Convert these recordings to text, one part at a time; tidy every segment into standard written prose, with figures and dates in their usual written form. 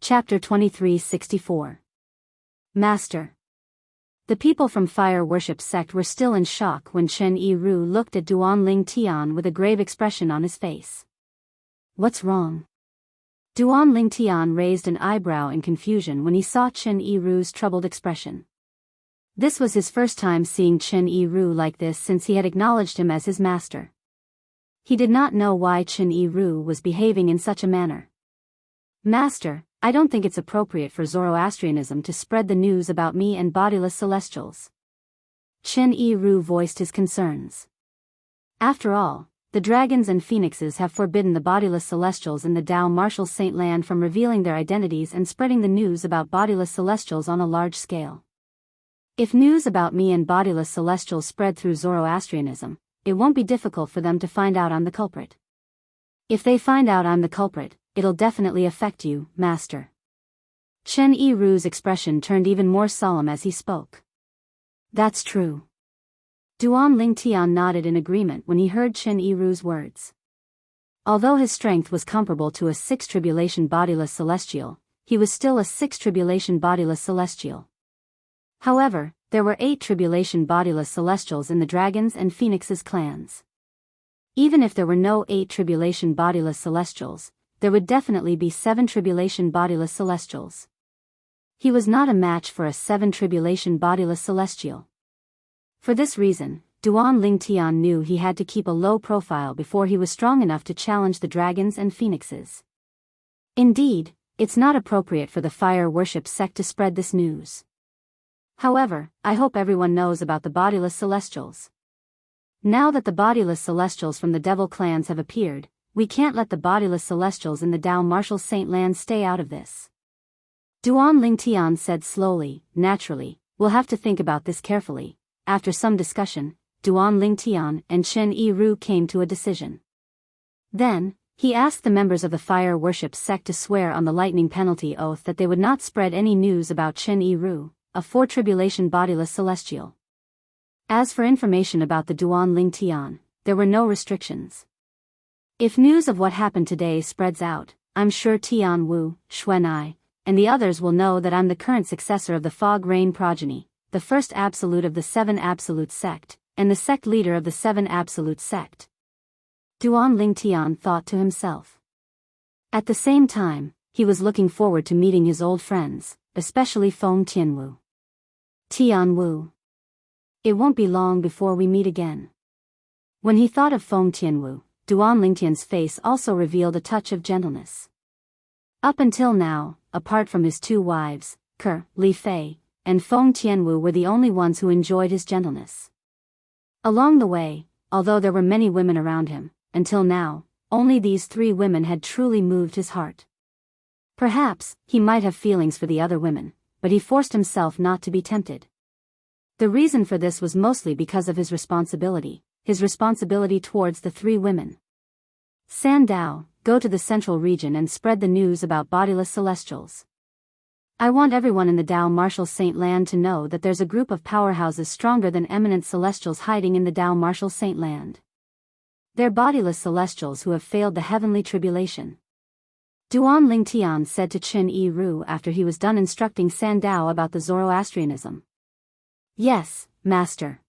Chapter 2364. Master. The people from Fire Worship Sect were still in shock when Chen Yiru looked at Duanling Tian with a grave expression on his face. What's wrong? Duanling Tian raised an eyebrow in confusion when he saw Chen Yiru's troubled expression. This was his first time seeing Chen Yiru like this since he had acknowledged him as his master. He did not know why Chen Yiru was behaving in such a manner. Master, I don't think it's appropriate for Zoroastrianism to spread the news about me and bodiless celestials. Chen Yiru voiced his concerns. After all, the dragons and phoenixes have forbidden the bodiless celestials in the Dao Martial Saint Land from revealing their identities and spreading the news about bodiless celestials on a large scale. If news about me and bodiless celestials spread through Zoroastrianism, it won't be difficult for them to find out I'm the culprit. If they find out I'm the culprit, it'll definitely affect you, Master. Chen Yiru's expression turned even more solemn as he spoke. That's true. Duanling Tian nodded in agreement when he heard Chen Yiru's words. Although his strength was comparable to a 6th tribulation bodiless celestial, he was still a 6th tribulation bodiless celestial. However, there were 8 tribulation bodiless celestials in the dragons and phoenixes clans. Even if there were no 8 tribulation bodiless celestials, there would definitely be 7 tribulation bodiless celestials. He was not a match for a 7 tribulation bodiless celestial. For this reason, Duanling Tian knew he had to keep a low profile before he was strong enough to challenge the dragons and phoenixes. Indeed, it's not appropriate for the Fire Worship Sect to spread this news. However, I hope everyone knows about the bodiless celestials. Now that the bodiless celestials from the devil clans have appeared, we can't let the bodiless celestials in the Dao Martial Saint Land stay out of this. Duanling Tian said slowly, naturally, we'll have to think about this carefully. After some discussion, Duanling Tian and Chen Yiru came to a decision. Then, he asked the members of the Fire Worship Sect to swear on the lightning penalty oath that they would not spread any news about Chen Yiru, a 4 tribulation bodiless celestial. As for information about the Duanling Tian, there were no restrictions. If news of what happened today spreads out, I'm sure Tian Wu, Xuanai, and the others will know that I'm the current successor of the Fog Rain progeny, the first absolute of the 7 Absolute Sect, and the sect leader of the 7 Absolute Sect. Duanling Tian thought to himself. At the same time, he was looking forward to meeting his old friends, especially Feng Tianwu. Tian Wu. It won't be long before we meet again. When he thought of Feng Tianwu, Duanling Tian's face also revealed a touch of gentleness. Up until now, apart from his 2 wives, Li Fei, and Feng Tianwu were the only ones who enjoyed his gentleness. Along the way, although there were many women around him, until now, only these 3 women had truly moved his heart. Perhaps, he might have feelings for the other women, but he forced himself not to be tempted. The reason for this was mostly because of his responsibility towards the 3 women. Sandao, go to the central region and spread the news about bodiless celestials. I want everyone in the Dao Martial Saint Land to know that there's a group of powerhouses stronger than eminent celestials hiding in the Dao Martial Saint Land. They're bodiless celestials who have failed the heavenly tribulation. Duanling Tian said to Chen Yiru after he was done instructing Sandao about the Zoroastrianism. Yes, Master.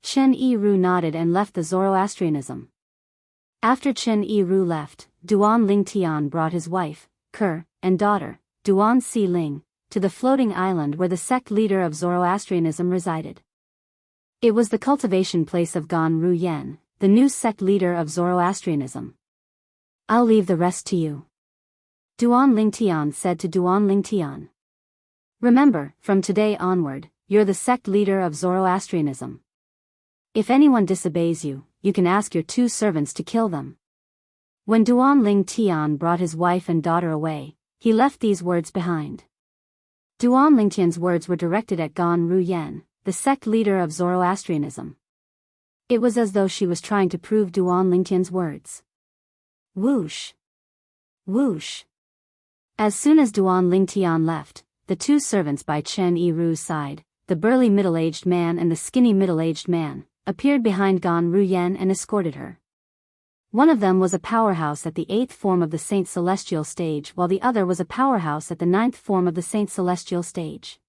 Chen Yiru nodded and left the Zoroastrianism. After Chen Yiru left, Duanling Tian brought his wife, and daughter, Duan Si Ling, to the floating island where the sect leader of Zoroastrianism resided. It was the cultivation place of Gan Ru Yen, the new sect leader of Zoroastrianism. I'll leave the rest to you. Duanling Tian said to Duanling Tian. Remember, from today onward, you're the sect leader of Zoroastrianism. If anyone disobeys you, you can ask your 2 servants to kill them. When Duanling Tian brought his wife and daughter away, he left these words behind. Duanling Tian's words were directed at Gan Ru Yen, the sect leader of Zoroastrianism. It was as though she was trying to prove Duanling Tian's words. Whoosh! Whoosh! As soon as Duanling Tian left, the 2 servants by Chen Yiru's side, the burly middle-aged man and the skinny middle-aged man, appeared behind Gan Ru Yen and escorted her. One of them was a powerhouse at the 8th form of the Saint Celestial stage, while the other was a powerhouse at the 9th form of the Saint Celestial stage.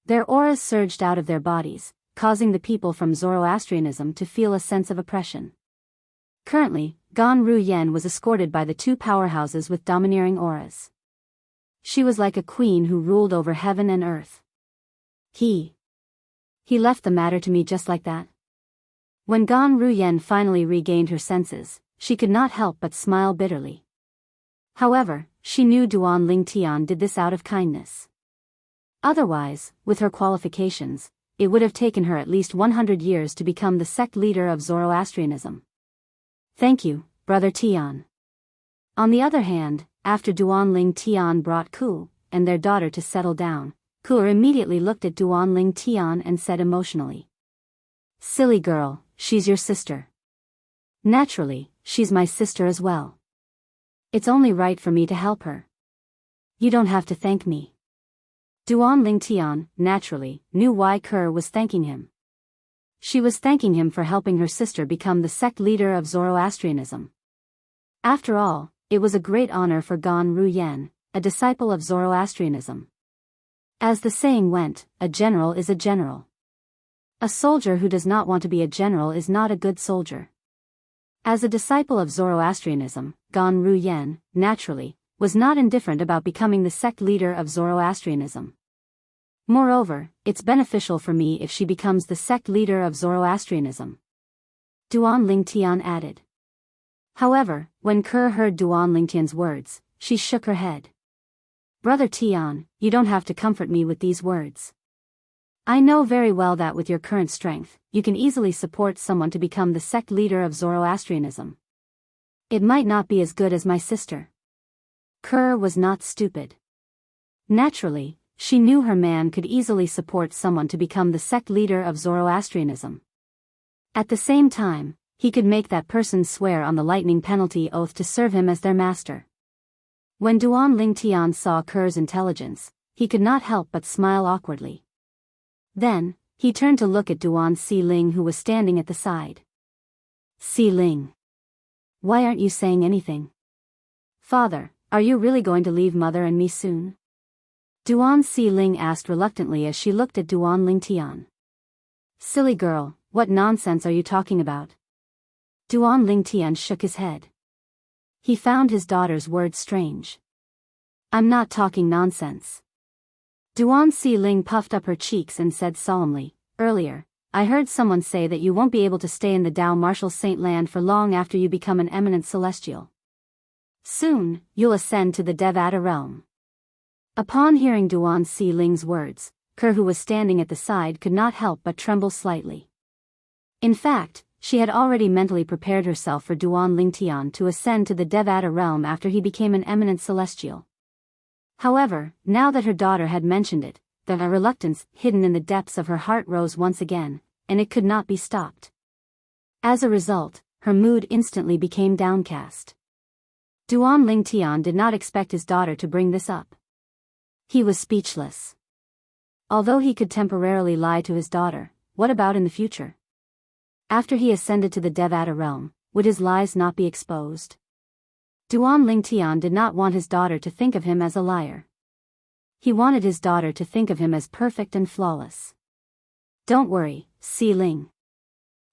Their auras surged out of their bodies, causing the people from Zoroastrianism to feel a sense of oppression. Currently, Gan Ru Yen was escorted by the two powerhouses with domineering auras. She was like a queen who ruled over heaven and earth. He left the matter to me just like that. When Gan Ru Yen finally regained her senses, she could not help but smile bitterly. However, she knew Duan Ling Tian did this out of kindness. Otherwise, with her qualifications, it would have taken her at least 100 years to become the sect leader of Zoroastrianism. Thank you, Brother Tian. On the other hand, after Duan Ling Tian brought Ku and their daughter to settle down, Ku immediately looked at Duan Ling Tian and said emotionally, "Silly girl, she's your sister. Naturally, she's my sister as well. It's only right for me to help her. You don't have to thank me." Duan Ling Tian, naturally, knew why Kerr was thanking him. She was thanking him for helping her sister become the sect leader of Zoroastrianism. After all, it was a great honor for Gan Ru Yen, a disciple of Zoroastrianism. As the saying went, a general is a general. A soldier who does not want to be a general is not a good soldier. As a disciple of Zoroastrianism, Gan Ru Yen, naturally, was not indifferent about becoming the sect leader of Zoroastrianism. Moreover, it's beneficial for me if she becomes the sect leader of Zoroastrianism. Duan Ling Tian added. However, when Kerr heard Duan Ling Tian's words, she shook her head. Brother Tian, you don't have to comfort me with these words. I know very well that with your current strength, you can easily support someone to become the sect leader of Zoroastrianism. It might not be as good as my sister. Kerr was not stupid. Naturally, she knew her man could easily support someone to become the sect leader of Zoroastrianism. At the same time, he could make that person swear on the lightning penalty oath to serve him as their master. When Duan Ling Tian saw Kerr's intelligence, he could not help but smile awkwardly. Then, he turned to look at Duan Si Ling, who was standing at the side. Si Ling. Why aren't you saying anything? Father, are you really going to leave Mother and me soon? Duan Si Ling asked reluctantly as she looked at Duan Ling Tian. Silly girl, what nonsense are you talking about? Duan Ling Tian shook his head. He found his daughter's words strange. I'm not talking nonsense. Duan Si Ling puffed up her cheeks and said solemnly, earlier, I heard someone say that you won't be able to stay in the Dao Martial Saint Land for long after you become an eminent celestial. Soon, you'll ascend to the Devata realm. Upon hearing Duan Si Ling's words, Kerr, who was standing at the side, could not help but tremble slightly. In fact, she had already mentally prepared herself for Duan Ling Tian to ascend to the Devata realm after he became an eminent celestial. However, now that her daughter had mentioned it, the reluctance hidden in the depths of her heart rose once again, and it could not be stopped. As a result, her mood instantly became downcast. Duan Ling Tian did not expect his daughter to bring this up. He was speechless. Although he could temporarily lie to his daughter, what about in the future? After he ascended to the Devata realm, would his lies not be exposed? Duan Ling Tian did not want his daughter to think of him as a liar. He wanted his daughter to think of him as perfect and flawless. Don't worry, Si Ling.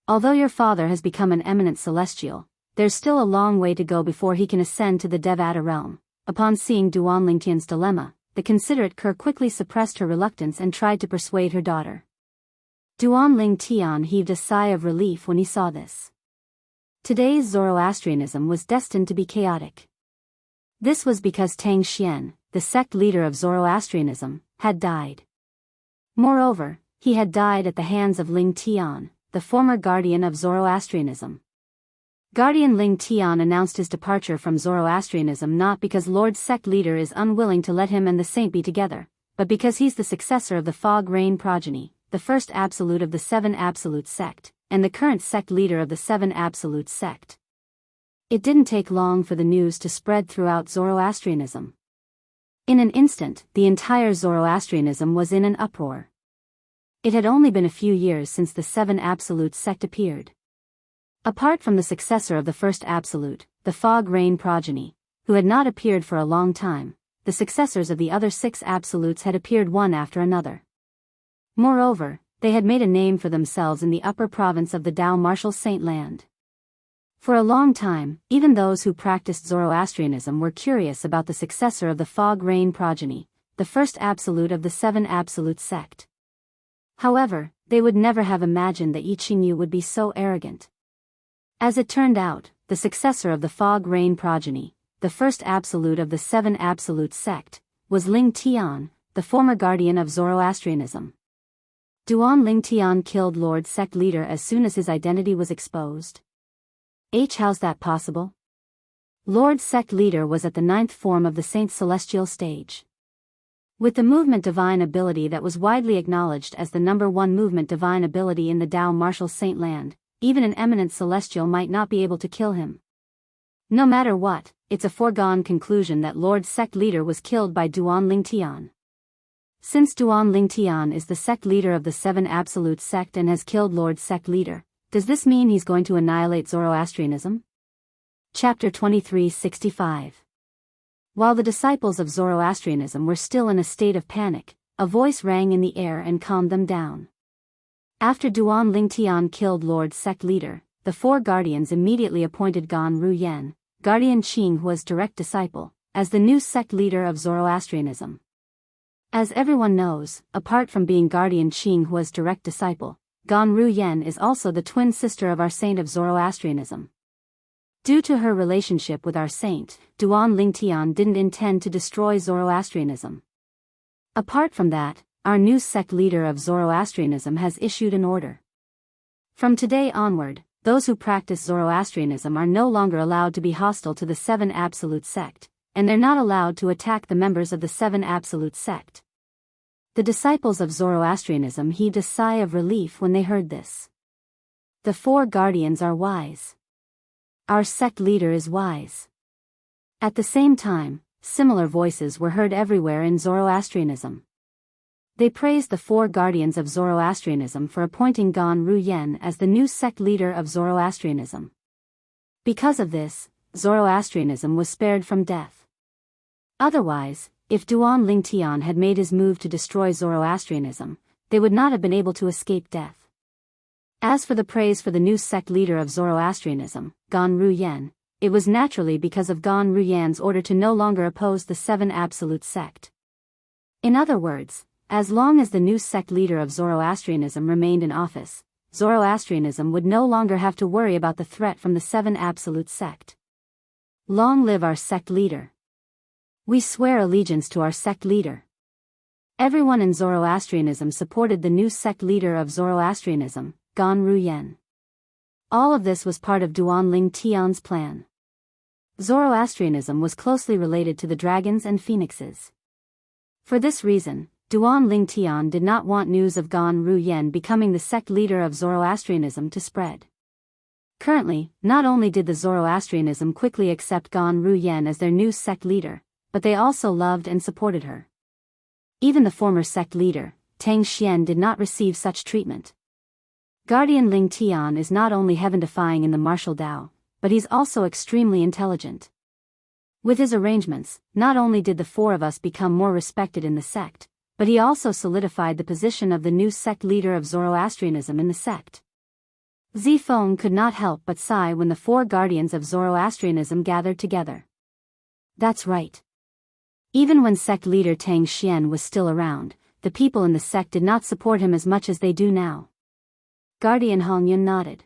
Although your father has become an eminent celestial, there's still a long way to go before he can ascend to the Devata realm. Upon seeing Duan Ling Tian's dilemma, the considerate Kerr quickly suppressed her reluctance and tried to persuade her daughter. Duan Ling Tian heaved a sigh of relief when he saw this. Today's Zoroastrianism was destined to be chaotic. This was because Tang Xian, the sect leader of Zoroastrianism, had died. Moreover, he had died at the hands of Ling Tian, the former guardian of Zoroastrianism. Guardian Ling Tian announced his departure from Zoroastrianism not because Lord sect leader is unwilling to let him and the saint be together, but because he's the successor of the Fog Rain progeny, the first absolute of the Seven Absolute sect, and the current sect leader of the Seven Absolute sect. It didn't take long for the news to spread throughout Zoroastrianism. In an instant, the entire Zoroastrianism was in an uproar. It had only been a few years since the Seven Absolute sect appeared. Apart from the successor of the first absolute, the fog rain progeny, who had not appeared for a long time, the successors of the other 6 absolutes had appeared one after another. Moreover, they had made a name for themselves in the upper province of the Dao martial saint land. For a long time, even those who practiced Zoroastrianism were curious about the successor of the fog rain progeny, the first absolute of the 7 absolute sect. However, they would never have imagined that Yi Qingyu would be so arrogant. As it turned out, the successor of the fog rain progeny, the first absolute of the 7 absolute sect, was Ling Tian, the former guardian of Zoroastrianism. Duan Ling Tian killed Lord Sect leader as soon as his identity was exposed. How's that possible? Lord Sect leader was at the 9th form of the Saint Celestial stage. With the movement divine ability that was widely acknowledged as the #1 movement divine ability in the Dao martial saint land, even an eminent celestial might not be able to kill him. No matter what, it's a foregone conclusion that Lord Sect leader was killed by Duan Ling Tian. Since Duan Ling Tian is the sect leader of the 7 absolute sect and has killed Lord Sect leader, does this mean he's going to annihilate Zoroastrianism? Chapter 2365. While the disciples of Zoroastrianism were still in a state of panic, a voice rang in the air and calmed them down. After Duan Ling Tian killed Lord Sect leader, the 4 guardians immediately appointed Gan Ruyan, Guardian Jianghu's direct disciple, as the new sect leader of Zoroastrianism. As everyone knows, apart from being Guardian Jianghu's direct disciple, Gan Ruyan is also the twin sister of our saint of Zoroastrianism. Due to her relationship with our saint, Duan Ling Tian didn't intend to destroy Zoroastrianism. Apart from that, our new sect leader of Zoroastrianism has issued an order. From today onward, those who practice Zoroastrianism are no longer allowed to be hostile to the 7 absolute sect, and they're not allowed to attack the members of the 7 absolute sect. The disciples of Zoroastrianism heaved a sigh of relief when they heard this. The 4 guardians are wise. Our sect leader is wise. At the same time, similar voices were heard everywhere in Zoroastrianism. They praised the 4 guardians of Zoroastrianism for appointing Gan Ruyan as the new sect leader of Zoroastrianism. Because of this, Zoroastrianism was spared from death. Otherwise, if Duan Ling Tian had made his move to destroy Zoroastrianism, they would not have been able to escape death. As for the praise for the new sect leader of Zoroastrianism, Gan Ruyan, it was naturally because of Gan Ruyan's order to no longer oppose the 7 absolute sect. In other words, as long as the new sect leader of Zoroastrianism remained in office, Zoroastrianism would no longer have to worry about the threat from the 7 absolute sect. Long live our sect leader. We swear allegiance to our sect leader. Everyone in Zoroastrianism supported the new sect leader of Zoroastrianism, Gan Ruyan. All of this was part of Duan Ling Tian's plan. Zoroastrianism was closely related to the dragons and phoenixes. For this reason, Duan Ling Tian did not want news of Gan Ruyan becoming the sect leader of Zoroastrianism to spread. Currently, not only did the Zoroastrianism quickly accept Gan Ruyan as their new sect leader, but they also loved and supported her. Even the former sect leader, Tang Xian, did not receive such treatment. Guardian Ling Tian is not only heaven-defying in the martial Dao, but he's also extremely intelligent. With his arrangements, not only did the 4 of us become more respected in the sect, but he also solidified the position of the new sect leader of Zoroastrianism in the sect. Zifeng could not help but sigh when the 4 guardians of Zoroastrianism gathered together. That's right. Even when sect leader Tang Xian was still around, the people in the sect did not support him as much as they do now. Guardian Hongyun nodded.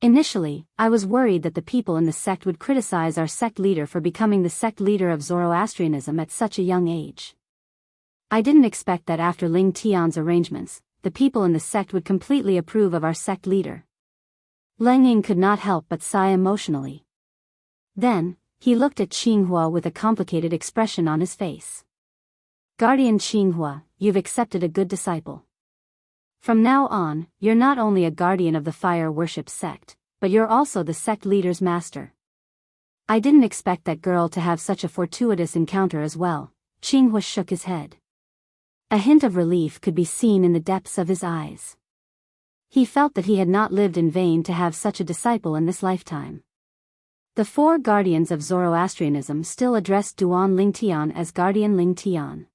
Initially, I was worried that the people in the sect would criticize our sect leader for becoming the sect leader of Zoroastrianism at such a young age. I didn't expect that after Ling Tian's arrangements, the people in the sect would completely approve of our sect leader. Leng Ying could not help but sigh emotionally. Then, he looked at Qinghua with a complicated expression on his face. Guardian Qinghua, you've accepted a good disciple. From now on, you're not only a guardian of the fire worship sect, but you're also the sect leader's master. I didn't expect that girl to have such a fortuitous encounter as well. Qinghua shook his head. A hint of relief could be seen in the depths of his eyes. He felt that he had not lived in vain to have such a disciple in this lifetime. The four guardians of Zoroastrianism still addressed Duan Lingtian as Guardian Lingtian.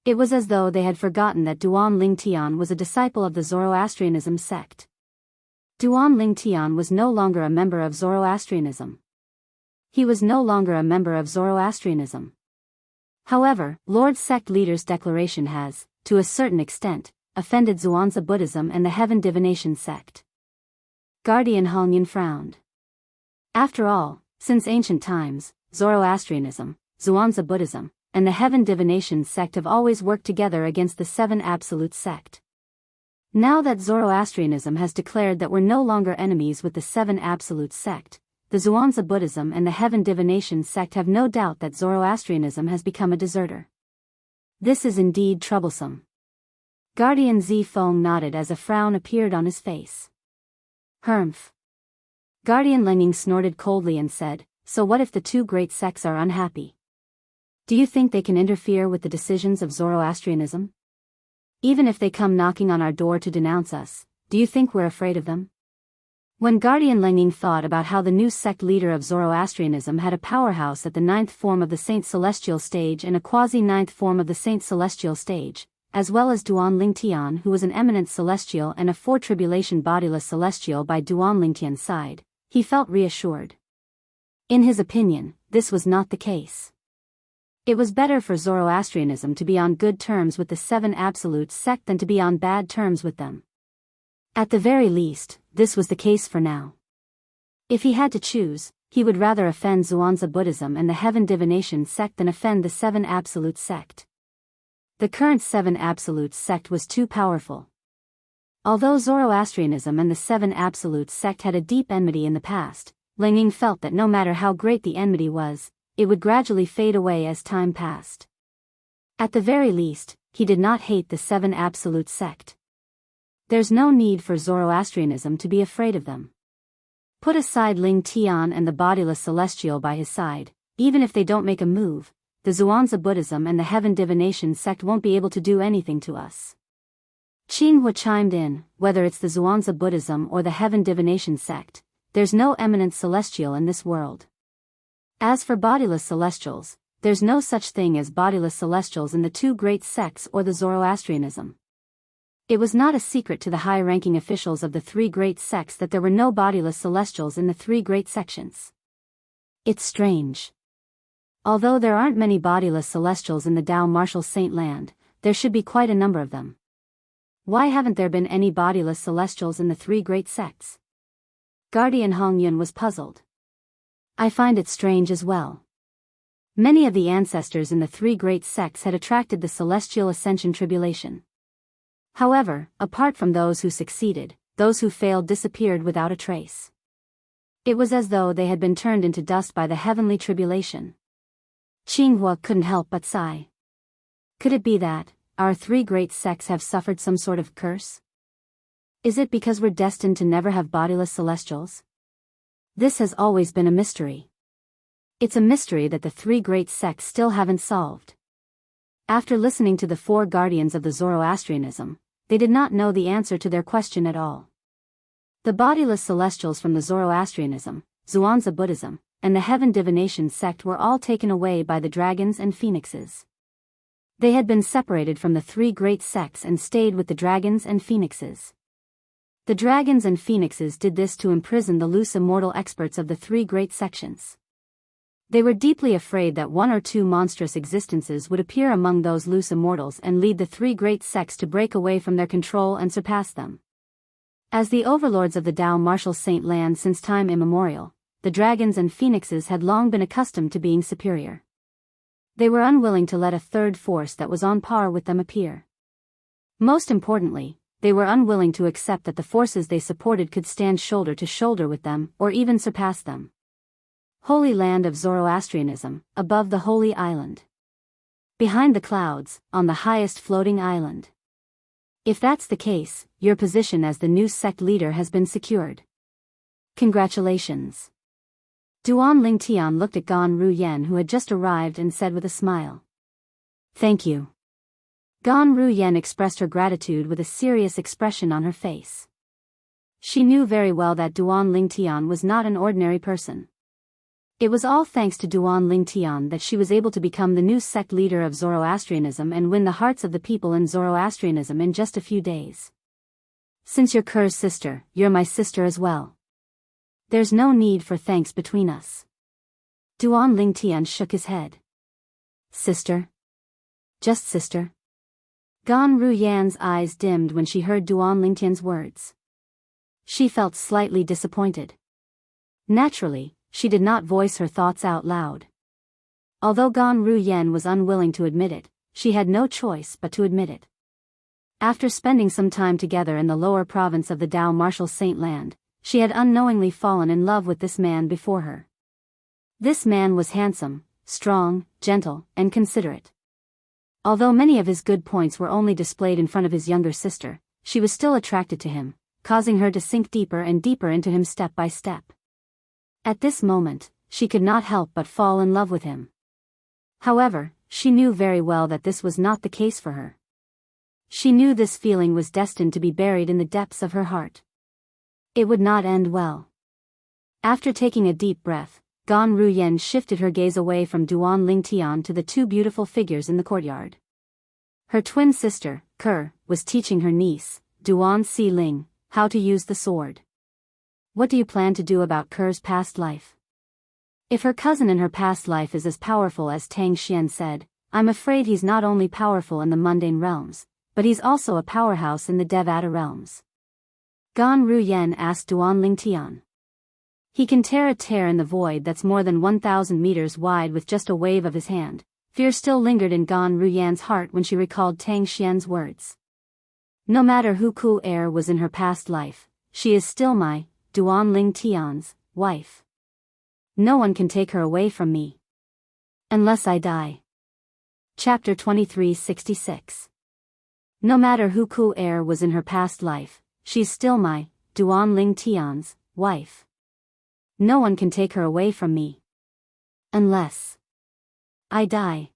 It was as though they had forgotten that Duan Lingtian was a disciple of the Zoroastrianism sect. Duan Lingtian was no longer a member of Zoroastrianism. He was no longer a member of Zoroastrianism. However, Lord Sect Leader's declaration has, to a certain extent, offended Zhuangzi Buddhism and the Heaven Divination sect. Guardian Hongyan frowned. After all, since ancient times, Zoroastrianism, Zhuangzi Buddhism, and the Heaven Divination sect have always worked together against the Seven Absolute sect. Now that Zoroastrianism has declared that we're no longer enemies with the Seven Absolute sect, the Zhuangzi Buddhism and the Heaven Divination sect have no doubt that Zoroastrianism has become a deserter. This is indeed troublesome. Guardian Zifeng nodded as a frown appeared on his face. Humph. Guardian Lenging snorted coldly and said, so what if the two great sects are unhappy? Do you think they can interfere with the decisions of Zoroastrianism? Even if they come knocking on our door to denounce us, do you think we're afraid of them? When Guardian Lenging thought about how the new sect leader of Zoroastrianism had a powerhouse at the ninth form of the Saint Celestial stage and a quasi-ninth form of the Saint Celestial stage, as well as Duan Lingtian who was an eminent celestial and a four-tribulation bodiless celestial by Duan Lingtian's side, he felt reassured. In his opinion, this was not the case. It was better for Zoroastrianism to be on good terms with the Seven Absolute sect than to be on bad terms with them. At the very least, this was the case for now. If he had to choose, he would rather offend Zhuangzi Buddhism and the Heaven Divination sect than offend the Seven Absolute sect. The current Seven Absolute sect was too powerful. Although Zoroastrianism and the Seven Absolute sect had a deep enmity in the past, Lenging felt that no matter how great the enmity was, it would gradually fade away as time passed. At the very least, he did not hate the Seven Absolute sect. There's no need for Zoroastrianism to be afraid of them. Put aside Ling Tian and the bodiless celestial by his side, even if they don't make a move, the Zhuangzi Buddhism and the Heaven Divination sect won't be able to do anything to us. Qinghua chimed in, whether it's the Zhuangzi Buddhism or the Heaven Divination sect, there's no eminent celestial in this world. As for bodiless celestials, there's no such thing as bodiless celestials in the two great sects or the Zoroastrianism. It was not a secret to the high-ranking officials of the three great sects that there were no bodiless celestials in the three great sections. It's strange. Although there aren't many bodiless celestials in the Dao Martial Saint Land, there should be quite a number of them. Why haven't there been any bodiless celestials in the three great sects? Guardian Hongyun was puzzled. I find it strange as well. Many of the ancestors in the three great sects had attracted the celestial ascension tribulation. However, apart from those who succeeded, those who failed disappeared without a trace. It was as though they had been turned into dust by the heavenly tribulation. Qinghua couldn't help but sigh. Could it be that our three great sects have suffered some sort of curse? Is it because we're destined to never have bodiless celestials? This has always been a mystery. It's a mystery that the three great sects still haven't solved. After listening to the four guardians of the Zoroastrianism, they did not know the answer to their question at all. The bodiless celestials from the Zoroastrianism, Zhuangzi Buddhism, and the Heaven Divination sect were all taken away by the dragons and phoenixes. They had been separated from the three great sects and stayed with the dragons and phoenixes. The dragons and phoenixes did this to imprison the loose immortal experts of the three great sections. They were deeply afraid that one or two monstrous existences would appear among those loose immortals and lead the three great sects to break away from their control and surpass them. As the overlords of the Dao Martial Saint Land since time immemorial, the dragons and phoenixes had long been accustomed to being superior. They were unwilling to let a third force that was on par with them appear. Most importantly, they were unwilling to accept that the forces they supported could stand shoulder to shoulder with them or even surpass them. Holy land of Zoroastrianism, above the holy island. Behind the clouds, on the highest floating island. If that's the case, your position as the new sect leader has been secured. Congratulations. Duan Lingtian looked at Gan Ruyen who had just arrived and said with a smile. Thank you. Gan Ruyen expressed her gratitude with a serious expression on her face. She knew very well that Duan Lingtian was not an ordinary person. It was all thanks to Duan Lingtian that she was able to become the new sect leader of Zoroastrianism and win the hearts of the people in Zoroastrianism in just a few days. Since you're Ker's sister, you're my sister as well. There's no need for thanks between us. Duan Lingtian shook his head. Sister? Just sister? Gan Ruyan's eyes dimmed when she heard Duan Lingtian's words. She felt slightly disappointed. Naturally, she did not voice her thoughts out loud. Although Gan Ruyan was unwilling to admit it, she had no choice but to admit it. After spending some time together in the lower province of the Dao Martial Saint Land, she had unknowingly fallen in love with this man before her. This man was handsome, strong, gentle, and considerate. Although many of his good points were only displayed in front of his younger sister, she was still attracted to him, causing her to sink deeper and deeper into him step by step. At this moment, she could not help but fall in love with him. However, she knew very well that this was not the case for her. She knew this feeling was destined to be buried in the depths of her heart. It would not end well. After taking a deep breath, Gan Ruyan shifted her gaze away from Duan Lingtian to the two beautiful figures in the courtyard. Her twin sister, Ker, was teaching her niece, Duan Xiling, how to use the sword. What do you plan to do about Ker's past life? If her cousin in her past life is as powerful as Tang Xian said, I'm afraid he's not only powerful in the mundane realms, but he's also a powerhouse in the Devata realms. Gan Ruyan asked Duan Lingtian. He can tear a tear in the void that's more than 1,000 meters wide with just a wave of his hand. Fear still lingered in Gan Ruyan's heart when she recalled Tang Xian's words. No matter who Ku Er was in her past life, she is still my, Duan Lingtian's, wife. No one can take her away from me. Unless I die. Chapter 2366. No matter who Ku Er was in her past life, she's still my, Duan Lingtian's, wife. No one can take her away from me. Unless I die.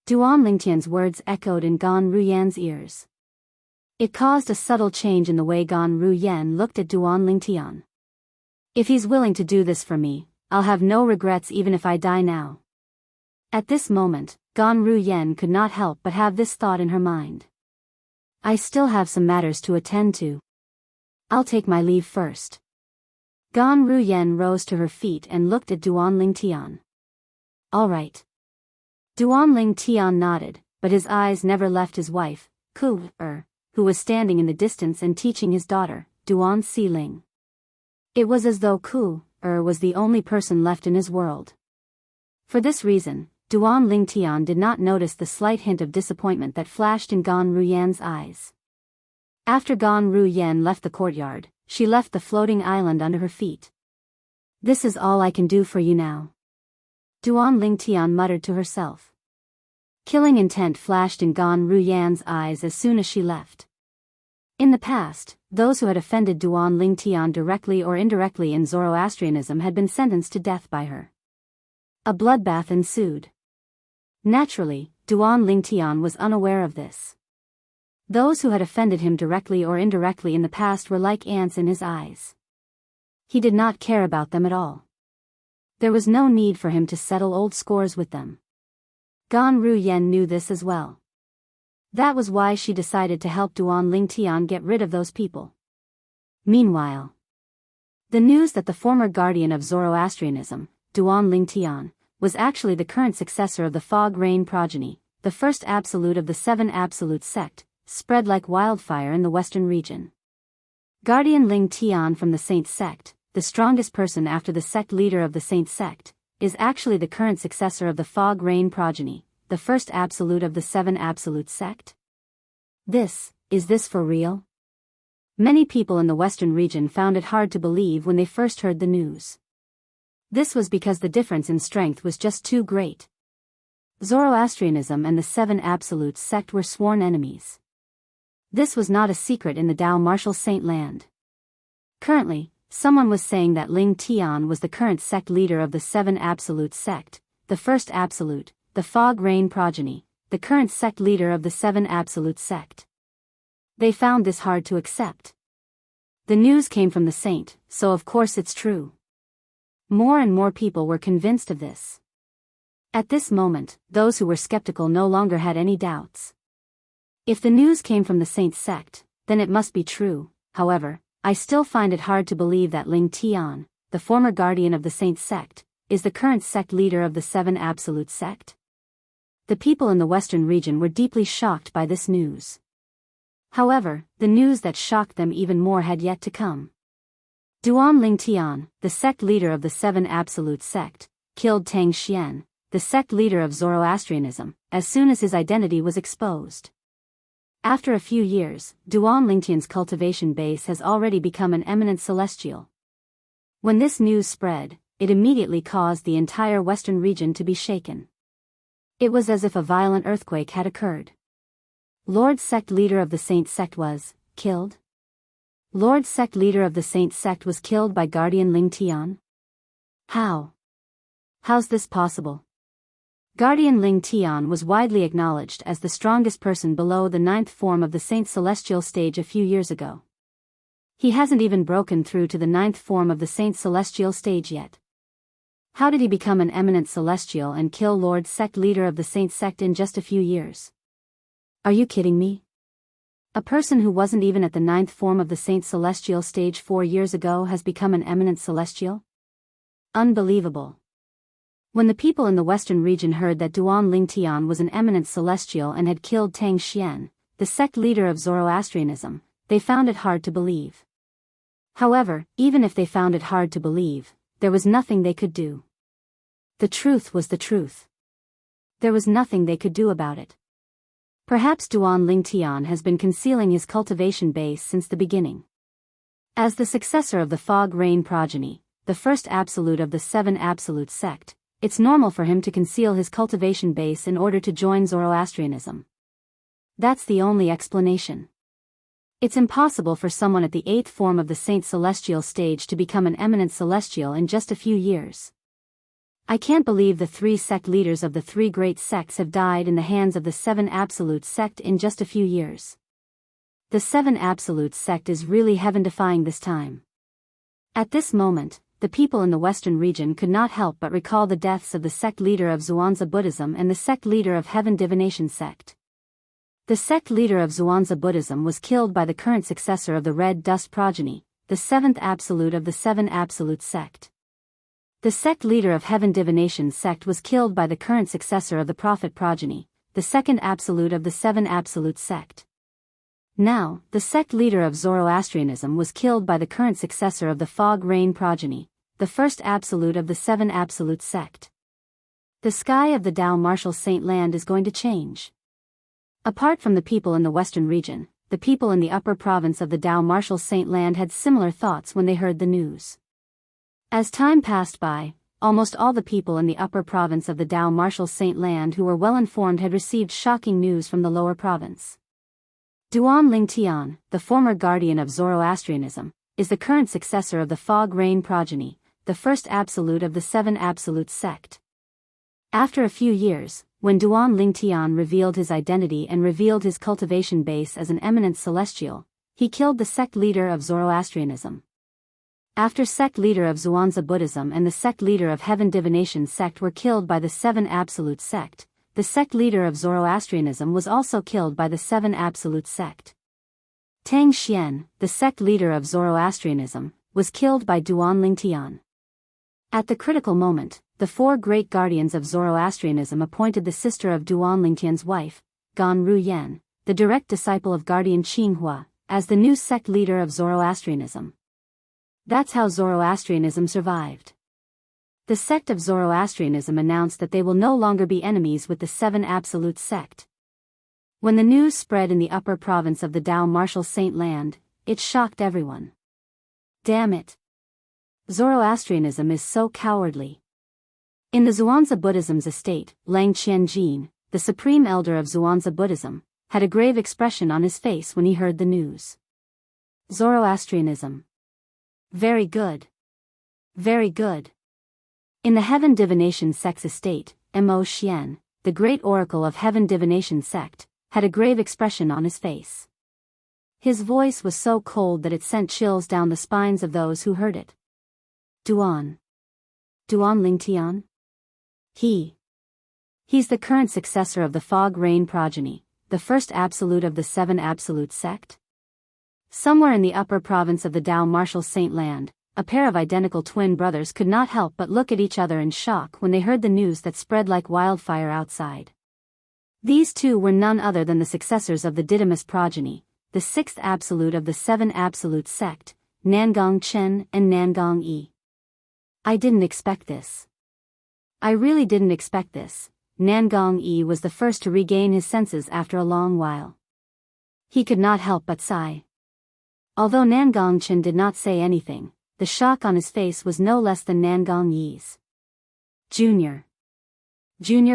Duan Lingtian's words echoed in Gan Ruyan's ears. It caused a subtle change in the way Gan Ruyan looked at Duan Lingtian. If he's willing to do this for me, I'll have no regrets even if I die now. At this moment, Gan Ruyan could not help but have this thought in her mind. I still have some matters to attend to. I'll take my leave first. Gan Ruyan rose to her feet and looked at Duan Lingtian. All right. Duan Lingtian nodded, but his eyes never left his wife, Ku Er, who was standing in the distance and teaching his daughter, Duan Xiling. It was as though Ku Er was the only person left in his world. For this reason, Duan Lingtian did not notice the slight hint of disappointment that flashed in Gan Ruyan's eyes. After Gan Ruyan left the courtyard, she left the floating island under her feet. This is all I can do for you now. Duan Lingtian muttered to herself. Killing intent flashed in Gan Ruyan's eyes as soon as she left. In the past, those who had offended Duan Lingtian directly or indirectly in Zoroastrianism had been sentenced to death by her. A bloodbath ensued. Naturally, Duan Lingtian was unaware of this. Those who had offended him directly or indirectly in the past were like ants in his eyes. He did not care about them at all. There was no need for him to settle old scores with them. Gan Ruyan knew this as well. That was why she decided to help Duan Lingtian get rid of those people. Meanwhile, the news that the former guardian of Zoroastrianism, Duan Lingtian, was actually the current successor of the Fog Rain progeny, the first absolute of the Seven Absolute sect, spread like wildfire in the western region. Guardian Lingtian from the Saint sect, the strongest person after the sect leader of the Saint sect, is actually the current successor of the Fog Rain progeny, the first absolute of the Seven Absolute sect. Is this for real? Many people in the western region found it hard to believe when they first heard the news. This was because the difference in strength was just too great. Zoroastrianism and the Seven Absolute sect were sworn enemies. This was not a secret in the Dao Martial Saint Land. Currently, someone was saying that Ling Tian was the current sect leader of the Seven Absolute sect, the first absolute, the Fog Rain progeny, the current sect leader of the Seven Absolute sect. They found this hard to accept. The news came from the saint, so of course it's true. More and more people were convinced of this. At this moment, those who were skeptical no longer had any doubts. If the news came from the saint's sect, then it must be true. However, I still find it hard to believe that Ling Tian, the former guardian of the saint's sect, is the current sect leader of the Seven Absolute sect. The people in the western region were deeply shocked by this news. However, the news that shocked them even more had yet to come. Duan Ling Tian, the sect leader of the Seven Absolute sect, killed Tang Xian, the sect leader of Zoroastrianism, as soon as his identity was exposed. After a few years, Duan Lingtian's cultivation base has already become an eminent celestial. When this news spread, it immediately caused the entire western region to be shaken. It was as if a violent earthquake had occurred. Lord sect leader of the Saint sect was killed? Lord sect leader of the Saint sect was killed by Guardian Ling Tian? How? How's this possible? Guardian Ling Tian was widely acknowledged as the strongest person below the 9th form of the Saint Celestial stage a few years ago. He hasn't even broken through to the 9th form of the Saint Celestial stage yet. How did he become an eminent celestial and kill Lord sect leader of the Saint sect in just a few years? Are you kidding me? A person who wasn't even at the 9th form of the Saint Celestial stage 4 years ago has become an eminent celestial? Unbelievable. When the people in the western region heard that Duan Ling Tian was an eminent celestial and had killed Tang Xian, the sect leader of Zoroastrianism, they found it hard to believe. However, even if they found it hard to believe, there was nothing they could do. The truth was the truth. There was nothing they could do about it. Perhaps Duan Ling Tian has been concealing his cultivation base since the beginning. As the successor of the Fog Rain progeny, the first absolute of the Seven Absolute sect, it's normal for him to conceal his cultivation base in order to join Zoroastrianism. That's the only explanation. It's impossible for someone at the 8th form of the Saint Celestial stage to become an eminent celestial in just a few years. I can't believe the 3 sect leaders of the 3 great sects have died in the hands of the 7 Absolute sect in just a few years. The 7 Absolute sect is really heaven-defying this time. At this moment, the people in the western region could not help but recall the deaths of the sect leader of Zhuangzi Buddhism and the sect leader of Heaven Divination sect. The sect leader of Zhuangzi Buddhism was killed by the current successor of the Red Dust progeny, the 7th Absolute of the 7 Absolute sect. The sect leader of Heaven Divination sect was killed by the current successor of the Prophet progeny, the 2nd Absolute of the 7 Absolute sect. Now, the sect leader of Zoroastrianism was killed by the current successor of the Fog Rain progeny, the 1st Absolute of the 7 Absolute sect. The sky of the Dao Martial Saint Land is going to change. Apart from the people in the western region, the people in the upper province of the Dao Martial Saint Land had similar thoughts when they heard the news. As time passed by, almost all the people in the upper province of the Dao Martial Saint Land who were well informed had received shocking news from the lower province. Duan Ling Tian, the former guardian of Zoroastrianism, is the current successor of the Fog Rain progeny, the 1st Absolute of the 7 Absolute sect. After a few years, when Duan Ling Tian revealed his identity and revealed his cultivation base as an eminent celestial, he killed the sect leader of Zoroastrianism. After sect leader of Zhuangzi Buddhism and the sect leader of Heaven Divination sect were killed by the 7 Absolute sect, the sect leader of Zoroastrianism was also killed by the 7 Absolute sect. Tang Xian, the sect leader of Zoroastrianism, was killed by Duan Ling Tian. At the critical moment, the 4 great guardians of Zoroastrianism appointed the sister of Duan Ling Tian's wife, Gan Ruyan, the direct disciple of Guardian Qinghua, as the new sect leader of Zoroastrianism. That's how Zoroastrianism survived. The sect of Zoroastrianism announced that they will no longer be enemies with the 7 Absolute sect. When the news spread in the upper province of the Dao Martial Saint Land, it shocked everyone. Damn it! Zoroastrianism is so cowardly. In the Zhuangzi Buddhism's estate, Lang Qianjin, the supreme elder of Zhuangzi Buddhism, had a grave expression on his face when he heard the news. Zoroastrianism. Very good. Very good. In the Heaven Divination sect's estate, Mo Xian, the great oracle of Heaven Divination sect, had a grave expression on his face. His voice was so cold that it sent chills down the spines of those who heard it. Duan. Duan Lingtian? He's the current successor of the Fog Rain progeny, the first absolute of the 7 Absolute sect? Somewhere in the upper province of the Dao Martial Saint Land, a pair of identical twin brothers could not help but look at each other in shock when they heard the news that spread like wildfire outside. These two were none other than the successors of the Didymus progeny, the 6th Absolute of the 7 Absolute sect, Nangong Chen and Nangong Yi. I didn't expect this. I really didn't expect this. Nangong Yi was the first to regain his senses after a long while. He could not help but sigh. Although Nangong Chen did not say anything, the shock on his face was no less than Nangong Yi's. Junior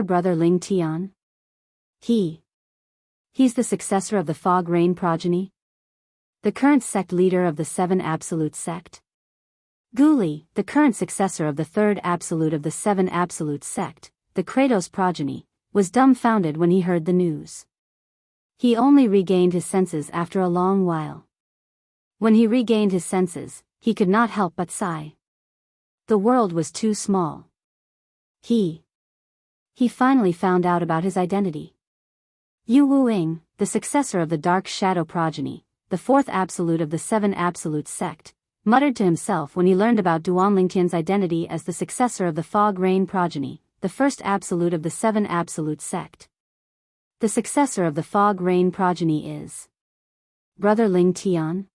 brother Ling Tian? He's the successor of the Fog Rain progeny? The current sect leader of the 7 Absolute sect? Guli, the current successor of the 3rd Absolute of the 7 Absolute sect, the Kratos progeny, was dumbfounded when he heard the news. He only regained his senses after a long while. When he regained his senses, he could not help but sigh. The world was too small. He finally found out about his identity. Yu Wuing, the successor of the Dark Shadow progeny, the 4th Absolute of the 7 Absolute sect, muttered to himself when he learned about Duan Lingtian's identity as the successor of the Fog Rain progeny, the 1st Absolute of the 7 Absolute sect. The successor of the Fog Rain progeny is Brother Ling Tian?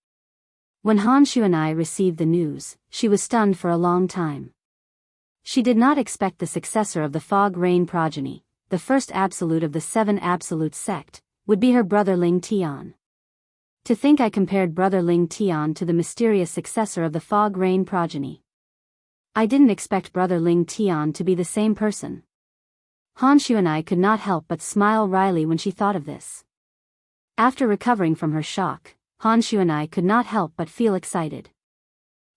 When Han Shu and I received the news, she was stunned for a long time. She did not expect the successor of the Fog Rain progeny, the 1st Absolute of the 7 Absolute sect, would be her brother Ling Tian. To think I compared brother Ling Tian to the mysterious successor of the Fog Rain progeny. I didn't expect brother Ling Tian to be the same person. Han Shu and I could not help but smile wryly when she thought of this. After recovering from her shock, Han Shu and I could not help but feel excited.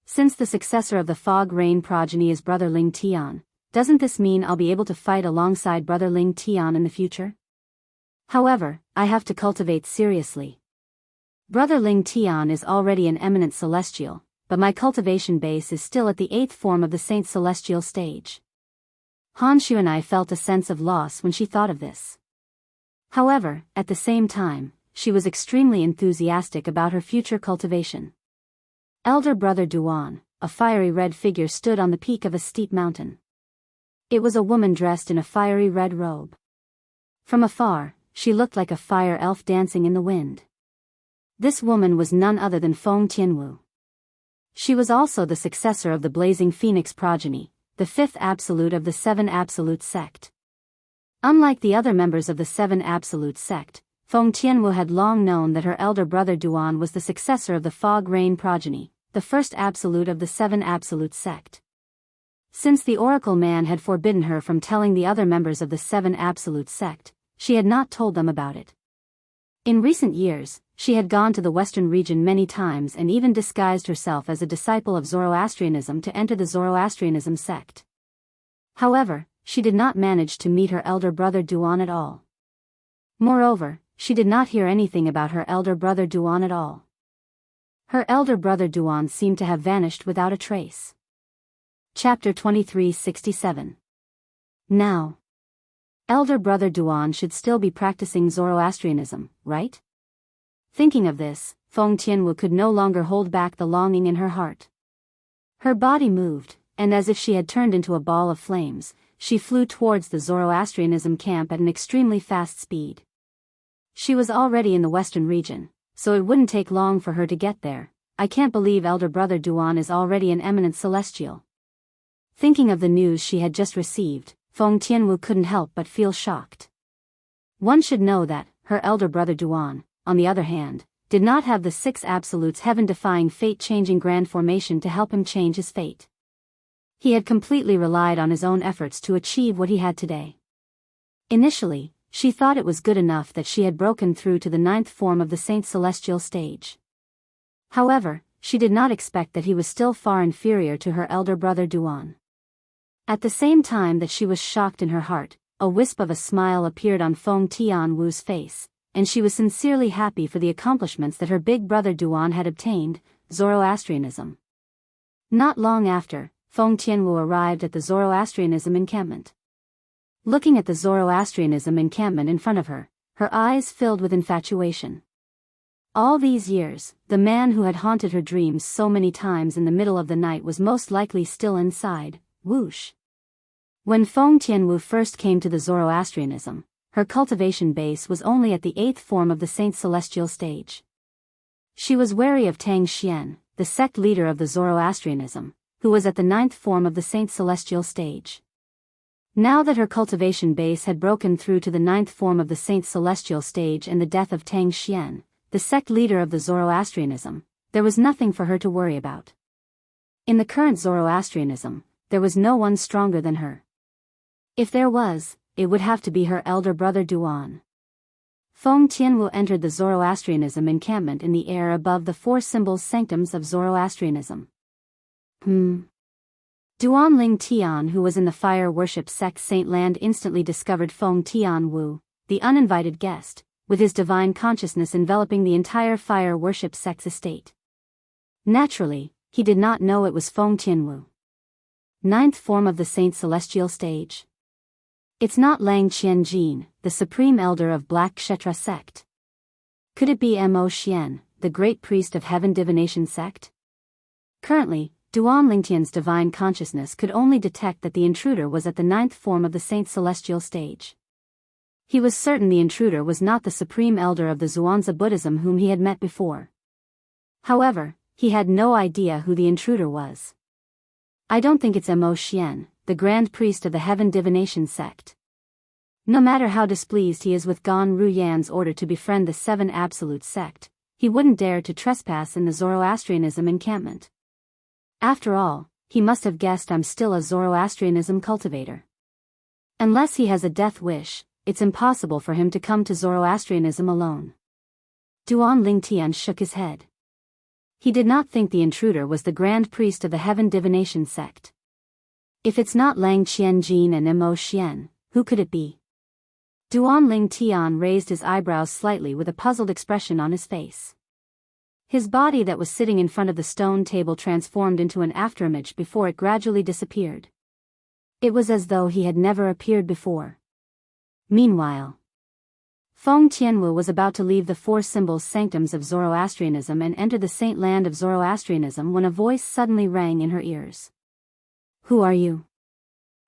Since the successor of the Fog Rain progeny is brother Ling Tian, doesn't this mean I'll be able to fight alongside brother Ling Tian in the future? However, I have to cultivate seriously. Brother Ling Tian is already an eminent celestial, but my cultivation base is still at the 8th form of the Saint Celestial stage. Han Shu and I felt a sense of loss when she thought of this. However, at the same time, she was extremely enthusiastic about her future cultivation. Elder brother Duan, a fiery red figure, stood on the peak of a steep mountain. It was a woman dressed in a fiery red robe. From afar, she looked like a fire elf dancing in the wind. This woman was none other than Feng Tianwu. She was also the successor of the Blazing Phoenix progeny, the 5th Absolute of the 7 Absolute sect. Unlike the other members of the 7 Absolute sect, Feng Tianwu had long known that her elder brother Duan was the successor of the Fog Rain progeny, the 1st Absolute of the 7 Absolute sect. Since the Oracle Man had forbidden her from telling the other members of the 7 Absolute sect, she had not told them about it. In recent years, she had gone to the western region many times and even disguised herself as a disciple of Zoroastrianism to enter the Zoroastrianism sect. However, she did not manage to meet her elder brother Duan at all. Moreover, she did not hear anything about her elder brother Duan at all. Her elder brother Duan seemed to have vanished without a trace. Chapter 2367. Now, elder brother Duan should still be practicing Zoroastrianism, right? Thinking of this, Feng Tianwu could no longer hold back the longing in her heart. Her body moved, and as if she had turned into a ball of flames, she flew towards the Zoroastrianism camp at an extremely fast speed. She was already in the western region, so it wouldn't take long for her to get there. I can't believe elder brother Duan is already an eminent celestial. Thinking of the news she had just received, Feng Tianwu couldn't help but feel shocked. One should know that, her elder brother Duan, on the other hand, did not have the 6 Absolutes heaven-defying fate-changing grand formation to help him change his fate. He had completely relied on his own efforts to achieve what he had today. Initially, she thought it was good enough that she had broken through to the 9th form of the Saint Celestial stage. However, she did not expect that he was still far inferior to her elder brother Duan. At the same time that she was shocked in her heart, a wisp of a smile appeared on Feng Tianwu's face, and she was sincerely happy for the accomplishments that her big brother Duan had obtained, Zoroastrianism. Not long after, Feng Tianwu arrived at the Zoroastrianism encampment. Looking at the Zoroastrianism encampment in front of her, her eyes filled with infatuation. All these years, the man who had haunted her dreams so many times in the middle of the night was most likely still inside, whoosh. When Feng Tianwu first came to the Zoroastrianism, her cultivation base was only at the 8th form of the Saint Celestial stage. She was wary of Tang Xian, the sect leader of the Zoroastrianism, who was at the 9th form of the Saint Celestial stage. Now that her cultivation base had broken through to the 9th form of the Saint Celestial stage and the death of Tang Xian, the sect leader of the Zoroastrianism, there was nothing for her to worry about. In the current Zoroastrianism, there was no one stronger than her. If there was, it would have to be her elder brother Duan. Feng Tianwu entered the Zoroastrianism encampment in the air above the 4 symbols sanctums of Zoroastrianism. Duan Ling Tian, who was in the fire worship sect Saint Land, instantly discovered Feng Tianwu, the uninvited guest, with his divine consciousness enveloping the entire fire worship sect's estate. Naturally, he did not know it was Feng Tianwu. 9th form of the Saint Celestial stage. It's not Lang Qianjin, the supreme elder of Black Kshetra sect. Could it be Mo Xian, the great priest of heaven divination sect? Currently, Duan Lingtian's divine consciousness could only detect that the intruder was at the 9th form of the Saint Celestial stage. He was certain the intruder was not the supreme elder of the Zhuangzi Buddhism whom he had met before. However, he had no idea who the intruder was. I don't think it's Mo Xian, the grand priest of the heaven divination sect. No matter how displeased he is with Gan Ruyan's order to befriend the 7 Absolute sect, he wouldn't dare to trespass in the Zoroastrianism encampment. After all, he must have guessed I'm still a Zoroastrianism cultivator. Unless he has a death wish, it's impossible for him to come to Zoroastrianism alone. Duan Lingtian shook his head. He did not think the intruder was the grand priest of the heaven divination sect. If it's not Lang Qianjin and Mo Xian, who could it be? Duan Lingtian raised his eyebrows slightly with a puzzled expression on his face. His body that was sitting in front of the stone table transformed into an afterimage before it gradually disappeared. It was as though he had never appeared before. Meanwhile, Feng Tianwu was about to leave the 4 symbols sanctums of Zoroastrianism and enter the Saint Land of Zoroastrianism when a voice suddenly rang in her ears. Who are you?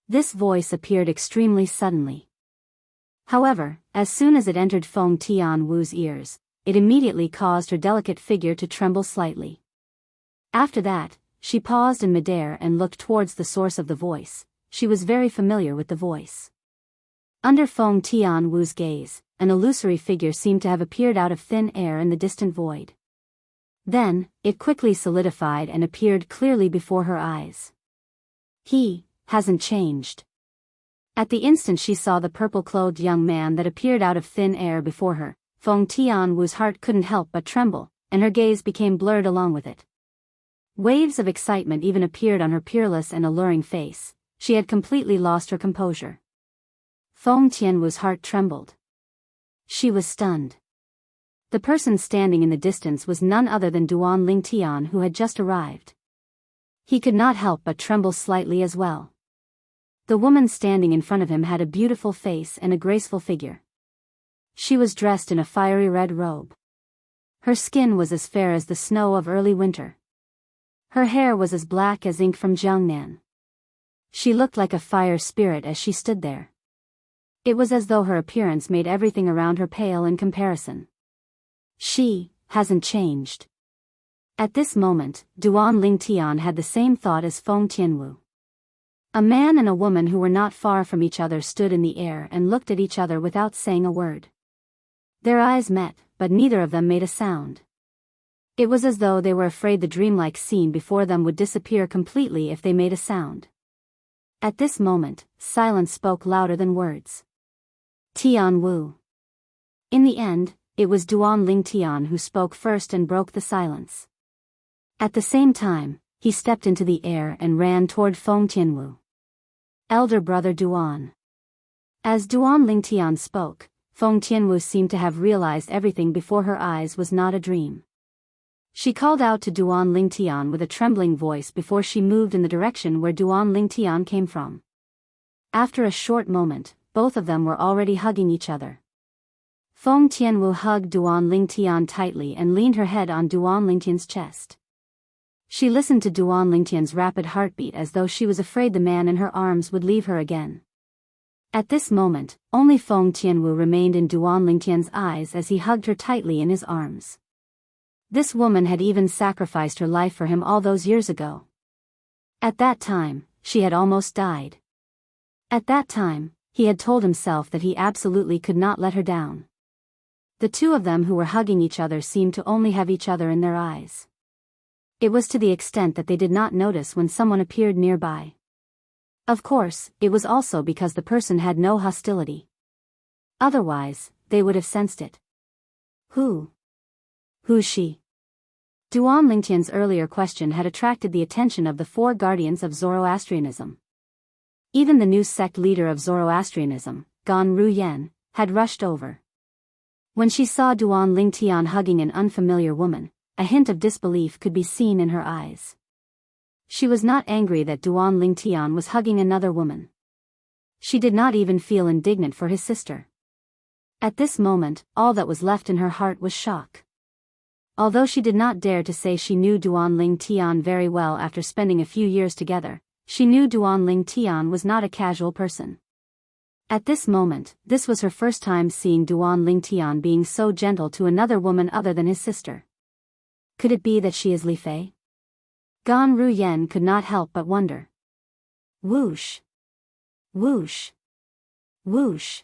This voice appeared extremely suddenly. However, as soon as it entered Feng Tianwu's ears, it immediately caused her delicate figure to tremble slightly. After that, she paused in midair and looked towards the source of the voice. She was very familiar with the voice. Under Feng Tianwu's gaze, an illusory figure seemed to have appeared out of thin air in the distant void. Then, it quickly solidified and appeared clearly before her eyes. He hasn't changed. At the instant she saw the purple-clothed young man that appeared out of thin air before her, Feng Tianwu's heart couldn't help but tremble, and her gaze became blurred along with it. Waves of excitement even appeared on her peerless and alluring face. She had completely lost her composure. Feng Tianwu's heart trembled. She was stunned. The person standing in the distance was none other than Duan Lingtian, who had just arrived. He could not help but tremble slightly as well. The woman standing in front of him had a beautiful face and a graceful figure. She was dressed in a fiery red robe. Her skin was as fair as the snow of early winter. Her hair was as black as ink from Jiangnan. She looked like a fire spirit as she stood there. It was as though her appearance made everything around her pale in comparison. She hasn't changed. At this moment, Duan Lingtian had the same thought as Feng Tianwu. A man and a woman who were not far from each other stood in the air and looked at each other without saying a word. Their eyes met, but neither of them made a sound. It was as though they were afraid the dreamlike scene before them would disappear completely if they made a sound. At this moment, silence spoke louder than words. Tianwu. In the end, it was Duan Lingtian who spoke first and broke the silence. At the same time, he stepped into the air and ran toward Feng Tianwu. Elder brother Duan. As Duan Lingtian spoke, Feng Tianwu seemed to have realized everything before her eyes was not a dream. She called out to Duan Lingtian with a trembling voice before she moved in the direction where Duan Lingtian came from. After a short moment, both of them were already hugging each other. Feng Tianwu hugged Duan Lingtian tightly and leaned her head on Duan Lingtian's chest. She listened to Duan Lingtian's rapid heartbeat as though she was afraid the man in her arms would leave her again. At this moment, only Feng Tianwu remained in Duan Lingtian's eyes as he hugged her tightly in his arms. This woman had even sacrificed her life for him all those years ago. At that time, she had almost died. At that time, he had told himself that he absolutely could not let her down. The two of them who were hugging each other seemed to only have each other in their eyes. It was to the extent that they did not notice when someone appeared nearby. Of course, it was also because the person had no hostility. Otherwise, they would have sensed it. Who's she? Duan Lingtian's earlier question had attracted the attention of the four guardians of Zoroastrianism. Even the new sect leader of Zoroastrianism, Gan Ruyen, had rushed over. When she saw Duan Lingtian hugging an unfamiliar woman, a hint of disbelief could be seen in her eyes. She was not angry that Duan Lingtian was hugging another woman. She did not even feel indignant for his sister. At this moment, all that was left in her heart was shock. Although she did not dare to say she knew Duan Lingtian very well after spending a few years together, she knew Duan Lingtian was not a casual person. At this moment, this was her first time seeing Duan Lingtian being so gentle to another woman other than his sister. Could it be that she is Li Fei? Gan Ruyen could not help but wonder. Whoosh! Whoosh! Whoosh!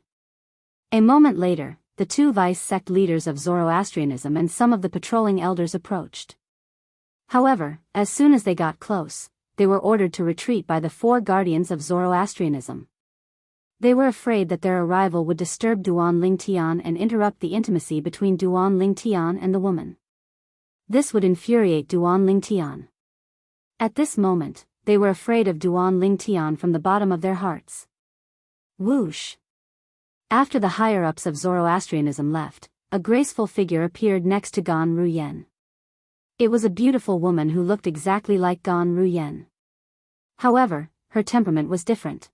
A moment later, the two vice-sect leaders of Zoroastrianism and some of the patrolling elders approached. However, as soon as they got close, they were ordered to retreat by the four guardians of Zoroastrianism. They were afraid that their arrival would disturb Duan Lingtian and interrupt the intimacy between Duan Lingtian and the woman. This would infuriate Duan Lingtian. At this moment, they were afraid of Duan Lingtian from the bottom of their hearts. Whoosh! After the higher-ups of Zoroastrianism left, a graceful figure appeared next to Gan Ruyen. It was a beautiful woman who looked exactly like Gan Ruyen. However, her temperament was different.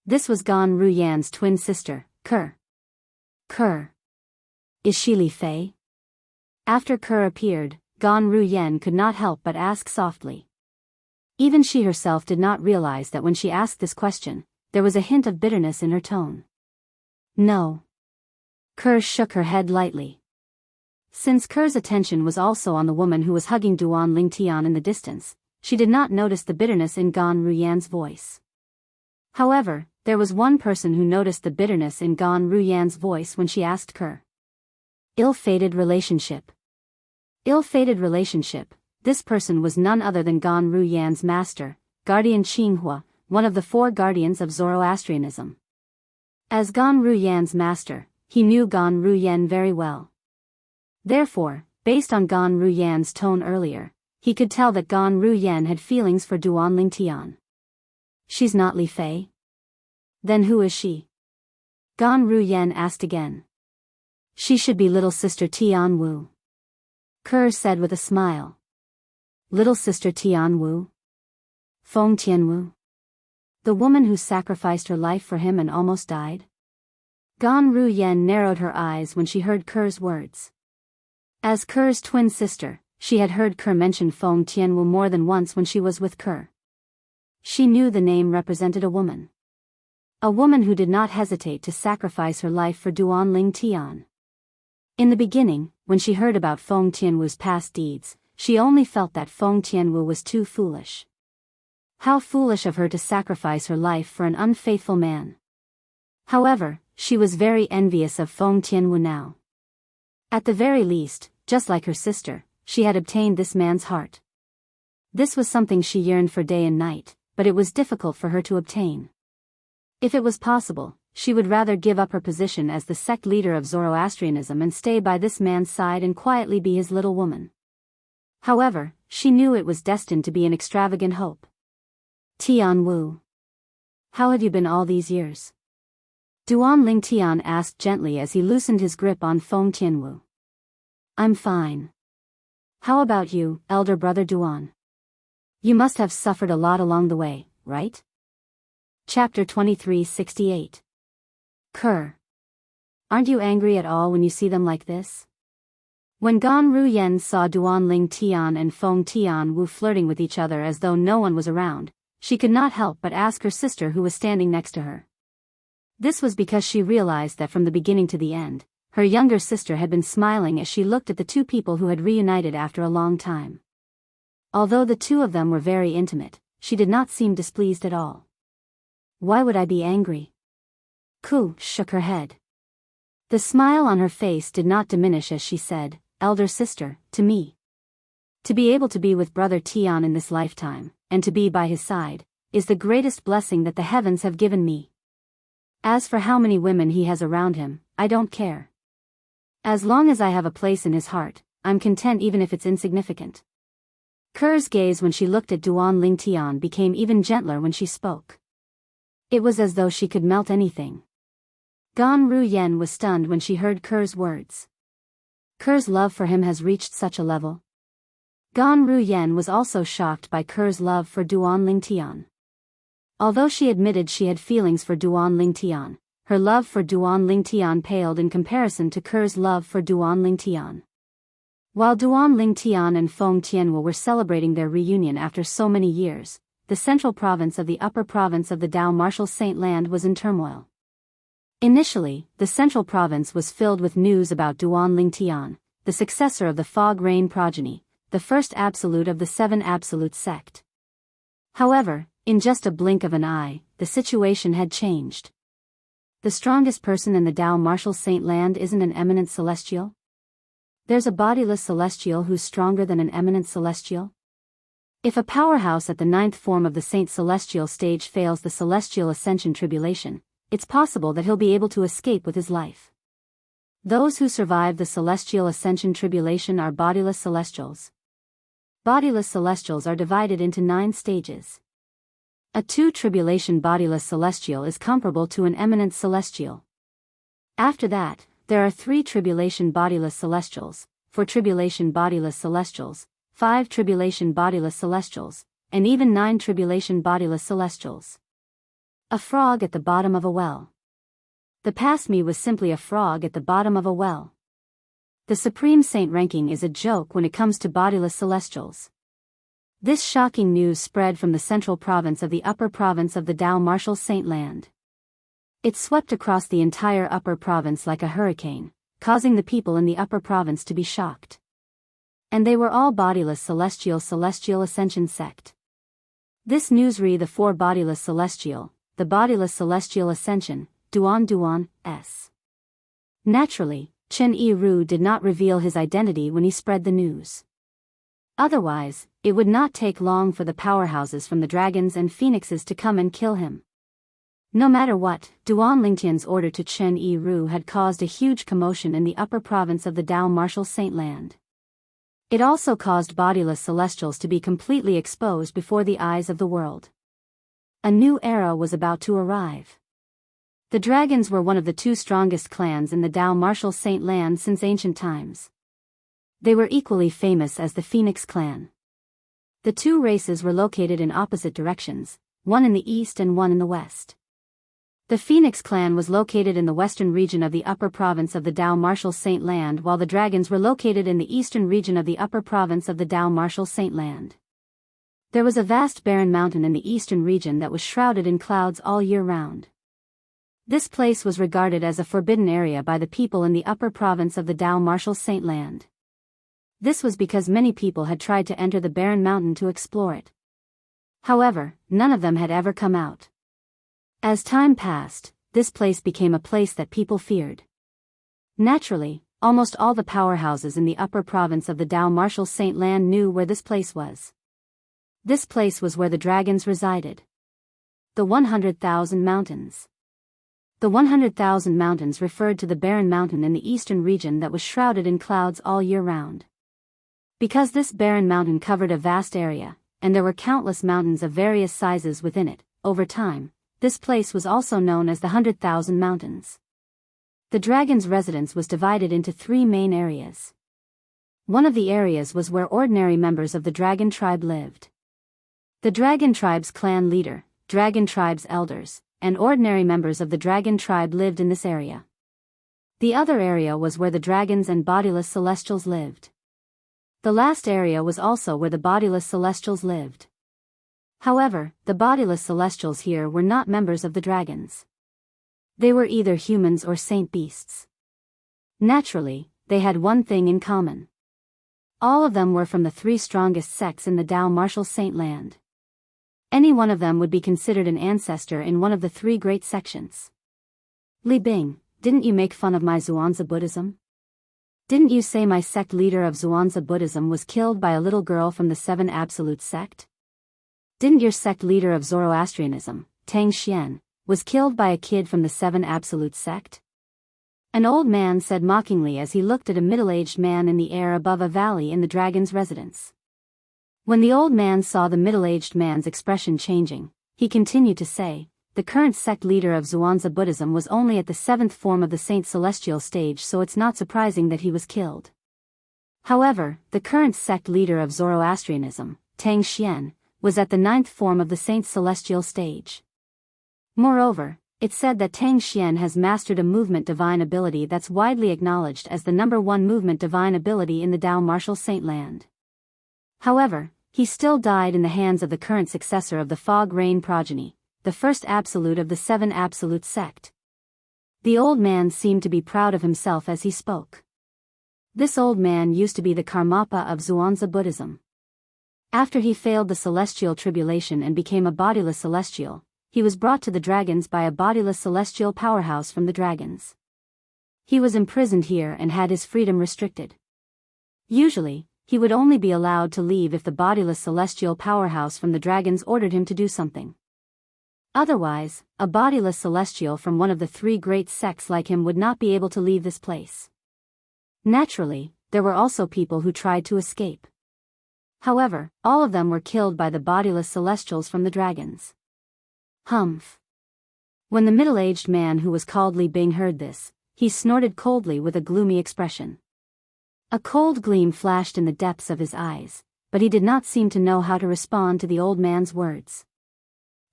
This was Gan Ruyen's twin sister, Ker. Is she Li Fei? After Ker appeared, Gan Ruyen could not help but ask softly. Even she herself did not realize that when she asked this question, there was a hint of bitterness in her tone. No. Ker shook her head lightly. Since Ker's attention was also on the woman who was hugging Duan Lingtian in the distance, she did not notice the bitterness in Gan Ruyen's voice. However, there was one person who noticed the bitterness in Gan Ruyen's voice when she asked Ker. Ill-fated relationship. Ill-fated relationship. This person was none other than Gan Ruyen's master, Guardian Qinghua, one of the four guardians of Zoroastrianism. As Gan Ruyen's master, he knew Gan Ruyen very well. Therefore, based on Gan Ruyen's tone earlier, he could tell that Gan Ruyen had feelings for Duan Lingtian. She's not Li Fei? Then who is she? Gan Ruyen asked again. She should be little sister Tianwu. Ker said with a smile. Little sister Tianwu? Feng Tianwu? The woman who sacrificed her life for him and almost died? Gan Ruyen narrowed her eyes when she heard Ker's words. As Ker's twin sister, she had heard Ker mention Feng Tianwu more than once when she was with Ker. She knew the name represented a woman. A woman who did not hesitate to sacrifice her life for Duan Lingtian. In the beginning, when she heard about Feng Tianwu's past deeds, she only felt that Feng Tianwu was too foolish. How foolish of her to sacrifice her life for an unfaithful man. However, she was very envious of Feng Tianwu now. At the very least, just like her sister, she had obtained this man's heart. This was something she yearned for day and night, but it was difficult for her to obtain. If it was possible, she would rather give up her position as the sect leader of Zoroastrianism and stay by this man's side and quietly be his little woman. However, she knew it was destined to be an extravagant hope. Tianwu. How have you been all these years? Duan Lingtian asked gently as he loosened his grip on Feng Tianwu. I'm fine. How about you, elder brother Duan? You must have suffered a lot along the way, right? Chapter 2368. Kerr. Aren't you angry at all when you see them like this? When Gan Ruyen saw Duan Ling Tian and Feng Tianwu flirting with each other as though no one was around, she could not help but ask her sister who was standing next to her. This was because she realized that from the beginning to the end, her younger sister had been smiling as she looked at the two people who had reunited after a long time. Although the two of them were very intimate, she did not seem displeased at all. Why would I be angry? Ku shook her head. The smile on her face did not diminish as she said, elder sister, to me. To be able to be with brother Tian in this lifetime, and to be by his side, is the greatest blessing that the heavens have given me. As for how many women he has around him, I don't care. As long as I have a place in his heart, I'm content even if it's insignificant. Kerr's gaze when she looked at Duan Lingtian became even gentler when she spoke. It was as though she could melt anything. Gan Ruyen was stunned when she heard Kerr's words. Kerr's love for him has reached such a level. Gan Ruyen was also shocked by Kerr's love for Duan Lingtian. Although she admitted she had feelings for Duan Lingtian, her love for Duan Lingtian paled in comparison to Kerr's love for Duan Lingtian. While Duan Lingtian and Feng Tianwu were celebrating their reunion after so many years, the central province of the upper province of the Dao Martial Saint Land was in turmoil. Initially, the central province was filled with news about Duan Lingtian, the successor of the Fog Rain progeny, the first absolute of the Seven Absolute sect. However, in just a blink of an eye, the situation had changed. The strongest person in the Dao Martial Saint Land isn't an eminent celestial? There's a bodiless celestial who's stronger than an eminent celestial? If a powerhouse at the ninth form of the Saint Celestial stage fails the Celestial Ascension Tribulation, it's possible that he'll be able to escape with his life. Those who survive the Celestial Ascension Tribulation are bodiless celestials. Bodiless celestials are divided into 9 stages. A 2 tribulation bodiless celestial is comparable to an eminent celestial. After that, there are 3 tribulation bodiless celestials, 4 tribulation bodiless celestials, 5 tribulation bodiless celestials, and even 9 tribulation bodiless celestials. A frog at the bottom of a well. The past me was simply a frog at the bottom of a well. The Supreme Saint ranking is a joke when it comes to bodiless celestials. This shocking news spread from the central province of the upper province of the Dao Martial Saint Land. It swept across the entire upper province like a hurricane, causing the people in the upper province to be shocked. And they were all bodiless Celestial Ascension sect. This news re the 4 bodiless celestial, the bodiless Celestial Ascension, Duan S. Naturally, Chen Yiru did not reveal his identity when he spread the news. Otherwise, it would not take long for the powerhouses from the dragons and phoenixes to come and kill him. No matter what, Duan Lingtian's order to Chen Yiru had caused a huge commotion in the upper province of the Dao Martial Saint Land. It also caused bodiless celestials to be completely exposed before the eyes of the world. A new era was about to arrive. The dragons were one of the 2 strongest clans in the Dao Martial Saint Land since ancient times. They were equally famous as the Phoenix clan. The 2 races were located in opposite directions, one in the east and one in the west. The Phoenix clan was located in the western region of the upper province of the Dao Martial Saint Land, while the dragons were located in the eastern region of the upper province of the Dao Martial Saint Land. There was a vast barren mountain in the eastern region that was shrouded in clouds all year round. This place was regarded as a forbidden area by the people in the upper province of the Dao Martial Saint Land. This was because many people had tried to enter the barren mountain to explore it. However, none of them had ever come out. As time passed, this place became a place that people feared. Naturally, almost all the powerhouses in the upper province of the Dao Martial Saint Land knew where this place was. This place was where the dragons resided. The 100,000 Mountains. The 100,000 Mountains referred to the barren mountain in the eastern region that was shrouded in clouds all year round. Because this barren mountain covered a vast area, and there were countless mountains of various sizes within it, over time, This place was also known as the 100,000 Mountains. The dragon's residence was divided into 3 main areas. One of the areas was where ordinary members of the dragon tribe lived. The dragon tribe's clan leader, dragon tribe's elders, and ordinary members of the dragon tribe lived in this area. The other area was where the dragons and bodiless celestials lived. The last area was also where the bodiless celestials lived. However, the bodiless celestials here were not members of the dragons. They were either humans or saint beasts. Naturally, they had one thing in common. All of them were from the 3 strongest sects in the Dao martial saint land. Any one of them would be considered an ancestor in one of the 3 great sections. Li Bing, didn't you make fun of my Zhuangzi Buddhism? Didn't you say my sect leader of Zhuangzi Buddhism was killed by a little girl from the 7 Absolute sect? Didn't your sect leader of Zoroastrianism, Tang Xian, was killed by a kid from the 7 Absolute sect? An old man said mockingly as he looked at a middle-aged man in the air above a valley in the dragon's residence. When the old man saw the middle-aged man's expression changing, he continued to say, the current sect leader of Zhuangzi Buddhism was only at the 7th form of the Saint Celestial stage, so it's not surprising that he was killed. However, the current sect leader of Zoroastrianism, Tang Xian, was at the 9th form of the Saint Celestial stage. Moreover, it's said that Tang Xian has mastered a movement divine ability that's widely acknowledged as the #1 movement divine ability in the Dao martial saint land. However, he still died in the hands of the current successor of the Fog Rain progeny, the first absolute of the 7 Absolute sect. The old man seemed to be proud of himself as he spoke. This old man used to be the Karmapa of Zhuangzi Buddhism. After he failed the celestial tribulation and became a bodiless celestial, he was brought to the dragons by a bodiless celestial powerhouse from the dragons. He was imprisoned here and had his freedom restricted. Usually, he would only be allowed to leave if the bodiless celestial powerhouse from the dragons ordered him to do something. Otherwise, a bodiless celestial from one of the 3 great sects like him would not be able to leave this place. Naturally, there were also people who tried to escape. However, all of them were killed by the bodiless celestials from the dragons. Humph. When the middle-aged man who was called Li Bing heard this, he snorted coldly with a gloomy expression. A cold gleam flashed in the depths of his eyes, but he did not seem to know how to respond to the old man's words.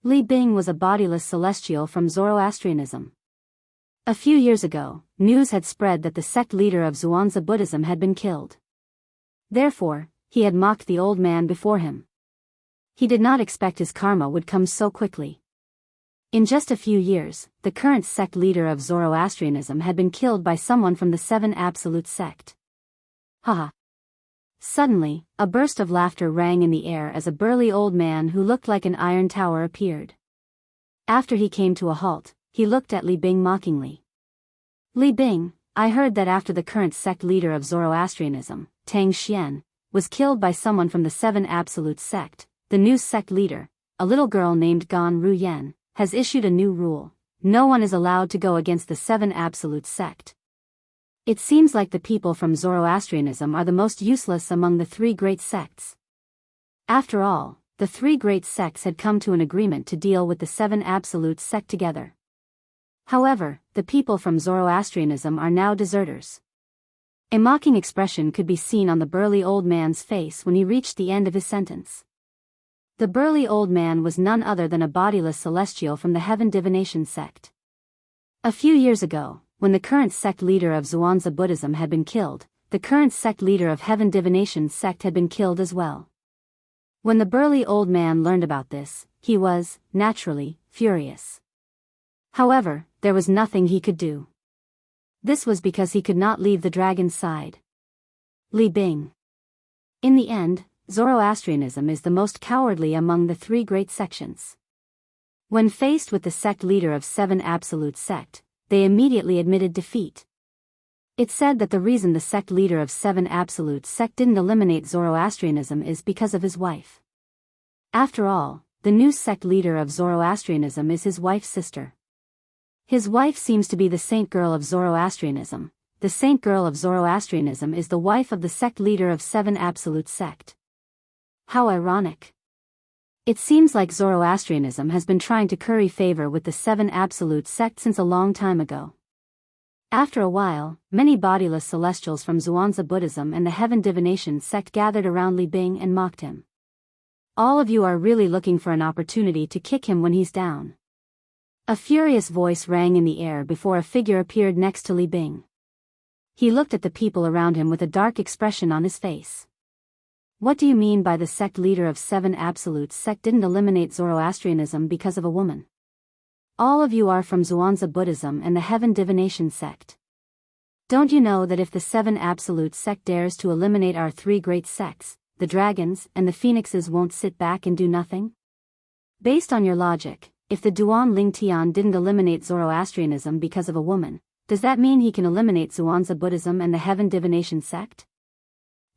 Li Bing was a bodiless celestial from Zoroastrianism. A few years ago, news had spread that the sect leader of Zhuangzi Buddhism had been killed. Therefore, he had mocked the old man before him. He did not expect his karma would come so quickly. In just a few years, the current sect leader of Zoroastrianism had been killed by someone from the 7 Absolute sect. Haha. Suddenly, a burst of laughter rang in the air as a burly old man who looked like an iron tower appeared. After he came to a halt, he looked at Li Bing mockingly. Li Bing, I heard that after the current sect leader of Zoroastrianism, Tang Xian, was killed by someone from the 7 Absolute sect, the new sect leader, a little girl named Gan Ruyen, has issued a new rule. No one is allowed to go against the 7 Absolute sect. It seems like the people from Zoroastrianism are the most useless among the 3 great sects. After all, the 3 great sects had come to an agreement to deal with the 7 Absolute sect together. However, the people from Zoroastrianism are now deserters. A mocking expression could be seen on the burly old man's face when he reached the end of his sentence. The burly old man was none other than a bodiless celestial from the Heaven Divination sect. A few years ago, when the current sect leader of Zhuangzi Buddhism had been killed, the current sect leader of Heaven Divination sect had been killed as well. When the burly old man learned about this, he was, naturally, furious. However, there was nothing he could do. This was because he could not leave the dragon's side. Li Bing. In the end, Zoroastrianism is the most cowardly among the 3 great sections. When faced with the sect leader of 7 Absolute sect, they immediately admitted defeat. It's said that the reason the sect leader of 7 Absolute sect didn't eliminate Zoroastrianism is because of his wife. After all, the new sect leader of Zoroastrianism is his wife's sister. His wife seems to be the saint girl of Zoroastrianism. The saint girl of Zoroastrianism is the wife of the sect leader of 7 Absolute sect. How ironic. It seems like Zoroastrianism has been trying to curry favor with the Seven Absolute sect since a long time ago. After a while, many bodiless celestials from Zhuangzi Buddhism and the Heaven Divination sect gathered around Li Bing and mocked him. All of you are really looking for an opportunity to kick him when he's down. A furious voice rang in the air before a figure appeared next to Li Bing. He looked at the people around him with a dark expression on his face. What do you mean by the sect leader of Seven Absolutes sect didn't eliminate Zoroastrianism because of a woman? All of you are from Zhuangzi Buddhism and the Heaven Divination sect. Don't you know that if the Seven Absolute sect dares to eliminate our three great sects, the dragons and the phoenixes won't sit back and do nothing? Based on your logic, if the Duan Ling Tian didn't eliminate Zoroastrianism because of a woman, does that mean he can eliminate Zhuangzi Buddhism and the Heaven Divination sect?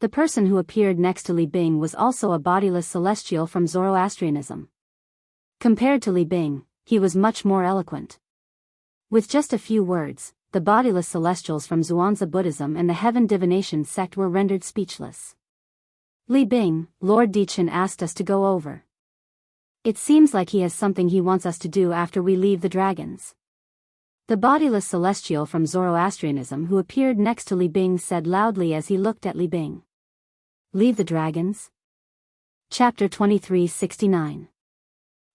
The person who appeared next to Li Bing was also a bodiless celestial from Zoroastrianism. Compared to Li Bing, he was much more eloquent. With just a few words, the bodiless celestials from Zhuangzi Buddhism and the Heaven Divination sect were rendered speechless. Li Bing, Lord Dichen asked us to go over. It seems like he has something he wants us to do after we leave the dragons. The bodiless celestial from Zoroastrianism who appeared next to Li Bing said loudly as he looked at Li Bing. Leave the dragons? Chapter 2369.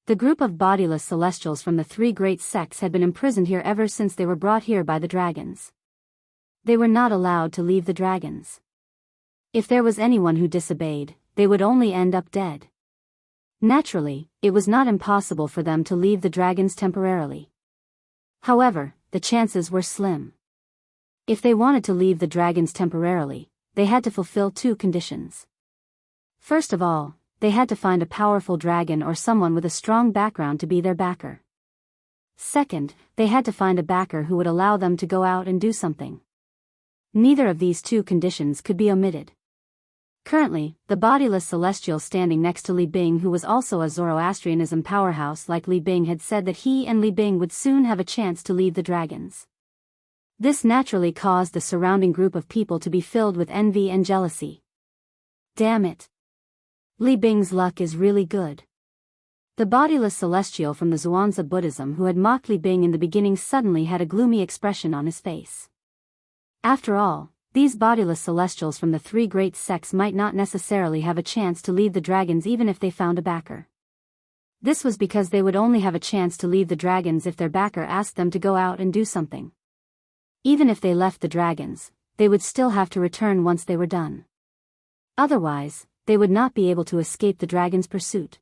The group of bodiless celestials from the three great sects had been imprisoned here ever since they were brought here by the dragons. They were not allowed to leave the dragons. If there was anyone who disobeyed, they would only end up dead. Naturally, it was not impossible for them to leave the dragons temporarily. However, the chances were slim. If they wanted to leave the dragons temporarily, they had to fulfill two conditions. First of all, they had to find a powerful dragon or someone with a strong background to be their backer. Second, they had to find a backer who would allow them to go out and do something. Neither of these two conditions could be omitted. Currently, the bodiless celestial standing next to Li Bing, who was also a Zoroastrianism powerhouse like Li Bing, had said that he and Li Bing would soon have a chance to leave the dragons. This naturally caused the surrounding group of people to be filled with envy and jealousy. Damn it! Li Bing's luck is really good. The bodiless celestial from the Zhuangzi Buddhism who had mocked Li Bing in the beginning suddenly had a gloomy expression on his face. After all, these bodiless celestials from the three great sects might not necessarily have a chance to leave the dragons even if they found a backer. This was because they would only have a chance to leave the dragons if their backer asked them to go out and do something. Even if they left the dragons, they would still have to return once they were done. Otherwise, they would not be able to escape the dragon's pursuit.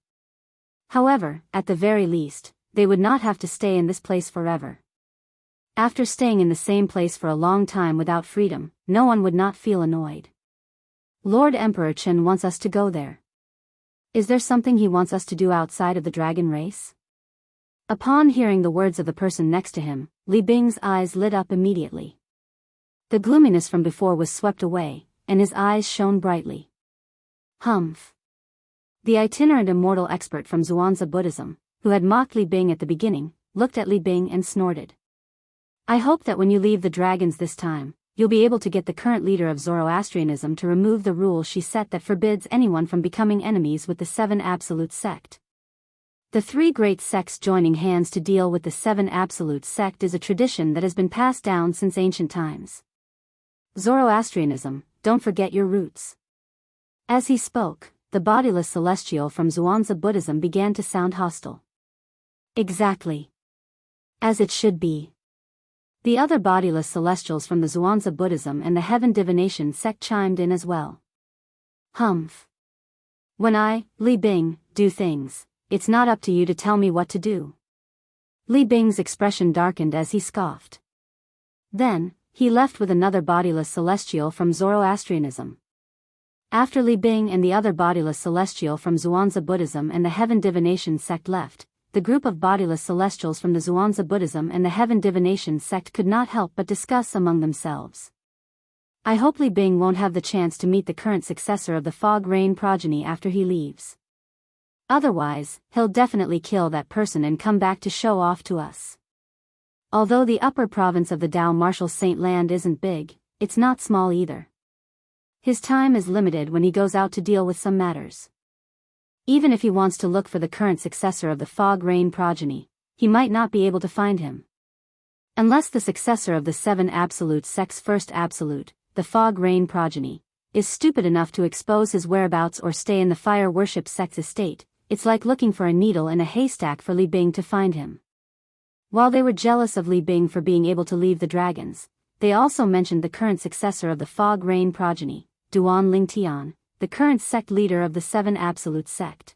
However, at the very least, they would not have to stay in this place forever. After staying in the same place for a long time without freedom, no one would not feel annoyed. Lord Emperor Chen wants us to go there. Is there something he wants us to do outside of the dragon race? Upon hearing the words of the person next to him, Li Bing's eyes lit up immediately. The gloominess from before was swept away, and his eyes shone brightly. Humph. The itinerant immortal expert from Zhuangzi Buddhism, who had mocked Li Bing at the beginning, looked at Li Bing and snorted. I hope that when you leave the dragons this time, you'll be able to get the current leader of Zoroastrianism to remove the rule she set that forbids anyone from becoming enemies with the Seven Absolute sect. The three great sects joining hands to deal with the Seven Absolute sect is a tradition that has been passed down since ancient times. Zoroastrianism, don't forget your roots. As he spoke, the bodiless celestial from Zhuangzi Buddhism began to sound hostile. Exactly. As it should be. The other bodiless celestials from the Zhuangzi Buddhism and the Heaven Divination sect chimed in as well. Humph. When I, Li Bing, do things, it's not up to you to tell me what to do. Li Bing's expression darkened as he scoffed. Then, he left with another bodiless celestial from Zoroastrianism. After Li Bing and the other bodiless celestial from Zhuangzi Buddhism and the Heaven Divination sect left, the group of bodiless celestials from the Zhuangzi Buddhism and the Heaven Divination sect could not help but discuss among themselves. I hope Li Bing won't have the chance to meet the current successor of the Fog Rain progeny after he leaves. Otherwise, he'll definitely kill that person and come back to show off to us. Although the upper province of the Dao Martial Saint Land isn't big, it's not small either. His time is limited when he goes out to deal with some matters. Even if he wants to look for the current successor of the Fog Rain progeny, he might not be able to find him. Unless the successor of the 7 Absolute Sect's first Absolute, the Fog Rain progeny, is stupid enough to expose his whereabouts or stay in the Fire Worship Sect's estate, it's like looking for a needle in a haystack for Li Bing to find him. While they were jealous of Li Bing for being able to leave the dragons, they also mentioned the current successor of the Fog Rain progeny, Duan Lingtian, the current sect leader of the 7 Absolute Sect.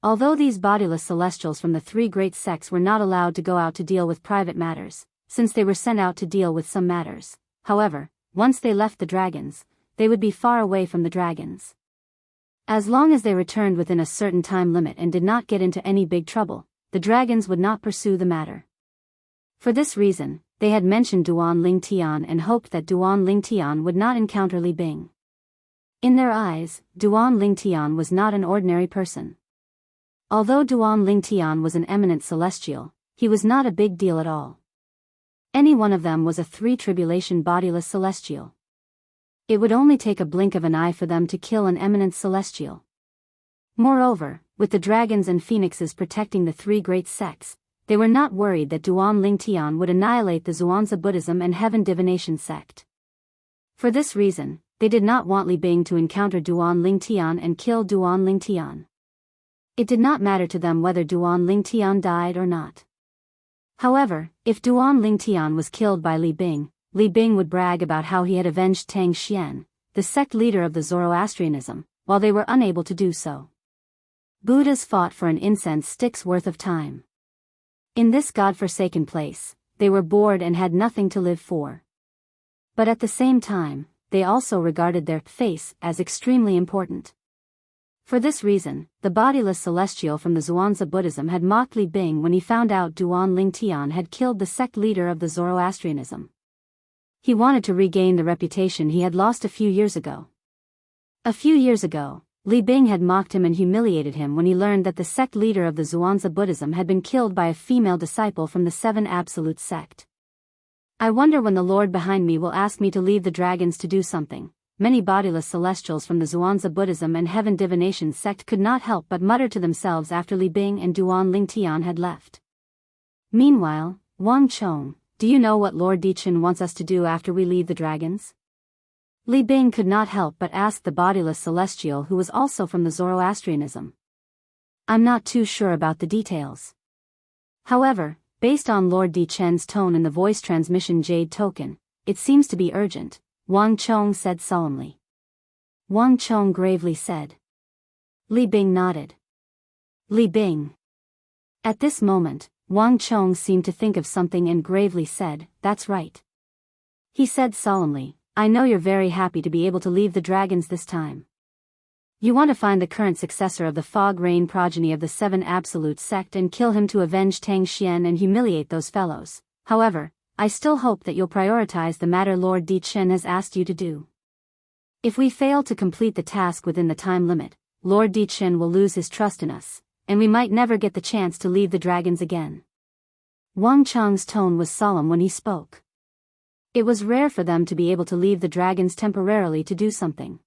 Although these bodiless celestials from the 3 great sects were not allowed to go out to deal with private matters, since they were sent out to deal with some matters, however, once they left the dragons, they would be far away from the dragons. As long as they returned within a certain time limit and did not get into any big trouble, the dragons would not pursue the matter. For this reason, they had mentioned Duan Lingtian and hoped that Duan Lingtian would not encounter Li Bing. In their eyes, Duan Lingtian was not an ordinary person. Although Duan Lingtian was an eminent celestial, he was not a big deal at all. Any one of them was a 3 tribulation bodiless celestial. It would only take a blink of an eye for them to kill an eminent celestial. Moreover, with the dragons and phoenixes protecting the 3 great sects, they were not worried that Duan Lingtian would annihilate the Zhuangzi Buddhism and Heaven Divination sect. For this reason, they did not want Li Bing to encounter Duan Lingtian and kill Duan Lingtian. It did not matter to them whether Duan Lingtian died or not. However, if Duan Lingtian was killed by Li Bing would brag about how he had avenged Tang Xian, the sect leader of the Zoroastrianism, while they were unable to do so. Buddhas fought for an incense stick's worth of time. In this god-forsaken place, they were bored and had nothing to live for. But at the same time, they also regarded their face as extremely important. For this reason, the bodiless celestial from the Zhuangzi Buddhism had mocked Li Bing when he found out Duan Lingtian had killed the sect leader of the Zoroastrianism. He wanted to regain the reputation he had lost a few years ago. A few years ago, Li Bing had mocked him and humiliated him when he learned that the sect leader of the Zhuangzi Buddhism had been killed by a female disciple from the 7 Absolute Sect. I wonder when the Lord behind me will ask me to leave the dragons to do something. Many bodiless celestials from the Zhuangzi Buddhism and Heaven Divination sect could not help but mutter to themselves after Li Bing and Duan Lingtian had left. Meanwhile, Wang Chong, do you know what Lord Dichen wants us to do after we leave the dragons? Li Bing could not help but ask the bodiless celestial who was also from the Zoroastrianism. I'm not too sure about the details. However, based on Lord Dichen's tone in the voice transmission jade token, it seems to be urgent, Wang Chong said solemnly. Wang Chong gravely said. Li Bing nodded. Li Bing. At this moment, Wang Chong seemed to think of something and gravely said, that's right. He said solemnly, I know you're very happy to be able to leave the dragons this time. You want to find the current successor of the Fog Rain progeny of the 7 Absolute Sect and kill him to avenge Tang Xian and humiliate those fellows. However, I still hope that you'll prioritize the matter Lord Dichen has asked you to do. If we fail to complete the task within the time limit, Lord Dichen will lose his trust in us, and we might never get the chance to leave the dragons again. Wang Chong's tone was solemn when he spoke. It was rare for them to be able to leave the dragons temporarily to do something.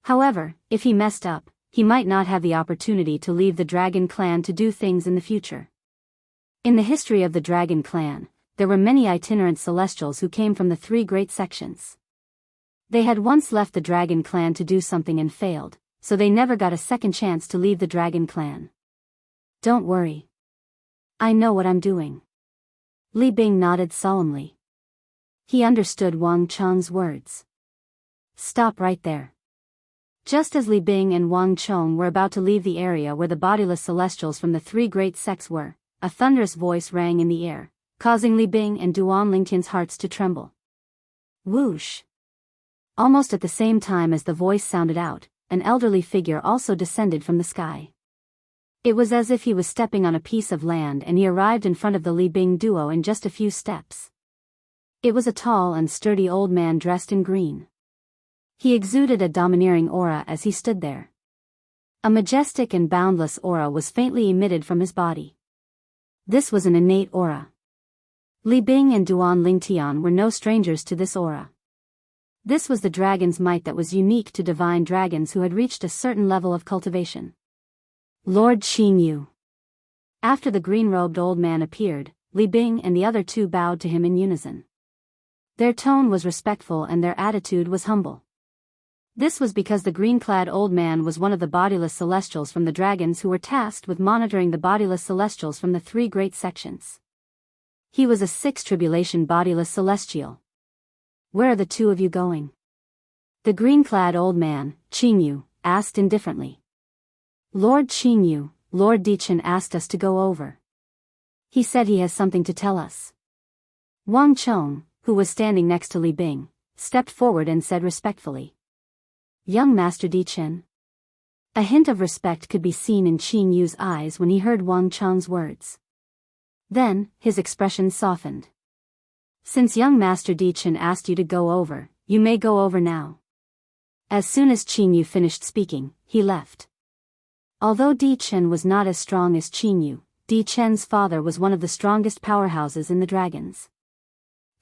However, if he messed up, he might not have the opportunity to leave the dragon clan to do things in the future. In the history of the dragon clan, there were many itinerant celestials who came from the 3 great sections. They had once left the dragon clan to do something and failed, so they never got a second chance to leave the dragon clan. Don't worry. I know what I'm doing. Li Bing nodded solemnly. He understood Wang Chong's words. Stop right there. Just as Li Bing and Wang Chong were about to leave the area where the bodiless celestials from the 3 great sects were, a thunderous voice rang in the air, causing Li Bing and Duan Lingtian's hearts to tremble. Whoosh! Almost at the same time as the voice sounded out, an elderly figure also descended from the sky. It was as if he was stepping on a piece of land and he arrived in front of the Li Bing duo in just a few steps. It was a tall and sturdy old man dressed in green. He exuded a domineering aura as he stood there. A majestic and boundless aura was faintly emitted from his body. This was an innate aura. Li Bing and Duan Lingtian were no strangers to this aura. This was the dragon's might that was unique to divine dragons who had reached a certain level of cultivation. Lord Qingyu. After the green-robed old man appeared, Li Bing and the other two bowed to him in unison. Their tone was respectful and their attitude was humble. This was because the green-clad old man was one of the bodiless celestials from the dragons who were tasked with monitoring the bodiless celestials from the three great sections. He was a sixth tribulation bodiless celestial. Where are the two of you going? The green-clad old man, Qingyu, asked indifferently. Lord Qingyu, Lord Dichen asked us to go over. He said he has something to tell us. Wang Chong, who was standing next to Li Bing, stepped forward and said respectfully. Young Master Dichen. A hint of respect could be seen in Qingyu's eyes when he heard Wang Chong's words. Then, his expression softened. Since young Master Dichen asked you to go over, you may go over now. As soon as Qingyu finished speaking, he left. Although Dichen was not as strong as Qingyu, Dichen's father was one of the strongest powerhouses in the dragons.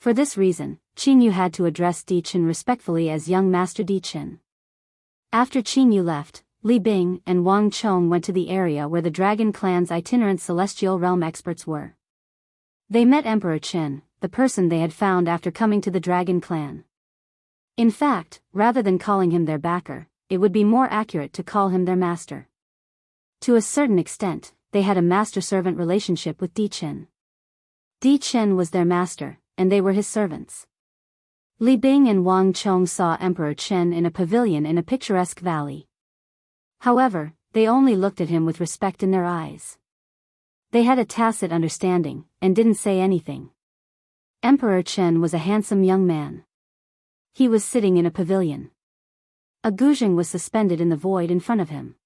For this reason, Qingyu had to address Dichen respectfully as young Master Dichen. After Qingyu left, Li Bing and Wang Chong went to the area where the dragon clan's itinerant celestial realm experts were. They met Emperor Chen, the person they had found after coming to the dragon clan. In fact, rather than calling him their backer, it would be more accurate to call him their master. To a certain extent, they had a master-servant relationship with Dichen. Dichen was their master, and they were his servants. Li Bing and Wang Chong saw Emperor Chen in a pavilion in a picturesque valley. However, they only looked at him with respect in their eyes. They had a tacit understanding, and didn't say anything. Emperor Chen was a handsome young man. He was sitting in a pavilion. A guzheng was suspended in the void in front of him.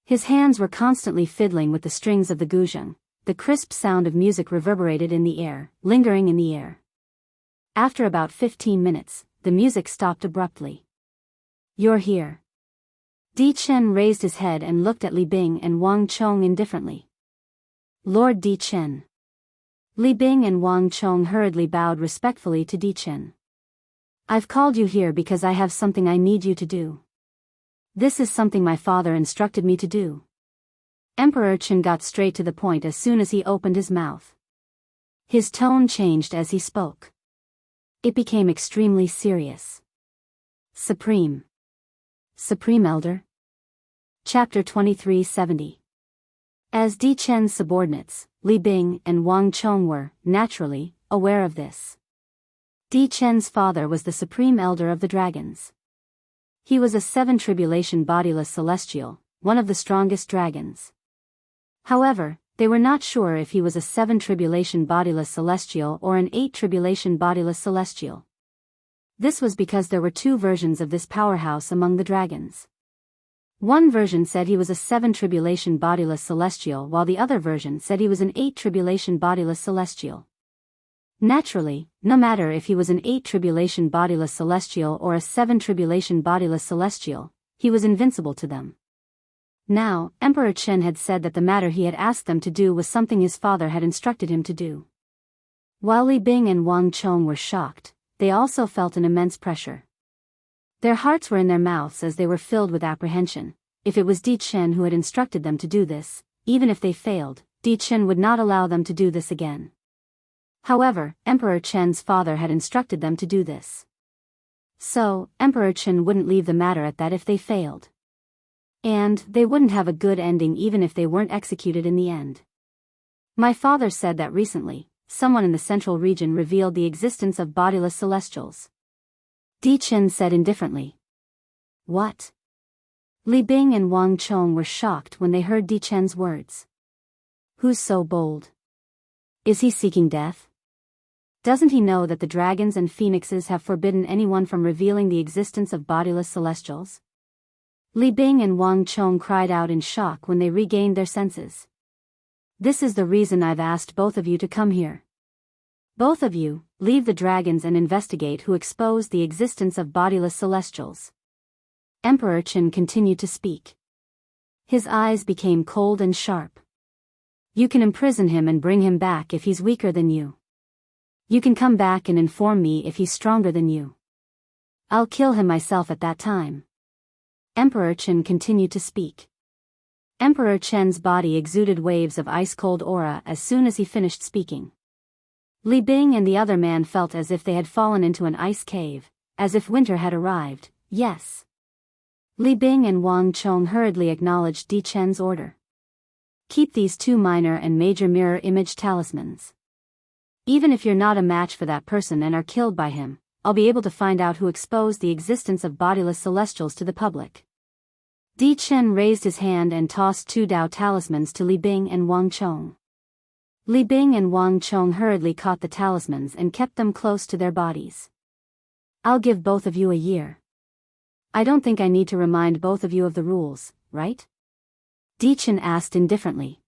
His hands were constantly fiddling with the strings of the guzheng. The crisp sound of music reverberated in the air, lingering in the air. After about 15 minutes, the music stopped abruptly. You're here. Dichen raised his head and looked at Li Bing and Wang Chong indifferently. Lord Dichen. Li Bing and Wang Chong hurriedly bowed respectfully to Dichen. I've called you here because I have something I need you to do. This is something my father instructed me to do. Emperor Chen got straight to the point as soon as he opened his mouth. His tone changed as he spoke. It became extremely serious. Supreme Elder. Chapter 2370. As Dichen's subordinates, Li Bing and Wang Chong were, naturally, aware of this. Dichen's father was the Supreme Elder of the Dragons. He was a 7 tribulation bodiless celestial, one of the strongest dragons. However, they were not sure if he was a 7 tribulation bodiless celestial or an 8 tribulation bodiless celestial. This was because there were two versions of this powerhouse among the dragons. One version said he was a 7 tribulation bodiless celestial while the other version said he was an 8 tribulation bodiless celestial. Naturally, no matter if he was an 8 tribulation bodiless celestial or a 7 tribulation bodiless celestial, he was invincible to them. Now, Emperor Chen had said that the matter he had asked them to do was something his father had instructed him to do. While Li Bing and Wang Chong were shocked, they also felt an immense pressure. Their hearts were in their mouths as they were filled with apprehension. If it was Dichen who had instructed them to do this, even if they failed, Dichen would not allow them to do this again. However, Emperor Chen's father had instructed them to do this. So, Emperor Chen wouldn't leave the matter at that if they failed. And they wouldn't have a good ending even if they weren't executed in the end. My father said that recently, someone in the central region revealed the existence of bodiless celestials. Dichen said indifferently. What? Li Bing and Wang Chong were shocked when they heard Dichen's words. Who's so bold? Is he seeking death? Doesn't he know that the dragons and phoenixes have forbidden anyone from revealing the existence of bodiless celestials? Li Bing and Wang Chong cried out in shock when they regained their senses. This is the reason I've asked both of you to come here. Both of you, leave the dragons and investigate who exposed the existence of bodiless celestials. Emperor Chen continued to speak. His eyes became cold and sharp. You can imprison him and bring him back if he's weaker than you. You can come back and inform me if he's stronger than you. I'll kill him myself at that time. Emperor Chen continued to speak. Emperor Chen's body exuded waves of ice-cold aura as soon as he finished speaking. Li Bing and the other man felt as if they had fallen into an ice cave, as if winter had arrived. Yes. Li Bing and Wang Chong hurriedly acknowledged Di Chen's order. Keep these 2 minor and major mirror image talismans. Even if you're not a match for that person and are killed by him, I'll be able to find out who exposed the existence of bodiless celestials to the public. Di Chen raised his hand and tossed 2 Dao talismans to Li Bing and Wang Chong. Li Bing and Wang Chong hurriedly caught the talismans and kept them close to their bodies. I'll give both of you a year. I don't think I need to remind both of you of the rules, right? Di Chen asked indifferently.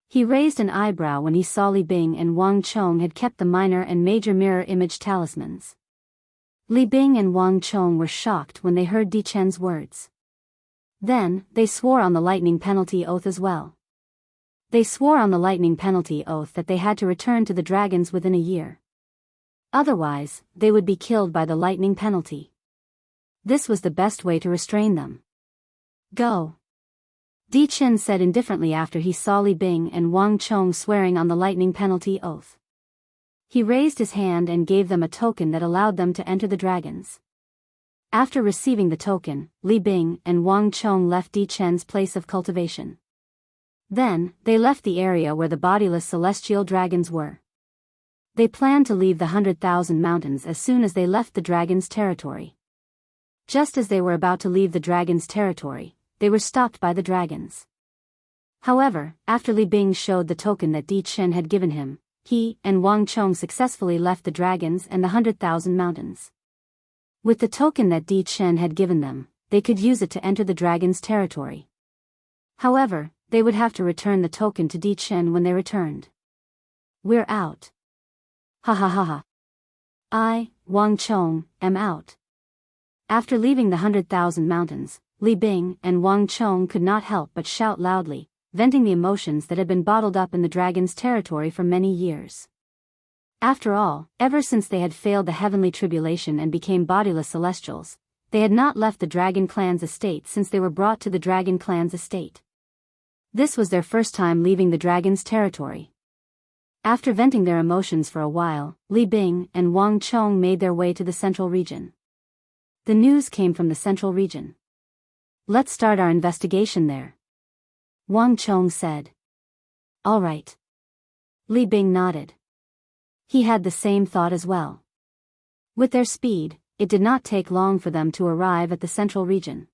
He raised an eyebrow when he saw Li Bing and Wang Chong had kept the minor and major mirror image talismans. Li Bing and Wang Chong were shocked when they heard Di Chen's words. Then, they swore on the lightning penalty oath as well. They swore on the lightning penalty oath that they had to return to the dragons within a year. Otherwise, they would be killed by the lightning penalty. This was the best way to restrain them. Go. Di Chen said indifferently after he saw Li Bing and Wang Chong swearing on the lightning penalty oath. He raised his hand and gave them a token that allowed them to enter the dragons. After receiving the token, Li Bing and Wang Chong left Di Chen's place of cultivation. Then, they left the area where the bodiless celestial dragons were. They planned to leave the 100,000 mountains as soon as they left the dragon's territory. Just as they were about to leave the dragon's territory, they were stopped by the dragons. However, after Li Bing showed the token that Di Chen had given him, he and Wang Chong successfully left the dragons and the 100,000 mountains. With the token that Di Chen had given them, they could use it to enter the dragon's territory. However, they would have to return the token to Di Chen when they returned. We're out. Ha ha ha ha. I, Wang Chong, am out. After leaving the 100,000 mountains, Li Bing and Wang Chong could not help but shout loudly, venting the emotions that had been bottled up in the dragon's territory for many years. After all, ever since they had failed the heavenly tribulation and became bodiless celestials, they had not left the Dragon Clan's estate since they were brought to the Dragon Clan's estate. This was their first time leaving the dragon's territory. After venting their emotions for a while, Li Bing and Wang Chong made their way to the central region. The news came from the central region. Let's start our investigation there. Wang Chong said. All right. Li Bing nodded. He had the same thought as well. With their speed, it did not take long for them to arrive at the central region.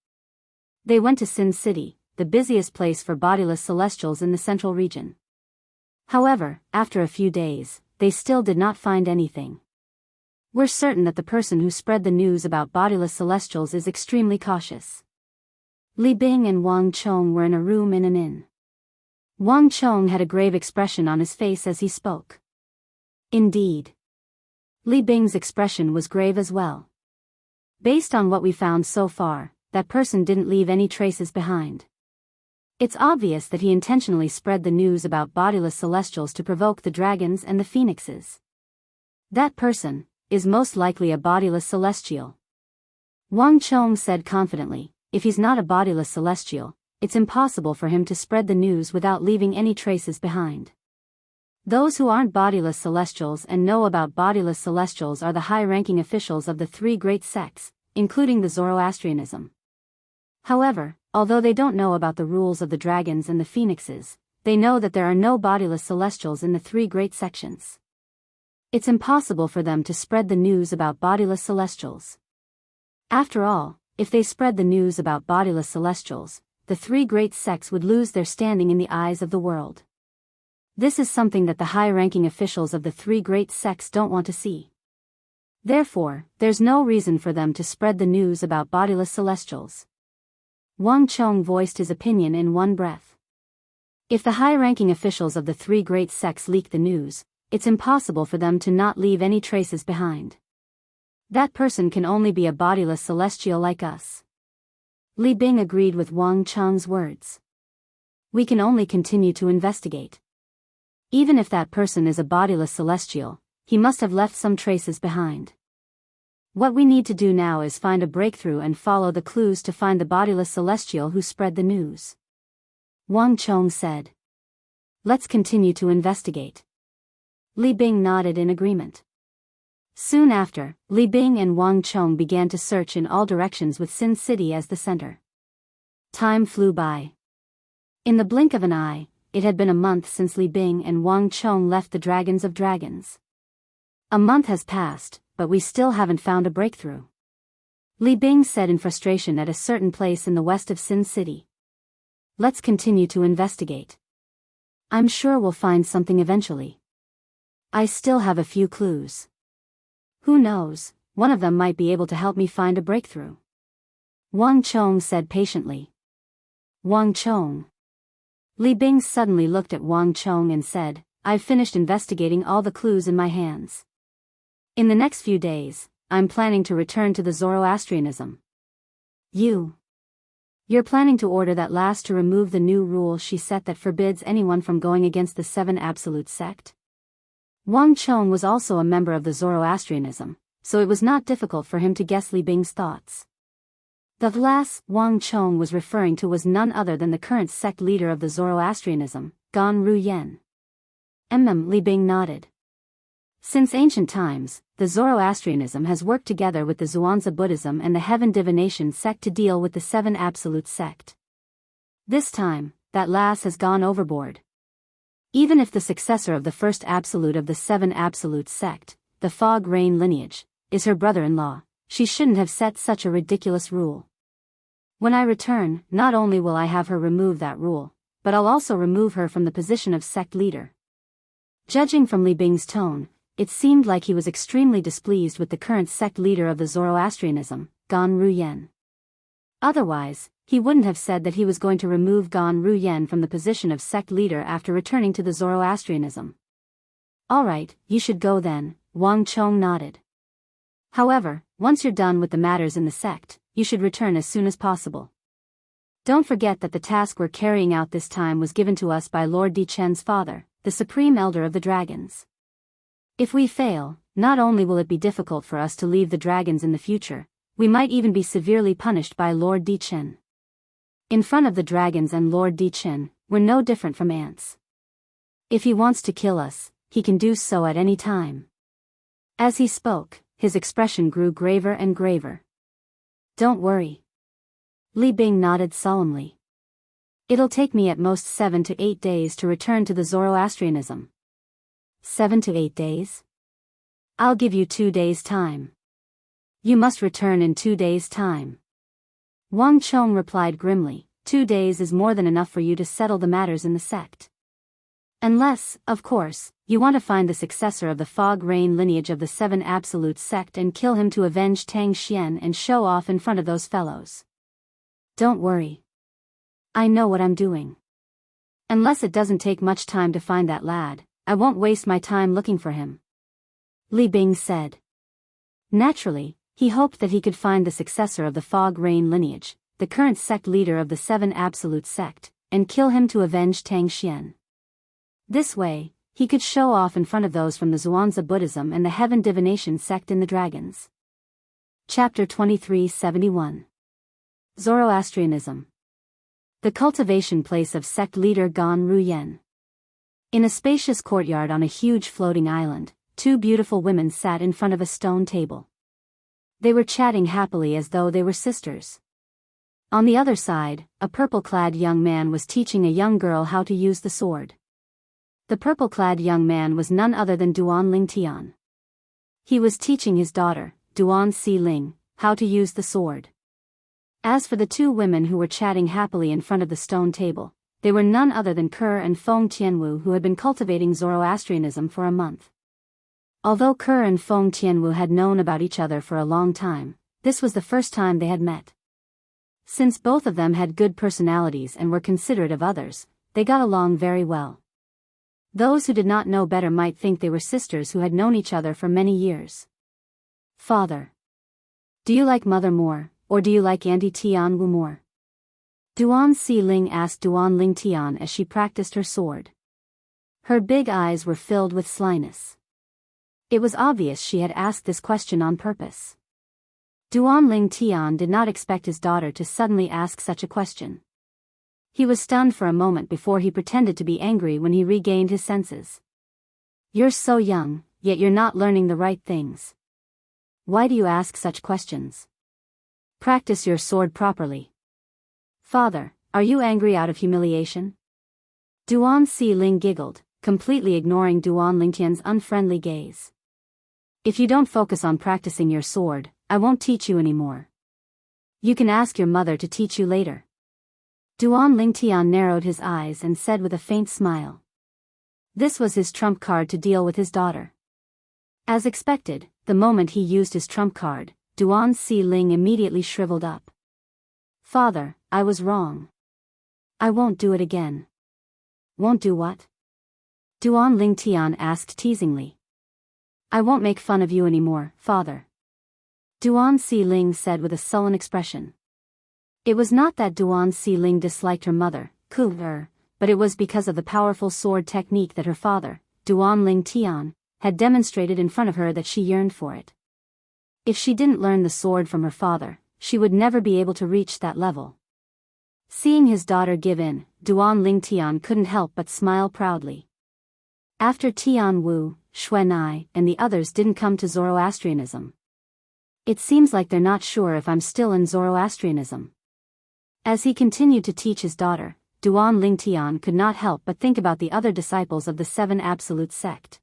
They went to Sin City, the busiest place for bodiless celestials in the central region. However, after a few days, they still did not find anything. We're certain that the person who spread the news about bodiless celestials is extremely cautious. Li Bing and Wang Chong were in a room in an inn. Wang Chong had a grave expression on his face as he spoke. Indeed. Li Bing's expression was grave as well. Based on what we found so far, that person didn't leave any traces behind. It's obvious that he intentionally spread the news about bodiless celestials to provoke the dragons and the phoenixes. That person is most likely a bodiless celestial. Wang Chong said confidently, if he's not a bodiless celestial, it's impossible for him to spread the news without leaving any traces behind. Those who aren't bodiless celestials and know about bodiless celestials are the high-ranking officials of the 3 great sects, including the Zoroastrianism. However, although they don't know about the rules of the dragons and the phoenixes, they know that there are no bodiless celestials in the 3 great sections. It's impossible for them to spread the news about bodiless celestials. After all, if they spread the news about bodiless celestials, the 3 great sects would lose their standing in the eyes of the world. This is something that the high-ranking officials of the 3 great sects don't want to see. Therefore, there's no reason for them to spread the news about bodiless celestials. Wang Chong voiced his opinion in one breath. If the high-ranking officials of the 3 great sects leak the news, it's impossible for them to not leave any traces behind. That person can only be a bodiless celestial like us. Li Bing agreed with Wang Chong's words. We can only continue to investigate. Even if that person is a bodiless celestial, he must have left some traces behind. What we need to do now is find a breakthrough and follow the clues to find the bodiless celestial who spread the news. Wang Chong said. Let's continue to investigate. Li Bing nodded in agreement. Soon after, Li Bing and Wang Chong began to search in all directions with Sin City as the center. Time flew by. In the blink of an eye, it had been a month since Li Bing and Wang Chong left the Dragons of Dragons. A month has passed, but we still haven't found a breakthrough. Li Bing said in frustration at a certain place in the west of Sin City. Let's continue to investigate. I'm sure we'll find something eventually. I still have a few clues. Who knows, one of them might be able to help me find a breakthrough. Wang Chong said patiently. Wang Chong. Li Bing suddenly looked at Wang Chong and said, I've finished investigating all the clues in my hands. In the next few days, I'm planning to return to the Zoroastrianism. You're planning to order that last to remove the new rule she set that forbids anyone from going against the Seven Absolute Sect? Wang Chong was also a member of the Zoroastrianism, so it was not difficult for him to guess Li Bing's thoughts. The last Wang Chong was referring to was none other than the current sect leader of the Zoroastrianism, Gan Ruyen. Li Bing nodded. Since ancient times, the Zoroastrianism has worked together with the Zhuangzi Buddhism and the Heaven Divination sect to deal with the Seven Absolute sect. This time, that lass has gone overboard. Even if the successor of the first absolute of the Seven Absolute sect, the Fog Rain lineage, is her brother-in-law, she shouldn't have set such a ridiculous rule. When I return, not only will I have her remove that rule, but I'll also remove her from the position of sect leader. Judging from Li Bing's tone, it seemed like he was extremely displeased with the current sect leader of the Zoroastrianism, Gan Ruyen. Otherwise, he wouldn't have said that he was going to remove Gan Ruyen from the position of sect leader after returning to the Zoroastrianism. Alright, you should go then, Wang Chong nodded. However, once you're done with the matters in the sect, you should return as soon as possible. Don't forget that the task we're carrying out this time was given to us by Lord Di Chen's father, the Supreme Elder of the Dragons. If we fail, not only will it be difficult for us to leave the dragons in the future, we might even be severely punished by Lord Di Chen. In front of the dragons and Lord Di Chen, we're no different from ants. If he wants to kill us, he can do so at any time. As he spoke, his expression grew graver and graver. Don't worry. Li Bing nodded solemnly. It'll take me at most 7 to 8 days to return to the Zoroastrianism. 7 to 8 days? I'll give you 2 days' time. You must return in 2 days' time. Wang Chong replied grimly, 2 days is more than enough for you to settle the matters in the sect. Unless, of course, you want to find the successor of the Fog Rain lineage of the Seven Absolute sect and kill him to avenge Tang Xian and show off in front of those fellows. Don't worry. I know what I'm doing. Unless it doesn't take much time to find that lad, I won't waste my time looking for him. Li Bing said. Naturally, he hoped that he could find the successor of the Fog Rain lineage, the current sect leader of the Seven Absolute sect, and kill him to avenge Tang Xian. This way, he could show off in front of those from the Zhuangzi Buddhism and the Heaven Divination sect in the Dragons. Chapter 2371. Zoroastrianism. The cultivation place of sect leader Gan Ruyen. In a spacious courtyard on a huge floating island, 2 beautiful women sat in front of a stone table. They were chatting happily as though they were sisters. On the other side, a purple-clad young man was teaching a young girl how to use the sword. The purple-clad young man was none other than Duan Ling Tian. He was teaching his daughter, Duan Si Ling, how to use the sword. As for the 2 women who were chatting happily in front of the stone table, they were none other than Kerr and Feng Tianwu, who had been cultivating Zoroastrianism for a month. Although Kerr and Feng Tianwu had known about each other for a long time, this was the first time they had met. Since both of them had good personalities and were considerate of others, they got along very well. Those who did not know better might think they were sisters who had known each other for many years. Father. Do you like Mother more, or do you like Auntie Tianwu more? Duan Si Ling asked Duan Ling Tian as she practiced her sword. Her big eyes were filled with slyness. It was obvious she had asked this question on purpose. Duan Ling Tian did not expect his daughter to suddenly ask such a question. He was stunned for a moment before he pretended to be angry when he regained his senses. You're so young, yet you're not learning the right things. Why do you ask such questions? Practice your sword properly. Father, are you angry out of humiliation? Duan Si Ling giggled, completely ignoring Duan Lingtian's unfriendly gaze. If you don't focus on practicing your sword, I won't teach you anymore. You can ask your mother to teach you later. Duan Lingtian narrowed his eyes and said with a faint smile. This was his trump card to deal with his daughter. As expected, the moment he used his trump card, Duan Si Ling immediately shriveled up. Father, I was wrong. I won't do it again. Won't do what? Duan Lingtian asked teasingly. I won't make fun of you anymore, father. Duan Si Ling said with a sullen expression. It was not that Duan Si Ling disliked her mother, Ku, but it was because of the powerful sword technique that her father, Duan Lingtian, had demonstrated in front of her that she yearned for it. If she didn't learn the sword from her father, she would never be able to reach that level. Seeing his daughter give in, Duan Lingtian couldn't help but smile proudly. After Tian Wu, Xuanai, and the others didn't come to Zoroastrianism. It seems like they're not sure if I'm still in Zoroastrianism. As he continued to teach his daughter, Duan Lingtian could not help but think about the other disciples of the Seven Absolute sect.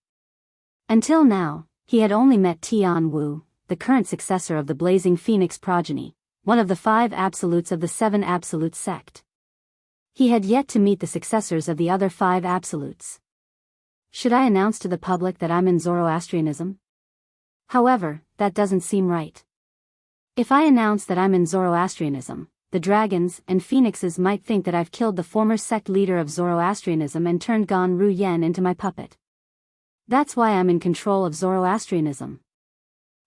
Until now, he had only met Tian Wu, the current successor of the Blazing Phoenix progeny, one of the 5 absolutes of the 7 Absolute sect. He had yet to meet the successors of the other 5 absolutes. Should I announce to the public that I'm in Zoroastrianism? However, that doesn't seem right. If I announce that I'm in Zoroastrianism, the dragons and phoenixes might think that I've killed the former sect leader of Zoroastrianism and turned Gan Ru Yen into my puppet. That's why I'm in control of Zoroastrianism.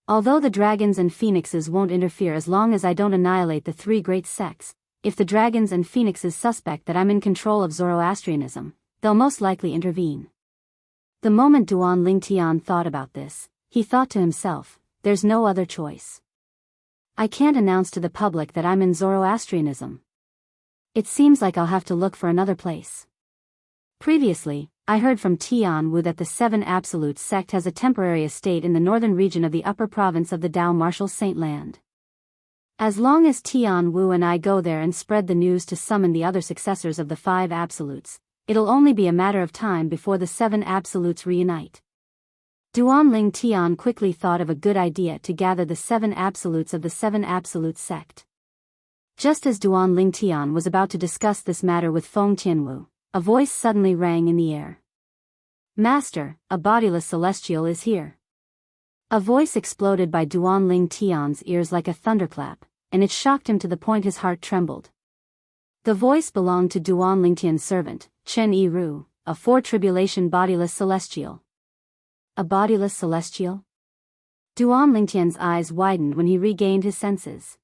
Although the dragons and phoenixes won't interfere as long as I don't annihilate the 3 great sects, if the dragons and phoenixes suspect that I'm in control of Zoroastrianism, they'll most likely intervene. The moment Duan Lingtian thought about this, he thought to himself, there's no other choice. I can't announce to the public that I'm in Zoroastrianism. It seems like I'll have to look for another place. Previously, I heard from Tian Wu that the 7 Absolute sect has a temporary estate in the northern region of the upper province of the Dao Martial Saint Land. As long as Tian Wu and I go there and spread the news to summon the other successors of the 5 Absolutes, it'll only be a matter of time before the 7 Absolutes reunite. Duan Lingtian quickly thought of a good idea to gather the 7 Absolutes of the 7 Absolute sect. Just as Duan Lingtian was about to discuss this matter with Feng Tianwu, a voice suddenly rang in the air. Master, a bodiless celestial is here. A voice exploded by Duan Lingtian's ears like a thunderclap, and it shocked him to the point his heart trembled. The voice belonged to Duan Lingtian's servant, Chen Yiru, a 4-tribulation bodiless celestial. A bodiless celestial? Duan Lingtian's eyes widened when he regained his senses.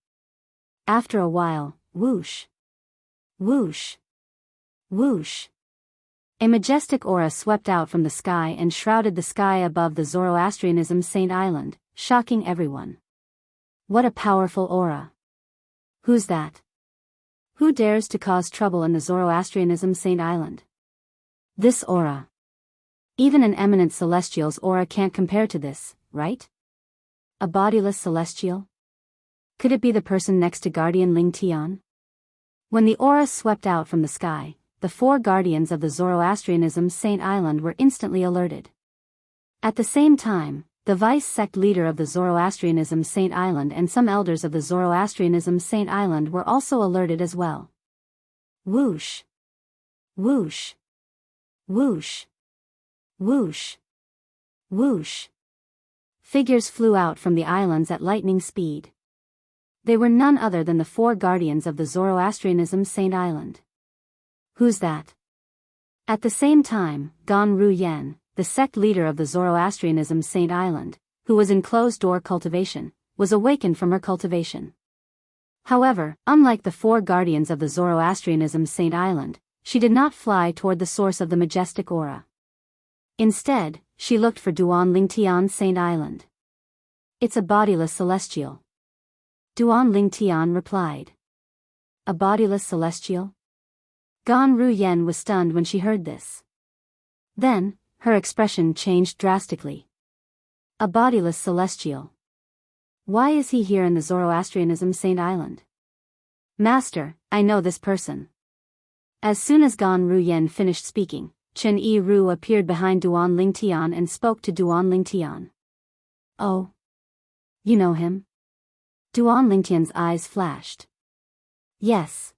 After a while, whoosh, whoosh, whoosh. A majestic aura swept out from the sky and shrouded the sky above the Zoroastrianism Saint Island, shocking everyone. What a powerful aura. Who's that? Who dares to cause trouble in the Zoroastrianism Saint Island? This aura. Even an eminent celestial's aura can't compare to this, right? A bodiless celestial? Could it be the person next to Guardian Lingtian? When the aura swept out from the sky, the 4 guardians of the Zoroastrianism Saint Island were instantly alerted. At the same time, the vice-sect leader of the Zoroastrianism Saint Island and some elders of the Zoroastrianism Saint Island were also alerted as well. Whoosh! Whoosh! Whoosh! Whoosh! Whoosh! Figures flew out from the islands at lightning speed. They were none other than the 4 guardians of the Zoroastrianism Saint Island. Who's that? At the same time, Gan Ru Yen, the sect leader of the Zoroastrianism Saint Island, who was in closed-door cultivation, was awakened from her cultivation. However, unlike the 4 guardians of the Zoroastrianism Saint Island, she did not fly toward the source of the majestic aura. Instead, she looked for Duan Lingtian Saint Island. It's a bodiless celestial. Duan Lingtian replied. A bodiless celestial? Gan Ruyen was stunned when she heard this. Then, her expression changed drastically. A bodiless celestial. Why is he here in the Zoroastrianism Saint Island? Master, I know this person. As soon as Gan Ruyen finished speaking, Chen Yi-ru appeared behind Duan Lingtian and spoke to Duan Lingtian. Oh. You know him? Duan Lingtian's eyes flashed. Yes.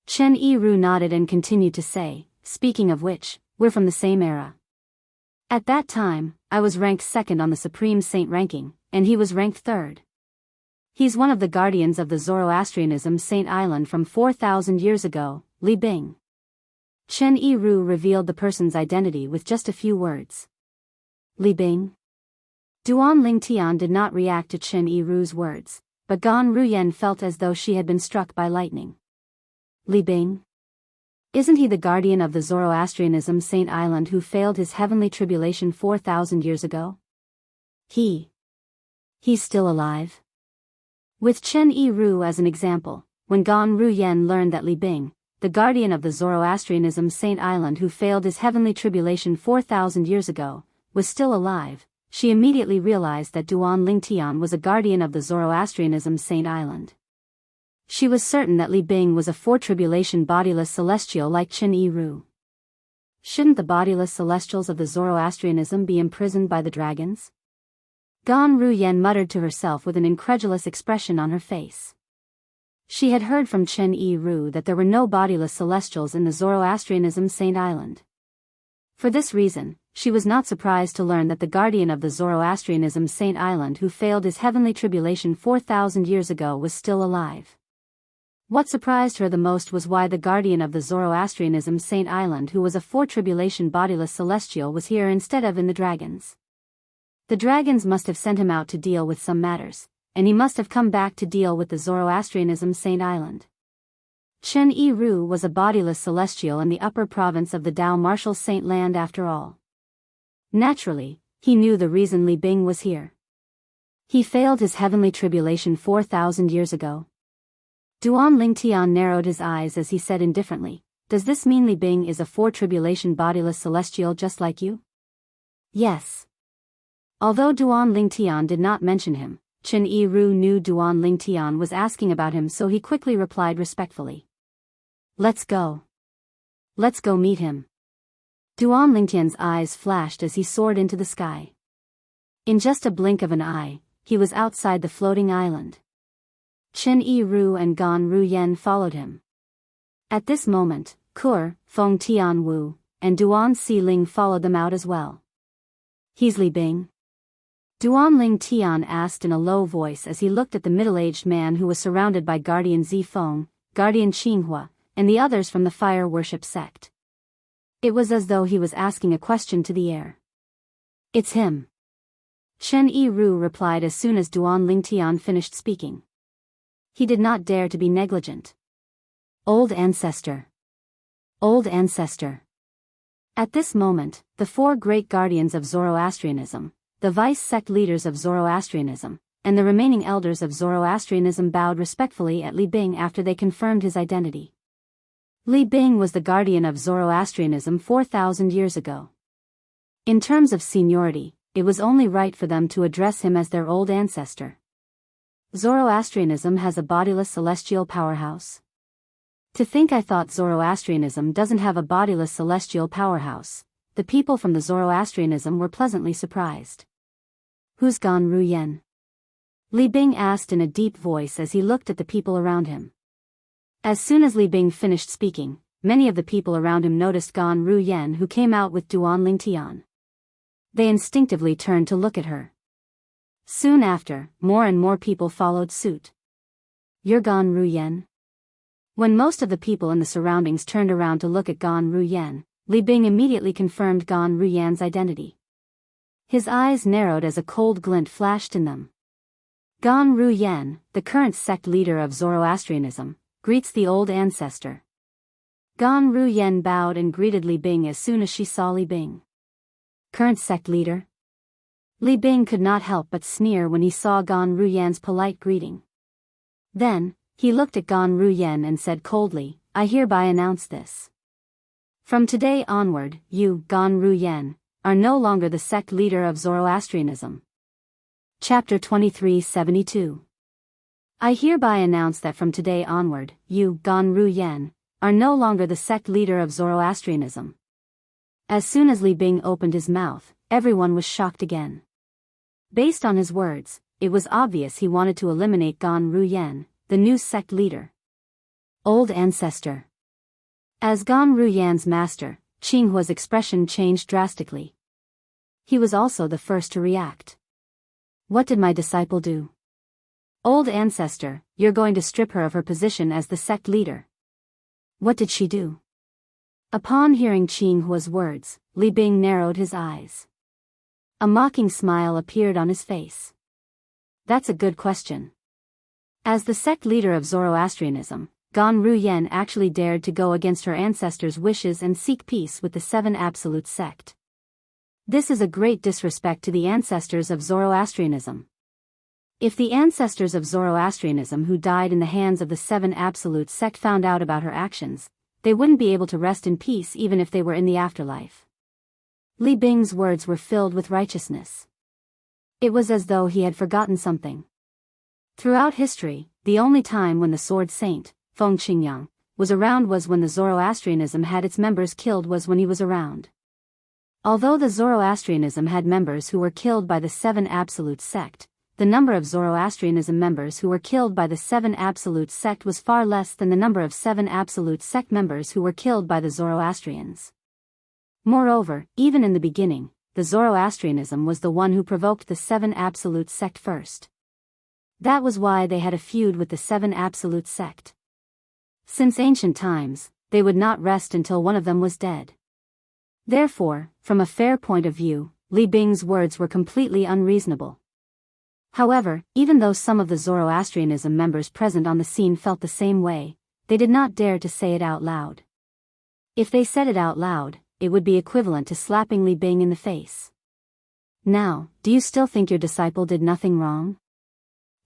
Chen Yi-ru nodded and continued to say, speaking of which, we're from the same era. At that time, I was ranked second on the Supreme Saint ranking, and he was ranked third. He's one of the guardians of the Zoroastrianism Saint Island from 4,000 years ago, Li Bing. Chen Yi-ru revealed the person's identity with just a few words. Li Bing? Duan Lingtian did not react to Chen Yi-ru's words, but Gan Ruyen felt as though she had been struck by lightning. Li Bing? Isn't he the guardian of the Zoroastrianism Saint Island who failed his heavenly tribulation 4,000 years ago? He's still alive? With Chen Yi-ru as an example, when Gan Ruyen learned that Li Bing, the guardian of the Zoroastrianism Saint Island who failed his heavenly tribulation 4,000 years ago, was still alive, she immediately realized that Duan Lingtian was a guardian of the Zoroastrianism Saint Island. She was certain that Li Bing was a fore-tribulation bodiless celestial like Chen Yi-ru. Shouldn't the bodiless celestials of the Zoroastrianism be imprisoned by the dragons? Gan Ruyen muttered to herself with an incredulous expression on her face. She had heard from Chen Yi-ru that there were no bodiless celestials in the Zoroastrianism Saint Island. For this reason, she was not surprised to learn that the guardian of the Zoroastrianism Saint Island who failed his heavenly tribulation 4,000 years ago was still alive. What surprised her the most was why the guardian of the Zoroastrianism Saint Island who was a fore-tribulation bodiless celestial was here instead of in the dragons. The dragons must have sent him out to deal with some matters, and he must have come back to deal with the Zoroastrianism Saint Island. Chen Yi-ru was a bodiless celestial in the upper province of the Dao Martial Saint Land after all. Naturally, he knew the reason Li Bing was here. He failed his heavenly tribulation 4,000 years ago. Duan Lingtian narrowed his eyes as he said indifferently, does this mean Li Bing is a fore-tribulation bodiless celestial just like you? Yes. Although Duan Lingtian did not mention him, Chen Yi-ru knew Duan Lingtian was asking about him, so he quickly replied respectfully. Let's go. Let's go meet him. Duan Lingtian's eyes flashed as he soared into the sky. In just a blink of an eye, he was outside the floating island. Chen Yi-ru and Gan Ruyen followed him. At this moment, Kur, Feng Tianwu, and Duan Si-ling followed them out as well. He's Li Bing? Duan Lingtian asked in a low voice as he looked at the middle-aged man who was surrounded by Guardian Zifeng, Guardian Qinghua, and the others from the fire worship sect. It was as though he was asking a question to the air. It's him. Chen Yi-ru replied as soon as Duan Lingtian finished speaking. He did not dare to be negligent. Old ancestor. Old ancestor. At this moment, the four great guardians of Zoroastrianism, the vice-sect leaders of Zoroastrianism, and the remaining elders of Zoroastrianism bowed respectfully at Li Bing after they confirmed his identity. Li Bing was the guardian of Zoroastrianism 4,000 years ago. In terms of seniority, it was only right for them to address him as their old ancestor. Zoroastrianism has a bodiless celestial powerhouse. To think I thought Zoroastrianism doesn't have a bodiless celestial powerhouse. The people from the Zoroastrianism were pleasantly surprised. Who's Gan Ruyen? Li Bing asked in a deep voice as he looked at the people around him. As soon as Li Bing finished speaking, many of the people around him noticed Gan Ruyen who came out with Duan Lingtian. They instinctively turned to look at her. Soon after, more and more people followed suit. You're Gan Ruyen? When most of the people in the surroundings turned around to look at Gan Ruyen, Li Bing immediately confirmed Gan Ruyen's identity. His eyes narrowed as a cold glint flashed in them. Gan Ruyen, the current sect leader of Zoroastrianism, greets the old ancestor. Gan Ruyen bowed and greeted Li Bing as soon as she saw Li Bing. Current sect leader? Li Bing could not help but sneer when he saw Gan Ruyen's polite greeting. Then, he looked at Gan Ruyen and said coldly, I hereby announce this. From today onward, you, Gan Ruyen, are no longer the sect leader of Zoroastrianism. Chapter 2372. I hereby announce that from today onward, you, Gan Ruyen, are no longer the sect leader of Zoroastrianism. As soon as Li Bing opened his mouth, everyone was shocked again. Based on his words, it was obvious he wanted to eliminate Gan Ruyen, the new sect leader. Old ancestor. As Gan Ruyen's master, Qinghua's expression changed drastically. He was also the first to react. What did my disciple do? Old ancestor, you're going to strip her of her position as the sect leader. What did she do? Upon hearing Qinghua's words, Li Bing narrowed his eyes. A mocking smile appeared on his face. That's a good question. As the sect leader of Zoroastrianism, Gan Ruyen actually dared to go against her ancestors' wishes and seek peace with the Seven Absolute Sect. This is a great disrespect to the ancestors of Zoroastrianism. If the ancestors of Zoroastrianism who died in the hands of the Seven Absolute Sect found out about her actions, they wouldn't be able to rest in peace even if they were in the afterlife. Li Bing's words were filled with righteousness. It was as though he had forgotten something. Throughout history, the only time when the Sword Saint, Feng Qingyang, was around was when the Zoroastrianism had its members killed was when he was around. Although the Zoroastrianism had members who were killed by the Seven Absolute Sect, the number of Zoroastrianism members who were killed by the Seven Absolute Sect was far less than the number of Seven Absolute Sect members who were killed by the Zoroastrians. Moreover, even in the beginning, the Zoroastrianism was the one who provoked the Seven Absolute Sect first. That was why they had a feud with the Seven Absolute Sect. Since ancient times, they would not rest until one of them was dead. Therefore, from a fair point of view, Li Bing's words were completely unreasonable. However, even though some of the Zoroastrianism members present on the scene felt the same way, they did not dare to say it out loud. If they said it out loud, it would be equivalent to slapping Li Bing in the face. Now, do you still think your disciple did nothing wrong?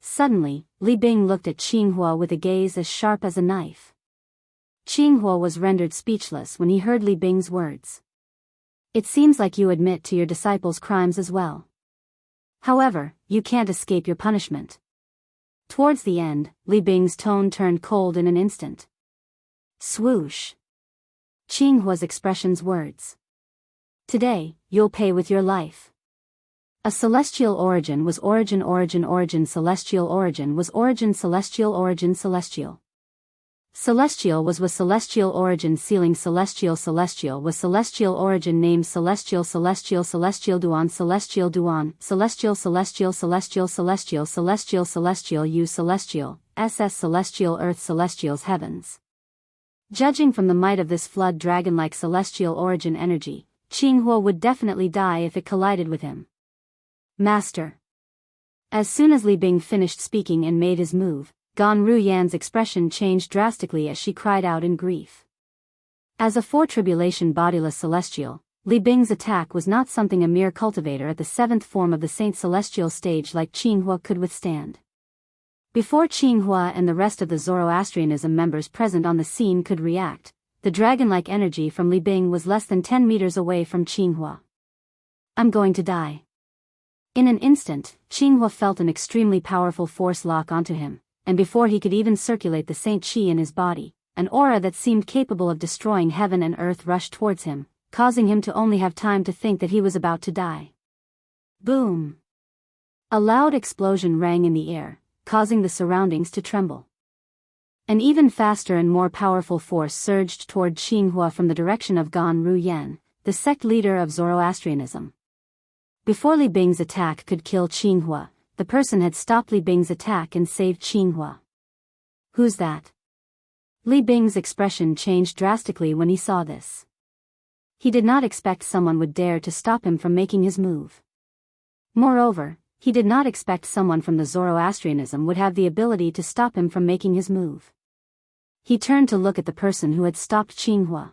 Suddenly, Li Bing looked at Qinghua with a gaze as sharp as a knife. Qinghua was rendered speechless when he heard Li Bing's words. It seems like you admit to your disciple's crimes as well. However, you can't escape your punishment. Towards the end, Li Bing's tone turned cold in an instant. Swoosh. Qinghua's expression's words. Today, you'll pay with your life. A celestial origin was origin celestial origin was origin celestial origin celestial. Celestial was celestial origin sealing celestial was celestial origin name celestial duan celestial u celestial ss celestial earth celestials heavens. Judging from the might of this flood dragon-like celestial origin energy, Qinghua would definitely die if it collided with him. Master. As soon as Li Bing finished speaking and made his move, Gan Ruyan's expression changed drastically as she cried out in grief. As a four-tribulation bodiless celestial, Li Bing's attack was not something a mere cultivator at the seventh form of the Saint Celestial stage like Qinghua could withstand. Before Qinghua and the rest of the Zoroastrianism members present on the scene could react, the dragon-like energy from Li Bing was less than 10 meters away from Qinghua. I'm going to die. In an instant, Qinghua felt an extremely powerful force lock onto him, and before he could even circulate the Saint Qi in his body, an aura that seemed capable of destroying heaven and earth rushed towards him, causing him to only have time to think that he was about to die. Boom! A loud explosion rang in the air, causing the surroundings to tremble. An even faster and more powerful force surged toward Qinghua from the direction of Gan Ruyen, the sect leader of Zoroastrianism. Before Li Bing's attack could kill Qinghua, the person had stopped Li Bing's attack and saved Qinghua. Who's that? Li Bing's expression changed drastically when he saw this. He did not expect someone would dare to stop him from making his move. Moreover, he did not expect someone from the Zoroastrianism would have the ability to stop him from making his move. He turned to look at the person who had stopped Qinghua.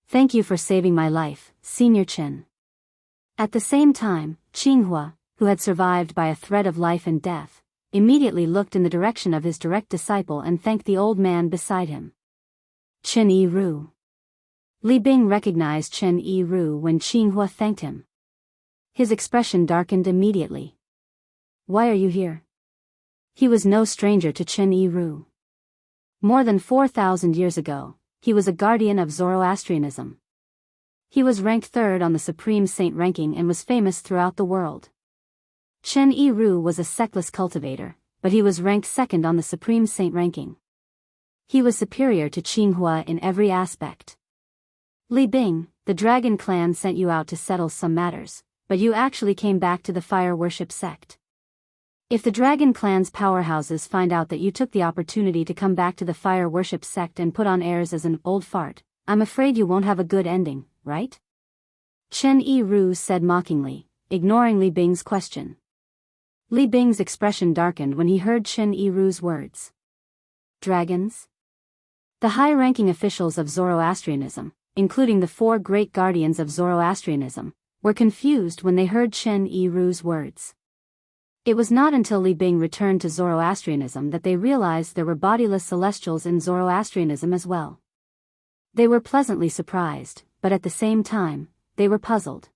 Thank you for saving my life, Senior Chen. At the same time, Qinghua, who had survived by a threat of life and death, immediately looked in the direction of his direct disciple and thanked the old man beside him. Chen Yiru. Li Bing recognized Chen Yiru when Qinghua thanked him. His expression darkened immediately. Why are you here? He was no stranger to Chen Yiru. More than 4,000 years ago, he was a guardian of Zoroastrianism. He was ranked third on the Supreme Saint ranking and was famous throughout the world. Chen Yiru was a sectless cultivator, but he was ranked second on the Supreme Saint ranking. He was superior to Qinghua in every aspect. Li Bing, the Dragon clan sent you out to settle some matters, but you actually came back to the fire worship sect. If the Dragon clan's powerhouses find out that you took the opportunity to come back to the fire worship sect and put on airs as an old fart, I'm afraid you won't have a good ending, right? Chen Yiru said mockingly, ignoring Li Bing's question. Li Bing's expression darkened when he heard Chen Yiru's words. Dragons? The high-ranking officials of Zoroastrianism, including the 4 great guardians of Zoroastrianism, were confused when they heard Chen Yiru's words. It was not until Li Bing returned to Zoroastrianism that they realized there were bodiless celestials in Zoroastrianism as well. They were pleasantly surprised, but at the same time, they were puzzled.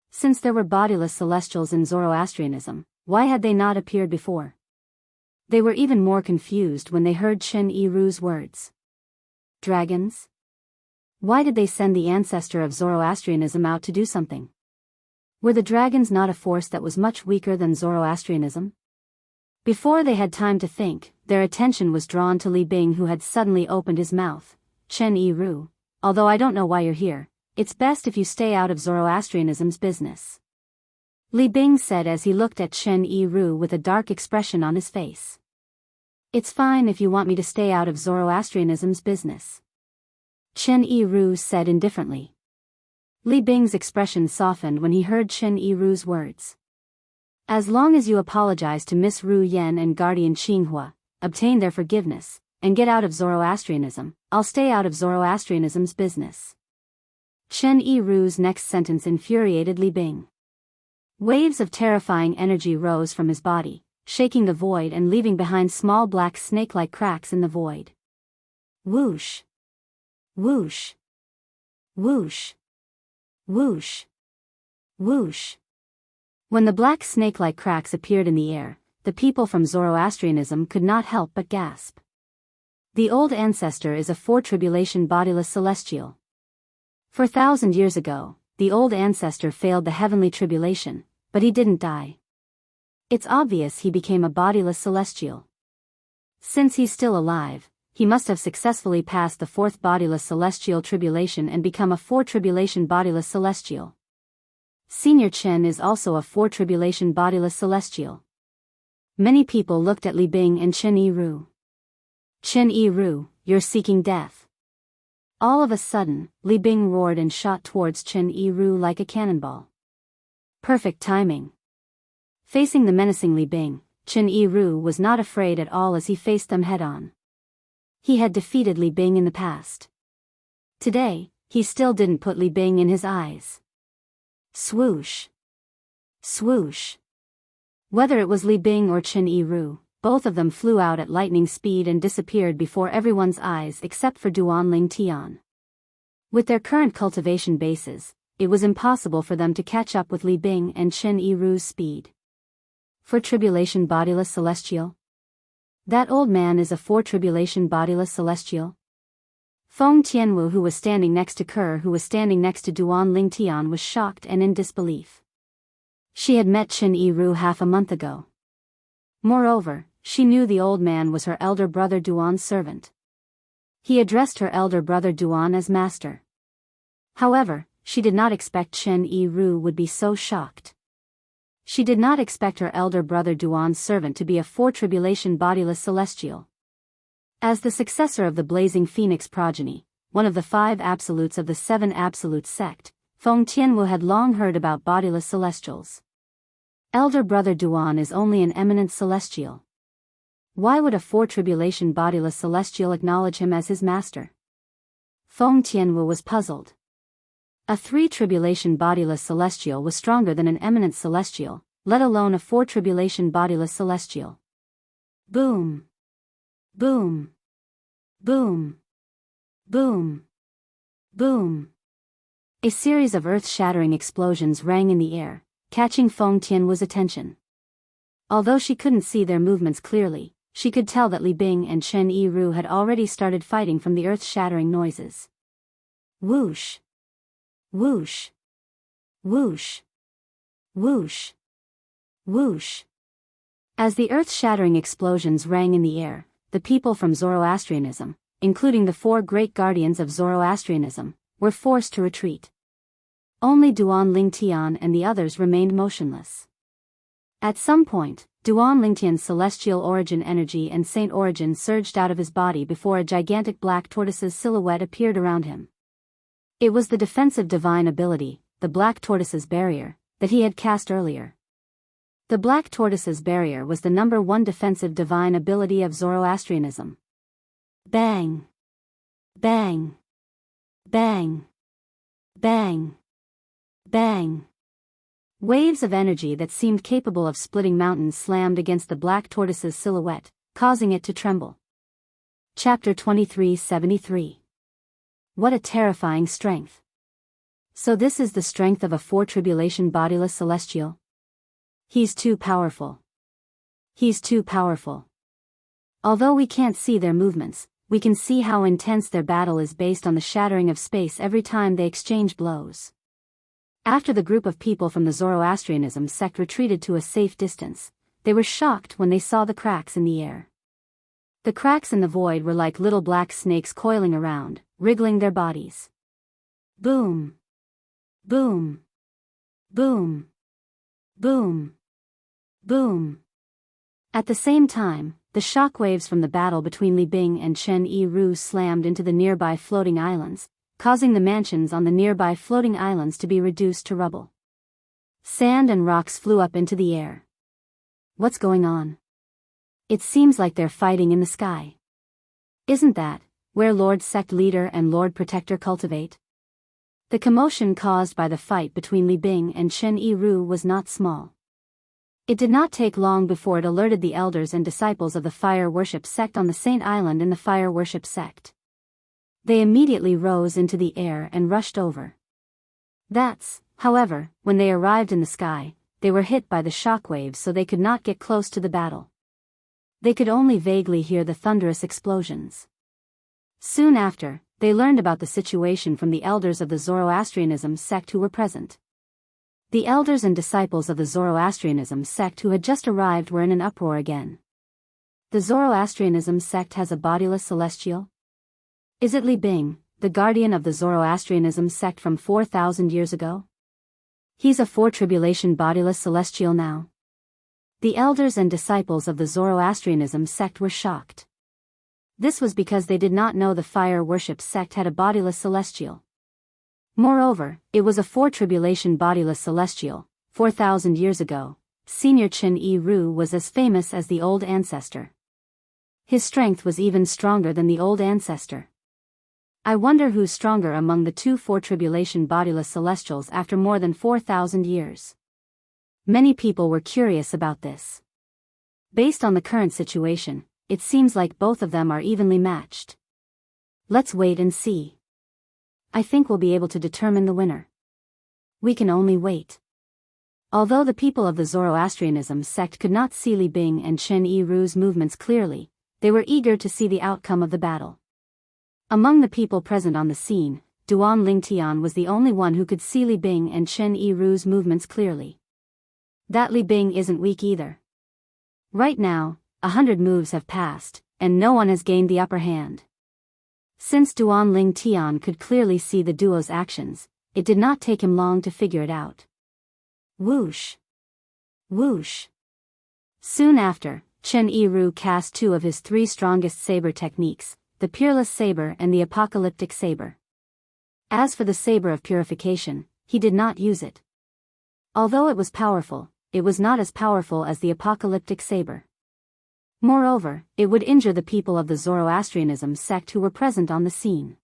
Since there were bodiless celestials in Zoroastrianism, why had they not appeared before? They were even more confused when they heard Chen Yiru's words. Dragons? Why did they send the ancestor of Zoroastrianism out to do something? Were the dragons not a force that was much weaker than Zoroastrianism? Before they had time to think, their attention was drawn to Li Bing, who had suddenly opened his mouth. Chen Yiru, although I don't know why you're here, it's best if you stay out of Zoroastrianism's business. Li Bing said as he looked at Chen Yiru with a dark expression on his face. It's fine if you want me to stay out of Zoroastrianism's business. Chen Yiru said indifferently. Li Bing's expression softened when he heard Chen Yiru's words. As long as you apologize to Miss Ru Yan and Guardian Qinghua, obtain their forgiveness, and get out of Zoroastrianism, I'll stay out of Zoroastrianism's business. Chen Yiru's next sentence infuriated Li Bing. Waves of terrifying energy rose from his body, shaking the void and leaving behind small black snake-like cracks in the void. Whoosh! Whoosh! Whoosh! Whoosh! Whoosh! When the black snake-like cracks appeared in the air, the people from Zoroastrianism could not help but gasp. The old ancestor is a four-tribulation bodiless celestial. 4,000 years ago, the old ancestor failed the heavenly tribulation, but he didn't die. It's obvious he became a bodiless celestial. Since he's still alive, he must have successfully passed the 4th bodiless celestial tribulation and become a 4-tribulation bodiless celestial. Senior Chen is also a 4-tribulation bodiless celestial. Many people looked at Li Bing and Chen Yiru. Chen Yiru, you're seeking death. All of a sudden, Li Bing roared and shot towards Chen Yiru like a cannonball. Perfect timing. Facing the menacing Li Bing, Chen Yiru was not afraid at all as he faced them head-on. He had defeated Li Bing in the past. Today, he still didn't put Li Bing in his eyes. Swoosh! Swoosh! Whether it was Li Bing or Chen Yiru, both of them flew out at lightning speed and disappeared before everyone's eyes except for Duanling Tian. With their current cultivation bases, it was impossible for them to catch up with Li Bing and Chen Yiru's speed. For tribulation bodiless celestial? That old man is a 4-tribulation bodiless celestial? Feng Tianwu, who was standing next to Kerr, who was standing next to Duanling Tian, was shocked and in disbelief. She had met Chen Yiru half a month ago. Moreover, she knew the old man was her elder brother Duan's servant. He addressed her elder brother Duan as master. However, she did not expect Chen Yiru would be so shocked. She did not expect her elder brother Duan's servant to be a 4-tribulation bodiless celestial. As the successor of the blazing phoenix progeny, one of the 5 absolutes of the 7 absolutes sect, Feng Tianwu had long heard about bodiless celestials. Elder brother Duan is only an eminent celestial. Why would a 4-tribulation bodiless celestial acknowledge him as his master? Feng Tianwu was puzzled. A 3-tribulation bodiless celestial was stronger than an eminent celestial, let alone a 4-tribulation bodiless celestial. Boom! Boom! Boom! Boom! Boom! A series of earth-shattering explosions rang in the air, catching Feng Tianwu's attention. Although she couldn't see their movements clearly, she could tell that Li Bing and Chen Yiru had already started fighting from the earth-shattering noises. Whoosh! Whoosh! Whoosh! Whoosh! Whoosh! As the earth-shattering explosions rang in the air, the people from Zoroastrianism, including the 4 great guardians of Zoroastrianism, were forced to retreat. Only Duan Lingtian and the others remained motionless. At some point, Duan Lingtian's celestial origin energy and saint origin surged out of his body before a gigantic black tortoise's silhouette appeared around him. It was the defensive divine ability, the black tortoise's barrier, that he had cast earlier. The black tortoise's barrier was the number 1 defensive divine ability of Zoroastrianism. Bang! Bang! Bang! Bang! Bang! Waves of energy that seemed capable of splitting mountains slammed against the black tortoise's silhouette, causing it to tremble. Chapter 2373. What a terrifying strength! So this is the strength of a 4-tribulation bodiless celestial? He's too powerful. He's too powerful. Although we can't see their movements, we can see how intense their battle is based on the shattering of space every time they exchange blows. After the group of people from the Zoroastrianism sect retreated to a safe distance, they were shocked when they saw the cracks in the air. The cracks in the void were like little black snakes coiling around, wriggling their bodies. Boom! Boom! Boom! Boom! Boom! At the same time, the shockwaves from the battle between Li Bing and Chen Yiru slammed into the nearby floating islands, causing the mansions on the nearby floating islands to be reduced to rubble. Sand and rocks flew up into the air. What's going on? It seems like they're fighting in the sky. Isn't that where Lord Sect Leader and Lord Protector cultivate? The commotion caused by the fight between Li Bing and Chen Yiru was not small. It did not take long before it alerted the elders and disciples of the Fire Worship Sect on the Saint Island in the Fire Worship Sect. They immediately rose into the air and rushed over. However, when they arrived in the sky, they were hit by the shockwaves, so they could not get close to the battle. They could only vaguely hear the thunderous explosions. Soon after, they learned about the situation from the elders of the Zoroastrianism sect who were present. The elders and disciples of the Zoroastrianism sect who had just arrived were in an uproar again. The Zoroastrianism sect has a bodiless celestial? Is it Li Bing, the guardian of the Zoroastrianism sect from 4,000 years ago? He's a 4-tribulation bodiless celestial now. The elders and disciples of the Zoroastrianism sect were shocked. This was because they did not know the Fire Worship sect had a bodiless celestial. Moreover, it was a 4-tribulation bodiless celestial. 4,000 years ago, Senior Chen Yiru was as famous as the old ancestor. His strength was even stronger than the old ancestor. I wonder who's stronger among the 2 4-tribulation bodiless celestials after more than 4,000 years. Many people were curious about this. Based on the current situation, it seems like both of them are evenly matched. Let's wait and see. I think we'll be able to determine the winner. We can only wait. Although the people of the Zoroastrianism sect could not see Li Bing and Chen Yiru's movements clearly, they were eager to see the outcome of the battle. Among the people present on the scene, Duan Lingtian was the only one who could see Li Bing and Chen Yiru's movements clearly. That Li Bing isn't weak either. Right now, 100 moves have passed, and no one has gained the upper hand. Since Duan Lingtian could clearly see the duo's actions, it did not take him long to figure it out. Whoosh! Whoosh! Soon after, Chen Yiru cast 2 of his 3 strongest saber techniques, the Peerless Saber and the Apocalyptic Saber. As for the Saber of Purification, he did not use it. Although it was powerful, it was not as powerful as the Apocalyptic Saber. Moreover, it would injure the people of the Zoroastrianism sect who were present on the scene.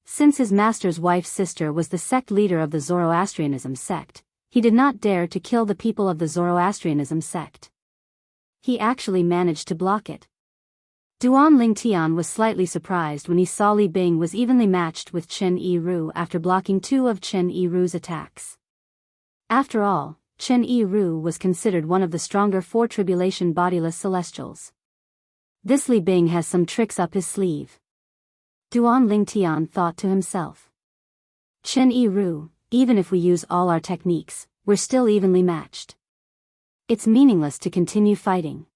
Since his master's wife's sister was the sect leader of the Zoroastrianism sect, he did not dare to kill the people of the Zoroastrianism sect. He actually managed to block it. Duan Lingtian was slightly surprised when he saw Li Bing was evenly matched with Chen Yiru after blocking 2 of Chen Yiru's attacks. After all, Chen Yiru was considered one of the stronger 4 tribulation bodiless celestials. This Li Bing has some tricks up his sleeve. Duan Lingtian thought to himself. Chen Yiru, even if we use all our techniques, we're still evenly matched. It's meaningless to continue fighting.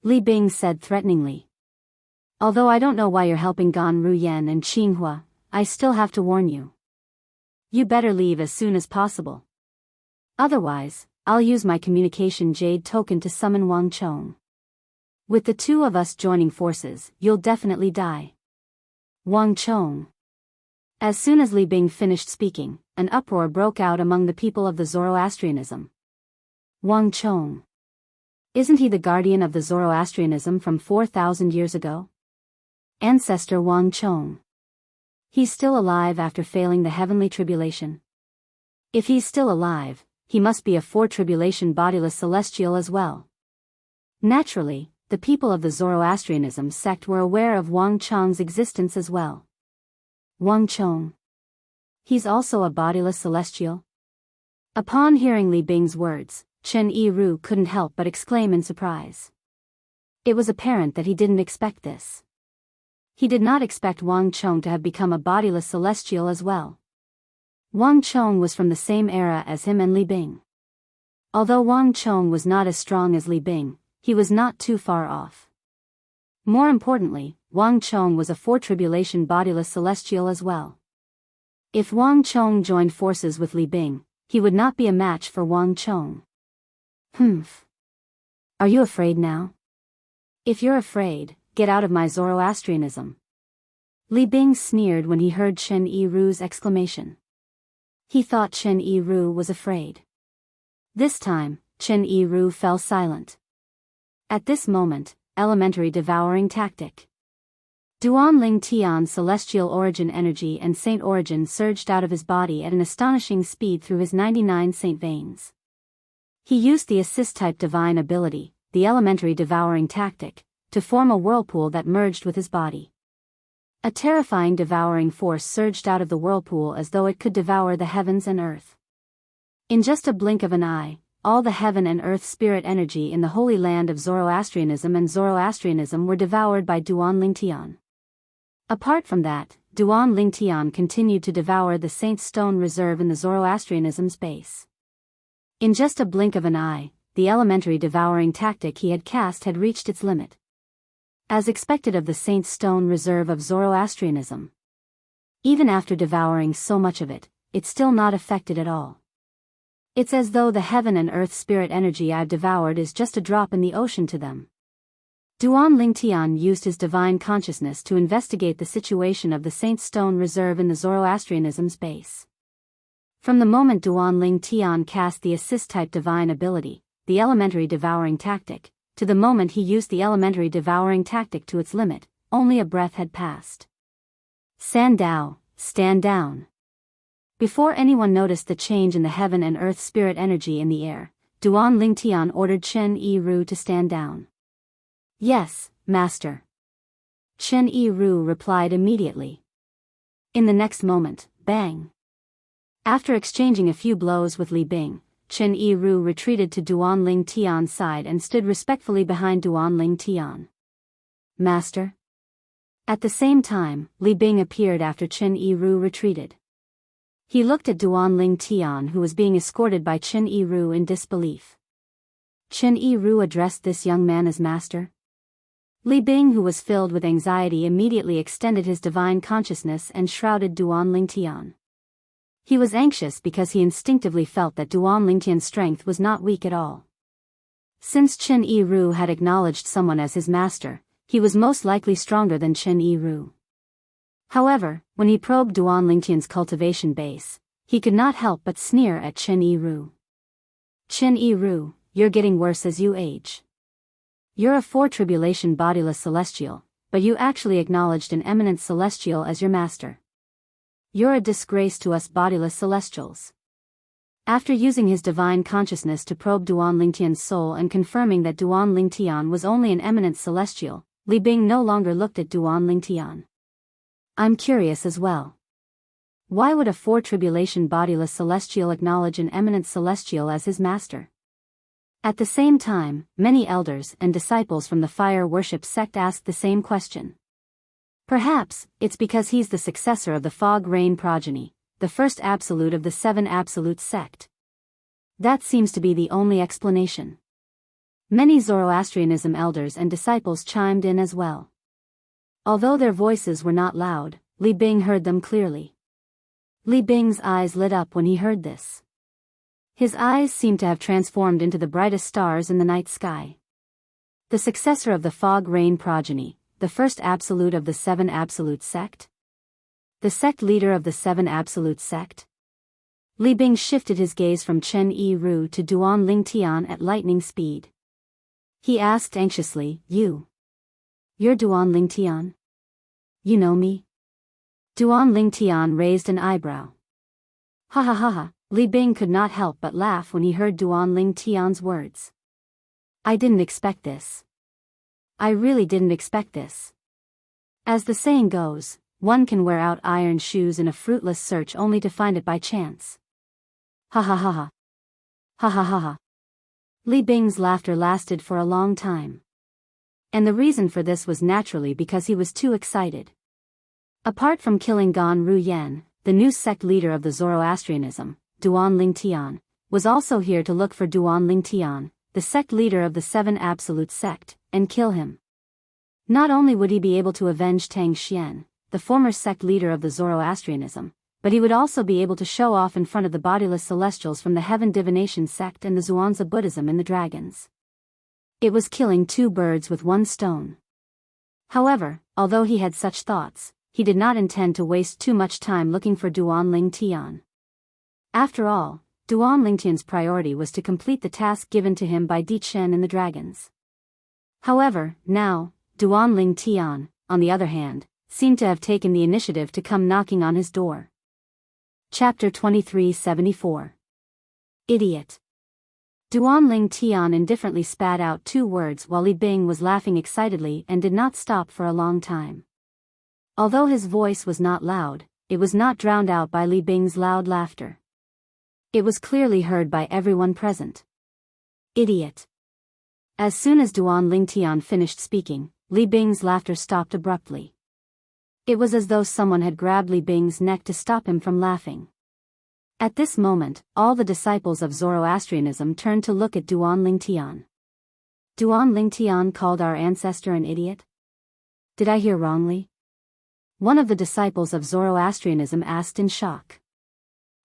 Li Bing said threateningly. Although I don't know why you're helping Gan Ruyan and Qinghua, I still have to warn you. You better leave as soon as possible. Otherwise, I'll use my communication jade token to summon Wang Chong. With the 2 of us joining forces, you'll definitely die. Wang Chong. As soon as Li Bing finished speaking, an uproar broke out among the people of the Zoroastrianism. Wang Chong. Isn't he the guardian of the Zoroastrianism from 4,000 years ago? Ancestor Wang Chong. He's still alive after failing the heavenly tribulation. If he's still alive, he must be a 4 tribulation bodiless celestial as well. Naturally, the people of the Zoroastrianism sect were aware of Wang Chong's existence as well. Wang Chong. He's also a bodiless celestial? Upon hearing Li Bing's words, Chen Yiru couldn't help but exclaim in surprise. It was apparent that he didn't expect this. He did not expect Wang Chong to have become a bodiless celestial as well. Wang Chong was from the same era as him and Li Bing. Although Wang Chong was not as strong as Li Bing, he was not too far off. More importantly, Wang Chong was a 4 tribulation bodiless celestial as well. If Wang Chong joined forces with Li Bing, he would not be a match for Wang Chong. Humph. Are you afraid now? If you're afraid, get out of my Zoroastrianism. Li Bing sneered when he heard Chen Yiru's exclamation. He thought Chen Yiru was afraid. This time, Chen Yiru fell silent. At this moment, elementary devouring tactic. Duan Ling Tian's celestial origin energy and saint origin surged out of his body at an astonishing speed through his 99 saint veins. He used the assist-type divine ability, the elementary devouring tactic, to form a whirlpool that merged with his body. A terrifying devouring force surged out of the whirlpool as though it could devour the heavens and earth. In just a blink of an eye, all the heaven and earth spirit energy in the holy land of Zoroastrianism and Zoroastrianism were devoured by Duan Lingtian. Apart from that, Duan Lingtian continued to devour the Saint Stone Reserve in the Zoroastrianism's base. In just a blink of an eye, the elementary devouring tactic he had cast had reached its limit. As expected of the Saint Stone Reserve of Zoroastrianism. Even after devouring so much of it, it's still not affected at all. It's as though the heaven and earth spirit energy I've devoured is just a drop in the ocean to them. Duan Lingtian used his divine consciousness to investigate the situation of the Saint Stone Reserve in the Zoroastrianism's base. From the moment Duan Lingtian cast the assist-type divine ability, the elementary devouring tactic, to the moment he used the elementary devouring tactic to its limit, only a breath had passed. Sandao, stand down. Before anyone noticed the change in the heaven and earth spirit energy in the air, Duan Lingtian ordered Chen Yiru to stand down. Yes, master. Chen Yiru replied immediately. In the next moment, bang. After exchanging a few blows with Li Bing, Chen Yiru retreated to Duan Lingtian's side and stood respectfully behind Duan Lingtian. Master? At the same time, Li Bing appeared after Chen Yiru retreated. He looked at Duan Lingtian, who was being escorted by Chen Yiru, in disbelief. Chen Yiru addressed this young man as master? Li Bing, who was filled with anxiety, immediately extended his divine consciousness and shrouded Duan Lingtian. He was anxious because he instinctively felt that Duan Lingtian's strength was not weak at all. Since Chen Yiru had acknowledged someone as his master, he was most likely stronger than Chen Yiru. However, when he probed Duan Lingtian's cultivation base, he could not help but sneer at Chen Yiru. Chen Yiru, you're getting worse as you age. You're a 4 tribulation bodiless celestial, but you actually acknowledged an eminent celestial as your master. You're a disgrace to us bodiless celestials. After using his divine consciousness to probe Duan Lingtian's soul and confirming that Duan Lingtian was only an eminent celestial, Li Bing no longer looked at Duan Lingtian. I'm curious as well. Why would a four-tribulation bodiless celestial acknowledge an eminent celestial as his master? At the same time, many elders and disciples from the fire worship sect asked the same question. Perhaps, it's because he's the successor of the fog rain progeny, the first absolute of the seven absolute sect. That seems to be the only explanation. Many Zoroastrianism elders and disciples chimed in as well. Although their voices were not loud, Li Bing heard them clearly. Li Bing's eyes lit up when he heard this. His eyes seemed to have transformed into the brightest stars in the night sky. The successor of the fog rain progeny, the first absolute of the seven absolute sect? The sect leader of the seven absolute sect? Li Bing shifted his gaze from Chen Yi-ru to Duan Lingtian at lightning speed. He asked anxiously, You're Duan Lingtian? You know me? Duan Lingtian raised an eyebrow. Ha ha ha ha, Li Bing could not help but laugh when he heard Duan Lingtian's words. I didn't expect this. I really didn't expect this. As the saying goes, one can wear out iron shoes in a fruitless search only to find it by chance. Ha ha ha ha. Ha ha ha ha. Li Bing's laughter lasted for a long time. And the reason for this was naturally because he was too excited. Apart from killing Gan Ruyan, the new sect leader of the Zoroastrianism, Duan Lingtian, was also here to look for Duan Lingtian, the sect leader of the seven absolute sect, and kill him. Not only would he be able to avenge Tang Xian, the former sect leader of the Zoroastrianism, but he would also be able to show off in front of the bodiless celestials from the Heaven Divination sect and the Zhuangzi Buddhism in the dragons. It was killing two birds with one stone. However, although he had such thoughts, he did not intend to waste too much time looking for Duan Lingtian. After all, Duan Lingtian's priority was to complete the task given to him by Di Chen and the dragons. However, now, Duan Lingtian, on the other hand, seemed to have taken the initiative to come knocking on his door. Chapter 2374. Idiot. Duan Lingtian indifferently spat out two words while Li Bing was laughing excitedly and did not stop for a long time. Although his voice was not loud, it was not drowned out by Li Bing's loud laughter. It was clearly heard by everyone present. Idiot. As soon as Duan Lingtian finished speaking, Li Bing's laughter stopped abruptly. It was as though someone had grabbed Li Bing's neck to stop him from laughing. At this moment, all the disciples of Zoroastrianism turned to look at Duan Lingtian. Duan Lingtian called our ancestor an idiot? Did I hear wrongly? One of the disciples of Zoroastrianism asked in shock.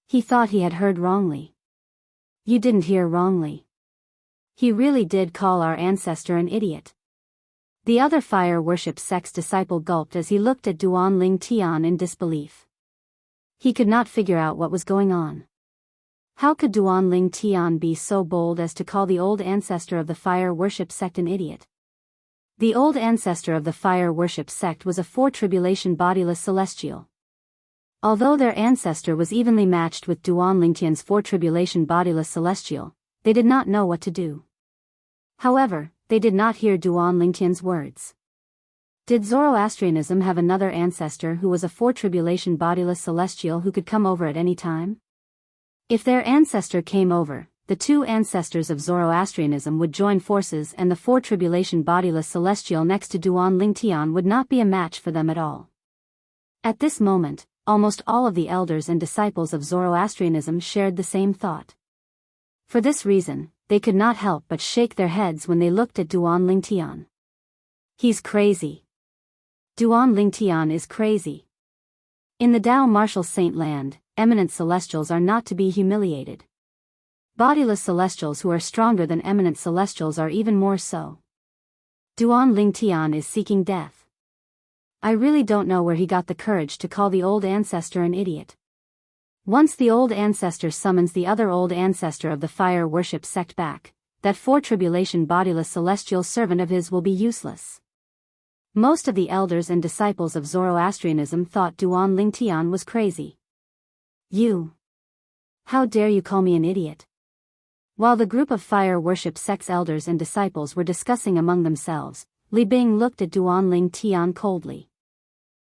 He thought he had heard wrongly. You didn't hear wrongly. He really did call our ancestor an idiot. The other fire worship sect's disciple gulped as he looked at Duan Lingtian in disbelief. He could not figure out what was going on. How could Duan Lingtian be so bold as to call the old ancestor of the fire worship sect an idiot? The old ancestor of the fire worship sect was a four-tribulation bodiless celestial. Although their ancestor was evenly matched with Duan Lingtian's four-tribulation bodiless celestial, they did not know what to do. However, they did not hear Duan Lingtian's words. Did Zoroastrianism have another ancestor who was a four-tribulation bodiless celestial who could come over at any time? If their ancestor came over, the two ancestors of Zoroastrianism would join forces and the four-tribulation bodiless celestial next to Duan Lingtian would not be a match for them at all. At this moment, almost all of the elders and disciples of Zoroastrianism shared the same thought. For this reason, they could not help but shake their heads when they looked at Duan Lingtian. He's crazy. Duan Lingtian is crazy. In the Tao Martial Saint Land, eminent celestials are not to be humiliated. Bodiless celestials who are stronger than eminent celestials are even more so. Duan Lingtian is seeking death. I really don't know where he got the courage to call the old ancestor an idiot. Once the old ancestor summons the other old ancestor of the fire worship sect back, that four-tribulation bodiless celestial servant of his will be useless. Most of the elders and disciples of Zoroastrianism thought Duan Lingtian was crazy. You! How dare you call me an idiot? While the group of fire worship sect's elders and disciples were discussing among themselves, Li Bing looked at Duanling Tian coldly.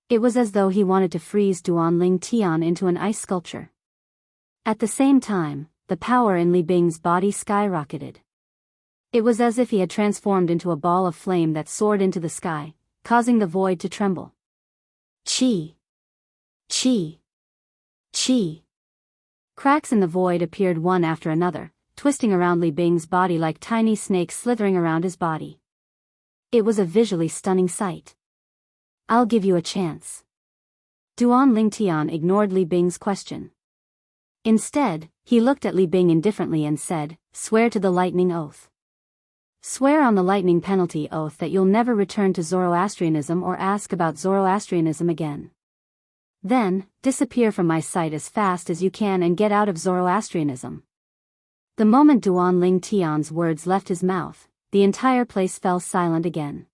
It was as though he wanted to freeze Duanling Tian into an ice sculpture. At the same time, the power in Li Bing's body skyrocketed. It was as if he had transformed into a ball of flame that soared into the sky, causing the void to tremble. Chi! Chi! Chi! Cracks in the void appeared one after another, twisting around Li Bing's body like tiny snakes slithering around his body. It was a visually stunning sight. I'll give you a chance. Duanling Tian ignored Li Bing's question. Instead, he looked at Li Bing indifferently and said, "Swear to the lightning oath. Swear on the lightning penalty oath that you'll never return to Zoroastrianism or ask about Zoroastrianism again. Then, disappear from my sight as fast as you can and get out of Zoroastrianism." The moment Duanling Tian's words left his mouth, the entire place fell silent again.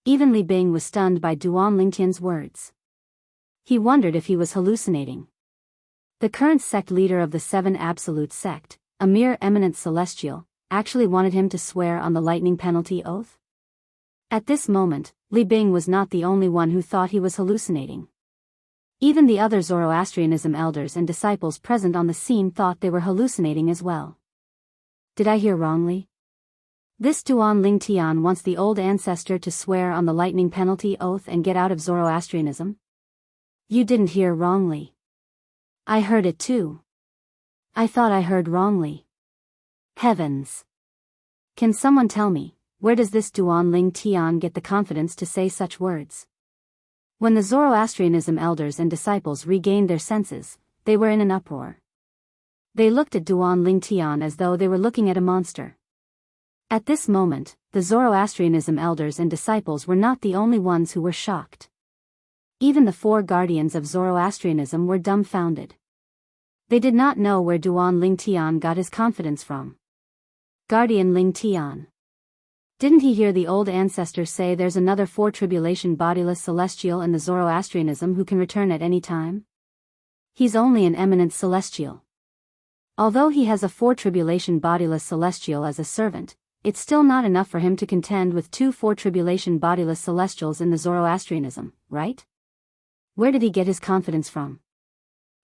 Even Li Bing was stunned by Duanling Tian's words. He wondered if he was hallucinating. The current sect leader of the Seven Absolute Sect, a mere eminent celestial, actually wanted him to swear on the lightning penalty oath? At this moment, Li Bing was not the only one who thought he was hallucinating. Even the other Zoroastrianism elders and disciples present on the scene thought they were hallucinating as well. Did I hear wrongly? This Duanling Tian wants the old ancestor to swear on the lightning penalty oath and get out of Zoroastrianism? You didn't hear wrongly. I heard it too. I thought I heard wrongly. Heavens! Can someone tell me, where does this Duanling Tian get the confidence to say such words? When the Zoroastrianism elders and disciples regained their senses, they were in an uproar. They looked at Duanling Tian as though they were looking at a monster. At this moment, the Zoroastrianism elders and disciples were not the only ones who were shocked. Even the four guardians of Zoroastrianism were dumbfounded. They did not know where Duanling Tian got his confidence from. Guardian Ling Tian. Didn't he hear the old ancestor say there's another four-tribulation bodiless celestial in the Zoroastrianism who can return at any time? He's only an eminent celestial. Although he has a four-tribulation bodiless celestial as a servant, it's still not enough for him to contend with two four-tribulation bodiless celestials in the Zoroastrianism, right? Where did he get his confidence from?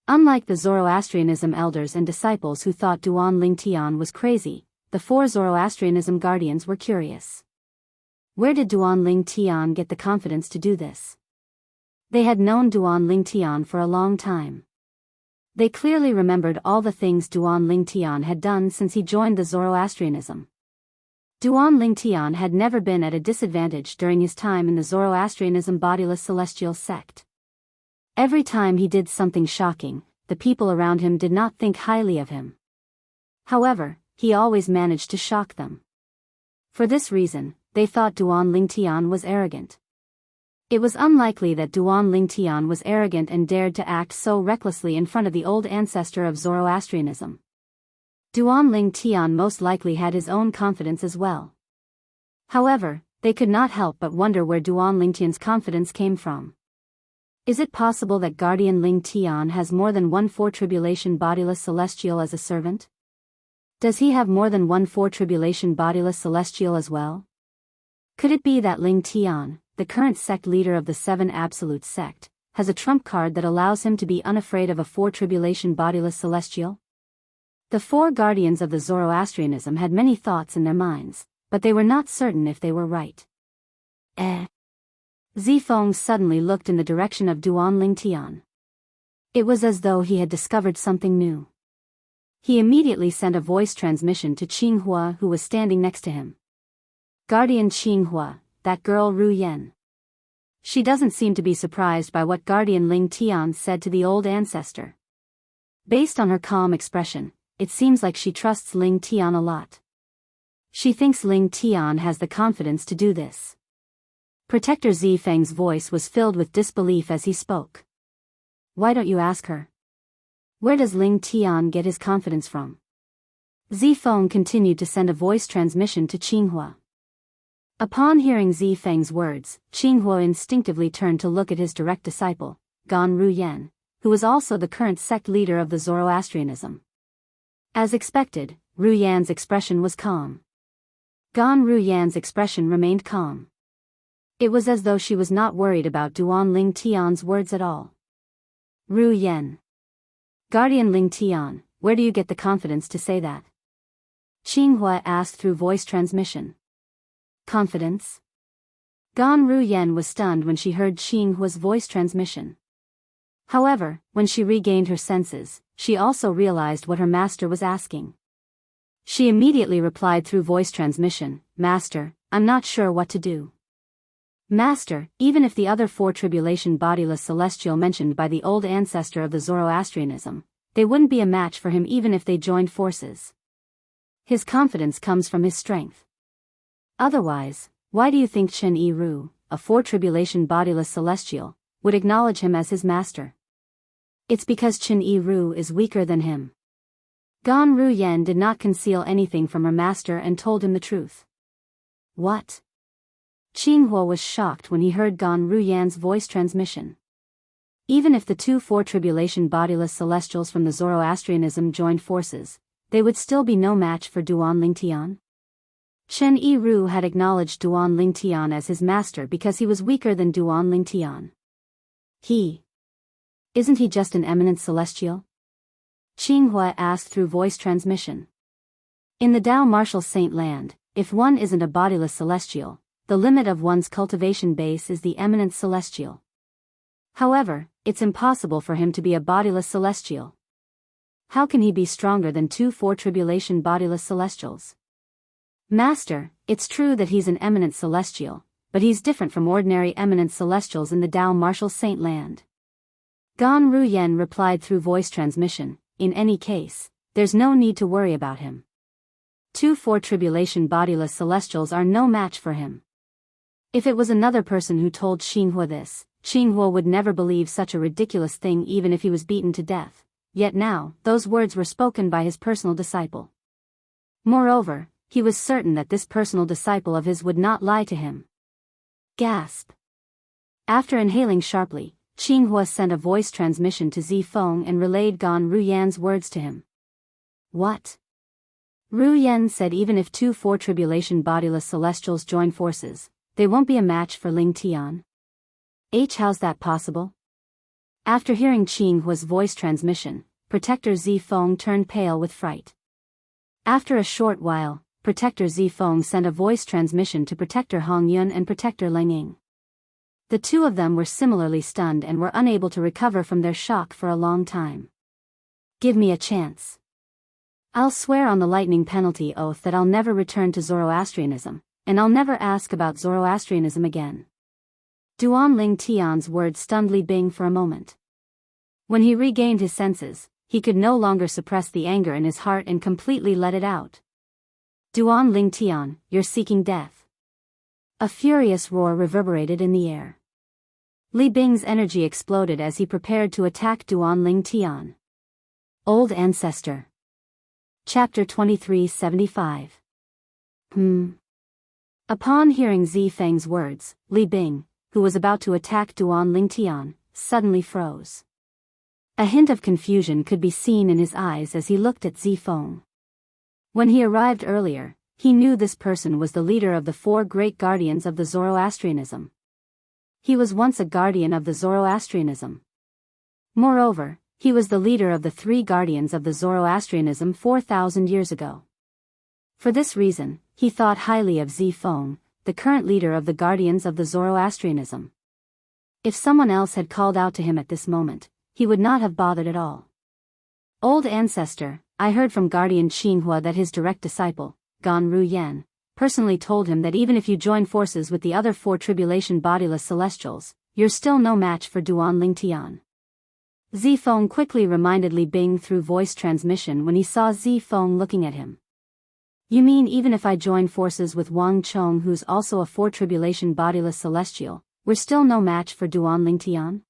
Unlike the Zoroastrianism elders and disciples who thought Duanling Tian was crazy, the four Zoroastrianism guardians were curious. Where did Duanling Tian get the confidence to do this? They had known Duanling Tian for a long time. They clearly remembered all the things Duanling Tian had done since he joined the Zoroastrianism. Duanling Tian had never been at a disadvantage during his time in the Zoroastrianism bodiless celestial sect. Every time he did something shocking, the people around him did not think highly of him. However, he always managed to shock them. For this reason, they thought Duanling Tian was arrogant. It was unlikely that Duanling Tian was arrogant and dared to act so recklessly in front of the old ancestor of Zoroastrianism. Duanling Tian most likely had his own confidence as well. However, they could not help but wonder where Duanling Tian's confidence came from. Is it possible that Guardian Ling Tian has more than one four-tribulation bodiless celestial as a servant? Does he have more than one four-tribulation bodiless celestial as well? Could it be that Ling Tian, the current sect leader of the Seven Absolute Sect, has a trump card that allows him to be unafraid of a four-tribulation bodiless celestial? The four guardians of the Zoroastrianism had many thoughts in their minds, but they were not certain if they were right. Zifeng suddenly looked in the direction of Duanling Tian. It was as though he had discovered something new. He immediately sent a voice transmission to Qinghua, who was standing next to him. Guardian Qinghua, that girl Ru Yan. She doesn't seem to be surprised by what Guardian Ling Tian said to the old ancestor. Based on her calm expression, it seems like she trusts Ling Tian a lot. She thinks Ling Tian has the confidence to do this. Protector Zifeng's voice was filled with disbelief as he spoke. Why don't you ask her? Where does Ling Tian get his confidence from? Zifeng continued to send a voice transmission to Qinghua. Upon hearing Zifeng's words, Qinghua instinctively turned to look at his direct disciple, Gan Ruyan, who was also the current sect leader of the Zoroastrianism. As expected, Ruyan's expression was calm. Gan Ruyan's expression remained calm. It was as though she was not worried about Duan Ling Tian's words at all. Ru Yen. Guardian Ling Tian, where do you get the confidence to say that? Xinghua asked through voice transmission. Confidence? Gan Ru Yen was stunned when she heard Xinghua's voice transmission. However, when she regained her senses, she also realized what her master was asking. She immediately replied through voice transmission, Master, I'm not sure what to do. Master, even if the other four tribulation bodiless celestial mentioned by the old ancestor of the Zoroastrianism, they wouldn't be a match for him even if they joined forces. His confidence comes from his strength. Otherwise, why do you think Chen Yiru, a four tribulation bodiless celestial, would acknowledge him as his master? It's because Chen Yiru is weaker than him. Gan Ru Yen did not conceal anything from her master and told him the truth. What? Xinghua was shocked when he heard Gan Ru Yan's voice transmission. Even if the two four tribulation bodiless celestials from the Zoroastrianism joined forces, they would still be no match for Duan Ling Tian. Chen Yiru had acknowledged Duan Ling Tian as his master because he was weaker than Duan Ling Tian. Isn't he just an eminent celestial? Xinghua asked through voice transmission. In the Dao Martial Saint Land, if one isn't a bodiless celestial, the limit of one's cultivation base is the eminent celestial. However, it's impossible for him to be a bodiless celestial. How can he be stronger than two four tribulation bodiless celestials? Master, it's true that he's an eminent celestial, but he's different from ordinary eminent celestials in the Dao Martial Saint Land. Gan Ru Yen replied through voice transmission, in any case, there's no need to worry about him. Two four tribulation bodiless celestials are no match for him. If it was another person who told Xinghua this, Xinghua would never believe such a ridiculous thing even if he was beaten to death, yet now, those words were spoken by his personal disciple. Moreover, he was certain that this personal disciple of his would not lie to him. Gasp. After inhaling sharply, Xinghua sent a voice transmission to Zifeng and relayed Gan Ru Yan's words to him. What? Ru Yan said even if two four tribulation bodiless celestials join forces, they won't be a match for Ling Tian. How's that possible? After hearing Xinghua's voice transmission, Protector Zifeng turned pale with fright. After a short while, Protector Zifeng sent a voice transmission to Protector Hong Yun and Protector Ling Ying. The two of them were similarly stunned and were unable to recover from their shock for a long time. Give me a chance. I'll swear on the lightning penalty oath that I'll never return to Zoroastrianism, and I'll never ask about Zoroastrianism again. Duan Ling Tian's words stunned Li Bing for a moment. When he regained his senses, he could no longer suppress the anger in his heart and completely let it out. Duan Ling Tian, you're seeking death. A furious roar reverberated in the air. Li Bing's energy exploded as he prepared to attack Duan Ling Tian. Old Ancestor. Chapter 2375. Upon hearing Zifeng's words, Li Bing, who was about to attack Duan Ling Tian, suddenly froze. A hint of confusion could be seen in his eyes as he looked at Zifeng. When he arrived earlier, he knew this person was the leader of the four great guardians of the Zoroastrianism. He was once a guardian of the Zoroastrianism. Moreover, he was the leader of the three guardians of the Zoroastrianism 4,000 years ago. For this reason, he thought highly of Zifeng, the current leader of the guardians of the Zoroastrianism. If someone else had called out to him at this moment, he would not have bothered at all. Old Ancestor, I heard from Guardian Xinghua that his direct disciple, Gan Ru Yan, personally told him that even if you join forces with the other four tribulation bodiless celestials, you're still no match for Duan Ling Tian. Zifeng quickly reminded Li Bing through voice transmission when he saw Zifeng looking at him. You mean even if I join forces with Wang Chong, who's also a four tribulation bodiless celestial, we're still no match for Duan Ling Tian?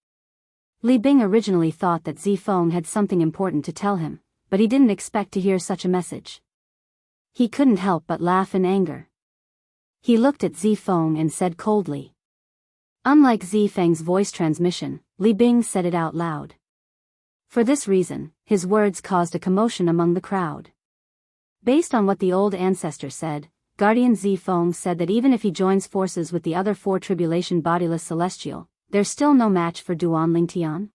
Li Bing originally thought that Zifeng had something important to tell him, but he didn't expect to hear such a message. He couldn't help but laugh in anger. He looked at Zifeng and said coldly. Unlike Zifeng's voice transmission, Li Bing said it out loud. For this reason, his words caused a commotion among the crowd. Based on what the old ancestor said, Guardian Zifeng said that even if he joins forces with the other 4 tribulation bodiless celestial, there's still no match for Duan Lingtian?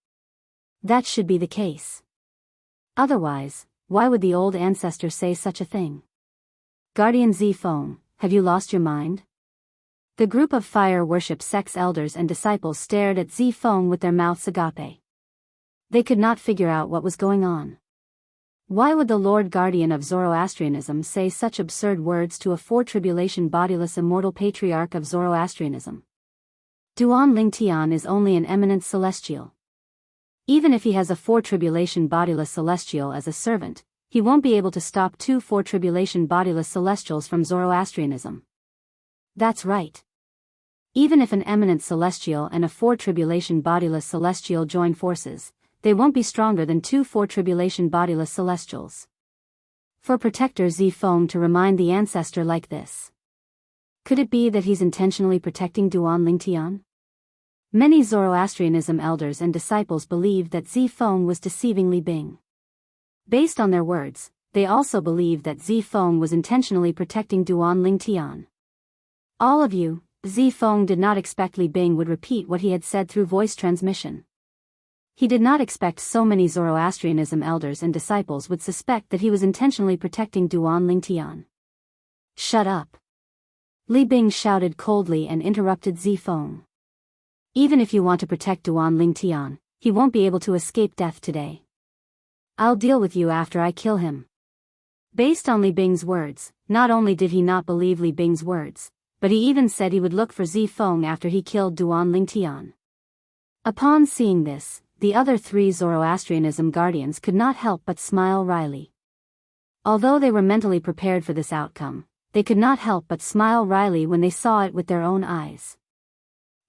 That should be the case. Otherwise, why would the old ancestor say such a thing? Guardian Zifeng, have you lost your mind? The group of fire worship sect's elders and disciples stared at Zifeng with their mouths agape. They could not figure out what was going on. Why would the Lord Guardian of Zoroastrianism say such absurd words to a 4 tribulation bodiless immortal patriarch of Zoroastrianism? Duan Lingtian is only an eminent celestial. Even if he has a 4 tribulation bodiless celestial as a servant, he won't be able to stop 2 4 tribulation bodiless celestials from Zoroastrianism. That's right. Even if an eminent celestial and a 4 tribulation bodiless celestial join forces, they won't be stronger than 2 4 tribulation bodiless celestials. For Protector Zifeng to remind the ancestor like this. Could it be that he's intentionally protecting Duan Lingtian? Many Zoroastrianism elders and disciples believed that Zifeng was deceiving Li Bing. Based on their words, they also believed that Zifeng was intentionally protecting Duan Lingtian. All of you, Zifeng did not expect Li Bing would repeat what he had said through voice transmission. He did not expect so many Zoroastrianism elders and disciples would suspect that he was intentionally protecting Duan Lingtian. Shut up! Li Bing shouted coldly and interrupted Zifeng. Even if you want to protect Duan Lingtian, he won't be able to escape death today. I'll deal with you after I kill him. Based on Li Bing's words, not only did he not believe Li Bing's words, but he even said he would look for Zifeng after he killed Duan Lingtian. Upon seeing this, the other 3 Zoroastrianism guardians could not help but smile wryly. Although they were mentally prepared for this outcome, they could not help but smile wryly when they saw it with their own eyes.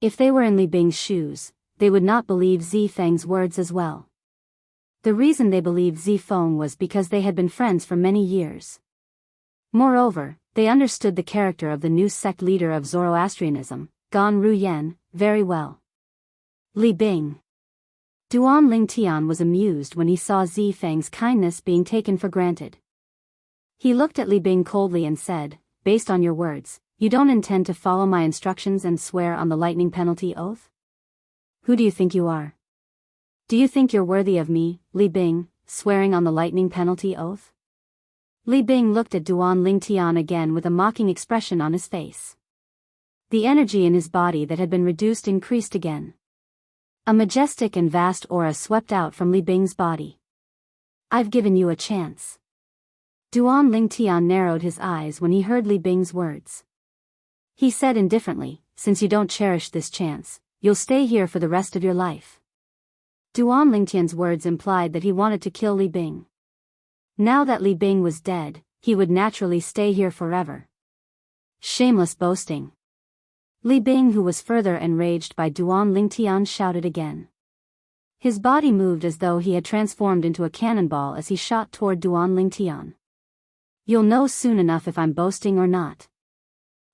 If they were in Li Bing's shoes, they would not believe Zifeng's words as well. The reason they believed Zifeng was because they had been friends for many years. Moreover, they understood the character of the new sect leader of Zoroastrianism, Gan Ruyen, very well. Li Bing. Duan Lingtian was amused when he saw Zifeng's kindness being taken for granted. He looked at Li Bing coldly and said, based on your words, you don't intend to follow my instructions and swear on the lightning penalty oath? Who do you think you are? Do you think you're worthy of me, Li Bing, swearing on the lightning penalty oath? Li Bing looked at Duan Lingtian again with a mocking expression on his face. The energy in his body that had been reduced increased again. A majestic and vast aura swept out from Li Bing's body. I've given you a chance. Duan Lingtian narrowed his eyes when he heard Li Bing's words. He said indifferently, since you don't cherish this chance, you'll stay here for the rest of your life. Duan Lingtian's words implied that he wanted to kill Li Bing. Now that Li Bing was dead, he would naturally stay here forever. Shameless boasting. Li Bing, who was further enraged by Duan Lingtian, shouted again. His body moved as though he had transformed into a cannonball as he shot toward Duan Lingtian. You'll know soon enough if I'm boasting or not.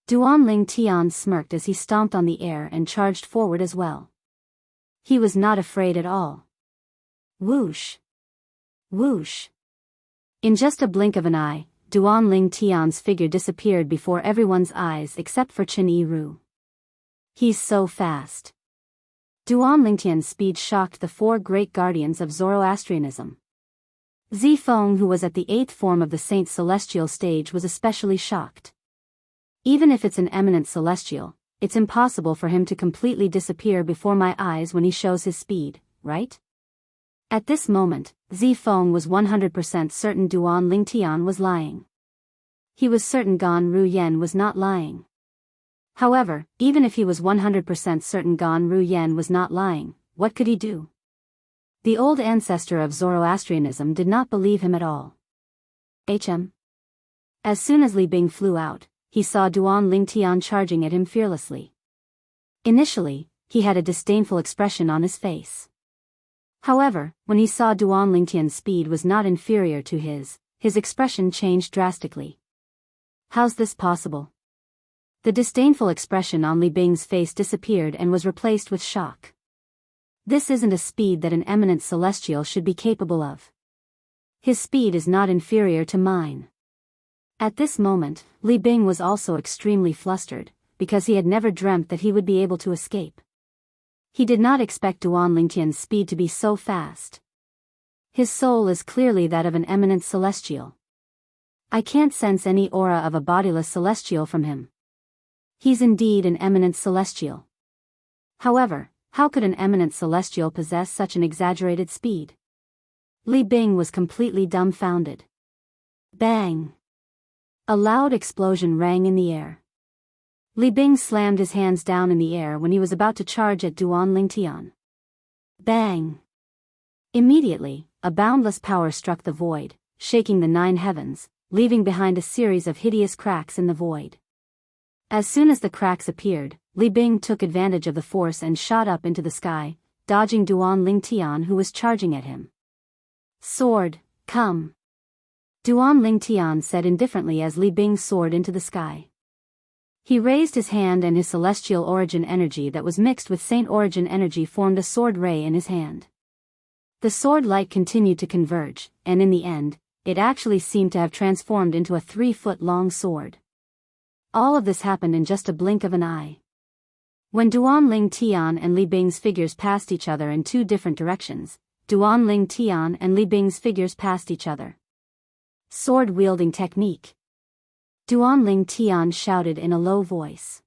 Duan Lingtian smirked as he stomped on the air and charged forward as well. He was not afraid at all. Whoosh! Whoosh! In just a blink of an eye, Duan Lingtian's figure disappeared before everyone's eyes except for Chen Yiru. He's so fast. Duan Lingtian's speed shocked the 4 great guardians of Zoroastrianism. Zifeng, who was at the 8th form of the Saint Celestial stage, was especially shocked. Even if it's an eminent celestial, it's impossible for him to completely disappear before my eyes when he shows his speed, right? At this moment, Zifeng was 100% certain Duan Lingtian was lying. He was certain Gan Ruyen was not lying. However, even if he was 100% certain Gan Ruyen was not lying, what could he do? The old ancestor of Zoroastrianism did not believe him at all. As soon as Li Bing flew out, he saw Duan Lingtian charging at him fearlessly. Initially, he had a disdainful expression on his face. However, when he saw Duan Lingtian's speed was not inferior to his expression changed drastically. How's this possible? The disdainful expression on Li Bing's face disappeared and was replaced with shock. This isn't a speed that an eminent celestial should be capable of. His speed is not inferior to mine. At this moment, Li Bing was also extremely flustered, because he had never dreamt that he would be able to escape. He did not expect Duan Lingtian's speed to be so fast. His soul is clearly that of an eminent celestial. I can't sense any aura of a bodiless celestial from him. He's indeed an eminent celestial. However, how could an eminent celestial possess such an exaggerated speed? Li Bing was completely dumbfounded. Bang! A loud explosion rang in the air. Li Bing slammed his hands down in the air when he was about to charge at Duan Lingtian. Bang! Immediately, a boundless power struck the void, shaking the 9 heavens, leaving behind a series of hideous cracks in the void. As soon as the cracks appeared, Li Bing took advantage of the force and shot up into the sky, dodging Duan Lingtian who was charging at him. Sword, come! Duan Lingtian said indifferently as Li Bing soared into the sky. He raised his hand and his celestial origin energy that was mixed with saint origin energy formed a sword ray in his hand. The sword light continued to converge, and in the end, it actually seemed to have transformed into a 3-foot-long sword. All of this happened in just a blink of an eye. When Duan Lingtian and Li Bing's figures passed each other in 2 different directions, Duan Lingtian and Li Bing's figures passed each other. Sword-wielding technique. Duan Lingtian shouted in a low voice.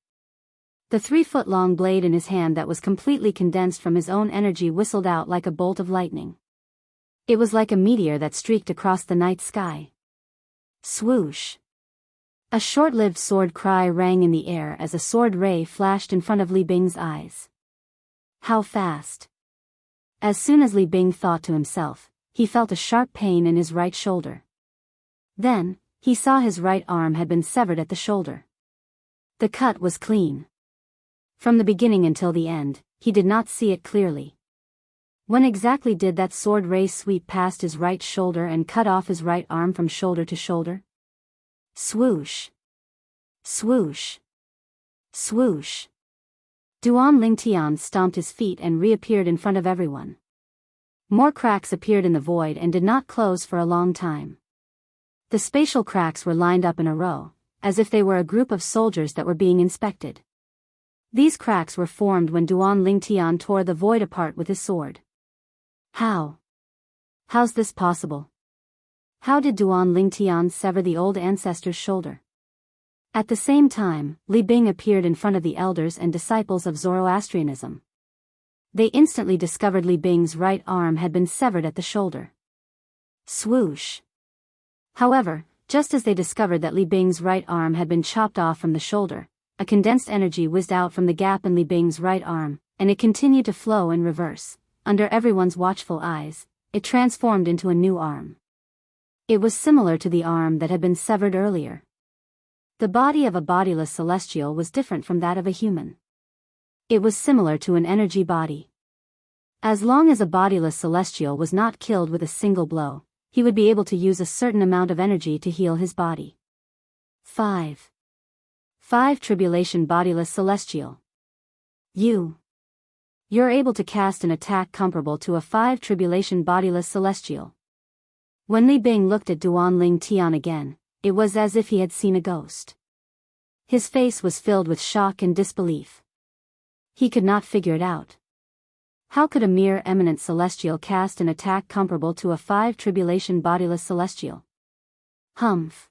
The 3-foot-long blade in his hand that was completely condensed from his own energy whistled out like a bolt of lightning. It was like a meteor that streaked across the night sky. Swoosh! A short-lived sword cry rang in the air as a sword ray flashed in front of Li Bing's eyes. How fast! As soon as Li Bing thought to himself, he felt a sharp pain in his right shoulder. Then, he saw his right arm had been severed at the shoulder. The cut was clean. From the beginning until the end, he did not see it clearly. When exactly did that sword ray sweep past his right shoulder and cut off his right arm from shoulder to shoulder? Swoosh! Swoosh! Swoosh! Duan Lingtian stomped his feet and reappeared in front of everyone. More cracks appeared in the void and did not close for a long time. The spatial cracks were lined up in a row, as if they were a group of soldiers that were being inspected. These cracks were formed when Duan Lingtian tore the void apart with his sword. How? How's this possible? How did Duan Lingtian sever the old ancestor's shoulder? At the same time, Li Bing appeared in front of the elders and disciples of Zoroastrianism. They instantly discovered Li Bing's right arm had been severed at the shoulder. Swoosh! However, just as they discovered that Li Bing's right arm had been chopped off from the shoulder, a condensed energy whizzed out from the gap in Li Bing's right arm, and it continued to flow in reverse. Under everyone's watchful eyes, it transformed into a new arm. It was similar to the arm that had been severed earlier. The body of a bodiless celestial was different from that of a human. It was similar to an energy body. As long as a bodiless celestial was not killed with a single blow, he would be able to use a certain amount of energy to heal his body. 5 Tribulation Bodiless Celestial. You're able to cast an attack comparable to a 5 Tribulation Bodiless Celestial. When Li Bing looked at Duan Lingtian again, it was as if he had seen a ghost. His face was filled with shock and disbelief. He could not figure it out. How could a mere eminent celestial cast an attack comparable to a 5 Tribulation Bodiless Celestial? Humph.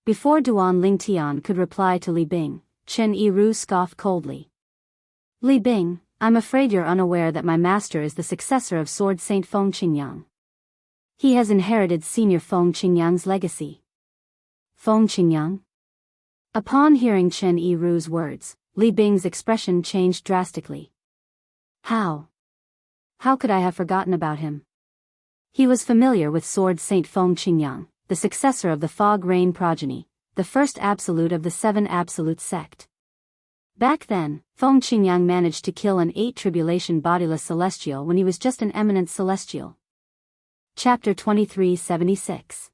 Before Duan Lingtian could reply to Li Bing, Chen Yiru scoffed coldly. Li Bing, I'm afraid you're unaware that my master is the successor of Sword Saint Feng Qingyang. He has inherited Senior Feng Qingyang's legacy. Feng Qingyang? Upon hearing Chen Yiru's words, Li Bing's expression changed drastically. How could I have forgotten about him? He was familiar with Sword Saint Feng Qingyang, the successor of the Fog Rain progeny, the first absolute of the 7 absolute sect. Back then, Feng Qingyang managed to kill an 8 Tribulation Bodiless Celestial when he was just an eminent celestial. Chapter 2376.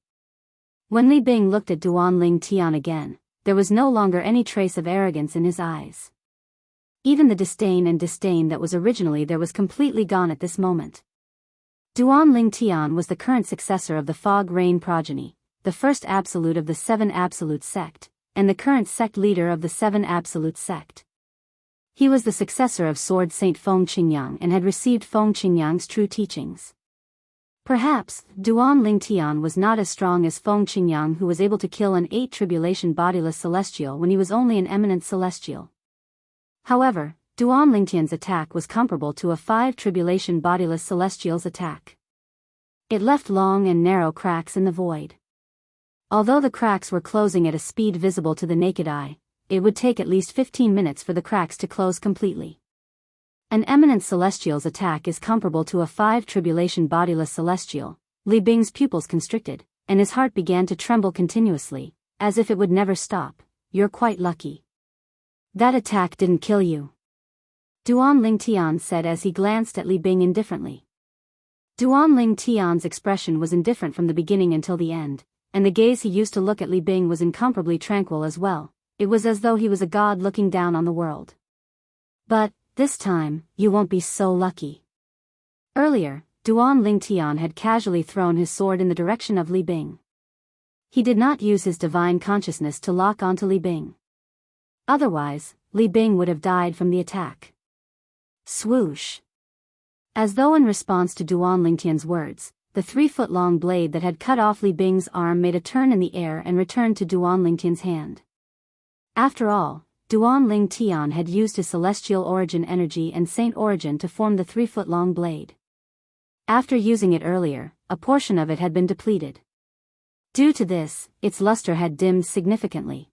When Li Bing looked at Duan Lingtian again, there was no longer any trace of arrogance in his eyes. Even the disdain that was originally there was completely gone at this moment. Duan Lingtian was the current successor of the Fog Rain progeny, the first absolute of the Seven Absolute Sect, and the current sect leader of the Seven Absolute Sect. He was the successor of Sword Saint Feng Qingyang and had received Feng Qingyang's true teachings. Perhaps, Duan Ling Tian was not as strong as Feng Qingyang, who was able to kill an 8 tribulation bodiless celestial when he was only an eminent celestial. However, Duan Ling Tian's attack was comparable to a 5 tribulation bodiless celestial's attack. It left long and narrow cracks in the void. Although the cracks were closing at a speed visible to the naked eye, it would take at least 15 minutes for the cracks to close completely. An eminent celestial's attack is comparable to a 5 tribulation bodiless celestial. Li Bing's pupils constricted, and his heart began to tremble continuously, as if it would never stop. You're quite lucky. That attack didn't kill you, Duan Ling Tian said as he glanced at Li Bing indifferently. Duan Ling Tian's expression was indifferent from the beginning until the end, and the gaze he used to look at Li Bing was incomparably tranquil as well. It was as though he was a god looking down on the world. But, this time, you won't be so lucky. Earlier, Duan Ling Tian had casually thrown his sword in the direction of Li Bing. He did not use his divine consciousness to lock onto Li Bing. Otherwise, Li Bing would have died from the attack. Swoosh! As though in response to Duan Ling Tian's words, the 3-foot-long blade that had cut off Li Bing's arm made a turn in the air and returned to Duan Ling Tian's hand. After all, Duan Ling Tian had used his celestial origin energy and saint origin to form the 3-foot-long blade. After using it earlier, a portion of it had been depleted. Due to this, its luster had dimmed significantly.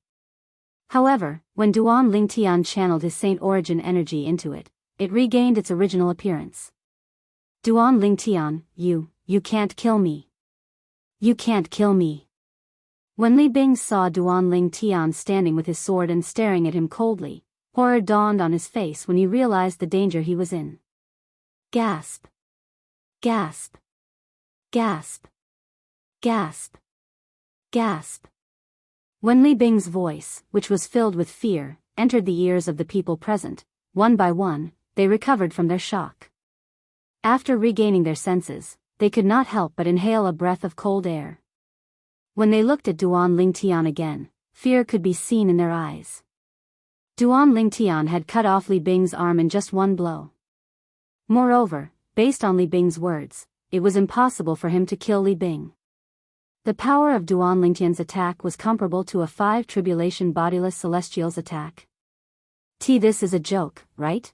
However, when Duan Ling Tian channeled his saint origin energy into it, it regained its original appearance. Duan Ling Tian, you can't kill me. You can't kill me. When Li Bing saw Duan Ling Tian standing with his sword and staring at him coldly, horror dawned on his face when he realized the danger he was in. Gasp! Gasp! Gasp! Gasp! Gasp! When Li Bing's voice, which was filled with fear, entered the ears of the people present, one by one, they recovered from their shock. After regaining their senses, they could not help but inhale a breath of cold air. When they looked at Duan Ling Tian again, fear could be seen in their eyes. Duan Ling Tian had cut off Li Bing's arm in just one blow. Moreover, based on Li Bing's words, it was impossible for him to kill Li Bing. The power of Duan Ling Tian's attack was comparable to a 5 tribulation bodiless celestial's attack. This is a joke, right?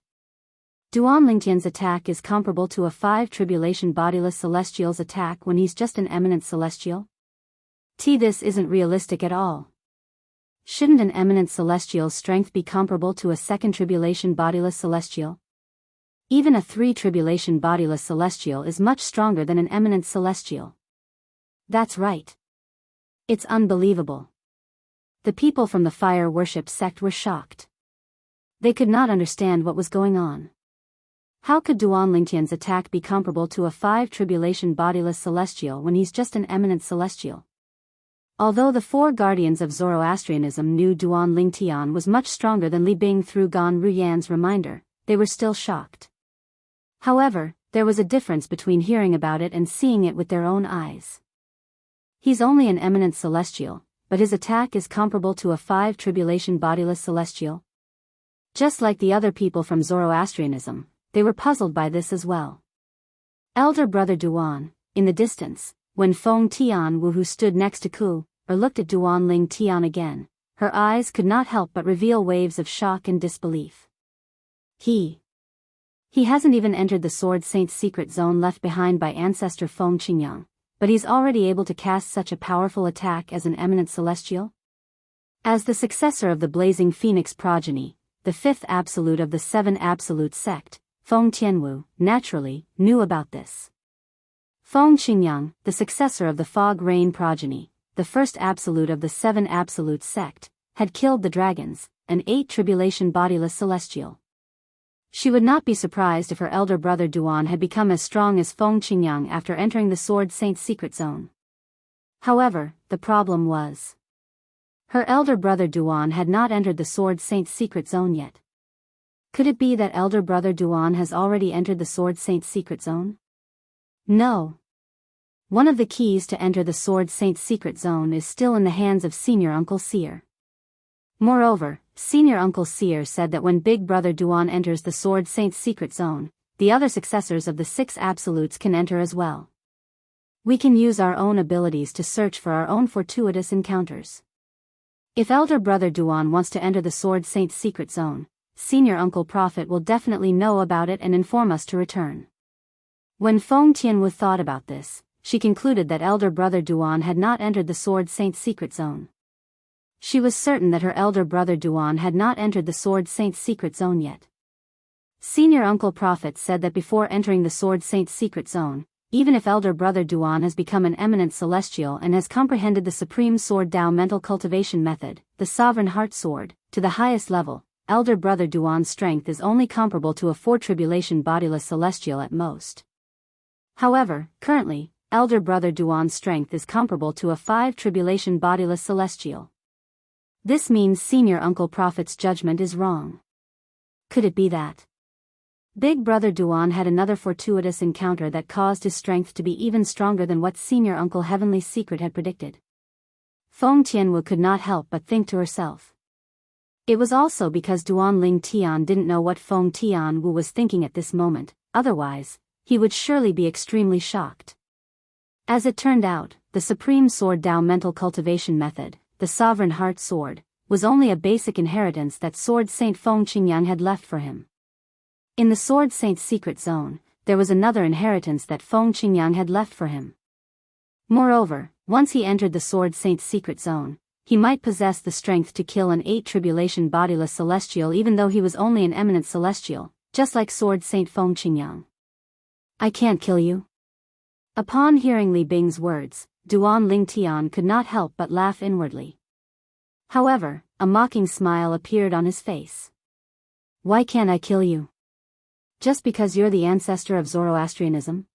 Duan Ling Tian's attack is comparable to a 5 tribulation bodiless celestial's attack when he's just an eminent celestial? This isn't realistic at all. Shouldn't an eminent celestial's strength be comparable to a 2nd tribulation bodiless celestial? Even a 3 tribulation bodiless celestial is much stronger than an eminent celestial. That's right. It's unbelievable. The people from the fire worship sect were shocked. They could not understand what was going on. How could Duan Ling Tian's attack be comparable to a 5 tribulation bodiless celestial when he's just an eminent celestial? Although the 4 guardians of Zoroastrianism knew Duan Ling Tian was much stronger than Li Bing through Gan Ruyan's reminder, they were still shocked. However, there was a difference between hearing about it and seeing it with their own eyes. He's only an eminent celestial, but his attack is comparable to a 5 tribulation bodiless celestial. Just like the other people from Zoroastrianism, they were puzzled by this as well. Elder brother Duan, in the distance, when Feng Tianwu, who stood next to Ku, or looked at Duan Ling Tian again, her eyes could not help but reveal waves of shock and disbelief. He hasn't even entered the Sword Saint's secret zone left behind by ancestor Feng Qingyang, but he's already able to cast such a powerful attack as an eminent celestial? As the successor of the Blazing Phoenix progeny, the 5th absolute of the 7 absolute sect, Feng Tianwu, naturally, knew about this. Feng Qingyang, the successor of the Fog Rain progeny, the 1st absolute of the 7 absolute sect, had killed the dragons, an 8 tribulation bodiless celestial. She would not be surprised if her elder brother Duan had become as strong as Feng Qingyang after entering the Sword Saint's secret zone. However, the problem was, her elder brother Duan had not entered the Sword Saint's secret zone yet. Could it be that elder brother Duan has already entered the Sword Saint's secret zone? No. One of the keys to enter the Sword Saint's secret zone is still in the hands of Senior Uncle Seer. Moreover, Senior Uncle Seer said that when Big Brother Duan enters the Sword Saint's secret zone, the other successors of the 6 absolutes can enter as well. We can use our own abilities to search for our own fortuitous encounters. If Elder Brother Duan wants to enter the Sword Saint's secret zone, Senior Uncle Prophet will definitely know about it and inform us to return. When Feng Tianwu thought about this, she concluded that Elder Brother Duan had not entered the Sword Saint's secret zone. She was certain that her elder brother Duan had not entered the Sword Saint's secret zone yet. Senior Uncle Prophet said that before entering the Sword Saint's secret zone, even if elder brother Duan has become an eminent celestial and has comprehended the supreme sword Dao mental cultivation method, the sovereign heart sword, to the highest level, elder brother Duan's strength is only comparable to a 4 tribulation bodiless celestial at most. However, currently, elder brother Duan's strength is comparable to a 5 tribulation bodiless celestial. This means Senior Uncle Prophet's judgment is wrong. Could it be that Big Brother Duan had another fortuitous encounter that caused his strength to be even stronger than what Senior Uncle Heavenly Secret had predicted? Feng Tianwu could not help but think to herself. It was also because Duan Ling Tian didn't know what Feng Tianwu was thinking at this moment, otherwise, he would surely be extremely shocked. As it turned out, the Supreme Sword Dao mental cultivation method, the Sovereign Heart Sword, was only a basic inheritance that Sword Saint Feng Qingyang had left for him. In the Sword Saint's secret zone, there was another inheritance that Feng Qingyang had left for him. Moreover, once he entered the Sword Saint's secret zone, he might possess the strength to kill an 8 tribulation bodiless celestial even though he was only an eminent celestial, just like Sword Saint Feng Qingyang. I can't kill you. Upon hearing Li Bing's words, Duan Ling Tian could not help but laugh inwardly. However, a mocking smile appeared on his face. Why can't I kill you? Just because you're the ancestor of Zoroastrianism?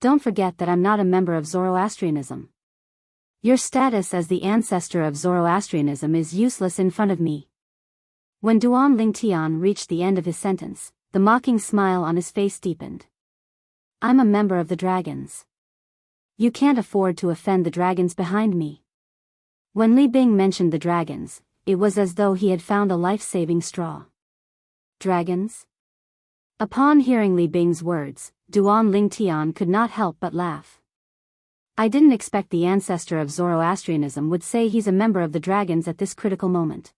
Don't forget that I'm not a member of Zoroastrianism. Your status as the ancestor of Zoroastrianism is useless in front of me. When Duan Ling Tian reached the end of his sentence, the mocking smile on his face deepened. I'm a member of the dragons. You can't afford to offend the dragons behind me. When Li Bing mentioned the dragons, it was as though he had found a life-saving straw. Dragons? Upon hearing Li Bing's words, Duan Ling Tian could not help but laugh. I didn't expect the ancestor of Zoroastrianism would say he's a member of the dragons at this critical moment.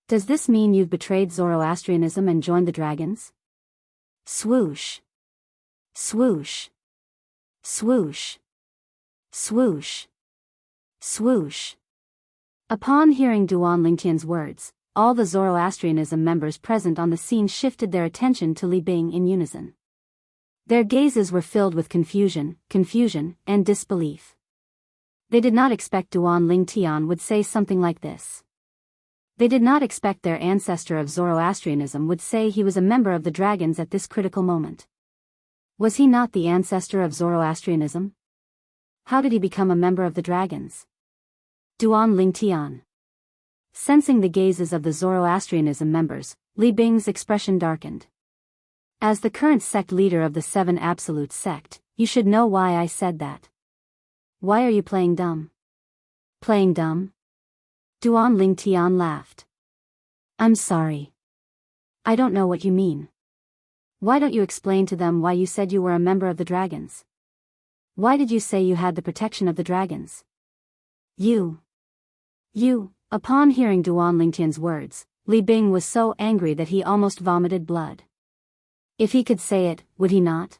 Does this mean you've betrayed Zoroastrianism and joined the dragons? Swoosh. Swoosh. Swoosh. Swoosh. Swoosh. Upon hearing Duan Lingtian's words, all the Zoroastrianism members present on the scene shifted their attention to Li Bing in unison. Their gazes were filled with confusion, and disbelief. They did not expect Duan Ling Tian would say something like this. They did not expect their ancestor of Zoroastrianism would say he was a member of the dragons at this critical moment. Was he not the ancestor of Zoroastrianism? How did he become a member of the dragons? Duan Ling Tian. Sensing the gazes of the Zoroastrianism members, Li Bing's expression darkened. As the current sect leader of the 7 Absolute sect, you should know why I said that. Why are you playing dumb? Playing dumb? Duan Ling Tian laughed. I'm sorry. I don't know what you mean. Why don't you explain to them why you said you were a member of the dragons? Why did you say you had the protection of the dragons? You. Upon hearing Duan Lingtian's words, Li Bing was so angry that he almost vomited blood. If he could say it, would he not?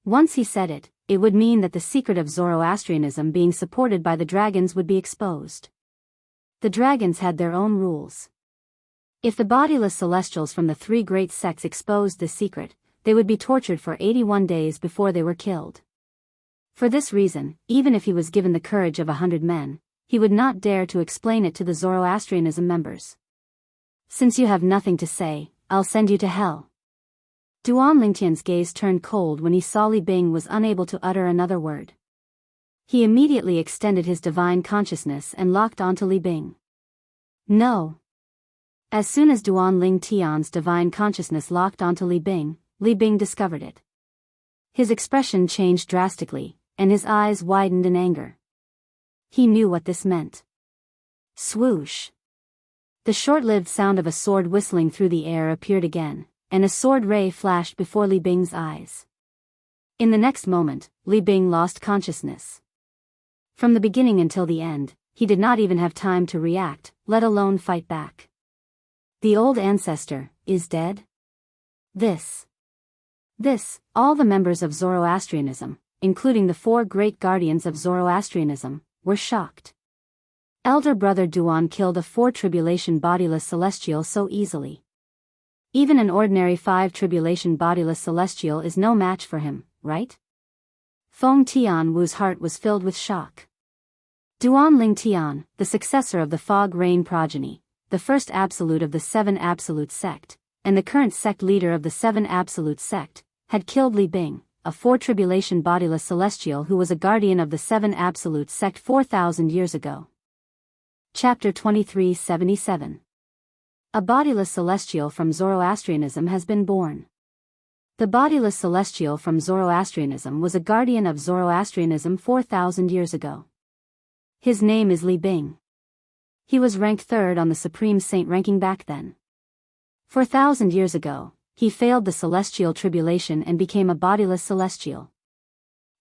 Once he said it, it would mean that the secret of Zoroastrianism being supported by the dragons would be exposed. The dragons had their own rules. If the bodiless celestials from the 3 great sects exposed this secret, they would be tortured for 81 days before they were killed. For this reason, even if he was given the courage of 100 men, he would not dare to explain it to the Zoroastrianism members. Since you have nothing to say, I'll send you to hell. Duan Lingtian's gaze turned cold when he saw Li Bing was unable to utter another word. He immediately extended his divine consciousness and locked onto Li Bing. No. As soon as Duan Ling Tian's divine consciousness locked onto Li Bing discovered it. His expression changed drastically, and his eyes widened in anger. He knew what this meant. Swoosh! The short-lived sound of a sword whistling through the air appeared again, and a sword ray flashed before Li Bing's eyes. In the next moment, Li Bing lost consciousness. From the beginning until the end, he did not even have time to react, let alone fight back. The old ancestor is dead? This, all the members of Zoroastrianism, including the 4 great guardians of Zoroastrianism, were shocked. Elder brother Duan killed a 4-tribulation bodiless celestial so easily. Even an ordinary 5-tribulation bodiless celestial is no match for him, right? Feng Tianwu's heart was filled with shock. Duan Ling Tian, the successor of the Fog Rain progeny, the first absolute of the 7 Absolute sect, and the current sect leader of the 7 Absolute sect, had killed Li Bing, a 4-tribulation bodiless celestial who was a guardian of the 7 Absolute sect 4,000 years ago. Chapter 2377. A bodiless celestial from Zoroastrianism has been born. The bodiless celestial from Zoroastrianism was a guardian of Zoroastrianism 4,000 years ago. His name is Li Bing. He was ranked 3rd on the Supreme Saint ranking back then. 4,000 years ago, he failed the celestial tribulation and became a bodiless celestial.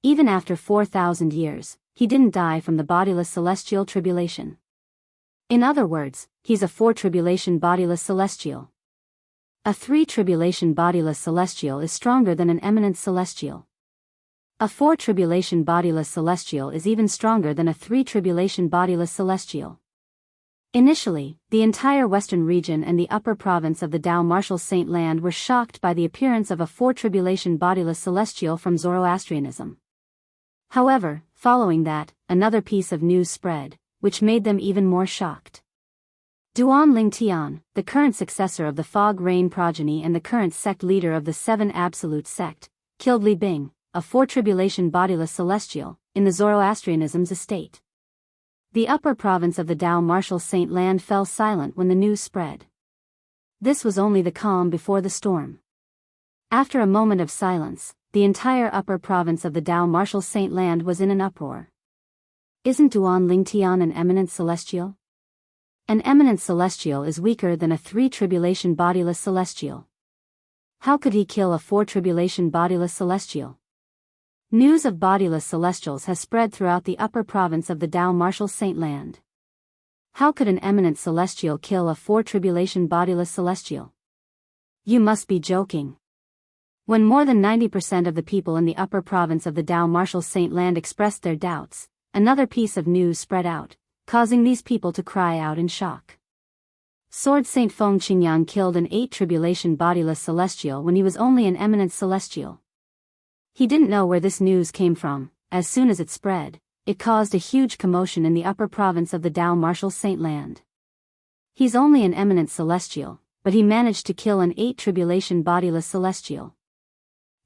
Even after 4,000 years, he didn't die from the bodiless celestial tribulation. In other words, he's a 4-tribulation bodiless celestial. A 3-tribulation bodiless celestial is stronger than an eminent celestial. A 4-tribulation bodiless celestial is even stronger than a 3-tribulation bodiless celestial. Initially, the entire western region and the upper province of the Dao Martial Saint Land were shocked by the appearance of a 4-tribulation bodiless celestial from Zoroastrianism. However, following that, another piece of news spread, which made them even more shocked. Duan Ling Tian, the current successor of the Fog Rain progeny and the current sect leader of the 7 Absolute sect, killed Li Bing, a 4-tribulation bodiless celestial, in the Zoroastrianism's estate. The upper province of the Dao Martial Saint Land fell silent when the news spread. This was only the calm before the storm. After a moment of silence, the entire upper province of the Dao Martial Saint Land was in an uproar. Isn't Duan Ling Tian an eminent celestial? An eminent celestial is weaker than a 3-tribulation bodiless celestial. How could he kill a 4-tribulation bodiless celestial? News of bodiless celestials has spread throughout the upper province of the Dao Martial Saint Land. How could an eminent celestial kill a 4-tribulation bodiless celestial? You must be joking. When more than 90% of the people in the upper province of the Dao Martial Saint Land expressed their doubts, another piece of news spread out, causing these people to cry out in shock. Sword Saint Feng Qingyang killed an 8-tribulation bodiless celestial when he was only an eminent celestial. He didn't know where this news came from. As soon as it spread, it caused a huge commotion in the upper province of the Dao Martial Saint Land. He's only an eminent celestial, but he managed to kill an 8-tribulation bodiless celestial.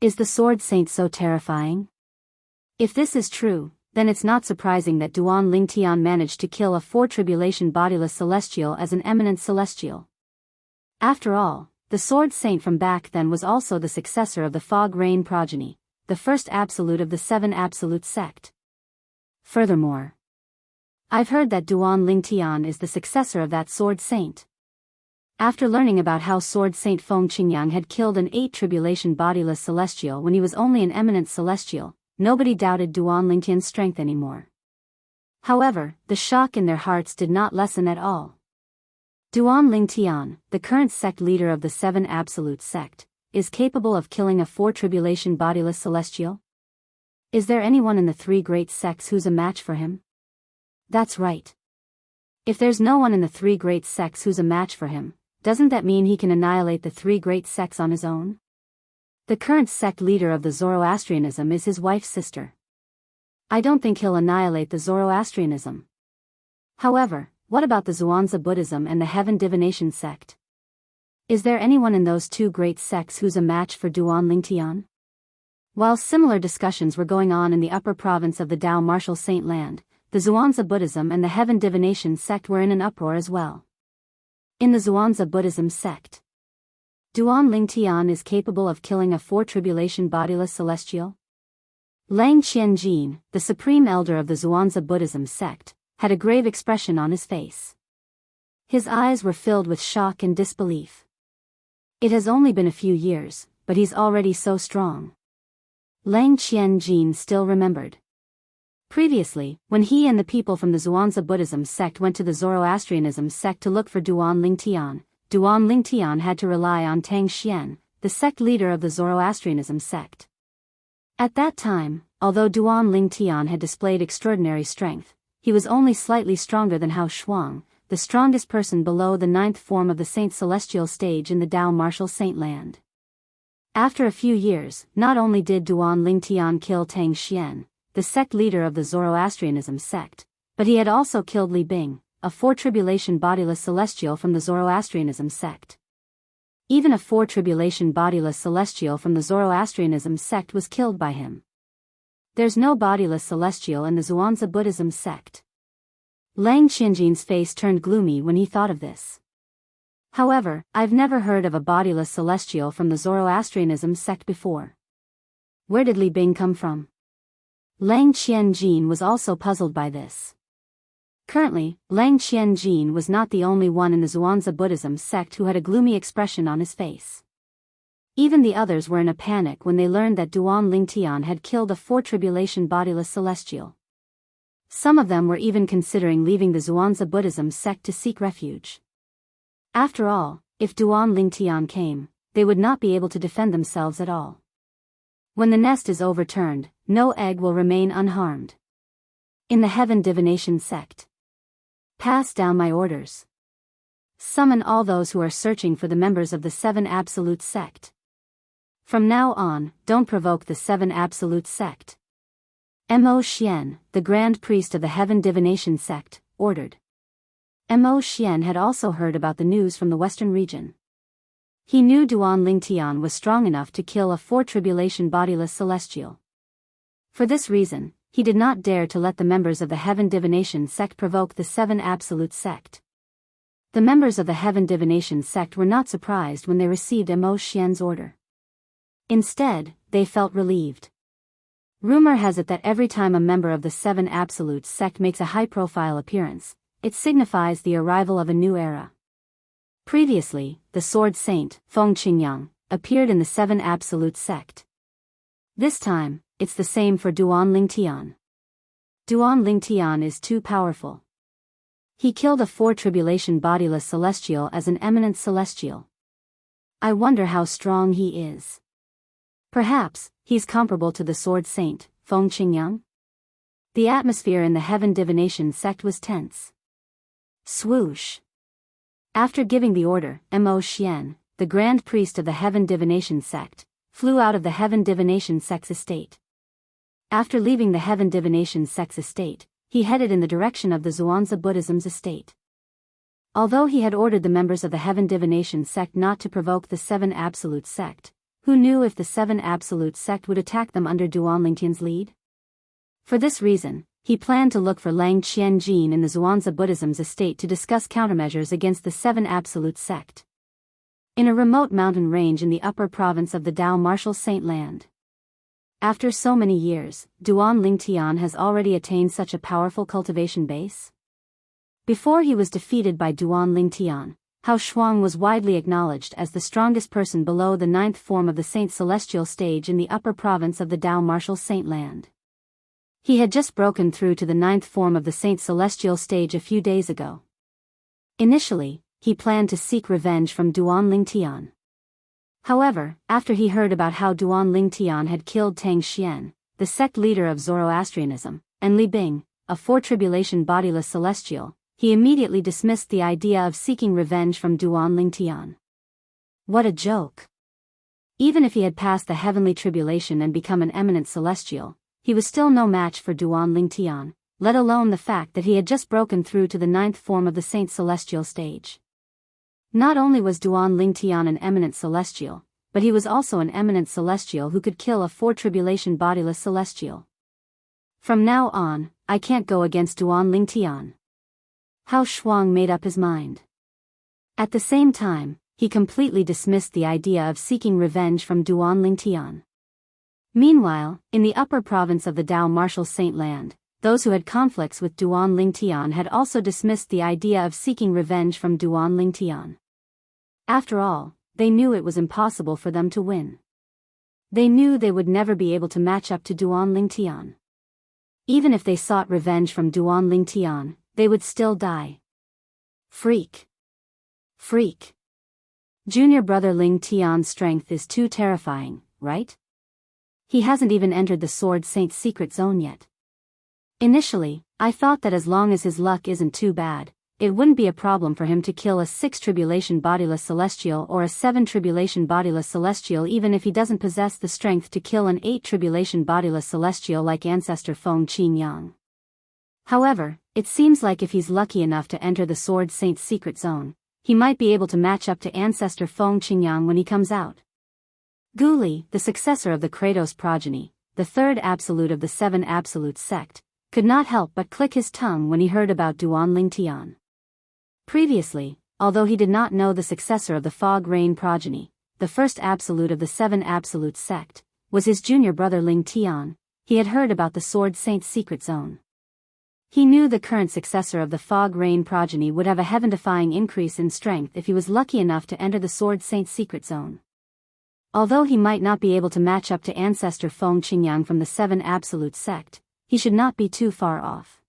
Is the Sword Saint so terrifying? If this is true, then it's not surprising that Duan Ling Tian managed to kill a 4-tribulation bodiless celestial as an eminent celestial. After all, the Sword Saint from back then was also the successor of the Fog Rain progeny, the first absolute of the 7 Absolute sect. Furthermore, I've heard that Duan Ling Tian is the successor of that Sword Saint. After learning about how Sword Saint Feng Qingyang had killed an 8-tribulation bodiless celestial when he was only an eminent celestial, nobody doubted Duan Ling Tian's strength anymore. However, the shock in their hearts did not lessen at all. Duan Ling Tian, the current sect leader of the 7 Absolute sect, is capable of killing a 4-tribulation bodiless celestial? Is there anyone in the 3 great sects who's a match for him? That's right. If there's no one in the 3 great sects who's a match for him, doesn't that mean he can annihilate the 3 great sects on his own? The current sect leader of the Zoroastrianism is his wife's sister. I don't think he'll annihilate the Zoroastrianism. However, what about the Zhuangzi Buddhism and the Heaven Divination sect? Is there anyone in those 2 great sects who's a match for Duan Ling Tian? While similar discussions were going on in the upper province of the Dao Martial Saint Land, the Zhuangzi Buddhism and the Heaven Divination sect were in an uproar as well. In the Zhuangzi Buddhism sect, Duan Ling Tian is capable of killing a 4-tribulation bodiless celestial? Lang Qianjin, the supreme elder of the Zhuangzi Buddhism sect, had a grave expression on his face. His eyes were filled with shock and disbelief. It has only been a few years, but he's already so strong. Lang Qianjin still remembered. Previously, when he and the people from the Zhuangzi Buddhism sect went to the Zoroastrianism sect to look for Duan Lingtian had to rely on Tang Xian, the sect leader of the Zoroastrianism sect. At that time, although Duan Lingtian had displayed extraordinary strength, he was only slightly stronger than Hao Shuang, the strongest person below the 9th form of the Saint Celestial stage in the Dao Martial Saint Land. After a few years, not only did Duan Lingtian kill Tang Xian, the sect leader of the Zoroastrianism sect, but he had also killed Li Bing, a four-tribulation bodiless celestial from the Zoroastrianism sect. Even a four-tribulation bodiless celestial from the Zoroastrianism sect was killed by him. There's no bodiless celestial in the Zhuangzi Buddhism sect. Lang Qianjin's face turned gloomy when he thought of this. However, I've never heard of a bodiless celestial from the Zoroastrianism sect before. Where did Li Bing come from? Lang Qianjin was also puzzled by this. Currently, Lang Qianjin was not the only one in the Zhuangzi Buddhism sect who had a gloomy expression on his face. Even the others were in a panic when they learned that Duan Lingtian had killed a four-tribulation bodiless celestial. Some of them were even considering leaving the Zhuangzi Buddhism sect to seek refuge. After all, if Duan Lingtian came, they would not be able to defend themselves at all. When the nest is overturned, no egg will remain unharmed. In the Heaven Divination sect. Pass down my orders. Summon all those who are searching for the members of the Seven Absolute sect. From now on, don't provoke the Seven Absolute sect. Mo Xian, the Grand Priest of the Heaven Divination sect, ordered. Mo Xian had also heard about the news from the western region. He knew Duan Lingtian was strong enough to kill a four-tribulation bodiless celestial. For this reason, he did not dare to let the members of the Heaven Divination sect provoke the Seven Absolute sect. The members of the Heaven Divination sect were not surprised when they received Mo Xian's order. Instead, they felt relieved. Rumor has it that every time a member of the Seven Absolute sect makes a high-profile appearance, it signifies the arrival of a new era. Previously, the Sword Saint, Feng Qingyang, appeared in the Seven Absolute sect. This time, it's the same for Duan Lingtian. Duan Lingtian is too powerful. He killed a four-tribulation bodiless celestial as an eminent celestial. I wonder how strong he is. Perhaps, he's comparable to the Sword Saint, Feng Qingyang? The atmosphere in the Heaven Divination sect was tense. Swoosh. After giving the order, Mo Xian, the Grand Priest of the Heaven Divination sect, flew out of the Heaven Divination sect's estate. After leaving the Heaven Divination sect's estate, he headed in the direction of the Zhuangzi Buddhism's estate. Although he had ordered the members of the Heaven Divination sect not to provoke the Seven Absolute sect, who knew if the Seven Absolute sect would attack them under Duan Lingtian's lead? For this reason, he planned to look for Lang Qianjin in the Zhuangzi Buddhism's estate to discuss countermeasures against the Seven Absolute sect. In a remote mountain range in the upper province of the Dao Martial Saint Land. After so many years, Duan Lingtian has already attained such a powerful cultivation base? Before he was defeated by Duan Lingtian, Hao Shuang was widely acknowledged as the strongest person below the 9th form of the Saint Celestial stage in the upper province of the Dao Martial Saint Land. He had just broken through to the 9th form of the Saint Celestial stage a few days ago. Initially, he planned to seek revenge from Duan Lingtian. However, after he heard about how Duan Lingtian had killed Tang Xian, the sect leader of Zoroastrianism, and Li Bing, a four-tribulation bodiless celestial, he immediately dismissed the idea of seeking revenge from Duan Lingtian. What a joke! Even if he had passed the heavenly tribulation and become an eminent celestial, he was still no match for Duan Lingtian, let alone the fact that he had just broken through to the 9th form of the Saint Celestial stage. Not only was Duan Lingtian an eminent celestial, but he was also an eminent celestial who could kill a four-tribulation bodiless celestial. From now on, I can't go against Duan Lingtian. Hao Shuang made up his mind. At the same time, he completely dismissed the idea of seeking revenge from Duan Lingtian. Meanwhile, in the upper province of the Dao Martial Saint Land, those who had conflicts with Duan Lingtian had also dismissed the idea of seeking revenge from Duan Lingtian. After all, they knew it was impossible for them to win. They knew they would never be able to match up to Duan Lingtian. Even if they sought revenge from Duan Lingtian, they would still die. Freak. Freak. Junior brother Ling Tian's strength is too terrifying, right? He hasn't even entered the Sword Saint's secret zone yet. Initially, I thought that as long as his luck isn't too bad, it wouldn't be a problem for him to kill a 6 Tribulation Bodiless Celestial or a 7 Tribulation Bodiless Celestial even if he doesn't possess the strength to kill an 8 Tribulation Bodiless Celestial like Ancestor Feng Qingyang. However, it seems like if he's lucky enough to enter the Sword Saint's secret zone, he might be able to match up to Ancestor Feng Qingyang when he comes out. Gu Li, the successor of the Kratos progeny, the third absolute of the 7 absolute sect, could not help but click his tongue when he heard about Duan Lingtian. Previously, although he did not know the successor of the Fog Rain progeny, the first absolute of the 7 absolute sect, was his junior brother Ling Tian, he had heard about the Sword Saint's secret zone. He knew the current successor of the Fog Rain progeny would have a heaven-defying increase in strength if he was lucky enough to enter the Sword Saint's secret zone. Although he might not be able to match up to Ancestor Feng Qingyang from the 7 absolute sect, he should not be too far off.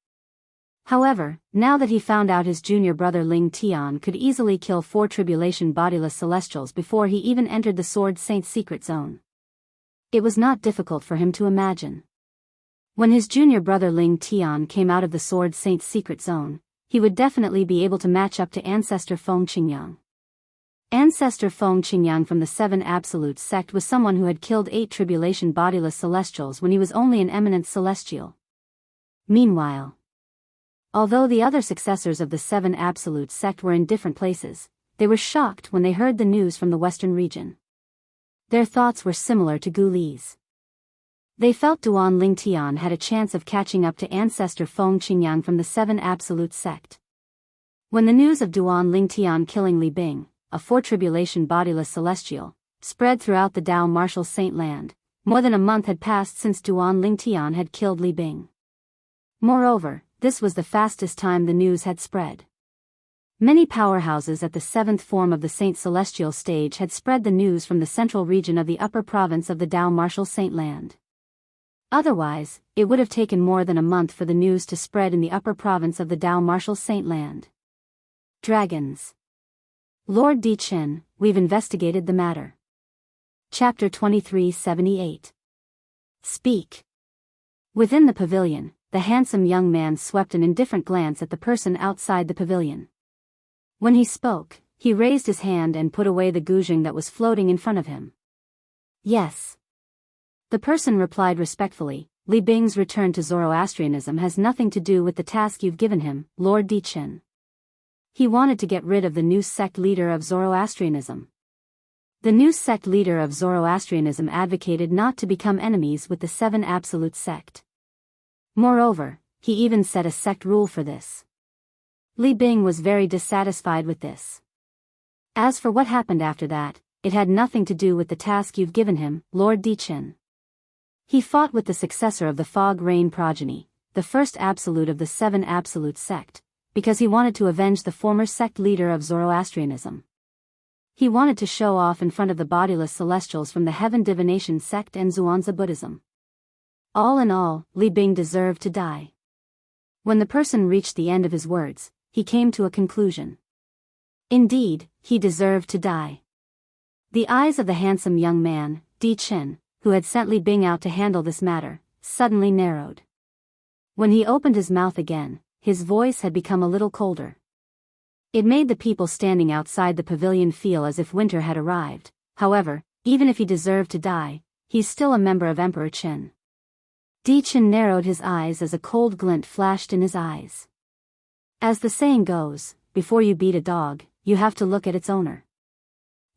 However, now that he found out his junior brother Ling Tian could easily kill 4 Tribulation Bodiless Celestials before he even entered the Sword Saint's secret zone, it was not difficult for him to imagine. When his junior brother Ling Tian came out of the Sword Saint's secret zone, he would definitely be able to match up to Ancestor Feng Qingyang. Ancestor Feng Qingyang from the 7 Absolute sect was someone who had killed 8 Tribulation Bodiless Celestials when he was only an eminent celestial. Meanwhile, although the other successors of the 7 Absolute sect were in different places, they were shocked when they heard the news from the western region. Their thoughts were similar to Gu Li's. They felt Duan Lingtian had a chance of catching up to Ancestor Feng Qingyang from the 7 Absolute sect. When the news of Duan Lingtian killing Li Bing, a 4 Tribulation Bodiless Celestial, spread throughout the Dao Martial Saint Land, more than a month had passed since Duan Lingtian had killed Li Bing. Moreover, this was the fastest time the news had spread. Many powerhouses at the 7th form of the Saint Celestial stage had spread the news from the central region of the upper province of the Dao Martial Saint Land. Otherwise, it would have taken more than a month for the news to spread in the upper province of the Dao Martial Saint Land. Dragons. Lord Di Chen, we've investigated the matter. Chapter 2378. Speak. Within the pavilion, the handsome young man swept an indifferent glance at the person outside the pavilion. When he spoke, he raised his hand and put away the guzheng that was floating in front of him. Yes. The person replied respectfully, Li Bing's return to Zoroastrianism has nothing to do with the task you've given him, Lord Di Chen. He wanted to get rid of the new sect leader of Zoroastrianism. The new sect leader of Zoroastrianism advocated not to become enemies with the 7 Absolute sect. Moreover, he even set a sect rule for this. Li Bing was very dissatisfied with this. As for what happened after that, it had nothing to do with the task you've given him, Lord Di Chen. He fought with the successor of the Fog Rain progeny, the first absolute of the 7 Absolute sect, because he wanted to avenge the former sect leader of Zoroastrianism. He wanted to show off in front of the bodiless celestials from the Heaven Divination sect and Zhuangzi Buddhism. All in all, Li Bing deserved to die. When the person reached the end of his words, he came to a conclusion. Indeed, he deserved to die. The eyes of the handsome young man, Di Chen, who had sent Li Bing out to handle this matter, suddenly narrowed. When he opened his mouth again, his voice had become a little colder. It made the people standing outside the pavilion feel as if winter had arrived. However, even if he deserved to die, he's still a member of Emperor Chen. Di Chen narrowed his eyes as a cold glint flashed in his eyes. As the saying goes, before you beat a dog, you have to look at its owner.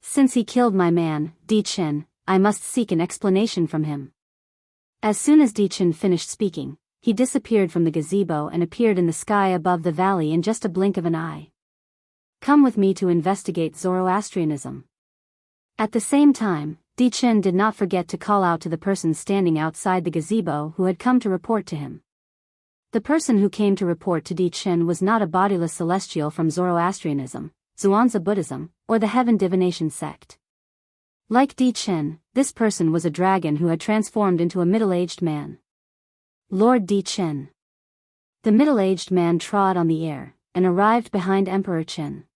Since he killed my man, Di Chen, I must seek an explanation from him. As soon as Di Chen finished speaking, he disappeared from the gazebo and appeared in the sky above the valley in just a blink of an eye. Come with me to investigate Zoroastrianism. At the same time, Di Chen did not forget to call out to the person standing outside the gazebo who had come to report to him. The person who came to report to Di Chen was not a bodiless celestial from Zoroastrianism, Zhuangzi Buddhism, or the Heaven Divination sect. Like Di Chen, this person was a dragon who had transformed into a middle-aged man. Lord Di Chen. The middle-aged man trod on the air, and arrived behind Emperor Chen.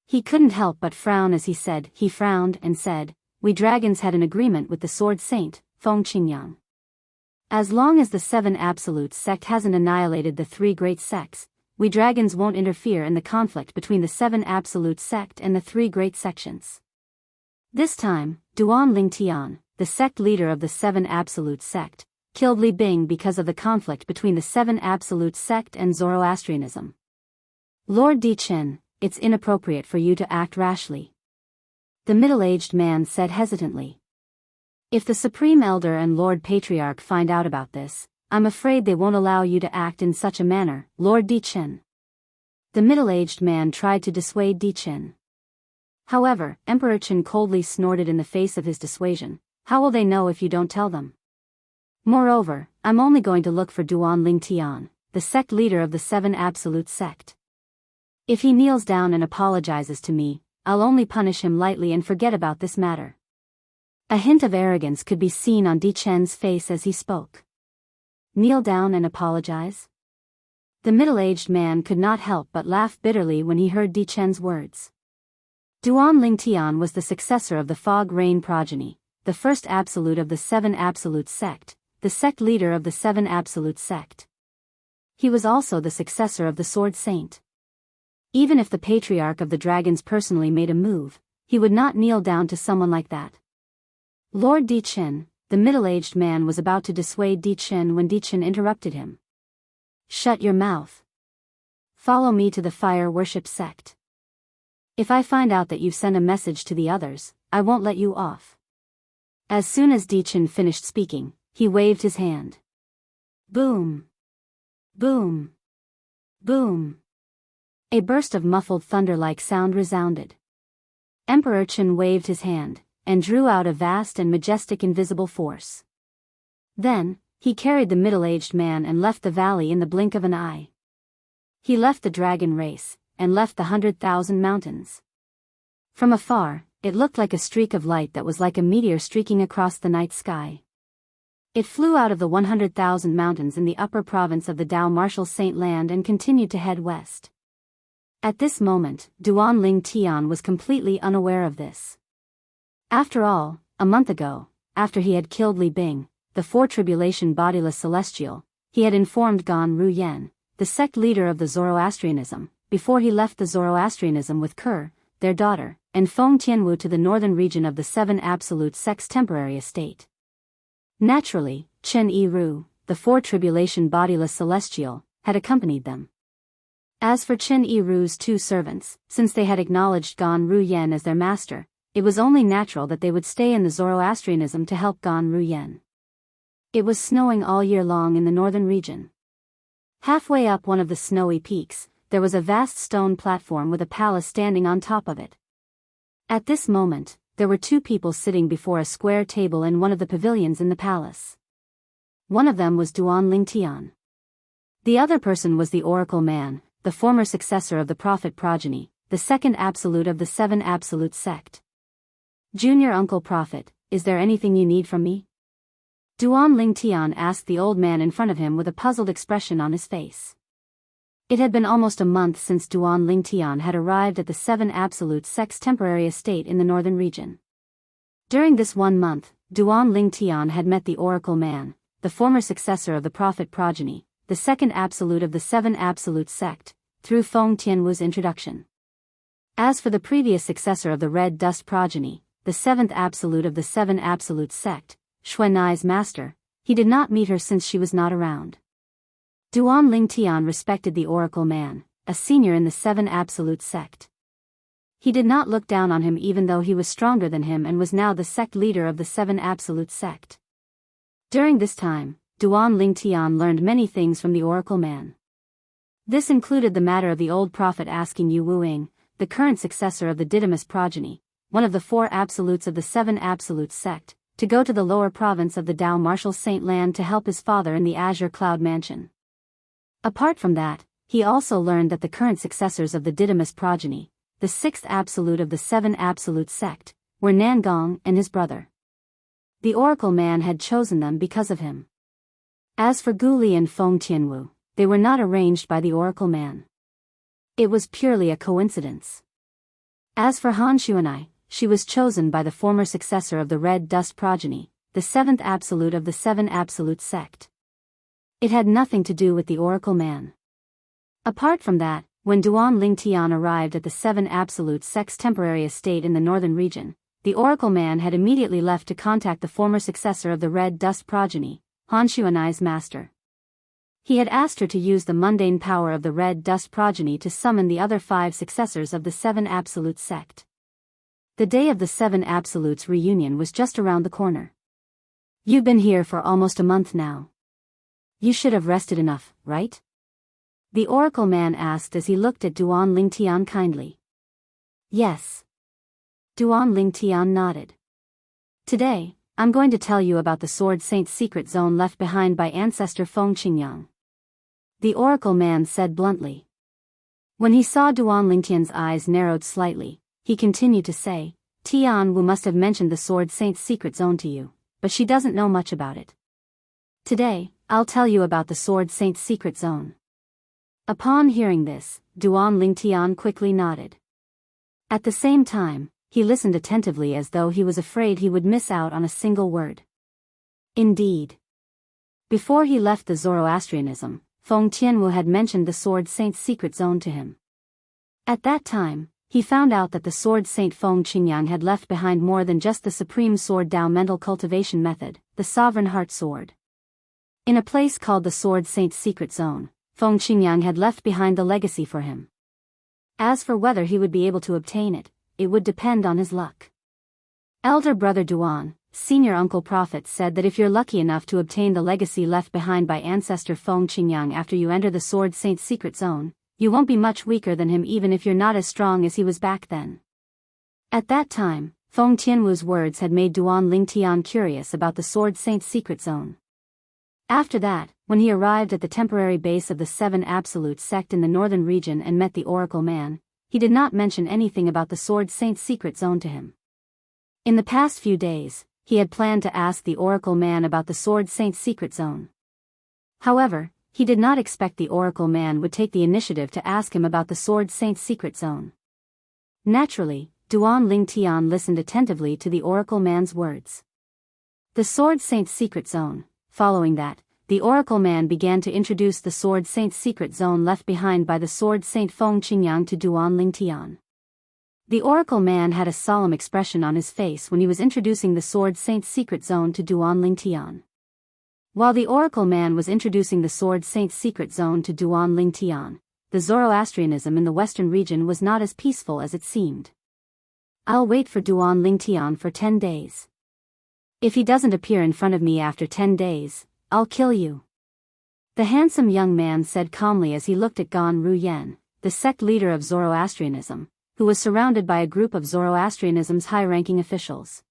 He couldn't help but frown as he frowned and said, "We dragons had an agreement with the Sword Saint, Feng Qingyang. As long as the Seven Absolute Sect hasn't annihilated the three great sects, we dragons won't interfere in the conflict between the Seven Absolute Sect and the three great sections." This time, Duan Lingtian, the sect leader of the Seven Absolute Sect, killed Li Bing because of the conflict between the Seven Absolute Sect and Zoroastrianism. Lord Di Chen, it's inappropriate for you to act rashly. The middle-aged man said hesitantly. If the Supreme Elder and Lord Patriarch find out about this, I'm afraid they won't allow you to act in such a manner, Lord Di Chen. The middle-aged man tried to dissuade Di Chen. However, Emperor Chen coldly snorted in the face of his dissuasion. How will they know if you don't tell them? Moreover, I'm only going to look for Duan Lingtian, the sect leader of the Seven Absolute Sect. If he kneels down and apologizes to me, I'll only punish him lightly and forget about this matter. A hint of arrogance could be seen on Di Chen's face as he spoke. Kneel down and apologize? The middle-aged man could not help but laugh bitterly when he heard Di Chen's words. Duan Lingtian was the successor of the Fog Rain progeny, the first absolute of the Seven Absolute Sect, the sect leader of the Seven Absolute Sect. He was also the successor of the Sword Saint. Even if the Patriarch of the Dragons personally made a move, he would not kneel down to someone like that. Lord Di Chen, the middle-aged man was about to dissuade Di Chen when Di Chen interrupted him. Shut your mouth. Follow me to the fire worship sect. If I find out that you've sent a message to the others, I won't let you off. As soon as Di Chen finished speaking, he waved his hand. Boom. Boom. Boom. A burst of muffled thunder-like sound resounded. Emperor Chen waved his hand, and drew out a vast and majestic invisible force. Then, he carried the middle-aged man and left the valley in the blink of an eye. He left the dragon race, and left the 100,000 mountains. From afar, it looked like a streak of light that was like a meteor streaking across the night sky. It flew out of the 100,000 mountains in the upper province of the Dao Martial Saint Land and continued to head west. At this moment, Duan Lingtian was completely unaware of this. After all, a month ago, after he had killed Li Bing, the four-tribulation bodiless celestial, he had informed Gan Ruyen, the sect leader of the Zoroastrianism, before he left the Zoroastrianism with Ker, their daughter, and Feng Tianwu to the northern region of the Seven Absolute Sect's temporary estate. Naturally, Chen Yiru, the four-tribulation bodiless celestial, had accompanied them. As for Chen Yiru's two servants, since they had acknowledged Gan Ruyen as their master, it was only natural that they would stay in the Zoroastrianism to help Gan Ruyen. It was snowing all year long in the northern region. Halfway up one of the snowy peaks, there was a vast stone platform with a palace standing on top of it. At this moment, there were two people sitting before a square table in one of the pavilions in the palace. One of them was Duan Lingtian. The other person was the Oracle Man, the former successor of the Prophet progeny, the second absolute of the Seven Absolute Sect. Junior Uncle Prophet, is there anything you need from me? Duan Lingtian asked the old man in front of him with a puzzled expression on his face. It had been almost a month since Duan Lingtian had arrived at the Seven Absolute Sect's temporary estate in the northern region. During this 1 month, Duan Lingtian had met the Oracle Man, the former successor of the Prophet progeny, the second absolute of the Seven Absolute Sect, through Feng Tianwu's introduction. As for the previous successor of the Red Dust progeny, the seventh absolute of the Seven Absolute Sect, Xuanai's master, he did not meet her since she was not around. Duan Lingtian respected the Oracle Man, a senior in the Seven Absolute Sect. He did not look down on him even though he was stronger than him and was now the sect leader of the Seven Absolute Sect. During this time, Duan Lingtian learned many things from the Oracle Man. This included the matter of the old prophet asking Yu Wuing, the current successor of the Didymus progeny, one of the 4 absolutes of the 7 absolutes sect, to go to the lower province of the Dao Martial Saint Land to help his father in the Azure Cloud Mansion. Apart from that, he also learned that the current successors of the Didymus progeny, the 6th absolute of the 7 absolute sect, were Nangong and his brother. The Oracle Man had chosen them because of him. As for Gu Li and Feng Tianwu, they were not arranged by the Oracle Man. It was purely a coincidence. As for Han Xuanai, she was chosen by the former successor of the Red Dust progeny, the 7th absolute of the 7 absolute sect. It had nothing to do with the Oracle Man. Apart from that, when Duan Lingtian arrived at the 7 absolute sect's temporary estate in the northern region, the Oracle Man had immediately left to contact the former successor of the Red Dust progeny, Han Xuanai's master. He had asked her to use the mundane power of the Red Dust progeny to summon the other 5 successors of the 7 absolute sect. The day of the 7 absolutes reunion was just around the corner. "You've been here for almost a month now. You should have rested enough, right?" The Oracle Man asked as he looked at Duan Lingtian kindly. "Yes." Duan Lingtian nodded. "Today, I'm going to tell you about the Sword Saint's secret zone left behind by ancestor Feng Qingyang," the Oracle Man said bluntly. When he saw Duan Lingtian's eyes narrowed slightly, he continued to say, "Tian Wu must have mentioned the Sword Saint's secret zone to you, but she doesn't know much about it. Today, I'll tell you about the Sword Saint's secret zone." Upon hearing this, Duan Lingtian quickly nodded. At the same time, he listened attentively as though he was afraid he would miss out on a single word. Indeed. Before he left the Zoroastrianism, Feng Tianwu had mentioned the Sword Saint's secret zone to him. At that time, he found out that the Sword Saint Feng Qingyang had left behind more than just the supreme sword Dao mental cultivation method, the Sovereign Heart Sword. In a place called the Sword Saint's secret zone, Feng Qingyang had left behind the legacy for him. As for whether he would be able to obtain it, it would depend on his luck. Elder brother Duan, senior uncle Prophet, said that if you're lucky enough to obtain the legacy left behind by ancestor Feng Qingyang after you enter the Sword Saint's secret zone, you won't be much weaker than him even if you're not as strong as he was back then. At that time, Feng Tianwu's words had made Duan Lingtian curious about the Sword Saint's secret zone. After that, when he arrived at the temporary base of the 7 absolute sect in the northern region and met the Oracle Man, he did not mention anything about the Sword Saint's secret zone to him. In the past few days, he had planned to ask the Oracle Man about the Sword Saint's secret zone. However, he did not expect the Oracle Man would take the initiative to ask him about the Sword Saint's secret zone. Naturally, Duan Lingtian listened attentively to the Oracle Man's words. The Sword Saint's secret zone. Following that, the Oracle Man began to introduce the Sword Saint's secret zone left behind by the Sword Saint Feng Qingyang to Duan Lingtian. The Oracle Man had a solemn expression on his face when he was introducing the Sword Saint's secret zone to Duan Lingtian. While the Oracle Man was introducing the Sword Saint's secret zone to Duan Lingtian, the Zoroastrianism in the western region was not as peaceful as it seemed. "I'll wait for Duan Lingtian for 10 days. If he doesn't appear in front of me after 10 days, I'll kill you," the handsome young man said calmly as he looked at Gan Ruyen, the sect leader of Zoroastrianism, who was surrounded by a group of Zoroastrianism's high-ranking officials.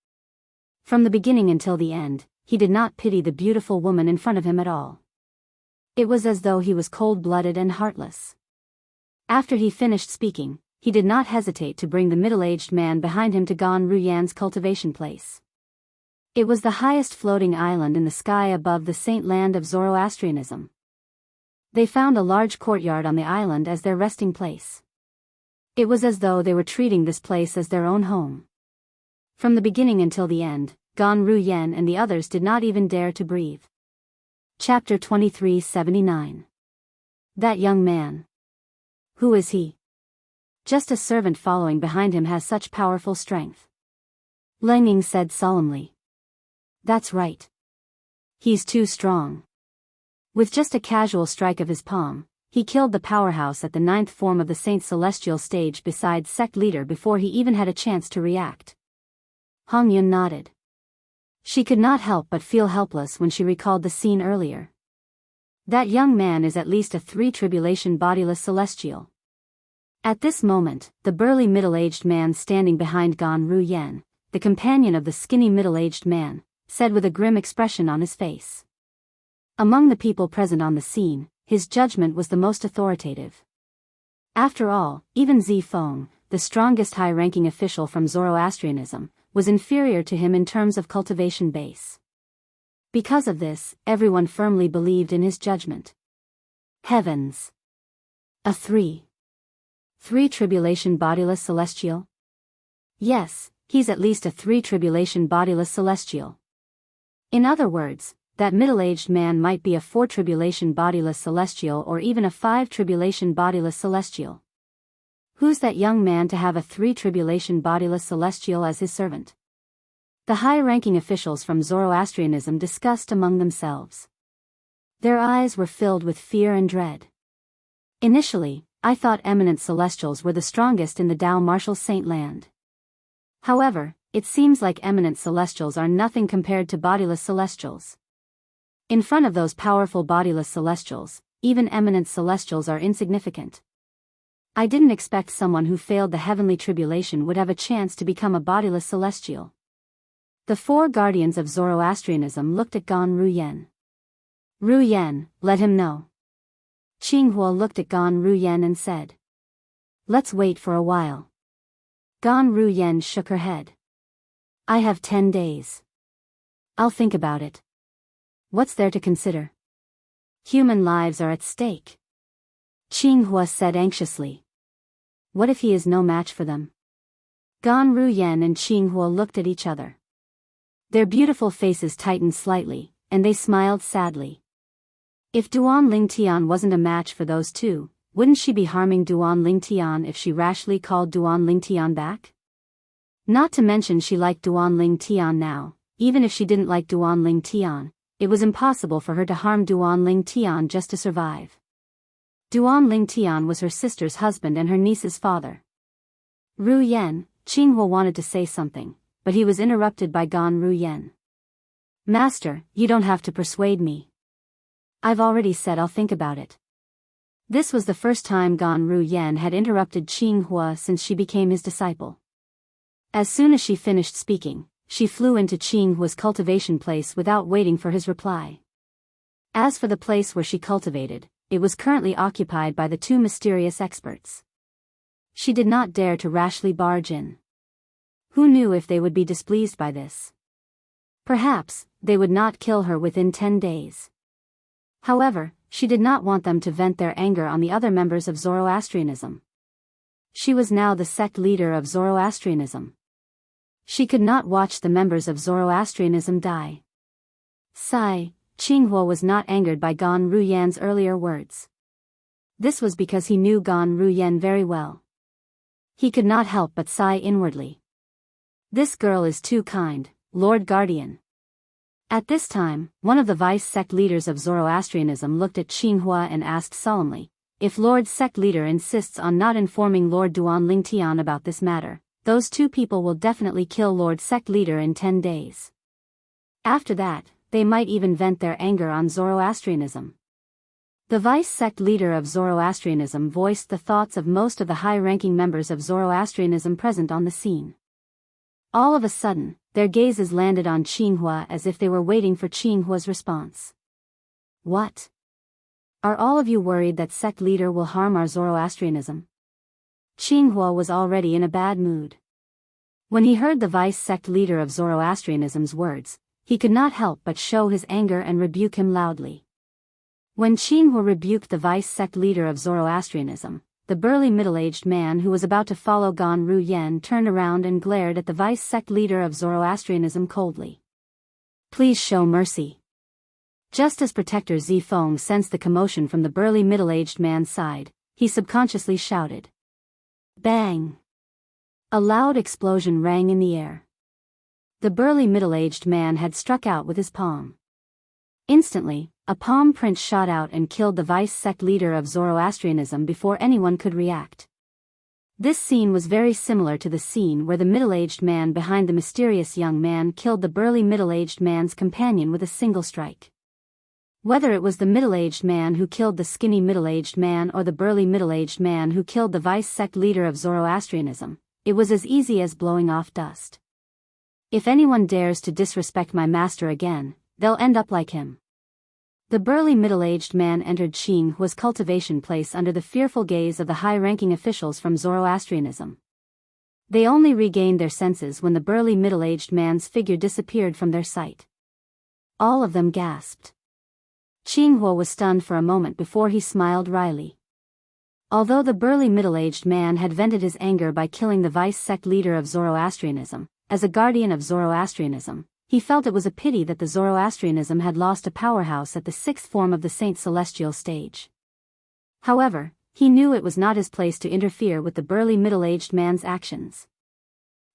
From the beginning until the end, he did not pity the beautiful woman in front of him at all. It was as though he was cold-blooded and heartless. After he finished speaking, he did not hesitate to bring the middle-aged man behind him to Gan Ruyan's cultivation place. It was the highest floating island in the sky above the saint land of Zoroastrianism. They found a large courtyard on the island as their resting place. It was as though they were treating this place as their own home. From the beginning until the end, Gan Ruyen and the others did not even dare to breathe. Chapter 2379. That young man. Who is he? Just a servant following behind him has such powerful strength. Leng Ying said solemnly. That's right. He's too strong. With just a casual strike of his palm, he killed the powerhouse at the 9th form of the Saint Celestial stage beside sect leader before he even had a chance to react. Hong Yun nodded. She could not help but feel helpless when she recalled the scene earlier. That young man is at least a 3 tribulation bodiless celestial. At this moment, the burly middle-aged man standing behind Gan Ruyen, the companion of the skinny middle-aged man, said with a grim expression on his face. Among the people present on the scene, his judgment was the most authoritative. After all, even Zifeng, the strongest high-ranking official from Zoroastrianism, was inferior to him in terms of cultivation base. Because of this, everyone firmly believed in his judgment. Heavens! A 3 tribulation bodiless celestial? Yes, he's at least a 3 tribulation bodiless celestial. In other words, that middle-aged man might be a 4 tribulation bodiless celestial or even a 5 tribulation bodiless celestial. Who's that young man to have a 3 tribulation bodiless celestial as his servant? The high-ranking officials from Zoroastrianism discussed among themselves. Their eyes were filled with fear and dread. Initially, I thought eminent celestials were the strongest in the Dao martial saint land. However, it seems like eminent celestials are nothing compared to bodiless celestials. In front of those powerful bodiless celestials, even eminent celestials are insignificant. I didn't expect someone who failed the heavenly tribulation would have a chance to become a bodiless celestial. The 4 guardians of Zoroastrianism looked at Gan Ruyen. Ruyen, let him know. Qinghua looked at Gan Ruyen and said. Let's wait for a while. Gan Ruyen shook her head. I have 10 days. I'll think about it. What's there to consider? Human lives are at stake. Qinghua said anxiously. What if he is no match for them? Gan Ruyen and Qinghua looked at each other. Their beautiful faces tightened slightly, and they smiled sadly. If Duan Lingtian wasn't a match for those two, wouldn't she be harming Duan Lingtian if she rashly called Duan Lingtian back? Not to mention she liked Duan Lingtian now. Even if she didn't like Duan Lingtian, it was impossible for her to harm Duan Lingtian just to survive. Duan Lingtian was her sister's husband and her niece's father. Ruyen, Qinghua wanted to say something, but he was interrupted by Gan Ruyen. Master, you don't have to persuade me. I've already said I'll think about it. This was the first time Gan Ruyen had interrupted Qinghua since she became his disciple. As soon as she finished speaking, she flew into Qinghua's cultivation place without waiting for his reply. As for the place where she cultivated, it was currently occupied by the 2 mysterious experts. She did not dare to rashly barge in. Who knew if they would be displeased by this? Perhaps, they would not kill her within 10 days. However, she did not want them to vent their anger on the other members of Zoroastrianism. She was now the sect leader of Zoroastrianism. She could not watch the members of Zoroastrianism die. Sigh, Qinghua was not angered by Gan Ruyen's earlier words. This was because he knew Gan Ruyen very well. He could not help but sigh inwardly. This girl is too kind, Lord Guardian. At this time, one of the vice sect leaders of Zoroastrianism looked at Qinghua and asked solemnly, if Lord sect leader insists on not informing Lord Duan Lingtian about this matter, those 2 people will definitely kill Lord sect leader in 10 days. After that, they might even vent their anger on Zoroastrianism. The vice sect leader of Zoroastrianism voiced the thoughts of most of the high-ranking members of Zoroastrianism present on the scene. All of a sudden, their gazes landed on Qinghua as if they were waiting for Qinghua's response. What? Are all of you worried that sect leader will harm our Zoroastrianism? Qinghua was already in a bad mood. When he heard the vice sect leader of Zoroastrianism's words, he could not help but show his anger and rebuke him loudly. When Qinghua rebuked the vice sect leader of Zoroastrianism, the burly middle-aged man who was about to follow Gan Ruyen turned around and glared at the vice sect leader of Zoroastrianism coldly. Please show mercy. Just as Protector Zifeng sensed the commotion from the burly middle-aged man's side, he subconsciously shouted. Bang! A loud explosion rang in the air. The burly middle-aged man had struck out with his palm. Instantly, a palm print shot out and killed the vice sect leader of Zoroastrianism before anyone could react. This scene was very similar to the scene where the middle-aged man behind the mysterious young man killed the burly middle-aged man's companion with a single strike. Whether it was the middle-aged man who killed the skinny middle-aged man or the burly middle-aged man who killed the vice-sect leader of Zoroastrianism, it was as easy as blowing off dust. If anyone dares to disrespect my master again, they'll end up like him. The burly middle-aged man entered Jianghu's cultivation place under the fearful gaze of the high-ranking officials from Zoroastrianism. They only regained their senses when the burly middle-aged man's figure disappeared from their sight. All of them gasped. Jianghu was stunned for a moment before he smiled wryly. Although the burly middle-aged man had vented his anger by killing the vice-sect leader of Zoroastrianism, as a guardian of Zoroastrianism, he felt it was a pity that the Zoroastrianism had lost a powerhouse at the sixth form of the Saint Celestial stage. However, he knew it was not his place to interfere with the burly middle-aged man's actions.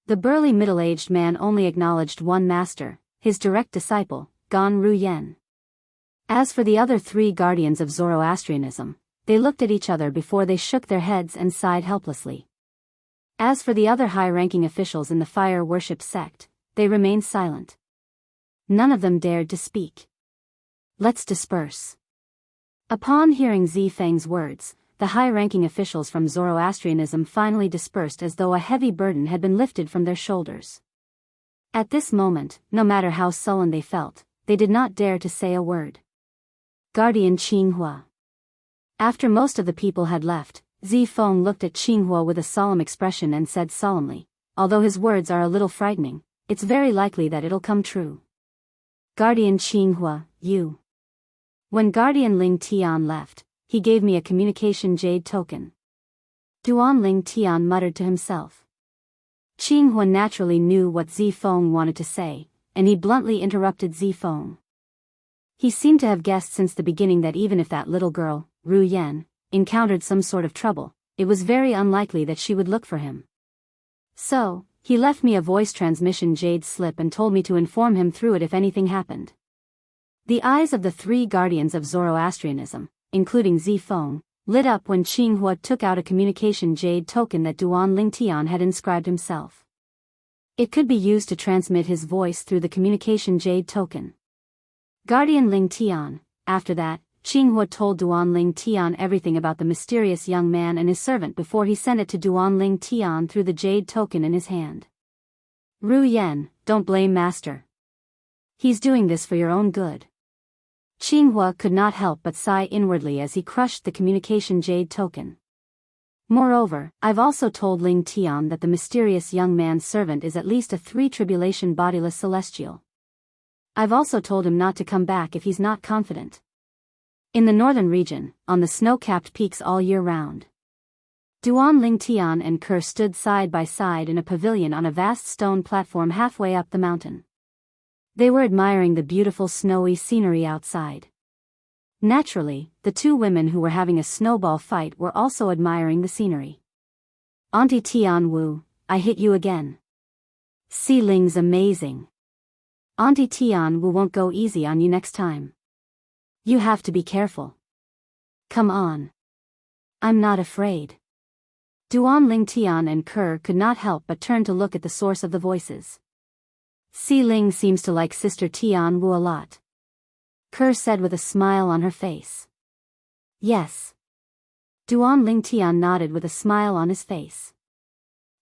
The burly middle-aged man only acknowledged one master, his direct disciple, Gan Ruyen. As for the other three guardians of Zoroastrianism, they looked at each other before they shook their heads and sighed helplessly. As for the other high-ranking officials in the fire worship sect, they remained silent. None of them dared to speak. Let's disperse. Upon hearing Xi Feng's words, the high-ranking officials from Zoroastrianism finally dispersed as though a heavy burden had been lifted from their shoulders. At this moment, no matter how sullen they felt, they did not dare to say a word. Guardian Jianghu. After most of the people had left, Xi Feng looked at Jianghu with a solemn expression and said solemnly, although his words are a little frightening, it's very likely that it'll come true. Guardian Jianghu, you. When Guardian Ling Tian left, he gave me a communication jade token. Duan Ling Tian muttered to himself. Jianghu naturally knew what Xi Feng wanted to say, and he bluntly interrupted Xi Feng. He seemed to have guessed since the beginning that even if that little girl, Ru Yan, encountered some sort of trouble, it was very unlikely that she would look for him. So, he left me a voice transmission jade slip and told me to inform him through it if anything happened. The eyes of the three guardians of Zoroastrianism, including Xi Feng, lit up when Jianghu took out a communication jade token that Duan Lingtian had inscribed himself. It could be used to transmit his voice through the communication jade token. Guardian Ling Tian. After that, Jianghu told Duan Ling Tian everything about the mysterious young man and his servant before he sent it to Duan Ling Tian through the jade token in his hand. Ru Yan, don't blame master. He's doing this for your own good. Jianghu could not help but sigh inwardly as he crushed the communication jade token. Moreover, I've also told Ling Tian that the mysterious young man's servant is at least a three-tribulation bodiless celestial. I've also told him not to come back if he's not confident. In the northern region, on the snow-capped peaks all year round, Duan Lingtian and Kerr stood side by side in a pavilion on a vast stone platform halfway up the mountain. They were admiring the beautiful snowy scenery outside. Naturally, the two women who were having a snowball fight were also admiring the scenery. Auntie Tian Wu, I hit you again. Si Ling's amazing. Auntie Tian Wu won't go easy on you next time. You have to be careful. Come on. I'm not afraid. Duan Lingtian and Kerr could not help but turn to look at the source of the voices. Si Ling seems to like Sister Tian Wu a lot. Kerr said with a smile on her face. Yes. Duan Lingtian nodded with a smile on his face.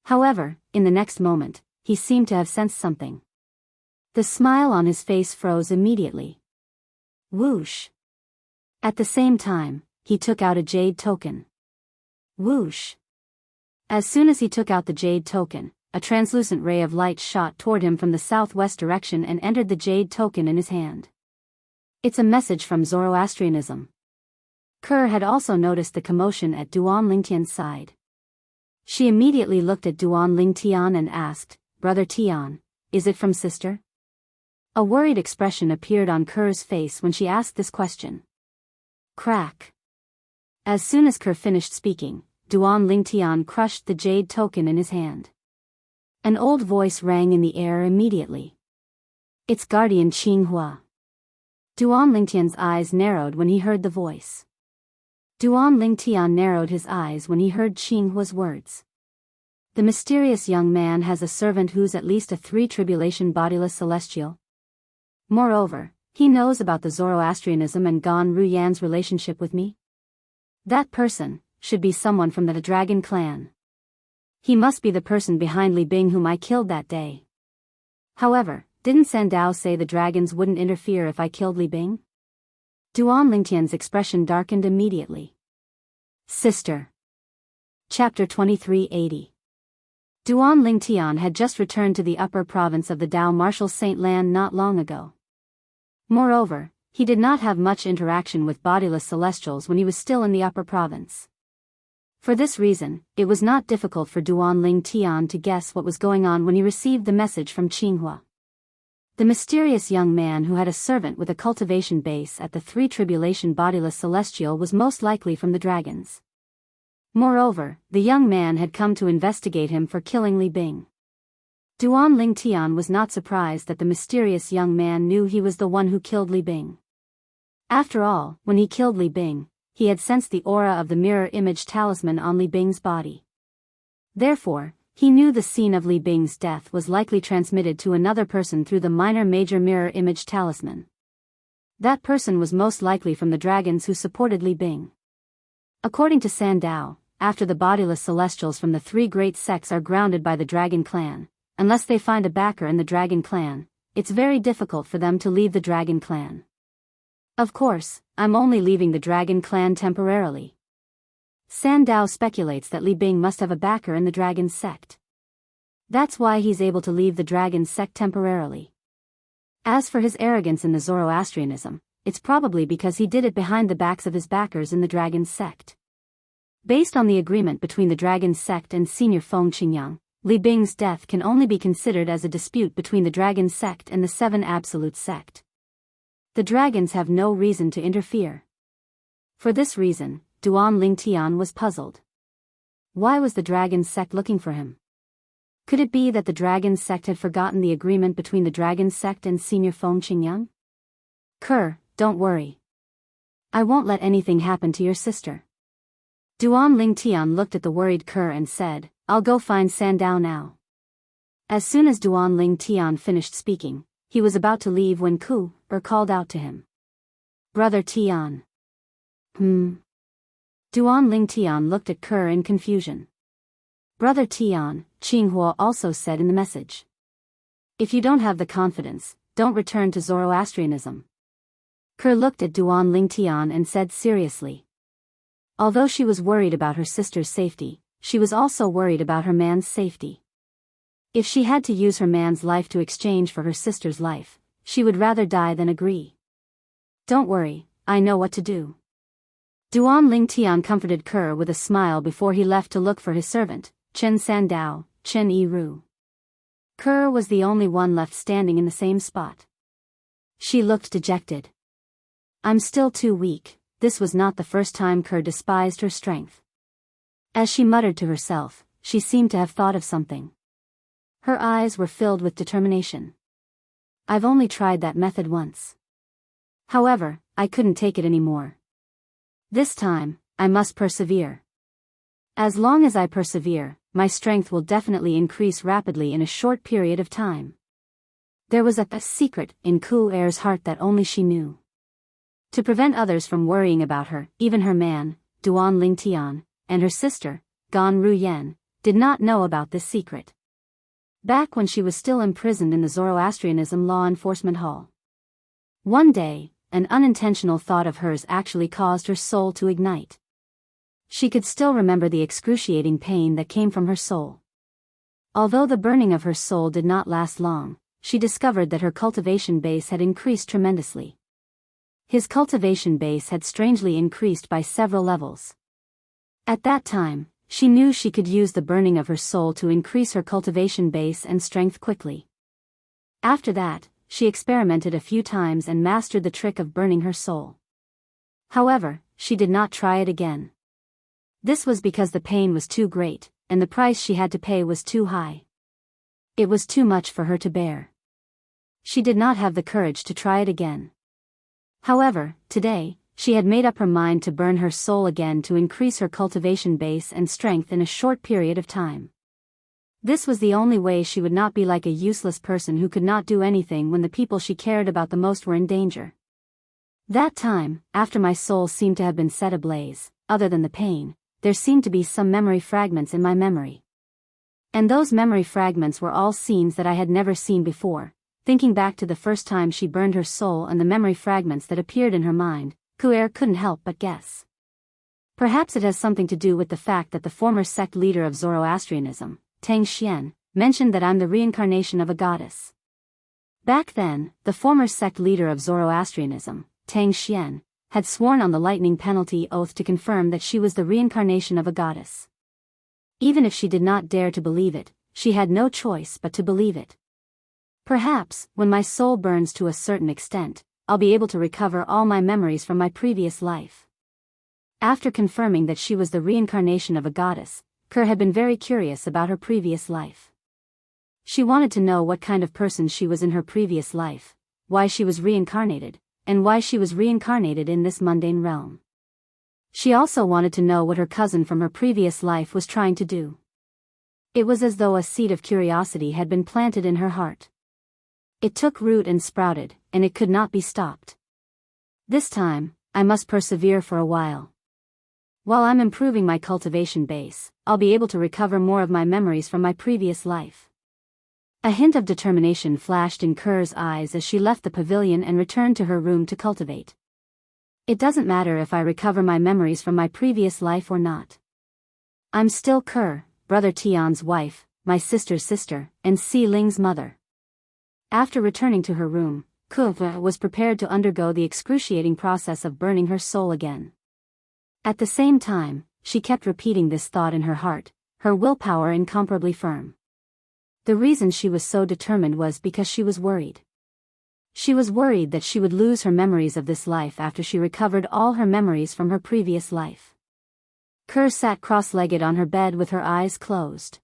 However, in the next moment, he seemed to have sensed something. The smile on his face froze immediately. Whoosh. At the same time, he took out a jade token. Whoosh. As soon as he took out the jade token, a translucent ray of light shot toward him from the southwest direction and entered the jade token in his hand. It's a message from Zoroastrianism. Kerr had also noticed the commotion at Duan Lingtian's side. She immediately looked at Duan Lingtian and asked, Brother Tian, is it from sister? A worried expression appeared on Kerr's face when she asked this question. Crack. As soon as Kerr finished speaking, Duan Lingtian crushed the jade token in his hand. An old voice rang in the air immediately. It's Guardian Jianghu. Duan Lingtian's eyes narrowed when he heard the voice. Duan Lingtian narrowed his eyes when he heard Jianghu's words. The mysterious young man has a servant who's at least a three-tribulation bodiless celestial. Moreover, He knows about the Zoroastrianism and Gan Ruyan's relationship with me? That person should be someone from the dragon clan. He must be the person behind Li Bing whom I killed that day. However, didn't Sandao say the dragons wouldn't interfere if I killed Li Bing? Duan Lingtian's expression darkened immediately. Sister. Chapter 2380. Duan Lingtian had just returned to the upper province of the Dao Marshal Saint Lan not long ago. Moreover, he did not have much interaction with bodiless celestials when he was still in the upper province. For this reason, it was not difficult for Duan Lingtian to guess what was going on when he received the message from Qinghua. The mysterious young man who had a servant with a cultivation base at the Three Tribulation bodiless celestial was most likely from the dragons. Moreover, the young man had come to investigate him for killing Li Bing. Duan Lingtian was not surprised that the mysterious young man knew he was the one who killed Li Bing. After all, when he killed Li Bing, he had sensed the aura of the mirror image talisman on Li Bing's body. Therefore, he knew the scene of Li Bing's death was likely transmitted to another person through the minor-major mirror image talisman. That person was most likely from the dragons who supported Li Bing. According to Sandao, after the bodiless celestials from the three great sects are grounded by the dragon clan, unless they find a backer in the dragon clan, it's very difficult for them to leave the dragon clan. Of course, I'm only leaving the dragon clan temporarily. Sandao speculates that Li Bing must have a backer in the dragon sect. That's why he's able to leave the dragon sect temporarily. As for his arrogance in the Zoroastrianism, it's probably because he did it behind the backs of his backers in the dragon sect. Based on the agreement between the dragon sect and Senior Feng Qingyang, Li Bing's death can only be considered as a dispute between the dragon sect and the Seven Absolute sect. The dragons have no reason to interfere. For this reason, Duan Lingtian was puzzled. Why was the dragon sect looking for him? Could it be that the dragon sect had forgotten the agreement between the dragon sect and Senior Feng Qingyang? Kerr, don't worry. I won't let anything happen to your sister. Duan Lingtian looked at the worried Kerr and said, I'll go find Sandao now. As soon as Duan Lingtian finished speaking, he was about to leave when Ku-er called out to him. Brother Tian. Duan Lingtian looked at Kerr in confusion. Brother Tian, Qinghua also said in the message. If you don't have the confidence, don't return to Zoroastrianism. Kerr looked at Duan Lingtian and said seriously. Although she was worried about her sister's safety, she was also worried about her man's safety. If she had to use her man's life to exchange for her sister's life, she would rather die than agree. Don't worry, I know what to do. Duan Lingtian comforted Kerr with a smile before he left to look for his servant, Chen Sandao, Chen Yiru. Kerr was the only one left standing in the same spot. She looked dejected. I'm still too weak. This was not the first time Kerr despised her strength. As she muttered to herself, she seemed to have thought of something. Her eyes were filled with determination. I've only tried that method once. However, I couldn't take it anymore. This time, I must persevere. As long as I persevere, my strength will definitely increase rapidly in a short period of time. There was a secret in Ku-er's heart that only she knew. To prevent others from worrying about her, even her man, Duan Lingtian, and her sister, Gan Ruyan, did not know about this secret. Back when she was still imprisoned in the Zoroastrianism Law Enforcement Hall. One day, an unintentional thought of hers actually caused her soul to ignite. She could still remember the excruciating pain that came from her soul. Although the burning of her soul did not last long, she discovered that her cultivation base had increased tremendously. His cultivation base had strangely increased by several levels. At that time, she knew she could use the burning of her soul to increase her cultivation base and strength quickly. After that, she experimented a few times and mastered the trick of burning her soul. However, she did not try it again. This was because the pain was too great, and the price she had to pay was too high. It was too much for her to bear. She did not have the courage to try it again. However, today, she had made up her mind to burn her soul again to increase her cultivation base and strength in a short period of time. This was the only way she would not be like a useless person who could not do anything when the people she cared about the most were in danger. That time, after my soul seemed to have been set ablaze, other than the pain, there seemed to be some memory fragments in my memory. And those memory fragments were all scenes that I had never seen before. Thinking back to the first time she burned her soul and the memory fragments that appeared in her mind, Kuer couldn't help but guess. Perhaps it has something to do with the fact that the former sect leader of Zoroastrianism, Tang Xian, mentioned that I'm the reincarnation of a goddess. Back then, the former sect leader of Zoroastrianism, Tang Xian, had sworn on the lightning penalty oath to confirm that she was the reincarnation of a goddess. Even if she did not dare to believe it, she had no choice but to believe it. Perhaps, when my soul burns to a certain extent, I'll be able to recover all my memories from my previous life. After confirming that she was the reincarnation of a goddess, Kerr had been very curious about her previous life. She wanted to know what kind of person she was in her previous life, why she was reincarnated, and why she was reincarnated in this mundane realm. She also wanted to know what her cousin from her previous life was trying to do. It was as though a seed of curiosity had been planted in her heart. It took root and sprouted, and it could not be stopped. This time, I must persevere for a while. While I'm improving my cultivation base, I'll be able to recover more of my memories from my previous life. A hint of determination flashed in Kerr's eyes as she left the pavilion and returned to her room to cultivate. It doesn't matter if I recover my memories from my previous life or not. I'm still Kerr, Brother Tian's wife, my sister's sister, and Si Ling's mother. After returning to her room, Kerr was prepared to undergo the excruciating process of burning her soul again. At the same time, she kept repeating this thought in her heart, her willpower incomparably firm. The reason she was so determined was because she was worried. She was worried that she would lose her memories of this life after she recovered all her memories from her previous life. Kerr sat cross-legged on her bed with her eyes closed.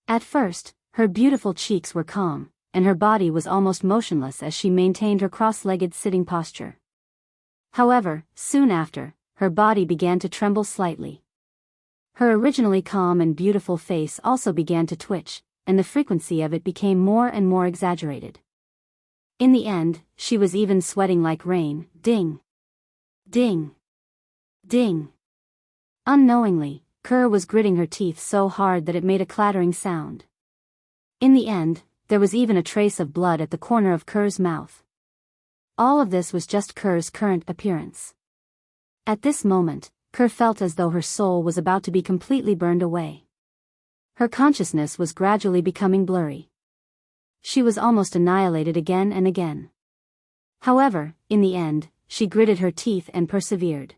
At first, her beautiful cheeks were calm, and her body was almost motionless as she maintained her cross-legged sitting posture. However, soon after, her body began to tremble slightly. Her originally calm and beautiful face also began to twitch, and the frequency of it became more and more exaggerated. In the end, she was even sweating like rain. Ding! Ding! Ding! Unknowingly, Kerr was gritting her teeth so hard that it made a clattering sound. In the end, there was even a trace of blood at the corner of Kerr's mouth. All of this was just Kerr's current appearance. At this moment, Kerr felt as though her soul was about to be completely burned away. Her consciousness was gradually becoming blurry. She was almost annihilated again and again. However, in the end, she gritted her teeth and persevered.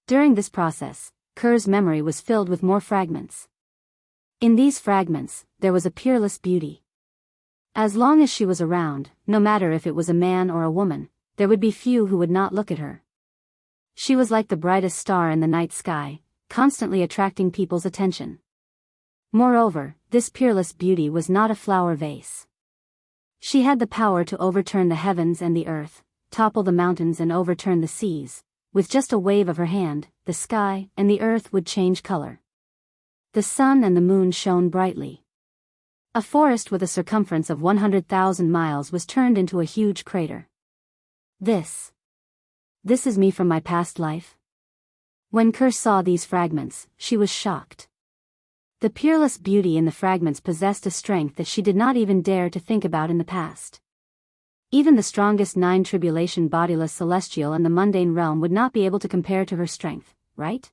During this process, Kerr's memory was filled with more fragments. In these fragments, there was a peerless beauty. As long as she was around, no matter if it was a man or a woman, there would be few who would not look at her. She was like the brightest star in the night sky, constantly attracting people's attention. Moreover, this peerless beauty was not a flower vase. She had the power to overturn the heavens and the earth, topple the mountains and overturn the seas. With just a wave of her hand, the sky and the earth would change color. The sun and the moon shone brightly. A forest with a circumference of 100,000 miles was turned into a huge crater. This is me from my past life? When Kerr saw these fragments, she was shocked. The peerless beauty in the fragments possessed a strength that she did not even dare to think about in the past. Even the strongest 9 tribulation bodiless celestial in the mundane realm would not be able to compare to her strength, right?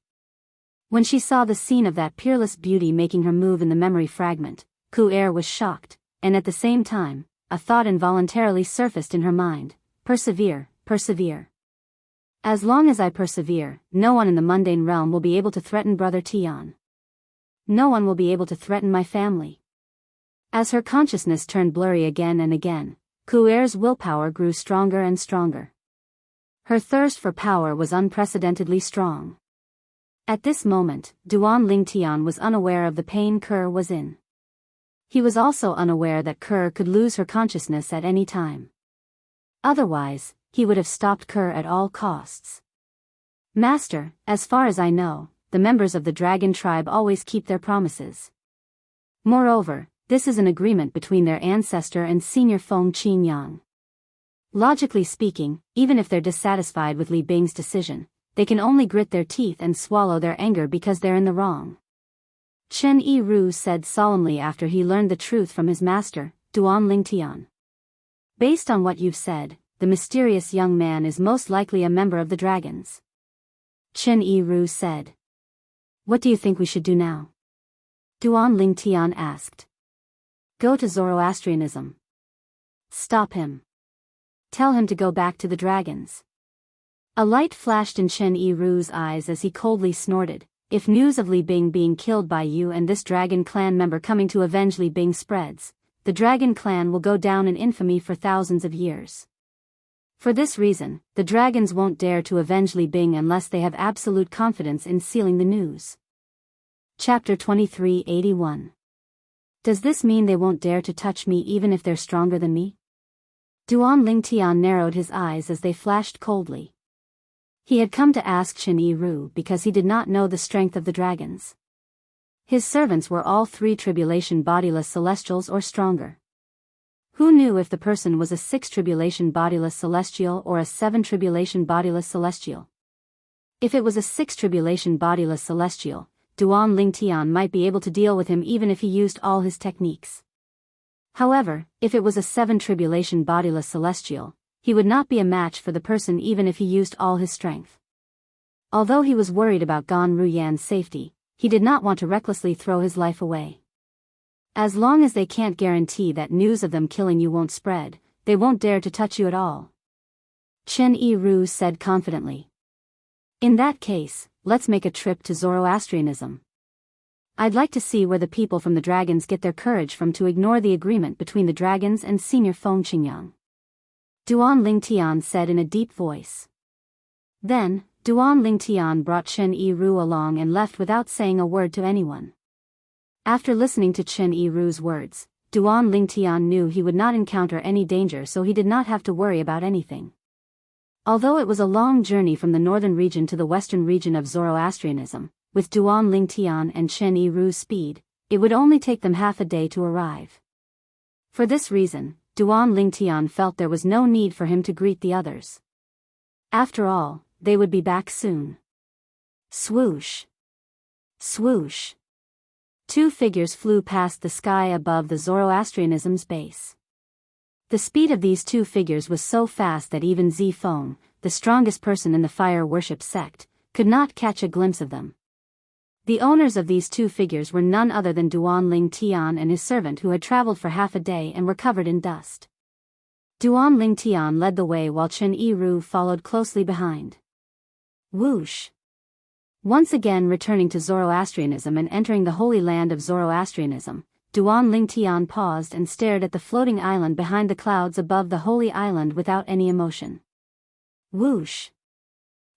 When she saw the scene of that peerless beauty making her move in the memory fragment, Ku'er was shocked, and at the same time, a thought involuntarily surfaced in her mind: persevere, persevere. As long as I persevere, no one in the mundane realm will be able to threaten Brother Tian. No one will be able to threaten my family. As her consciousness turned blurry again and again, Ku'er's willpower grew stronger and stronger. Her thirst for power was unprecedentedly strong. At this moment, Duan Lingtian was unaware of the pain Kerr was in. He was also unaware that Kerr could lose her consciousness at any time. Otherwise, he would have stopped Kerr at all costs. Master, as far as I know, the members of the dragon tribe always keep their promises. Moreover, this is an agreement between their ancestor and senior Feng Qingyang. Logically speaking, even if they're dissatisfied with Li Bing's decision, they can only grit their teeth and swallow their anger because they're in the wrong. Chen Yiru said solemnly after he learned the truth from his master, Duan Lingtian. Based on what you've said, the mysterious young man is most likely a member of the dragons. Chen Yiru said. What do you think we should do now? Duan Lingtian asked. Go to Zoroastrianism. Stop him. Tell him to go back to the dragons. A light flashed in Chen Yiru's eyes as he coldly snorted. If news of Li Bing being killed by you and this dragon clan member coming to avenge Li Bing spreads, the dragon clan will go down in infamy for thousands of years. For this reason, the dragons won't dare to avenge Li Bing unless they have absolute confidence in sealing the news. Chapter 2381. Does this mean they won't dare to touch me even if they're stronger than me? Duan Lingtian narrowed his eyes as they flashed coldly. He had come to ask Chen Yiru because he did not know the strength of the dragons. His servants were all 3 tribulation bodiless celestials or stronger. Who knew if the person was a 6 tribulation bodiless celestial or a 7 tribulation bodiless celestial? If it was a 6 tribulation bodiless celestial, Duan Lingtian might be able to deal with him even if he used all his techniques. However, if it was a 7 tribulation bodiless celestial, he would not be a match for the person even if he used all his strength. Although he was worried about Gan Ruyan's safety, he did not want to recklessly throw his life away. As long as they can't guarantee that news of them killing you won't spread, they won't dare to touch you at all. Chen Yiru said confidently. In that case, let's make a trip to Zoroastrianism. I'd like to see where the people from the dragons get their courage from to ignore the agreement between the dragons and senior Feng Qingyang. Duan Lingtian said in a deep voice. Then, Duan Lingtian brought Chen Yiru along and left without saying a word to anyone. After listening to Chen Yiru's words, Duan Lingtian knew he would not encounter any danger, so he did not have to worry about anything. Although it was a long journey from the northern region to the western region of Zoroastrianism, with Duan Lingtian and Chen Yiru's speed, it would only take them half a day to arrive. For this reason, Duan Lingtian felt there was no need for him to greet the others. After all, they would be back soon. Swoosh! Swoosh! 2 figures flew past the sky above the Zoroastrianism's base. The speed of these 2 figures was so fast that even Zifeng, the strongest person in the fire worship sect, could not catch a glimpse of them. The owners of these 2 figures were none other than Duan Lingtian and his servant, who had traveled for half a day and were covered in dust. Duan Lingtian led the way while Chen Yiru followed closely behind. Whoosh! Once again returning to Zoroastrianism and entering the holy land of Zoroastrianism, Duan Lingtian paused and stared at the floating island behind the clouds above the holy island without any emotion. Whoosh!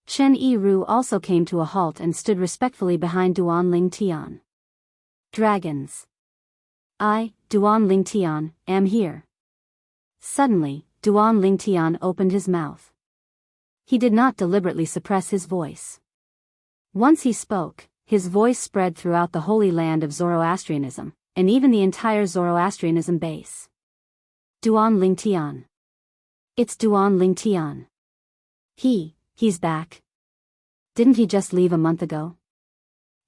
Chen Yiru also came to a halt and stood respectfully behind Duan Lingtian. Dragons. I, Duan Lingtian, am here. Suddenly, Duan Lingtian opened his mouth. He did not deliberately suppress his voice. Once he spoke, his voice spread throughout the holy land of Zoroastrianism, and even the entire Zoroastrianism base. Duan Lingtian. It's Duan Lingtian. He's back. Didn't he just leave a month ago?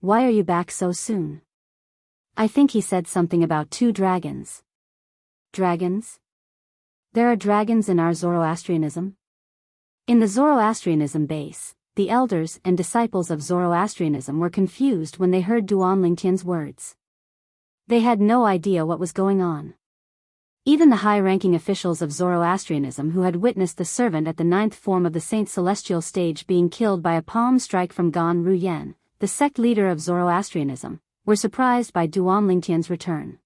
Why are you back so soon? I think he said something about 2 dragons. Dragons? There are dragons in our Zoroastrianism? In the Zoroastrianism base, the elders and disciples of Zoroastrianism were confused when they heard Duan Lingtian's words. They had no idea what was going on. Even the high-ranking officials of Zoroastrianism who had witnessed the servant at the 9th form of the Saint Celestial stage being killed by a palm strike from Gan Ruyan, the sect leader of Zoroastrianism, were surprised by Duan Lingtian's return.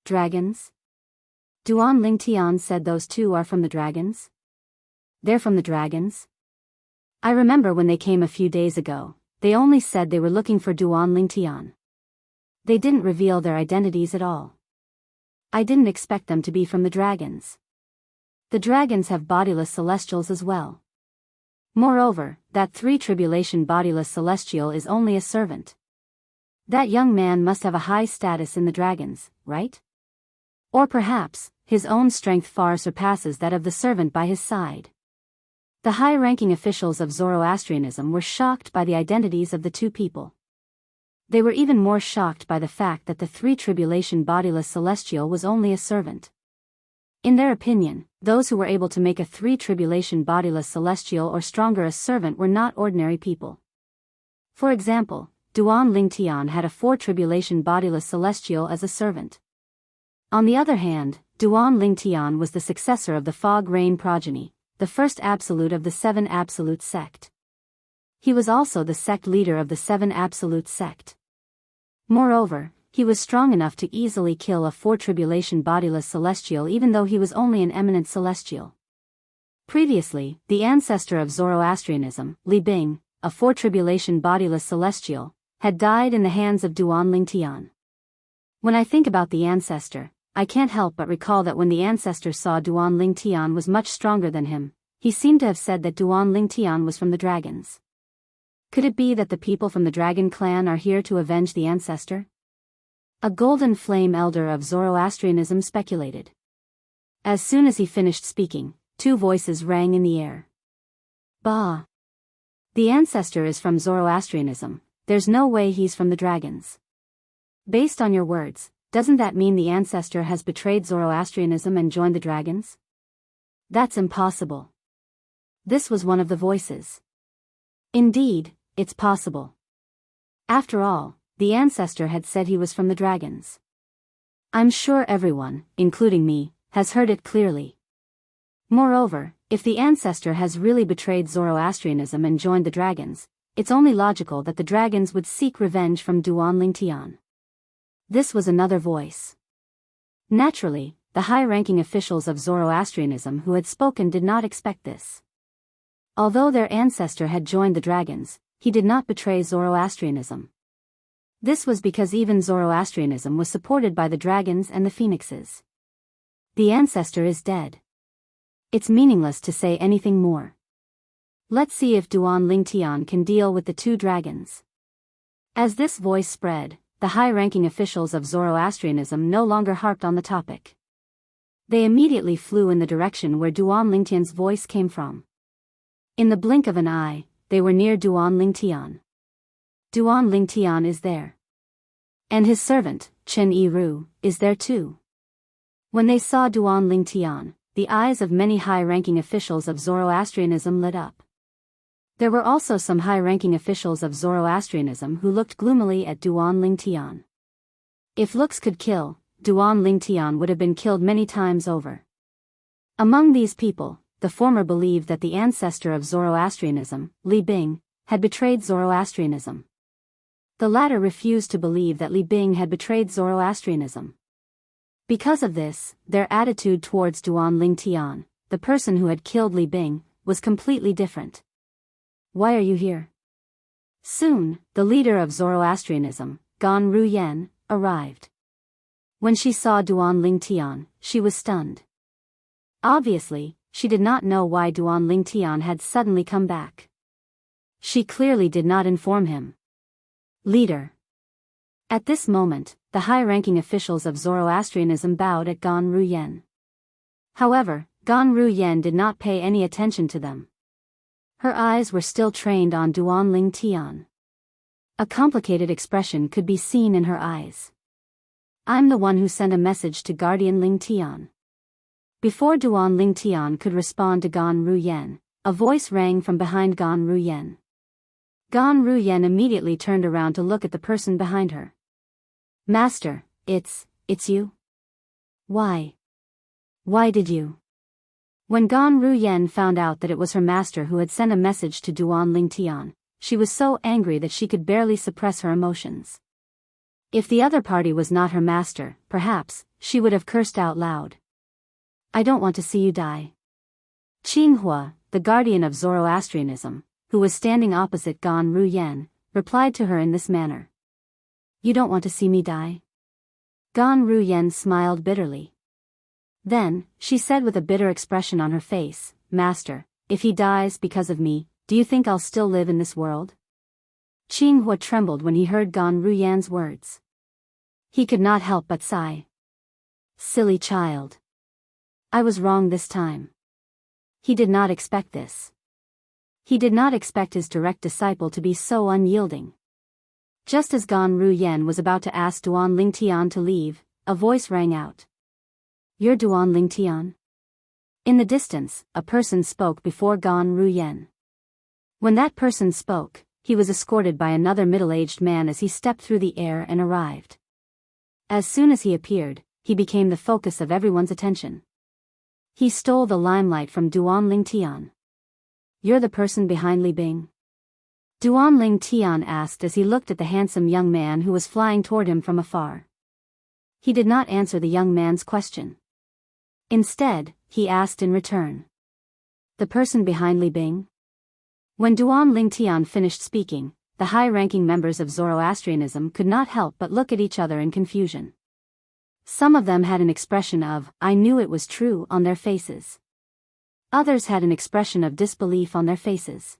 Dragons? Duan Lingtian said those 2 are from the dragons? They're from the dragons? I remember when they came a few days ago, they only said they were looking for Duan Lingtian. They didn't reveal their identities at all. I didn't expect them to be from the dragons. The dragons have bodiless celestials as well. Moreover, that 3 tribulation bodiless celestial is only a servant. That young man must have a high status in the dragons, right? Or perhaps, his own strength far surpasses that of the servant by his side. The high-ranking officials of Zoroastrianism were shocked by the identities of the two people. They were even more shocked by the fact that the three-tribulation bodiless celestial was only a servant. In their opinion, those who were able to make a three-tribulation bodiless celestial or stronger a servant were not ordinary people. For example, Duan Lingtian had a four-tribulation bodiless celestial as a servant. On the other hand, Duan Lingtian was the successor of the Fog Rain progeny, the first absolute of the Seven Absolute sect. He was also the sect leader of the Seven Absolute sect. Moreover, he was strong enough to easily kill a four-tribulation bodiless celestial even though he was only an eminent celestial. Previously, the ancestor of Zoroastrianism, Li Bing, a four-tribulation bodiless celestial, had died in the hands of Duan Lingtian. When I think about the ancestor, I can't help but recall that when the ancestor saw Duan Lingtian was much stronger than him, he seemed to have said that Duan Lingtian was from the dragons. Could it be that the people from the dragon clan are here to avenge the ancestor? A golden flame elder of Zoroastrianism speculated. As soon as he finished speaking, two voices rang in the air. Bah! The ancestor is from Zoroastrianism, there's no way he's from the dragons. Based on your words, doesn't that mean the ancestor has betrayed Zoroastrianism and joined the dragons? That's impossible. This was one of the voices. Indeed, it's possible. After all, the ancestor had said he was from the dragons. I'm sure everyone, including me, has heard it clearly. Moreover, if the ancestor has really betrayed Zoroastrianism and joined the dragons, it's only logical that the dragons would seek revenge from Duan Lingtian. This was another voice. Naturally, the high-ranking officials of Zoroastrianism who had spoken did not expect this. Although their ancestor had joined the dragons, he did not betray Zoroastrianism. This was because even Zoroastrianism was supported by the dragons and the phoenixes. The ancestor is dead. It's meaningless to say anything more. Let's see if Duan Lingtian can deal with the two dragons. As this voice spread, the high-ranking officials of Zoroastrianism no longer harped on the topic. They immediately flew in the direction where Duan Lingtian's voice came from. In the blink of an eye, they were near Duan Lingtian. Duan Lingtian is there. And his servant, Chen Yiru, is there too. When they saw Duan Lingtian, the eyes of many high-ranking officials of Zoroastrianism lit up. There were also some high-ranking officials of Zoroastrianism who looked gloomily at Duan Lingtian. If looks could kill, Duan Lingtian would have been killed many times over. Among these people, the former believed that the ancestor of Zoroastrianism, Li Bing, had betrayed Zoroastrianism. The latter refused to believe that Li Bing had betrayed Zoroastrianism. Because of this, their attitude towards Duan Lingtian, the person who had killed Li Bing, was completely different. Why are you here? Soon, the leader of Zoroastrianism, Gan Ruyen, arrived. When she saw Duan Lingtian, she was stunned. Obviously, she did not know why Duan Lingtian had suddenly come back. She clearly did not inform him. Leader. At this moment, the high-ranking officials of Zoroastrianism bowed at Gan Ruyen. However, Gan Ruyen did not pay any attention to them. Her eyes were still trained on Duan Lingtian. A complicated expression could be seen in her eyes. I'm the one who sent a message to Guardian Lingtian. Before Duan Lingtian could respond to Gan Ruyen, a voice rang from behind Gan Ruyen. Gan Ruyen immediately turned around to look at the person behind her. Master, it's you? Why? Why did you? When Gan Ruyen found out that it was her master who had sent a message to Duan Lingtian, she was so angry that she could barely suppress her emotions. If the other party was not her master, perhaps, she would have cursed out loud. I don't want to see you die. Qinghua, the guardian of Zoroastrianism, who was standing opposite Gan Ruyen, replied to her in this manner. You don't want to see me die? Gan Ruyen smiled bitterly. Then, she said with a bitter expression on her face, Master, if he dies because of me, do you think I'll still live in this world? Qinghua trembled when he heard Gan Ruyan's words. He could not help but sigh. Silly child. I was wrong this time. He did not expect this. He did not expect his direct disciple to be so unyielding. Just as Gan Ruyan was about to ask Duan Lingtian to leave, a voice rang out. You're Duan Lingtian? In the distance, a person spoke before Gan Ruyan. When that person spoke, he was escorted by another middle-aged man as he stepped through the air and arrived. As soon as he appeared, he became the focus of everyone's attention. He stole the limelight from Duan Lingtian. You're the person behind Li Bing? Duan Lingtian asked as he looked at the handsome young man who was flying toward him from afar. He did not answer the young man's question. Instead, he asked in return. The person behind Li Bing? When Duan Lingtian finished speaking, the high-ranking members of Zoroastrianism could not help but look at each other in confusion. Some of them had an expression of, I knew it was true, on their faces. Others had an expression of disbelief on their faces.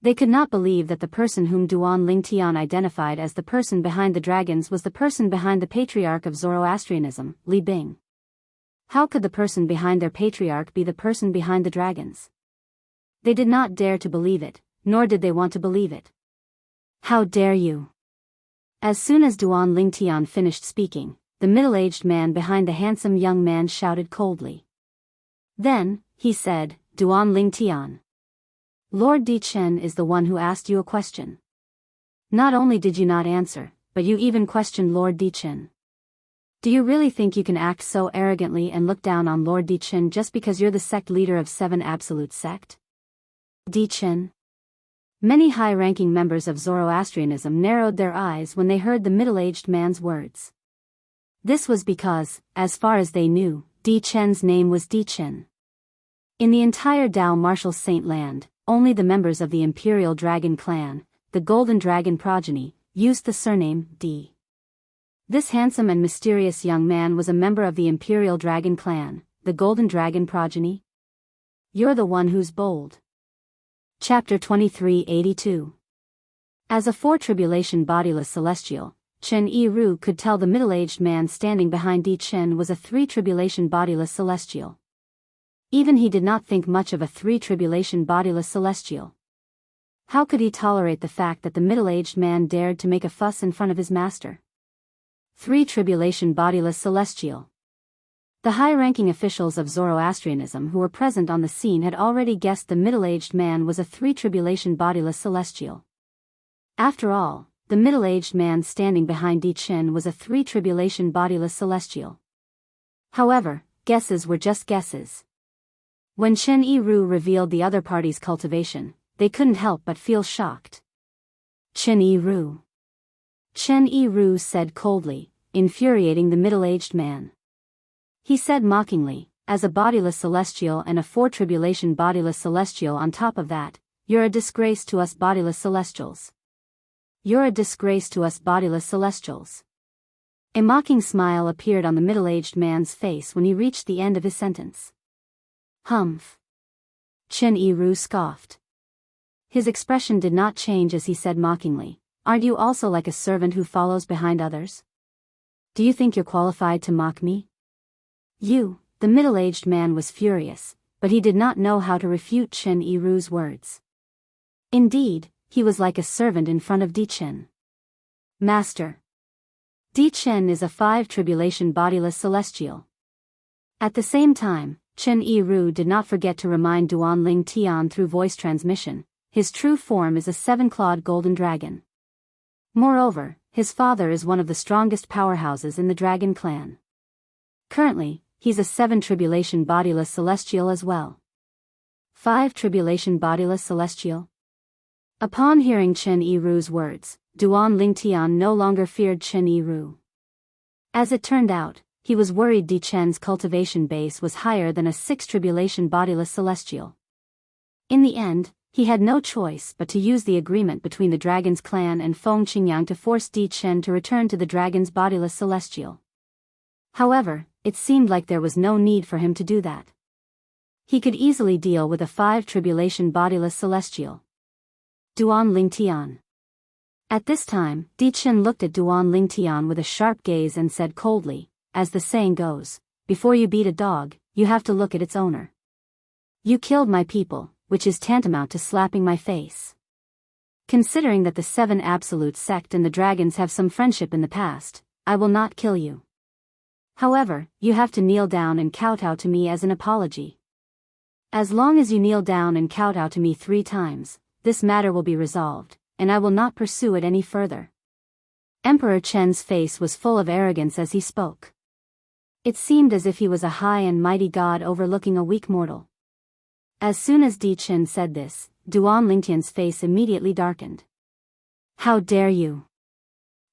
They could not believe that the person whom Duan Lingtian identified as the person behind the dragons was the person behind the patriarch of Zoroastrianism, Li Bing. How could the person behind their patriarch be the person behind the dragons? They did not dare to believe it, nor did they want to believe it. How dare you? As soon as Duan Lingtian finished speaking, the middle-aged man behind the handsome young man shouted coldly. Then, he said, Duan Lingtian. Lord Di Chen is the one who asked you a question. Not only did you not answer, but you even questioned Lord Di Chen. Do you really think you can act so arrogantly and look down on Lord Di Chen just because you're the sect leader of 7 Absolute Sect? Di Chen? Many high-ranking members of Zoroastrianism narrowed their eyes when they heard the middle-aged man's words. This was because, as far as they knew, Di Chen's name was Di Chen. In the entire Dao Martial Saint Land, only the members of the Imperial Dragon clan, the Golden Dragon progeny, used the surname Di. This handsome and mysterious young man was a member of the Imperial Dragon clan, the Golden Dragon progeny. You're the one who's bold. Chapter 2382. As a 4-tribulation bodiless celestial, Chen Yiru could tell the middle-aged man standing behind Di Chen was a 3-tribulation bodiless celestial. Even he did not think much of a 3-tribulation bodiless celestial. How could he tolerate the fact that the middle-aged man dared to make a fuss in front of his master? 3-tribulation bodiless celestial. The high-ranking officials of Zoroastrianism who were present on the scene had already guessed the middle-aged man was a 3-tribulation bodiless celestial. After all, the middle-aged man standing behind Di Chen was a 3-tribulation bodiless celestial. However, guesses were just guesses. When Chen Yiru revealed the other party's cultivation, they couldn't help but feel shocked. Chen Yiru. Chen Yiru said coldly, infuriating the middle-aged man. He said mockingly, as a bodiless celestial and a 4-tribulation bodiless celestial on top of that, you're a disgrace to us bodiless celestials. You're a disgrace to us bodiless celestials. A mocking smile appeared on the middle-aged man's face when he reached the end of his sentence. Humph. Chen Yiru scoffed. His expression did not change as he said mockingly, aren't you also like a servant who follows behind others? Do you think you're qualified to mock me? You, the middle-aged man was furious, but he did not know how to refute Chen Yiru's words. Indeed, he was like a servant in front of Di Chen. Master. Di Chen is a 5-tribulation bodiless celestial. At the same time, Chen Yiru did not forget to remind Duan Lingtian through voice transmission, his true form is a 7-clawed golden dragon. Moreover, his father is one of the strongest powerhouses in the dragon clan. Currently, he's a 7-tribulation bodiless celestial as well. 5-tribulation bodiless celestial? Upon hearing Chen Yiru's words, Duan Lingtian no longer feared Chen Yiru. As it turned out, he was worried Di Chen's cultivation base was higher than a 6-tribulation bodiless celestial. In the end, he had no choice but to use the agreement between the Dragon's clan and Feng Qingyang to force Di Chen to return to the Dragon's bodiless celestial. However, it seemed like there was no need for him to do that. He could easily deal with a 5-tribulation bodiless celestial. Duan Lingtian. At this time, Di Chen looked at Duan Lingtian with a sharp gaze and said coldly, as the saying goes, before you beat a dog, you have to look at its owner. You killed my people, which is tantamount to slapping my face. Considering that the Seven Absolute sect and the dragons have some friendship in the past, I will not kill you. However, you have to kneel down and kowtow to me as an apology. As long as you kneel down and kowtow to me 3 times, this matter will be resolved, and I will not pursue it any further. Emperor Chen's face was full of arrogance as he spoke. It seemed as if he was a high and mighty god overlooking a weak mortal. As soon as Di Chen said this, Duan Lingtian's face immediately darkened. How dare you!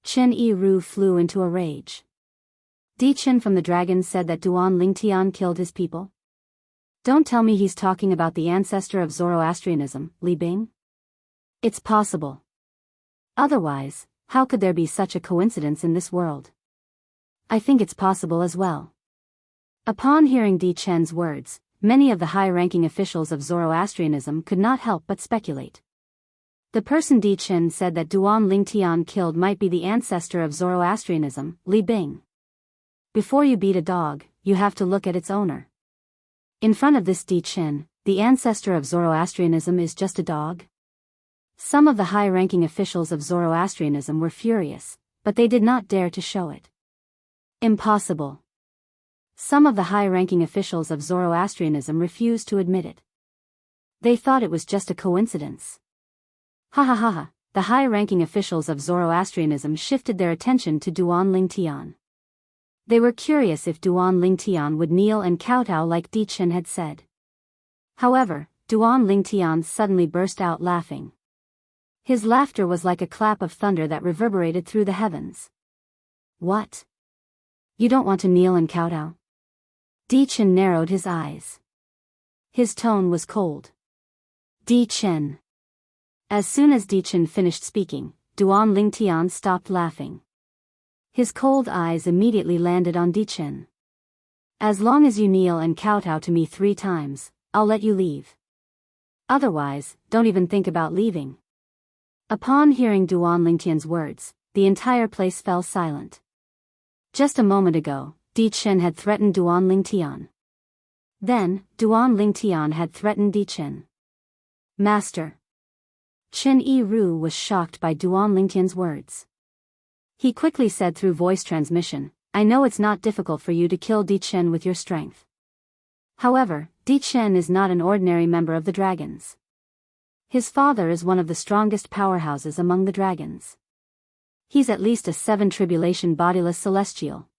Chen Yiru flew into a rage. Di Chen from the dragons said that Duan Lingtian killed his people? Don't tell me he's talking about the ancestor of Zoroastrianism, Li Bing? It's possible. Otherwise, how could there be such a coincidence in this world? I think it's possible as well. Upon hearing Di Chen's words, many of the high-ranking officials of Zoroastrianism could not help but speculate. The person Di Chen said that Duan Lingtian killed might be the ancestor of Zoroastrianism, Li Bing. Before you beat a dog, you have to look at its owner. In front of this Di Chen, the ancestor of Zoroastrianism is just a dog? Some of the high-ranking officials of Zoroastrianism were furious, but they did not dare to show it. Impossible. Some of the high-ranking officials of Zoroastrianism refused to admit it. They thought it was just a coincidence. Ha ha ha ha, the high-ranking officials of Zoroastrianism shifted their attention to Duan Lingtian. They were curious if Duan Lingtian would kneel and kowtow like Di Chen had said. However, Duan Lingtian suddenly burst out laughing. His laughter was like a clap of thunder that reverberated through the heavens. What? You don't want to kneel and kowtow? Di Chen narrowed his eyes. His tone was cold. Di Chen. As soon as Di Chen finished speaking, Duan Lingtian stopped laughing. His cold eyes immediately landed on Di Chen. As long as you kneel and kowtow to me 3 times, I'll let you leave. Otherwise, don't even think about leaving. Upon hearing Duan Lingtian's words, the entire place fell silent. Just a moment ago, Di Chen had threatened Duan Lingtian. Then, Duan Lingtian had threatened Di Chen. Master. Chen Yiru was shocked by Duan Lingtian's words. He quickly said through voice transmission, I know it's not difficult for you to kill Di Chen with your strength. However, Di Chen is not an ordinary member of the dragons. His father is one of the strongest powerhouses among the dragons. He's at least a 7 tribulation bodiless celestial.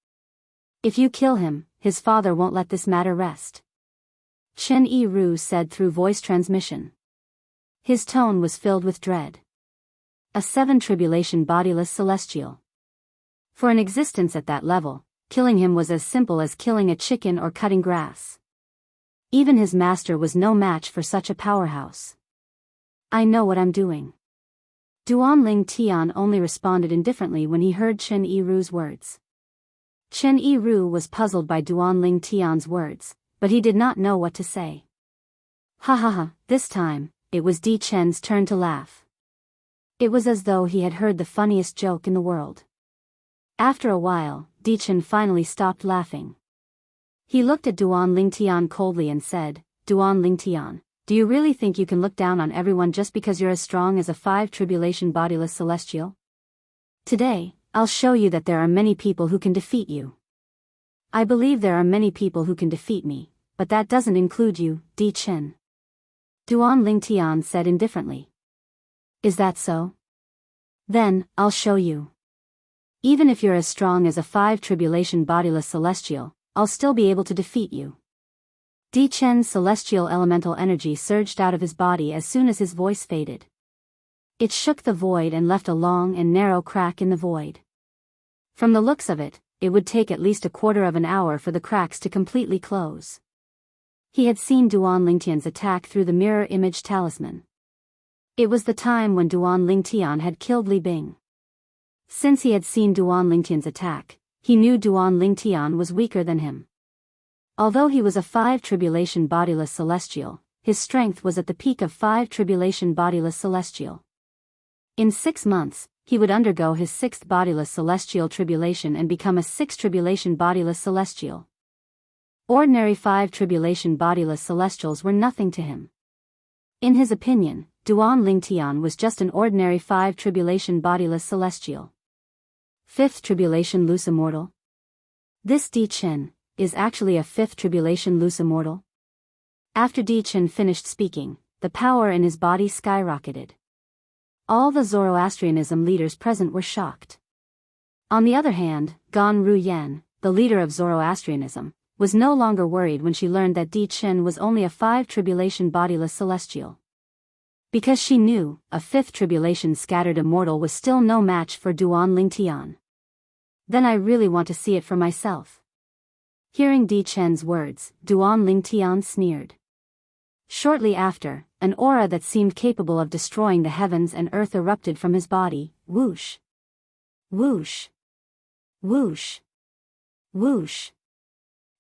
If you kill him, his father won't let this matter rest. Chen Yiru said through voice transmission. His tone was filled with dread. A 7 tribulation bodiless celestial. For an existence at that level, killing him was as simple as killing a chicken or cutting grass. Even his master was no match for such a powerhouse. I know what I'm doing. Duan Lingtian only responded indifferently when he heard Chen Yiru's words. Chen Yiru was puzzled by Duan Lingtian's words, but he did not know what to say. Ha ha ha, this time, it was Di Chen's turn to laugh. It was as though he had heard the funniest joke in the world. After a while, Di Chen finally stopped laughing. He looked at Duan Lingtian coldly and said, Duan Lingtian, do you really think you can look down on everyone just because you're as strong as a 5 tribulation bodiless celestial? Today, I'll show you that there are many people who can defeat you. I believe there are many people who can defeat me, but that doesn't include you, Di Chen. Duan Lingtian said indifferently. Is that so? Then, I'll show you. Even if you're as strong as a 5 tribulation bodiless celestial, I'll still be able to defeat you. Di Chen's celestial elemental energy surged out of his body as soon as his voice faded. It shook the void and left a long and narrow crack in the void. From the looks of it, it would take at least a quarter of an hour for the cracks to completely close. He had seen Duan Lingtian's attack through the mirror image talisman. It was the time when Duan Lingtian had killed Li Bing. Since he had seen Duan Lingtian's attack, he knew Duan Lingtian was weaker than him. Although he was a 5 tribulation bodiless celestial, his strength was at the peak of 5 tribulation bodiless celestial. In 6 months, he would undergo his sixth bodiless celestial tribulation and become a sixth tribulation bodiless celestial. Ordinary 5 tribulation bodiless celestials were nothing to him. In his opinion, Duan Lingtian was just an ordinary 5 tribulation bodiless celestial. 5th tribulation loose immortal? This Di Chen is actually a 5th tribulation loose immortal? After Di Chen finished speaking, the power in his body skyrocketed. All the Zoroastrianism leaders present were shocked. On the other hand, Gan Ruyan, the leader of Zoroastrianism, was no longer worried when she learned that Di Chen was only a 5 tribulation bodiless celestial. Because she knew, a 5th tribulation scattered immortal was still no match for Duan Lingtian. Then I really want to see it for myself. Hearing Di Chen's words, Duan Lingtian sneered. Shortly after, an aura that seemed capable of destroying the heavens and earth erupted from his body. Whoosh! Whoosh! Whoosh! Whoosh!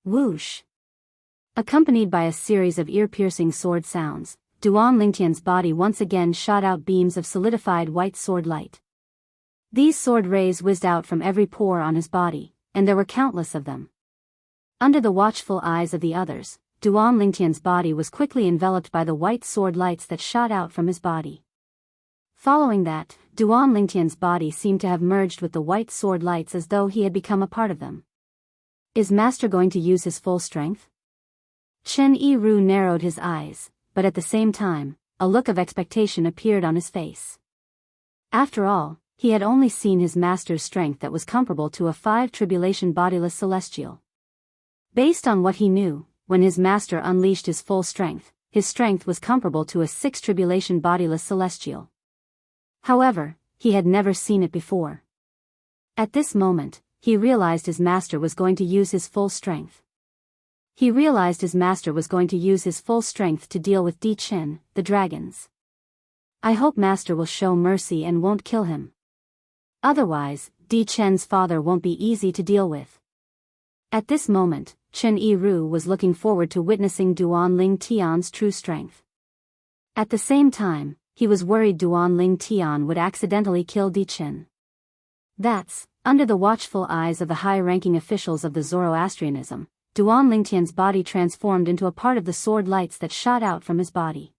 Whoosh! Accompanied by a series of ear-piercing sword sounds, Duan Lingtian's body once again shot out beams of solidified white sword light. These sword rays whizzed out from every pore on his body, and there were countless of them. Under the watchful eyes of the others, Duan Lingtian's body was quickly enveloped by the white sword lights that shot out from his body. Following that, Duan Lingtian's body seemed to have merged with the white sword lights as though he had become a part of them. Is Master going to use his full strength? Chen Yiru narrowed his eyes, but at the same time, a look of expectation appeared on his face. After all, he had only seen his master's strength that was comparable to a 5 tribulation bodiless celestial. Based on what he knew, when his master unleashed his full strength, his strength was comparable to a 6 tribulation bodiless celestial. However, he had never seen it before. At this moment, he realized his master was going to use his full strength. He realized his master was going to use his full strength to deal with Di Chen, the dragons. I hope master will show mercy and won't kill him. Otherwise, Di Chen's father won't be easy to deal with. At this moment, Chen Yiru was looking forward to witnessing Duan Lingtian's true strength. At the same time, he was worried Duan Lingtian would accidentally kill Di Chen. That's, under the watchful eyes of the high-ranking officials of the Zoroastrianism, Duan Lingtian's body transformed into a part of the sword lights that shot out from his body.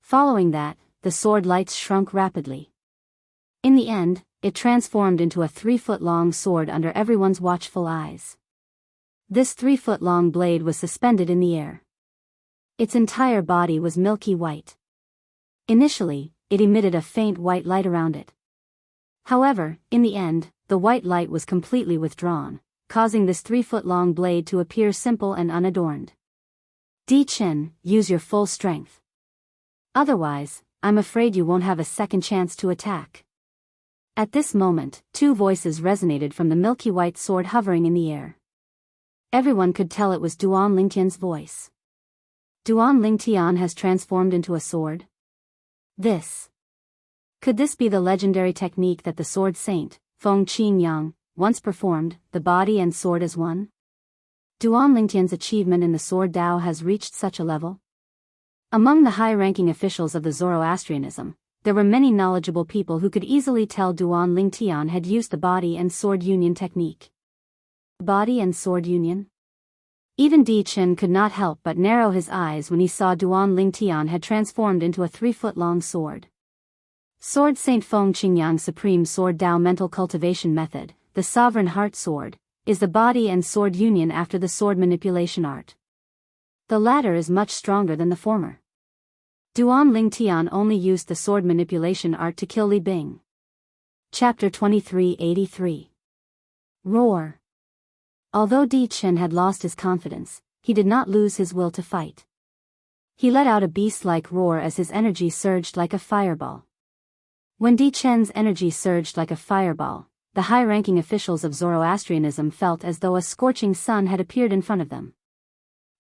Following that, the sword lights shrunk rapidly. In the end, it transformed into a 3-foot-long sword under everyone's watchful eyes. This 3-foot-long blade was suspended in the air. Its entire body was milky white. Initially, it emitted a faint white light around it. However, in the end, the white light was completely withdrawn, causing this 3-foot-long blade to appear simple and unadorned. Di Chen, use your full strength. Otherwise, I'm afraid you won't have a second chance to attack. At this moment, 2 voices resonated from the milky white sword hovering in the air. Everyone could tell it was Duan Lingtian's voice. Duan Lingtian has transformed into a sword? Could this be the legendary technique that the sword saint, Feng Qingyang, once performed, the body and sword as one? Duan Lingtian's achievement in the sword Dao has reached such a level? Among the high-ranking officials of the Zoroastrianism, there were many knowledgeable people who could easily tell Duan Lingtian had used the body and sword union technique. Body and sword union? Even Di Chen could not help but narrow his eyes when he saw Duan Lingtian had transformed into a 3-foot-long sword. Sword Saint Feng Qingyang's Supreme Sword Dao Mental Cultivation Method, the Sovereign Heart Sword, is the body and sword union after the sword manipulation art. The latter is much stronger than the former. Duan Lingtian only used the sword manipulation art to kill Li Bing. Chapter 2383. Roar. Although Di Chen had lost his confidence, he did not lose his will to fight. He let out a beast-like roar as his energy surged like a fireball. When Di Chen's energy surged like a fireball, the high-ranking officials of Zoroastrianism felt as though a scorching sun had appeared in front of them.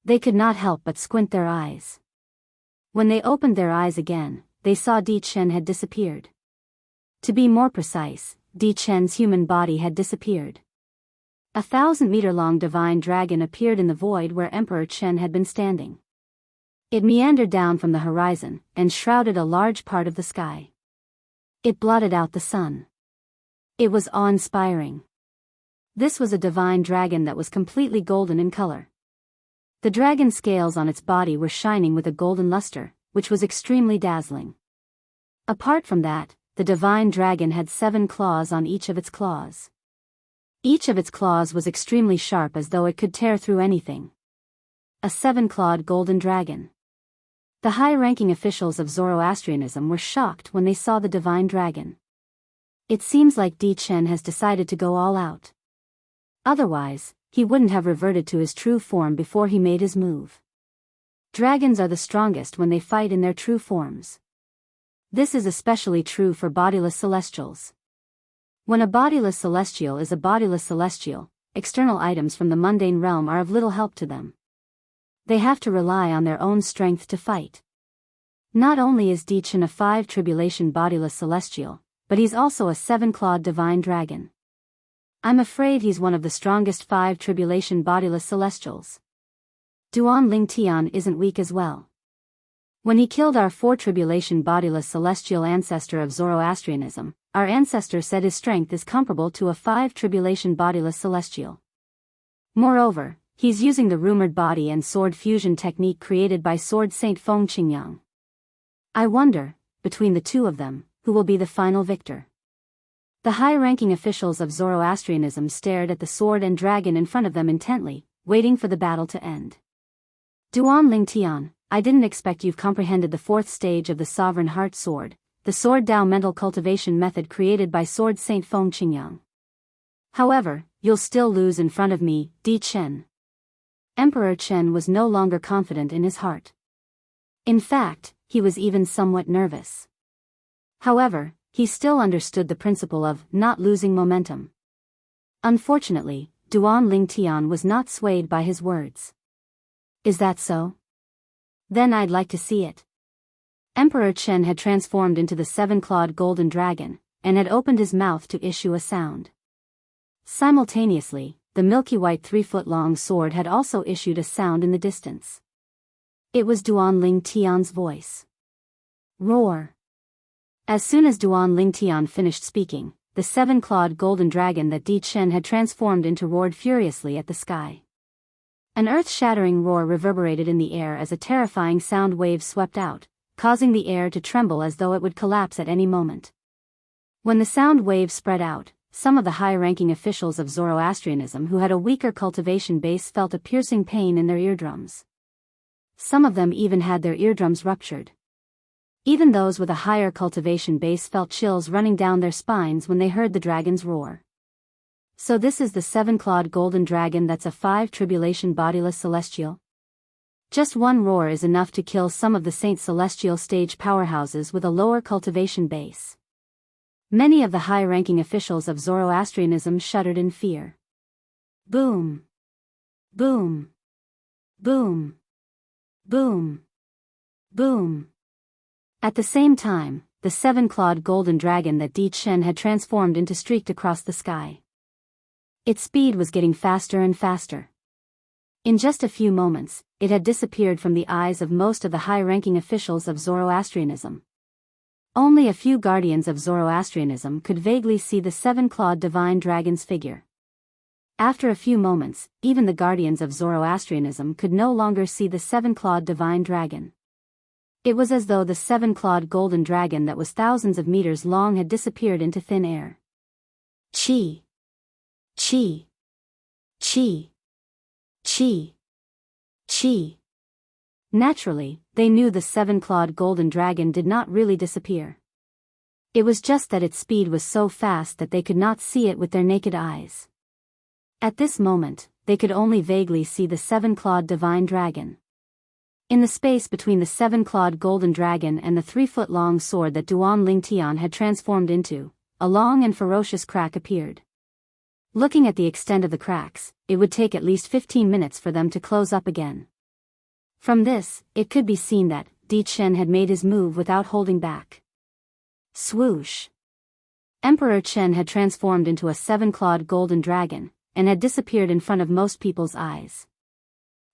They could not help but squint their eyes. When they opened their eyes again, they saw Di Chen had disappeared. To be more precise, Di Chen's human body had disappeared. A 1,000-meter-long divine dragon appeared in the void where Emperor Chen had been standing. It meandered down from the horizon and shrouded a large part of the sky. It blotted out the sun. It was awe-inspiring. This was a divine dragon that was completely golden in color. The dragon scales on its body were shining with a golden luster, which was extremely dazzling. Apart from that, the divine dragon had 7 claws on each of its claws. Each of its claws was extremely sharp as though it could tear through anything. A 7-clawed golden dragon. The high-ranking officials of Zoroastrianism were shocked when they saw the divine dragon. It seems like Di Chen has decided to go all out. Otherwise, he wouldn't have reverted to his true form before he made his move. Dragons are the strongest when they fight in their true forms. This is especially true for bodiless celestials. When a bodiless celestial is a bodiless celestial, external items from the mundane realm are of little help to them. They have to rely on their own strength to fight. Not only is Di Chen a 5 tribulation bodiless celestial, but he's also a 7-clawed divine dragon. I'm afraid he's one of the strongest 5 tribulation bodiless celestials. Duan Ling Tian isn't weak as well. When he killed our 4 tribulation bodiless celestial ancestor of Zoroastrianism, our ancestor said his strength is comparable to a 5 tribulation bodiless celestial. Moreover, he's using the rumored body and sword fusion technique created by sword saint Feng Qingyang. I wonder, between the two of them, who will be the final victor. The high-ranking officials of Zoroastrianism stared at the sword and dragon in front of them intently, waiting for the battle to end. Duan Ling Tian, I didn't expect you've comprehended the 4th stage of the Sovereign Heart Sword, the Sword Dao mental cultivation method created by Sword Saint Feng Qingyang. However, you'll still lose in front of me, Di Chen. Emperor Chen was no longer confident in his heart. In fact, he was even somewhat nervous. However, he still understood the principle of not losing momentum. Unfortunately, Duan Ling Tian was not swayed by his words. Is that so? Then I'd like to see it. Emperor Chen had transformed into the 7-clawed golden dragon, and had opened his mouth to issue a sound. Simultaneously, the milky white 3-foot-long sword had also issued a sound in the distance. It was Duan Ling Tian's voice. Roar. As soon as Duan Ling Tian finished speaking, the 7-clawed golden dragon that Di Chen had transformed into roared furiously at the sky. An earth-shattering roar reverberated in the air as a terrifying sound wave swept out, causing the air to tremble as though it would collapse at any moment. When the sound wave spread out, some of the high-ranking officials of Zoroastrianism who had a weaker cultivation base felt a piercing pain in their eardrums. Some of them even had their eardrums ruptured. Even those with a higher cultivation base felt chills running down their spines when they heard the dragon's roar. So this is the 7-clawed golden dragon that's a 5 tribulation bodiless celestial? Just one roar is enough to kill some of the Saint Celestial stage powerhouses with a lower cultivation base. Many of the high-ranking officials of Zoroastrianism shuddered in fear. Boom! Boom! Boom! Boom! Boom! At the same time, the 7-clawed golden dragon that Di Chen had transformed into streaked across the sky. Its speed was getting faster and faster. In just a few moments, it had disappeared from the eyes of most of the high-ranking officials of Zoroastrianism. Only a few guardians of Zoroastrianism could vaguely see the 7-clawed divine dragon's figure. After a few moments, even the guardians of Zoroastrianism could no longer see the 7-clawed divine dragon. It was as though the 7-clawed golden dragon that was thousands of meters long had disappeared into thin air. Chi! Chi! Chi! Chi! Chi! Naturally, they knew the 7-clawed golden dragon did not really disappear. It was just that its speed was so fast that they could not see it with their naked eyes. At this moment, they could only vaguely see the 7-clawed divine dragon. In the space between the 7-clawed golden dragon and the 3-foot-long sword that Duan Ling Tian had transformed into, a long and ferocious crack appeared. Looking at the extent of the cracks, it would take at least 15 minutes for them to close up again. From this, it could be seen that Di Chen had made his move without holding back. Swoosh! Emperor Chen had transformed into a 7-clawed golden dragon, and had disappeared in front of most people's eyes.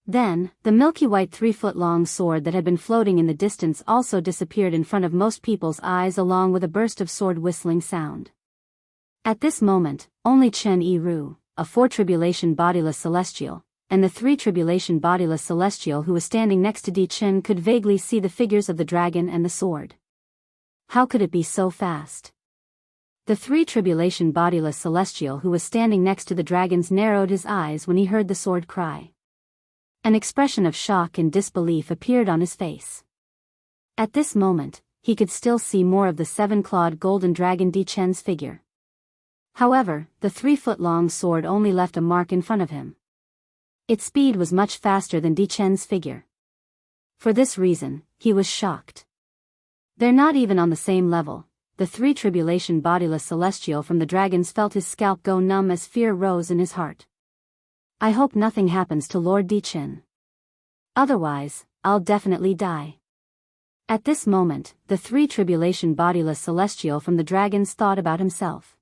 Then, the milky white 3-foot-long sword that had been floating in the distance also disappeared in front of most people's eyes along with a burst of sword whistling sound. At this moment, only Chen Yiru, a 4 tribulation bodiless celestial, and the 3 tribulation bodiless celestial who was standing next to Di Chen could vaguely see the figures of the dragon and the sword. How could it be so fast? The 3 tribulation bodiless celestial who was standing next to the dragons narrowed his eyes when he heard the sword cry. An expression of shock and disbelief appeared on his face. At this moment, he could still see more of the 7-clawed golden dragon Di Chen's figure. However, the 3-foot-long sword only left a mark in front of him. Its speed was much faster than Di Chen's figure. For this reason, he was shocked. They're not even on the same level. The 3 tribulation bodiless celestial from the dragons felt his scalp go numb as fear rose in his heart. I hope nothing happens to Lord Di Chen. Otherwise, I'll definitely die. At this moment, the 3 tribulation bodiless celestial from the dragons thought about himself.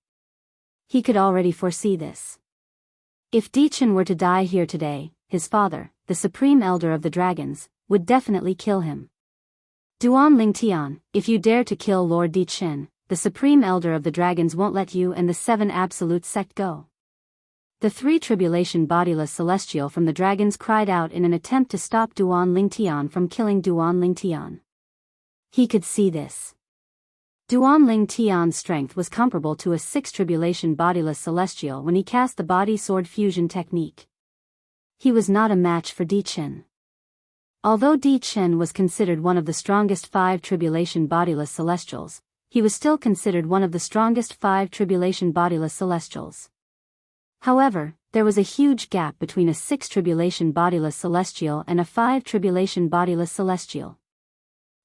He could already foresee this. If Di Chen were to die here today, his father, the supreme elder of the dragons, would definitely kill him. Duan Lingtian, if you dare to kill Lord Di Chen, the supreme elder of the dragons won't let you and the 7 absolute sect go. The 3 tribulation bodiless celestial from the dragons cried out in an attempt to stop Duan Lingtian from killing Duan Lingtian. He could see this. Duan Lingtian's strength was comparable to a 6 tribulation bodiless celestial when he cast the body sword fusion technique. He was not a match for Di Chen. Although Di Chen was considered one of the strongest 5 tribulation bodiless celestials, he was still considered one of the strongest 5 tribulation bodiless celestials. However, there was a huge gap between a 6 tribulation bodiless celestial and a 5 tribulation bodiless celestial.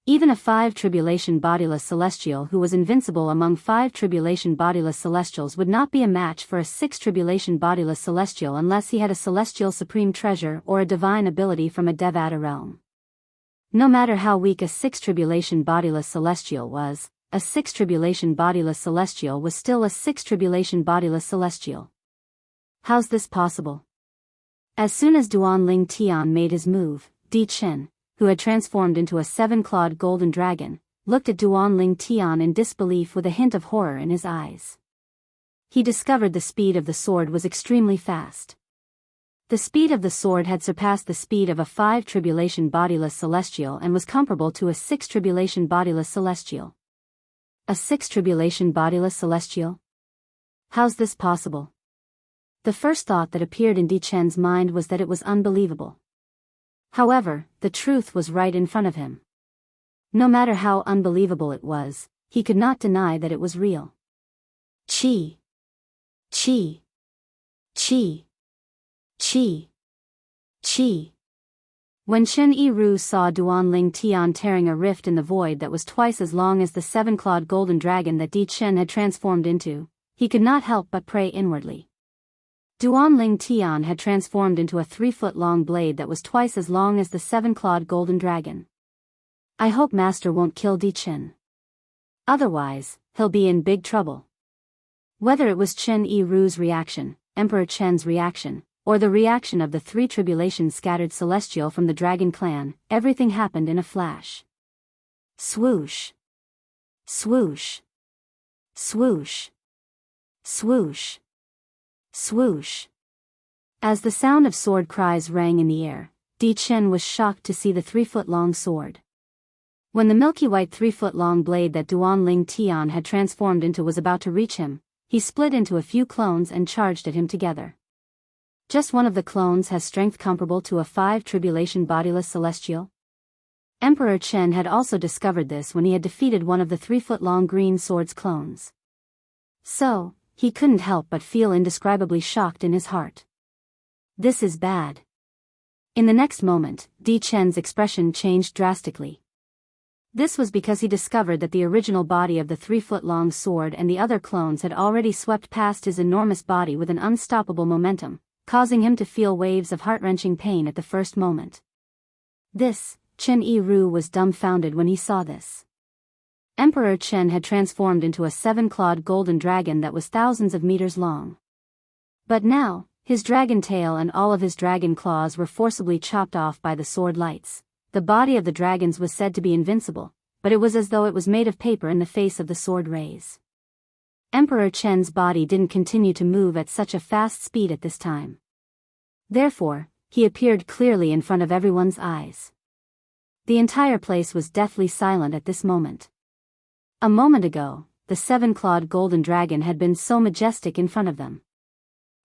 Even a 5 tribulation bodiless celestial who was invincible among 5 tribulation bodiless celestials would not be a match for a 6 tribulation bodiless celestial unless he had a celestial supreme treasure or a divine ability from a Devata realm. No matter how weak a 6 tribulation bodiless celestial was, a 6 tribulation bodiless celestial was still a 6 tribulation bodiless celestial. How's this possible? As soon as Duan Lingtian made his move, Di Chen, who had transformed into a 7-clawed golden dragon, looked at Duan Lingtian in disbelief with a hint of horror in his eyes. He discovered the speed of the sword was extremely fast. The speed of the sword had surpassed the speed of a 5 tribulation bodiless celestial and was comparable to a 6 tribulation bodiless celestial. A 6 tribulation bodiless celestial? How's this possible? The first thought that appeared in Di Chen's mind was that it was unbelievable. However, the truth was right in front of him. No matter how unbelievable it was, he could not deny that it was real. Chi. Chi. Chi. Chi. Chi. When Chen Yiru saw Duan Lingtian tearing a rift in the void that was twice as long as the 7-clawed golden dragon that Di Chen had transformed into, he could not help but pray inwardly. Duan Lingtian had transformed into a 3-foot-long blade that was twice as long as the 7-clawed golden dragon. I hope Master won't kill Di Chen. Otherwise, he'll be in big trouble. Whether it was Chen Yiru's reaction, Emperor Chen's reaction, or the reaction of the 3 tribulations scattered celestial from the dragon clan, everything happened in a flash. Swoosh. Swoosh. Swoosh. Swoosh. Swoosh. As the sound of sword cries rang in the air, Di Chen was shocked to see the 3-foot-long sword. When the milky white 3-foot-long blade that Duan Lingtian had transformed into was about to reach him, he split into a few clones and charged at him together. Just one of the clones has strength comparable to a 5 tribulation bodiless celestial? Emperor Chen had also discovered this when he had defeated one of the 3-foot-long green sword's clones. So, he couldn't help but feel indescribably shocked in his heart. This is bad. In the next moment, Di Chen's expression changed drastically. This was because he discovered that the original body of the 3-foot-long sword and the other clones had already swept past his enormous body with an unstoppable momentum, causing him to feel waves of heart-wrenching pain at the first moment. Chen Yiru was dumbfounded when he saw this. Emperor Chen had transformed into a 7-clawed golden dragon that was thousands of meters long. But now, his dragon tail and all of his dragon claws were forcibly chopped off by the sword lights. The body of the dragons was said to be invincible, but it was as though it was made of paper in the face of the sword rays. Emperor Chen's body didn't continue to move at such a fast speed at this time. Therefore, he appeared clearly in front of everyone's eyes. The entire place was deathly silent at this moment. A moment ago, the seven-clawed golden dragon had been so majestic in front of them.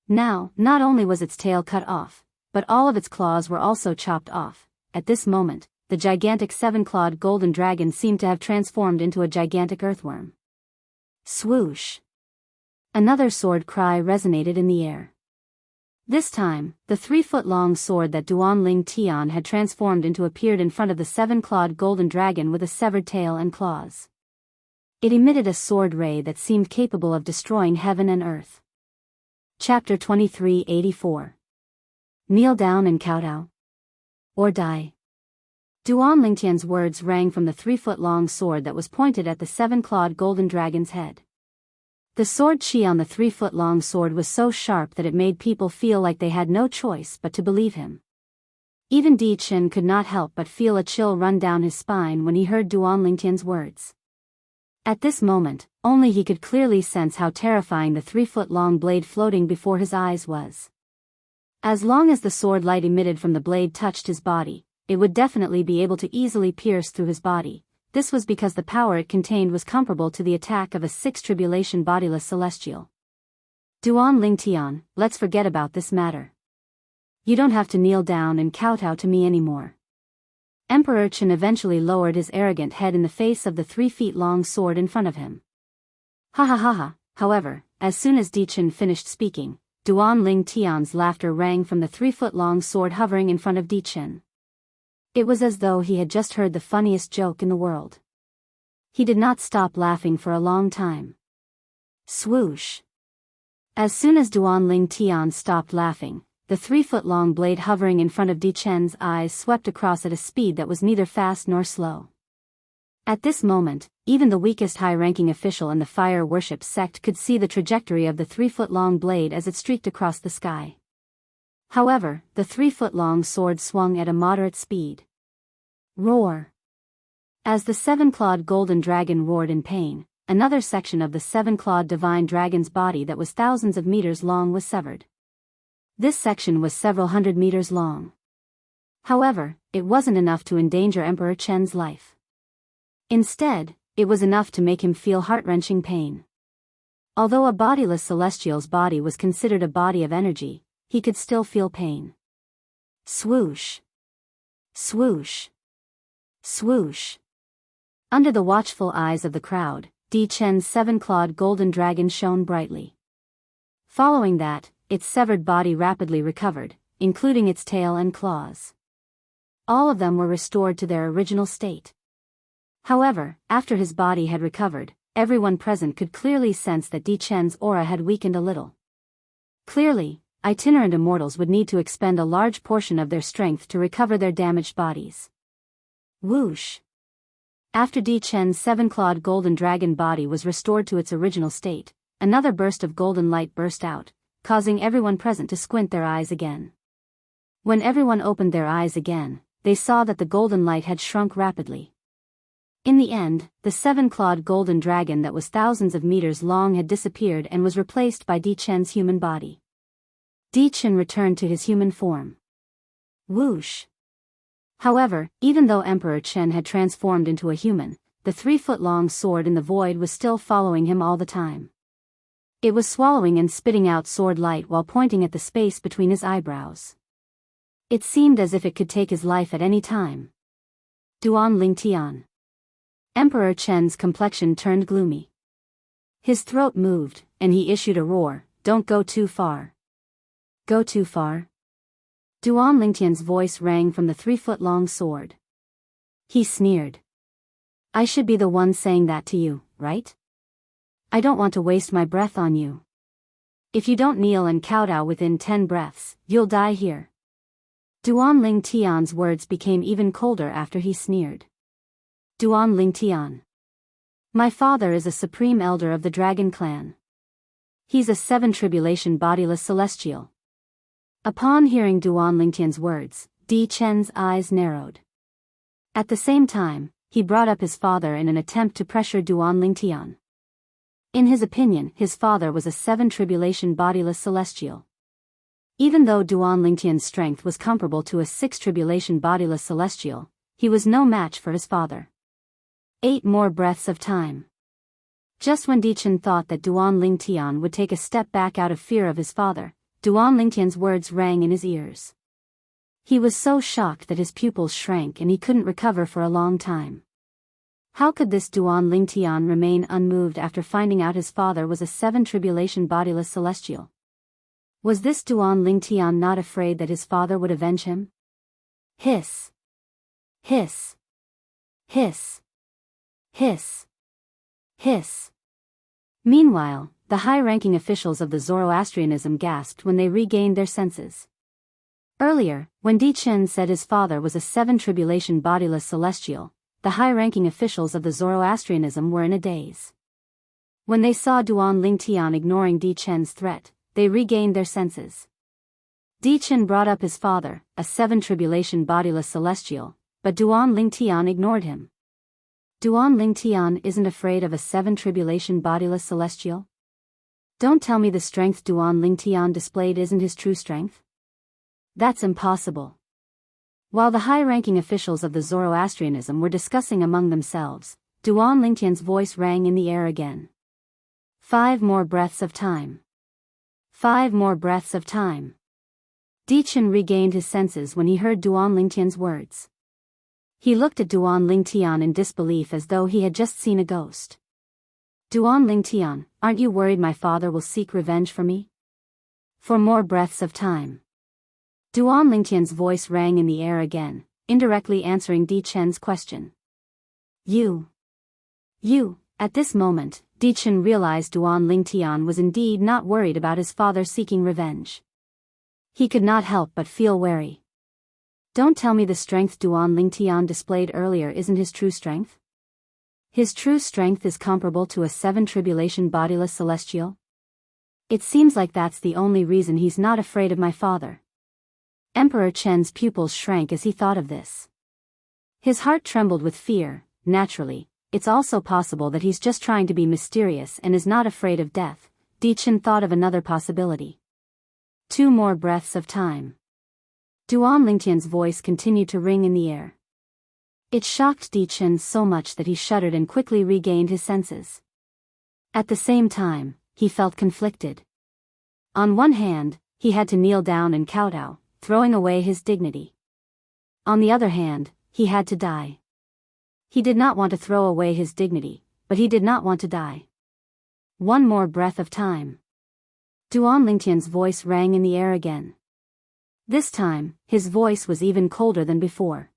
Now, not only was its tail cut off, but all of its claws were also chopped off. At this moment, the gigantic seven-clawed golden dragon seemed to have transformed into a gigantic earthworm. Swoosh! Another sword cry resonated in the air. This time, the 3-foot-long sword that Duanling Tian had transformed into appeared in front of the seven-clawed golden dragon with a severed tail and claws. It emitted a sword ray that seemed capable of destroying heaven and earth. Chapter 2384. Kneel down and kowtow. Or die. Duanling Tian's words rang from the 3-foot-long sword that was pointed at the seven-clawed golden dragon's head. The sword chi on the 3-foot-long sword was so sharp that it made people feel like they had no choice but to believe him. Even Di Chen could not help but feel a chill run down his spine when he heard Duanling Tian's words. At this moment, only he could clearly sense how terrifying the 3-foot-long blade floating before his eyes was. As long as the sword light emitted from the blade touched his body, it would definitely be able to easily pierce through his body. This was because the power it contained was comparable to the attack of a 6-tribulation bodiless celestial. Duanling Tian, let's forget about this matter. You don't have to kneel down and kowtow to me anymore. Emperor Chen eventually lowered his arrogant head in the face of the 3-feet-long sword in front of him. Ha ha ha ha. However, as soon as Di Chen finished speaking, Duanling Tian's laughter rang from the 3-foot-long sword hovering in front of Di Chen. It was as though he had just heard the funniest joke in the world. He did not stop laughing for a long time. Swoosh! As soon as Duanling Tian stopped laughing, the 3-foot-long blade hovering in front of Di Chen's eyes swept across at a speed that was neither fast nor slow. At this moment, even the weakest high-ranking official in the fire worship sect could see the trajectory of the 3-foot-long blade as it streaked across the sky. However, the 3-foot-long sword swung at a moderate speed. Roar! As the seven-clawed golden dragon roared in pain, another section of the seven-clawed divine dragon's body that was thousands of meters long was severed. This section was several hundred meters long. However, it wasn't enough to endanger Emperor Chen's life. Instead, it was enough to make him feel heart-wrenching pain. Although a bodiless celestial's body was considered a body of energy, he could still feel pain. Swoosh! Swoosh! Swoosh! Under the watchful eyes of the crowd, Di Chen's seven-clawed golden dragon shone brightly. Following that, its severed body rapidly recovered, including its tail and claws. All of them were restored to their original state. However, after his body had recovered, everyone present could clearly sense that Di Chen's aura had weakened a little. Clearly, itinerant immortals would need to expend a large portion of their strength to recover their damaged bodies. Whoosh! After Di Chen's seven-clawed golden dragon body was restored to its original state, another burst of golden light burst out, causing everyone present to squint their eyes again. When everyone opened their eyes again, they saw that the golden light had shrunk rapidly. In the end, the seven-clawed golden dragon that was thousands of meters long had disappeared and was replaced by Di Chen's human body. Di Chen returned to his human form. Whoosh! However, even though Emperor Chen had transformed into a human, the 3-foot-long sword in the void was still following him all the time. It was swallowing and spitting out sword light while pointing at the space between his eyebrows. It seemed as if it could take his life at any time. Duanling Tian. Emperor Chen's complexion turned gloomy. His throat moved, and he issued a roar, "Don't go too far." Go too far? Duanling Tian's voice rang from the 3-foot-long sword. He sneered. I should be the one saying that to you, right? I don't want to waste my breath on you. If you don't kneel and kowtow within 10 breaths, you'll die here. Duanling Tian's words became even colder after he sneered. Duanling Tian. My father is a supreme elder of the dragon clan. He's a 7-tribulation bodiless celestial. Upon hearing Duanling Tian's words, Di Chen's eyes narrowed. At the same time, he brought up his father in an attempt to pressure Duanling Tian. In his opinion, his father was a 7 tribulation bodiless celestial. Even though Duan Lingtian's strength was comparable to a 6 tribulation bodiless celestial, he was no match for his father. 8 more breaths of time. Just when Dichen thought that Duan Lingtian would take a step back out of fear of his father, Duan Lingtian's words rang in his ears. He was so shocked that his pupils shrank and he couldn't recover for a long time. How could this Duan Lingtian remain unmoved after finding out his father was a 7 tribulation bodiless celestial? Was this Duan Lingtian not afraid that his father would avenge him? Hiss. Hiss. Hiss. Hiss. Hiss. Meanwhile, the high-ranking officials of the Zoroastrianism gasped when they regained their senses. Earlier, when Di Chen said his father was a 7 tribulation bodiless celestial, the high-ranking officials of the Zoroastrianism were in a daze. When they saw Duan Lingtian ignoring Di Chen's threat, they regained their senses. Di Chen brought up his father, a 7 tribulation bodiless celestial, but Duan Lingtian ignored him. Duan Lingtian isn't afraid of a 7 tribulation bodiless celestial? Don't tell me the strength Duan Lingtian displayed isn't his true strength? That's impossible. While the high-ranking officials of the Zoroastrianism were discussing among themselves, Duan Lingtian's voice rang in the air again. 5 more breaths of time. 5 more breaths of time. Di Chen regained his senses when he heard Duan Lingtian's words. He looked at Duan Lingtian in disbelief as though he had just seen a ghost. Duan Lingtian, aren't you worried my father will seek revenge for me? 4 more breaths of time. Duan Lingtian's voice rang in the air again, indirectly answering Di Chen's question. You. At this moment, Di Chen realized Duan Lingtian was indeed not worried about his father seeking revenge. He could not help but feel wary. Don't tell me the strength Duan Lingtian displayed earlier isn't his true strength? His true strength is comparable to a 7 tribulation bodiless celestial? It seems like that's the only reason he's not afraid of my father. Emperor Chen's pupils shrank as he thought of this. His heart trembled with fear. Naturally, it's also possible that he's just trying to be mysterious and is not afraid of death. Di Chen thought of another possibility. 2 more breaths of time. Duan Lingtian's voice continued to ring in the air. It shocked Di Chen so much that he shuddered and quickly regained his senses. At the same time, he felt conflicted. On one hand, he had to kneel down and kowtow, throwing away his dignity. On the other hand, he had to die. He did not want to throw away his dignity, but he did not want to die. 1 more breath of time. Duan Lingtian's voice rang in the air again. This time, his voice was even colder than before.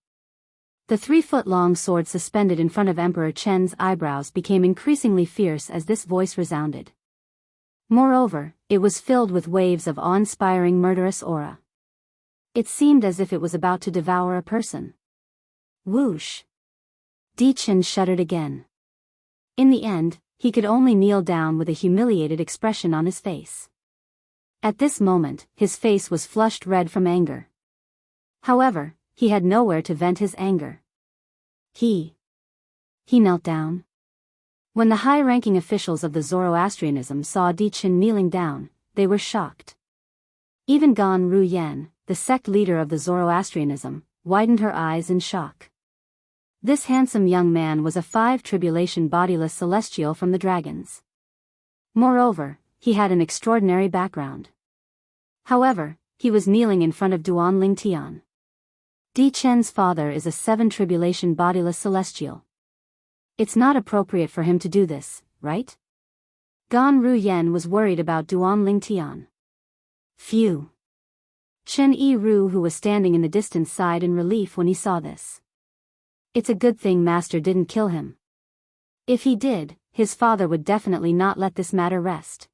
The 3-foot-long sword suspended in front of Emperor Chen's eyebrows became increasingly fierce as this voice resounded. Moreover, it was filled with waves of awe-inspiring murderous aura. It seemed as if it was about to devour a person. Whoosh! Di Chen shuddered again. In the end, he could only kneel down with a humiliated expression on his face. At this moment, his face was flushed red from anger. However, he had nowhere to vent his anger. He knelt down. When the high-ranking officials of the Zoroastrianism saw Di Chen kneeling down, they were shocked. Even Gan Ruyan, the sect leader of the Zoroastrianism, widened her eyes in shock. This handsome young man was a 5 tribulation bodiless celestial from the dragons. Moreover, he had an extraordinary background. However, he was kneeling in front of Duan Lingtian. Di Chen's father is a 7 tribulation bodiless celestial. It's not appropriate for him to do this, right? Gan Ruyan was worried about Duan Lingtian. Phew. Chen Yiru, who was standing in the distance, sighed in relief when he saw this. It's a good thing Master didn't kill him. If he did, his father would definitely not let this matter rest.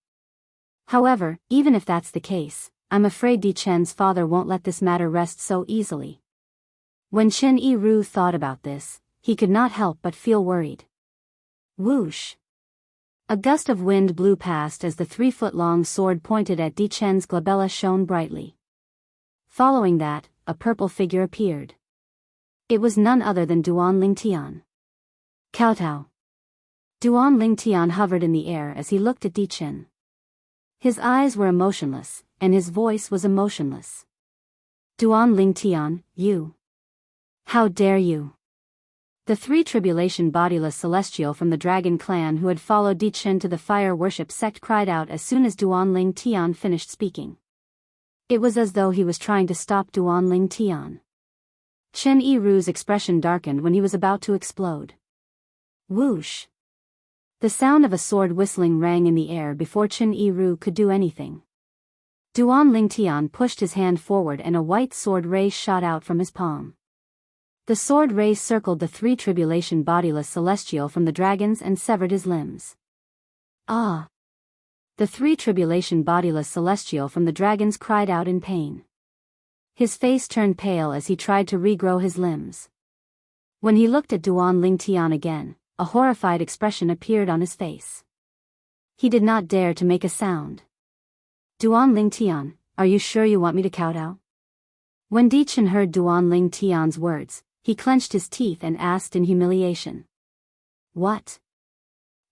However, even if that's the case, I'm afraid Di Chen's father won't let this matter rest so easily. When Chen Yiru thought about this, he could not help but feel worried. Whoosh! A gust of wind blew past as the 3-foot-long sword pointed at Di Chen's glabella shone brightly. Following that, a purple figure appeared. It was none other than Duan Lingtian. Kowtow! Duan Lingtian hovered in the air as he looked at Di Chen. His eyes were emotionless, and his voice was emotionless. Duan Lingtian, you. How dare you? The three tribulation bodiless celestial from the dragon clan who had followed Di Chen to the fire worship sect cried out as soon as Duan Lingtian finished speaking. It was as though he was trying to stop Duan Lingtian. Chen Yiru's expression darkened when he was about to explode. Whoosh! The sound of a sword whistling rang in the air before Chen Yiru could do anything. Duan Lingtian pushed his hand forward and a white sword ray shot out from his palm. The sword ray circled the three tribulation bodiless celestial from the dragons and severed his limbs. Ah! The three tribulation bodiless celestial from the dragons cried out in pain. His face turned pale as he tried to regrow his limbs. When he looked at Duan Lingtian again, a horrified expression appeared on his face. He did not dare to make a sound. Duan Lingtian, are you sure you want me to kowtow? When Di Chen heard Duan Lingtian's words, he clenched his teeth and asked in humiliation. What?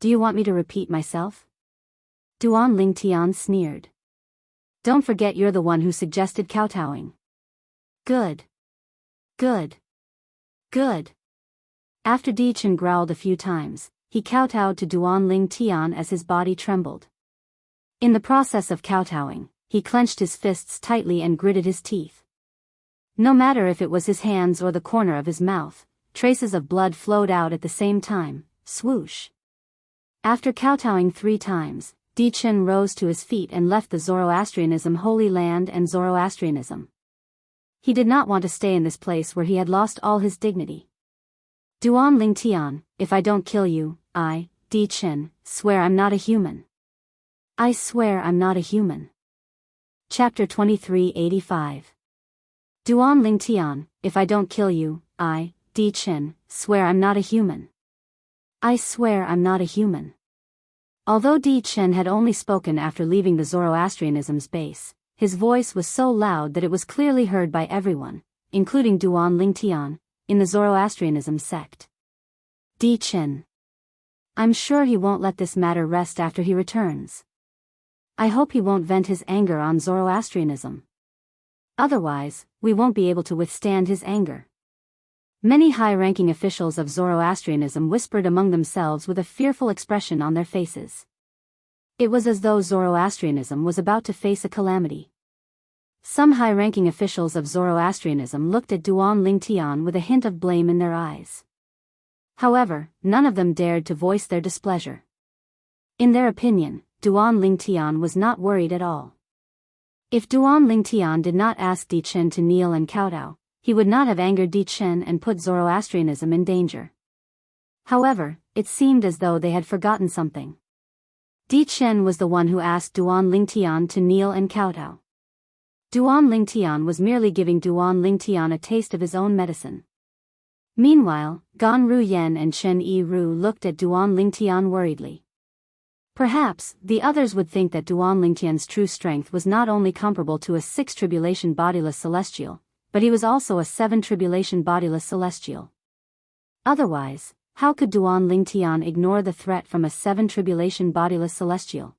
Do you want me to repeat myself? Duan Lingtian sneered. Don't forget you're the one who suggested kowtowing. Good. Good. Good. After Di Chen growled a few times, he kowtowed to Duan Lingtian as his body trembled. In the process of kowtowing, he clenched his fists tightly and gritted his teeth. No matter if it was his hands or the corner of his mouth, traces of blood flowed out at the same time, swoosh. After kowtowing 3 times, Di Chen rose to his feet and left the Zoroastrianism Holy Land and Zoroastrianism. He did not want to stay in this place where he had lost all his dignity. Duan Lingtian, if I don't kill you, I, Di Chen, swear I'm not a human. I swear I'm not a human. Chapter 2385. Duan Lingtian, if I don't kill you, I, Di Chen, swear I'm not a human. I swear I'm not a human. Although Di Chen had only spoken after leaving the Zoroastrianism's base, his voice was so loud that it was clearly heard by everyone, including Duan Lingtian, in the Zoroastrianism sect. Di Chen. I'm sure he won't let this matter rest after he returns. I hope he won't vent his anger on Zoroastrianism. Otherwise, we won't be able to withstand his anger. Many high-ranking officials of Zoroastrianism whispered among themselves with a fearful expression on their faces. It was as though Zoroastrianism was about to face a calamity. Some high-ranking officials of Zoroastrianism looked at Duan Lingtian with a hint of blame in their eyes. However, none of them dared to voice their displeasure. In their opinion, Duan Lingtian was not worried at all. If Duan Lingtian did not ask Di Chen to kneel and kowtow, he would not have angered Di Chen and put Zoroastrianism in danger. However, it seemed as though they had forgotten something. Di Chen was the one who asked Duan Lingtian to kneel and kowtow. Duan Lingtian was merely giving Duan Lingtian a taste of his own medicine. Meanwhile, Gan Ruyen and Chen Yiru looked at Duan Lingtian worriedly. Perhaps, the others would think that Duan Lingtian's true strength was not only comparable to a 6 tribulation bodiless celestial, but he was also a 7 tribulation bodiless celestial. Otherwise, how could Duan Lingtian ignore the threat from a 7 tribulation bodiless celestial?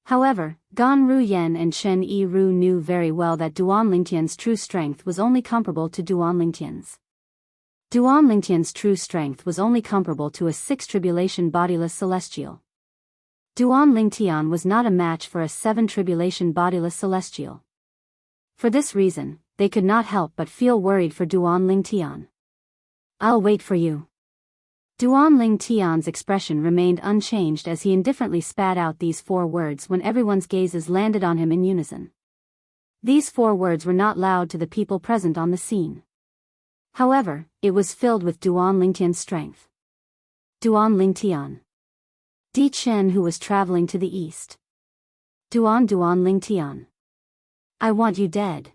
However, Gan Ruyen and Chen Yiru knew very well that Duan Lingtian's true strength was only comparable to Duan Lingtian's. Duan Lingtian's true strength was only comparable to a 6 tribulation bodiless celestial. Duan Lingtian was not a match for a 7 tribulation bodiless celestial. For this reason, they could not help but feel worried for Duan Lingtian. I'll wait for you. Duan Lingtian's expression remained unchanged as he indifferently spat out these 4 words when everyone's gazes landed on him in unison. These 4 words were not loud to the people present on the scene. However, it was filled with Duan Lingtian's strength. Duan Lingtian. Di Chen who was traveling to the east. Duan Lingtian. I want you dead.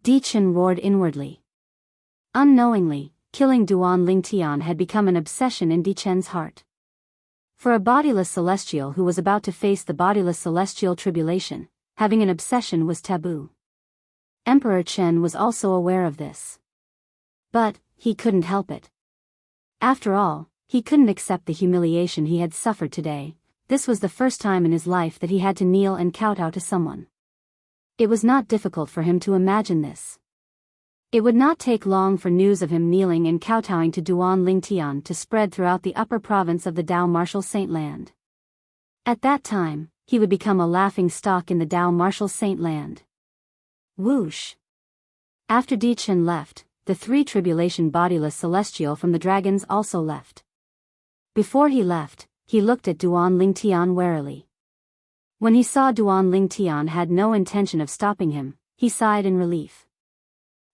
Di Chen roared inwardly. Unknowingly, killing Duan Lingtian had become an obsession in Di Chen's heart. For a bodiless celestial who was about to face the bodiless celestial tribulation, having an obsession was taboo. Emperor Chen was also aware of this. But, he couldn't help it. After all, he couldn't accept the humiliation he had suffered today. This was the first time in his life that he had to kneel and kowtow to someone. It was not difficult for him to imagine this. It would not take long for news of him kneeling and kowtowing to Duan Lingtian to spread throughout the upper province of the Dao Martial Saint Land. At that time, he would become a laughing stock in the Dao Martial Saint Land. Whoosh! After Di Chen left, the 3 tribulation bodiless celestial from the dragons also left. Before he left, he looked at Duan Lingtian warily. When he saw Duan Lingtian had no intention of stopping him, he sighed in relief.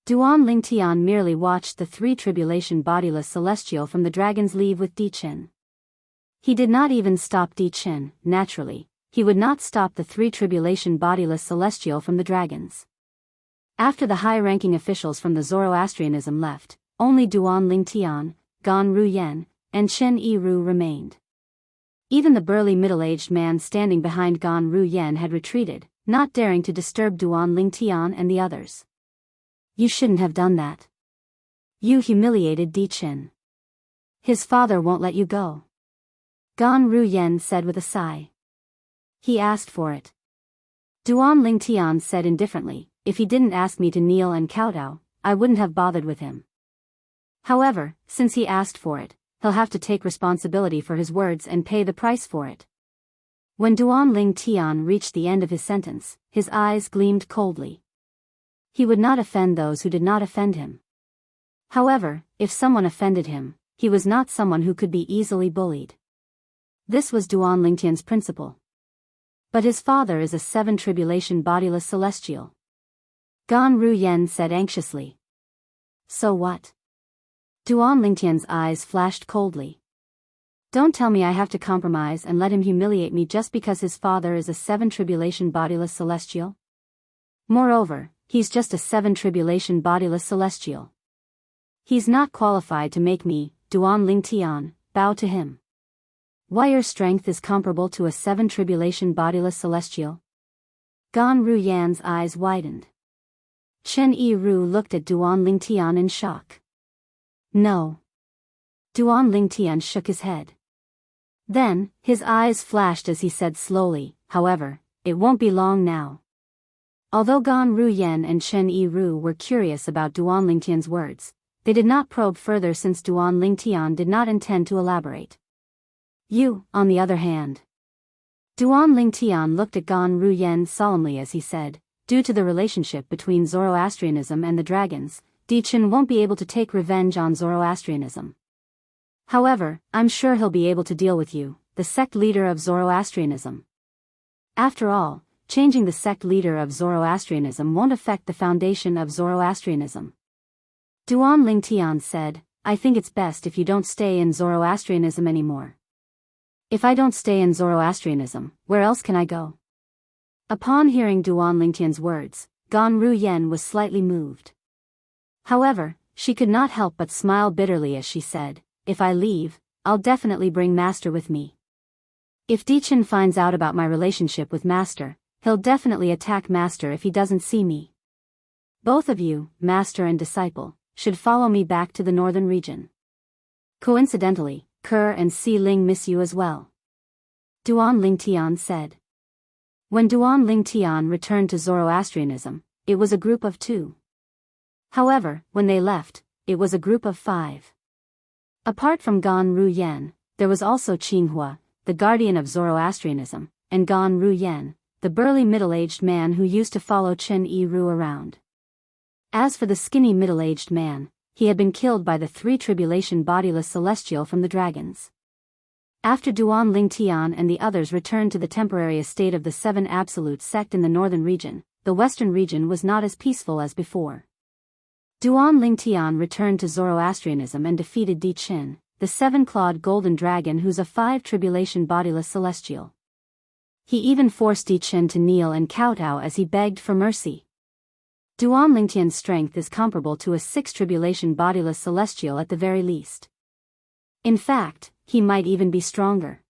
Duan Lingtian merely watched the 3 tribulation bodiless celestial from the dragons leave with Di Chen. He did not even stop Di Chen. Naturally, he would not stop the 3 tribulation bodiless celestial from the dragons. After the high-ranking officials from the Zoroastrianism left, only Duan Lingtian, Gan Ruyen, and Chen Yiru remained. Even the burly middle-aged man standing behind Gan Ruyen had retreated, not daring to disturb Duan Lingtian and the others. You shouldn't have done that. You humiliated Di Chen. His father won't let you go. Gan Ruyen said with a sigh. He asked for it. Duan Lingtian said indifferently, if he didn't ask me to kneel and kowtow, I wouldn't have bothered with him. However, since he asked for it, he'll have to take responsibility for his words and pay the price for it. When Duan Lingtian reached the end of his sentence, his eyes gleamed coldly. He would not offend those who did not offend him. However, if someone offended him, he was not someone who could be easily bullied. This was Duan Lingtian's principle. But his father is a 7 tribulation bodiless celestial. Gan Ruyen said anxiously. So what? Duan Lingtian's eyes flashed coldly. Don't tell me I have to compromise and let him humiliate me just because his father is a 7 tribulation bodiless celestial? Moreover, he's just a 7 tribulation bodiless celestial. He's not qualified to make me, Duan Lingtian, bow to him. Why your strength is comparable to a 7 tribulation bodiless celestial? Gan Ruyan's eyes widened. Chen Yiru looked at Duan Lingtian in shock. No. Duan Lingtian shook his head. Then, his eyes flashed as he said slowly, however, it won't be long now. Although Gan Ruyen and Chen Yiru were curious about Duan Lingtian's words, they did not probe further since Duan Lingtian did not intend to elaborate. You, on the other hand. Duan Lingtian looked at Gan Ruyen solemnly as he said, due to the relationship between Zoroastrianism and the dragons, Di Chen won't be able to take revenge on Zoroastrianism. However, I'm sure he'll be able to deal with you, the sect leader of Zoroastrianism. After all, changing the sect leader of Zoroastrianism won't affect the foundation of Zoroastrianism. Duan Lingtian said, I think it's best if you don't stay in Zoroastrianism anymore. If I don't stay in Zoroastrianism, where else can I go? Upon hearing Duan Lingtian's words, Gan Ruyen was slightly moved. However, she could not help but smile bitterly as she said, if I leave, I'll definitely bring Master with me. If Di Chen finds out about my relationship with Master, he'll definitely attack Master if he doesn't see me. Both of you, Master and disciple, should follow me back to the northern region. Coincidentally, Kerr and Si Ling miss you as well. Duan Lingtian said. When Duan Lingtian returned to Zoroastrianism, it was a group of 2. However, when they left, it was a group of 5. Apart from Gan Ruyen, there was also Qinghua, the guardian of Zoroastrianism, and Gan Ruyen, the burly middle-aged man who used to follow Chen Yiru around. As for the skinny middle-aged man, he had been killed by the 3 tribulation bodiless celestial from the dragons. After Duan Lingtian and the others returned to the temporary estate of the 7 absolute sect in the northern region, the western region was not as peaceful as before. Duan Lingtian returned to Zoroastrianism and defeated Di Chen, the 7-clawed golden dragon who's a 5 tribulation bodiless celestial. He even forced Di Chen to kneel and kowtow as he begged for mercy. Duan Lingtian's strength is comparable to a 6 tribulation bodiless celestial at the very least. In fact, he might even be stronger.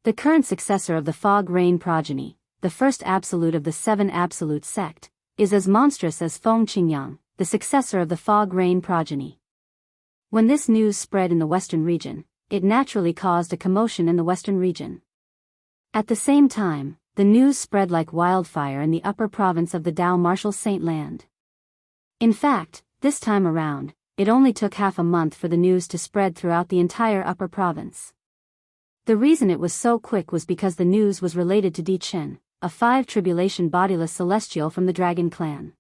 The current successor of the Fog Rain progeny, the first absolute of the 7 absolute sect, is as monstrous as Feng Qingyang, the successor of the Fog Rain progeny. When this news spread in the western region, it naturally caused a commotion in the western region. At the same time, the news spread like wildfire in the upper province of the Dao Martial Saint Land. In fact, this time around, it only took half a month for the news to spread throughout the entire upper province. The reason it was so quick was because the news was related to Di Chen, a 5-tribulation bodiless celestial from the Dragon clan.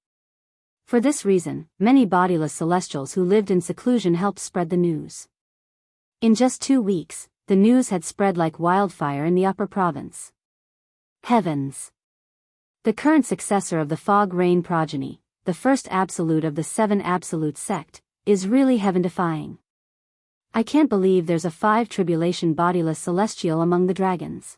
For this reason, many bodiless celestials who lived in seclusion helped spread the news. In just 2 weeks, the news had spread like wildfire in the upper province. Heavens! The current successor of the Fog Rain progeny, the first absolute of the 7 absolute sect, is really heaven-defying. I can't believe there's a 5-tribulation bodiless celestial among the dragons.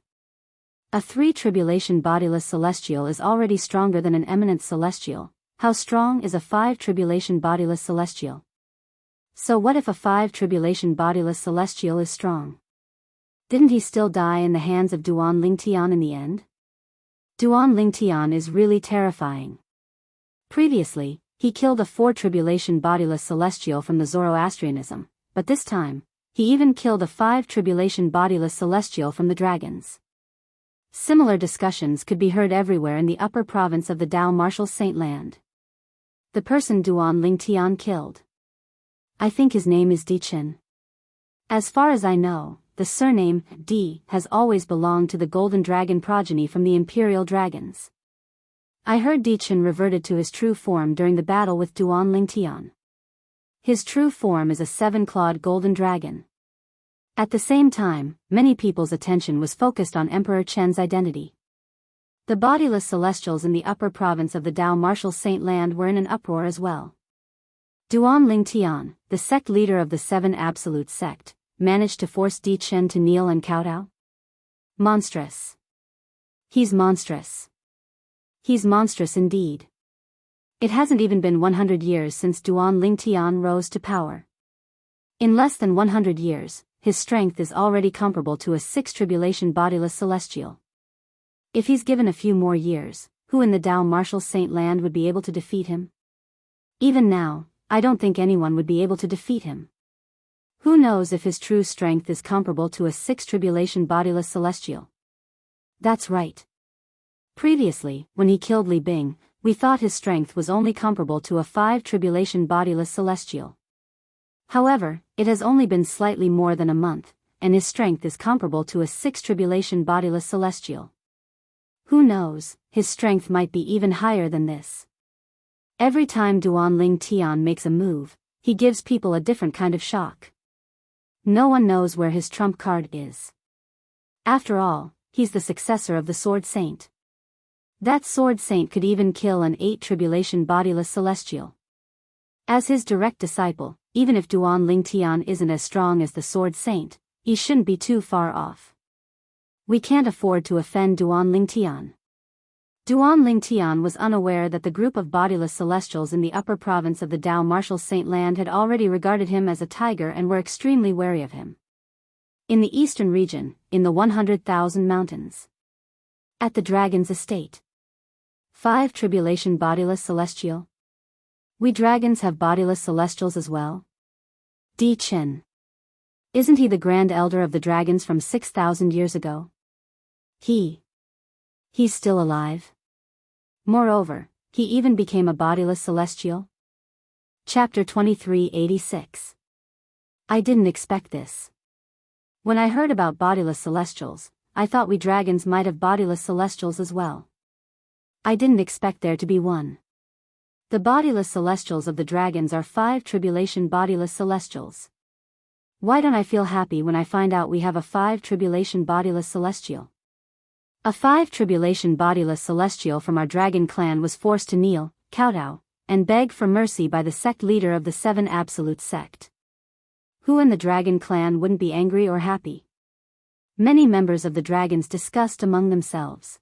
A 3-tribulation bodiless celestial is already stronger than an eminent celestial. How strong is a 5-tribulation bodiless celestial? So what if a 5-tribulation bodiless celestial is strong? Didn't he still die in the hands of Duan Lingtian in the end? Duan Lingtian is really terrifying. Previously, he killed a 4-tribulation bodiless celestial from the Zoroastrianism, but this time, he even killed a 5-tribulation bodiless celestial from the dragons. Similar discussions could be heard everywhere in the upper province of the Dao Martial Saint Land. The person Duan Lingtian killed. I think his name is Di Chen. As far as I know, the surname Di has always belonged to the Golden Dragon progeny from the Imperial Dragons. I heard Di Chen reverted to his true form during the battle with Duan Lingtian. His true form is a 7-clawed golden dragon. At the same time, many people's attention was focused on Emperor Chen's identity. The bodiless celestials in the upper province of the Dao Martial Saint Land were in an uproar as well. Duan Lingtian, the sect leader of the 7 absolute sect, managed to force Di Chen to kneel and kowtow? Monstrous. He's monstrous. He's monstrous indeed. It hasn't even been 100 years since Duan Lingtian rose to power. In less than 100 years, his strength is already comparable to a 6-tribulation bodiless celestial. If he's given a few more years, who in the Dao Martial Saint Land would be able to defeat him? Even now, I don't think anyone would be able to defeat him. Who knows if his true strength is comparable to a 6-tribulation bodiless celestial? That's right. Previously, when he killed Li Bing, we thought his strength was only comparable to a 5-tribulation bodiless celestial. However, it has only been slightly more than a month, and his strength is comparable to a 6-tribulation bodiless celestial. Who knows, his strength might be even higher than this. Every time Duan Lingtian makes a move, he gives people a different kind of shock. No one knows where his trump card is. After all, he's the successor of the Sword Saint. That Sword Saint could even kill an 8-tribulation bodiless celestial. As his direct disciple, even if Duan Lingtian isn't as strong as the Sword Saint, he shouldn't be too far off. We can't afford to offend Duan Lingtian. Duan Lingtian was unaware that the group of bodiless celestials in the upper province of the Dao Martial Saint Land had already regarded him as a tiger and were extremely wary of him. In the eastern region, in the 100,000 mountains. At the dragon's estate. 5-tribulation bodiless celestial. We dragons have bodiless celestials as well? Di Chen. Isn't he the grand elder of the dragons from 6,000 years ago? He's still alive. Moreover, he even became a bodiless celestial. Chapter 2386. I didn't expect this. When I heard about bodiless celestials, I thought we dragons might have bodiless celestials as well. I didn't expect there to be one. The bodiless celestials of the dragons are 5-tribulation bodiless celestials. Why don't I feel happy when I find out we have a 5-tribulation bodiless celestial? A 5-tribulation bodiless celestial from our dragon clan was forced to kneel, kowtow, and beg for mercy by the sect leader of the 7 absolute sect. Who in the dragon clan wouldn't be angry or happy? Many members of the dragons discussed among themselves.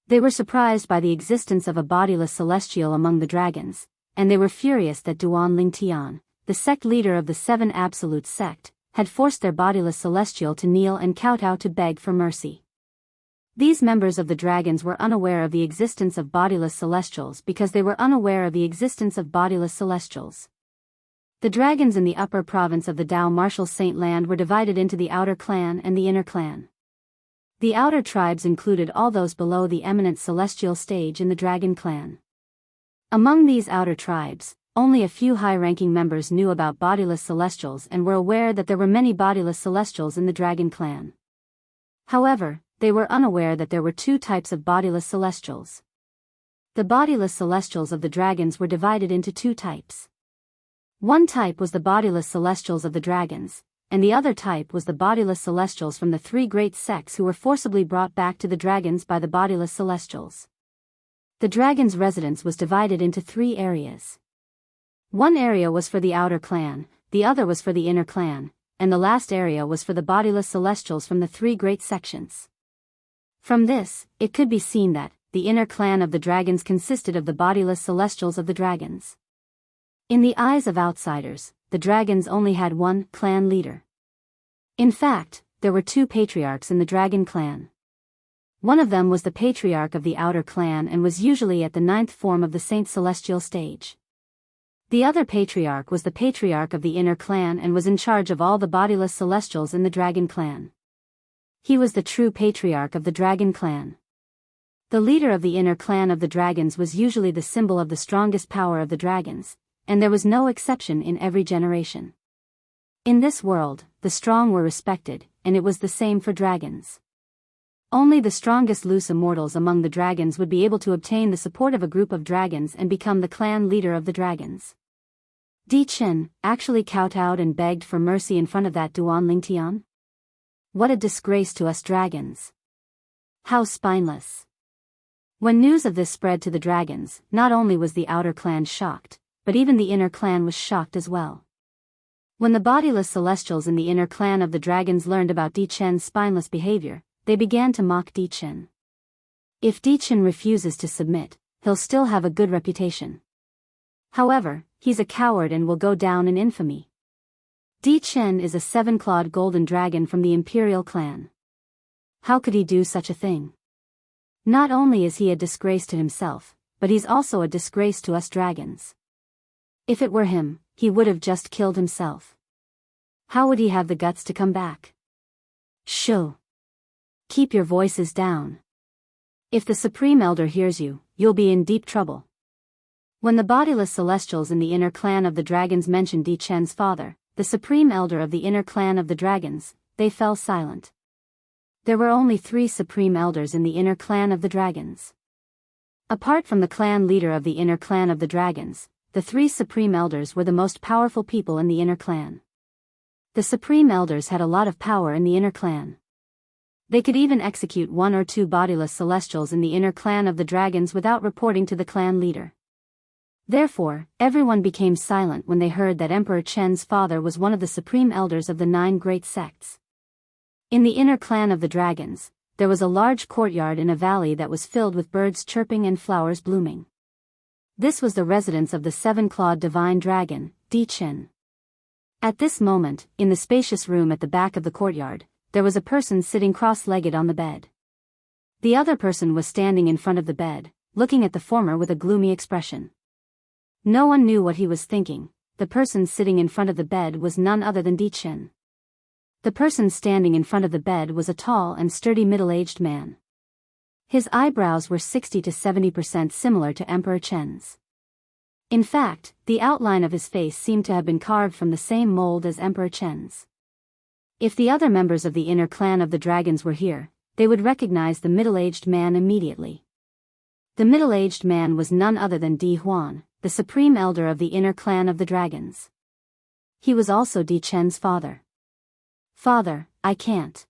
They were surprised by the existence of a bodiless celestial among the dragons, and they were furious that Duan Lingtian, the sect leader of the 7 absolute sect, had forced their bodiless celestial to kneel and kowtow to beg for mercy. These members of the dragons were unaware of the existence of bodiless celestials because they were unaware of the existence of bodiless celestials. The dragons in the upper province of the Dao Martial Saint Land were divided into the outer clan and the inner clan. The outer tribes included all those below the eminent celestial stage in the dragon clan. Among these outer tribes, only a few high-ranking members knew about bodiless celestials and were aware that there were many bodiless celestials in the dragon clan. However, they were unaware that there were two types of bodiless celestials. The bodiless celestials of the dragons were divided into two types. One type was the bodiless celestials of the dragons, and the other type was the bodiless celestials from the three great sects who were forcibly brought back to the dragons by the bodiless celestials. The dragons' residence was divided into three areas. One area was for the outer clan, the other was for the inner clan, and the last area was for the bodiless celestials from the three great sections. From this, it could be seen that the inner clan of the dragons consisted of the bodiless celestials of the dragons. In the eyes of outsiders, the dragons only had one clan leader. In fact, there were two patriarchs in the dragon clan. One of them was the patriarch of the outer clan and was usually at the ninth form of the Saint Celestial stage. The other patriarch was the patriarch of the inner clan and was in charge of all the bodiless celestials in the dragon clan. He was the true patriarch of the dragon clan. The leader of the inner clan of the dragons was usually the symbol of the strongest power of the dragons, and there was no exception in every generation. In this world, the strong were respected, and it was the same for dragons. Only the strongest loose immortals among the dragons would be able to obtain the support of a group of dragons and become the clan leader of the dragons. Di Chen actually kowtowed and begged for mercy in front of that Duan Lingtian? What a disgrace to us dragons! How spineless! When news of this spread to the dragons, not only was the outer clan shocked, but even the inner clan was shocked as well. When the bodiless celestials in the inner clan of the dragons learned about Di Chen's spineless behavior, they began to mock Di Chen. If Di Chen refuses to submit, he'll still have a good reputation. However, he's a coward and will go down in infamy. Di Chen is a seven-clawed golden dragon from the Imperial clan. How could he do such a thing? Not only is he a disgrace to himself, but he's also a disgrace to us dragons. If it were him, he would have just killed himself. How would he have the guts to come back? Shoo! Keep your voices down. If the Supreme Elder hears you, you'll be in deep trouble. When the bodiless celestials in the inner clan of the dragons mentioned Di Chen's father, the Supreme Elder of the inner clan of the dragons, they fell silent. There were only 3 Supreme Elders in the inner clan of the dragons. Apart from the clan leader of the inner clan of the dragons, the 3 Supreme Elders were the most powerful people in the inner clan. The Supreme Elders had a lot of power in the inner clan. They could even execute 1 or 2 bodiless celestials in the inner clan of the dragons without reporting to the clan leader. Therefore, everyone became silent when they heard that Emperor Chen's father was one of the Supreme Elders of the 9 great sects. In the inner clan of the dragons, there was a large courtyard in a valley that was filled with birds chirping and flowers blooming. This was the residence of the 7-clawed divine dragon, Di Chen. At this moment, in the spacious room at the back of the courtyard, there was a person sitting cross-legged on the bed. The other person was standing in front of the bed, looking at the former with a gloomy expression. No one knew what he was thinking. The person sitting in front of the bed was none other than Di Chen. The person standing in front of the bed was a tall and sturdy middle-aged man. His eyebrows were 60 to 70% similar to Emperor Chen's. In fact, the outline of his face seemed to have been carved from the same mold as Emperor Chen's. If the other members of the inner clan of the dragons were here, they would recognize the middle-aged man immediately. The middle-aged man was none other than Di Huan, the Supreme Elder of the inner clan of the dragons. He was also Di Chen's father. "Father, I can't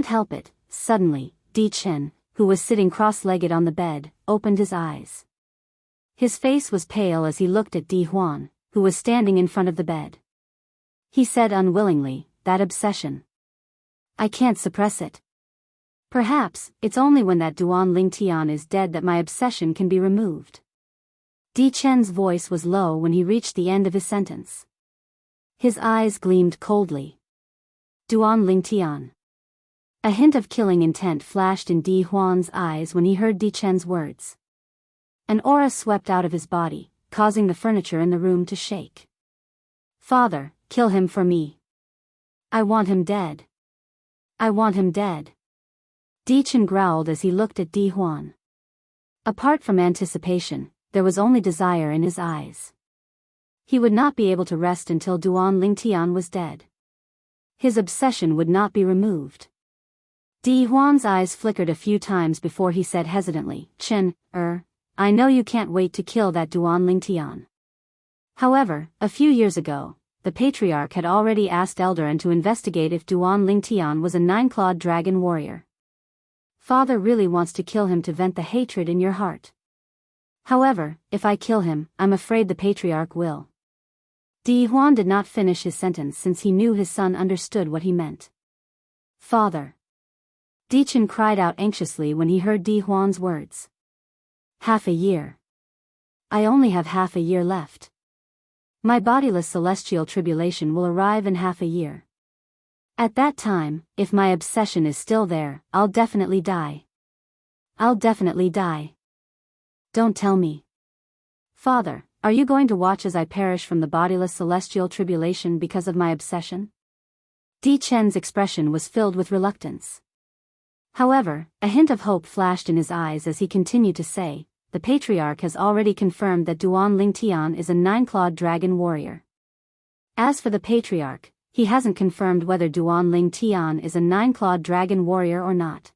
help it." Suddenly, Di Chen, who was sitting cross-legged on the bed, opened his eyes. His face was pale as he looked at Di Huan, who was standing in front of the bed. He said unwillingly, "That obsession. I can't suppress it. Perhaps, it's only when that Duan Lingtian is dead that my obsession can be removed." Di Chen's voice was low when he reached the end of his sentence. His eyes gleamed coldly. Duan Lingtian. A hint of killing intent flashed in Di Huan's eyes when he heard Di Chen's words. An aura swept out of his body, causing the furniture in the room to shake. Father, kill him for me. I want him dead. I want him dead. Di Chen growled as he looked at Di Huan. Apart from anticipation, there was only desire in his eyes. He would not be able to rest until Duan Lingtian was dead. His obsession would not be removed. Di Huan's eyes flickered a few times before he said hesitantly, Chen, I know you can't wait to kill that Duan Lingtian. However, a few years ago, the Patriarch had already asked Eldarin to investigate if Duan Lingtian was a nine-clawed dragon warrior. Father really wants to kill him to vent the hatred in your heart. However, if I kill him, I'm afraid the Patriarch will. Di Huan did not finish his sentence since he knew his son understood what he meant. Father. Di Chen cried out anxiously when he heard Di Huan's words. Half a year. I only have half a year left. My bodiless celestial tribulation will arrive in half a year. At that time, if my obsession is still there, I'll definitely die. I'll definitely die. Don't tell me. Father, are you going to watch as I perish from the bodiless celestial tribulation because of my obsession? Di Chen's expression was filled with reluctance. However, a hint of hope flashed in his eyes as he continued to say, the Patriarch has already confirmed that Duan Lingtian is a nine-clawed dragon warrior. As for the Patriarch, he hasn't confirmed whether Duan Lingtian is a nine-clawed dragon warrior or not.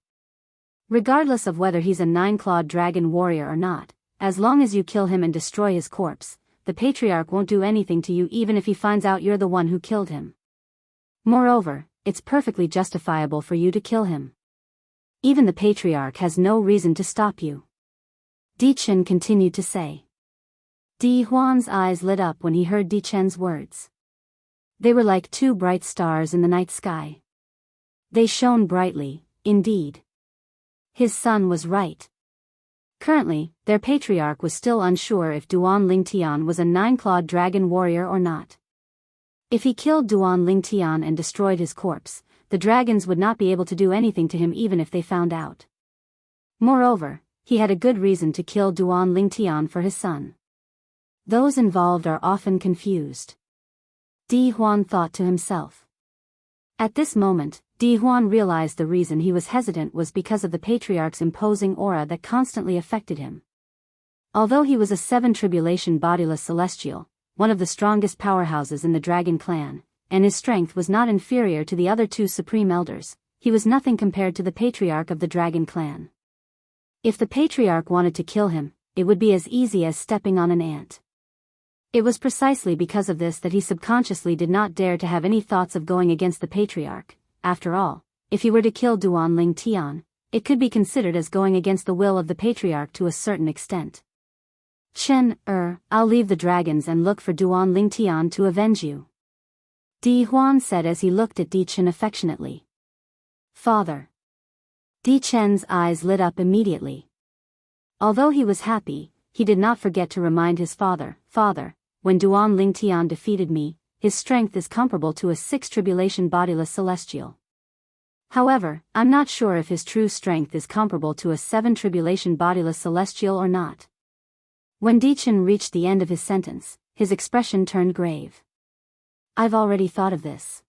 Regardless of whether he's a nine-clawed dragon warrior or not, as long as you kill him and destroy his corpse, the Patriarch won't do anything to you even if he finds out you're the one who killed him. Moreover, it's perfectly justifiable for you to kill him. Even the Patriarch has no reason to stop you. Di Chen continued to say. Di Huan's eyes lit up when he heard Di Chen's words. They were like two bright stars in the night sky. They shone brightly, indeed. His son was right. Currently, their Patriarch was still unsure if Duan Lingtian was a nine-clawed dragon warrior or not. If he killed Duan Lingtian and destroyed his corpse, the dragons would not be able to do anything to him even if they found out. Moreover, he had a good reason to kill Duan Lingtian for his son. Those involved are often confused. Di Huan thought to himself. At this moment, Di Huan realized the reason he was hesitant was because of the Patriarch's imposing aura that constantly affected him. Although he was a seven-tribulation bodiless celestial, one of the strongest powerhouses in the dragon clan, and his strength was not inferior to the other two supreme elders, he was nothing compared to the Patriarch of the dragon clan. If the Patriarch wanted to kill him, it would be as easy as stepping on an ant. It was precisely because of this that he subconsciously did not dare to have any thoughts of going against the Patriarch. After all, if he were to kill Duan Lingtian, it could be considered as going against the will of the Patriarch to a certain extent. Chen, I'll leave the dragons and look for Duan Lingtian to avenge you. Di Huan said as he looked at Di Chen affectionately. Father. Di Chen's eyes lit up immediately. Although he was happy, he did not forget to remind his father, Father, when Duan Lingtian defeated me, his strength is comparable to a six-tribulation bodiless celestial. However, I'm not sure if his true strength is comparable to a seven-tribulation bodiless celestial or not. When Di Chen reached the end of his sentence, his expression turned grave. I've already thought of this.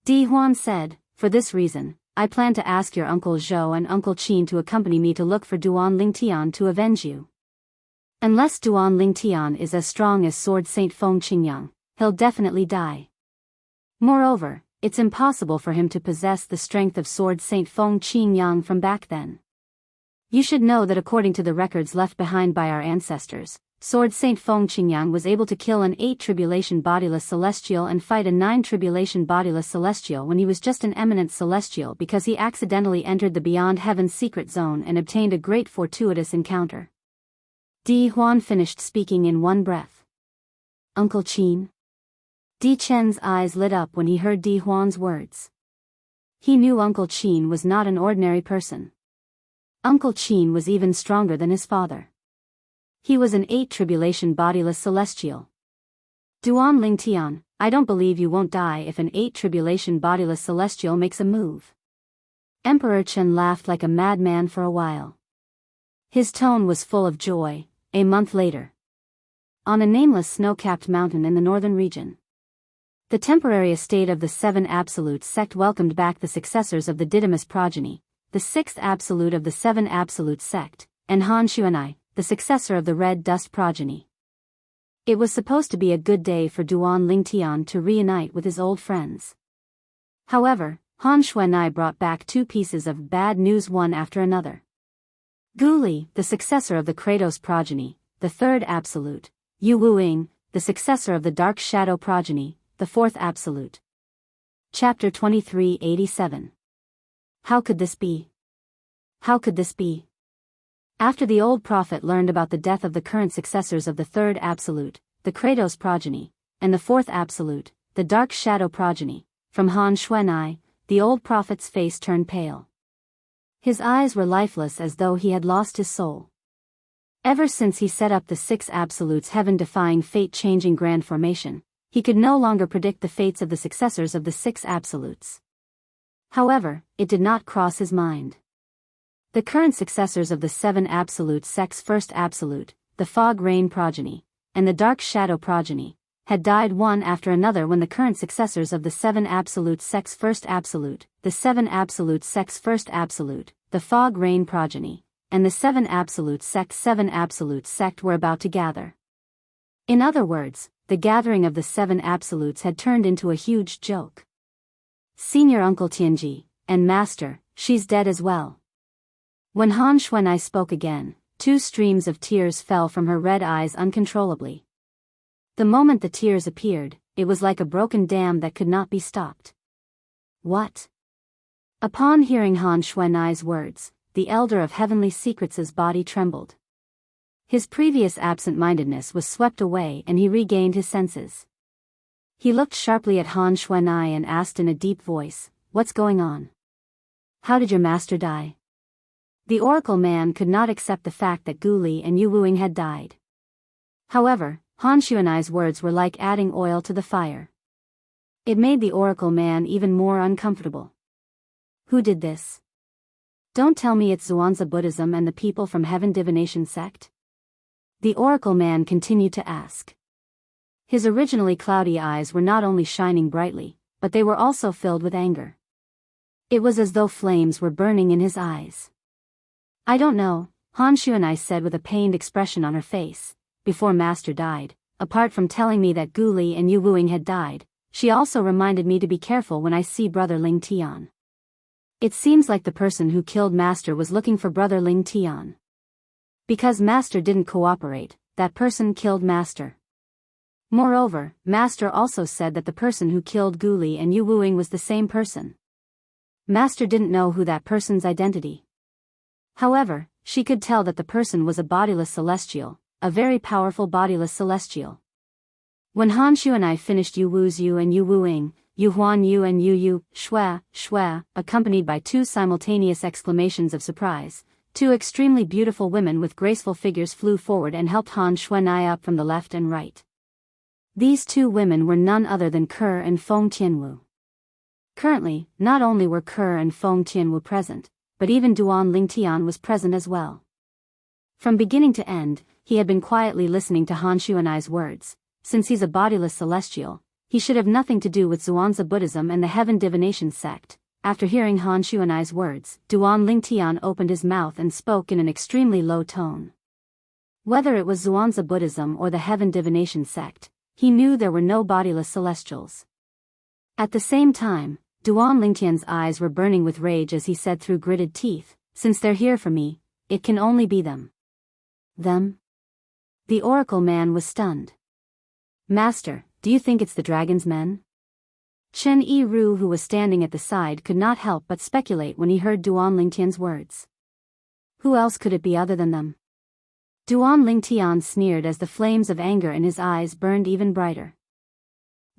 Di Huan said, for this reason, I plan to ask your Uncle Zhou and Uncle Qin to accompany me to look for Duan Lingtian to avenge you. Unless Duan Lingtian is as strong as Sword Saint Feng Qingyang, he'll definitely die. Moreover, it's impossible for him to possess the strength of Sword Saint Feng Qingyang from back then. You should know that according to the records left behind by our ancestors, Sword Saint Feng Qingyang was able to kill an 8-tribulation bodiless celestial and fight a 9-tribulation bodiless celestial when he was just an eminent celestial because he accidentally entered the Beyond Heaven's secret zone and obtained a great fortuitous encounter. Di Huan finished speaking in one breath. Uncle Qin. Di Chen's eyes lit up when he heard Di Huan's words. He knew Uncle Qin was not an ordinary person. Uncle Qin was even stronger than his father. He was an 8-tribulation bodiless celestial. Duan Lingtian, I don't believe you won't die if an 8-tribulation bodiless celestial makes a move. Emperor Chen laughed like a madman for a while. His tone was full of joy. A month later. On a nameless snow-capped mountain in the northern region. The temporary estate of the Seven Absolute sect welcomed back the successors of the Didymus progeny, the Sixth Absolute of the Seven Absolute sect, and Han Xuanai, the successor of the Red Dust progeny. It was supposed to be a good day for Duan Lingtian to reunite with his old friends. However, Han Xuanai brought back two pieces of bad news one after another. Gu Li, the successor of the Kratos progeny, the Third Absolute, Yu Wuing, the successor of the Dark Shadow progeny, the Fourth Absolute. Chapter 2387. How could this be? How could this be? After the old prophet learned about the death of the current successors of the Third Absolute, the Kratos progeny, and the Fourth Absolute, the Dark Shadow progeny, from Han Xuanai, the old prophet's face turned pale. His eyes were lifeless as though he had lost his soul. Ever since he set up the Six Absolutes' heaven-defying fate-changing grand formation, he could no longer predict the fates of the successors of the Six Absolutes. However, it did not cross his mind. The current successors of the Seven Absolute sect's First Absolute, the Fog Rain progeny, and the Dark Shadow progeny, had died one after another when the current successors of the Seven Absolute sect's First Absolute, the Seven Absolute sect's First Absolute, the Fog Rain progeny, and the Seven Absolute sect's Seven Absolute sect were about to gather. In other words, the gathering of the Seven Absolutes had turned into a huge joke. Senior Uncle Tianji, and Master, she's dead as well. When Han Xuanai spoke again, two streams of tears fell from her red eyes uncontrollably. The moment the tears appeared, it was like a broken dam that could not be stopped. What? Upon hearing Han Xuanai's words, the Elder of Heavenly Secrets' body trembled. His previous absent-mindedness was swept away and he regained his senses. He looked sharply at Han Xuanai and asked in a deep voice, "What's going on? How did your master die?" The Oracle man could not accept the fact that Gu Li and Yu Wuing had died. However, Han Xuanai's words were like adding oil to the fire. It made the Oracle man even more uncomfortable. Who did this? Don't tell me it's Xuanzi Buddhism and the people from Heaven Divination sect? The Oracle man continued to ask. His originally cloudy eyes were not only shining brightly, but they were also filled with anger. It was as though flames were burning in his eyes. I don't know, Han Xuanai said with a pained expression on her face. Before Master died, apart from telling me that Gu Li and Yu Wuing had died, she also reminded me to be careful when I see Brother Ling Tian. It seems like the person who killed Master was looking for Brother Ling Tian. Because Master didn't cooperate, that person killed Master. Moreover, Master also said that the person who killed Gu Li and Yu Wuing was the same person. Master didn't know who that person's identity. However, she could tell that the person was a bodiless celestial, a very powerful bodiless celestial. When Han Xuanai finished Yu Wu's Yu and Yu Wuing, Yu Huan Yu and Yu Shua, accompanied by two simultaneous exclamations of surprise, two extremely beautiful women with graceful figures flew forward and helped Han Xuanai up from the left and right. These two women were none other than Ke and Feng Tianwu. Currently, not only were Ke and Feng Tianwu present, but even Duan Lingtian was present as well. From beginning to end, he had been quietly listening to Han Xuanai's words. Since he's a bodiless celestial, he should have nothing to do with Xuanzi Buddhism and the Heaven Divination sect. After hearing Han Xuanai's words, Duan Lingtian opened his mouth and spoke in an extremely low tone. Whether it was Xuanzi Buddhism or the Heaven Divination sect, he knew there were no bodiless celestials. At the same time, Duan Lingtian's eyes were burning with rage as he said through gritted teeth, "Since they're here for me, it can only be them." Them? The Oracle man was stunned. "Master, do you think it's the dragon's men?" Chen Yiru, who was standing at the side, could not help but speculate when he heard Duan Lingtian's words. Who else could it be other than them? Duan Lingtian sneered as the flames of anger in his eyes burned even brighter.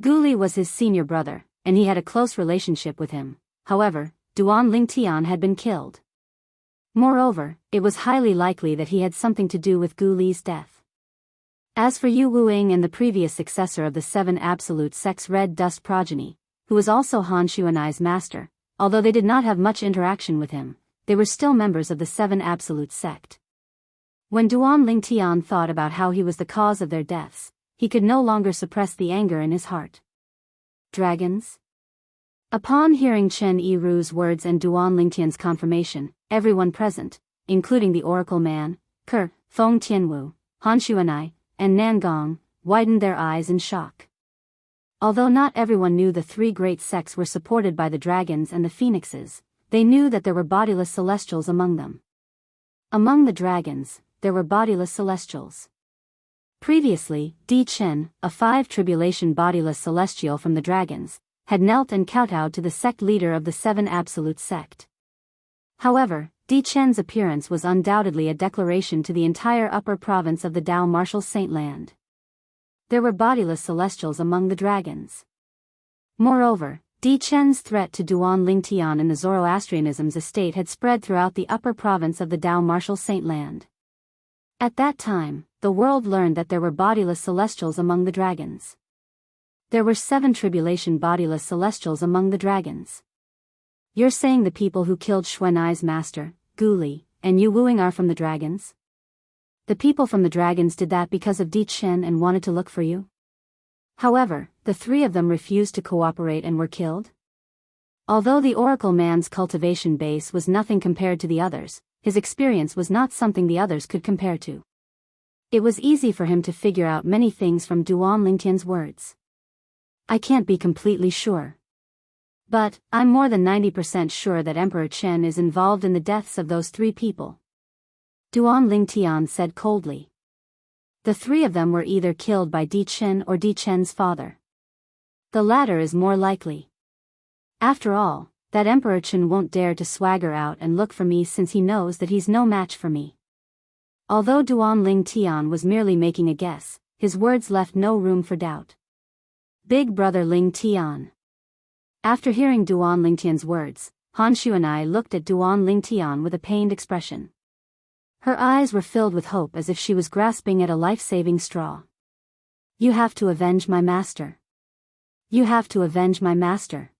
Gu Li was his senior brother, and he had a close relationship with him. However, Duan Lingtian had been killed. Moreover, it was highly likely that he had something to do with Gu Li's death. As for Yu Wuing and the previous successor of the Seven Absolute sect's Red Dust progeny, who was also Han Xuanai's master, although they did not have much interaction with him, they were still members of the Seven Absolute sect. When Duan Lingtian thought about how he was the cause of their deaths, he could no longer suppress the anger in his heart. Dragons? Upon hearing Chen Yiru's words and Duan Lingtian's confirmation, everyone present, including the oracle man, Ke, Feng Tianwu, Han Xuanai, and Nangong, widened their eyes in shock. Although not everyone knew the three great sects were supported by the dragons and the phoenixes, they knew that there were bodiless celestials among them. Among the dragons, there were bodiless celestials. Previously, Di Chen, a 5-tribulation bodiless celestial from the dragons, had knelt and kowtowed to the sect leader of the 7 absolute sect. However, Di Chen's appearance was undoubtedly a declaration to the entire upper province of the Dao Martial Saint Land. There were bodiless celestials among the dragons. Moreover, Di Chen's threat to Duan Lingtian in the Zoroastrianism's estate had spread throughout the upper province of the Dao Martial Saint Land. At that time, the world learned that there were bodiless celestials among the dragons. There were 7 tribulation bodiless celestials among the dragons. You're saying the people who killed Xuanai's master, Gu Li, and Yu Wuing are from the dragons? The people from the dragons did that because of Di Chen and wanted to look for you? However, the 3 of them refused to cooperate and were killed? Although the oracle man's cultivation base was nothing compared to the others, his experience was not something the others could compare to. It was easy for him to figure out many things from Duan Lingtian's words. I can't be completely sure. But, I'm more than 90% sure that Emperor Chen is involved in the deaths of those 3 people. Duan Lingtian said coldly. The 3 of them were either killed by Di Chen or Di Chen's father. The latter is more likely. After all, that Emperor Chen won't dare to swagger out and look for me since he knows that he's no match for me. Although Duan Lingtian was merely making a guess, his words left no room for doubt. Big brother Lingtian. After hearing Duan Lingtian's words, Han Xuanai looked at Duan Lingtian with a pained expression. Her eyes were filled with hope as if she was grasping at a life-saving straw. You have to avenge my master. You have to avenge my master.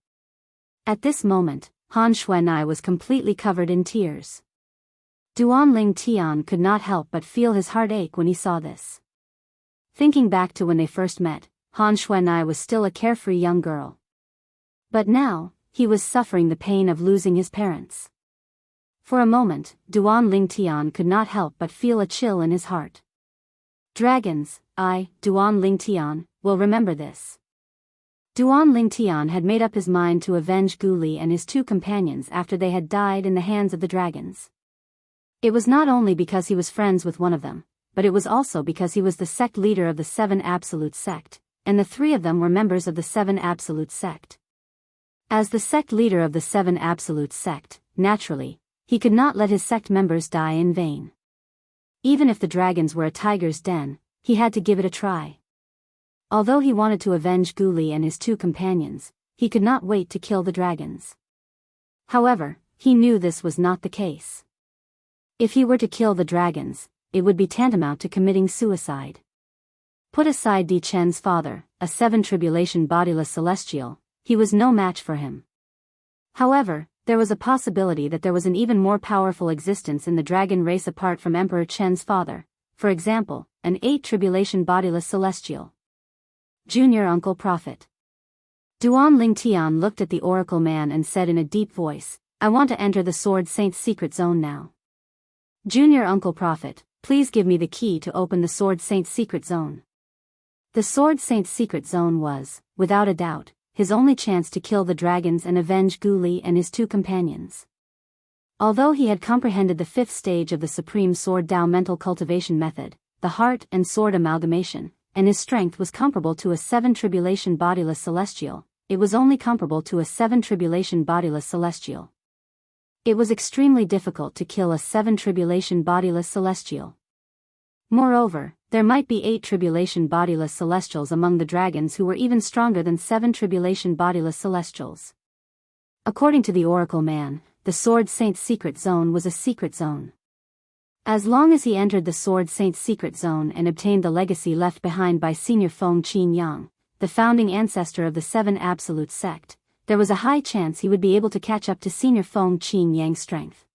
At this moment, Han Xuanai was completely covered in tears. Duan Lingtian could not help but feel his heart ache when he saw this. Thinking back to when they first met, Han Xuanai was still a carefree young girl. But now, he was suffering the pain of losing his parents. For a moment, Duan Lingtian could not help but feel a chill in his heart. Dragons, Duan Lingtian, will remember this. Duan Lingtian had made up his mind to avenge Gu Li and his 2 companions after they had died in the hands of the dragons. It was not only because he was friends with one of them, but it was also because he was the sect leader of the 7 absolute sect, and the 3 of them were members of the 7 absolute sect. As the sect leader of the 7 absolute sect, naturally, he could not let his sect members die in vain. Even if the dragons were a tiger's den, he had to give it a try. Although he wanted to avenge Gu Li and his 2 companions, he could not wait to kill the dragons. However, he knew this was not the case. If he were to kill the dragons, it would be tantamount to committing suicide. Put aside Di Chen's father, a 7 tribulation bodiless celestial, he was no match for him. However, there was a possibility that there was an even more powerful existence in the dragon race apart from Emperor Chen's father, for example, an 8 tribulation bodiless celestial. Junior Uncle Prophet. Duan Lingtian looked at the oracle man and said in a deep voice, I want to enter the Sword Saint's secret zone now. Junior Uncle Prophet, please give me the key to open the Sword Saint's secret zone. The Sword Saint's secret zone was, without a doubt, his only chance to kill the dragons and avenge Gu Li and his 2 companions. Although he had comprehended the 5th stage of the Supreme Sword Dao mental cultivation method, the heart and sword amalgamation, and his strength was comparable to a 7 tribulation bodiless celestial, it was only comparable to a 7 tribulation bodiless celestial. It was extremely difficult to kill a 7 tribulation bodiless celestial. Moreover, there might be 8 tribulation bodiless celestials among the dragons who were even stronger than 7 tribulation bodiless celestials. According to the oracle man, the Sword Saint's secret zone was a secret zone. As long as he entered the Sword Saint's secret zone and obtained the legacy left behind by Senior Feng Qin, the founding ancestor of the 7 absolute sect, there was a high chance he would be able to catch up to Senior Feng Qin strength.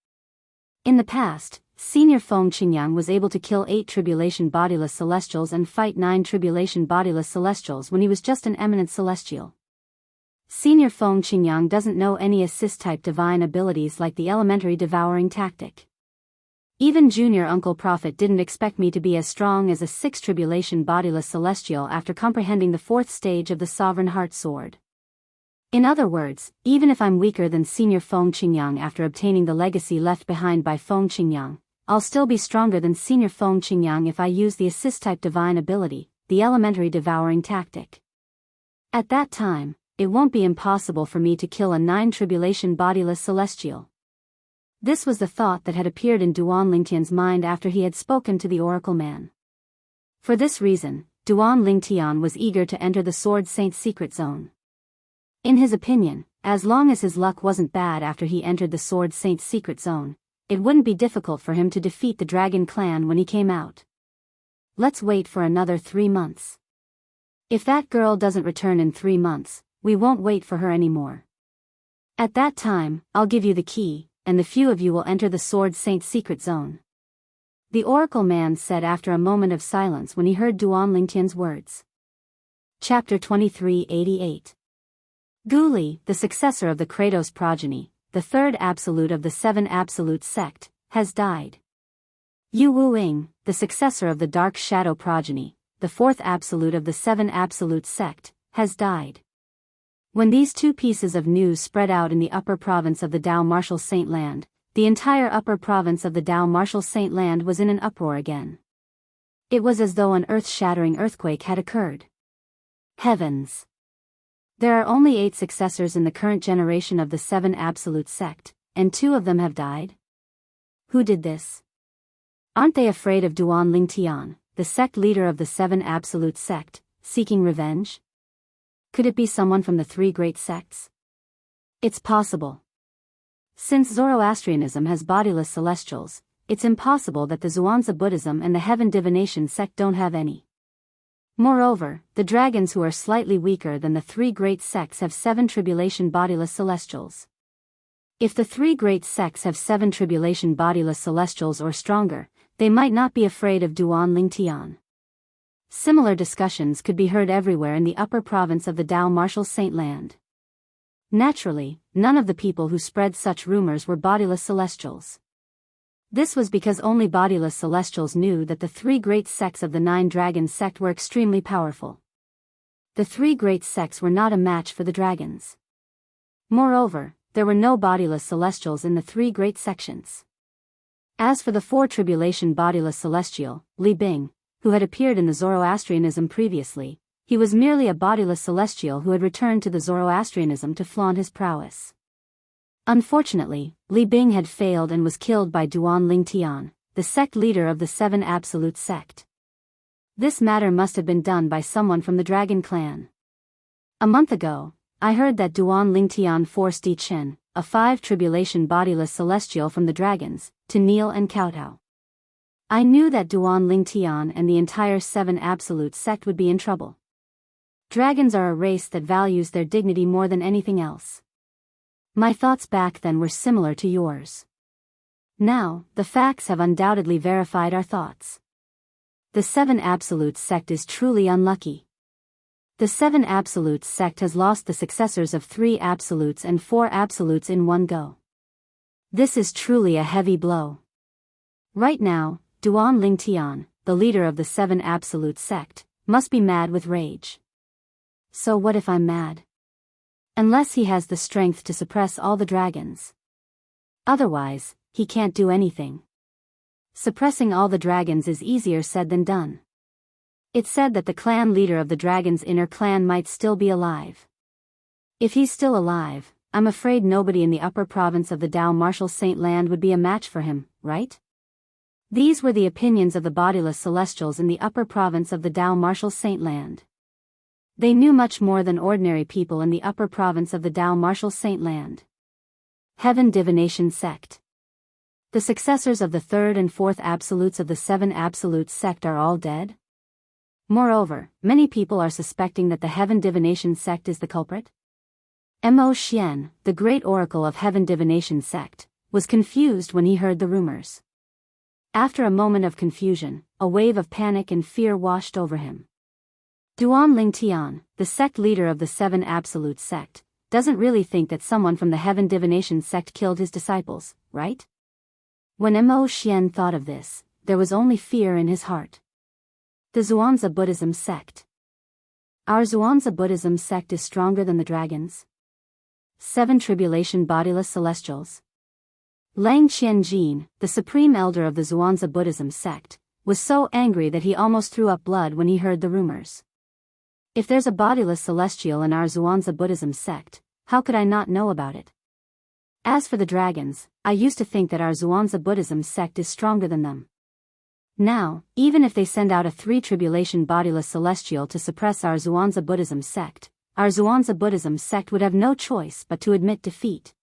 In the past, Senior Feng Qin was able to kill 8 tribulation bodiless celestials and fight 9 tribulation bodiless celestials when he was just an eminent celestial. Senior Feng Qingyang doesn't know any assist-type divine abilities like the elementary devouring tactic. Even Junior Uncle Prophet didn't expect me to be as strong as a 6th tribulation bodiless celestial after comprehending the 4th stage of the Sovereign Heart Sword. In other words, even if I'm weaker than Senior Feng Qingyang after obtaining the legacy left behind by Feng Qingyang, I'll still be stronger than Senior Feng Qingyang if I use the assist-type divine ability, the elementary devouring tactic. At that time, it won't be impossible for me to kill a 9 tribulation bodiless celestial. This was the thought that had appeared in Duan Lingtian's mind after he had spoken to the Oracle Man. For this reason, Duan Lingtian was eager to enter the Sword Saint's secret zone. In his opinion, as long as his luck wasn't bad after he entered the Sword Saint's secret zone, it wouldn't be difficult for him to defeat the Dragon Clan when he came out. Let's wait for another 3 months. If that girl doesn't return in 3 months, we won't wait for her anymore. At that time, I'll give you the key, and the few of you will enter the Sword Saint's secret zone. The Oracle Man said after a moment of silence when he heard Duan Lingtian's words. Chapter 2388. Guli, the successor of the Kratos progeny, the 3rd absolute of the 7 absolute sect, has died. Yu Wuing, the successor of the Dark Shadow progeny, the 4th absolute of the 7 absolute sect, has died. When these 2 pieces of news spread out in the upper province of the Dao Martial Saint Land, the entire upper province of the Dao Martial Saint Land was in an uproar again. It was as though an earth-shattering earthquake had occurred. Heavens! There are only 8 successors in the current generation of the 7 absolute sect, and 2 of them have died? Who did this? Aren't they afraid of Duan Lingtian, the sect leader of the 7 absolute sect, seeking revenge? Could it be someone from the 3 great sects? It's possible. Since Zoroastrianism has bodiless celestials, it's impossible that the Zhuangzi Buddhism and the Heaven Divination sect don't have any. Moreover, the dragons who are slightly weaker than the 3 great sects have 7 tribulation bodiless celestials. If the 3 great sects have 7 tribulation bodiless celestials or stronger, they might not be afraid of Duan Lingtian. Similar discussions could be heard everywhere in the upper province of the Dao Martial Saint Land. Naturally, none of the people who spread such rumors were bodiless celestials. This was because only bodiless celestials knew that the 3 great sects of the 9 Dragon sect were extremely powerful. The 3 great sects were not a match for the dragons. Moreover, there were no bodiless celestials in the 3 great sections. As for the 4 tribulation bodiless celestial, Li Bing, who had appeared in the Zoroastrianism previously, he was merely a bodiless celestial who had returned to the Zoroastrianism to flaunt his prowess. Unfortunately, Li Bing had failed and was killed by Duan Lingtian, the sect leader of the 7 absolute sect. This matter must have been done by someone from the Dragon Clan. A month ago, I heard that Duan Lingtian forced Di Chen, a 5 tribulation bodiless celestial from the dragons, to kneel and kowtow. I knew that Duan Lingtian and the entire 7 absolute sect would be in trouble. Dragons are a race that values their dignity more than anything else. My thoughts back then were similar to yours. Now, the facts have undoubtedly verified our thoughts. The 7 absolute sect is truly unlucky. The 7 absolute sect has lost the successors of 3 absolutes and 4 absolutes in one go. This is truly a heavy blow. Right now, Duan Lingtian, the leader of the 7 absolute sect, must be mad with rage. So what if I'm mad? Unless he has the strength to suppress all the dragons. Otherwise, he can't do anything. Suppressing all the dragons is easier said than done. It's said that the clan leader of the dragon's inner clan might still be alive. If he's still alive, I'm afraid nobody in the upper province of the Dao Martial Saint Land would be a match for him, right? These were the opinions of the bodiless celestials in the upper province of the Dao Martial Saint Land. They knew much more than ordinary people in the upper province of the Dao Martial Saint Land. Heaven Divination Sect. The successors of the 3rd and 4th absolutes of the 7 absolute sect are all dead? Moreover, many people are suspecting that the Heaven Divination Sect is the culprit. Mo Xian, the great oracle of Heaven Divination Sect, was confused when he heard the rumors. After a moment of confusion, a wave of panic and fear washed over him. Duan Lingtian, the sect leader of the 7 absolute sect, doesn't really think that someone from the Heaven Divination sect killed his disciples, right? When Mo Xian thought of this, there was only fear in his heart. The Xuanzi Buddhism sect. Our Xuanzi Buddhism sect is stronger than the dragons. 7 Tribulation Bodiless Celestials. Lang Qianjin, the supreme elder of the Xuanzi Buddhism sect, was so angry that he almost threw up blood when he heard the rumors. If there's a bodiless celestial in our Xuanzi Buddhism sect, how could I not know about it? As for the dragons, I used to think that our Xuanzi Buddhism sect is stronger than them. Now, even if they send out a 3 Tribulation Bodiless Celestial to suppress our Xuanzi Buddhism sect, our Xuanzi Buddhism sect would have no choice but to admit defeat.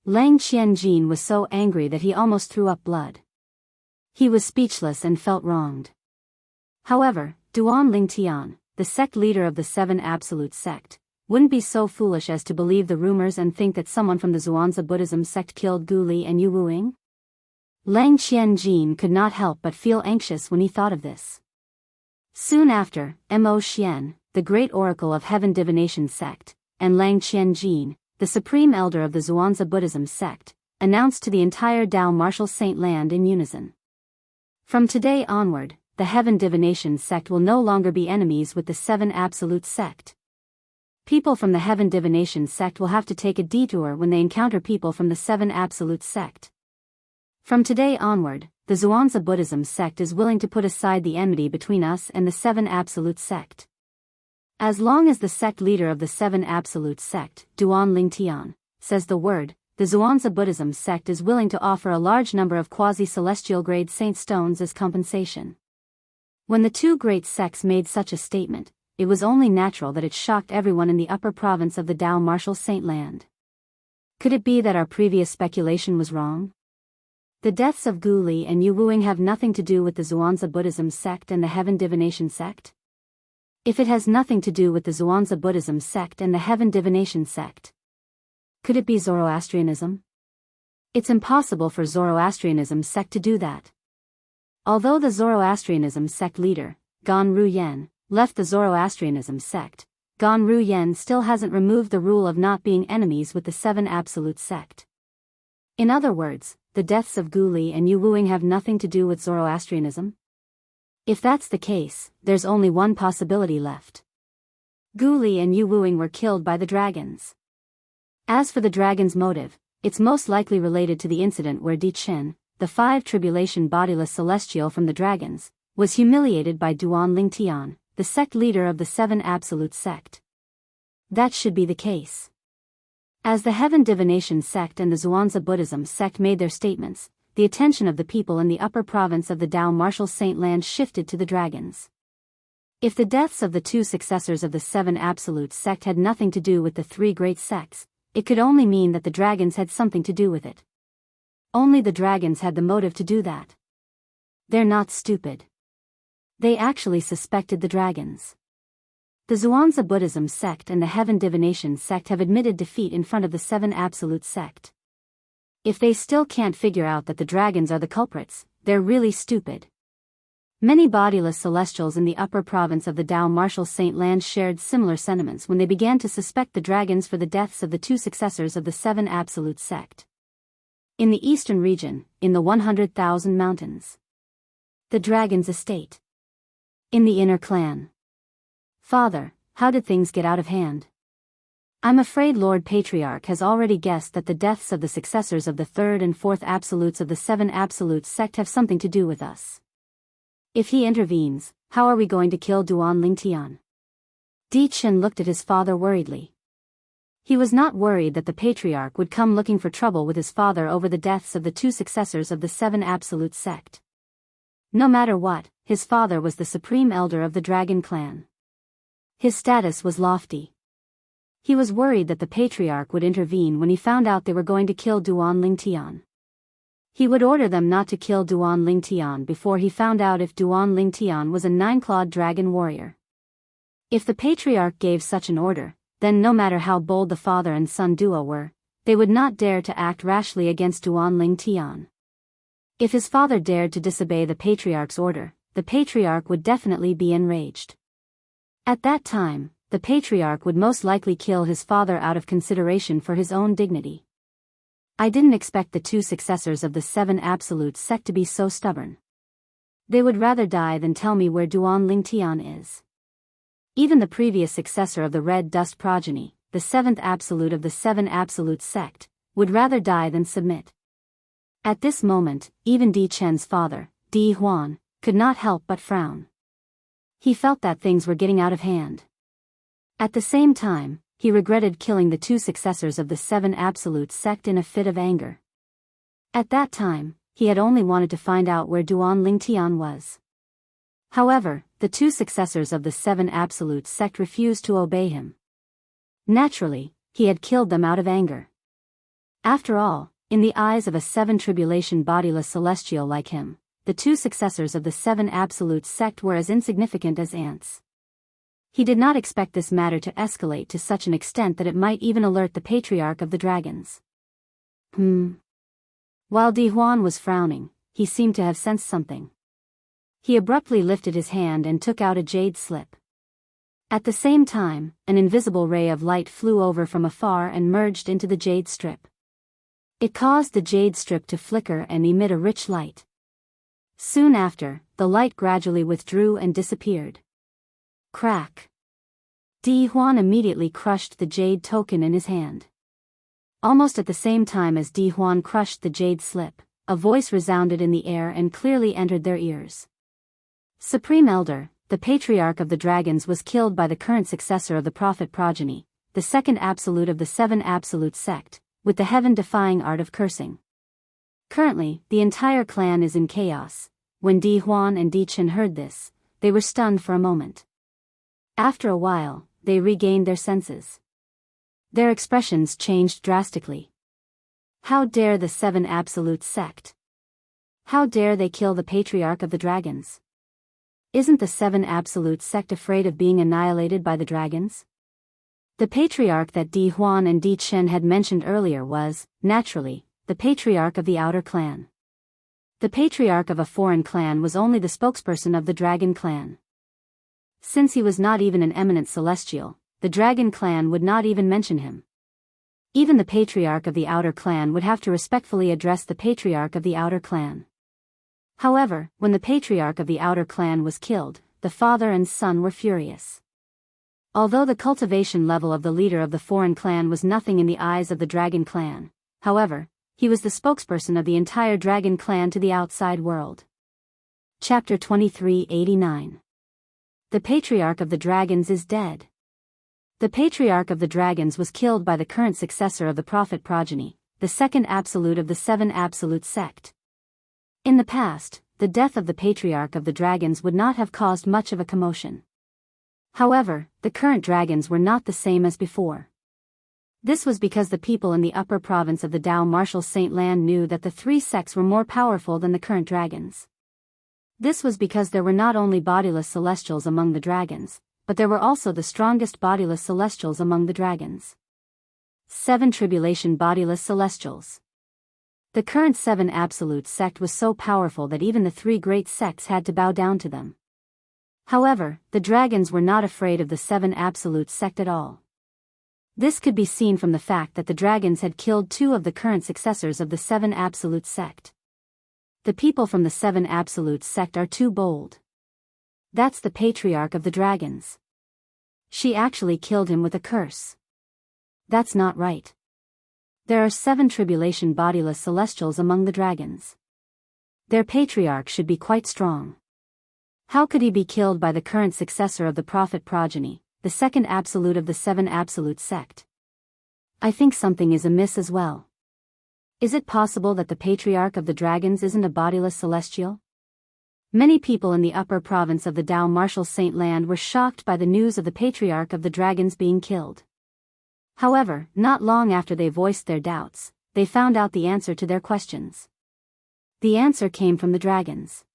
Lang Qianjin was so angry that he almost threw up blood. He was speechless and felt wronged. However, Duan Lingtian, the sect leader of the 7 Absolute sect, wouldn't be so foolish as to believe the rumors and think that someone from the Xuanzi Buddhism sect killed Gu Li and Yu Wuing. Lang Qianjin could not help but feel anxious when he thought of this. Soon after, Mo Xian, the great oracle of Heaven Divination sect, and Lang Qianjin, the supreme elder of the Xuanzi Buddhism sect, announced to the entire Dao Martial Saint land in unison. From today onward, the Heaven Divination sect will no longer be enemies with the 7 Absolute sect. People from the Heaven Divination sect will have to take a detour when they encounter people from the 7 Absolute sect. From today onward, the Xuanzi Buddhism sect is willing to put aside the enmity between us and the 7 Absolute sect. As long as the sect leader of the 7 Absolute sect, Duan Lingtian, says the word, the Xuanzi Buddhism sect is willing to offer a large number of quasi-celestial grade saint stones as compensation. When the 2 great sects made such a statement, it was only natural that it shocked everyone in the upper province of the Dao Martial Saint land. Could it be that our previous speculation was wrong? The deaths of Gu Li and Yu Wuing have nothing to do with the Xuanzi Buddhism sect and the Heaven Divination sect? If it has nothing to do with the Xuanzi Buddhism sect and the Heaven Divination sect, could it be Zoroastrianism? It's impossible for Zoroastrianism sect to do that. Although the Zoroastrianism sect leader, Gan Ruyen, left the Zoroastrianism sect, Gan Ruyen still hasn't removed the rule of not being enemies with the 7 Absolute sect. In other words, the deaths of Gu Li and Yu Wuing have nothing to do with Zoroastrianism? If that's the case, there's only one possibility left. Gu Li and Yu Wuing were killed by the dragons. As for the dragon's motive, it's most likely related to the incident where Di Chen, the 5 Tribulation Bodiless Celestial from the dragons, was humiliated by Duan Lingtian, the sect leader of the 7 Absolute sect. That should be the case. As the Heaven Divination sect and the Xuanzi Buddhism sect made their statements, the attention of the people in the upper province of the Dao Martial Saint land shifted to the dragons. If the deaths of the 2 successors of the 7 Absolute sect had nothing to do with the 3 great sects, it could only mean that the dragons had something to do with it. Only the dragons had the motive to do that. They're not stupid. They actually suspected the dragons. The Xuanzi Buddhism sect and the Heaven Divination sect have admitted defeat in front of the 7 Absolute sect. If they still can't figure out that the dragons are the culprits, they're really stupid. Many bodiless celestials in the upper province of the Dao Martial Saint land shared similar sentiments when they began to suspect the dragons for the deaths of the 2 successors of the 7 Absolute sect. In the eastern region, in the 100,000 mountains. The dragon's estate. In the inner clan. Father, how did things get out of hand? I'm afraid Lord Patriarch has already guessed that the deaths of the successors of the 3rd and 4th Absolutes of the 7 Absolute sect have something to do with us. If he intervenes, how are we going to kill Duan Lingtian? Di Chen looked at his father worriedly. He was not worried that the Patriarch would come looking for trouble with his father over the deaths of the 2 successors of the 7 Absolute sect. No matter what, his father was the supreme elder of the Dragon clan. His status was lofty. He was worried that the Patriarch would intervene when he found out they were going to kill Duan Lingtian. He would order them not to kill Duan Lingtian before he found out if Duan Lingtian was a 9-clawed dragon warrior. If the Patriarch gave such an order, then no matter how bold the father and son duo were, they would not dare to act rashly against Duan Lingtian. If his father dared to disobey the Patriarch's order, the Patriarch would definitely be enraged. At that time, the patriarch would most likely kill his father out of consideration for his own dignity. I didn't expect the two successors of the Seven Absolute Sect to be so stubborn. They would rather die than tell me where Duan Lingtian is. Even the previous successor of the Red Dust progeny, the Seventh Absolute of the Seven Absolute Sect, would rather die than submit. At this moment, even Di Chen's father, Di Huan, could not help but frown. He felt that things were getting out of hand. At the same time, he regretted killing the two successors of the Seven Absolute Sect in a fit of anger. At that time, he had only wanted to find out where Duan Lingtian was. However, the two successors of the Seven Absolute Sect refused to obey him. Naturally, he had killed them out of anger. After all, in the eyes of a Seven Tribulation bodiless celestial like him, the two successors of the Seven Absolute Sect were as insignificant as ants. He did not expect this matter to escalate to such an extent that it might even alert the Patriarch of the Dragons. While Di Huan was frowning, he seemed to have sensed something. He abruptly lifted his hand and took out a jade slip. At the same time, an invisible ray of light flew over from afar and merged into the jade strip. It caused the jade strip to flicker and emit a rich light. Soon after, the light gradually withdrew and disappeared. Crack! Di Huan immediately crushed the jade token in his hand. Almost at the same time as Di Huan crushed the jade slip, a voice resounded in the air and clearly entered their ears. Supreme Elder, the Patriarch of the Dragons was killed by the current successor of the Prophet progeny, the second Absolute of the Seven Absolute Sect, with the heaven-defying art of cursing. Currently, the entire clan is in chaos. When Di Huan and Di Chen heard this, they were stunned for a moment. After a while, they regained their senses. Their expressions changed drastically. How dare the Seven Absolute Sect? How dare they kill the Patriarch of the Dragons? Isn't the Seven Absolute Sect afraid of being annihilated by the dragons? The Patriarch that Di Huan and Di Chen had mentioned earlier was, naturally, the Patriarch of the Outer Clan. The Patriarch of a foreign clan was only the spokesperson of the Dragon Clan. Since he was not even an eminent celestial, the Dragon Clan would not even mention him. Even the Patriarch of the Outer Clan would have to respectfully address the Patriarch of the Outer Clan. However, when the Patriarch of the Outer Clan was killed, the father and son were furious. Although the cultivation level of the leader of the foreign clan was nothing in the eyes of the Dragon Clan, however, he was the spokesperson of the entire Dragon Clan to the outside world. Chapter 2389. The Patriarch of the Dragons is dead. The Patriarch of the Dragons was killed by the current successor of the Prophet progeny, the second Absolute of the Seven Absolute Sect. In the past, the death of the Patriarch of the Dragons would not have caused much of a commotion. However, the current dragons were not the same as before. This was because the people in the upper province of the Dao Martial Saint Land knew that the three sects were more powerful than the current dragons. This was because there were not only bodiless celestials among the dragons, but there were also the strongest bodiless celestials among the dragons. Seven Tribulation bodiless celestials. The current Seven Absolute Sect was so powerful that even the three great sects had to bow down to them. However, the dragons were not afraid of the Seven Absolute Sect at all. This could be seen from the fact that the dragons had killed two of the current successors of the Seven Absolute Sect. The people from the Seven Absolute Sect are too bold. That's the Patriarch of the Dragons. She actually killed him with a curse. That's not right. There are seven tribulation bodiless celestials among the dragons. Their patriarch should be quite strong. How could he be killed by the current successor of the Prophet progeny, the second Absolute of the Seven Absolute Sect? I think something is amiss as well. Is it possible that the Patriarch of the Dragons isn't a bodiless celestial? Many people in the upper province of the Dao Martial Saint Land were shocked by the news of the Patriarch of the Dragons being killed. However, not long after they voiced their doubts, they found out the answer to their questions. The answer came from the dragons.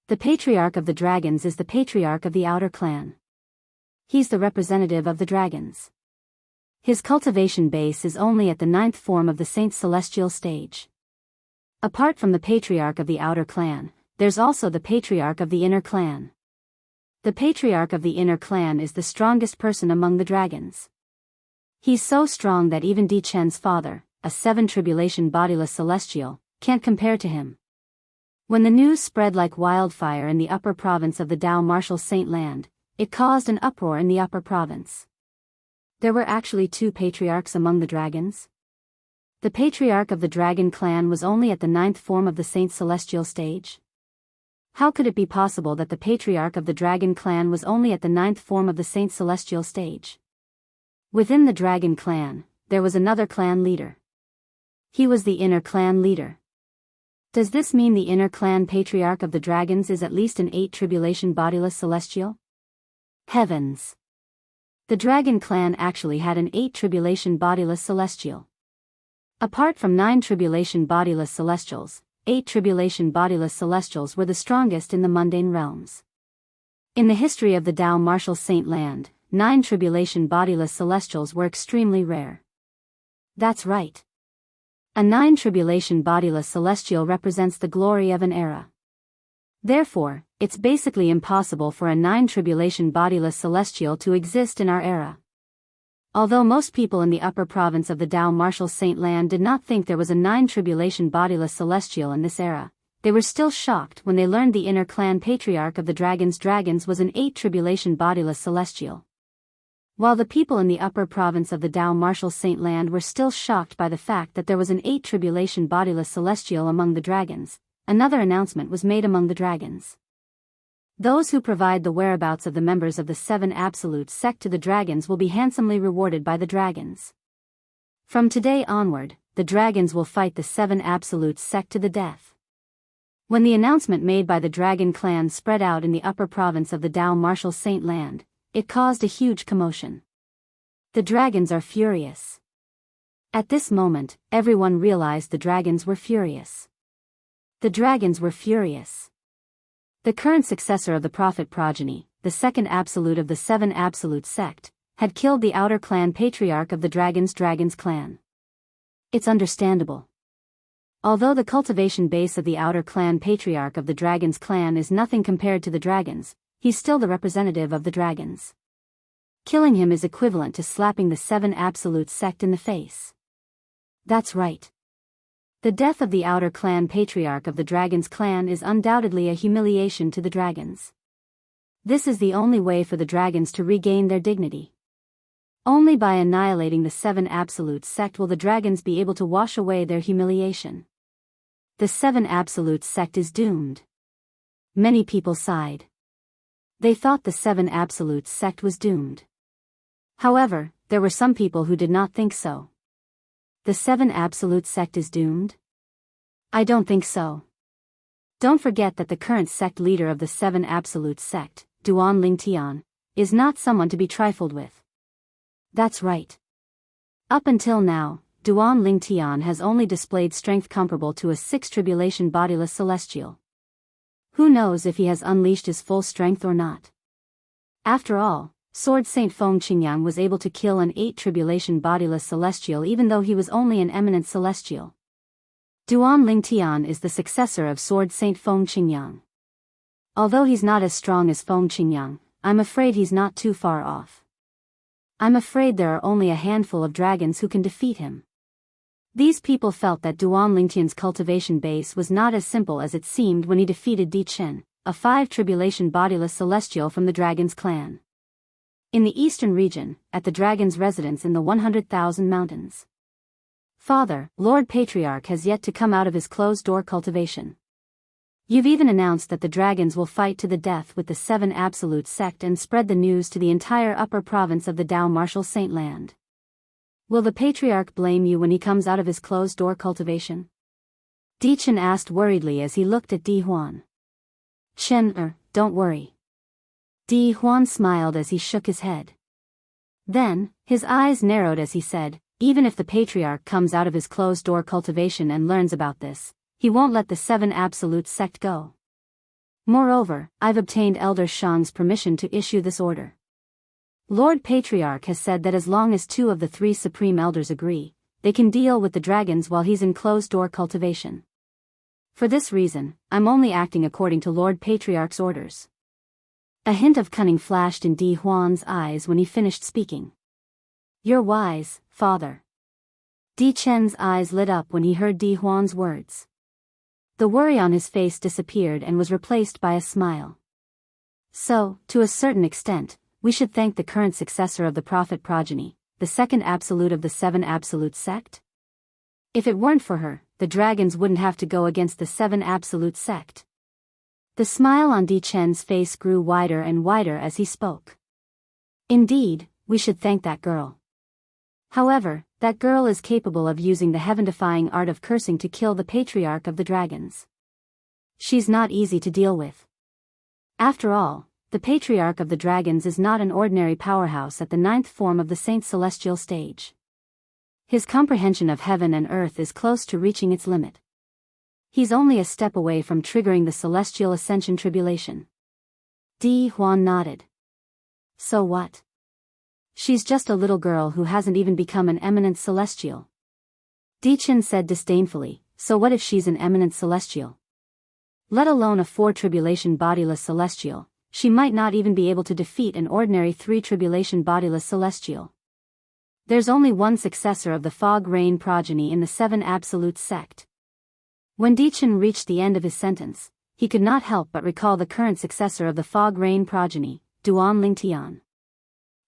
The Patriarch of the Dragons is the Patriarch of the Outer Clan. He's the representative of the dragons. His cultivation base is only at the 9th form of the Saint Celestial stage. Apart from the Patriarch of the Outer Clan, there's also the Patriarch of the Inner Clan. The patriarch of the inner clan is the strongest person among the dragons. He's so strong that even Di Chen's father, a 7 tribulation bodiless celestial, can't compare to him. When the news spread like wildfire in the upper province of the Dao Martial Saint Land, it caused an uproar in the upper province. There were actually 2 patriarchs among the dragons. The patriarch of the dragon clan was only at the 9th form of the Saint Celestial stage. How could it be possible that the patriarch of the dragon clan was only at the 9th form of the Saint Celestial stage? Within the dragon clan, there was another clan leader. He was the inner clan leader. Does this mean the inner clan patriarch of the dragons is at least an 8 tribulation bodiless celestial? Heavens! The dragon clan actually had an 8 tribulation bodiless celestial. Apart from 9 tribulation bodiless celestials, 8 tribulation bodiless celestials were the strongest in the mundane realms. In the history of the Dao Martial Saint Land, 9 tribulation bodiless celestials were extremely rare. That's right. A 9 tribulation bodiless celestial represents the glory of an era. Therefore, it's basically impossible for a 9 tribulation bodiless celestial to exist in our era. Although most people in the upper province of the Dao Martial Saint Land did not think there was a 9 tribulation bodiless celestial in this era, they were still shocked when they learned the inner clan patriarch of the dragons was an 8 tribulation bodiless celestial. While the people in the upper province of the Dao Martial Saint Land were still shocked by the fact that there was an 8 tribulation bodiless celestial among the dragons, another announcement was made among the dragons. Those who provide the whereabouts of the members of the 7 Absolute sect to the dragons will be handsomely rewarded by the dragons. From today onward, the dragons will fight the 7 Absolute sect to the death. When the announcement made by the dragon clan spread out in the upper province of the Dao Martial Saint Land, it caused a huge commotion. The dragons are furious. At this moment, everyone realized the dragons were furious. The dragons were furious. The current successor of the prophet progeny, the 2nd Absolute of the 7 Absolute sect, had killed the outer clan patriarch of the dragons clan. It's understandable. Although the cultivation base of the outer clan patriarch of the dragons clan is nothing compared to the dragons, he's still the representative of the dragons. Killing him is equivalent to slapping the 7 Absolute sect in the face. That's right. The death of the outer clan patriarch of the dragons clan is undoubtedly a humiliation to the dragons. This is the only way for the dragons to regain their dignity. Only by annihilating the 7 Absolute sect will the dragons be able to wash away their humiliation. The 7 Absolute sect is doomed. Many people sighed. They thought the 7 Absolute sect was doomed. However, there were some people who did not think so. The 7 Absolute sect is doomed? I don't think so. Don't forget that the current sect leader of the 7 Absolute sect, Duan Lingtian, is not someone to be trifled with. That's right. Up until now, Duan Lingtian has only displayed strength comparable to a 6 tribulation bodiless celestial. Who knows if he has unleashed his full strength or not? After all, Sword Saint Feng Qingyang was able to kill an 8 tribulation bodiless celestial even though he was only an eminent celestial. Duan Lingtian is the successor of Sword Saint Feng Qingyang. Although he's not as strong as Feng Qingyang, I'm afraid he's not too far off. I'm afraid there are only a handful of dragons who can defeat him. These people felt that Duan Lingtian's cultivation base was not as simple as it seemed when he defeated Di Chen, a 5 tribulation bodiless celestial from the dragon's clan. In the eastern region, at the dragon's residence in the 100,000 mountains. Father, Lord Patriarch has yet to come out of his closed-door cultivation. You've even announced that the dragons will fight to the death with the 7 Absolute sect and spread the news to the entire upper province of the Dao Martial Saint Land. Will the Patriarch blame you when he comes out of his closed-door cultivation? Di Chen asked worriedly as he looked at Di Huan. Don't worry. Di Huan smiled as he shook his head. Then, his eyes narrowed as he said, even if the Patriarch comes out of his closed-door cultivation and learns about this, he won't let the 7 Absolute sect go. Moreover, I've obtained Elder Shang's permission to issue this order. Lord Patriarch has said that as long as 2 of the 3 Supreme Elders agree, they can deal with the dragons while he's in closed-door cultivation. For this reason, I'm only acting according to Lord Patriarch's orders. A hint of cunning flashed in Di Huan's eyes when he finished speaking. "You're wise, father." Di Chen's eyes lit up when he heard Di Huan's words. The worry on his face disappeared and was replaced by a smile. "So, to a certain extent, we should thank the current successor of the prophet progeny, the second absolute of the seven absolute sect? If it weren't for her, the dragons wouldn't have to go against the seven absolute sect." The smile on Di Chen's face grew wider and wider as he spoke. "Indeed, we should thank that girl. However, that girl is capable of using the heaven-defying art of cursing to kill the patriarch of the dragons. She's not easy to deal with. After all, the patriarch of the dragons is not an ordinary powerhouse at the ninth form of the Saint Celestial stage. His comprehension of heaven and earth is close to reaching its limit. He's only a step away from triggering the Celestial Ascension Tribulation." Di Huan nodded. "So what? She's just a little girl who hasn't even become an eminent celestial." Di Chen said disdainfully, "So what if she's an eminent celestial? Let alone a 4-tribulation bodiless celestial, she might not even be able to defeat an ordinary 3-tribulation bodiless celestial. There's only one successor of the Fog Rain progeny in the 7 Absolute sect." When Di Chen reached the end of his sentence, he could not help but recall the current successor of the Fog Rain progeny, Duan Lingtian.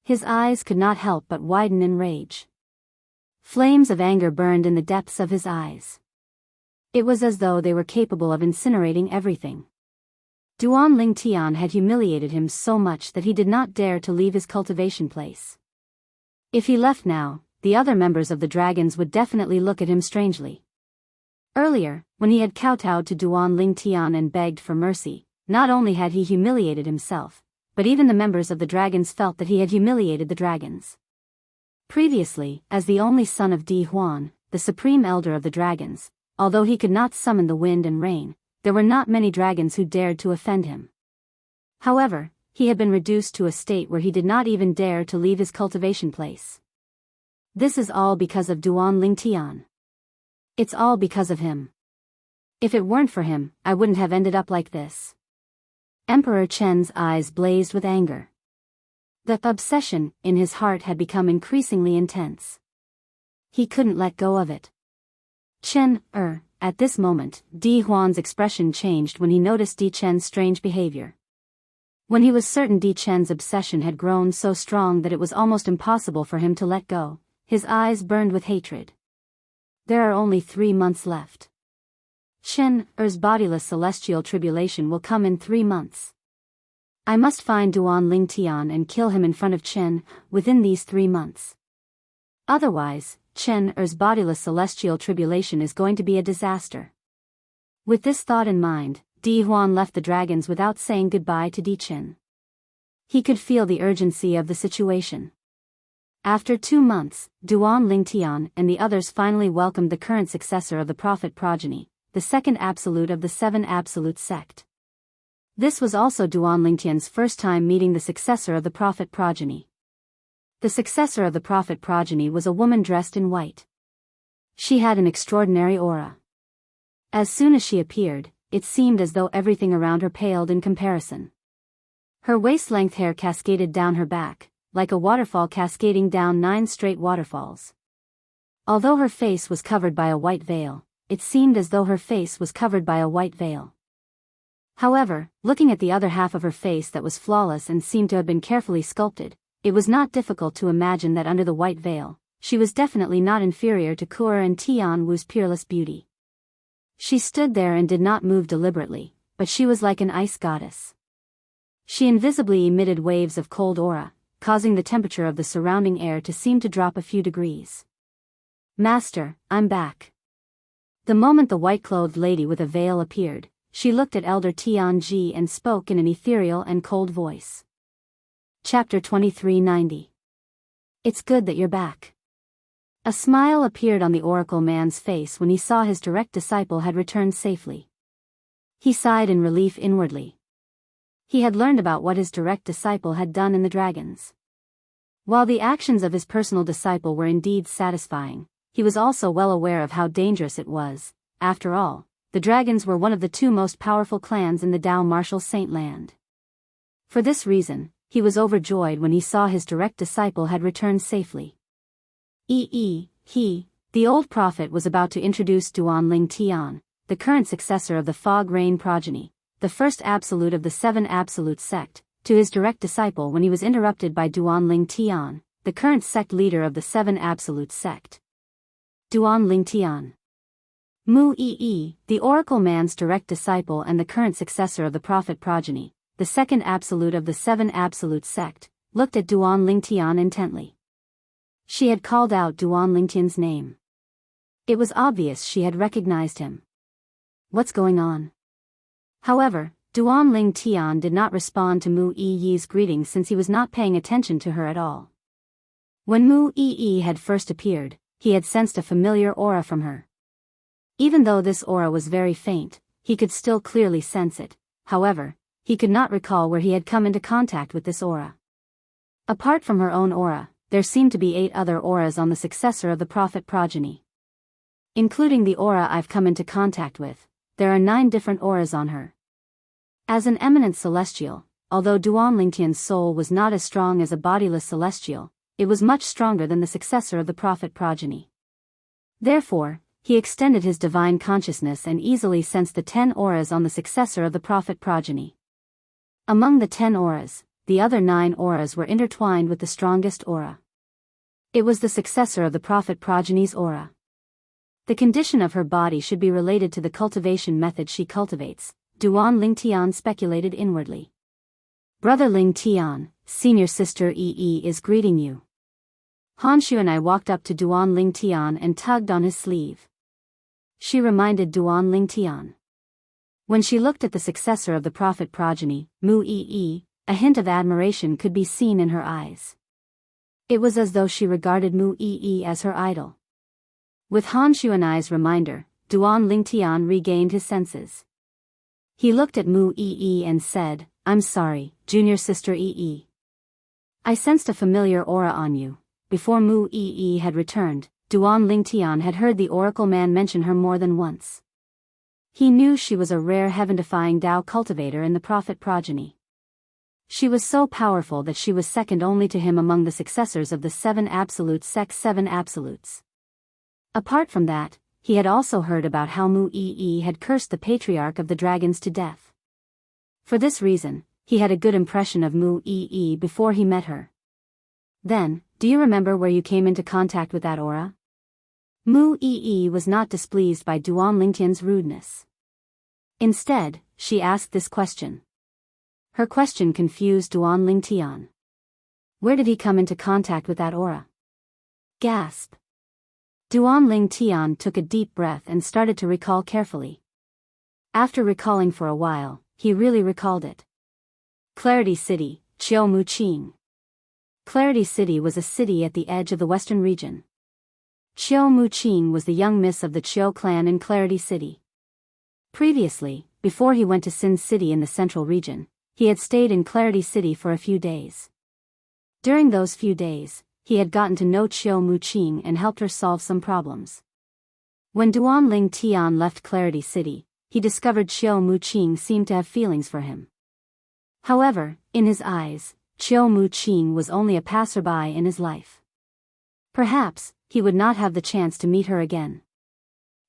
His eyes could not help but widen in rage. Flames of anger burned in the depths of his eyes. It was as though they were capable of incinerating everything. Duan Lingtian had humiliated him so much that he did not dare to leave his cultivation place. If he left now, the other members of the dragons would definitely look at him strangely. Earlier, when he had kowtowed to Duan Lingtian and begged for mercy, not only had he humiliated himself, but even the members of the dragons felt that he had humiliated the dragons. Previously, as the only son of Di Huan, the supreme elder of the dragons, although he could not summon the wind and rain, there were not many dragons who dared to offend him. However, he had been reduced to a state where he did not even dare to leave his cultivation place. This is all because of Duan Lingtian. It's all because of him. If it weren't for him, I wouldn't have ended up like this. Emperor Chen's eyes blazed with anger. The obsession in his heart had become increasingly intense. He couldn't let go of it. At this moment, Di Huan's expression changed when he noticed Di Chen's strange behavior. When he was certain Di Chen's obsession had grown so strong that it was almost impossible for him to let go, his eyes burned with hatred. There are only 3 months left. Er's bodiless celestial tribulation will come in 3 months. I must find Duan Lingtian and kill him in front of Chen within these 3 months. Otherwise, Er's bodiless celestial tribulation is going to be a disaster. With this thought in mind, Di Huan left the dragons without saying goodbye to Di Chen. He could feel the urgency of the situation. After 2 months, Duan Lingtian and the others finally welcomed the current successor of the prophet progeny, the second absolute of the 7 Absolute sect. This was also Duan Lingtian's first time meeting the successor of the prophet progeny. The successor of the prophet progeny was a woman dressed in white. She had an extraordinary aura. As soon as she appeared, it seemed as though everything around her paled in comparison. Her waist-length hair cascaded down her back, like a waterfall cascading down 9 straight waterfalls. Although her face was covered by a white veil, it seemed as though her face was covered by a white veil. However, looking at the other half of her face that was flawless and seemed to have been carefully sculpted, it was not difficult to imagine that under the white veil, she was definitely not inferior to Ku'er and Tian Wu's peerless beauty. She stood there and did not move deliberately, but she was like an ice goddess. She invisibly emitted waves of cold aura, causing the temperature of the surrounding air to seem to drop a few degrees. "Master, I'm back." The moment the white-clothed lady with a veil appeared, she looked at Elder Tianji and spoke in an ethereal and cold voice. Chapter 2390. It's good that you're back. A smile appeared on the oracle man's face when he saw his direct disciple had returned safely. He sighed in relief inwardly. He had learned about what his direct disciple had done in the dragons. While the actions of his personal disciple were indeed satisfying, he was also well aware of how dangerous it was. After all, the dragons were one of the 2 most powerful clans in the Dao Martial Saint Land. For this reason, he was overjoyed when he saw his direct disciple had returned safely. The old prophet was about to introduce Duanling Tian, the current successor of the Fog Rain progeny, the first absolute of the Seven Absolute sect, to his direct disciple when he was interrupted by Duanling Tian, the current sect leader of the Seven Absolute sect. Duanling Tian. Mu Yi, the Oracle Man's direct disciple and the current successor of the prophet progeny, the second absolute of the Seven Absolute sect, looked at Duanling Tian intently. She had called out Duanling Tian's name. It was obvious she had recognized him. What's going on? However, Duanling Tian did not respond to Mu Yi's greeting since he was not paying attention to her at all. When Mu Yi had first appeared, he had sensed a familiar aura from her. Even though this aura was very faint, he could still clearly sense it. However, he could not recall where he had come into contact with this aura. Apart from her own aura, there seemed to be 8 other auras on the successor of the prophet progeny. Including the aura I've come into contact with, there are 9 different auras on her. As an eminent celestial, although Duanling Tian's soul was not as strong as a bodiless celestial, it was much stronger than the successor of the prophet progeny. Therefore, he extended his divine consciousness and easily sensed the 10 auras on the successor of the prophet progeny. Among the 10 auras, the other 9 auras were intertwined with the strongest aura. It was the successor of the prophet progeny's aura. The condition of her body should be related to the cultivation method she cultivates, Duanling Tian speculated inwardly. Brother Ling Tian, senior sister Yi is greeting you. Han Shu and I walked up to Duanling Tian and tugged on his sleeve. She reminded Duanling Tian. When she looked at the successor of the prophet progeny, Mu Yi, a hint of admiration could be seen in her eyes. It was as though she regarded Mu Yi as her idol. With Han Shu and I's reminder, Duanling Tian regained his senses. He looked at Mu Yi and said, I'm sorry, junior sister Yi. I sensed a familiar aura on you. Before Mu Yi had returned, Duanling Tian had heard the Oracle Man mention her more than once. He knew she was a rare heaven-defying Dao cultivator in the prophet progeny. She was so powerful that she was second only to him among the successors of the Seven Absolute sect's 7 Absolutes. Apart from that, he had also heard about how Mu Yi had cursed the patriarch of the dragons to death. For this reason, he had a good impression of Mu Yi before he met her. Then, do you remember where you came into contact with that aura? Mu Yi was not displeased by Duanling Tian's rudeness. Instead, she asked this question. Her question confused Duanling Tian. Where did he come into contact with that aura? Gasp. Duanling Tian took a deep breath and started to recall carefully. After recalling for a while, he really recalled it. Clarity City, Qiumu. Clarity City was a city at the edge of the western region. Qiumu was the young miss of the Qiu clan in Clarity City. Previously, before he went to Sin City in the central region, he had stayed in Clarity City for a few days. During those few days, he had gotten to know Qiumu and helped her solve some problems. When Duanling Tian left Clarity City, he discovered Qiumu seemed to have feelings for him. However, in his eyes, Qiumu was only a passerby in his life. Perhaps, he would not have the chance to meet her again.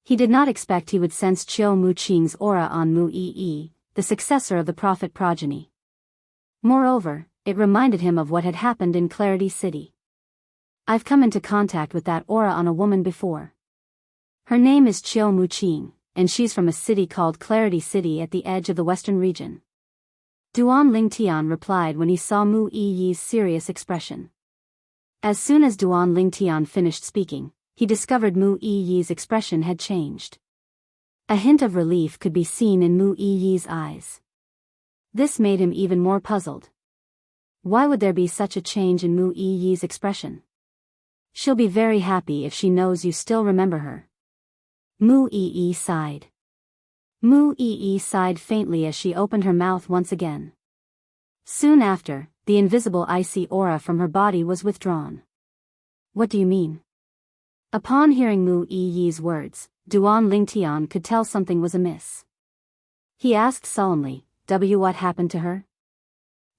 He did not expect he would sense Qiumu aura on Mu Yi, the successor of the prophet progeny. Moreover, it reminded him of what had happened in Clarity City. I've come into contact with that aura on a woman before. Her name is Qiumu, and she's from a city called Clarity City at the edge of the western region. Duanling Tian replied when he saw Mu Yi's serious expression. As soon as Duanling Tian finished speaking, he discovered Mu Yi's expression had changed. A hint of relief could be seen in Mu Yi's eyes. This made him even more puzzled. Why would there be such a change in Mu Yi's expression? She'll be very happy if she knows you still remember her. Mu Yi sighed. Mu Yi sighed faintly as she opened her mouth once again. Soon after, the invisible icy aura from her body was withdrawn. What do you mean? Upon hearing Mu Yi's words, Duanling Tian could tell something was amiss. He asked solemnly, what happened to her?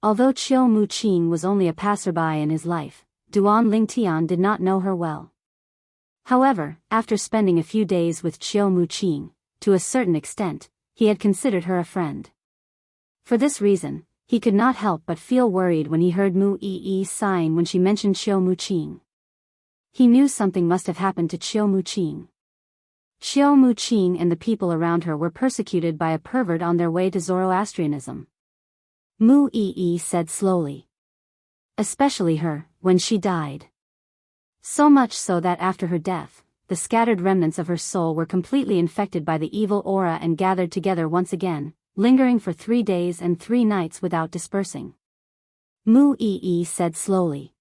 Although Chiu Mu-ching was only a passerby in his life, Duan Lingtian did not know her well. However, after spending a few days with Chiu Mu-ching, to a certain extent, he had considered her a friend. For this reason, he could not help but feel worried when he heard Mu Yi sighing when she mentioned Chiu Mu-ching. He knew something must have happened to Chiu Mu-ching. Chiu Mu-ching and the people around her were persecuted by a pervert on their way to Zoroastrianism. Mu Yi said slowly. Especially her, when she died. So much so that after her death, the scattered remnants of her soul were completely infected by the evil aura and gathered together once again, lingering for 3 days and 3 nights without dispersing. Mu Yi said slowly.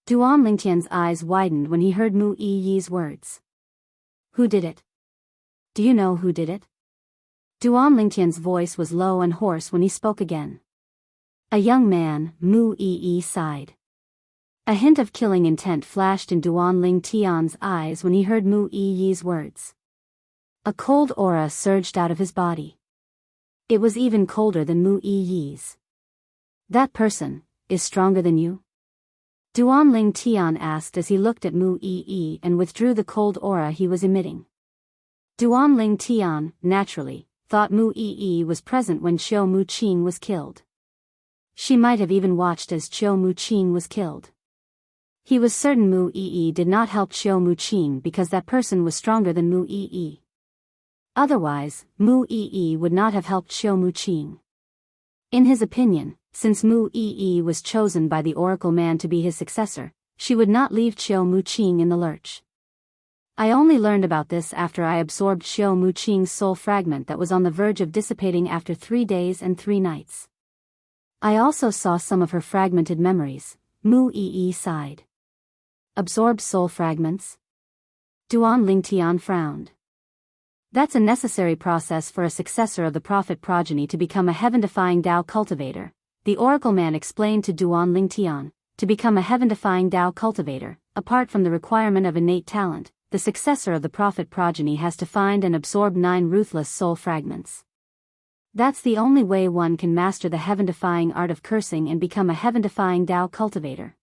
Duan Lingtian's eyes widened when he heard Mu Yi's words. Who did it? Do you know who did it? Duan Lingtian's voice was low and hoarse when he spoke again. A young man, Mu Yi sighed. A hint of killing intent flashed in Duan Lingtian's eyes when he heard Mu Yi's words. A cold aura surged out of his body. It was even colder than Mu Yi's. That person is stronger than you? Duan Lingtian asked as he looked at Mu Yi and withdrew the cold aura he was emitting. Duan Lingtian, naturally, thought Mu Yi was present when Chiu Mu-ching was killed. She might have even watched as Chiu Mu-ching was killed. He was certain Mu Yi did not help Chiu Mu-ching because that person was stronger than Mu Yi. Otherwise, Mu Yi would not have helped Chiu Mu-ching. In his opinion, since Mu Yi was chosen by the Oracle Man to be his successor, she would not leave Chiu Mu-ching in the lurch. I only learned about this after I absorbed Chiu Mu-ching's soul fragment that was on the verge of dissipating after 3 days and 3 nights. I also saw some of her fragmented memories. Mu Yi sighed. Absorbed soul fragments? Duan Lingtian frowned. That's a necessary process for a successor of the prophet progeny to become a heaven-defying Dao cultivator, the Oracle Man explained to Duan Lingtian. To become a heaven-defying Dao cultivator, apart from the requirement of innate talent, the successor of the prophet progeny has to find and absorb 9 ruthless soul fragments. That's the only way one can master the heaven-defying art of cursing and become a heaven-defying Dao cultivator.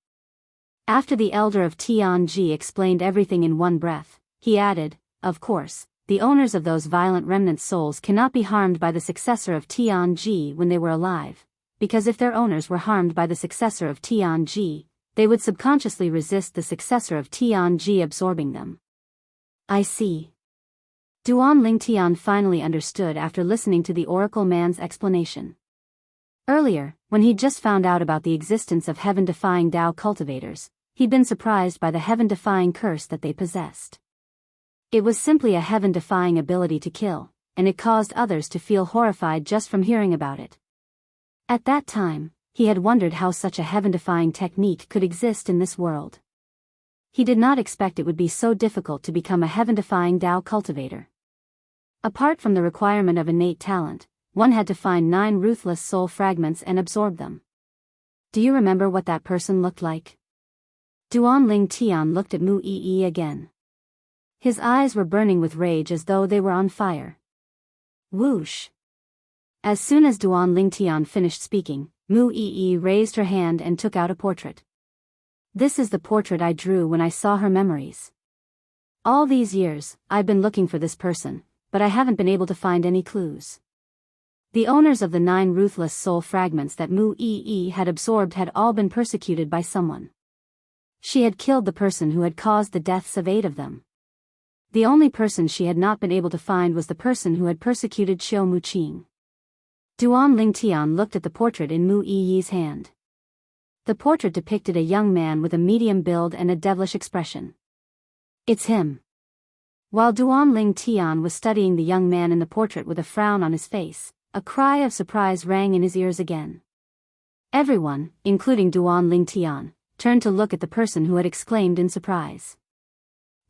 After the elder of Tianji explained everything in one breath, he added, of course, the owners of those violent remnant souls cannot be harmed by the successor of Tianji when they were alive, because if their owners were harmed by the successor of Tianji, they would subconsciously resist the successor of Tianji absorbing them. I see. Duan Lingtian finally understood after listening to the Oracle Man's explanation. Earlier, when he'd just found out about the existence of heaven-defying Dao cultivators, he'd been surprised by the heaven-defying curse that they possessed. It was simply a heaven-defying ability to kill, and it caused others to feel horrified just from hearing about it. At that time, he had wondered how such a heaven-defying technique could exist in this world. He did not expect it would be so difficult to become a heaven-defying Dao cultivator. Apart from the requirement of innate talent, one had to find 9 ruthless soul fragments and absorb them. Do you remember what that person looked like? Duan Lingtian looked at Mu Yi again. His eyes were burning with rage as though they were on fire. Whoosh! As soon as Duan Lingtian finished speaking, Mu Yi raised her hand and took out a portrait. This is the portrait I drew when I saw her memories. All these years, I've been looking for this person, but I haven't been able to find any clues. The owners of the 9 ruthless soul fragments that Mu Yi had absorbed had all been persecuted by someone. She had killed the person who had caused the deaths of 8 of them. The only person she had not been able to find was the person who had persecuted Chiu Mu-ching. Duan Lingtian looked at the portrait in Mu Yi's hand. The portrait depicted a young man with a medium build and a devilish expression. It's him. While Duan Lingtian was studying the young man in the portrait with a frown on his face, a cry of surprise rang in his ears again. Everyone, including Duan Lingtian, turned to look at the person who had exclaimed in surprise.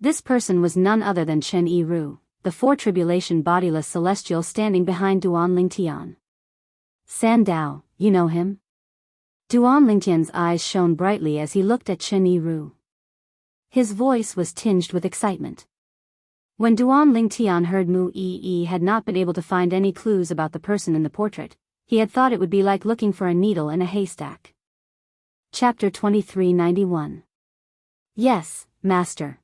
This person was none other than Chen Yiru, the 4-tribulation bodiless celestial standing behind Duan Lingtian. San Dao, you know him? Duan Lingtian's eyes shone brightly as he looked at Chen Yiru. His voice was tinged with excitement. When Duan Lingtian heard Mu Yi had not been able to find any clues about the person in the portrait, he had thought it would be like looking for a needle in a haystack. Chapter 2391. Yes, Master.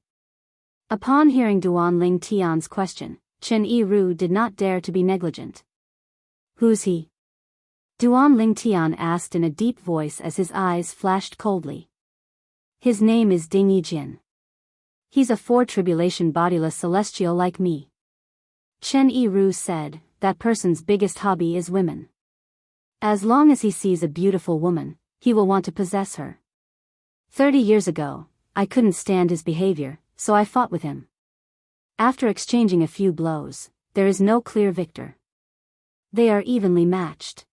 Upon hearing Duanling Tian's question, Chen Yiru did not dare to be negligent. Who's he? Duanling Tian asked in a deep voice as his eyes flashed coldly. His name is Ding Yijin. He's a four-tribulation bodiless celestial like me. Chen Yiru said, that person's biggest hobby is women. As long as he sees a beautiful woman, he will want to possess her. 30 years ago, I couldn't stand his behavior, so I fought with him. After exchanging a few blows, there is no clear victor. They are evenly matched.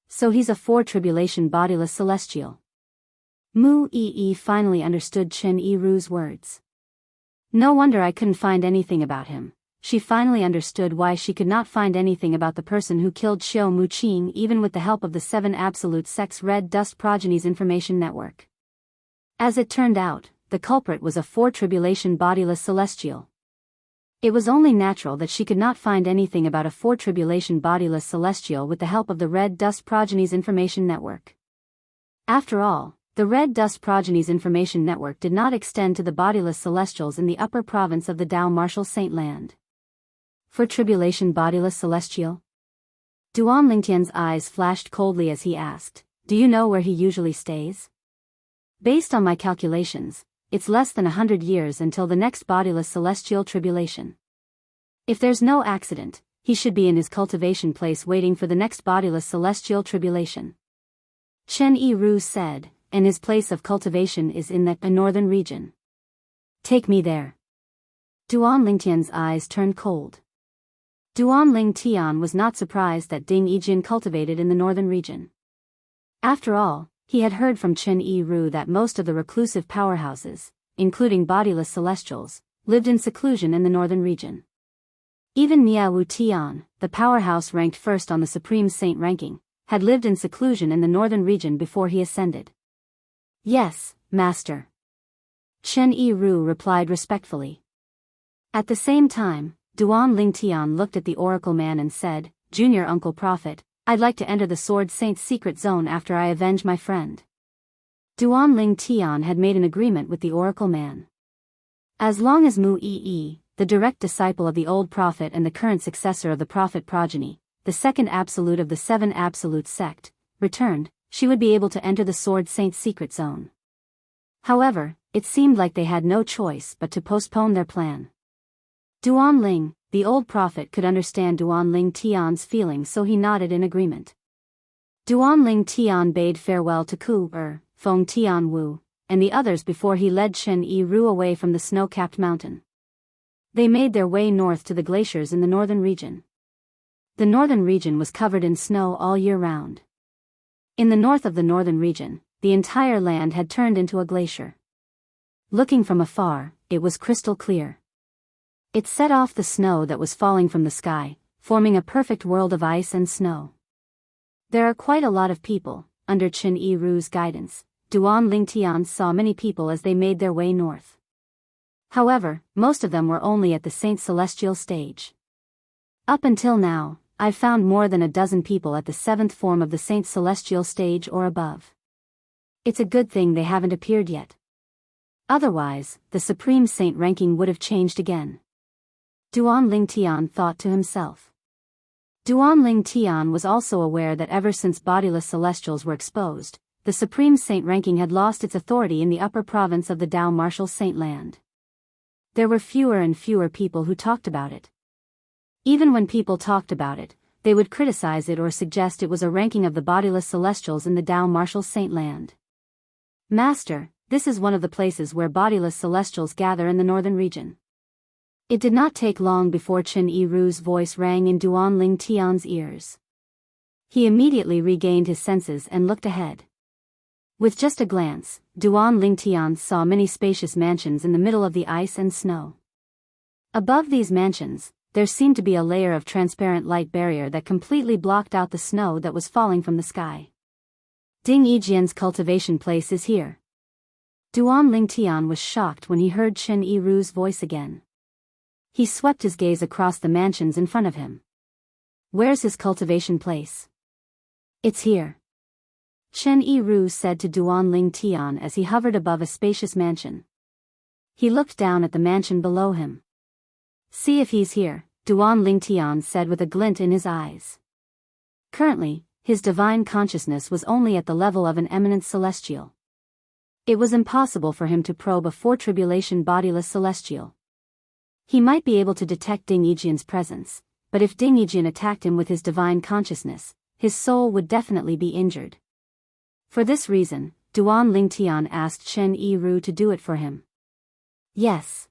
So he's a four-tribulation bodiless celestial. Mu Yi finally understood Chen Yiru's words. No wonder I couldn't find anything about him. She finally understood why she could not find anything about the person who killed Xiao Muqing even with the help of the 7 Absolute Sects Red Dust Progenies Information Network. As it turned out, the culprit was a four-tribulation bodiless celestial. It was only natural that she could not find anything about a four-tribulation bodiless celestial with the help of the Red Dust Progenies Information Network. After all, the Red Dust Progenies Information Network did not extend to the bodiless celestials in the upper province of the Dao Martial Saint Land. For tribulation bodiless celestial? Duanling Tian's eyes flashed coldly as he asked, do you know where he usually stays? Based on my calculations, it's less than 100 years until the next bodiless celestial tribulation. If there's no accident, he should be in his cultivation place waiting for the next bodiless celestial tribulation. Chen Yiru said, and his place of cultivation is in the northern region. Take me there. Duanling Tian's eyes turned cold. Duanling Tian was not surprised that Ding Yijin cultivated in the northern region. After all, he had heard from Chen Yiru that most of the reclusive powerhouses, including bodiless celestials, lived in seclusion in the northern region. Even Miaowu Tian, the powerhouse ranked first on the Supreme Saint ranking, had lived in seclusion in the northern region before he ascended. Yes, Master. Chen Yiru replied respectfully. At the same time, Duanling Tian looked at the Oracle Man and said, Junior Uncle Prophet, I'd like to enter the Sword Saint's secret zone after I avenge my friend. Duanling Tian had made an agreement with the Oracle Man. As long as Mu Yi, the direct disciple of the old prophet and the current successor of the prophet progeny, the second absolute of the 7 Absolute sect, returned, she would be able to enter the Sword Saint's secret zone. However, it seemed like they had no choice but to postpone their plan. Duanling, the old prophet, could understand Duanling Tian's feelings, so he nodded in agreement. Duanling Tian bade farewell to Ku Feng Tian Wu, and the others before he led Chen Yiru away from the snow-capped mountain. They made their way north to the glaciers in the northern region. The northern region was covered in snow all year round. In the north of the northern region, the entire land had turned into a glacier. Looking from afar, it was crystal clear. It set off the snow that was falling from the sky, forming a perfect world of ice and snow. There are quite a lot of people. Under Chen Yiru's guidance, Duanling Tian saw many people as they made their way north. However, most of them were only at the Saint Celestial stage. Up until now, I've found more than a dozen people at the 7th form of the Saint Celestial stage or above. It's a good thing they haven't appeared yet. Otherwise, the Supreme Saint ranking would have changed again. Duanling Tian thought to himself. Duanling Tian was also aware that ever since bodiless celestials were exposed, the Supreme Saint ranking had lost its authority in the upper province of the Dao Martial Saint Land. There were fewer and fewer people who talked about it. Even when people talked about it, they would criticize it or suggest it was a ranking of the bodiless celestials in the Dao Martial Saint Land. Master, this is one of the places where bodiless celestials gather in the northern region. It did not take long before Chen Yiru's voice rang in Duanling Tian's ears. He immediately regained his senses and looked ahead. With just a glance, Duanling Tian saw many spacious mansions in the middle of the ice and snow. Above these mansions, there seemed to be a layer of transparent light barrier that completely blocked out the snow that was falling from the sky. Ding Yijin's cultivation place is here. Duanling Tian was shocked when he heard Chen Yiru's voice again. He swept his gaze across the mansions in front of him. Where's his cultivation place? It's here. Chen Yiru said to Duanling Tian as he hovered above a spacious mansion. He looked down at the mansion below him. See if he's here, Duanling Tian said with a glint in his eyes. Currently, his divine consciousness was only at the level of an eminent celestial. It was impossible for him to probe a four-tribulation bodiless celestial. He might be able to detect Ding Yijian's presence, but if Ding Yijian attacked him with his divine consciousness, his soul would definitely be injured. For this reason, Duanling Tian asked Chen Yiru to do it for him. Yes.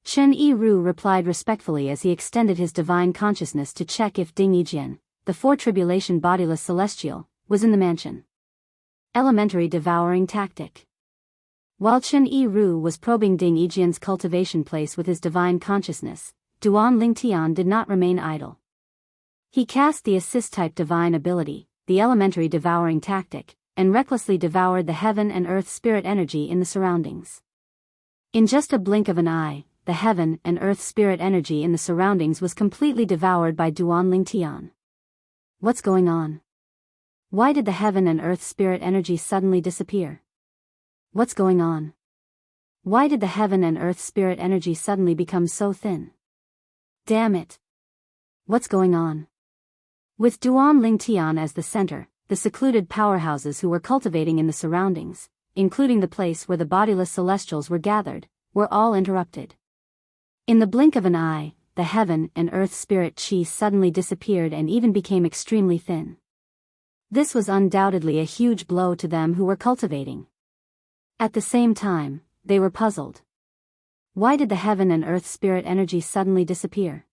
Chen Yiru replied respectfully as he extended his divine consciousness to check if Ding Yijian, the four-tribulation bodiless celestial, was in the mansion. Elementary devouring tactic. While Chen Yiru was probing Ding Yijian's cultivation place with his divine consciousness, Duanling Tian did not remain idle. He cast the assist-type divine ability, the elementary devouring tactic, and recklessly devoured the heaven and earth spirit energy in the surroundings. In just a blink of an eye, the heaven and earth spirit energy in the surroundings was completely devoured by Duanling Tian. What's going on? Why did the heaven and earth spirit energy suddenly disappear? What's going on? Why did the heaven and earth spirit energy suddenly become so thin? Damn it! What's going on? With Duanling Tian as the center, the secluded powerhouses who were cultivating in the surroundings, including the place where the bodiless celestials were gathered, were all interrupted. In the blink of an eye, the heaven and earth spirit chi suddenly disappeared and even became extremely thin. This was undoubtedly a huge blow to them who were cultivating. At the same time, they were puzzled. Why did the heaven and earth spirit energy suddenly disappear?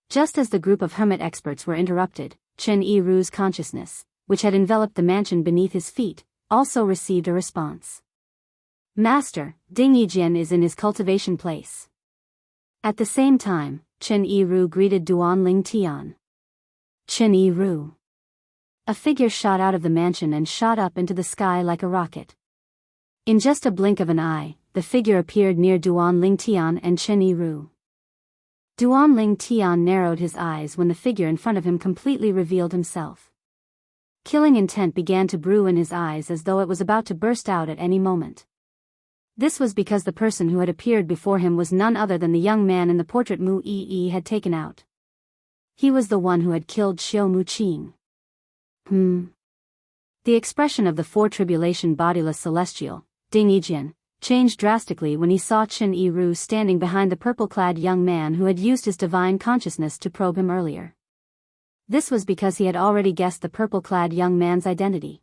Just as the group of hermit experts were interrupted, Chen Yiru's consciousness, which had enveloped the mansion beneath his feet, also received a response. Master, Ding Yijian is in his cultivation place. At the same time, Chen Yiru greeted Duanling Tian. Chen Yiru. A figure shot out of the mansion and shot up into the sky like a rocket. In just a blink of an eye, the figure appeared near Duanling Tian and Chen Yiru. Duanling Tian narrowed his eyes when the figure in front of him completely revealed himself. Killing intent began to brew in his eyes as though it was about to burst out at any moment. This was because the person who had appeared before him was none other than the young man in the portrait Mu Yi had taken out. He was the one who had killed Xiao Mu Qing. The expression of the four-tribulation bodiless celestial, Ding Yijian, changed drastically when he saw Chen Yiru standing behind the purple-clad young man who had used his divine consciousness to probe him earlier. This was because he had already guessed the purple-clad young man's identity.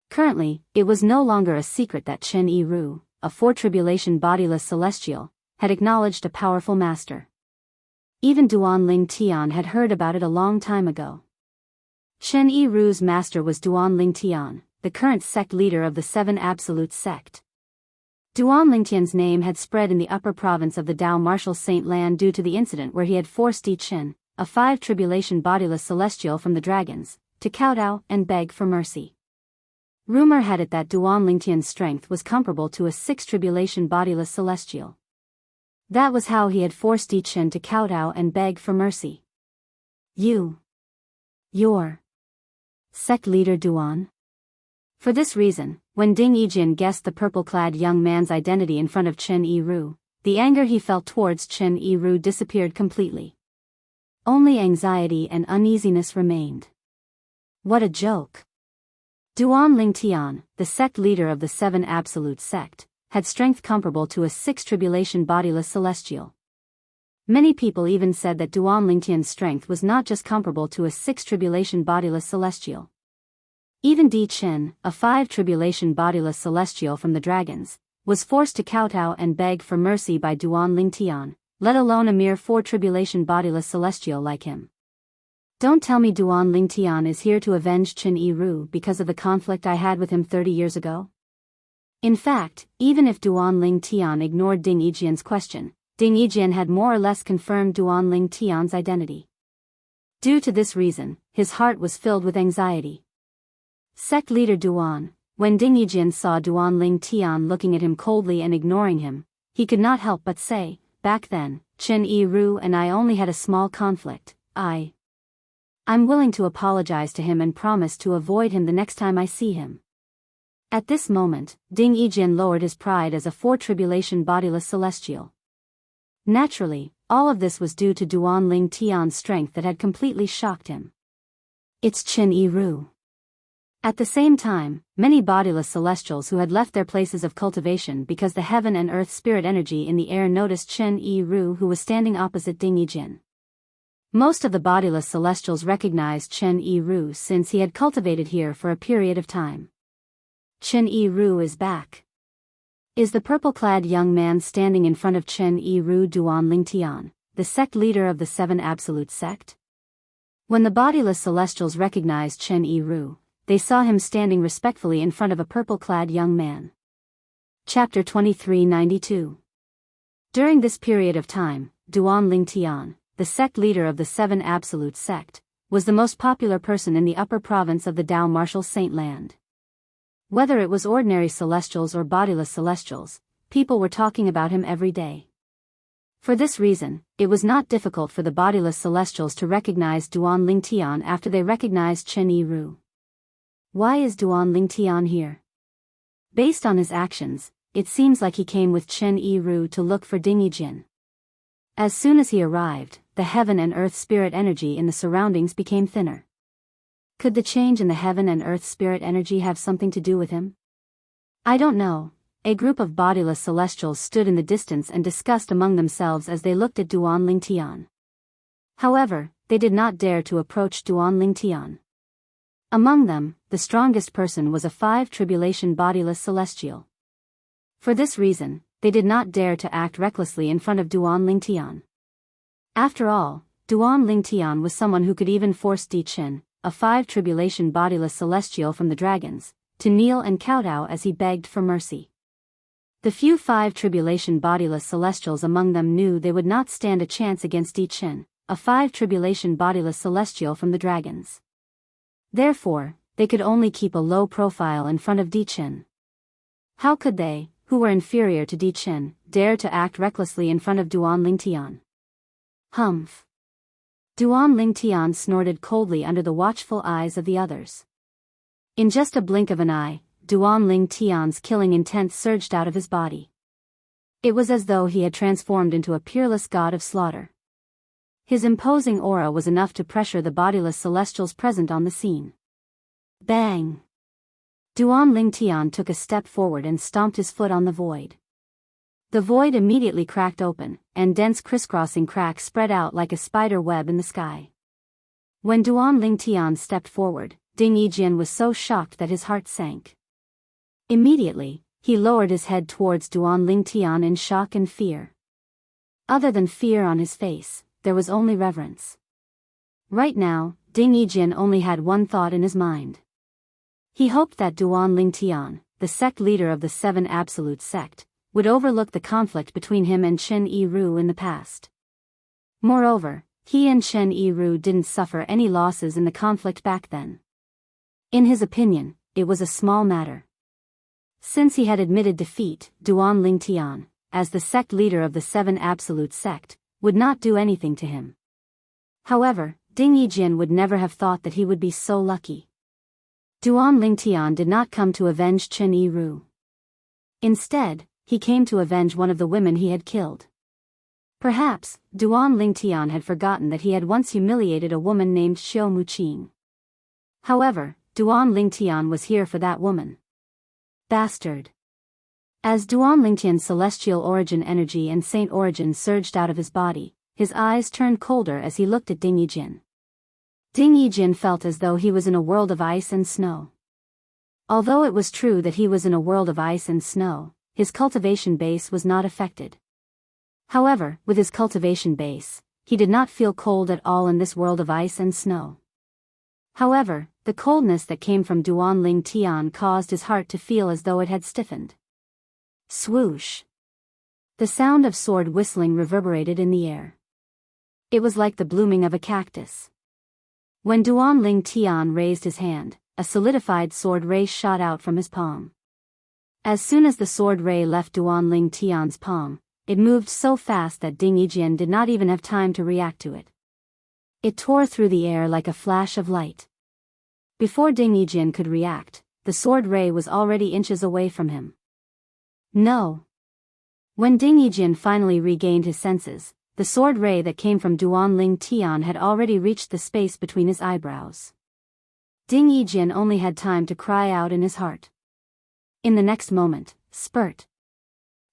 Currently, it was no longer a secret that Chen Yiru, a four-tribulation bodiless celestial, had acknowledged a powerful master. Even Duanling Tian had heard about it a long time ago. Chen Yiru's master was Duanling Tian, the current sect leader of the Seven Absolute sect. Duanling Tian's name had spread in the upper province of the Dao Martial Saint Land due to the incident where he had forced Yi Chen, a five-tribulation bodiless celestial from the dragons, to kowtow and beg for mercy. Rumor had it that Duanling Tian's strength was comparable to a six-tribulation bodiless celestial. That was how he had forced Yi Chen to kowtow and beg for mercy. Your sect leader Duan? For this reason, when Ding Yijian guessed the purple-clad young man's identity in front of Chen Yiru, the anger he felt towards Chen Yiru disappeared completely. Only anxiety and uneasiness remained. What a joke! Duanling Tian, the sect leader of the Seven Absolute sect, had strength comparable to a six-tribulation bodiless celestial. Many people even said that Duanling Tian's strength was not just comparable to a six-tribulation bodiless celestial. Even Di Chen, a five-tribulation bodiless celestial from the dragons, was forced to kowtow and beg for mercy by Duanling Tian, let alone a mere four-tribulation bodiless celestial like him. Don't tell me Duanling Tian is here to avenge Chen Yiru because of the conflict I had with him 30 years ago? In fact, even if Duanling Tian ignored Ding Yijian's question, Ding Yijian had more or less confirmed Duanling Tian's identity. Due to this reason, his heart was filled with anxiety. Sect leader Duan, when Ding Yijian saw Duanling Tian looking at him coldly and ignoring him, he could not help but say, back then, Chen Yiru and I only had a small conflict. I'm willing to apologize to him and promise to avoid him the next time I see him. At this moment, Ding Yijin lowered his pride as a four-tribulation bodiless celestial. Naturally, all of this was due to Duan Ling Tian's strength that had completely shocked him. It's Chen Yiru. At the same time, many bodiless celestials who had left their places of cultivation because the heaven and earth spirit energy in the air noticed Chen Yiru, who was standing opposite Ding Yijin. Most of the bodiless celestials recognized Chen Yiru since he had cultivated here for a period of time. Chen Yiru is back. Is the purple-clad young man standing in front of Chen Yiru Duan Lingtian, the sect leader of the Seven Absolute Sect? When the bodiless celestials recognized Chen Yiru, they saw him standing respectfully in front of a purple-clad young man. Chapter 2392. During this period of time, Duan Lingtian, the sect leader of the Seven Absolute Sect, was the most popular person in the upper province of the Dao Martial Saint Land. Whether it was ordinary celestials or bodiless celestials, people were talking about him every day. For this reason, it was not difficult for the bodiless celestials to recognize Duan Lingtian after they recognized Chen Yiru. Why is Duan Lingtian here? Based on his actions, it seems like he came with Chen Yiru to look for Ding Yijin. As soon as he arrived, the heaven and earth spirit energy in the surroundings became thinner. Could the change in the heaven and earth spirit energy have something to do with him? I don't know. A group of bodiless celestials stood in the distance and discussed among themselves as they looked at Duan Lingtian. However, they did not dare to approach Duan Lingtian. Among them, the strongest person was a five-tribulation bodiless celestial. For this reason, they did not dare to act recklessly in front of Duan Lingtian. After all, Duan Lingtian was someone who could even force Di Chen, a five-tribulation bodiless celestial from the dragons, to kneel and kowtow as he begged for mercy. The few five-tribulation bodiless celestials among them knew they would not stand a chance against Di Chen, a five-tribulation bodiless celestial from the dragons. Therefore, they could only keep a low profile in front of Di Chen. How could they, who were inferior to Di Chen, dare to act recklessly in front of Duan Lingtian? Humph. Duan Lingtian snorted coldly under the watchful eyes of the others. In just a blink of an eye, Duan Lingtian's killing intent surged out of his body. It was as though he had transformed into a peerless god of slaughter. His imposing aura was enough to pressure the bodiless celestials present on the scene. Bang! Duan Lingtian took a step forward and stomped his foot on the void. The void immediately cracked open, and dense crisscrossing cracks spread out like a spider web in the sky. When Duan Lingtian stepped forward, Ding Yijin was so shocked that his heart sank. Immediately, he lowered his head towards Duan Lingtian in shock and fear. Other than fear on his face, there was only reverence. Right now, Ding Yijin only had one thought in his mind. He hoped that Duan Lingtian, the sect leader of the Seven Absolute Sect, would overlook the conflict between him and Chen Yiru in the past. Moreover, he and Chen Yiru didn't suffer any losses in the conflict back then. In his opinion, it was a small matter. Since he had admitted defeat, Duan Lingtian, as the sect leader of the Seven Absolute Sect, would not do anything to him. However, Ding Yijin would never have thought that he would be so lucky. Duan Lingtian did not come to avenge Chen Yiru. Instead, he came to avenge one of the women he had killed. Perhaps, Duan Lingtian had forgotten that he had once humiliated a woman named Xiao Muqing. However, Duan Lingtian was here for that woman. Bastard. As Duan Lingtian's celestial origin energy and saint origin surged out of his body, his eyes turned colder as he looked at Ding Yijin. Ding Yijin felt as though he was in a world of ice and snow. Although it was true that he was in a world of ice and snow, his cultivation base was not affected. However, with his cultivation base, he did not feel cold at all in this world of ice and snow. However, the coldness that came from Duan Lingtian caused his heart to feel as though it had stiffened. Swoosh! The sound of sword whistling reverberated in the air. It was like the blooming of a cactus. When Duan Lingtian raised his hand, a solidified sword ray shot out from his palm. As soon as the sword ray left Duan Lingtian's palm, it moved so fast that Ding Yijin did not even have time to react to it. It tore through the air like a flash of light. Before Ding Yijin could react, the sword ray was already inches away from him. No! When Ding Yijin finally regained his senses, the sword ray that came from Duanling Tian had already reached the space between his eyebrows. Ding Yijin only had time to cry out in his heart. In the next moment, spurt!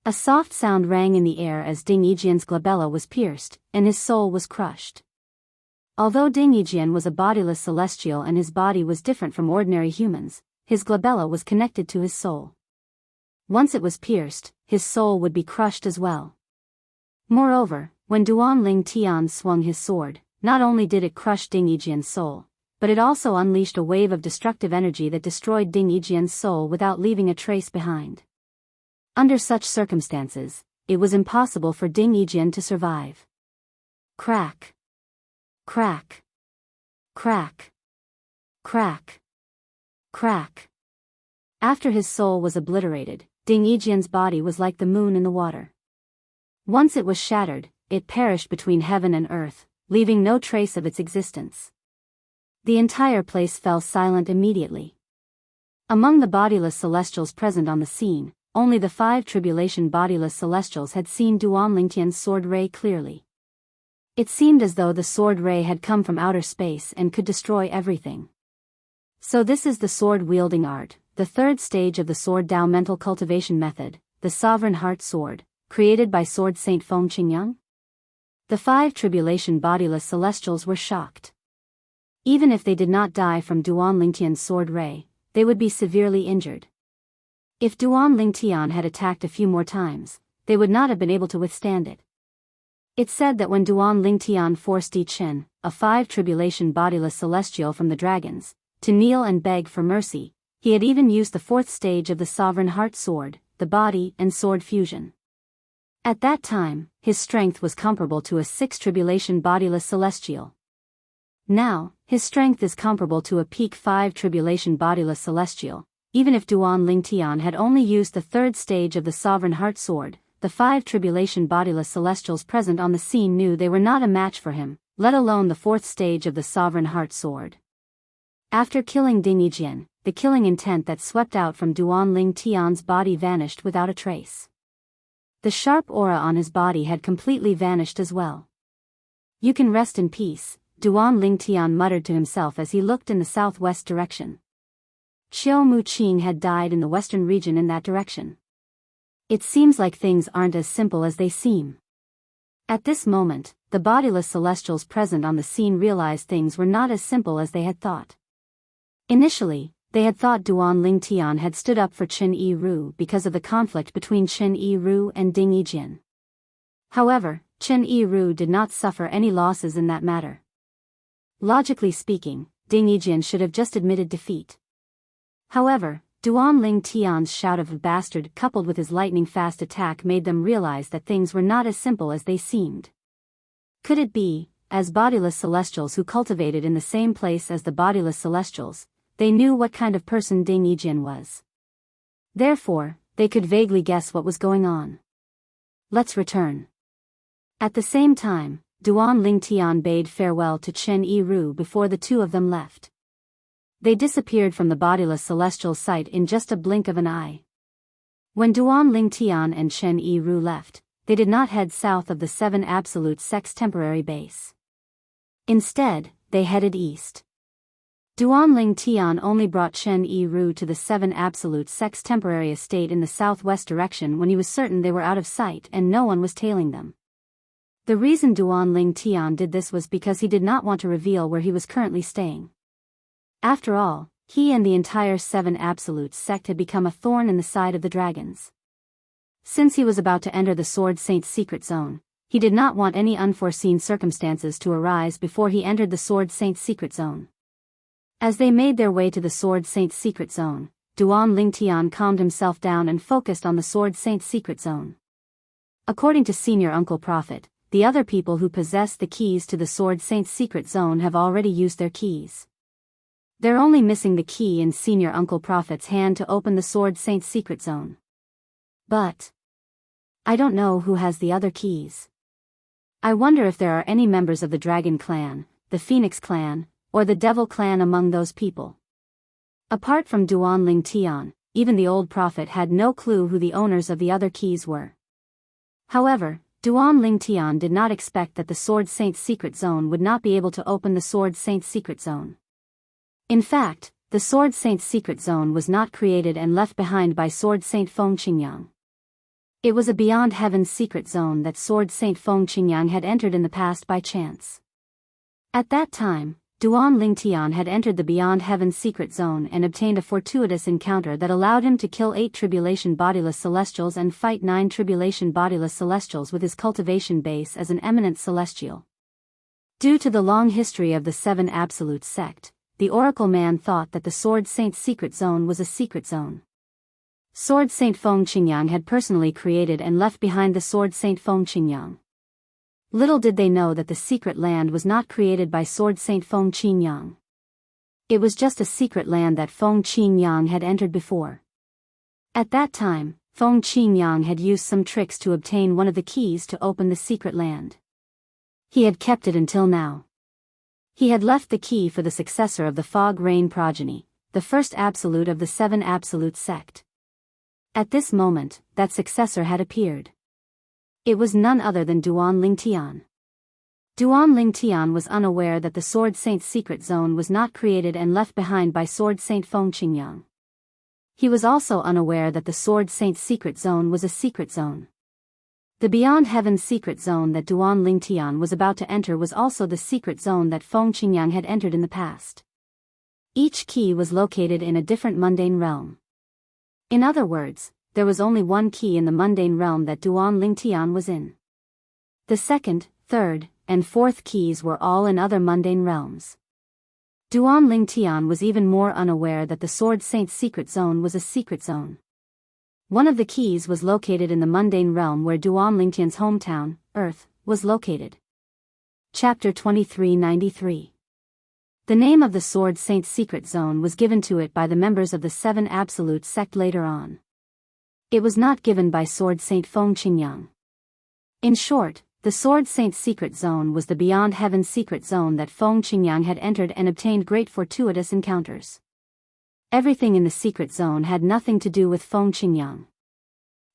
A soft sound rang in the air as Ding Yijin's glabella was pierced, and his soul was crushed. Although Ding Yijin was a bodiless celestial and his body was different from ordinary humans, his glabella was connected to his soul. Once it was pierced, his soul would be crushed as well. Moreover, when Duanling Tian swung his sword, not only did it crush Ding Yijin's soul, but it also unleashed a wave of destructive energy that destroyed Ding Yijin's soul without leaving a trace behind. Under such circumstances, it was impossible for Ding Yijin to survive. Crack! Crack! Crack! Crack! Crack! After his soul was obliterated, Ding Yijin's body was like the moon in the water. Once it was shattered, it perished between heaven and earth, leaving no trace of its existence. The entire place fell silent immediately. Among the bodiless celestials present on the scene, only the 5 tribulation bodiless celestials had seen Duanling Tian's sword ray clearly. It seemed as though the sword ray had come from outer space and could destroy everything. So this is the sword-wielding art, the third stage of the Sword Dao mental cultivation method, the Sovereign Heart Sword, created by Sword Saint Feng Qingyang? The 5 tribulation bodiless celestials were shocked. Even if they did not die from Duanling Tian's sword ray, they would be severely injured. If Duanling Tian had attacked a few more times, they would not have been able to withstand it. It said that when Duanling Tian forced Di Chen, a 5 tribulation bodiless celestial from the dragons, to kneel and beg for mercy, he had even used the 4th stage of the Sovereign Heart Sword, the body and sword fusion. At that time, his strength was comparable to a 6 tribulation bodiless celestial. Now, his strength is comparable to a peak 5 tribulation bodiless celestial. Even if Duanling Tian had only used the 3rd stage of the Sovereign Heart Sword, the 5 tribulation bodiless celestials present on the scene knew they were not a match for him, let alone the 4th stage of the Sovereign Heart Sword. After killing Ding Yijin, the killing intent that swept out from Duanling Tian's body vanished without a trace. The sharp aura on his body had completely vanished as well. "You can rest in peace," Duanling Tian muttered to himself as he looked in the southwest direction. Qiu Muqing had died in the western region in that direction. It seems like things aren't as simple as they seem. At this moment, the bodiless celestials present on the scene realized things were not as simple as they had thought. Initially, they had thought Duanling Tian had stood up for Chen Yiru because of the conflict between Chen Yiru and Ding Yijin. However, Chen Yiru did not suffer any losses in that matter. Logically speaking, Ding Yijin should have just admitted defeat. However, Duanling Tian's shout of "bastard" coupled with his lightning-fast attack made them realize that things were not as simple as they seemed. Could it be, as bodiless celestials who cultivated in the same place as the bodiless celestials, they knew what kind of person Ding Yijin was? Therefore, they could vaguely guess what was going on. Let's return. At the same time, Duanling Tian bade farewell to Chen Yiru before the two of them left. They disappeared from the bodiless celestial sight in just a blink of an eye. When Duanling Tian and Chen Yiru left, they did not head south of the 7 Absolute Sect's temporary base. Instead, they headed east. Duanling Tian only brought Chen Yiru to the 7 Absolute Sect's temporary estate in the southwest direction when he was certain they were out of sight and no one was tailing them. The reason Duanling Tian did this was because he did not want to reveal where he was currently staying. After all, he and the entire 7 Absolute Sect had become a thorn in the side of the dragons. Since he was about to enter the Sword Saint's secret zone, he did not want any unforeseen circumstances to arise before he entered the Sword Saint's secret zone. As they made their way to the Sword Saint's secret zone, Duanling Tian calmed himself down and focused on the Sword Saint's secret zone. According to Senior Uncle Prophet, the other people who possess the keys to the Sword Saint's secret zone have already used their keys. They're only missing the key in Senior Uncle Prophet's hand to open the Sword Saint's secret zone. But I don't know who has the other keys. I wonder if there are any members of the Dragon Clan, the Phoenix clan, or the Devil clan among those people. Apart from Duan Ling Tian, even the old prophet had no clue who the owners of the other keys were. However, Duan Ling Tian did not expect that the Sword Saint's secret zone would not be able to open the Sword Saint's secret zone. In fact, the Sword Saint's secret zone was not created and left behind by Sword Saint Feng Qingyang. It was a Beyond Heaven's secret zone that Sword Saint Feng Qingyang had entered in the past by chance. At that time, Duan Ling Tian had entered the Beyond Heaven's secret zone and obtained a fortuitous encounter that allowed him to kill 8 tribulation bodiless celestials and fight 9 tribulation bodiless celestials with his cultivation base as an eminent celestial. Due to the long history of the 7 Absolute sect, the Oracle Man thought that the Sword Saint's secret zone was a secret zone. Sword Saint Feng Qingyang had personally created and left behind the Sword Saint Feng Qingyang. Little did they know that the secret land was not created by Sword Saint Feng Qingyang. It was just a secret land that Feng Qingyang had entered before. At that time, Feng Qingyang had used some tricks to obtain one of the keys to open the secret land. He had kept it until now. He had left the key for the successor of the Fog Rain progeny, the first absolute of the 7 Absolute sect. At this moment, that successor had appeared. It was none other than Duan Ling Tian. Duan Ling Tian was unaware that the Sword Saint's secret zone was not created and left behind by Sword Saint Feng Qingyang. He was also unaware that the Sword Saint's secret zone was a secret zone. The Beyond Heaven's secret zone that Duan Ling Tian was about to enter was also the secret zone that Feng Qingyang had entered in the past. Each key was located in a different mundane realm. In other words, there was only one key in the mundane realm that Duan Ling Tian was in. The second, third, and fourth keys were all in other mundane realms. Duan Ling Tian was even more unaware that the Sword Saint's secret zone was a secret zone. One of the keys was located in the mundane realm where Duan Ling Tian's hometown, Earth, was located. Chapter 2393. The name of the Sword Saint's secret zone was given to it by the members of the 7 Absolute sect later on. It was not given by Sword Saint Feng Qingyang. In short, the Sword Saint's secret zone was the Beyond Heaven's secret zone that Feng Qingyang had entered and obtained great fortuitous encounters. Everything in the secret zone had nothing to do with Feng Qingyang.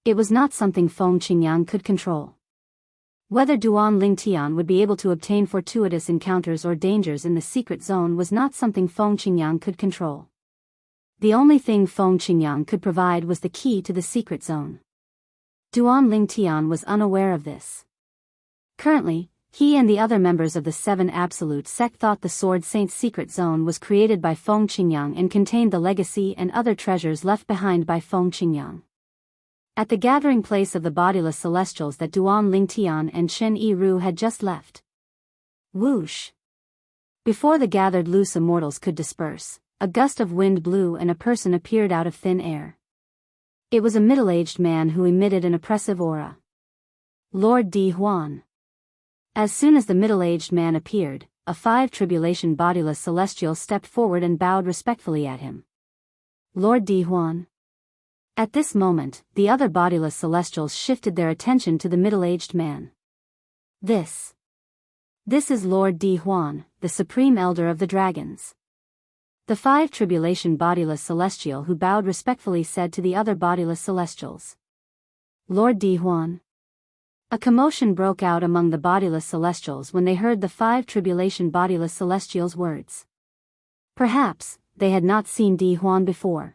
It was not something Feng Qingyang could control. Whether Duan Ling Tian would be able to obtain fortuitous encounters or dangers in the secret zone was not something Feng Qingyang could control. The only thing Feng Qingyang could provide was the key to the secret zone. Duan Ling Tian was unaware of this. Currently, he and the other members of the 7 Absolute sect thought the Sword Saint's secret zone was created by Feng Qingyang and contained the legacy and other treasures left behind by Feng Qingyang. At the gathering place of the bodiless celestials that Duan Ling Tian and Chen Yiru had just left. Whoosh! Before the gathered loose immortals could disperse, a gust of wind blew and a person appeared out of thin air. It was a middle-aged man who emitted an oppressive aura. Lord Di Huan. As soon as the middle-aged man appeared, a 5 tribulation bodiless celestial stepped forward and bowed respectfully at him. Lord Di Huan. At this moment, the other bodiless celestials shifted their attention to the middle-aged man. This is Lord Di Huan, the Supreme Elder of the Dragons. The 5 tribulation bodiless celestial who bowed respectfully said to the other bodiless celestials. Lord Di Huan. A commotion broke out among the bodiless celestials when they heard the 5 tribulation bodiless celestials' words. Perhaps, they had not seen Di Huan before.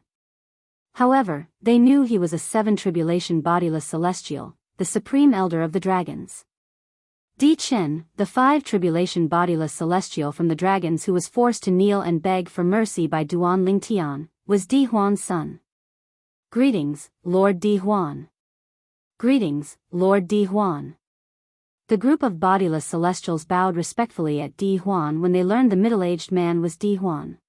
However, they knew he was a 7 tribulation bodiless celestial, the Supreme Elder of the Dragons. Di Chen, the 5 tribulation bodiless celestial from the dragons who was forced to kneel and beg for mercy by Duan Ling Tian, was Di Huan's son. Greetings, Lord Di Huan. Greetings, Lord Di Huan. The group of bodiless celestials bowed respectfully at Di Huan when they learned the middle-aged man was Di Huan.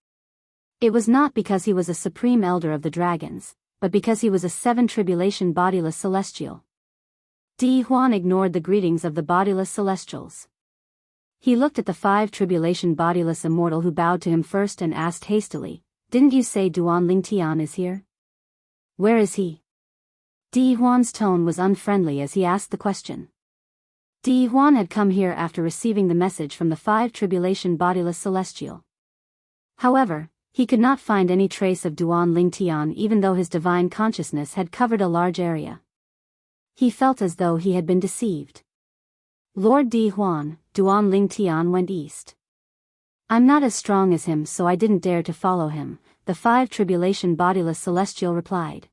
It was not because he was a Supreme Elder of the Dragons, but because he was a 7 tribulation bodiless celestial. Di Huan ignored the greetings of the bodiless celestials. He looked at the 5 tribulation bodiless immortal who bowed to him first and asked hastily, "Didn't you say Duan Ling Tian is here? Where is he?" Di Huan's tone was unfriendly as he asked the question. Di Huan had come here after receiving the message from the 5 tribulation bodiless celestial. However, he could not find any trace of Duan Lingtian even though his divine consciousness had covered a large area. He felt as though he had been deceived. Lord Di Huan, Duan Lingtian went east. I'm not as strong as him, so I didn't dare to follow him, the 5 tribulation bodiless celestial replied.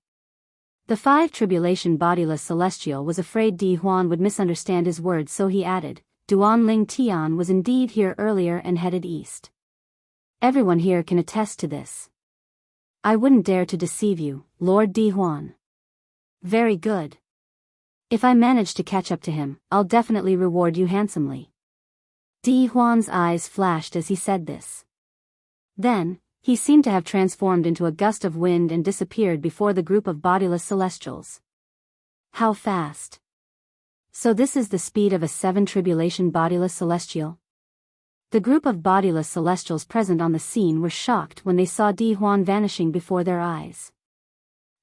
The 5 tribulation bodiless celestial was afraid Di Huan would misunderstand his words, so he added, Duan Lingtian was indeed here earlier and headed east. Everyone here can attest to this. I wouldn't dare to deceive you, Lord Di Huan. Very good. If I manage to catch up to him, I'll definitely reward you handsomely. Di Huan's eyes flashed as he said this. Then, he seemed to have transformed into a gust of wind and disappeared before the group of bodiless celestials. How fast! So this is the speed of a 7 tribulation bodiless celestial? The group of bodiless celestials present on the scene were shocked when they saw Di Huan vanishing before their eyes.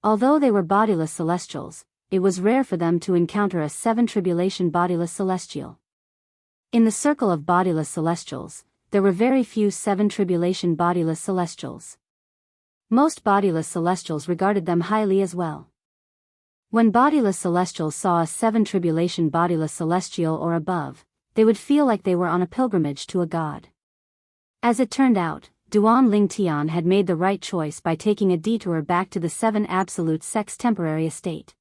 Although they were bodiless celestials, it was rare for them to encounter a 7 tribulation bodiless celestial. In the circle of bodiless celestials, there were very few 7 tribulation bodiless celestials. Most bodiless celestials regarded them highly as well. When bodiless celestials saw a 7 tribulation bodiless celestial or above, they would feel like they were on a pilgrimage to a god. As it turned out, Duan Lingtian had made the right choice by taking a detour back to the 7 absolute sect's temporary estate.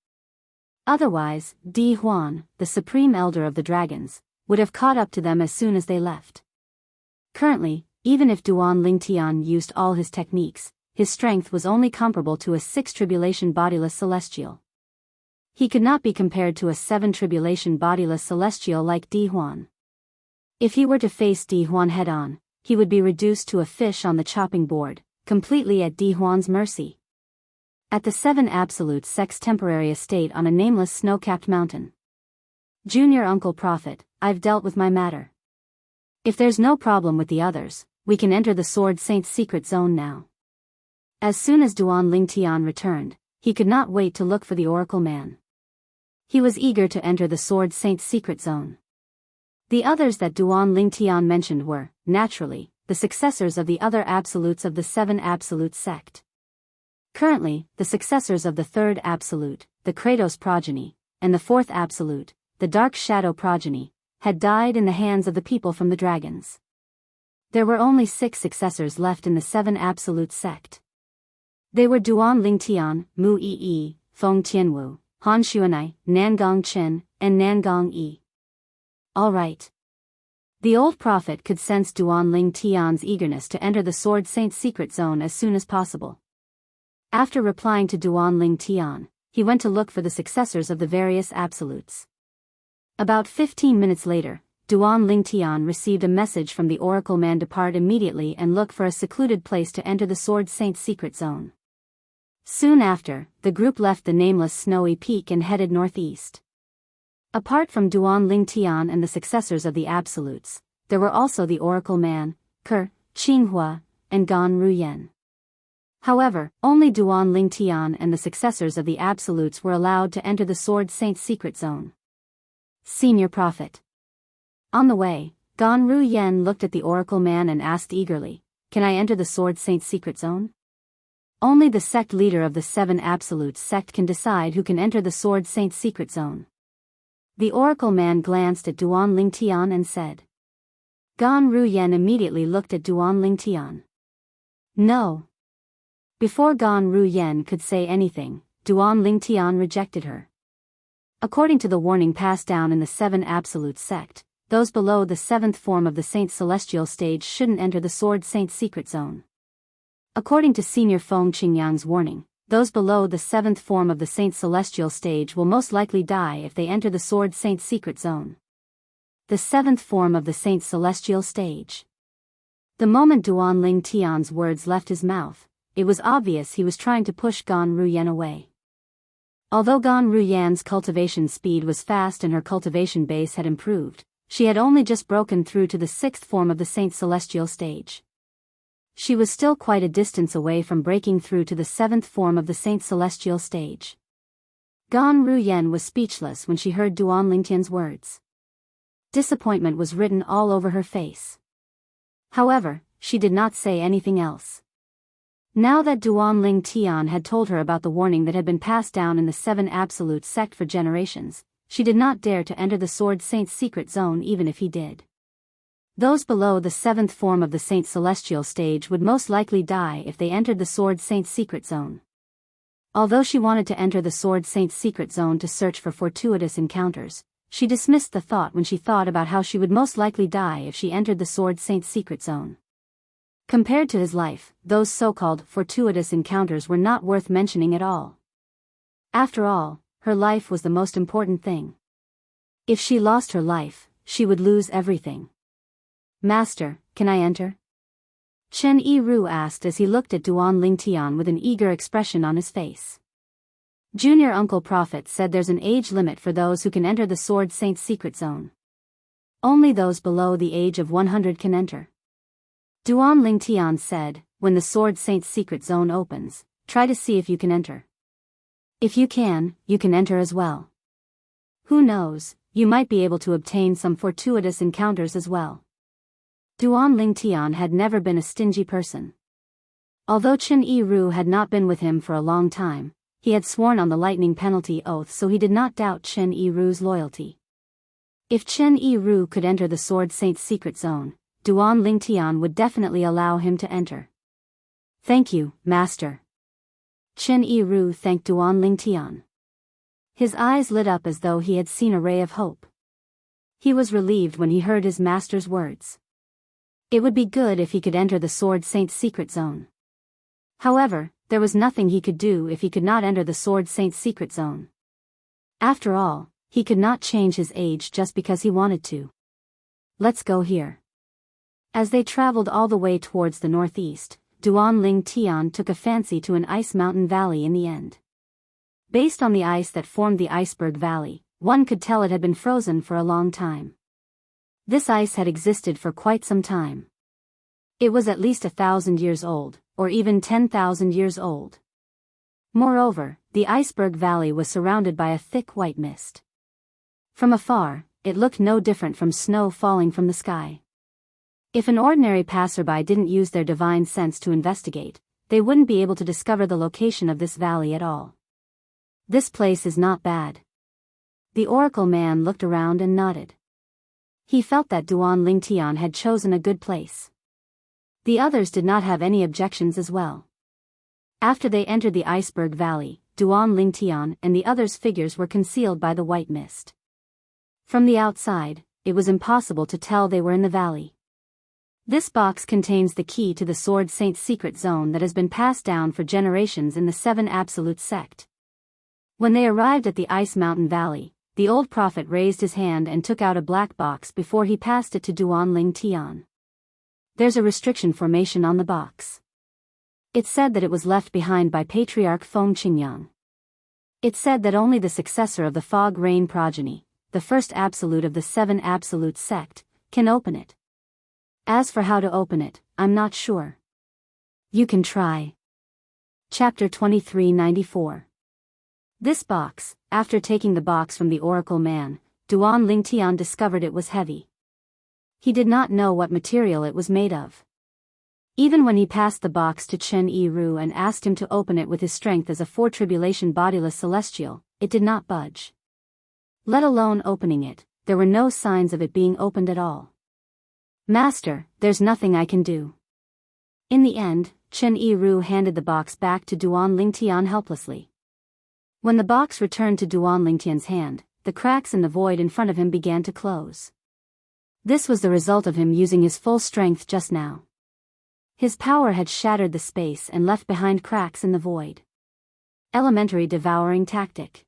Otherwise, Di Huan, the supreme elder of the dragons, would have caught up to them as soon as they left. Currently, even if Duan Lingtian used all his techniques, his strength was only comparable to a 6 tribulation bodiless celestial. He could not be compared to a 7 tribulation bodiless celestial like Di Huan. If he were to face Di Huan head-on, he would be reduced to a fish on the chopping board, completely at Di Huan's mercy. At the 7 absolute sect's temporary estate on a nameless snow-capped mountain. Junior Uncle Prophet, I've dealt with my matter. If there's no problem with the others, we can enter the Sword Saint's secret zone now. As soon as Duan Lingtian returned, he could not wait to look for the Oracle Man. He was eager to enter the Sword Saint's secret zone. The others that Duan Lingtian mentioned were, naturally, the successors of the other absolutes of the 7 absolute sect. Currently, the successors of the 3rd absolute, the Kratos progeny, and the 4th absolute, the Dark Shadow progeny, had died in the hands of the people from the dragons. There were only 6 successors left in the 7 absolute sect. They were Duan Lingtian, Mu Yi, Feng Tianwu, Han Xuanai, Nangong Chen, and Nangong Yi. All right. The old prophet could sense Duan Lingtian's eagerness to enter the Sword Saint's secret zone as soon as possible. After replying to Duan Lingtian, he went to look for the successors of the various absolutes. About 15 minutes later, Duan Lingtian received a message from the Oracle Man: depart immediately and look for a secluded place to enter the Sword Saint's secret zone. Soon after, the group left the nameless snowy peak and headed northeast. Apart from Duan Lingtian and the successors of the absolutes, there were also the Oracle Man, Ke, Qinghua, and Gan Ruyen. However, only Duan Lingtian and the successors of the absolutes were allowed to enter the Sword Saint's secret zone. Senior Prophet. On the way, Gan Ruyen looked at the Oracle Man and asked eagerly, can I enter the Sword Saint's secret zone? Only the sect leader of the 7 absolute sect can decide who can enter the Sword Saint's secret zone. The Oracle Man glanced at Duan Lingtian and said. Gan Ruyen immediately looked at Duan Lingtian. No. Before Gan Ruyen could say anything, Duan Lingtian rejected her. According to the warning passed down in the 7 absolute sect, those below the 7th form of the Saint's celestial stage shouldn't enter the Sword Saint's secret zone. According to Senior Feng Qingyang's warning, those below the 7th form of the Saint's celestial stage will most likely die if they enter the Sword Saint's secret zone. The 7th form of the Saint's celestial stage. The moment Duan Lingtian's words left his mouth, it was obvious he was trying to push Gan Ruyen away. Although Gan Ruyen's cultivation speed was fast and her cultivation base had improved, she had only just broken through to the 6th form of the Saint's celestial stage. She was still quite a distance away from breaking through to the 7th form of the Saint's celestial stage. Gan Ruyen was speechless when she heard Duan Lingtian's words. Disappointment was written all over her face. However, she did not say anything else. Now that Duanling Tian had told her about the warning that had been passed down in the Seven Absolute sect for generations, she did not dare to enter the Sword Saint's secret zone even if he did. Those below the seventh form of the Saint Celestial stage would most likely die if they entered the Sword Saint's secret zone. Although she wanted to enter the Sword Saint's secret zone to search for fortuitous encounters, she dismissed the thought when she thought about how she would most likely die if she entered the Sword Saint's secret zone. Compared to his life, those so-called fortuitous encounters were not worth mentioning at all. After all, her life was the most important thing. If she lost her life, she would lose everything. "Master, can I enter?" Chen Yiru asked as he looked at Duanling Tian with an eager expression on his face. Junior Uncle Prophet said there's an age limit for those who can enter the Sword Saint's secret zone. Only those below the age of 100 can enter. Duanling Tian said, "When the Sword Saint's secret zone opens, try to see if you can enter. If you can enter as well. Who knows, you might be able to obtain some fortuitous encounters as well." Duanling Tian had never been a stingy person. Although Chen Yiru had not been with him for a long time, he had sworn on the lightning penalty oath, so he did not doubt Chen Yiru's loyalty. If Chen Yiru could enter the Sword Saint's secret zone, Duanling Tian would definitely allow him to enter. "Thank you, Master." Chen Yiru thanked Duanling Tian. His eyes lit up as though he had seen a ray of hope. He was relieved when he heard his master's words. It would be good if he could enter the Sword Saint's secret zone. However, there was nothing he could do if he could not enter the Sword Saint's secret zone. After all, he could not change his age just because he wanted to. "Let's go here." As they traveled all the way towards the northeast, Duanling Tian took a fancy to an ice mountain valley in the end. Based on the ice that formed the iceberg valley, one could tell it had been frozen for a long time. This ice had existed for quite some time. It was at least 1,000 years old, or even 10,000 years old. Moreover, the iceberg valley was surrounded by a thick white mist. From afar, it looked no different from snow falling from the sky. If an ordinary passerby didn't use their divine sense to investigate, they wouldn't be able to discover the location of this valley at all. "This place is not bad." The oracle man looked around and nodded. He felt that Duanling Tian had chosen a good place. The others did not have any objections as well. After they entered the iceberg valley, Duanling Tian and the others' figures were concealed by the white mist. From the outside, it was impossible to tell they were in the valley. This box contains the key to the Sword Saint's secret zone that has been passed down for generations in the Seven Absolute sect. When they arrived at the Ice Mountain Valley, the old prophet raised his hand and took out a black box before he passed it to Duanling Tian. "There's a restriction formation on the box." It said that it was left behind by Patriarch Feng Qingyang. It said that only the successor of the Fog Rain progeny, the first absolute of the Seven Absolute sect, can open it. As for how to open it, I'm not sure. You can try. Chapter 2394. This box, after taking the box from the oracle man, Duanling Tian discovered it was heavy. He did not know what material it was made of. Even when he passed the box to Chen Yiru and asked him to open it with his strength as a four-tribulation bodiless celestial, it did not budge. Let alone opening it, there were no signs of it being opened at all. "Master, there's nothing I can do." In the end, Chen Yiru handed the box back to Duanling Tian helplessly. When the box returned to Duanling Tian's hand, the cracks in the void in front of him began to close. This was the result of him using his full strength just now. His power had shattered the space and left behind cracks in the void. Elementary devouring tactic.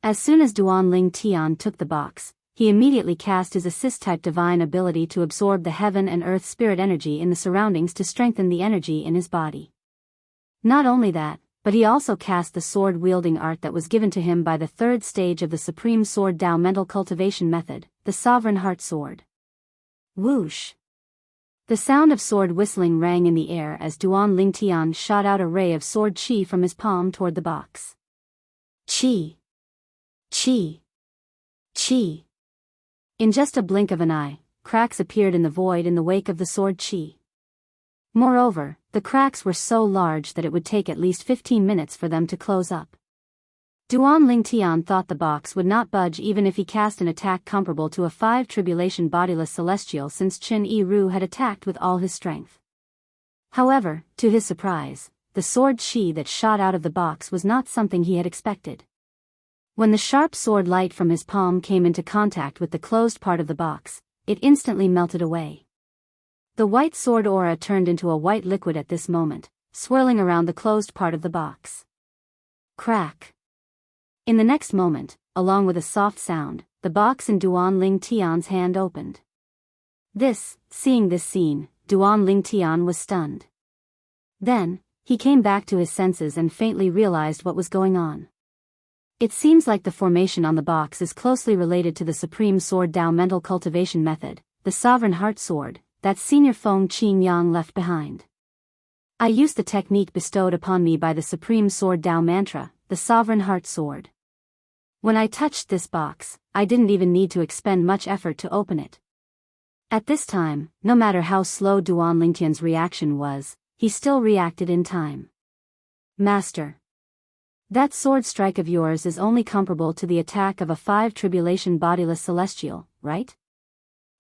As soon as Duanling Tian took the box, he immediately cast his assist-type divine ability to absorb the heaven and earth spirit energy in the surroundings to strengthen the energy in his body. Not only that, but he also cast the sword-wielding art that was given to him by the third stage of the Supreme Sword Dao mental cultivation method, the Sovereign Heart Sword. Whoosh! The sound of sword whistling rang in the air as Duanling Tian shot out a ray of sword chi from his palm toward the box. Chi! Chi! Chi! In just a blink of an eye, cracks appeared in the void in the wake of the sword qi. Moreover, the cracks were so large that it would take at least 15 minutes for them to close up. Duan Lingtian thought the box would not budge even if he cast an attack comparable to a 5 tribulation bodiless celestial, since Chen Yiru had attacked with all his strength. However, to his surprise, the sword qi that shot out of the box was not something he had expected. When the sharp sword light from his palm came into contact with the closed part of the box, it instantly melted away. The white sword aura turned into a white liquid at this moment, swirling around the closed part of the box. Crack. In the next moment, along with a soft sound, the box in Duan Lingtian's hand opened. Seeing this scene, Duan Lingtian was stunned. Then, he came back to his senses and faintly realized what was going on. It seems like the formation on the box is closely related to the Supreme Sword Dao mental cultivation method, the Sovereign Heart Sword, that Senior Feng Qingyang left behind. I used the technique bestowed upon me by the Supreme Sword Dao mantra, the Sovereign Heart Sword. When I touched this box, I didn't even need to expend much effort to open it. At this time, no matter how slow Duan Lingtian's reaction was, he still reacted in time. Master. That sword strike of yours is only comparable to the attack of a 5 tribulation bodiless celestial, right?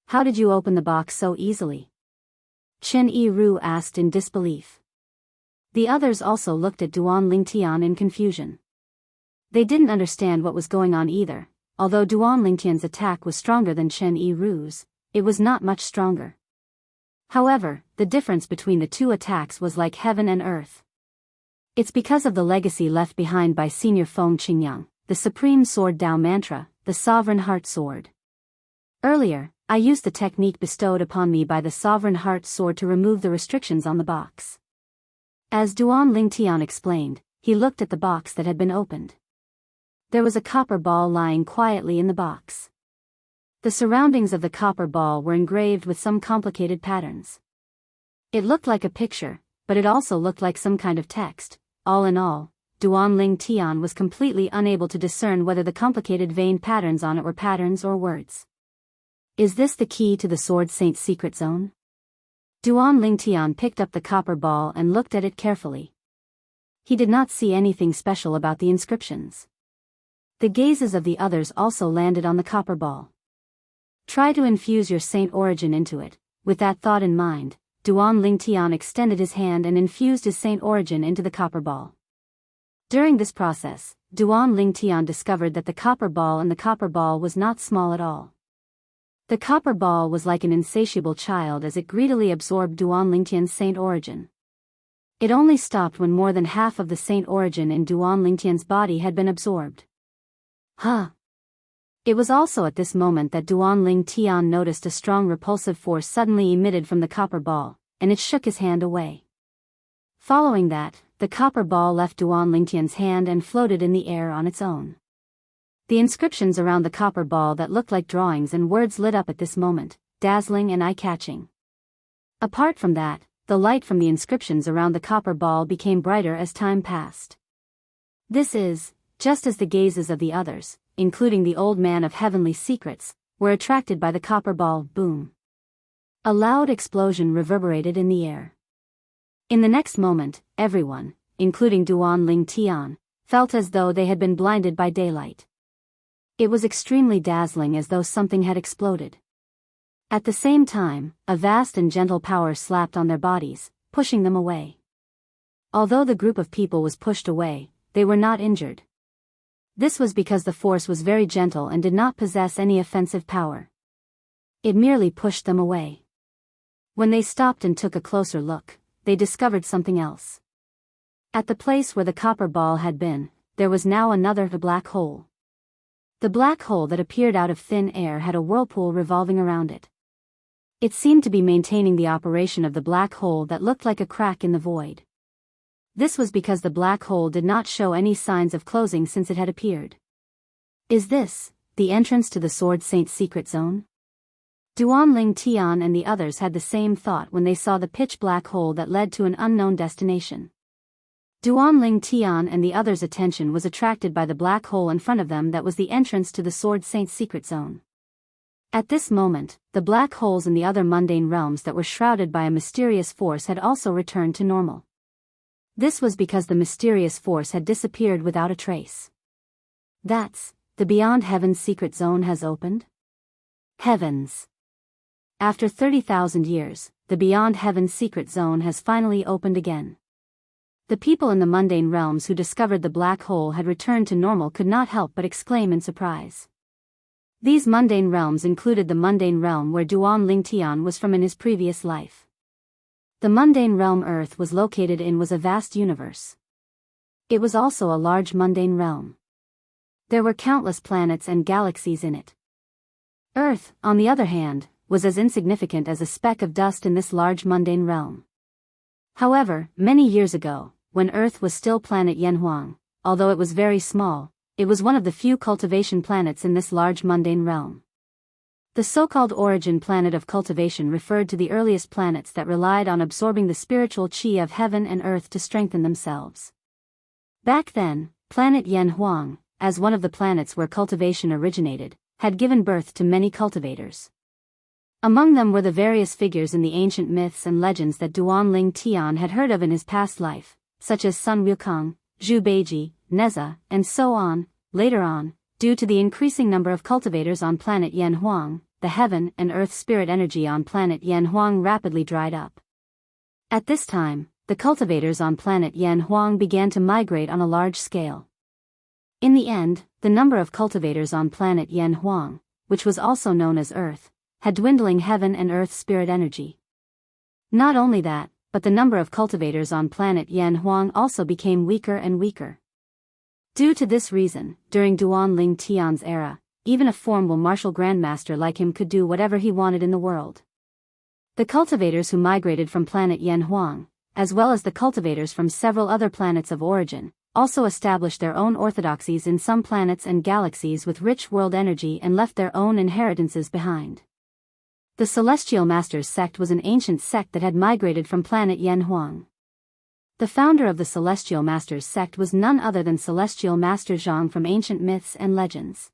How did you open the box so easily? Chen Yiru asked in disbelief. The others also looked at Duan Lingtian in confusion. They didn't understand what was going on either. Although Duan Lingtian's attack was stronger than Chen Yiru's, it was not much stronger. However, the difference between the two attacks was like heaven and earth. It's because of the legacy left behind by Senior Feng Qingyang, the Supreme Sword Dao mantra, the Sovereign Heart Sword. Earlier, I used the technique bestowed upon me by the Sovereign Heart Sword to remove the restrictions on the box. As Duan Lingtian explained, he looked at the box that had been opened. There was a copper ball lying quietly in the box. The surroundings of the copper ball were engraved with some complicated patterns. It looked like a picture, but it also looked like some kind of text. All in all, Duan Lingtian was completely unable to discern whether the complicated vein patterns on it were patterns or words. Is this the key to the Sword Saint's secret zone? Duan Lingtian picked up the copper ball and looked at it carefully. He did not see anything special about the inscriptions. The gazes of the others also landed on the copper ball. Try to infuse your saint origin into it. With that thought in mind, Duan Lingtian extended his hand and infused his saint origin into the copper ball. During this process, Duan Lingtian discovered that the copper ball in the copper ball was not small at all. The copper ball was like an insatiable child as it greedily absorbed Duan Lingtian's saint origin. It only stopped when more than half of the saint origin in Duan Lingtian's body had been absorbed. It was also at this moment that Duan Lingtian noticed a strong repulsive force suddenly emitted from the copper ball, and it shook his hand away. Following that, the copper ball left Duan Lingtian's hand and floated in the air on its own. The inscriptions around the copper ball that looked like drawings and words lit up at this moment, dazzling and eye-catching. Apart from that, the light from the inscriptions around the copper ball became brighter as time passed. This is, just as the gazes of the others, including the old man of heavenly secrets, were attracted by the copper ball. Boom. A loud explosion reverberated in the air. In the next moment, everyone, including Duan Lingtian, felt as though they had been blinded by daylight. It was extremely dazzling, as though something had exploded. At the same time, a vast and gentle power slapped on their bodies, pushing them away. Although the group of people was pushed away, they were not injured. This was because the force was very gentle and did not possess any offensive power. It merely pushed them away. When they stopped and took a closer look, they discovered something else. At the place where the copper ball had been, there was now another black hole. The black hole that appeared out of thin air had a whirlpool revolving around it. It seemed to be maintaining the operation of the black hole that looked like a crack in the void. This was because the black hole did not show any signs of closing since it had appeared. Is this the entrance to the Sword Saint's secret zone? Duan Lingtian and the others had the same thought when they saw the pitch black hole that led to an unknown destination. Duan Lingtian and the others' attention was attracted by the black hole in front of them that was the entrance to the Sword Saint's secret zone. At this moment, the black holes in the other mundane realms that were shrouded by a mysterious force had also returned to normal. This was because the mysterious force had disappeared without a trace. That's, the Beyond Heaven's secret zone has opened? Heavens! After 30,000 years, the Beyond Heaven's secret zone has finally opened again. The people in the mundane realms who discovered the black hole had returned to normal could not help but exclaim in surprise. These mundane realms included the mundane realm where Duan Lingtian was from in his previous life. The mundane realm Earth was located in was a vast universe. It was also a large mundane realm. There were countless planets and galaxies in it. Earth, on the other hand, was as insignificant as a speck of dust in this large mundane realm. However, many years ago, when Earth was still planet Yanhuang, although it was very small, it was one of the few cultivation planets in this large mundane realm. The so-called origin planet of cultivation referred to the earliest planets that relied on absorbing the spiritual qi of heaven and earth to strengthen themselves. Back then, planet Yanhuang, as one of the planets where cultivation originated, had given birth to many cultivators. Among them were the various figures in the ancient myths and legends that Duan Ling Tian had heard of in his past life, such as Sun Wukong, Zhu Beiji, Neza, and so on. Later on, due to the increasing number of cultivators on planet Yanhuang, the heaven and earth spirit energy on planet Yanhuang rapidly dried up. At this time, the cultivators on planet Yanhuang began to migrate on a large scale. In the end, the number of cultivators on planet Yanhuang, which was also known as Earth, had dwindling heaven and earth spirit energy. Not only that, but the number of cultivators on planet Yanhuang also became weaker and weaker. Due to this reason, during Duan Ling Tian's era, even a formidable martial grandmaster like him could do whatever he wanted in the world. The cultivators who migrated from planet Yanhuang, as well as the cultivators from several other planets of origin, also established their own orthodoxies in some planets and galaxies with rich world energy and left their own inheritances behind. The Celestial Masters sect was an ancient sect that had migrated from planet Yanhuang. The founder of the Celestial Masters sect was none other than Celestial Master Zhang from ancient myths and legends.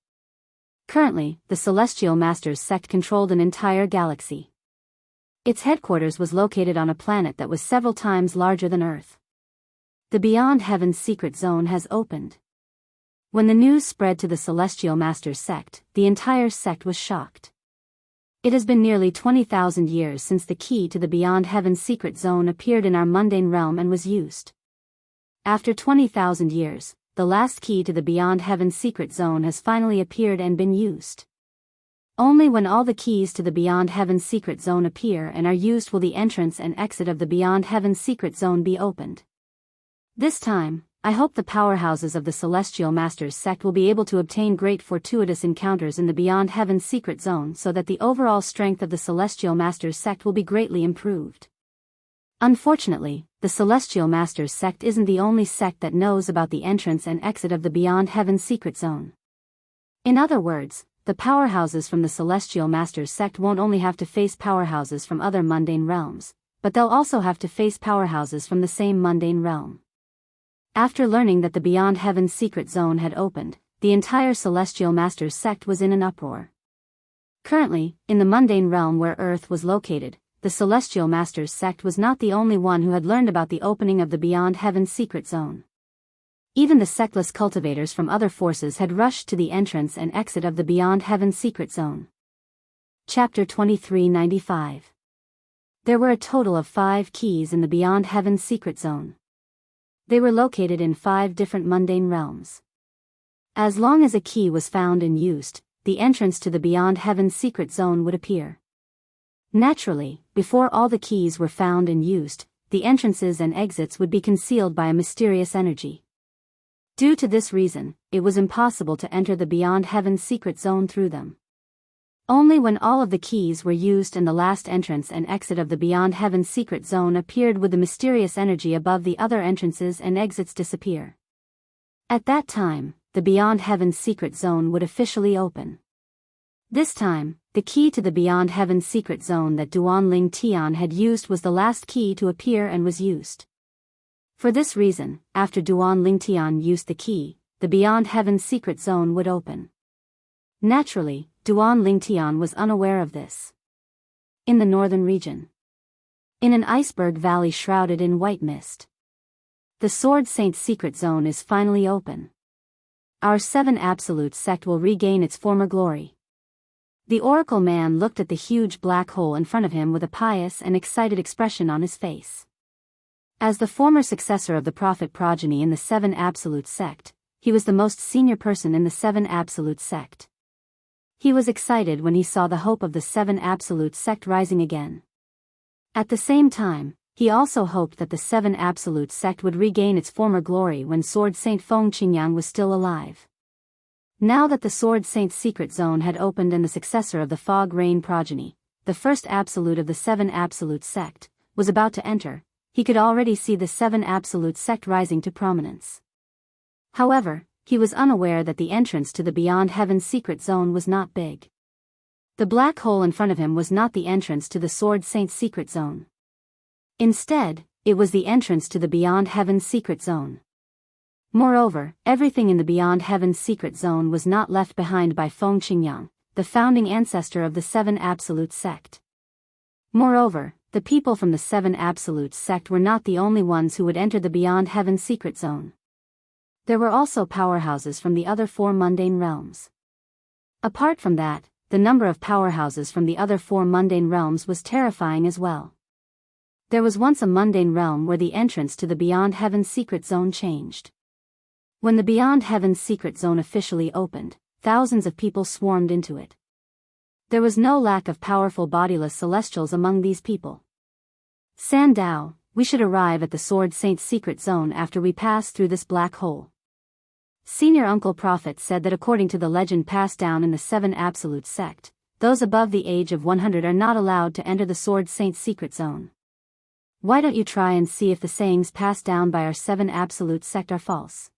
Currently, the Celestial Masters sect controlled an entire galaxy. Its headquarters was located on a planet that was several times larger than Earth. The Beyond Heaven's secret zone has opened. When the news spread to the Celestial Masters sect, the entire sect was shocked. It has been nearly 20,000 years since the key to the Beyond Heaven's secret zone appeared in our mundane realm and was used. After 20,000 years, the last key to the Beyond Heaven's secret zone has finally appeared and been used. Only when all the keys to the Beyond Heaven's secret zone appear and are used will the entrance and exit of the Beyond Heaven's secret zone be opened. This time, I hope the powerhouses of the Celestial Masters sect will be able to obtain great fortuitous encounters in the Beyond Heaven's secret zone so that the overall strength of the Celestial Masters sect will be greatly improved. Unfortunately, the Celestial Masters sect isn't the only sect that knows about the entrance and exit of the Beyond Heaven's secret zone. In other words, the powerhouses from the Celestial Masters sect won't only have to face powerhouses from other mundane realms, but they'll also have to face powerhouses from the same mundane realm. After learning that the Beyond Heaven's secret zone had opened, the entire Celestial Masters sect was in an uproar. Currently, in the mundane realm where Earth was located, the Celestial Masters sect was not the only one who had learned about the opening of the Beyond Heaven's secret zone. Even the sectless cultivators from other forces had rushed to the entrance and exit of the Beyond Heaven's secret zone. Chapter 2395. There were a total of 5 keys in the Beyond Heaven's secret zone. They were located in 5 different mundane realms. As long as a key was found and used, the entrance to the Beyond Heaven's secret zone would appear. Naturally, before all the keys were found and used, the entrances and exits would be concealed by a mysterious energy. Due to this reason, it was impossible to enter the Beyond Heaven's secret zone through them. Only when all of the keys were used and the last entrance and exit of the Beyond Heaven's secret zone appeared would the mysterious energy above the other entrances and exits disappear. At that time, the Beyond Heaven's secret zone would officially open. This time, the key to the Beyond Heaven's secret zone that Duan Ling Tian had used was the last key to appear and was used. For this reason, after Duan Ling Tian used the key, the Beyond Heaven's secret zone would open. Naturally, Duan Lingtian was unaware of this. In the northern region. In an iceberg valley shrouded in white mist. The Sword Saint's secret zone is finally open. Our 7 Absolute sect will regain its former glory. The Oracle man looked at the huge black hole in front of him with a pious and excited expression on his face. As the former successor of the prophet progeny in the 7 Absolute sect, he was the most senior person in the 7 Absolute sect. He was excited when he saw the hope of the 7 Absolute sect rising again. At the same time, he also hoped that the 7 Absolute sect would regain its former glory when Sword Saint Feng Qingyang was still alive. Now that the Sword Saint's secret zone had opened and the successor of the Fog Rain progeny, the first Absolute of the 7 Absolute sect, was about to enter, he could already see the 7 Absolute sect rising to prominence. However, he was unaware that the entrance to the Beyond Heaven's secret zone was not big. The black hole in front of him was not the entrance to the Sword Saint's secret zone. Instead, it was the entrance to the Beyond Heaven's secret zone. Moreover, everything in the Beyond Heaven's secret zone was not left behind by Feng Qingyang, the founding ancestor of the 7 Absolute sect. Moreover, the people from the 7 Absolute sect were not the only ones who would enter the Beyond Heaven's secret zone. There were also powerhouses from the other 4 mundane realms. Apart from that, the number of powerhouses from the other 4 mundane realms was terrifying as well. There was once a mundane realm where the entrance to the Beyond Heaven's secret zone changed. When the Beyond Heaven's secret zone officially opened, thousands of people swarmed into it. There was no lack of powerful bodiless celestials among these people. Sandao, we should arrive at the Sword Saint's secret zone after we pass through this black hole. Senior Uncle Prophet said that according to the legend passed down in the 7 Absolute sect, those above the age of 100 are not allowed to enter the Sword Saint's secret zone. Why don't you try and see if the sayings passed down by our 7 Absolute sect are false?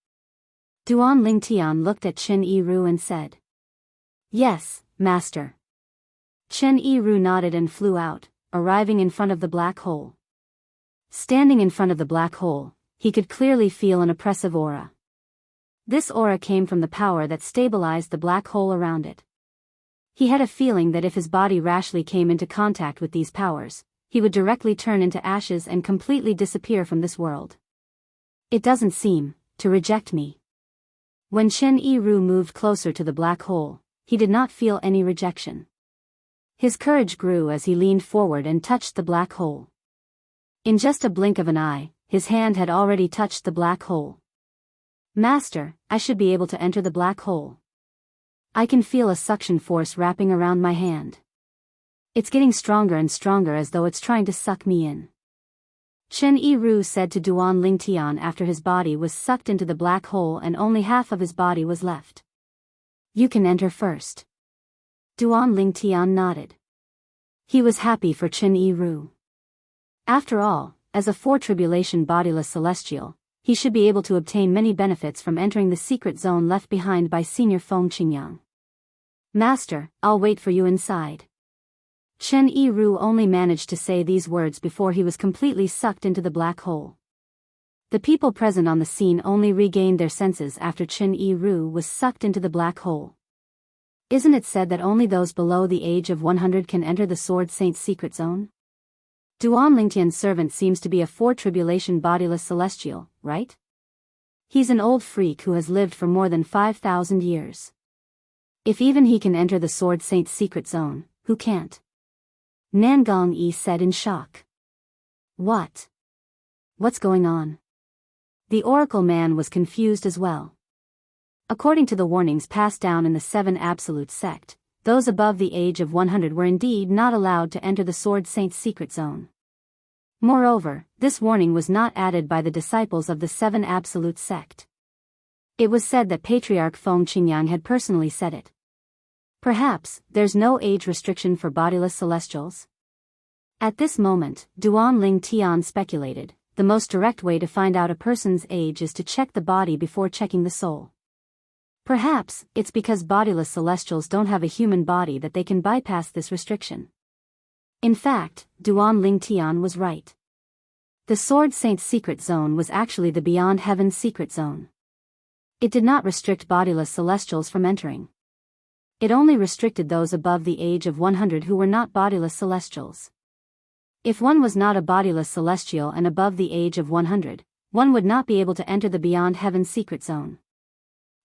Duan Lingtian looked at Chen Yiru and said. Yes, Master. Chen Yiru nodded and flew out, arriving in front of the black hole. Standing in front of the black hole, he could clearly feel an oppressive aura. This aura came from the power that stabilized the black hole around it. He had a feeling that if his body rashly came into contact with these powers, he would directly turn into ashes and completely disappear from this world. It doesn't seem to reject me. When Chen Yiru moved closer to the black hole, he did not feel any rejection. His courage grew as he leaned forward and touched the black hole. In just a blink of an eye, his hand had already touched the black hole. Master, I should be able to enter the black hole. I can feel a suction force wrapping around my hand. It's getting stronger and stronger as though it's trying to suck me in. Chen Yiru said to Duan Lingtian after his body was sucked into the black hole and only half of his body was left. You can enter first. Duan Lingtian nodded. He was happy for Chen Yiru. After all, as a 4 tribulation bodiless celestial, he should be able to obtain many benefits from entering the secret zone left behind by Senior Feng Qingyang. Master, I'll wait for you inside. Chen Yiru only managed to say these words before he was completely sucked into the black hole. The people present on the scene only regained their senses after Chen Yiru was sucked into the black hole. Isn't it said that only those below the age of 100 can enter the Sword Saint's secret zone? Duan Lingtian's servant seems to be a 4 tribulation bodiless celestial, right? He's an old freak who has lived for more than 5,000 years. If even he can enter the Sword Saint's secret zone, who can't? Nangong Yi said in shock. What? What's going on? The Oracle man was confused as well. According to the warnings passed down in the 7 Absolute sect, those above the age of 100 were indeed not allowed to enter the Sword Saint's secret zone. Moreover, this warning was not added by the disciples of the 7 Absolute sect. It was said that Patriarch Feng Qingyang had personally said it. Perhaps, there's no age restriction for bodiless celestials? At this moment, Duan Lingtian speculated, the most direct way to find out a person's age is to check the body before checking the soul. Perhaps, it's because bodiless celestials don't have a human body that they can bypass this restriction. In fact, Duan Lingtian was right. The Sword Saint's secret zone was actually the Beyond Heaven's secret zone. It did not restrict bodiless celestials from entering. It only restricted those above the age of 100 who were not bodiless celestials. If one was not a bodiless celestial and above the age of 100, one would not be able to enter the Beyond Heaven's secret zone.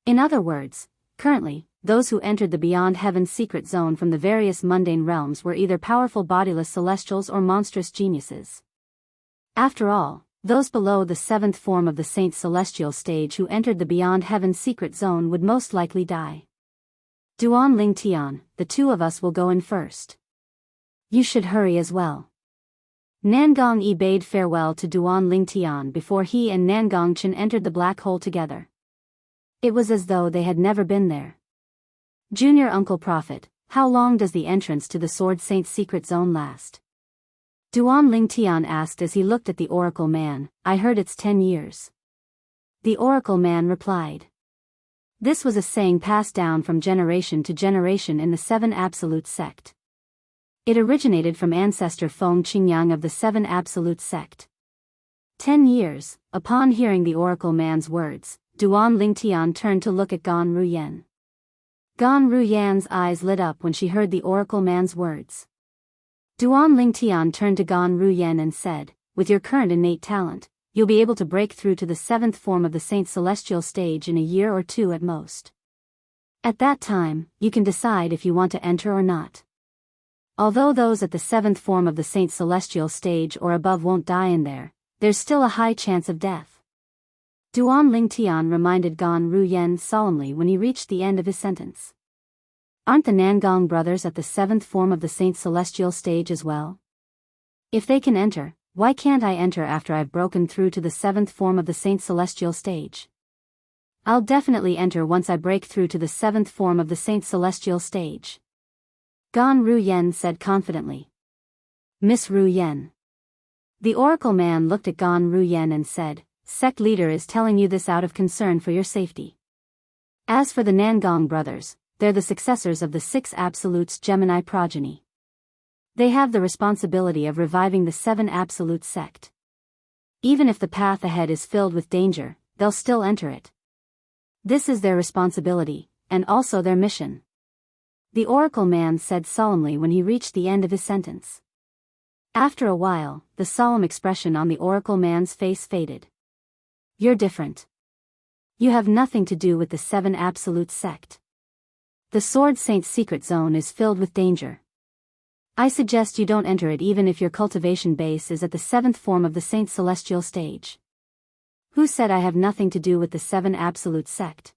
In other words, currently, those who entered the Beyond Heaven's secret zone from the various mundane realms were either powerful bodiless celestials or monstrous geniuses. After all, those below the seventh form of the Saint Celestial stage who entered the Beyond Heaven's secret zone would most likely die. Duan Ling Tian, the two of us will go in first. You should hurry as well. Nangong Yi bade farewell to Duan Ling Tian before he and Nangong Chen entered the black hole together. It was as though they had never been there. Junior Uncle Prophet, how long does the entrance to the Sword Saint's secret zone last? Duan Ling Tian asked as he looked at the Oracle Man. I heard it's 10 years. The Oracle Man replied. This was a saying passed down from generation to generation in the Seven Absolute sect. It originated from ancestor Feng Qingyang of the Seven Absolute sect. 10 years, upon hearing the Oracle Man's words, Duan Ling Tian turned to look at Gan Ruyen. Gan Ruyan's eyes lit up when she heard the Oracle Man's words. Duan Ling Tian turned to Gan Ruyen and said, with your current innate talent, you'll be able to break through to the seventh form of the Saint Celestial stage in a year or two at most. At that time, you can decide if you want to enter or not. Although those at the seventh form of the Saint Celestial stage or above won't die in there, there's still a high chance of death. Duan Ling Tian reminded Gan Ruyen solemnly when he reached the end of his sentence. Aren't the Nangong brothers at the seventh form of the Saint Celestial stage as well? If they can enter, why can't I enter after I've broken through to the seventh form of the Saint Celestial stage? I'll definitely enter once I break through to the seventh form of the Saint Celestial stage. Gan Ruyen said confidently. Miss Ruyen. The Oracle Man looked at Gan Ruyen and said, Sect leader is telling you this out of concern for your safety. As for the Nangong brothers, they're the successors of the Six Absolutes Gemini progeny. They have the responsibility of reviving the Seven Absolute sect. Even if the path ahead is filled with danger, they'll still enter it. This is their responsibility, and also their mission. The Oracle Man said solemnly when he reached the end of his sentence. After a while, the solemn expression on the Oracle Man's face faded. You're different. You have nothing to do with the Seven Absolute sect. The Sword Saint's secret zone is filled with danger. I suggest you don't enter it even if your cultivation base is at the seventh form of the Saint Celestial stage. Who said I have nothing to do with the Seven Absolute sect?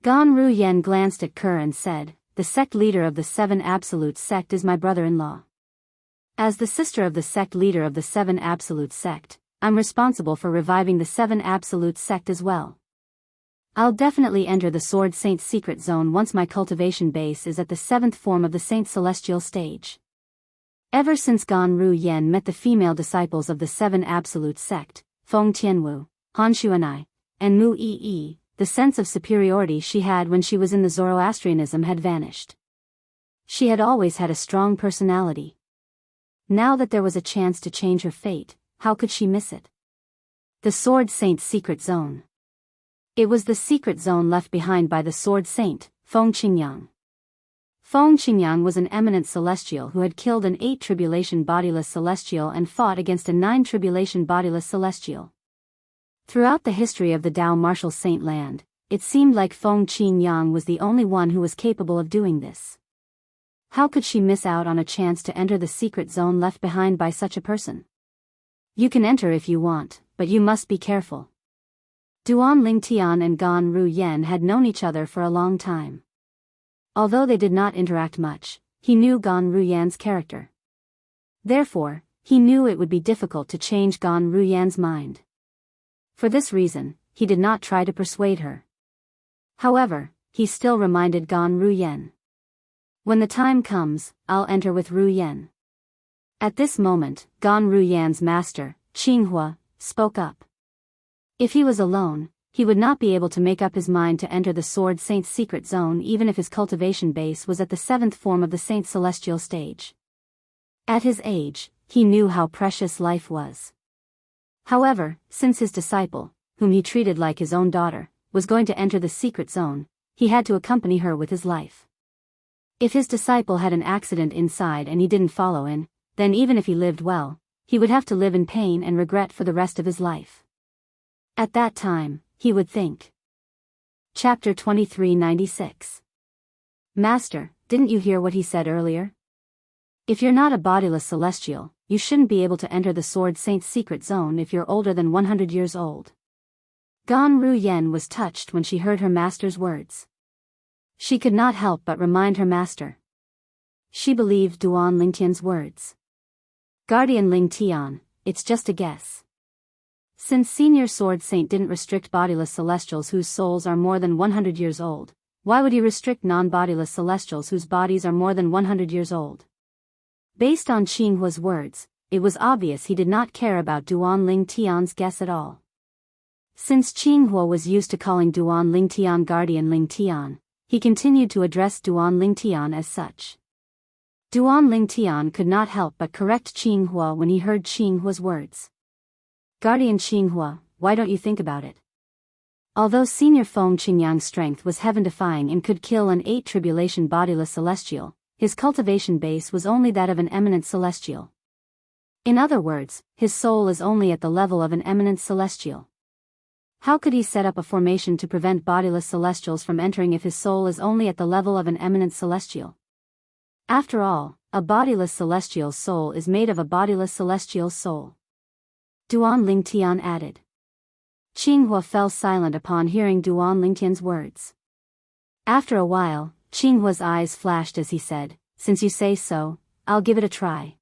Gan Ruyen glanced at Kerr and said, the sect leader of the Seven Absolute sect is my brother-in-law. As the sister of the sect leader of the Seven Absolute sect, I'm responsible for reviving the Seven Absolute sect as well. I'll definitely enter the Sword Saint's secret zone once my cultivation base is at the seventh form of the Saint Celestial stage. Ever since Gan Ruyen met the female disciples of the Seven Absolute sect, Feng Tianwu, Han Xuanai, and Mu Yi, the sense of superiority she had when she was in the Zoroastrianism had vanished. She had always had a strong personality. Now that there was a chance to change her fate, how could she miss it? The Sword Saint's secret zone. It was the secret zone left behind by the Sword Saint, Feng Qingyang. Feng Qingyang was an eminent celestial who had killed an 8 tribulation bodiless celestial and fought against a 9 tribulation bodiless celestial. Throughout the history of the Dao Martial Saint Land, it seemed like Feng Qingyang was the only one who was capable of doing this. How could she miss out on a chance to enter the secret zone left behind by such a person? You can enter if you want, but you must be careful. Duan Ling Tian and Gan Ruyen had known each other for a long time. Although they did not interact much, he knew Gan Ruyen's character. Therefore, he knew it would be difficult to change Gan Ruyen's mind. For this reason, he did not try to persuade her. However, he still reminded Gan Ruyen. When the time comes, I'll enter with Ruyen. At this moment, Gan Ruyen's master, Qinghua, spoke up. If he was alone, he would not be able to make up his mind to enter the Sword Saint's secret zone even if his cultivation base was at the seventh form of the Saint Celestial stage. At his age, he knew how precious life was. However, since his disciple, whom he treated like his own daughter, was going to enter the secret zone, he had to accompany her with his life. If his disciple had an accident inside and he didn't follow in, then even if he lived well, he would have to live in pain and regret for the rest of his life. At that time, he would think. Chapter 2396. Master, didn't you hear what he said earlier? If you're not a bodiless celestial, you shouldn't be able to enter the Sword Saint's secret zone if you're older than 100 years old. Gan Ru Yen was touched when she heard her master's words. She could not help but remind her master. She believed Duan Lingtian's words. Guardian Ling Tian, it's just a guess. Since Senior Sword Saint didn't restrict bodiless celestials whose souls are more than 100 years old, why would he restrict non-bodiless celestials whose bodies are more than 100 years old? Based on Qinghua's words, it was obvious he did not care about Duan Ling Tian's guess at all. Since Qinghua was used to calling Duan Ling Tian Guardian Ling Tian, he continued to address Duan Ling Tian as such. Duan Ling Tian could not help but correct Qinghua when he heard Qinghua's words. Guardian Qinghua, why don't you think about it? Although Senior Feng Qingyang's strength was heaven-defying and could kill an 8 tribulation bodiless celestial, his cultivation base was only that of an eminent celestial. In other words, his soul is only at the level of an eminent celestial. How could he set up a formation to prevent bodiless celestials from entering if his soul is only at the level of an eminent celestial? After all, a bodiless celestial's soul is made of a bodiless celestial's soul. Duan Ling Tian added. Qinghua fell silent upon hearing Duan Ling Tian's words. After a while, Qinghua's eyes flashed as he said, since you say so, I'll give it a try.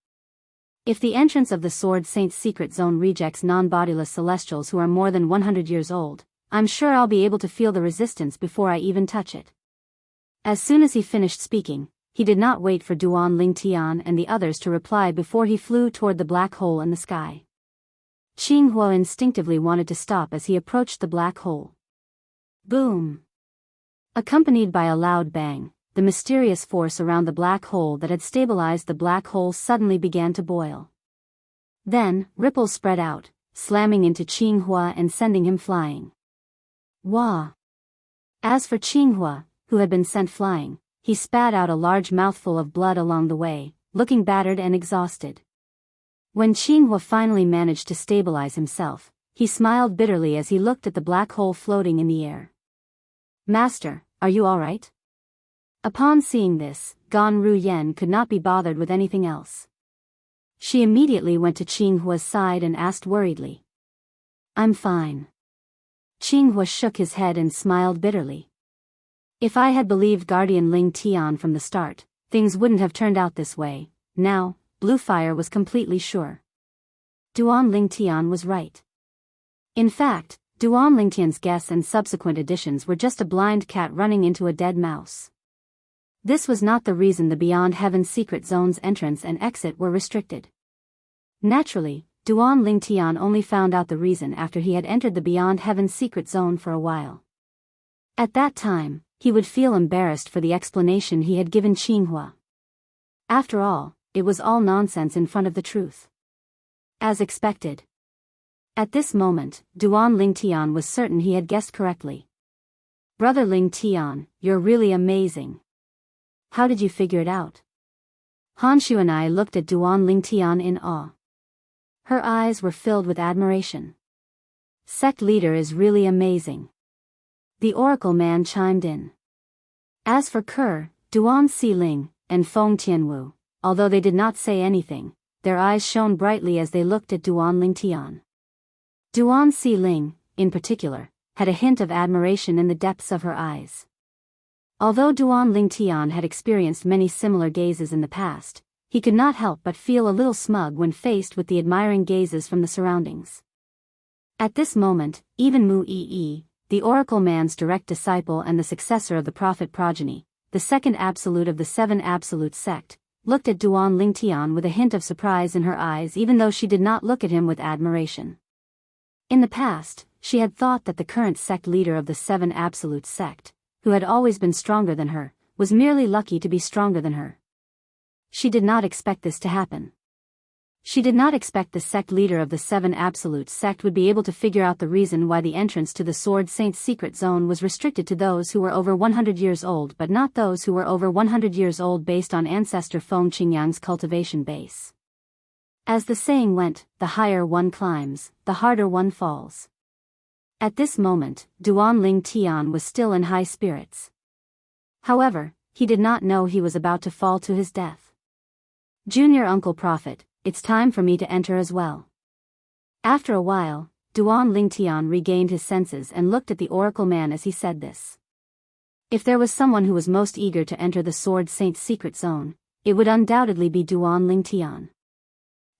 If the entrance of the Sword Saint's secret zone rejects non-bodiless celestials who are more than 100 years old, I'm sure I'll be able to feel the resistance before I even touch it. As soon as he finished speaking, he did not wait for Duan Ling Tian and the others to reply before he flew toward the black hole in the sky. Qinghua instinctively wanted to stop as he approached the black hole. Boom! Accompanied by a loud bang, the mysterious force around the black hole that had stabilized the black hole suddenly began to boil. Then, ripples spread out, slamming into Qinghua and sending him flying. Wah! As for Qinghua, who had been sent flying, he spat out a large mouthful of blood along the way, looking battered and exhausted. When Qinghua finally managed to stabilize himself, he smiled bitterly as he looked at the black hole floating in the air. Master, are you all right? Upon seeing this, Gan Ru Yen could not be bothered with anything else. She immediately went to Qinghua's side and asked worriedly. I'm fine. Qinghua shook his head and smiled bitterly. If I had believed Guardian Ling Tian from the start, things wouldn't have turned out this way. Now, Blue Fire was completely sure. Duan Ling Tian was right. In fact, Duan Ling Tian's guess and subsequent additions were just a blind cat running into a dead mouse. This was not the reason the Beyond Heaven's secret zone's entrance and exit were restricted. Naturally, Duan Ling Tian only found out the reason after he had entered the Beyond Heaven's secret zone for a while. At that time, he would feel embarrassed for the explanation he had given Qinghua. After all, it was all nonsense in front of the truth. As expected. At this moment, Duan Ling Tian was certain he had guessed correctly. Brother Ling Tian, you're really amazing. How did you figure it out? Hanshu and I looked at Duan Ling Tian in awe. Her eyes were filled with admiration. Sect leader is really amazing. The oracle man chimed in. As for Ke, Duan Xiling, and Feng Tianwu, although they did not say anything, their eyes shone brightly as they looked at Duan Ling Tian. Duan Xiling, in particular, had a hint of admiration in the depths of her eyes. Although Duan Ling Tian had experienced many similar gazes in the past, he could not help but feel a little smug when faced with the admiring gazes from the surroundings. At this moment, even Mu Yi, the oracle man's direct disciple and the successor of the prophet progeny, the second absolute of the 7 absolute sect, looked at Duan Ling Tian with a hint of surprise in her eyes even though she did not look at him with admiration. In the past, she had thought that the current sect leader of the 7 absolute sect, who had always been stronger than her, was merely lucky to be stronger than her. She did not expect this to happen. She did not expect the sect leader of the Seven Absolute sect would be able to figure out the reason why the entrance to the Sword Saint's secret zone was restricted to those who were over 100 years old but not those who were over 100 years old based on ancestor Feng Qingyang's cultivation base. As the saying went, the higher one climbs, the harder one falls. At this moment, Duan Ling Tian was still in high spirits. However, he did not know he was about to fall to his death. Junior Uncle Prophet, it's time for me to enter as well. After a while, Duan Ling Tian regained his senses and looked at the oracle man as he said this. If there was someone who was most eager to enter the Sword Saint's secret zone, it would undoubtedly be Duan Ling Tian.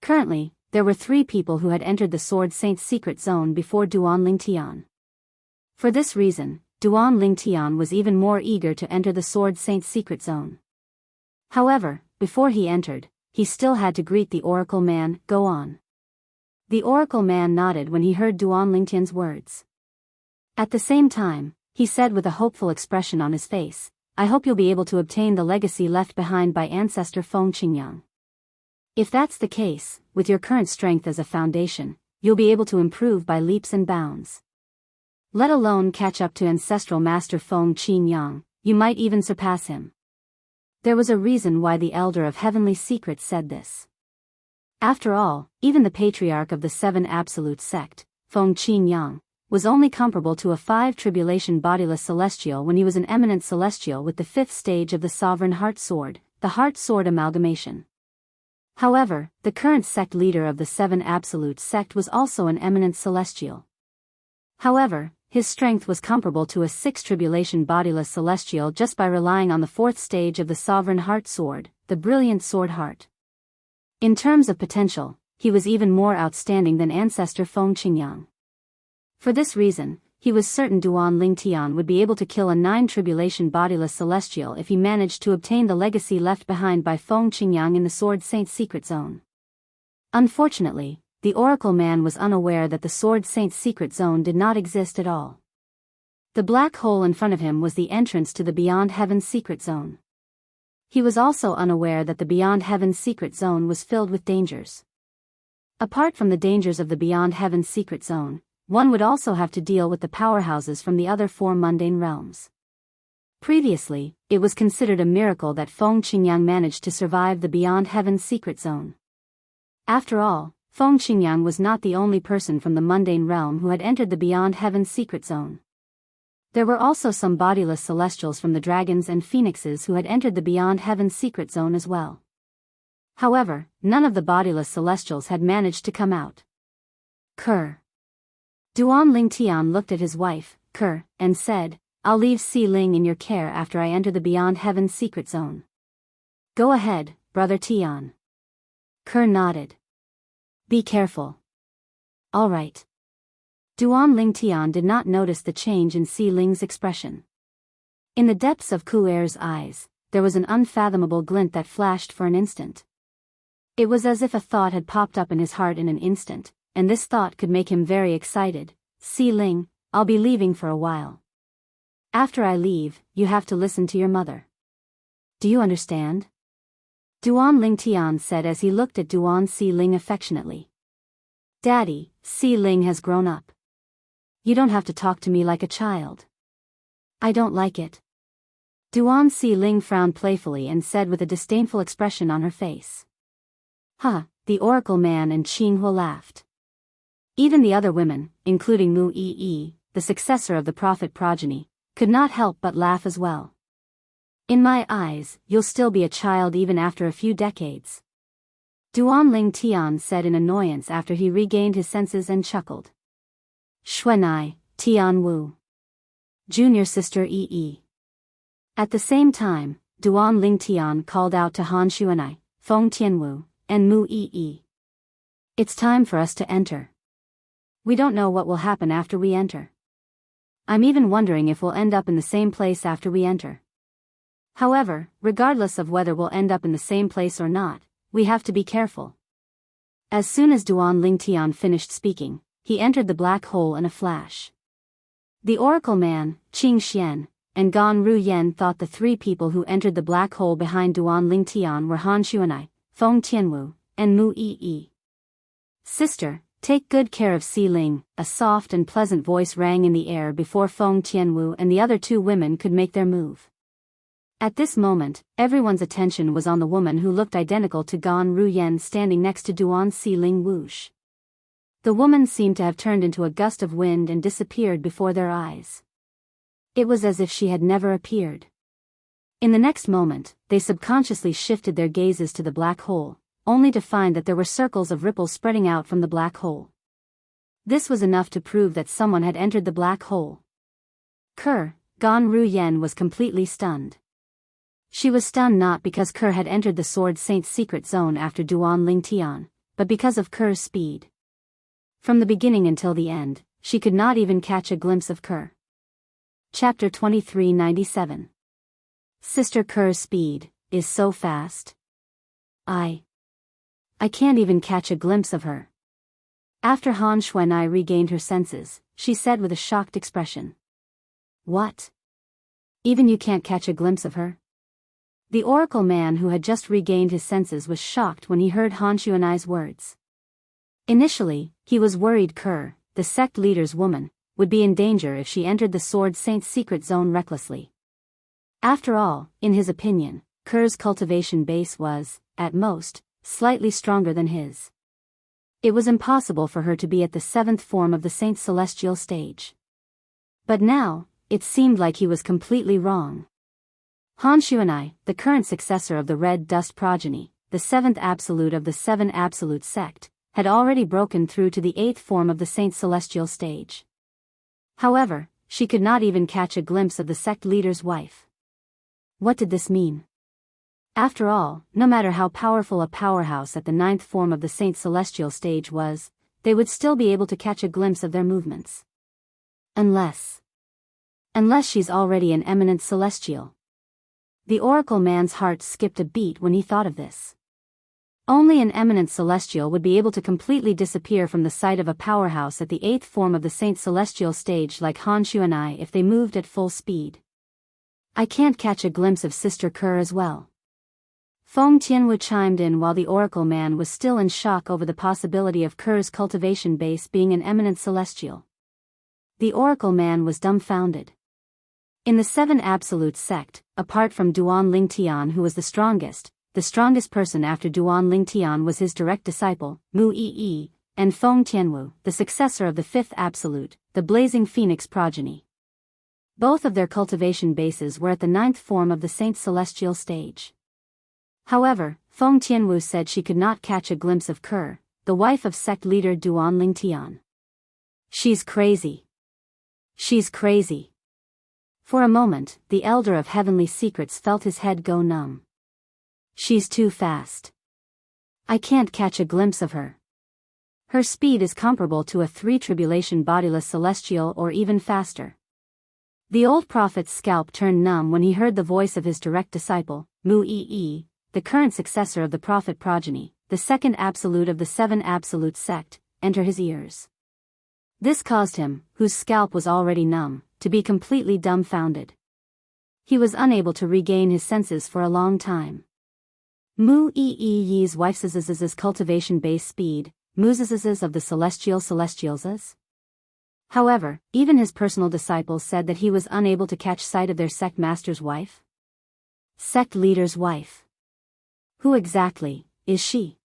Currently, there were 3 people who had entered the Sword Saint's secret zone before Duan Ling Tian. For this reason, Duan Ling Tian was even more eager to enter the Sword Saint's secret zone. However, before he entered, he still had to greet the oracle man. Go on. The oracle man nodded when he heard Duan Ling Tian's words. At the same time, he said with a hopeful expression on his face, I hope you'll be able to obtain the legacy left behind by ancestor Feng Qingyang. If that's the case, with your current strength as a foundation, you'll be able to improve by leaps and bounds. Let alone catch up to ancestral master Feng Qingyang, you might even surpass him. There was a reason why the Elder of Heavenly Secrets said this. After all, even the patriarch of the Seven Absolute sect, Feng Qingyang, was only comparable to a 5 tribulation bodiless celestial when he was an eminent celestial with the 5th stage of the Sovereign Heart Sword, the Heart Sword amalgamation. However, the current sect leader of the Seven Absolute sect was also an eminent celestial. However, his strength was comparable to a 6 tribulation bodiless celestial just by relying on the 4th stage of the Sovereign Heart Sword, the Brilliant Sword Heart. In terms of potential, he was even more outstanding than ancestor Feng Qingyang. For this reason, he was certain Duan Ling Tian would be able to kill a 9 tribulation bodiless celestial if he managed to obtain the legacy left behind by Feng Qingyang in the Sword Saint's secret zone. Unfortunately, the oracle man was unaware that the Sword Saint's secret zone did not exist at all. The black hole in front of him was the entrance to the Beyond Heaven's secret zone. He was also unaware that the Beyond Heaven's secret zone was filled with dangers. Apart from the dangers of the Beyond Heaven's secret zone, one would also have to deal with the powerhouses from the other 4 mundane realms. Previously, it was considered a miracle that Feng Qingyang managed to survive the Beyond Heaven's secret zone. After all, Feng Qingyang was not the only person from the mundane realm who had entered the Beyond Heaven's secret zone. There were also some bodiless celestials from the dragons and phoenixes who had entered the Beyond Heaven's secret zone as well. However, none of the bodiless celestials had managed to come out. Duan Ling Tian looked at his wife, and said, I'll leave Si Ling in your care after I enter the Beyond Heaven's secret zone. Go ahead, brother Tian. Nodded. Be careful. All right. Duan Ling Tian did not notice the change in Si Ling's expression. In the depths of Ku Er's eyes, there was an unfathomable glint that flashed for an instant. It was as if a thought had popped up in his heart in an instant, and this thought could make him very excited. Si Ling, I'll be leaving for a while. After I leave, you have to listen to your mother. Do you understand? Duan Ling Tian said as he looked at Duan Si Ling affectionately. Daddy, Si Ling has grown up. You don't have to talk to me like a child. I don't like it. Duan Si Ling frowned playfully and said with a disdainful expression on her face. The oracle man and Jianghu laughed. Even the other women, including Mu Yi, the successor of the prophet progeny, could not help but laugh as well. In my eyes, you'll still be a child even after a few decades. Duan Ling Tian said in annoyance after he regained his senses and chuckled. Xuanai, Tian Wu. Junior sister Yi. At the same time, Duan Ling Tian called out to Han Xuanai, Feng Tianwu, and Mu Yi. It's time for us to enter. We don't know what will happen after we enter. I'm even wondering if we'll end up in the same place after we enter. However, regardless of whether we'll end up in the same place or not, we have to be careful. As soon as Duan Ling Tian finished speaking, he entered the black hole in a flash. The oracle man, Qing Xian, and Gan Ru Yen thought the 3 people who entered the black hole behind Duan Ling Tian were Han Xuanai, Feng Tianwu, and Mu Yi. Sister, take good care of Si Ling, a soft and pleasant voice rang in the air before Feng Tianwu and the other two women could make their move. At this moment, everyone's attention was on the woman who looked identical to Gan Ruyen standing next to Duan Si Ling Wush. The woman seemed to have turned into a gust of wind and disappeared before their eyes. It was as if she had never appeared. In the next moment, they subconsciously shifted their gazes to the black hole, only to find that there were circles of ripples spreading out from the black hole. This was enough to prove that someone had entered the black hole. Gan Ruyen was completely stunned. She was stunned not because Kerr had entered the Sword Saint's secret zone after Duan Lingtian, but because of Kerr's speed. From the beginning until the end, she could not even catch a glimpse of Kerr. Chapter 2397. Sister Kerr's speed is so fast. I can't even catch a glimpse of her. After Han Xuanai regained her senses, she said with a shocked expression. What? Even you can't catch a glimpse of her? The oracle man who had just regained his senses was shocked when he heard Han Xuanai's words. Initially, he was worried Kerr, the sect leader's woman, would be in danger if she entered the Sword Saint's secret zone recklessly. After all, in his opinion, Kerr's cultivation base was, at most, slightly stronger than his. It was impossible for her to be at the 7th form of the Saint's celestial stage. But now, it seemed like he was completely wrong. Han Xuanai, the current successor of the Red Dust progeny, the 7th absolute of the 7 absolute sect, had already broken through to the 8th form of the Saint's celestial stage. However, she could not even catch a glimpse of the sect leader's wife. What did this mean? After all, no matter how powerful a powerhouse at the 9th form of the Saint's celestial stage was, they would still be able to catch a glimpse of their movements. Unless she's already an eminent celestial. The oracle man's heart skipped a beat when he thought of this. Only an eminent celestial would be able to completely disappear from the sight of a powerhouse at the 8th form of the Saint's celestial stage like Han Xuanai if they moved at full speed. I can't catch a glimpse of Sister Kerr as well. Feng Tianwu chimed in while the oracle man was still in shock over the possibility of Kerr's cultivation base being an eminent celestial. The oracle man was dumbfounded. In the 7 absolute sect, apart from Duan Lingtian who was the strongest person after Duan Lingtian was his direct disciple, Mu Yi, and Feng Tianwu, the successor of the 5th absolute, the blazing phoenix progeny. Both of their cultivation bases were at the 9th form of the Saint's celestial stage. However, Feng Tianwu said she could not catch a glimpse of Kerr, the wife of sect leader Duan Lingtian. She's crazy. She's crazy. For a moment, the elder of heavenly secrets felt his head go numb. She's too fast. I can't catch a glimpse of her. Her speed is comparable to a 3 tribulation bodiless celestial or even faster. The old prophet's scalp turned numb when he heard the voice of his direct disciple, Mu Yi, the current successor of the prophet progeny, the 2nd absolute of the 7 absolute sect, enter his ears. This caused him, whose scalp was already numb, to be completely dumbfounded. He was unable to regain his senses for a long time. Mu Yi's wife's cultivation base speed, Mu's of the celestials. However, even his personal disciples said that he was unable to catch sight of their sect master's wife. Sect leader's wife. Who exactly is she?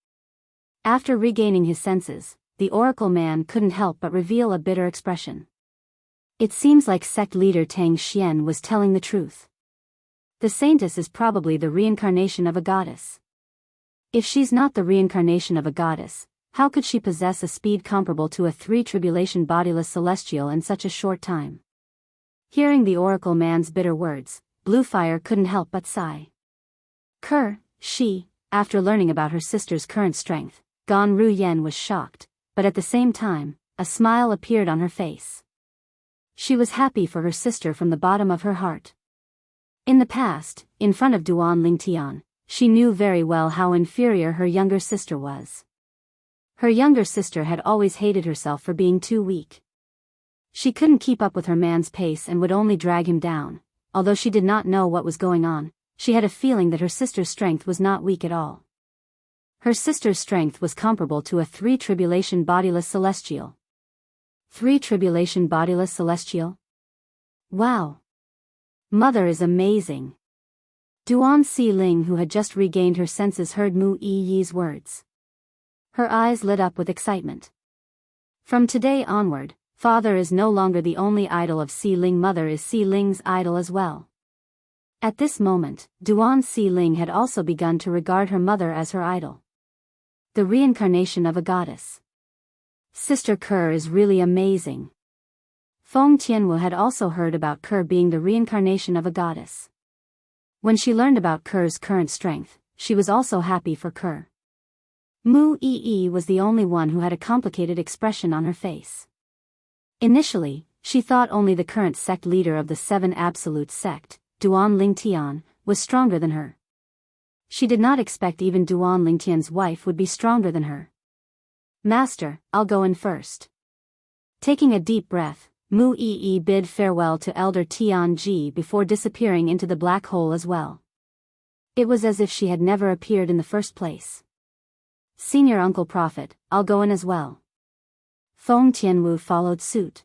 After regaining his senses, the oracle man couldn't help but reveal a bitter expression. It seems like sect leader Tang Xian was telling the truth. The saintess is probably the reincarnation of a goddess. If she's not the reincarnation of a goddess, how could she possess a speed comparable to a 3 tribulation bodiless celestial in such a short time? Hearing the oracle man's bitter words, Bluefire couldn't help but sigh. After learning about her sister's current strength, Gan Ruyen was shocked, but at the same time, a smile appeared on her face. She was happy for her sister from the bottom of her heart. In the past, in front of Duan Lingtian, she knew very well how inferior her younger sister was. Her younger sister had always hated herself for being too weak. She couldn't keep up with her man's pace and would only drag him down. Although she did not know what was going on, she had a feeling that her sister's strength was not weak at all. Her sister's strength was comparable to a 3 tribulation bodiless celestial. 3 tribulation bodiless celestial? Wow! Mother is amazing. Duan Si-ling, who had just regained her senses, heard Mu Yi's words. Her eyes lit up with excitement. From today onward, father is no longer the only idol of Si-ling, mother is Si-ling's idol as well. At this moment, Duan Si-ling had also begun to regard her mother as her idol. The reincarnation of a goddess. Sister Kerr is really amazing. Feng Tianwu had also heard about Kerr being the reincarnation of a goddess. When she learned about Kerr's current strength, she was also happy for Kerr. Mu Yi was the only one who had a complicated expression on her face. Initially, she thought only the current sect leader of the 7 Absolute sect, Duan Lingtian, was stronger than her. She did not expect even Duan Lingtian's wife would be stronger than her. Master, I'll go in first. Taking a deep breath, Mu Yi bid farewell to Elder Tian Ji before disappearing into the black hole as well. It was as if she had never appeared in the first place. Senior Uncle Prophet, I'll go in as well. Feng Tianwu followed suit.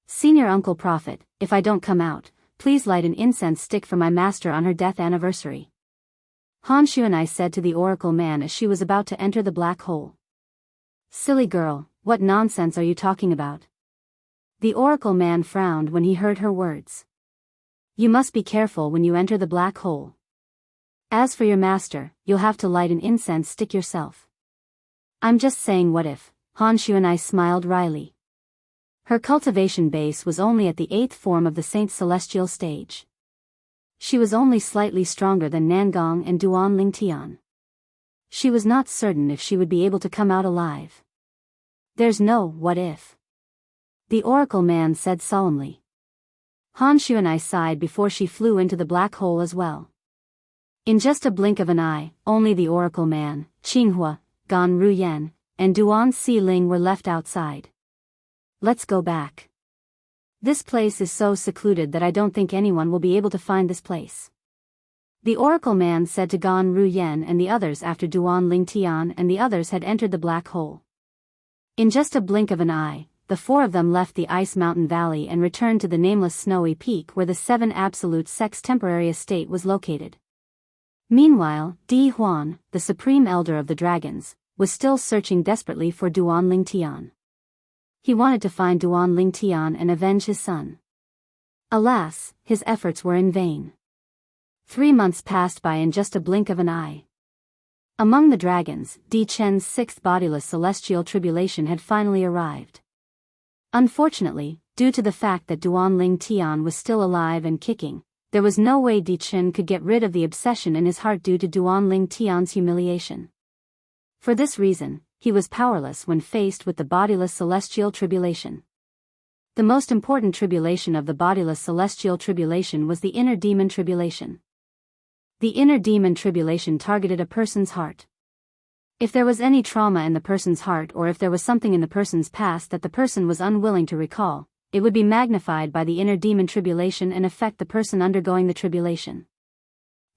Senior Uncle Prophet, if I don't come out, please light an incense stick for my master on her death anniversary. Han Xuanai said to the Oracle Man as she was about to enter the black hole. Silly girl, what nonsense are you talking about? The Oracle Man frowned when he heard her words. You must be careful when you enter the black hole. As for your master, you'll have to light an incense stick yourself. I'm just saying, what if? Han Xuanai smiled wryly. Her cultivation base was only at the 8th form of the Saint's celestial stage. She was only slightly stronger than Nangong and Duan Lingtian. She was not certain if she would be able to come out alive. There's no what if. The Oracle Man said solemnly. Han Xuanai sighed before she flew into the black hole as well. In just a blink of an eye, only the Oracle Man, Qinghua, Gan Ruyen, and Duan Si-ling were left outside. Let's go back. This place is so secluded that I don't think anyone will be able to find this place. The Oracle Man said to Gan Ruyen and the others after Duan Lingtian and the others had entered the black hole. In just a blink of an eye, the 4 of them left the Ice Mountain Valley and returned to the nameless snowy peak where the 7 Absolute Sect's temporary estate was located. Meanwhile, Di Huan, the Supreme Elder of the Dragons, was still searching desperately for Duan Lingtian. He wanted to find Duan Lingtian and avenge his son. Alas, his efforts were in vain. 3 months passed by in just a blink of an eye. Among the dragons, Di Chen's 6th bodiless celestial tribulation had finally arrived. Unfortunately, due to the fact that Duan Lingtian was still alive and kicking, there was no way Di Chen could get rid of the obsession in his heart due to Duan Lingtian's humiliation. For this reason, he was powerless when faced with the bodiless celestial tribulation. The most important tribulation of the bodiless celestial tribulation was the inner demon tribulation. The inner demon tribulation targeted a person's heart. If there was any trauma in the person's heart or if there was something in the person's past that the person was unwilling to recall, it would be magnified by the inner demon tribulation and affect the person undergoing the tribulation.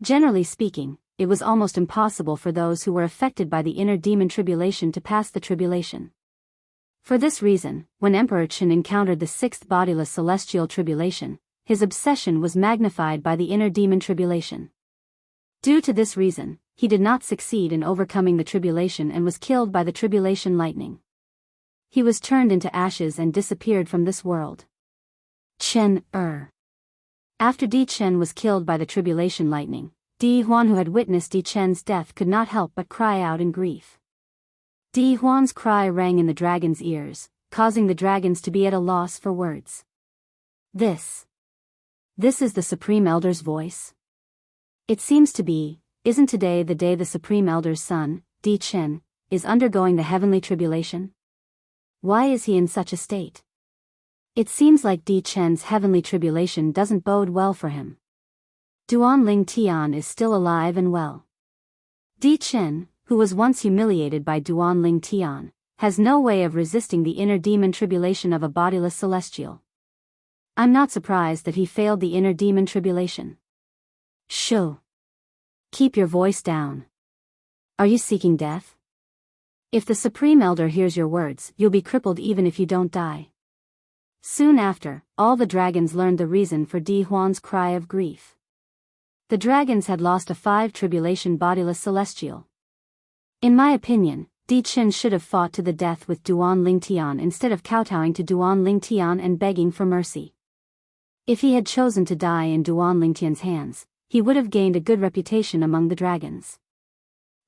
Generally speaking, it was almost impossible for those who were affected by the inner demon tribulation to pass the tribulation. For this reason, when Emperor Qin encountered the 6th bodiless celestial tribulation, his obsession was magnified by the inner demon tribulation. Due to this reason, he did not succeed in overcoming the tribulation and was killed by the tribulation lightning. He was turned into ashes and disappeared from this world. Chen After Di Chen was killed by the tribulation lightning, Di Huan, who had witnessed Di Chen's death, could not help but cry out in grief. Di Huan's cry rang in the dragon's ears, causing the dragons to be at a loss for words. This is the Supreme Elder's voice? It seems to be, isn't today the day the Supreme Elder's son, Di Chen, is undergoing the heavenly tribulation? Why is he in such a state? It seems like Di Chen's heavenly tribulation doesn't bode well for him. Duan Lingtian is still alive and well. Di Chen, who was once humiliated by Duan Lingtian, has no way of resisting the inner demon tribulation of a bodiless celestial. I'm not surprised that he failed the inner demon tribulation. Shoo! Keep your voice down. Are you seeking death? If the Supreme Elder hears your words, you'll be crippled even if you don't die. Soon after, all the dragons learned the reason for Di Huan's cry of grief. The dragons had lost a 5 bodiless celestial. In my opinion, Di Qin should have fought to the death with Duan Lingtian instead of kowtowing to Duan Lingtian and begging for mercy. If he had chosen to die in Duan Lingtian's hands, he would have gained a good reputation among the dragons.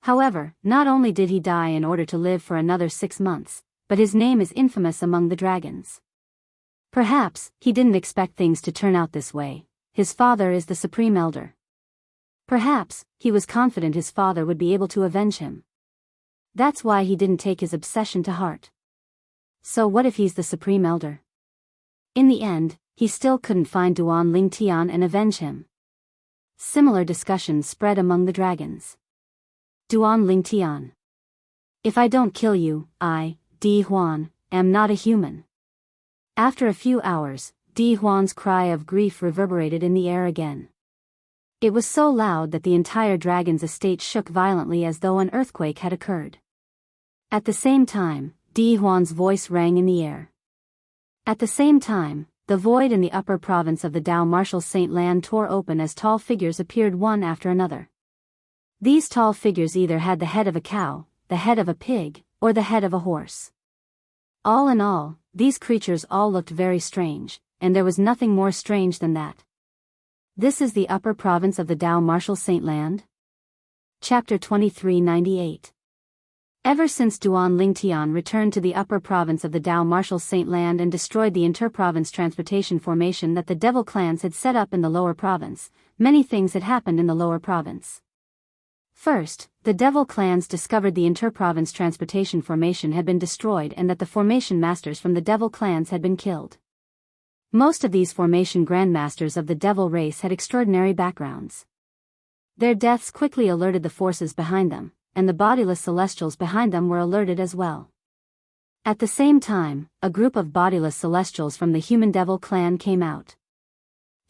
However, not only did he die in order to live for another 6 months, but his name is infamous among the dragons. Perhaps, he didn't expect things to turn out this way. His father is the Supreme Elder. Perhaps, he was confident his father would be able to avenge him. That's why he didn't take his obsession to heart. So what if he's the Supreme Elder? In the end, he still couldn't find Duan Lingtian and avenge him. Similar discussions spread among the dragons. Duan Lingtian. If I don't kill you, I, Di Huan, am not a human. After a few hours, Di Huan's cry of grief reverberated in the air again. It was so loud that the entire dragon's estate shook violently as though an earthquake had occurred. At the same time, Di Huan's voice rang in the air. At the same time, the void in the upper province of the Dao Martial Saint Land tore open as tall figures appeared one after another. These tall figures either had the head of a cow, the head of a pig, or the head of a horse. All in all, these creatures all looked very strange, and there was nothing more strange than that. This is the upper province of the Dao Martial Saint Land? Chapter 2398. Ever since Duan Lingtian returned to the upper province of the Dao Martial Saint Land and destroyed the inter-province transportation formation that the devil clans had set up in the lower province, many things had happened in the lower province. First, the devil clans discovered the inter-province transportation formation had been destroyed and that the formation masters from the devil clans had been killed. Most of these formation grandmasters of the devil race had extraordinary backgrounds. Their deaths quickly alerted the forces behind them, and the bodiless celestials behind them were alerted as well. At the same time, a group of bodiless celestials from the human devil clan came out.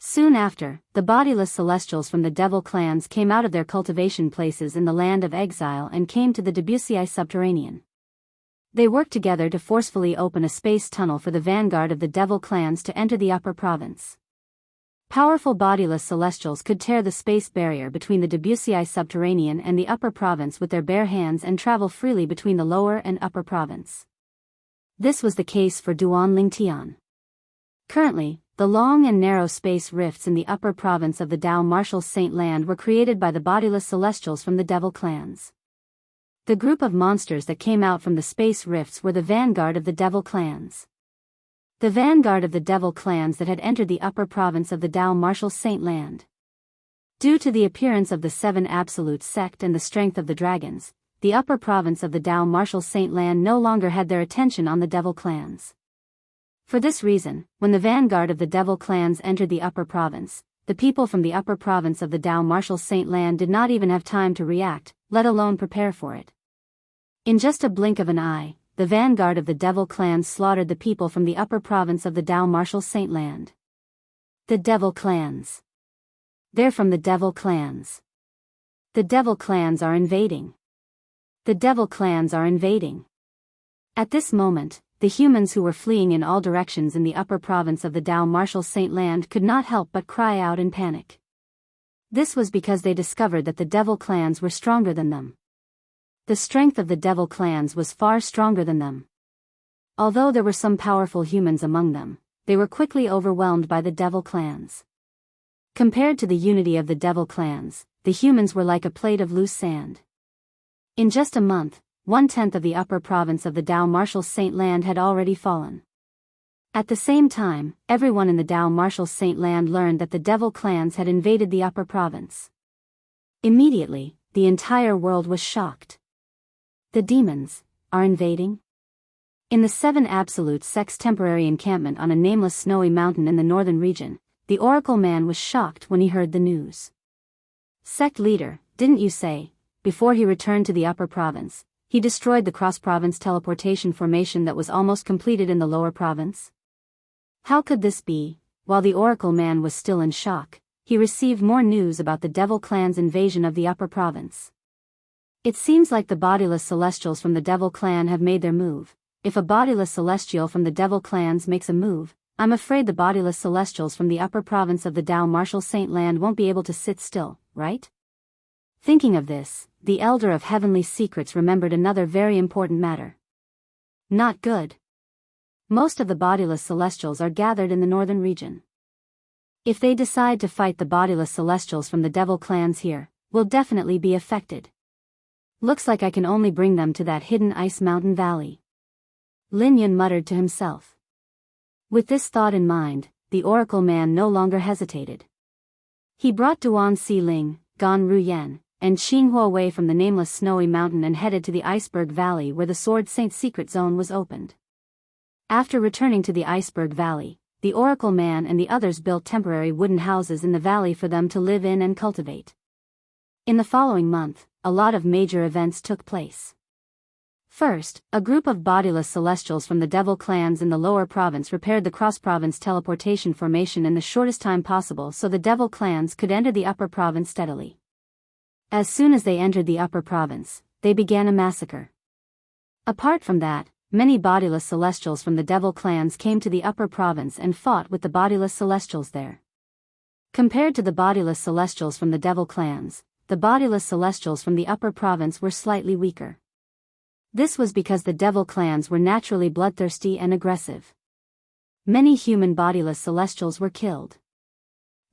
Soon after, the bodiless celestials from the devil clans came out of their cultivation places in the land of exile and came to the Wuxia subterranean. They worked together to forcefully open a space tunnel for the vanguard of the devil clans to enter the upper province. Powerful bodiless celestials could tear the space barrier between the Wuxia subterranean and the upper province with their bare hands and travel freely between the lower and upper province. This was the case for Duan Lingtian. Currently, the long and narrow space rifts in the upper province of the Dao Martial Saint Land were created by the bodiless celestials from the devil clans. The group of monsters that came out from the space rifts were the vanguard of the devil clans. The vanguard of the devil clans that had entered the upper province of the Dao Martial Saint Land. Due to the appearance of the 7 Absolute Sect and the strength of the dragons, the upper province of the Dao Martial Saint Land no longer had their attention on the devil clans. For this reason, when the vanguard of the devil clans entered the upper province, the people from the upper province of the Dao Martial Saint Land did not even have time to react, let alone prepare for it. In just a blink of an eye, the vanguard of the devil clans slaughtered the people from the upper province of the Dao Martial Saint Land. The devil clans. They're from the devil clans. The devil clans are invading. The devil clans are invading. At this moment, the humans who were fleeing in all directions in the upper province of the Dao Martial Saint Land could not help but cry out in panic. This was because they discovered that the devil clans were stronger than them. The strength of the devil clans was far stronger than them. Although there were some powerful humans among them, they were quickly overwhelmed by the devil clans. Compared to the unity of the devil clans, the humans were like a plate of loose sand. In just a month, 1/10 of the upper province of the Dao Martial Saint Land had already fallen. At the same time, everyone in the Dao Martial Saint Land learned that the devil clans had invaded the upper province. Immediately, the entire world was shocked. The demons are invading? In the 7 Absolute Sect's temporary encampment on a nameless snowy mountain in the northern region, the Oracle Man was shocked when he heard the news. Sect leader, didn't you say, before he returned to the upper province, he destroyed the cross-province teleportation formation that was almost completed in the lower province? How could this be? While the Oracle Man was still in shock, he received more news about the devil clan's invasion of the upper province. It seems like the bodiless celestials from the Devil clan have made their move. If a bodiless celestial from the Devil clans makes a move, I'm afraid the bodiless celestials from the upper province of the Dao Martial Saint Land won't be able to sit still, right? Thinking of this, the Elder of Heavenly Secrets remembered another very important matter. Not good. Most of the bodiless celestials are gathered in the northern region. If they decide to fight the bodiless celestials from the Devil clans here, we'll definitely be affected. Looks like I can only bring them to that hidden ice mountain valley. Lin Yun muttered to himself. With this thought in mind, the oracle man no longer hesitated. He brought Duan Si Ling, Gan Ruyen, and Xinghua away from the nameless snowy mountain and headed to the iceberg valley where the Sword Saint secret zone was opened. After returning to the iceberg valley, the oracle man and the others built temporary wooden houses in the valley for them to live in and cultivate. In the following month, a lot of major events took place. First, a group of bodiless celestials from the Devil clans in the lower province repaired the cross-province teleportation formation in the shortest time possible so the Devil clans could enter the upper province steadily. As soon as they entered the upper province, they began a massacre. Apart from that, many bodiless celestials from the Devil clans came to the upper province and fought with the bodiless celestials there. Compared to the bodiless celestials from the Devil clans, the bodiless celestials from the upper province were slightly weaker. This was because the Devil clans were naturally bloodthirsty and aggressive. Many human bodiless celestials were killed.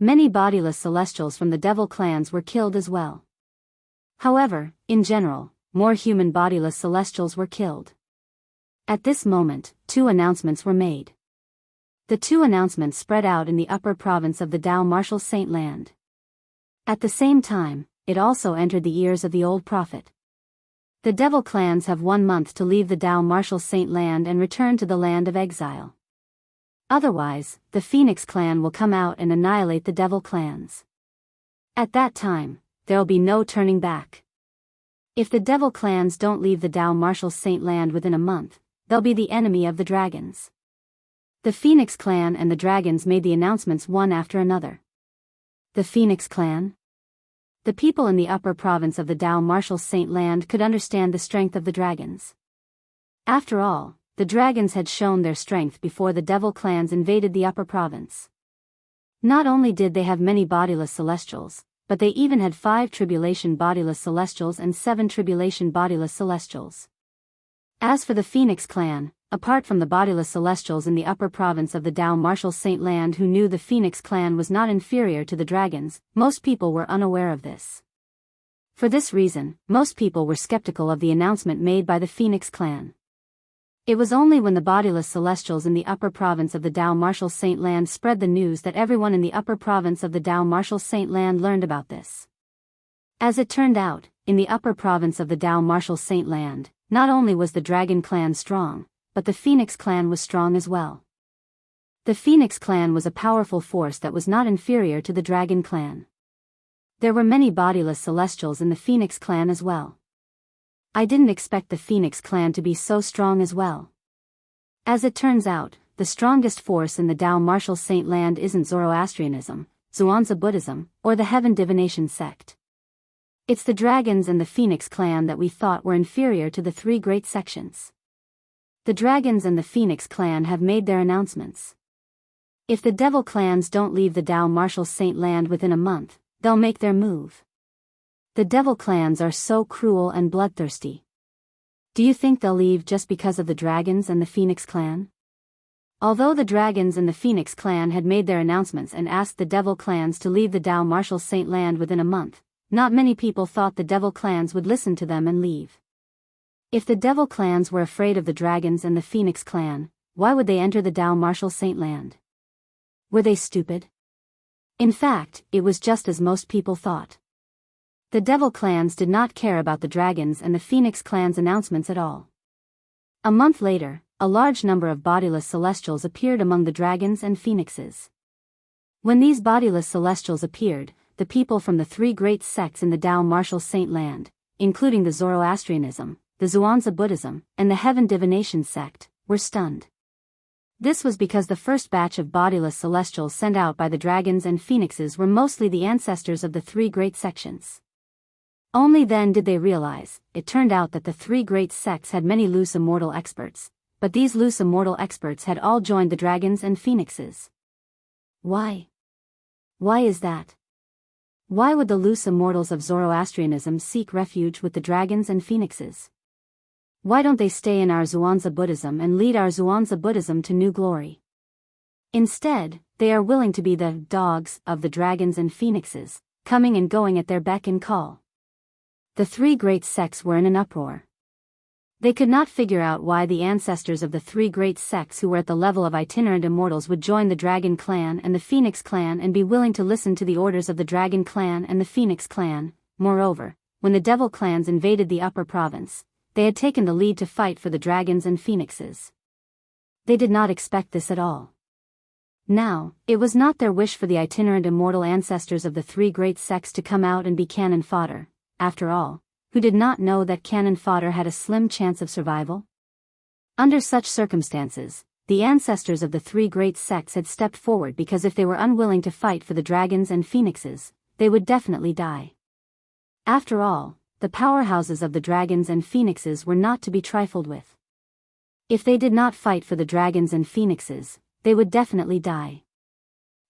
Many bodiless celestials from the Devil clans were killed as well. However, in general, more human bodiless celestials were killed. At this moment, 2 announcements were made. The 2 announcements spread out in the upper province of the Dao Martial Saint Land. At the same time, it also entered the ears of the old prophet. The Devil clans have 1 month to leave the Dao Martial Saint Land and return to the land of exile. Otherwise, the Phoenix clan will come out and annihilate the Devil clans. At that time, there'll be no turning back. If the Devil clans don't leave the Dao Martial Saint Land within a month, they'll be the enemy of the dragons. The Phoenix clan and the dragons made the announcements one after another. The Phoenix clan? The people in the upper province of the Dao Martial Saint Land could understand the strength of the dragons. After all, the dragons had shown their strength before the Devil clans invaded the upper province. Not only did they have many bodiless celestials, but they even had 5 tribulation bodiless celestials and 7 tribulation bodiless celestials. As for the Phoenix clan, apart from the bodiless celestials in the upper province of the Dao Martial Saint Land who knew the Phoenix clan was not inferior to the dragons, most people were unaware of this. For this reason, most people were skeptical of the announcement made by the Phoenix clan. It was only when the bodiless celestials in the upper province of the Dao Martial Saint Land spread the news that everyone in the upper province of the Dao Martial Saint Land learned about this. As it turned out, in the upper province of the Dao Martial Saint Land, not only was the Dragon clan strong, but the Phoenix clan was strong as well. The Phoenix clan was a powerful force that was not inferior to the Dragon clan. There were many bodiless celestials in the Phoenix clan as well. I didn't expect the Phoenix clan to be so strong as well. As it turns out, the strongest force in the Dao Martial Saint Land isn't Zoroastrianism, Zhuangzi Buddhism, or the Heaven Divination sect. It's the dragons and the Phoenix clan that we thought were inferior to the 3 great sections. The dragons and the Phoenix clan have made their announcements. If the Devil clans don't leave the Dao Martial Saint Land within a month, they'll make their move. The Devil clans are so cruel and bloodthirsty. Do you think they'll leave just because of the dragons and the Phoenix clan? Although the dragons and the Phoenix clan had made their announcements and asked the Devil clans to leave the Dao Martial Saint Land within a month, not many people thought the Devil clans would listen to them and leave. If the Devil clans were afraid of the dragons and the Phoenix clan, why would they enter the Dao Martial Saint Land? Were they stupid? In fact, it was just as most people thought. The Devil clans did not care about the dragons and the Phoenix clan's announcements at all. A month later, a large number of bodiless celestials appeared among the dragons and phoenixes. When these bodiless celestials appeared, the people from the 3 great sects in the Dao Martial Saint Land, including the Zoroastrianism, the Zhuangzi Buddhism, and the Heaven Divination sect, were stunned. This was because the first batch of bodiless celestials sent out by the dragons and phoenixes were mostly the ancestors of the 3 great sections. Only then did they realize, it turned out that the three great sects had many loose immortal experts, but these loose immortal experts had all joined the dragons and phoenixes. Why? Why is that? Why would the loose immortals of Zoroastrianism seek refuge with the dragons and phoenixes? Why don't they stay in our Zhuangzi Buddhism and lead our Zhuangzi Buddhism to new glory? Instead, they are willing to be the dogs of the dragons and phoenixes, coming and going at their beck and call. The three great sects were in an uproar. They could not figure out why the ancestors of the three great sects who were at the level of itinerant immortals would join the Dragon Clan and the Phoenix Clan and be willing to listen to the orders of the Dragon Clan and the Phoenix Clan. Moreover, when the Devil Clans invaded the upper province, they had taken the lead to fight for the dragons and phoenixes. They did not expect this at all. Now, it was not their wish for the itinerant immortal ancestors of the three great sects to come out and be cannon fodder, after all. Who did not know that cannon fodder had a slim chance of survival? Under such circumstances, the ancestors of the three great sects had stepped forward because if they were unwilling to fight for the dragons and phoenixes, they would definitely die. After all, the powerhouses of the dragons and phoenixes were not to be trifled with. If they did not fight for the dragons and phoenixes, they would definitely die.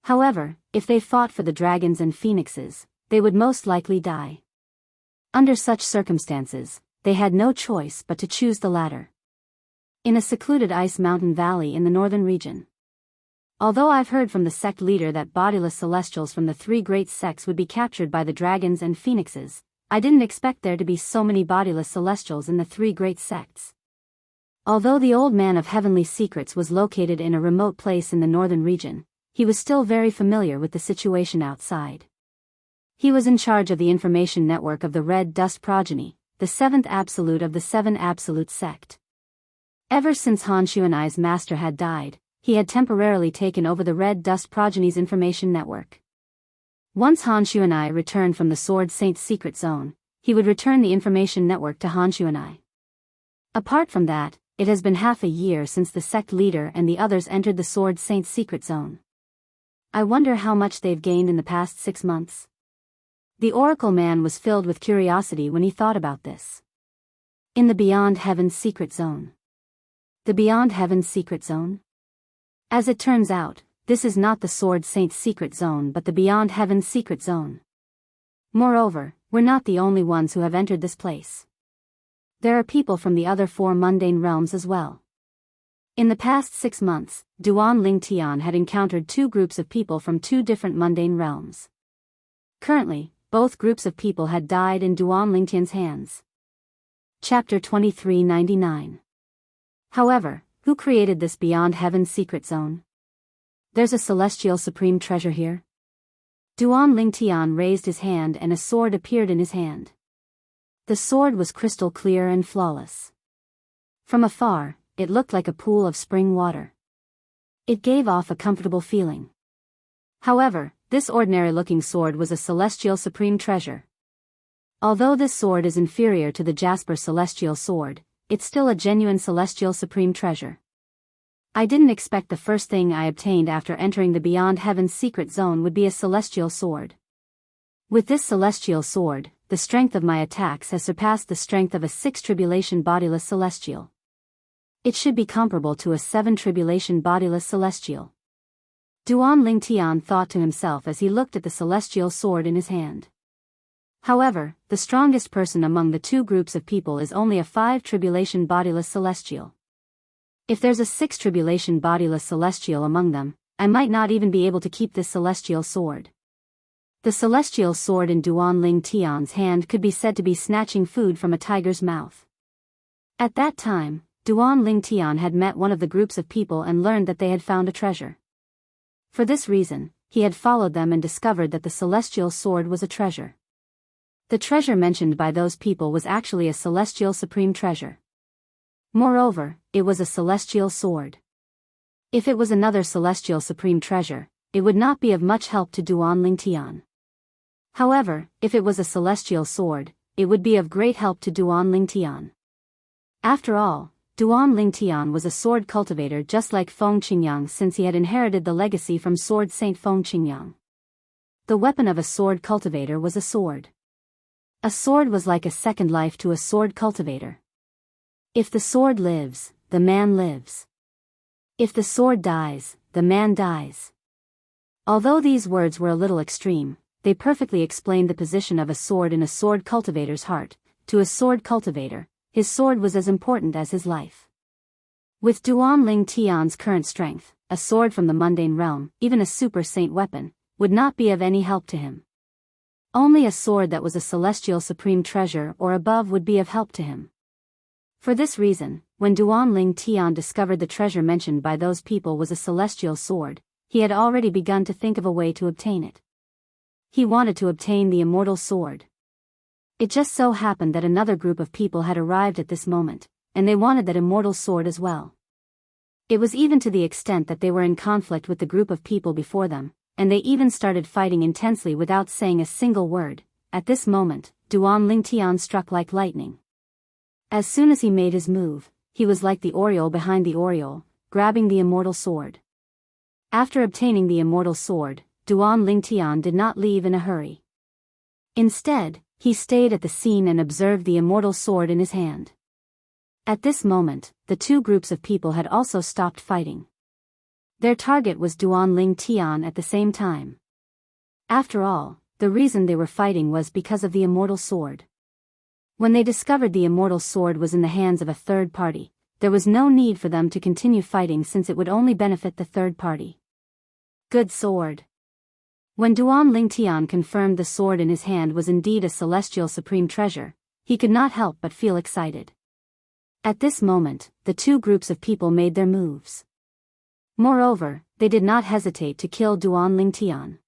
However, if they fought for the dragons and phoenixes, they would most likely die. Under such circumstances, they had no choice but to choose the latter. In a secluded ice mountain valley in the northern region. Although I've heard from the sect leader that bodiless celestials from the three great sects would be captured by the dragons and phoenixes, I didn't expect there to be so many bodiless celestials in the three great sects. Although the old man of heavenly secrets was located in a remote place in the northern region, he was still very familiar with the situation outside. He was in charge of the information network of the Red Dust Progeny, the seventh absolute of the Seven Absolute sect. Ever since Han Xuanai's master had died, he had temporarily taken over the Red Dust Progeny's information network. Once Han Xuanai returned from the Sword Saint's secret zone, he would return the information network to Han Xuanai. Apart from that, it has been half a year since the sect leader and the others entered the Sword Saint's secret zone. I wonder how much they've gained in the past 6 months. The Oracle Man was filled with curiosity when he thought about this. In the Beyond Heaven's secret zone. The Beyond Heaven's secret zone? As it turns out, this is not the Sword Saint's secret zone but the Beyond Heaven's secret zone. Moreover, we're not the only ones who have entered this place. There are people from the other 4 mundane realms as well. In the past 6 months, Duan Ling Tian had encountered 2 groups of people from 2 different mundane realms. Currently, both groups of people had died in Duan Lingtian's hands. Chapter 2399. However, who created this Beyond Heaven's secret zone? There's a celestial supreme treasure here? Duan Lingtian raised his hand and a sword appeared in his hand. The sword was crystal clear and flawless. From afar, it looked like a pool of spring water. It gave off a comfortable feeling. However, this ordinary-looking sword was a celestial supreme treasure. Although this sword is inferior to the Jasper celestial sword, it's still a genuine celestial supreme treasure. I didn't expect the first thing I obtained after entering the Beyond Heaven's secret zone would be a celestial sword. With this celestial sword, the strength of my attacks has surpassed the strength of a 6 tribulation bodiless celestial. It should be comparable to a 7 tribulation bodiless celestial. Duan Lingtian thought to himself as he looked at the celestial sword in his hand. However, the strongest person among the 2 groups of people is only a 5 tribulation bodiless celestial. If there's a 6 tribulation bodiless celestial among them, I might not even be able to keep this celestial sword. The celestial sword in Duan Lingtian's hand could be said to be snatching food from a tiger's mouth. At that time, Duan Lingtian had met one of the groups of people and learned that they had found a treasure. For this reason, he had followed them and discovered that the celestial sword was a treasure. The treasure mentioned by those people was actually a celestial supreme treasure. Moreover, it was a celestial sword. If it was another celestial supreme treasure, it would not be of much help to Duan Lingtian. However, if it was a celestial sword, it would be of great help to Duan Lingtian. After all, Duan Lingtian was a sword cultivator just like Feng Qingyang since he had inherited the legacy from Sword Saint Feng Qingyang. The weapon of a sword cultivator was a sword. A sword was like a second life to a sword cultivator. If the sword lives, the man lives. If the sword dies, the man dies. Although these words were a little extreme, they perfectly explained the position of a sword in a sword cultivator's heart. To a sword cultivator, his sword was as important as his life. With Duanling Tian's current strength, a sword from the mundane realm, even a super saint weapon, would not be of any help to him. Only a sword that was a celestial supreme treasure or above would be of help to him. For this reason, when Duanling Tian discovered the treasure mentioned by those people was a celestial sword, he had already begun to think of a way to obtain it. He wanted to obtain the immortal sword. It just so happened that another group of people had arrived at this moment, and they wanted that immortal sword as well. It was even to the extent that they were in conflict with the group of people before them, and they even started fighting intensely without saying a single word. At this moment, Duanling Tian struck like lightning. As soon as he made his move, he was like the oriole behind the oriole, grabbing the immortal sword. After obtaining the immortal sword, Duanling Tian did not leave in a hurry. Instead, he stayed at the scene and observed the immortal sword in his hand. At this moment, the two groups of people had also stopped fighting. Their target was Duanling Tian at the same time. After all, the reason they were fighting was because of the immortal sword. When they discovered the immortal sword was in the hands of a third party, there was no need for them to continue fighting since it would only benefit the third party. Good sword. When Duanling Tian confirmed the sword in his hand was indeed a celestial supreme treasure, he could not help but feel excited. At this moment, the two groups of people made their moves. Moreover, they did not hesitate to kill Duanling Tian.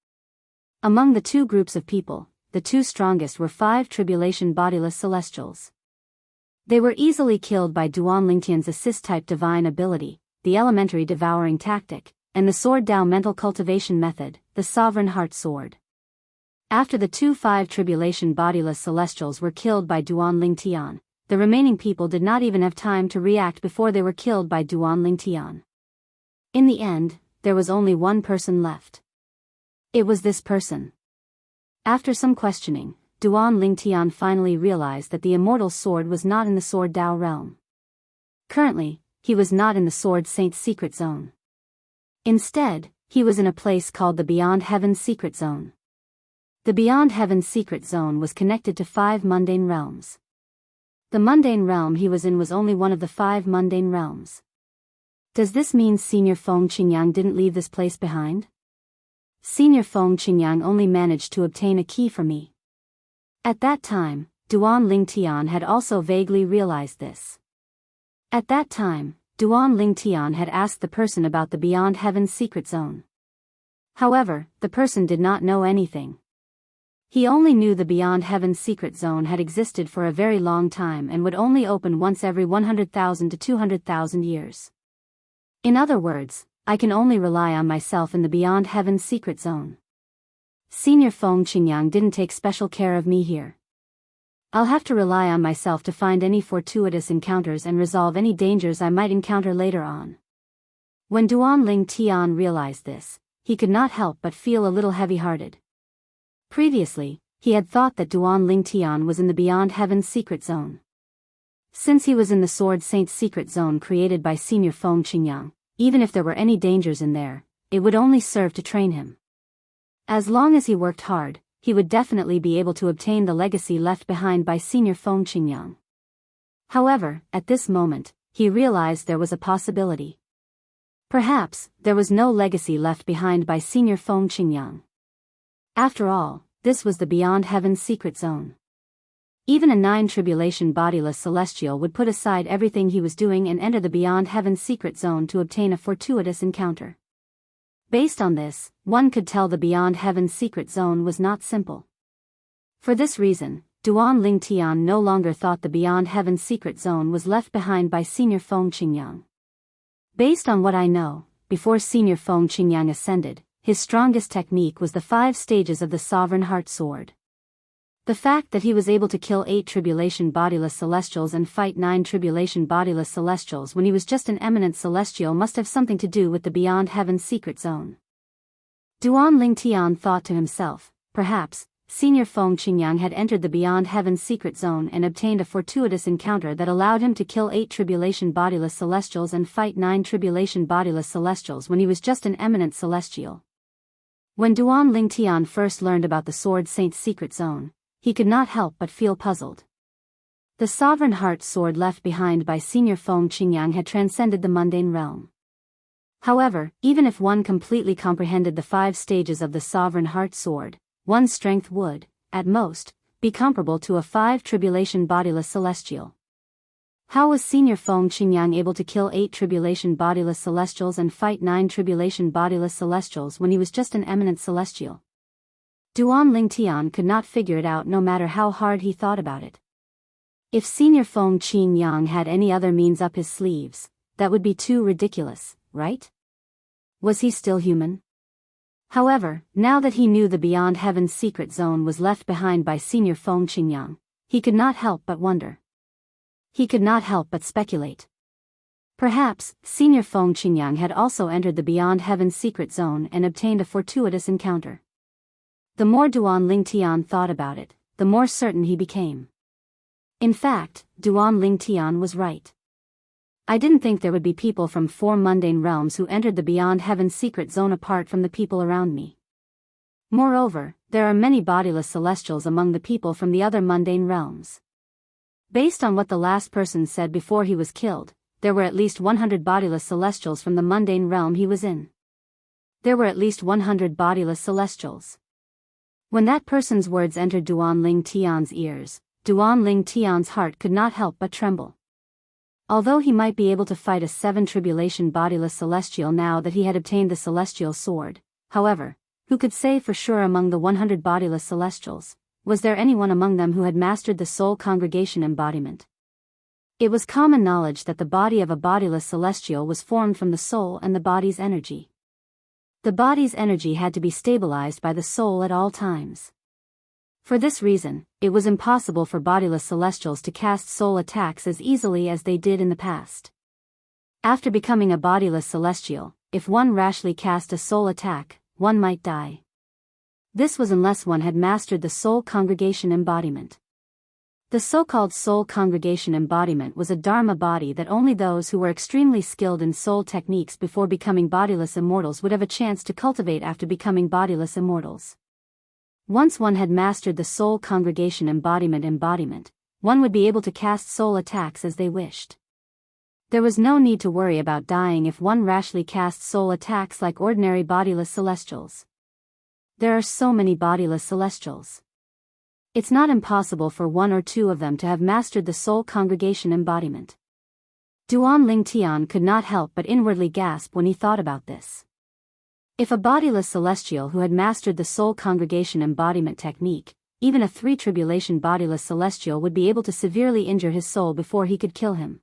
Among the two groups of people, the two strongest were 5 tribulation bodiless celestials. They were easily killed by Duanling Tian's assist-type divine ability, the elementary devouring tactic, and the sword Dao mental cultivation method, the sovereign heart sword. After the 5 tribulation bodiless celestials were killed by Duanling Tian, the remaining people did not even have time to react before they were killed by Duanling Tian. In the end, there was only one person left. It was this person. After some questioning, Duanling Tian finally realized that the immortal sword was not in the sword Dao realm. Currently, he was not in the sword saint's secret zone. Instead, he was in a place called the Beyond Heaven Secret Zone. The Beyond Heaven Secret Zone was connected to 5 mundane realms. The mundane realm he was in was only one of the 5 mundane realms. Does this mean Senior Feng Qingyang didn't leave this place behind? Senior Feng Qingyang only managed to obtain a key for me. At that time, Duanling Tian had also vaguely realized this. At that time, Duanling Tian had asked the person about the Beyond Heaven Secret Zone. However, the person did not know anything. He only knew the Beyond Heaven Secret Zone had existed for a very long time and would only open once every 100,000 to 200,000 years. In other words, I can only rely on myself in the Beyond Heaven Secret Zone. Senior Feng Qingyang didn't take special care of me here. I'll have to rely on myself to find any fortuitous encounters and resolve any dangers I might encounter later on. When Duanling Tian realized this, he could not help but feel a little heavy-hearted. Previously, he had thought that Duanling Tian was in the Beyond Heaven Secret Zone. Since he was in the Sword Saint's secret zone created by Senior Feng Qingyang, even if there were any dangers in there, it would only serve to train him. As long as he worked hard, he would definitely be able to obtain the legacy left behind by Senior Feng Qingyang. However, at this moment, he realized there was a possibility. Perhaps, there was no legacy left behind by Senior Feng Qingyang. After all, this was the Beyond Heaven Secret Zone. Even a 9 tribulation bodiless celestial would put aside everything he was doing and enter the Beyond Heaven Secret Zone to obtain a fortuitous encounter. Based on this, one could tell the Beyond Heaven Secret Zone was not simple. For this reason, Duanling Tian no longer thought the Beyond Heaven Secret Zone was left behind by Senior Feng Qingyang. Based on what I know, before Senior Feng Qingyang ascended, his strongest technique was the 5 stages of the Sovereign Heart Sword. The fact that he was able to kill 8 tribulation bodiless celestials and fight 9 tribulation bodiless celestials when he was just an eminent celestial must have something to do with the Beyond Heaven Secret Zone. Duanling Tian thought to himself, perhaps, Senior Feng Qingyang had entered the Beyond Heaven's secret zone and obtained a fortuitous encounter that allowed him to kill 8 tribulation bodiless celestials and fight 9 tribulation bodiless celestials when he was just an eminent celestial. When Duan Lingtian first learned about the Sword Saint's secret zone, he could not help but feel puzzled. The Sovereign Heart sword left behind by Senior Feng Qingyang had transcended the mundane realm. However, even if one completely comprehended the 5 stages of the Sovereign Heart sword, one's strength would, at most, be comparable to a 5 tribulation bodiless celestial. How was Senior Feng Qingyang able to kill 8 tribulation bodiless celestials and fight 9 tribulation bodiless celestials when he was just an eminent celestial? Duan Lingtian could not figure it out no matter how hard he thought about it. If Senior Feng Qingyang had any other means up his sleeves, that would be too ridiculous, right? Was he still human? However, now that he knew the Beyond Heaven's secret zone was left behind by Senior Feng Qingyang, he could not help but wonder. He could not help but speculate. Perhaps, Senior Feng Qingyang had also entered the Beyond Heaven's secret zone and obtained a fortuitous encounter. The more Duan Lingtian thought about it, the more certain he became. In fact, Duan Lingtian was right. I didn't think there would be people from 4 mundane realms who entered the Beyond Heaven's secret zone apart from the people around me. Moreover, there are many bodiless celestials among the people from the other mundane realms. Based on what the last person said before he was killed, there were at least 100 bodiless celestials from the mundane realm he was in. There were at least 100 bodiless celestials. When that person's words entered Duan Lingtian's ears, Duan Lingtian's heart could not help but tremble. Although he might be able to fight a 7 tribulation bodiless celestial now that he had obtained the celestial sword, however, who could say for sure among the 100 bodiless celestials, was there anyone among them who had mastered the soul congregation embodiment? It was common knowledge that the body of a bodiless celestial was formed from the soul and the body's energy. The body's energy had to be stabilized by the soul at all times. For this reason, it was impossible for bodiless celestials to cast soul attacks as easily as they did in the past. After becoming a bodiless celestial, if one rashly cast a soul attack, one might die. This was unless one had mastered the soul congregation embodiment. The so-called soul congregation embodiment was a dharma body that only those who were extremely skilled in soul techniques before becoming bodiless immortals would have a chance to cultivate after becoming bodiless immortals. Once one had mastered the soul congregation embodiment, one would be able to cast soul attacks as they wished. There was no need to worry about dying if one rashly cast soul attacks like ordinary bodiless celestials. There are so many bodiless celestials. It's not impossible for 1 or 2 of them to have mastered the soul congregation embodiment. Duan Lingtian could not help but inwardly gasp when he thought about this. If a bodiless celestial who had mastered the soul congregation embodiment technique, even a 3 tribulation bodiless celestial would be able to severely injure his soul before he could kill him.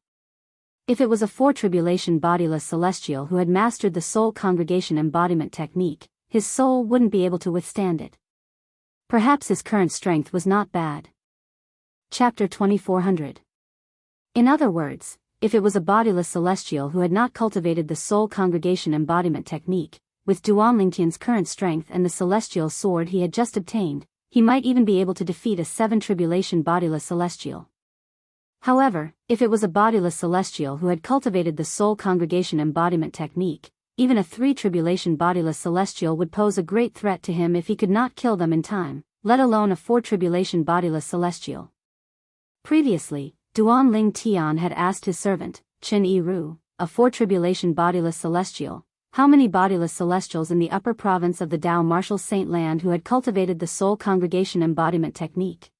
If it was a 4 tribulation bodiless celestial who had mastered the soul congregation embodiment technique, his soul wouldn't be able to withstand it. Perhaps his current strength was not bad. Chapter 2400. In other words, if it was a bodiless celestial who had not cultivated the soul congregation embodiment technique, with Duan Lingtian's current strength and the celestial sword he had just obtained, he might even be able to defeat a 7 tribulation bodiless celestial. However, if it was a bodiless celestial who had cultivated the soul congregation embodiment technique, even a 3 tribulation bodiless celestial would pose a great threat to him if he could not kill them in time, let alone a 4 tribulation bodiless celestial. Previously, Duan Lingtian had asked his servant, Chen Yiru, a 4 tribulation bodiless celestial, how many bodiless celestials in the upper province of the Dao Martial Saint Land who had cultivated the soul congregation embodiment technique.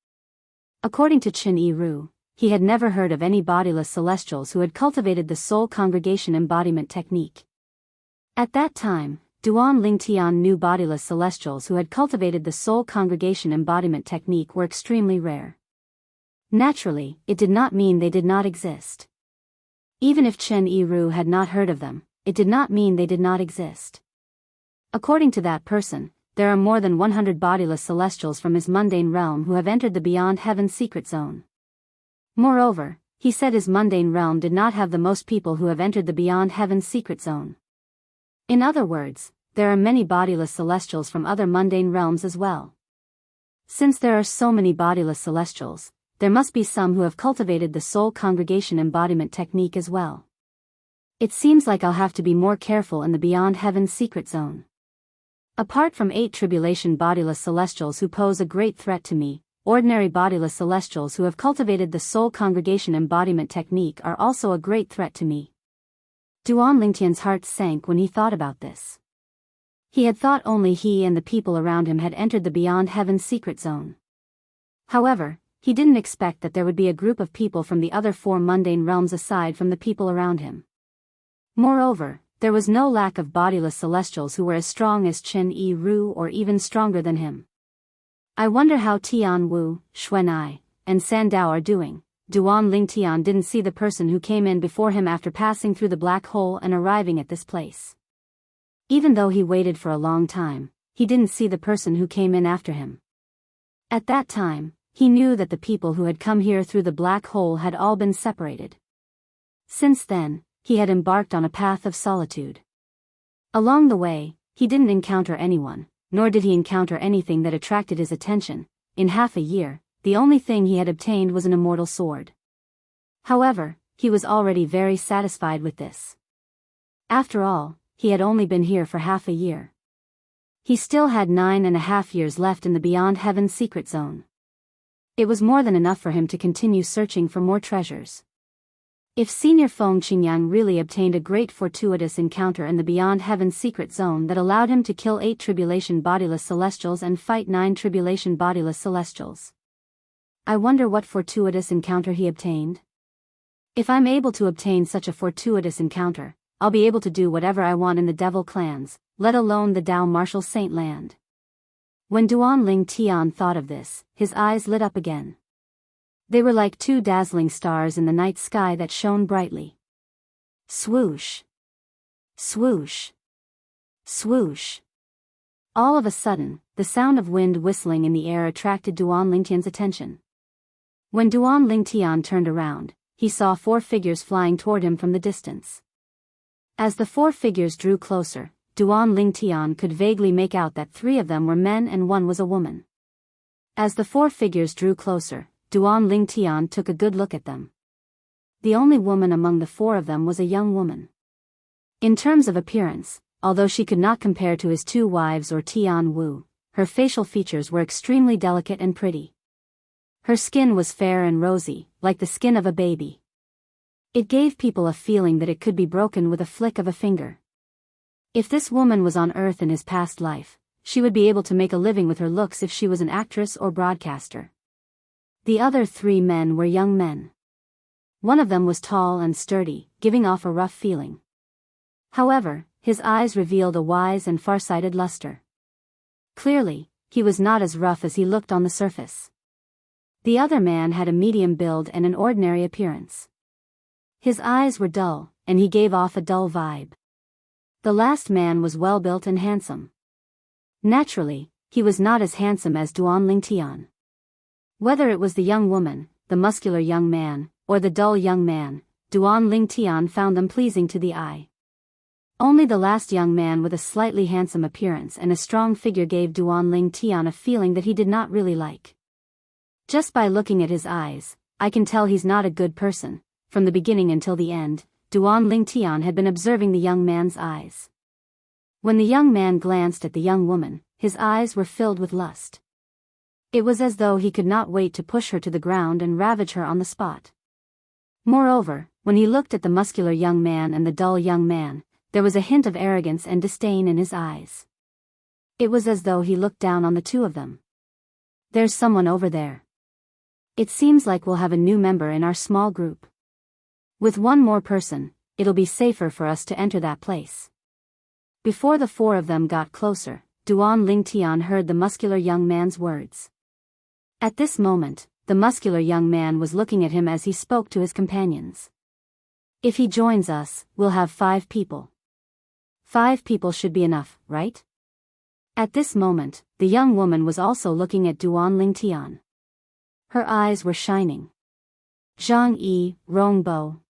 According to Chen Yiru, he had never heard of any bodiless celestials who had cultivated the soul congregation embodiment technique. At that time, Duan Lingtian knew bodiless celestials who had cultivated the soul congregation embodiment technique were extremely rare. Naturally, it did not mean they did not exist. Even if Chen Yiru had not heard of them, it did not mean they did not exist. According to that person, there are more than 100 bodiless celestials from his mundane realm who have entered the Beyond Heaven's secret zone. Moreover, he said his mundane realm did not have the most people who have entered the Beyond Heaven's secret zone. In other words, there are many bodiless celestials from other mundane realms as well. Since there are so many bodiless celestials, there must be some who have cultivated the soul congregation embodiment technique as well. It seems like I'll have to be more careful in the Beyond Heaven's secret zone. Apart from 8 tribulation bodiless celestials who pose a great threat to me, ordinary bodiless celestials who have cultivated the soul congregation embodiment technique are also a great threat to me. Duan Lingtian's heart sank when he thought about this. He had thought only he and the people around him had entered the Beyond Heaven's secret zone. However, he didn't expect that there would be a group of people from the other 4 mundane realms aside from the people around him. Moreover, there was no lack of bodiless celestials who were as strong as Chen Yi Ru or even stronger than him. I wonder how Tian Wu, Xuan Ai, and San Dao are doing. Duan Lingtian didn't see the person who came in before him after passing through the black hole and arriving at this place. Even though he waited for a long time, he didn't see the person who came in after him. At that time, he knew that the people who had come here through the black hole had all been separated. Since then, he had embarked on a path of solitude. Along the way, he didn't encounter anyone, nor did he encounter anything that attracted his attention. In half a year, the only thing he had obtained was an immortal sword. However, he was already very satisfied with this. After all, he had only been here for half a year. He still had 9.5 years left in the Beyond Heaven secret zone. It was more than enough for him to continue searching for more treasures. If Senior Feng Qingyang really obtained a great fortuitous encounter in the Beyond Heaven secret zone that allowed him to kill 8 tribulation bodiless celestials and fight 9 tribulation bodiless celestials. I wonder what fortuitous encounter he obtained. If I'm able to obtain such a fortuitous encounter, I'll be able to do whatever I want in the devil clans, let alone the Dao Martial Saint land. When Duan Ling Tian thought of this, his eyes lit up again. They were like 2 dazzling stars in the night sky that shone brightly. Swoosh! Swoosh! Swoosh! All of a sudden, the sound of wind whistling in the air attracted Duan Lingtian's attention. When Duan Lingtian turned around, he saw 4 figures flying toward him from the distance. As the 4 figures drew closer, Duan Lingtian could vaguely make out that 3 of them were men and 1 was a woman. As the 4 figures drew closer, Duan Lingtian took a good look at them. The only woman among the 4 of them was a young woman. In terms of appearance, although she could not compare to his 2 wives or Tian Wu, her facial features were extremely delicate and pretty. Her skin was fair and rosy, like the skin of a baby. It gave people a feeling that it could be broken with a flick of a finger. If this woman was on Earth in his past life, she would be able to make a living with her looks if she was an actress or broadcaster. The other 3 men were young men. One of them was tall and sturdy, giving off a rough feeling. However, his eyes revealed a wise and far-sighted luster. Clearly, he was not as rough as he looked on the surface. The other man had a medium build and an ordinary appearance. His eyes were dull, and he gave off a dull vibe. The last man was well-built and handsome. Naturally, he was not as handsome as Duan Lingtian. Whether it was the young woman, the muscular young man, or the dull young man, Duan Lingtian found them pleasing to the eye. Only the last young man with a slightly handsome appearance and a strong figure gave Duan Lingtian a feeling that he did not really like. Just by looking at his eyes, I can tell he's not a good person. From the beginning until the end, Duan Lingtian had been observing the young man's eyes. When the young man glanced at the young woman, his eyes were filled with lust. It was as though he could not wait to push her to the ground and ravage her on the spot. Moreover, when he looked at the muscular young man and the dull young man, there was a hint of arrogance and disdain in his eyes. It was as though he looked down on the 2 of them. There's someone over there. It seems like we'll have a new member in our small group. With 1 more person, it'll be safer for us to enter that place. Before the 4 of them got closer, Duan Lingtian heard the muscular young man's words. At this moment, the muscular young man was looking at him as he spoke to his companions. If he joins us, we'll have 5 people. 5 people should be enough, right? At this moment, the young woman was also looking at Duan Lingtian. Her eyes were shining. Zhang Yi, Rongbo.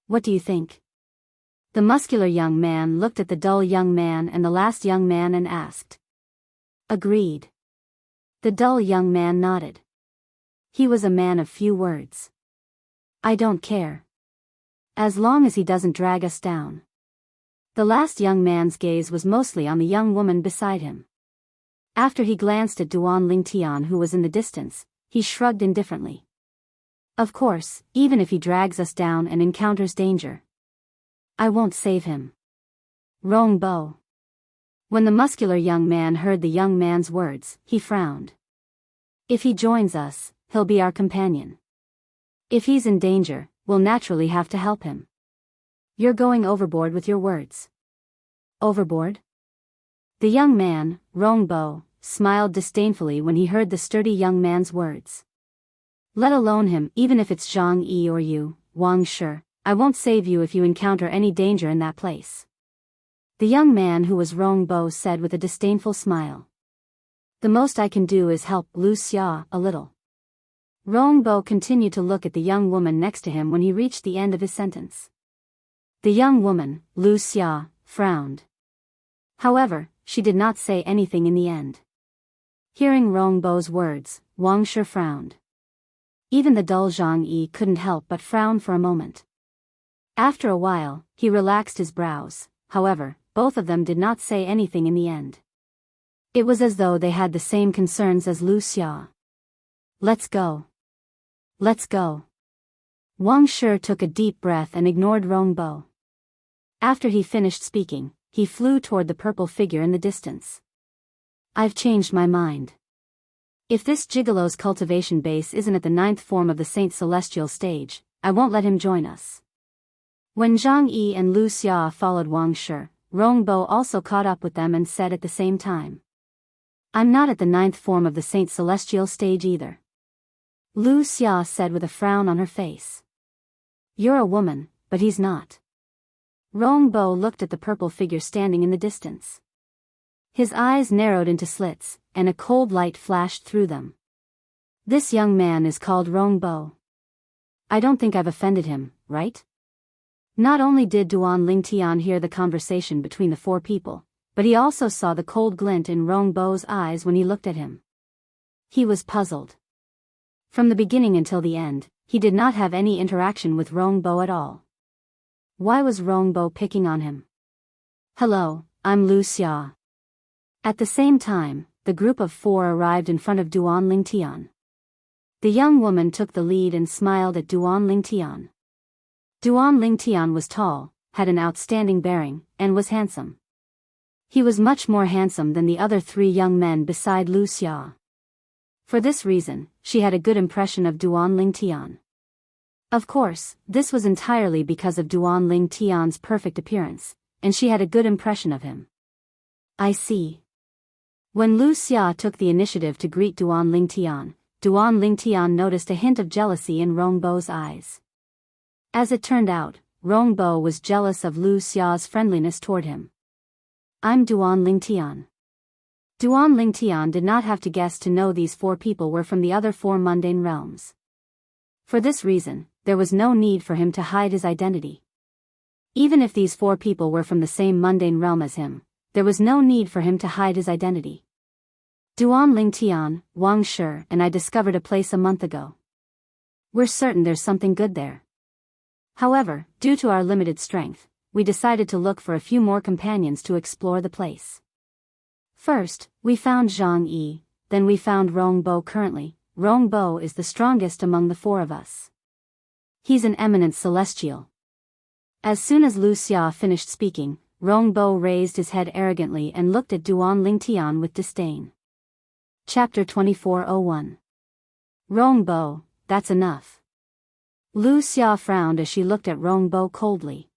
What do you think? The muscular young man looked at the dull young man and the last young man and asked. Agreed. The dull young man nodded. He was a man of few words. I don't care. As long as he doesn't drag us down. The last young man's gaze was mostly on the young woman beside him. After he glanced at Duan Lingtian, who was in the distance, he shrugged indifferently. Of course, even if he drags us down and encounters danger, I won't save him. Rong Bo. When the muscular young man heard the young man's words, he frowned. If he joins us, he'll be our companion. If he's in danger, we'll naturally have to help him. You're going overboard with your words. Overboard? The young man, Rong Bo, smiled disdainfully when he heard the sturdy young man's words. Let alone him, even if it's Zhang Yi or you, Wang Shi, I won't save you if you encounter any danger in that place. The young man who was Rong Bo said with a disdainful smile. The most I can do is help Lu Xia a little. Rong Bo continued to look at the young woman next to him when he reached the end of his sentence. The young woman, Lu Xia, frowned. However, she did not say anything in the end. Hearing Rong Bo's words, Wang Shi frowned. Even the dull Zhang Yi couldn't help but frown for a moment. After a while, he relaxed his brows. However, both of them did not say anything in the end. It was as though they had the same concerns as Lu Xia. Let's go. Let's go. Wang Shi took a deep breath and ignored Rong Bo. After he finished speaking, he flew toward the purple figure in the distance. I've changed my mind. If this gigolo's cultivation base isn't at the 9th form of the Saint Celestial stage, I won't let him join us. When Zhang Yi and Lu Xia followed Wang Shi, Rong Bo also caught up with them and said at the same time. I'm not at the 9th form of the Saint Celestial stage either. Lu Xia said with a frown on her face. You're a woman, but he's not. Rong Bo looked at the purple figure standing in the distance. His eyes narrowed into slits, and a cold light flashed through them. This young man is called Rong Bo. I don't think I've offended him, right? Not only did Duan Lingtian hear the conversation between the four people, but he also saw the cold glint in Rong Bo's eyes when he looked at him. He was puzzled. From the beginning until the end, he did not have any interaction with Rong Bo at all. Why was Rong Bo picking on him? Hello, I'm Lu Xia. At the same time, the group of four arrived in front of Duan Lingtian. The young woman took the lead and smiled at Duan Lingtian. Duan Lingtian was tall, had an outstanding bearing, and was handsome. He was much more handsome than the other three young men beside Lu Xia. For this reason, she had a good impression of Duan Lingtian. Of course, this was entirely because of Duan Lingtian's perfect appearance, and she had a good impression of him. I see. When Lu Xia took the initiative to greet Duan Lingtian noticed a hint of jealousy in Rong Bo's eyes. As it turned out, Rong Bo was jealous of Lu Xia's friendliness toward him. I'm Duan Lingtian. Duan Lingtian did not have to guess to know these four people were from the other four mundane realms. For this reason, there was no need for him to hide his identity. Even if these four people were from the same mundane realm as him, there was no need for him to hide his identity. Duan Lingtian, Wang Shi, and I discovered a place a month ago. We're certain there's something good there. However, due to our limited strength, we decided to look for a few more companions to explore the place. First, we found Zhang Yi, then we found Rong Bo. Currently, Rong Bo is the strongest among the four of us. He's an eminent celestial. As soon as Lu Xia finished speaking, Rong Bo raised his head arrogantly and looked at Duan Lingtian with disdain. Chapter 2401. Rong Bo, that's enough. Lu Xia frowned as she looked at Rong Bo coldly.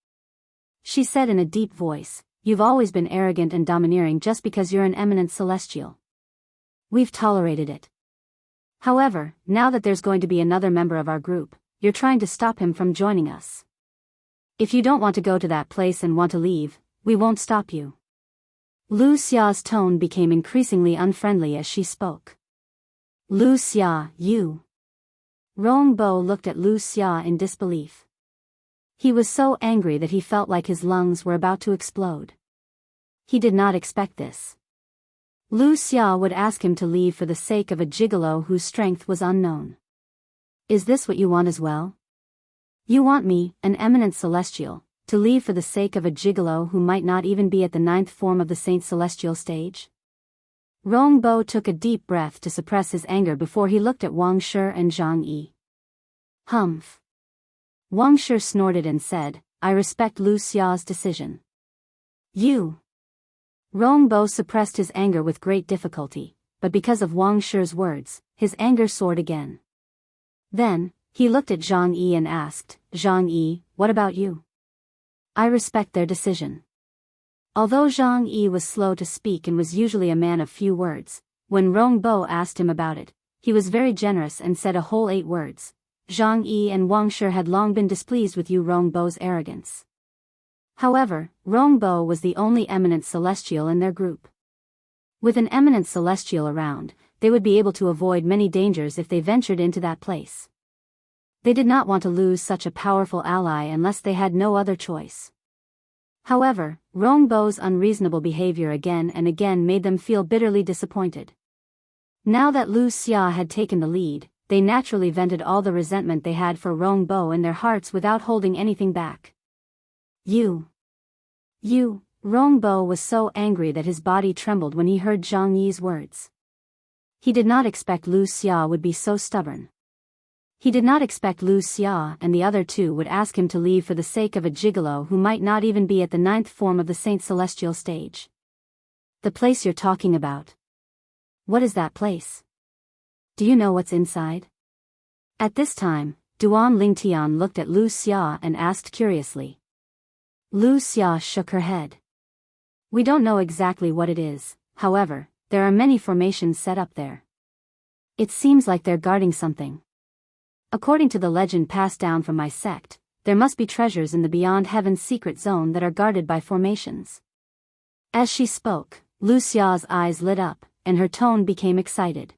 She said in a deep voice, You've always been arrogant and domineering just because you're an eminent celestial. We've tolerated it. However, now that there's going to be another member of our group, you're trying to stop him from joining us. If you don't want to go to that place and want to leave, we won't stop you. Lu Xia's tone became increasingly unfriendly as she spoke. Lu Xia, you. Rong Bo looked at Lu Xia in disbelief. He was so angry that he felt like his lungs were about to explode. He did not expect this. Lu Xia would ask him to leave for the sake of a gigolo whose strength was unknown. Is this what you want as well? You want me, an eminent celestial, to leave for the sake of a gigolo who might not even be at the 9th form of the Saint Celestial stage? Rongbo took a deep breath to suppress his anger before he looked at Wang Shi and Zhang Yi. Humph. Wang Shi snorted and said, I respect Lu Xia's decision. You. Rongbo suppressed his anger with great difficulty, but because of Wang Shi's words, his anger soared again. Then, he looked at Zhang Yi and asked, Zhang Yi, what about you? I respect their decision. Although Zhang Yi was slow to speak and was usually a man of few words, when Rongbo asked him about it, he was very generous and said a whole 8 words. Zhang Yi and Wang Shi had long been displeased with Rongbo's arrogance. However, Rongbo was the only eminent celestial in their group. With an eminent celestial around, they would be able to avoid many dangers if they ventured into that place. They did not want to lose such a powerful ally unless they had no other choice. However, Rongbo's unreasonable behavior again and again made them feel bitterly disappointed. Now that Lu Xia had taken the lead, they naturally vented all the resentment they had for Rongbo in their hearts without holding anything back. You. Rongbo was so angry that his body trembled when he heard Zhang Yi's words. He did not expect Lu Xia would be so stubborn. He did not expect Lu Xia and the other 2 would ask him to leave for the sake of a gigolo who might not even be at the 9th form of the Saint Celestial stage. The place you're talking about. What is that place? Do you know what's inside? At this time, Duan Lingtian looked at Lu Xia and asked curiously. Lu Xia shook her head. We don't know exactly what it is, however, there are many formations set up there. It seems like they're guarding something. According to the legend passed down from my sect, there must be treasures in the Beyond Heaven's secret zone that are guarded by formations. As she spoke, Lu Xia's eyes lit up, and her tone became excited.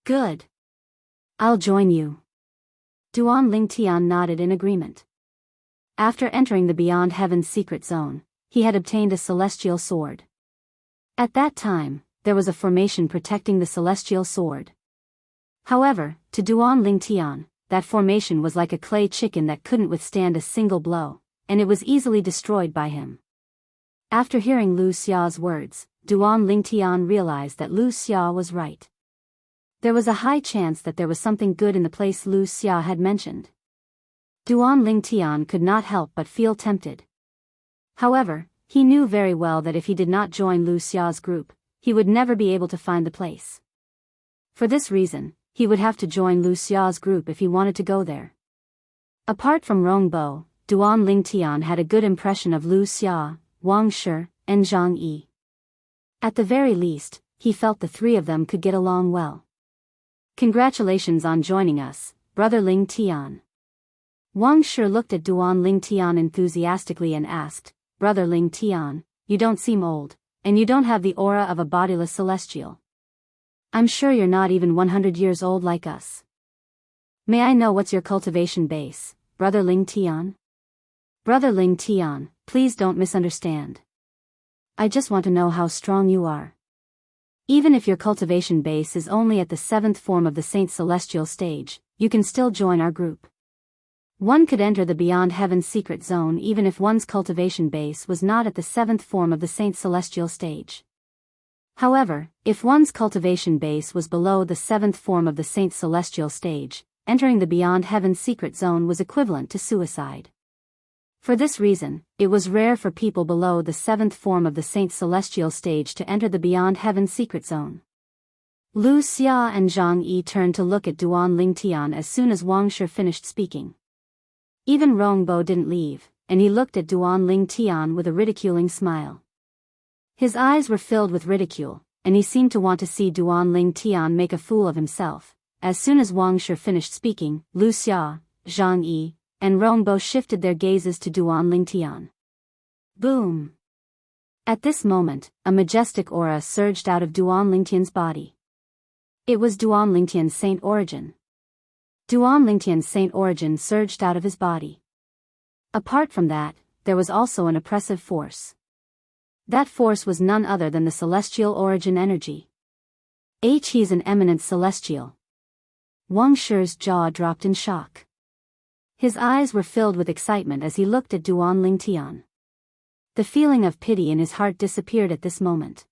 Good. I'll join you. Duan Lingtian nodded in agreement. After entering the Beyond Heaven's secret zone, he had obtained a celestial sword. At that time, there was a formation protecting the celestial sword. However, to Duan Lingtian, that formation was like a clay chicken that couldn't withstand a single blow, and it was easily destroyed by him. After hearing Lu Xia's words, Duan Lingtian realized that Lu Xia was right. There was a high chance that there was something good in the place Lu Xia had mentioned. Duan Lingtian could not help but feel tempted. However, he knew very well that if he did not join Lu Xia's group, he would never be able to find the place. For this reason, he would have to join Lu Xia's group if he wanted to go there. Apart from Rongbo, Duan Lingtian had a good impression of Lu Xia, Wang Shi, and Zhang Yi. At the very least, he felt the 3 of them could get along well. Congratulations on joining us, Brother Lingtian. Wang Shi looked at Duan Lingtian enthusiastically and asked, Brother Lingtian, you don't seem old, and you don't have the aura of a bodiless celestial. I'm sure you're not even 100 years old like us. May I know what's your cultivation base, Brother Lingtian? Brother Lingtian, please don't misunderstand. I just want to know how strong you are. Even if your cultivation base is only at the 7th form of the Saint Celestial stage, you can still join our group. One could enter the Beyond Heaven's secret zone even if one's cultivation base was not at the 7th form of the Saint Celestial stage. However, if one's cultivation base was below the 7th form of the Saint Celestial stage, entering the Beyond Heaven's secret zone was equivalent to suicide. For this reason, it was rare for people below the 7th form of the Saint Celestial stage to enter the Beyond Heaven's secret zone. Lu Xia and Zhang Yi turned to look at Duan Lingtian as soon as Wang Shi finished speaking. Even Rongbo didn't leave, and he looked at Duan Lingtian with a ridiculing smile. His eyes were filled with ridicule, and he seemed to want to see Duan Lingtian make a fool of himself. As soon as Wang Shi finished speaking, Lu Xia, Zhang Yi, and Rongbo shifted their gazes to Duan Lingtian. Boom! At this moment, a majestic aura surged out of Duan Lingtian's body. It was Duan Lingtian's saint origin. Duan Lingtian's saint origin surged out of his body. Apart from that, there was also an oppressive force. That force was none other than the celestial origin energy. He's an eminent celestial. Wang Shi's jaw dropped in shock. His eyes were filled with excitement as he looked at Duan Lingtian. The feeling of pity in his heart disappeared at this moment.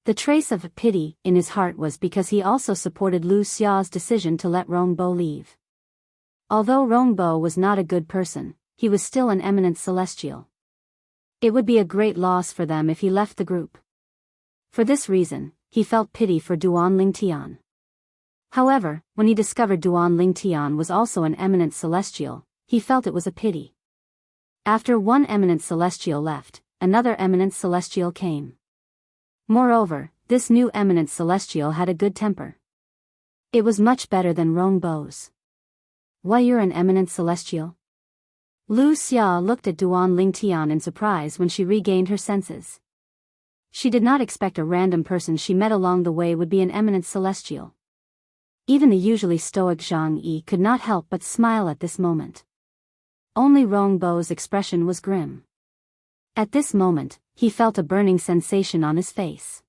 The trace of pity in his heart was because he also supported Lu Xia's decision to let Rongbo leave. Although Rongbo was not a good person, he was still an eminent celestial. It would be a great loss for them if he left the group. For this reason, he felt pity for Duan Lingtian. However, when he discovered Duan Lingtian was also an eminent celestial, he felt it was a pity. After one eminent celestial left, another eminent celestial came. Moreover, this new eminent celestial had a good temper. It was much better than Rongbo's. Why, you're an eminent celestial? Lu Xia looked at Duan Lingtian in surprise when she regained her senses. She did not expect a random person she met along the way would be an eminent celestial. Even the usually stoic Zhang Yi could not help but smile at this moment. Only Rongbo's expression was grim. At this moment, he felt a burning sensation on his face.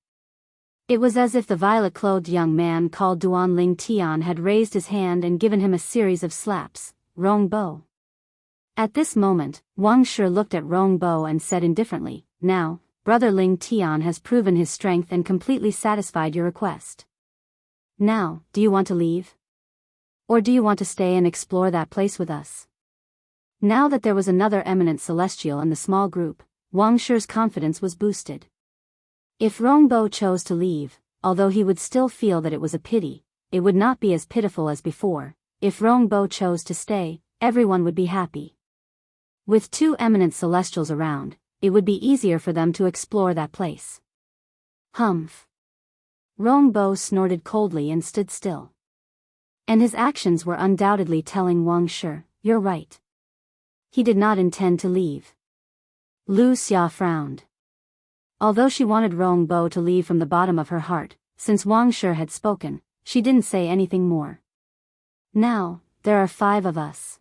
It was as if the violet-clothed young man called Duan Lingtian had raised his hand and given him a series of slaps. Rongbo. At this moment, Wang Shi looked at Rongbo and said indifferently, "Now, Brother Lingtian has proven his strength and completely satisfied your request. Now, do you want to leave? Or do you want to stay and explore that place with us?" Now that there was another eminent celestial in the small group, Wang Shi's confidence was boosted. If Rongbo chose to leave, although he would still feel that it was a pity, it would not be as pitiful as before. If Rongbo chose to stay, everyone would be happy. With two eminent celestials around, it would be easier for them to explore that place. Humph. Rongbo snorted coldly and stood still. And his actions were undoubtedly telling Wang Shi, "You're right." He did not intend to leave. Lu Xia frowned. Although she wanted Rongbo to leave from the bottom of her heart, since Wang Shi had spoken, she didn't say anything more. "Now, there are 5 of us.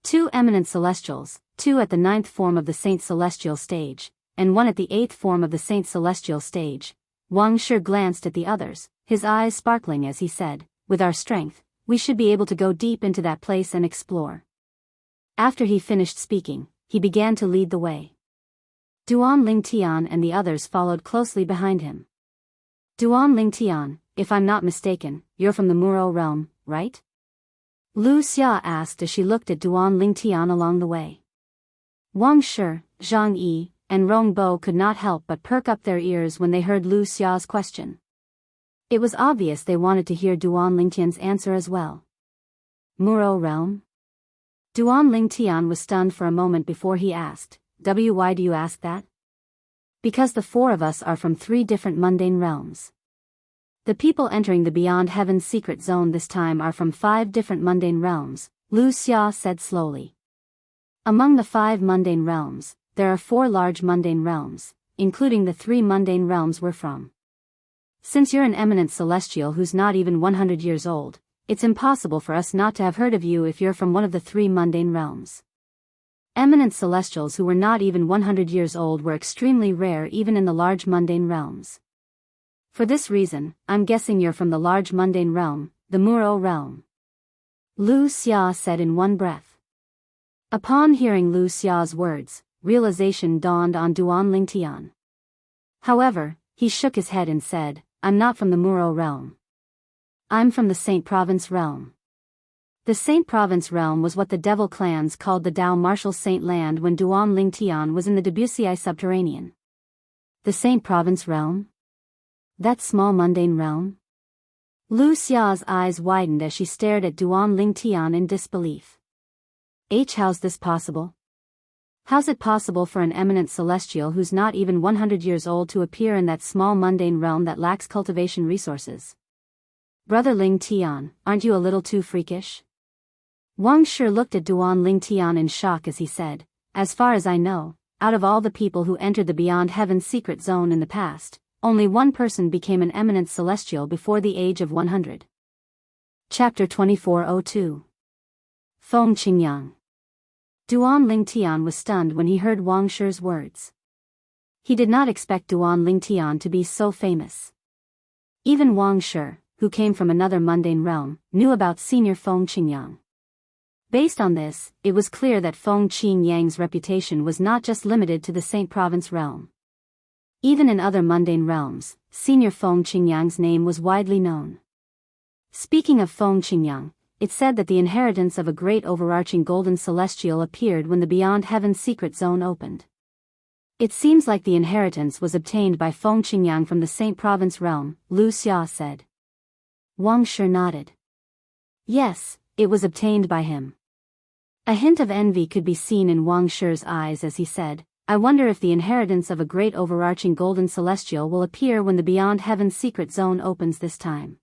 2 eminent celestials, 2 at the 9th form of the Saint Celestial stage, and 1 at the 8th form of the Saint Celestial stage." Wang Shi glanced at the others, his eyes sparkling as he said, "With our strength, we should be able to go deep into that place and explore." After he finished speaking, he began to lead the way. Duan Lingtian and the others followed closely behind him. "Duan Lingtian, if I'm not mistaken, you're from the Muro realm, right?" Lu Xia asked as she looked at Duan Lingtian along the way. Wang Shi, Zhang Yi, and Rongbo could not help but perk up their ears when they heard Lu Xia's question. It was obvious they wanted to hear Duan Lingtian's answer as well. Muro realm? Duan Lingtian was stunned for a moment before he asked, "Why do you ask that?" "Because the 4 of us are from 3 different mundane realms. The people entering the Beyond Heaven's secret zone this time are from 5 different mundane realms," Lu Xia said slowly. "Among the 5 mundane realms, there are 4 large mundane realms, including the 3 mundane realms we're from. Since you're an eminent celestial who's not even 100 years old, it's impossible for us not to have heard of you if you're from one of the 3 mundane realms." Eminent celestials who were not even 100 years old were extremely rare even in the large mundane realms. "For this reason, I'm guessing you're from the large mundane realm, the Muro realm," Lu Xia said in one breath. Upon hearing Lu Xia's words, realization dawned on Duan Lingtian. However, he shook his head and said, "I'm not from the Muro realm. I'm from the Saint Province realm." The Saint Province realm was what the devil clans called the Dao Martial Saint Land when Duan Lingtian was in the Debussy subterranean. The Saint Province realm? That small mundane realm? Lu Xia's eyes widened as she stared at Duan Lingtian in disbelief. How's this possible? How's it possible for an eminent celestial who's not even 100 years old to appear in that small mundane realm that lacks cultivation resources? Brother Lingtian, aren't you a little too freakish? Wang Shi looked at Duan Lingtian in shock as he said, "As far as I know, out of all the people who entered the Beyond Heaven's secret zone in the past, only one person became an eminent celestial before the age of 100. Chapter 2402. Feng Qingyang. Duan Lingtian was stunned when he heard Wang Shi's words. He did not expect Duan Lingtian to be so famous. Even Wang Shi, who came from another mundane realm, knew about Senior Feng Qingyang. Based on this, it was clear that Feng Qingyang's reputation was not just limited to the Saint Province realm. Even in other mundane realms, Senior Feng Qingyang's name was widely known. Speaking of Feng Qingyang, it said that the inheritance of a great overarching golden celestial appeared when the Beyond Heaven's secret zone opened. It seems like the inheritance was obtained by Feng Qingyang from the Saint Province realm, Lu Xia said. Wang Shi nodded. Yes, it was obtained by him. A hint of envy could be seen in Wang Shi's eyes as he said, I wonder if the inheritance of a great overarching golden celestial will appear when the Beyond Heaven's secret zone opens this time.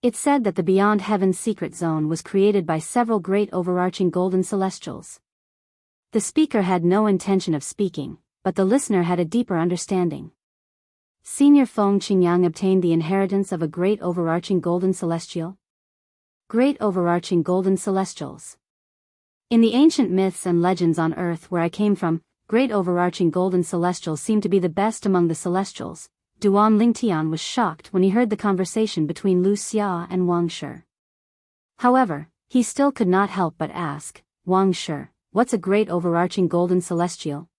It said that the Beyond Heaven's secret zone was created by several great overarching golden celestials. The speaker had no intention of speaking, but the listener had a deeper understanding. Senior Feng Qingyang obtained the inheritance of a great overarching golden celestial? Great overarching golden celestials. In the ancient myths and legends on Earth where I came from, great overarching golden celestials seem to be the best among the celestials. Duan Lingtian was shocked when he heard the conversation between Lu Xia and Wang Shi. However, he still could not help but ask, Wang Shi, what's a great overarching golden celestial?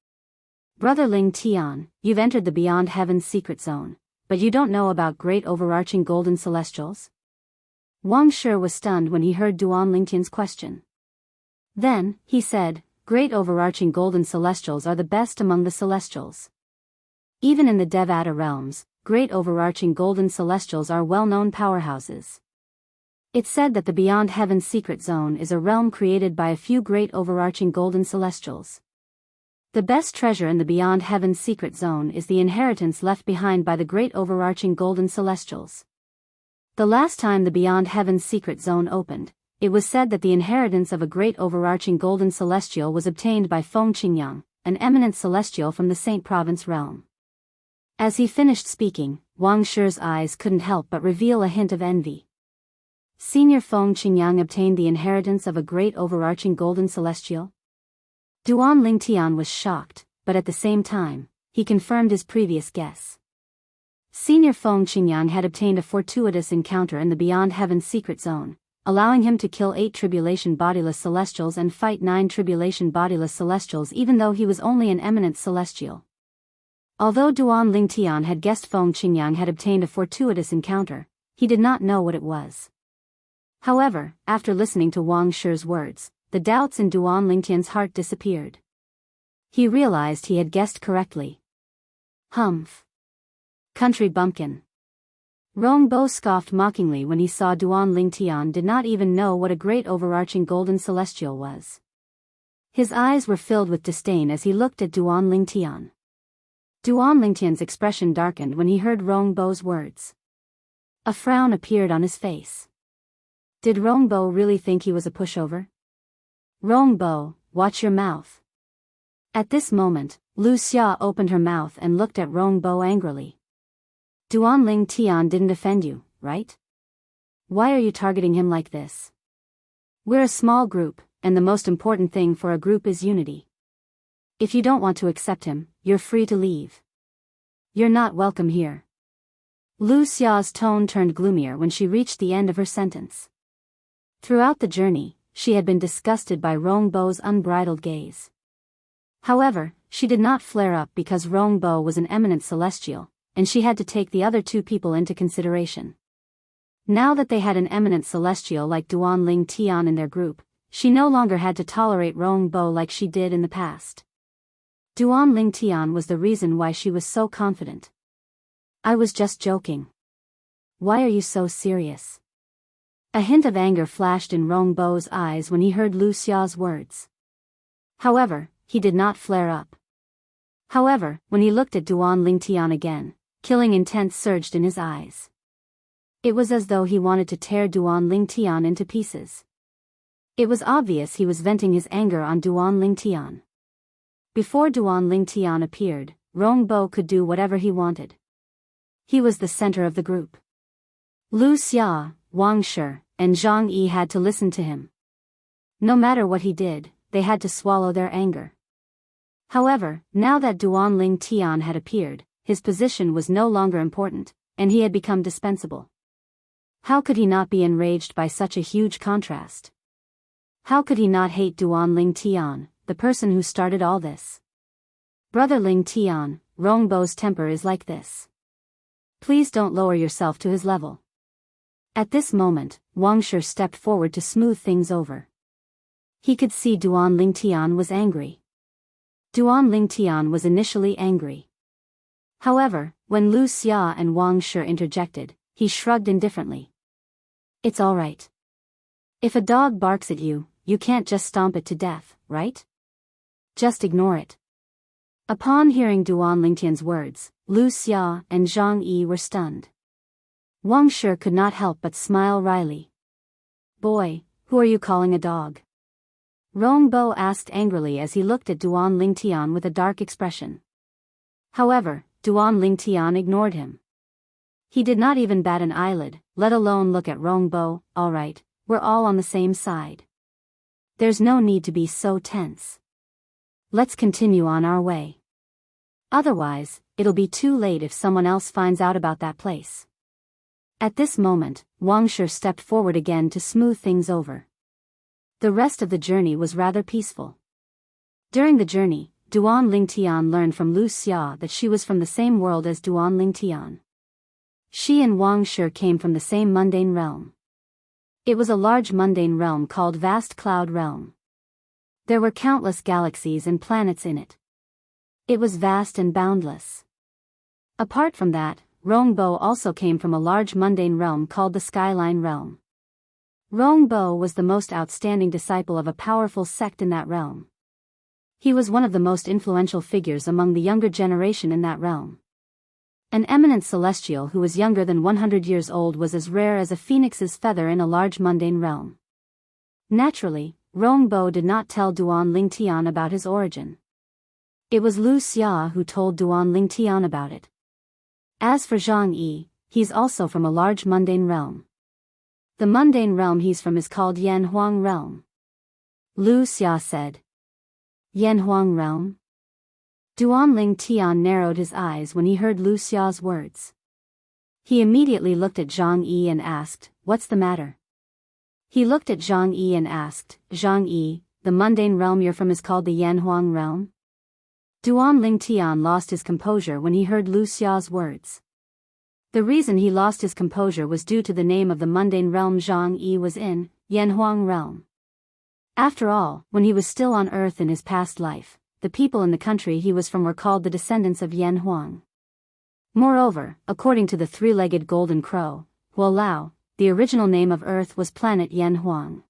Brother Ling Tian, you've entered the Beyond Heaven's secret zone, but you don't know about great overarching golden celestials? Wang Shi was stunned when he heard Duan Lingtian's question. Then, he said, great overarching golden celestials are the best among the celestials. Even in the Devata realms, great overarching golden celestials are well-known powerhouses. It's said that the Beyond Heaven's secret zone is a realm created by a few great overarching golden celestials. The best treasure in the Beyond Heaven's secret zone is the inheritance left behind by the great overarching golden celestials. The last time the Beyond Heaven's secret zone opened, it was said that the inheritance of a great overarching golden celestial was obtained by Feng Qingyang, an eminent celestial from the Saint Province realm. As he finished speaking, Wang Shi's eyes couldn't help but reveal a hint of envy. Senior Feng Qingyang obtained the inheritance of a great overarching golden celestial? Duan Lingtian was shocked, but at the same time, he confirmed his previous guess. Senior Feng Qingyang had obtained a fortuitous encounter in the Beyond Heaven's secret zone, allowing him to kill 8 tribulation bodiless celestials and fight 9 tribulation bodiless celestials even though he was only an eminent celestial. Although Duan Lingtian had guessed Feng Qingyang had obtained a fortuitous encounter, he did not know what it was. However, after listening to Wang Shi's words, the doubts in Duan Lingtian's heart disappeared. He realized he had guessed correctly. Humph. Country bumpkin. Rongbo scoffed mockingly when he saw Duan Lingtian did not even know what a great overarching golden celestial was. His eyes were filled with disdain as he looked at Duan Lingtian. Duan Lingtian's expression darkened when he heard Rongbo's words. A frown appeared on his face. Did Rongbo really think he was a pushover? Rongbo, watch your mouth. At this moment, Lu Xia opened her mouth and looked at Rongbo angrily. Duan Lingtian didn't offend you, right? Why are you targeting him like this? We're a small group, and the most important thing for a group is unity. If you don't want to accept him, you're free to leave. You're not welcome here. Lu Xia's tone turned gloomier when she reached the end of her sentence. Throughout the journey, she had been disgusted by Rongbo's unbridled gaze. However, she did not flare up because Rongbo was an eminent celestial, and she had to take the other 2 people into consideration. Now that they had an eminent celestial like Duan Lingtian in their group, she no longer had to tolerate Rongbo like she did in the past. Duan Lingtian was the reason why she was so confident. I was just joking. Why are you so serious? A hint of anger flashed in Rongbo's eyes when he heard Lu Xia's words. However, he did not flare up. However, when he looked at Duan Lingtian again, killing intent surged in his eyes. It was as though he wanted to tear Duan Lingtian into pieces. It was obvious he was venting his anger on Duan Lingtian. Before Duan Lingtian appeared, Rongbo could do whatever he wanted. He was the center of the group. Lu Xia, Wang Shi, and Zhang Yi had to listen to him. No matter what he did, they had to swallow their anger. However, now that Duan Ling Tian had appeared, his position was no longer important, and he had become dispensable. How could he not be enraged by such a huge contrast? How could he not hate Duan Ling Tian, the person who started all this? Brother Ling Tian, Rongbo's temper is like this. Please don't lower yourself to his level. At this moment, Wang Shi stepped forward to smooth things over. He could see Duan Ling Tian was angry. Duan Ling Tian was initially angry. However, when Lu Xia and Wang Shi interjected, he shrugged indifferently. It's all right. If a dog barks at you, you can't just stomp it to death, right? Just ignore it. Upon hearing Duan Lingtian's words, Lu Xia and Zhang Yi were stunned. Wang Shi could not help but smile wryly. Boy, who are you calling a dog? Rongbo asked angrily as he looked at Duan Lingtian with a dark expression. However, Duan Lingtian ignored him. He did not even bat an eyelid, let alone look at Rongbo. All right, we're all on the same side. There's no need to be so tense. Let's continue on our way. Otherwise, it'll be too late if someone else finds out about that place. At this moment, Wang Shi stepped forward again to smooth things over. The rest of the journey was rather peaceful. During the journey, Duan Lingtian learned from Lu Xia that she was from the same world as Duan Lingtian. She and Wang Shi came from the same mundane realm. It was a large mundane realm called Vast Cloud Realm. There were countless galaxies and planets in it. It was vast and boundless. Apart from that, Rongbo also came from a large mundane realm called the Skyline Realm. Rongbo was the most outstanding disciple of a powerful sect in that realm. He was one of the most influential figures among the younger generation in that realm. An eminent celestial who was younger than 100 years old was as rare as a phoenix's feather in a large mundane realm. Naturally, Rongbo did not tell Duan Lingtian about his origin. It was Lu Xia who told Duan Lingtian about it. As for Zhang Yi, he's also from a large mundane realm. The mundane realm he's from is called Yanhuang Realm. Lu Xia said. Yanhuang Realm? Duan Lingtian narrowed his eyes when he heard Lu Xia's words. He immediately looked at Zhang Yi and asked, "What's the matter?" He looked at Zhang Yi and asked, "Zhang Yi, the mundane realm you're from is called the Yanhuang Realm?" Duan Lingtian lost his composure when he heard Lu Xia's words. The reason he lost his composure was due to the name of the mundane realm Zhang Yi was in, Yanhuang Realm. After all, when he was still on Earth in his past life, the people in the country he was from were called the descendants of Yanhuang. Moreover, according to the three-legged golden crow, Huolao, the original name of Earth was planet Yanhuang.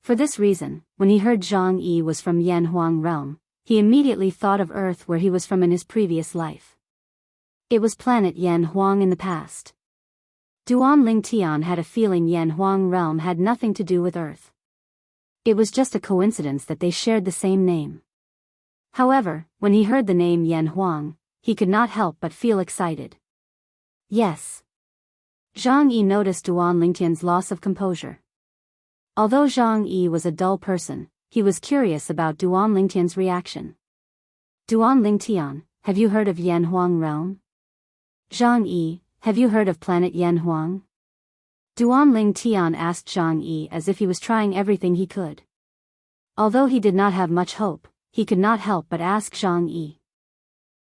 For this reason, when he heard Zhang Yi was from Yanhuang Realm, he immediately thought of Earth where he was from in his previous life. It was planet Yanhuang in the past. Duan Lingtian had a feeling Yanhuang Realm had nothing to do with Earth. It was just a coincidence that they shared the same name. However, when he heard the name Yanhuang, he could not help but feel excited. Yes. Zhang Yi noticed Duan Lingtian's loss of composure. Although Zhang Yi was a dull person, he was curious about Duan Lingtian's reaction. Duan Lingtian, have you heard of Yanhuang Realm? Zhang Yi, have you heard of planet Yanhuang? Duan Lingtian asked Zhang Yi as if he was trying everything he could. Although he did not have much hope, he could not help but ask Zhang Yi.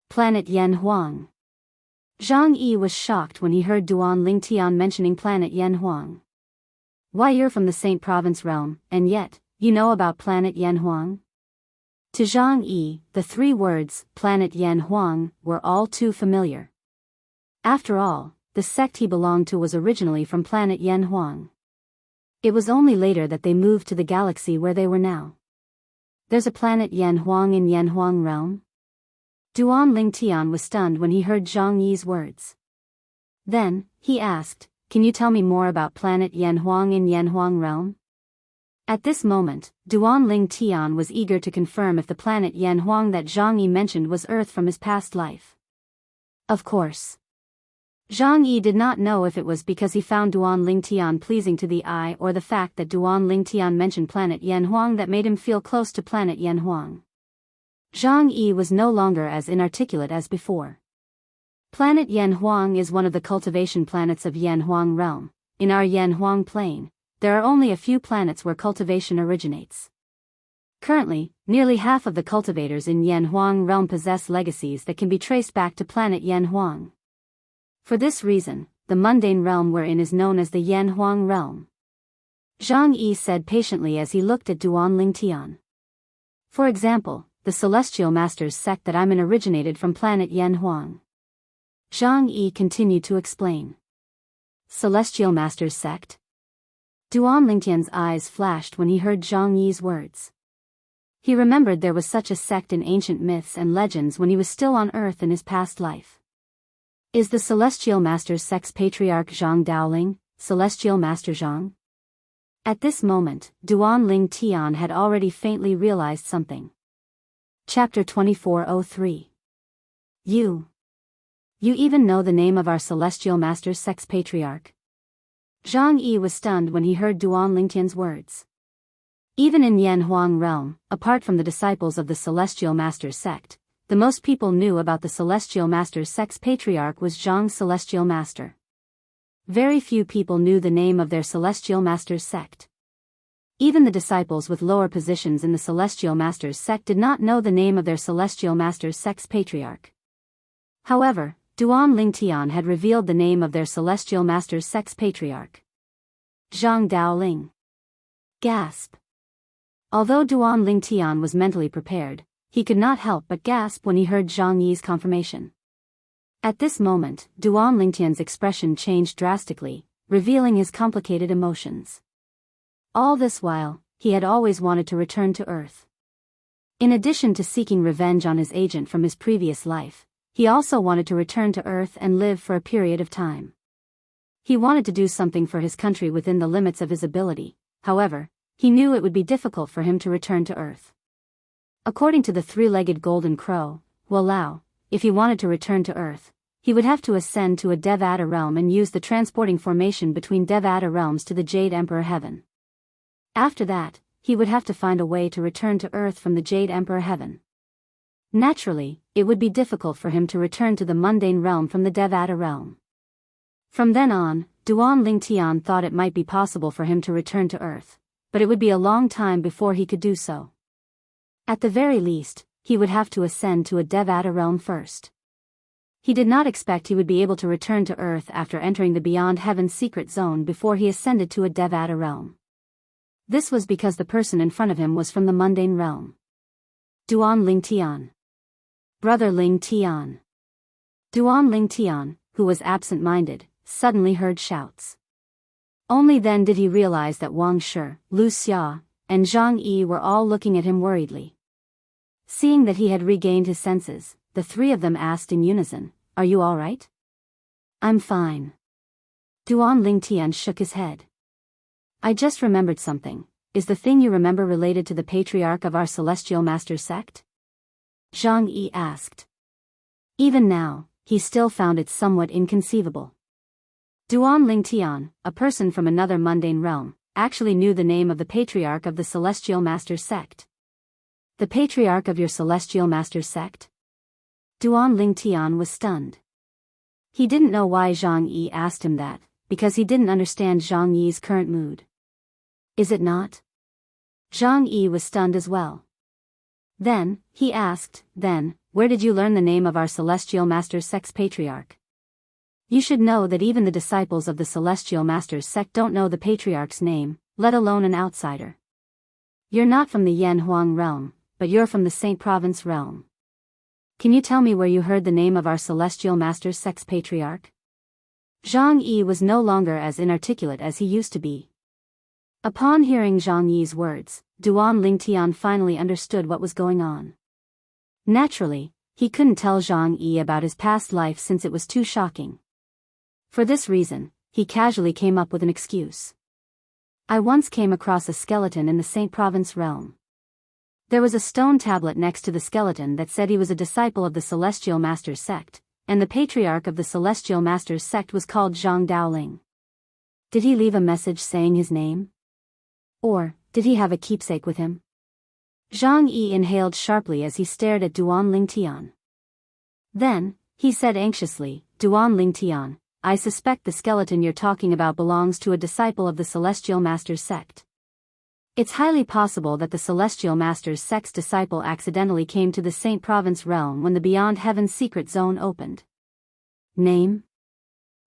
Planet Yanhuang. Zhang Yi was shocked when he heard Duan Lingtian mentioning planet Yanhuang. Why, you're from the Saint Province realm, and yet, you know about planet Yanhuang? To Zhang Yi, the three words, planet Yanhuang, were all too familiar. After all, the sect he belonged to was originally from planet Yanhuang. It was only later that they moved to the galaxy where they were now. There's a planet Yanhuang in Yanhuang Realm? Duan Lingtian was stunned when he heard Zhang Yi's words. Then, he asked, "Can you tell me more about planet Yanhuang in Yanhuang Realm?" At this moment, Duan Lingtian was eager to confirm if the planet Yanhuang that Zhang Yi mentioned was Earth from his past life. Of course. Zhang Yi did not know if it was because he found Duan Lingtian pleasing to the eye or the fact that Duan Lingtian mentioned planet Yanhuang that made him feel close to planet Yanhuang. Zhang Yi was no longer as inarticulate as before. Planet Yanhuang is one of the cultivation planets of Yanhuang realm. In our Yanhuang plane, there are only a few planets where cultivation originates. Currently, nearly half of the cultivators in Yanhuang realm possess legacies that can be traced back to planet Yanhuang. For this reason, the mundane realm we're in is known as the Yanhuang realm. Zhang Yi said patiently as he looked at Duan Lingtian. For example, the Celestial Masters sect that I'm in originated from planet Yanhuang. Zhang Yi continued to explain. Celestial Masters sect? Duan Lingtian's eyes flashed when he heard Zhang Yi's words. He remembered there was such a sect in ancient myths and legends when he was still on Earth in his past life. Is the Celestial Masters sect's patriarch Zhang Daoling, Celestial Master Zhang? At this moment, Duan Ling Tian had already faintly realized something. Chapter 2403. You even know the name of our Celestial Masters sect's patriarch? Zhang Yi was stunned when he heard Duan Lingtian's words. Even in Yanhuang realm, apart from the disciples of the Celestial Masters sect, the most people knew about the Celestial Masters sect's patriarch was Zhang Celestial Master. Very few people knew the name of their Celestial Masters sect. Even the disciples with lower positions in the Celestial Masters sect did not know the name of their Celestial Masters sect's patriarch. However, Duan Lingtian had revealed the name of their Celestial Masters sect's patriarch. Zhang Daoling. Gasp. Although Duan Lingtian was mentally prepared, he could not help but gasp when he heard Zhang Yi's confirmation. At this moment, Duan Lingtian's expression changed drastically, revealing his complicated emotions. All this while, he had always wanted to return to Earth. In addition to seeking revenge on his agent from his previous life, he also wanted to return to Earth and live for a period of time. He wanted to do something for his country within the limits of his ability. However, he knew it would be difficult for him to return to Earth. According to the three-legged golden crow, Walao, if he wanted to return to Earth, he would have to ascend to a Devata realm and use the transporting formation between Devata realms to the Jade Emperor Heaven. After that, he would have to find a way to return to Earth from the Jade Emperor Heaven. Naturally, it would be difficult for him to return to the mundane realm from the Devata realm. From then on, Duan Lingtian thought it might be possible for him to return to Earth, but it would be a long time before he could do so. At the very least, he would have to ascend to a Devata realm first. He did not expect he would be able to return to Earth after entering the Beyond Heaven's secret zone before he ascended to a Devata realm. This was because the person in front of him was from the mundane realm. Duan Lingtian. Brother Lingtian. Duan Lingtian, who was absent-minded, suddenly heard shouts. Only then did he realize that Wang Shi, Lu Xia, and Zhang Yi were all looking at him worriedly. Seeing that he had regained his senses, the three of them asked in unison, "Are you all right?" "I'm fine." Duan Lingtian shook his head. "I just remembered something. Is the thing you remember related to the patriarch of our Celestial Master sect?" Zhang Yi asked. Even now, he still found it somewhat inconceivable. Duan Lingtian, a person from another mundane realm, actually knew the name of the patriarch of the Celestial Master sect. "The patriarch of your Celestial Master sect?" Duan Lingtian was stunned. He didn't know why Zhang Yi asked him that, because he didn't understand Zhang Yi's current mood. "Is it not?" Zhang Yi was stunned as well. Then, he asked, "Then, where did you learn the name of our Celestial Master sect's patriarch?" You should know that even the disciples of the Celestial Masters sect don't know the patriarch's name, let alone an outsider. You're not from the Yanhuang realm, but you're from the Saint Province realm. Can you tell me where you heard the name of our Celestial Masters sect's patriarch? Zhang Yi was no longer as inarticulate as he used to be. Upon hearing Zhang Yi's words, Duan Lingtian finally understood what was going on. Naturally, he couldn't tell Zhang Yi about his past life since it was too shocking. For this reason, he casually came up with an excuse. "I once came across a skeleton in the Saint Province realm. There was a stone tablet next to the skeleton that said he was a disciple of the Celestial Masters sect, and the patriarch of the Celestial Masters sect was called Zhang Daoling. Did he leave a message saying his name? Or, did he have a keepsake with him?" Zhang Yi inhaled sharply as he stared at Duan Lingtian. Then, he said anxiously, Duan Lingtian, I suspect the skeleton you're talking about belongs to a disciple of the Celestial Master's sect. It's highly possible that the Celestial Master's sect's disciple accidentally came to the Saint Province realm when the Beyond Heaven's secret zone opened. Name?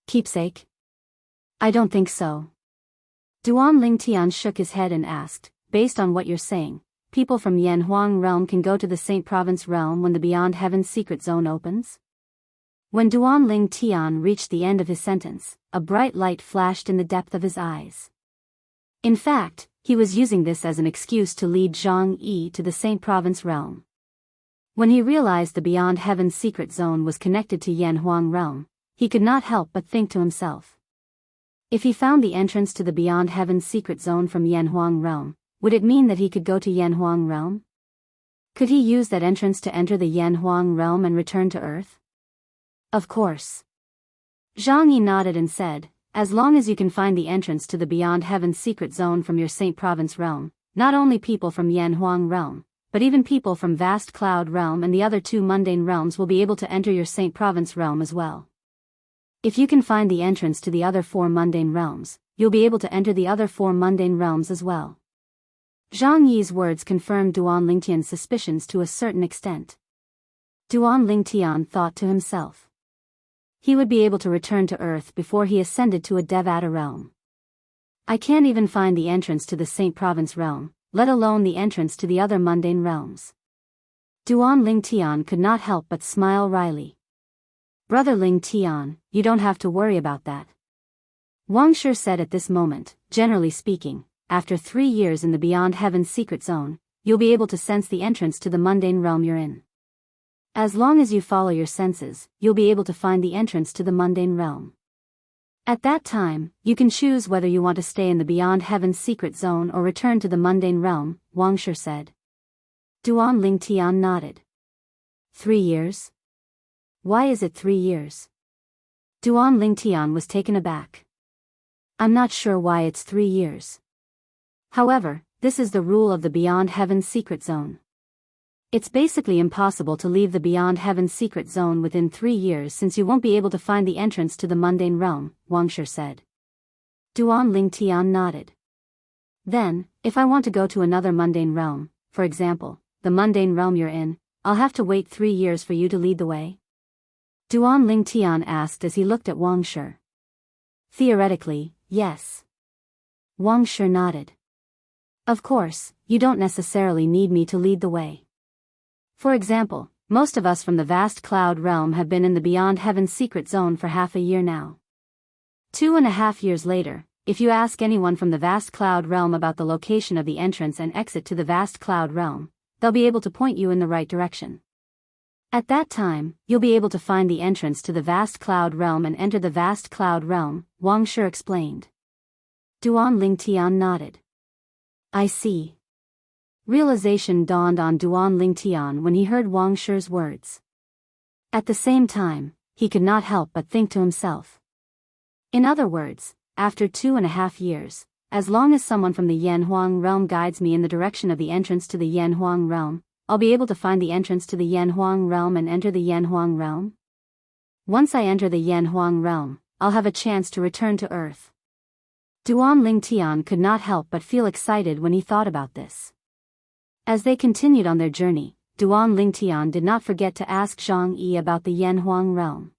Keepsake? I don't think so. Duan Lingtian shook his head and asked, based on what you're saying, people from Yanhuang realm can go to the Saint Province realm when the Beyond Heaven's secret zone opens? When Duan Lingtian reached the end of his sentence, a bright light flashed in the depth of his eyes. In fact, he was using this as an excuse to lead Zhang Yi to the Saint Province realm. When he realized the Beyond Heaven's secret zone was connected to Yanhuang realm, he could not help but think to himself. If he found the entrance to the Beyond Heaven's secret zone from Yanhuang realm, would it mean that he could go to Yanhuang realm? Could he use that entrance to enter the Yanhuang realm and return to Earth? Of course. Zhang Yi nodded and said, as long as you can find the entrance to the Beyond Heaven's secret zone from your Saint Province realm, not only people from Yanhuang realm, but even people from Vast Cloud realm and the other two mundane realms will be able to enter your Saint Province realm as well. If you can find the entrance to the other four mundane realms, you'll be able to enter the other four mundane realms as well. Zhang Yi's words confirmed Duan Lingtian's suspicions to a certain extent. Duan Lingtian thought to himself. He would be able to return to Earth before he ascended to a Devata realm. I can't even find the entrance to the Saint Province realm, let alone the entrance to the other mundane realms. Duan Lingtian could not help but smile wryly. Brother Lingtian, you don't have to worry about that. Wang Shi said at this moment, generally speaking, after 3 years in the Beyond Heaven's secret zone, you'll be able to sense the entrance to the mundane realm you're in. As long as you follow your senses, you'll be able to find the entrance to the mundane realm. At that time, you can choose whether you want to stay in the Beyond Heaven's secret zone or return to the mundane realm, Wang Shi said. Duan Lingtian nodded. 3 years? Why is it 3 years? Duan Lingtian was taken aback. I'm not sure why it's 3 years. However, this is the rule of the Beyond Heaven's secret zone. It's basically impossible to leave the Beyond Heaven's secret zone within 3 years since you won't be able to find the entrance to the mundane realm, Wang Shi said. Duan Lingtian nodded. Then, if I want to go to another mundane realm, for example, the mundane realm you're in, I'll have to wait 3 years for you to lead the way? Duan Lingtian asked as he looked at Wang Shi. Theoretically, yes. Wang Shi nodded. Of course, you don't necessarily need me to lead the way. For example, most of us from the Vast Cloud realm have been in the Beyond Heaven's secret zone for half a year now. 2.5 years later, if you ask anyone from the Vast Cloud realm about the location of the entrance and exit to the Vast Cloud realm, they'll be able to point you in the right direction. At that time, you'll be able to find the entrance to the Vast Cloud realm and enter the Vast Cloud realm, Wang Shi explained. Duan Lingtian nodded. I see. Realization dawned on Duan Lingtian when he heard Wang Shi's words. At the same time, he could not help but think to himself. In other words, after 2.5 years, as long as someone from the Yanhuang realm guides me in the direction of the entrance to the Yanhuang realm, I'll be able to find the entrance to the Yanhuang realm and enter the Yanhuang realm? Once I enter the Yanhuang realm, I'll have a chance to return to Earth. Duan Lingtian could not help but feel excited when he thought about this. As they continued on their journey, Duan Lingtian did not forget to ask Zhang Yi about the Yanhuang realm.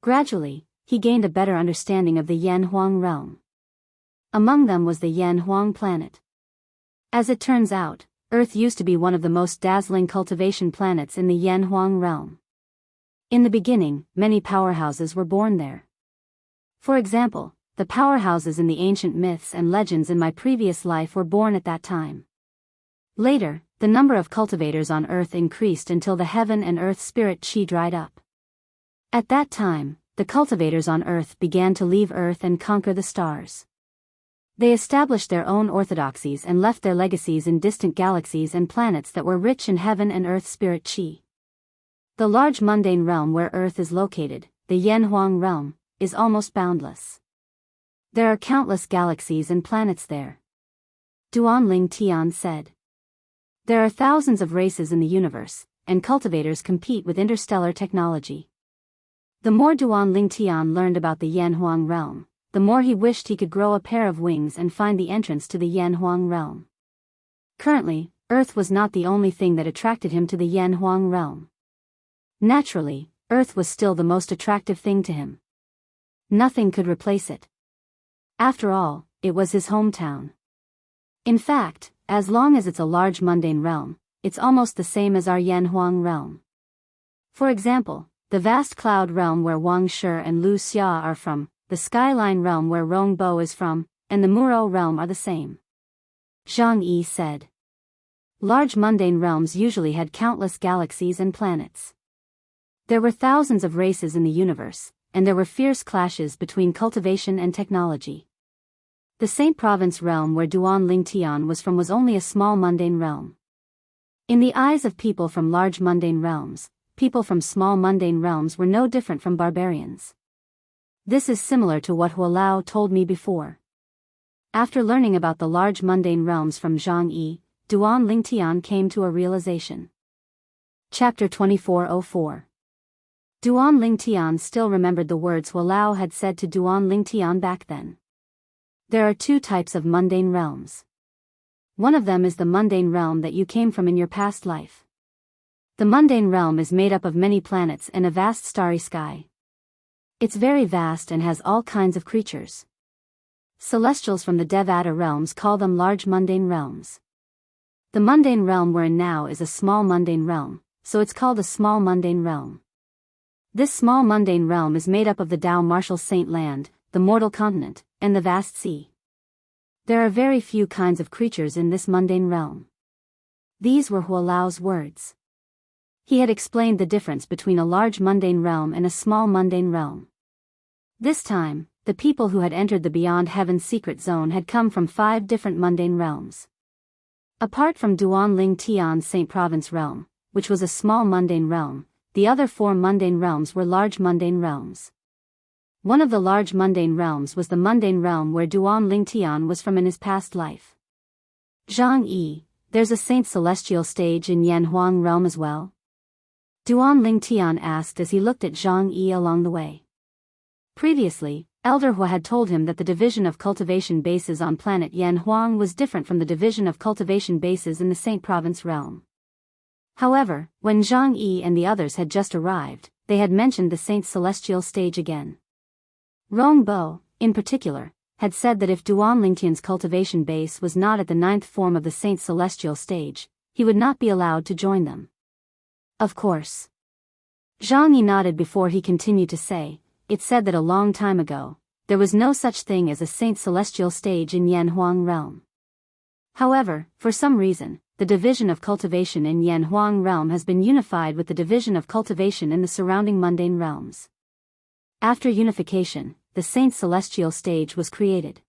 Gradually, he gained a better understanding of the Yanhuang realm. Among them was the Yanhuang planet. As it turns out, Earth used to be one of the most dazzling cultivation planets in the Yanhuang realm. In the beginning, many powerhouses were born there. For example, the powerhouses in the ancient myths and legends in my previous life were born at that time. Later, the number of cultivators on Earth increased until the heaven and earth spirit chi dried up. At that time, the cultivators on Earth began to leave Earth and conquer the stars. They established their own orthodoxies and left their legacies in distant galaxies and planets that were rich in heaven and earth spirit chi. The large mundane realm where Earth is located, the Yanhuang realm, is almost boundless. There are countless galaxies and planets there. Duan Lingtian said. There are thousands of races in the universe, and cultivators compete with interstellar technology. The more Duan Lingtian learned about the Yanhuang realm, the more he wished he could grow a pair of wings and find the entrance to the Yanhuang realm. Currently, Earth was not the only thing that attracted him to the Yanhuang realm. Naturally, Earth was still the most attractive thing to him. Nothing could replace it. After all, it was his hometown. In fact, as long as it's a large mundane realm, it's almost the same as our Yanhuang realm. For example, the vast cloud realm where Wang Shi and Lu Xia are from, the skyline realm where Rong Bo is from, and the Muro realm are the same. Zhang Yi said. Large mundane realms usually had countless galaxies and planets. There were thousands of races in the universe, and there were fierce clashes between cultivation and technology. The Saint Province realm where Duan Lingtian was from was only a small mundane realm. In the eyes of people from large mundane realms, people from small mundane realms were no different from barbarians. This is similar to what Hualao told me before. After learning about the large mundane realms from Zhang Yi, Duan Lingtian came to a realization. Chapter 2404. Duan Lingtian still remembered the words Hualao had said to Duan Lingtian back then. There are two types of mundane realms. One of them is the mundane realm that you came from in your past life. The mundane realm is made up of many planets and a vast starry sky. It's very vast and has all kinds of creatures. Celestials from the Devata realms call them large mundane realms. The mundane realm we're in now is a small mundane realm, so it's called a small mundane realm. This small mundane realm is made up of the Tao Martial Saint Land, the mortal continent, and the vast sea. There are very few kinds of creatures in this mundane realm. These were Hualao's words. He had explained the difference between a large mundane realm and a small mundane realm. This time, the people who had entered the Beyond Heaven's secret zone had come from 5 different mundane realms. Apart from Duan Lingtian's Saint Province realm, which was a small mundane realm, the other 4 mundane realms were large mundane realms. One of the large mundane realms was the mundane realm where Duan Lingtian was from in his past life. Zhang Yi, there's a Saint Celestial stage in Yanhuang realm as well? Duan Lingtian asked as he looked at Zhang Yi along the way. Previously, Elder Hua had told him that the division of cultivation bases on planet Yanhuang was different from the division of cultivation bases in the Saint Province realm. However, when Zhang Yi and the others had just arrived, they had mentioned the Saint Celestial stage again. Rong Bo, in particular, had said that if Duan Lingtian's cultivation base was not at the 9th form of the Saint Celestial stage, he would not be allowed to join them. Of course. Zhang Yi nodded before he continued to say, it said that a long time ago, there was no such thing as a Saint Celestial stage in Yanhuang realm. However, for some reason, the division of cultivation in Yanhuang realm has been unified with the division of cultivation in the surrounding mundane realms. After unification, the Saint Celestial stage was created.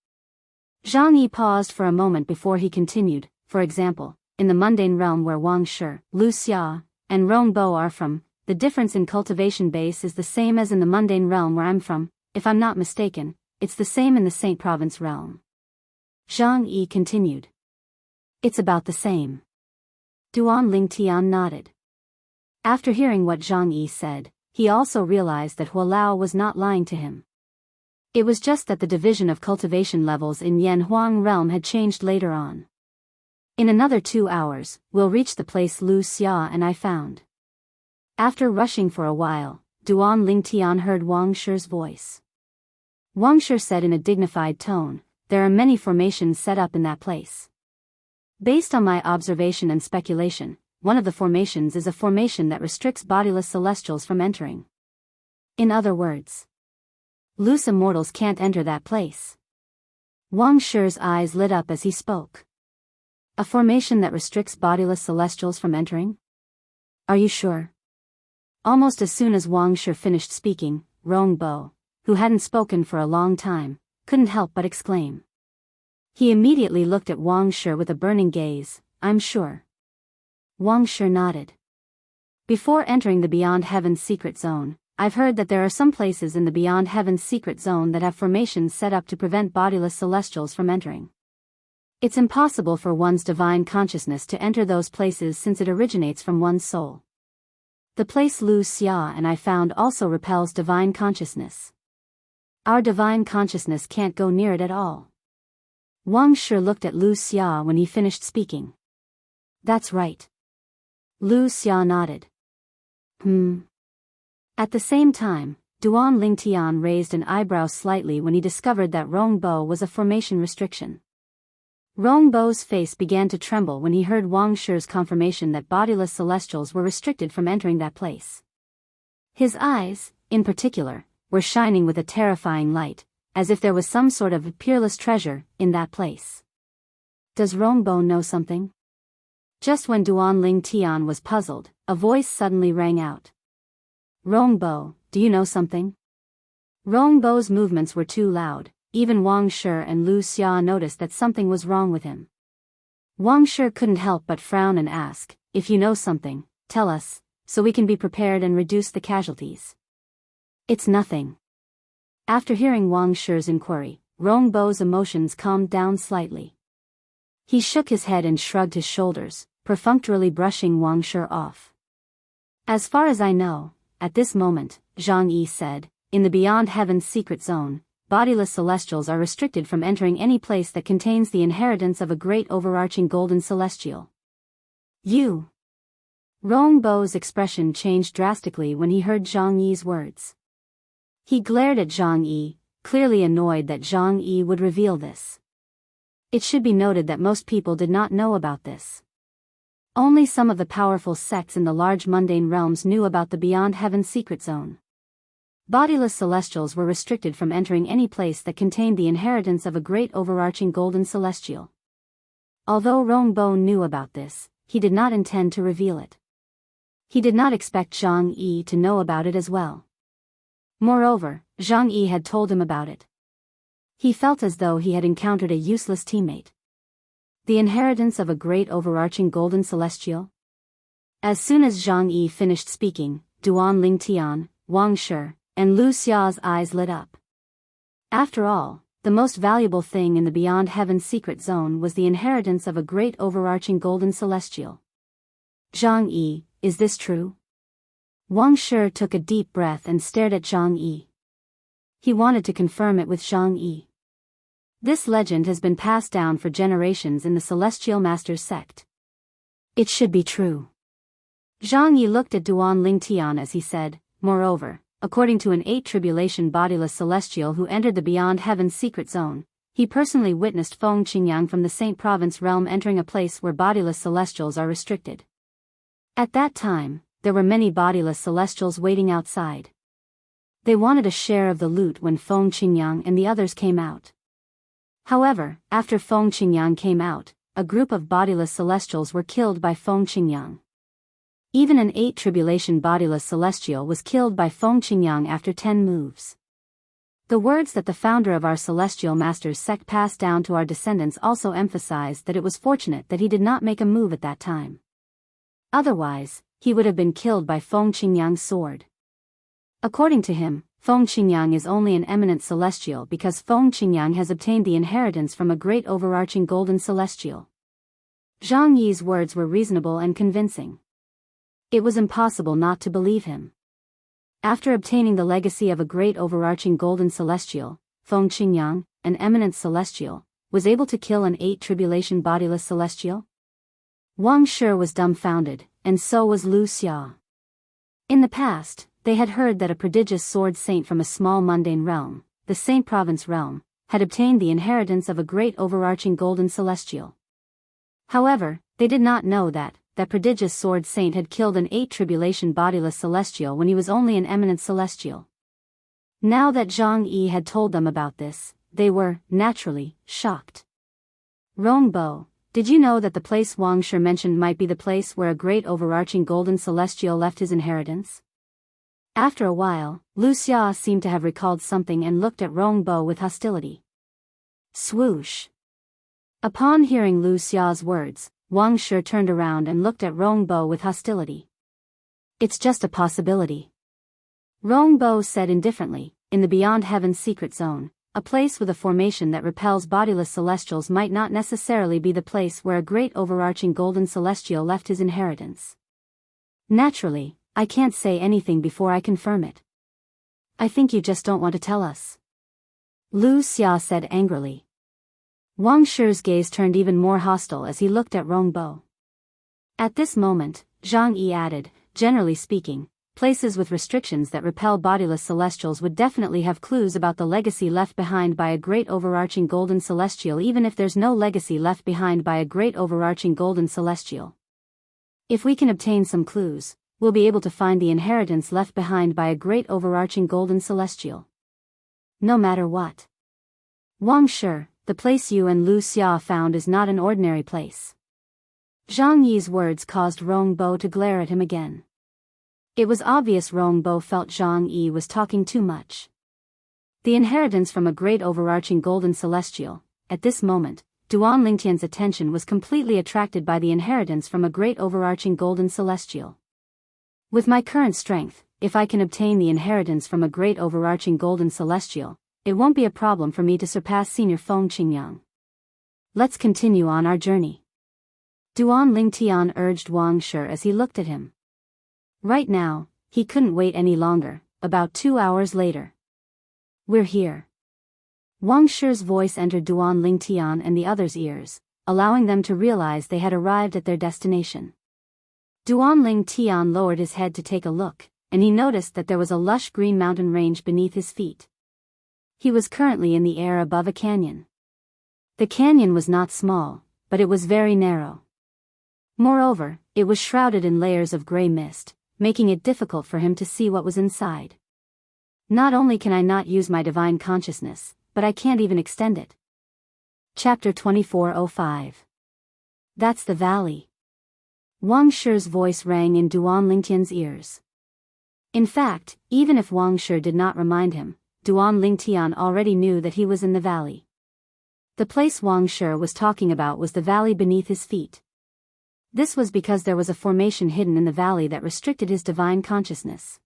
Zhang Yi paused for a moment before he continued. For example, in the mundane realm where Wang Shi, Lu Xia, and Rong Bo are from, the difference in cultivation base is the same as in the mundane realm where I'm from. If I'm not mistaken, it's the same in the Saint Province realm. Zhang Yi continued. It's about the same. Duan Lingtian nodded. After hearing what Zhang Yi said, he also realized that Hualao was not lying to him. It was just that the division of cultivation levels in Yanhuang realm had changed later on. In another 2 hours, we'll reach the place Lu Xia and I found. After rushing for a while, Duan Lingtian heard Wang Shi's voice. Wang Shi said in a dignified tone, there are many formations set up in that place. Based on my observation and speculation, one of the formations is a formation that restricts bodiless celestials from entering. In other words, loose immortals can't enter that place. Wang Shi's eyes lit up as he spoke. A formation that restricts bodiless celestials from entering? Are you sure? Almost as soon as Wang Shi finished speaking, Rong Bo, who hadn't spoken for a long time, couldn't help but exclaim. He immediately looked at Wang Shi with a burning gaze. I'm sure. Wang Shi nodded. Before entering the Beyond Heaven's secret zone, I've heard that there are some places in the Beyond Heaven's secret zone that have formations set up to prevent bodiless celestials from entering. It's impossible for one's divine consciousness to enter those places since it originates from one's soul. The place Lu Xia and I found also repels divine consciousness. Our divine consciousness can't go near it at all. Wang Shi looked at Lu Xia when he finished speaking. That's right. Lu Xia nodded. At the same time, Duan Lingtian raised an eyebrow slightly when he discovered that Rongbo was a formation restriction. Rongbo's face began to tremble when he heard Wang Shi's confirmation that bodiless celestials were restricted from entering that place. His eyes, in particular, were shining with a terrifying light, as if there was some sort of peerless treasure in that place. Does Rongbo know something? Just when Duan Lingtian was puzzled, a voice suddenly rang out. Rongbo, do you know something? Rongbo's movements were too loud. Even Wang Shi and Lu Xia noticed that something was wrong with him. Wang Shi couldn't help but frown and ask, if you know something, tell us, so we can be prepared and reduce the casualties. It's nothing. After hearing Wang Shi's inquiry, Rongbo's emotions calmed down slightly. He shook his head and shrugged his shoulders, perfunctorily brushing Wang Shi off. As far as I know, at this moment, Zhang Yi said, in the Beyond Heaven's secret zone, bodiless celestials are restricted from entering any place that contains the inheritance of a great overarching golden celestial. You. Rongbo's expression changed drastically when he heard Zhang Yi's words. He glared at Zhang Yi, clearly annoyed that Zhang Yi would reveal this. It should be noted that most people did not know about this. Only some of the powerful sects in the large mundane realms knew about the Beyond Heaven secret zone. Bodiless celestials were restricted from entering any place that contained the inheritance of a great overarching golden celestial. Although Rongbo knew about this, he did not intend to reveal it. He did not expect Zhang Yi to know about it as well. Moreover, Zhang Yi had told him about it. He felt as though he had encountered a useless teammate. The inheritance of a great overarching golden celestial? As soon as Zhang Yi finished speaking, Duan Lingtian, Wang Shi, and Lu Xia's eyes lit up. After all, the most valuable thing in the Beyond Heaven's secret zone was the inheritance of a great overarching golden celestial. Zhang Yi, is this true? Wang Shi took a deep breath and stared at Zhang Yi. He wanted to confirm it with Zhang Yi. This legend has been passed down for generations in the Celestial Masters sect. It should be true. Zhang Yi looked at Duan Lingtian as he said, moreover, according to an 8 tribulation bodiless celestial who entered the Beyond Heaven's secret zone, he personally witnessed Feng Qingyang from the Saint Province realm entering a place where bodiless celestials are restricted. At that time, there were many bodiless celestials waiting outside. They wanted a share of the loot when Feng Qingyang and the others came out. However, after Feng Qingyang came out, a group of bodiless celestials were killed by Feng Qingyang. Even an 8 tribulation bodiless celestial was killed by Feng Qingyang after 10 moves. The words that the founder of our Celestial Masters sect passed down to our descendants also emphasized that it was fortunate that he did not make a move at that time. Otherwise, he would have been killed by Feng Qingyang's sword. According to him, Feng Qingyang is only an eminent celestial because Feng Qingyang has obtained the inheritance from a great overarching golden celestial. Zhang Yi's words were reasonable and convincing. It was impossible not to believe him. After obtaining the legacy of a great overarching golden celestial, Feng Qingyang, an eminent celestial, was able to kill an 8 tribulation bodiless celestial? Wang Shi was dumbfounded, and so was Lu Xia. In the past, they had heard that a prodigious sword saint from a small mundane realm, the Saint Province realm, had obtained the inheritance of a great overarching golden celestial. However, they did not know that prodigious sword saint had killed an 8 tribulation bodiless celestial when he was only an eminent celestial. Now that Zhang Yi had told them about this, they were, naturally, shocked. Rongbo, did you know that the place Wang Shi mentioned might be the place where a great overarching golden celestial left his inheritance? After a while, Lu Xia seemed to have recalled something and looked at Rongbo with hostility. Swoosh. Upon hearing Lu Xia's words, Wang Shi turned around and looked at Rongbo with hostility. It's just a possibility. Rongbo said indifferently, in the Beyond Heaven's secret zone, a place with a formation that repels bodiless celestials might not necessarily be the place where a great overarching golden celestial left his inheritance. Naturally, I can't say anything before I confirm it. I think you just don't want to tell us. Lu Xia said angrily. Wang Shi's gaze turned even more hostile as he looked at Rongbo. At this moment, Zhang Yi added, generally speaking, places with restrictions that repel bodiless celestials would definitely have clues about the legacy left behind by a great overarching golden celestial, even if there's no legacy left behind by a great overarching golden celestial. If we can obtain some clues, we'll be able to find the inheritance left behind by a great overarching golden celestial. No matter what. Wang Shi, the place you and Lu Xia found is not an ordinary place. Zhang Yi's words caused Rongbo to glare at him again. It was obvious Rongbo felt Zhang Yi was talking too much. The inheritance from a great overarching golden celestial. At this moment, Duan Lingtian's attention was completely attracted by the inheritance from a great overarching golden celestial. With my current strength, if I can obtain the inheritance from a great overarching golden celestial, it won't be a problem for me to surpass Senior Feng Qingyang. Let's continue on our journey. Duan Lingtian urged Wang Shi as he looked at him. Right now, he couldn't wait any longer. About 2 hours later. We're here. Wang Shi's voice entered Duan Lingtian and the others' ears, allowing them to realize they had arrived at their destination. Duan Lingtian lowered his head to take a look, and he noticed that there was a lush green mountain range beneath his feet. He was currently in the air above a canyon. The canyon was not small, but it was very narrow. Moreover, it was shrouded in layers of gray mist, making it difficult for him to see what was inside. Not only can I not use my divine consciousness, but I can't even extend it. Chapter 2405. That's the valley. Wang Shi's voice rang in Duan Lingtian's ears. In fact, even if Wang Shi did not remind him, Duan Lingtian already knew that he was in the valley. The place Wang Shi was talking about was the valley beneath his feet. This was because there was a formation hidden in the valley that restricted his divine consciousness.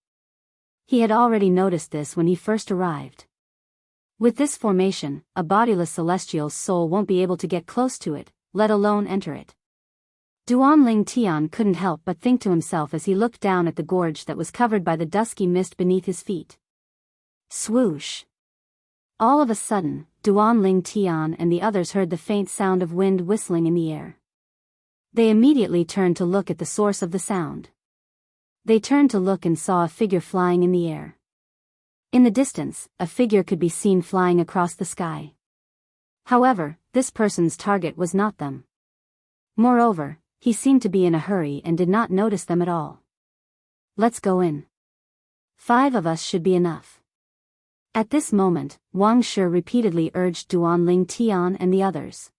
He had already noticed this when he first arrived. With this formation, a bodiless celestial's soul won't be able to get close to it, let alone enter it. Duan Lingtian couldn't help but think to himself as he looked down at the gorge that was covered by the dusky mist beneath his feet. Swoosh! All of a sudden, Duan Lingtian and the others heard the faint sound of wind whistling in the air. They immediately turned to look at the source of the sound. They turned to look and saw a figure flying in the air. In the distance, a figure could be seen flying across the sky. However, this person's target was not them. Moreover, he seemed to be in a hurry and did not notice them at all. Let's go in. 5 of us should be enough. At this moment, Wang Shi repeatedly urged Duan Lingtian and the others.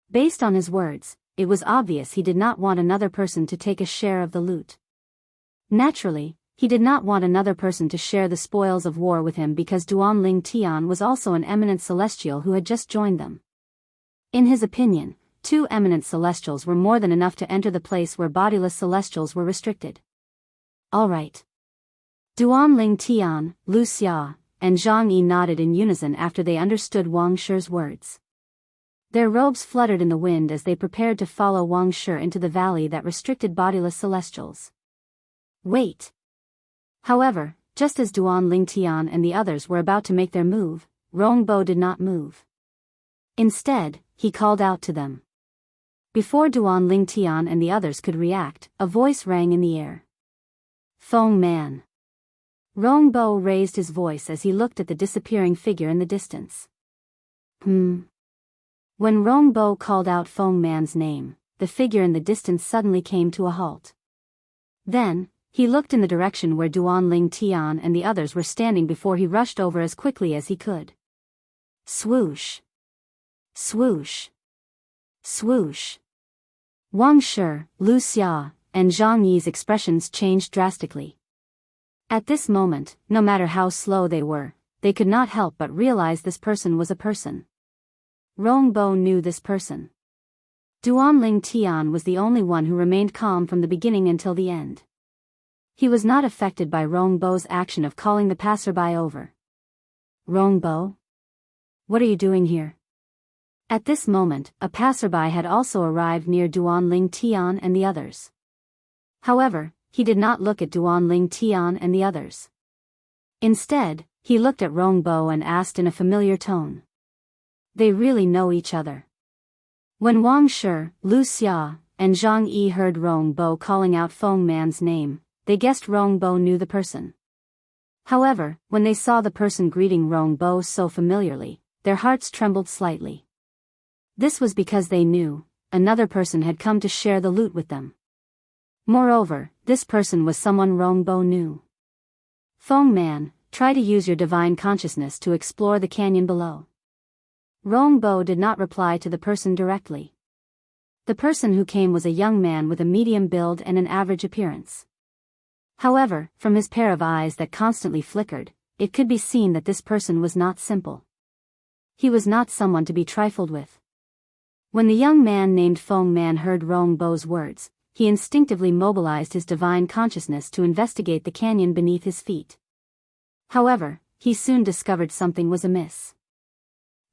Based on his words, it was obvious he did not want another person to take a share of the loot. Naturally, he did not want another person to share the spoils of war with him because Duan Lingtian was also an eminent celestial who had just joined them. In his opinion, 2 eminent celestials were more than enough to enter the place where bodiless celestials were restricted. All right. Duan Lingtian, Lu Xia, and Zhang Yi nodded in unison after they understood Wang Shi's words. Their robes fluttered in the wind as they prepared to follow Wang Shi into the valley that restricted bodiless celestials. Wait! However, just as Duan Lingtian and the others were about to make their move, Rongbo did not move. Instead, he called out to them. Before Duan Lingtian and the others could react, a voice rang in the air. Feng Man. Rongbo raised his voice as he looked at the disappearing figure in the distance. When Rongbo called out Feng Man's name, the figure in the distance suddenly came to a halt. Then, he looked in the direction where Duan Lingtian and the others were standing before he rushed over as quickly as he could. Swoosh! Swoosh! Swoosh! Wang Shi, Lu Xia, and Zhang Yi's expressions changed drastically. At this moment, no matter how slow they were, they could not help but realize this person was a person. Rongbo knew this person. Duan Lingtian was the only one who remained calm from the beginning until the end. He was not affected by Rongbo's action of calling the passerby over. Rongbo? What are you doing here? At this moment, a passerby had also arrived near Duanling Tian and the others. However, he did not look at Duanling Tian and the others. Instead, he looked at Rongbo and asked in a familiar tone. They really know each other. When Wang Shi, Lu Xia, and Zhang Yi heard Rongbo calling out Feng Man's name, they guessed Rongbo knew the person. However, when they saw the person greeting Rongbo so familiarly, their hearts trembled slightly. This was because they knew another person had come to share the loot with them. Moreover, this person was someone Rongbo knew. Feng Man, try to use your divine consciousness to explore the canyon below. Rongbo did not reply to the person directly. The person who came was a young man with a medium build and an average appearance. However, from his pair of eyes that constantly flickered, it could be seen that this person was not simple. He was not someone to be trifled with. When the young man named Feng Man heard Rongbo's words, he instinctively mobilized his divine consciousness to investigate the canyon beneath his feet. However, he soon discovered something was amiss.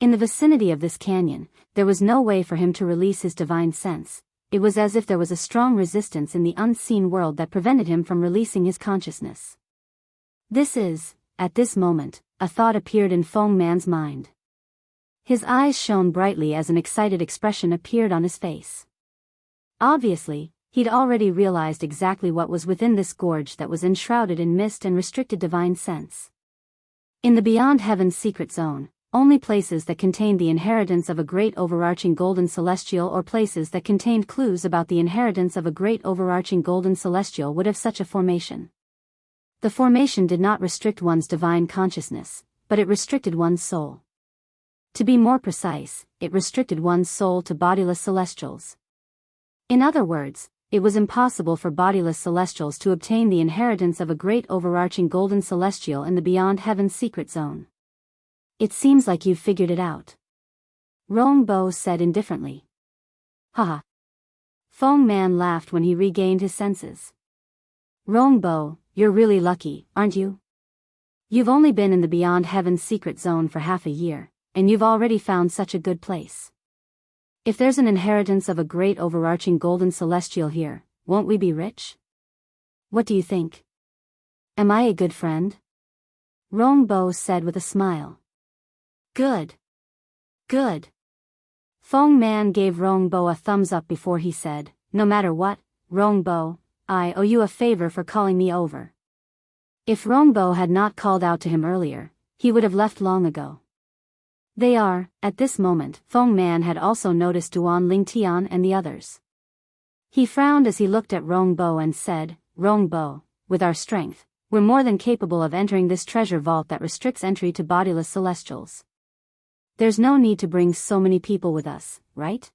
In the vicinity of this canyon, there was no way for him to release his divine sense. It was as if there was a strong resistance in the unseen world that prevented him from releasing his consciousness. At this moment, a thought appeared in Feng Man's mind. His eyes shone brightly as an excited expression appeared on his face. Obviously, he'd already realized exactly what was within this gorge that was enshrouded in mist and restricted divine sense. In the Beyond Heaven's secret zone, only places that contained the inheritance of a great overarching golden celestial or places that contained clues about the inheritance of a great overarching golden celestial would have such a formation. The formation did not restrict one's divine consciousness, but it restricted one's soul. To be more precise, it restricted one's soul to bodiless celestials. In other words, it was impossible for bodiless celestials to obtain the inheritance of a great overarching golden celestial in the Beyond Heaven's secret zone. It seems like you've figured it out. Rongbo said indifferently. Haha. Feng Man laughed when he regained his senses. Rongbo, you're really lucky, aren't you? You've only been in the Beyond Heaven's secret zone for half a year, and you've already found such a good place. If there's an inheritance of a great overarching golden celestial here, won't we be rich? What do you think? Am I a good friend? Rongbo said with a smile. Good. Good. Feng Man gave Rongbo a thumbs up before he said, no matter what, Rongbo, I owe you a favor for calling me over. If Rongbo had not called out to him earlier, he would have left long ago. At this moment, Feng Man had also noticed Duanling Tian and the others. He frowned as he looked at Rongbo and said, Rongbo, with our strength, we're more than capable of entering this treasure vault that restricts entry to bodiless celestials. There's no need to bring so many people with us, right?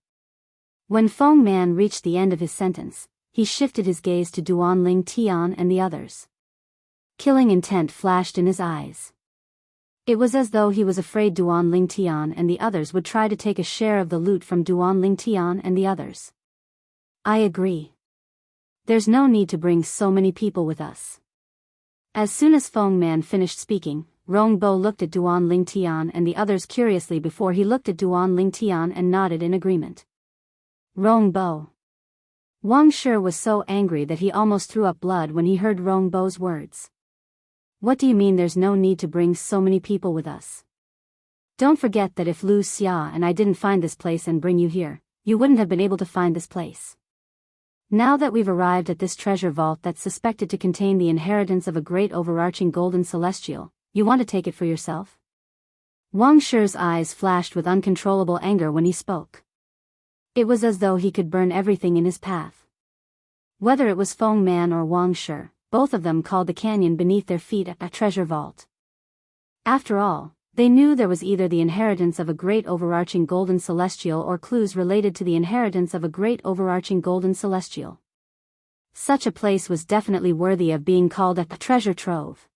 When Feng Man reached the end of his sentence, he shifted his gaze to Duanling Tian and the others. Killing intent flashed in his eyes. It was as though he was afraid Duanling Tian and the others would try to take a share of the loot from Duanling Tian and the others. I agree. There's no need to bring so many people with us. As soon as Feng Man finished speaking, Rongbo looked at Duanling Tian and the others curiously before he looked at Duanling Tian and nodded in agreement. Rongbo. Wang Shi was so angry that he almost threw up blood when he heard Rongbo's words. What do you mean there's no need to bring so many people with us? Don't forget that if Lu Xia and I didn't find this place and bring you here, you wouldn't have been able to find this place. Now that we've arrived at this treasure vault that's suspected to contain the inheritance of a great overarching golden celestial, you want to take it for yourself? Wang Shi's eyes flashed with uncontrollable anger when he spoke. It was as though he could burn everything in his path. Whether it was Feng Man or Wang Shi, both of them called the canyon beneath their feet a treasure vault. After all, they knew there was either the inheritance of a great overarching golden celestial or clues related to the inheritance of a great overarching golden celestial. Such a place was definitely worthy of being called a treasure trove.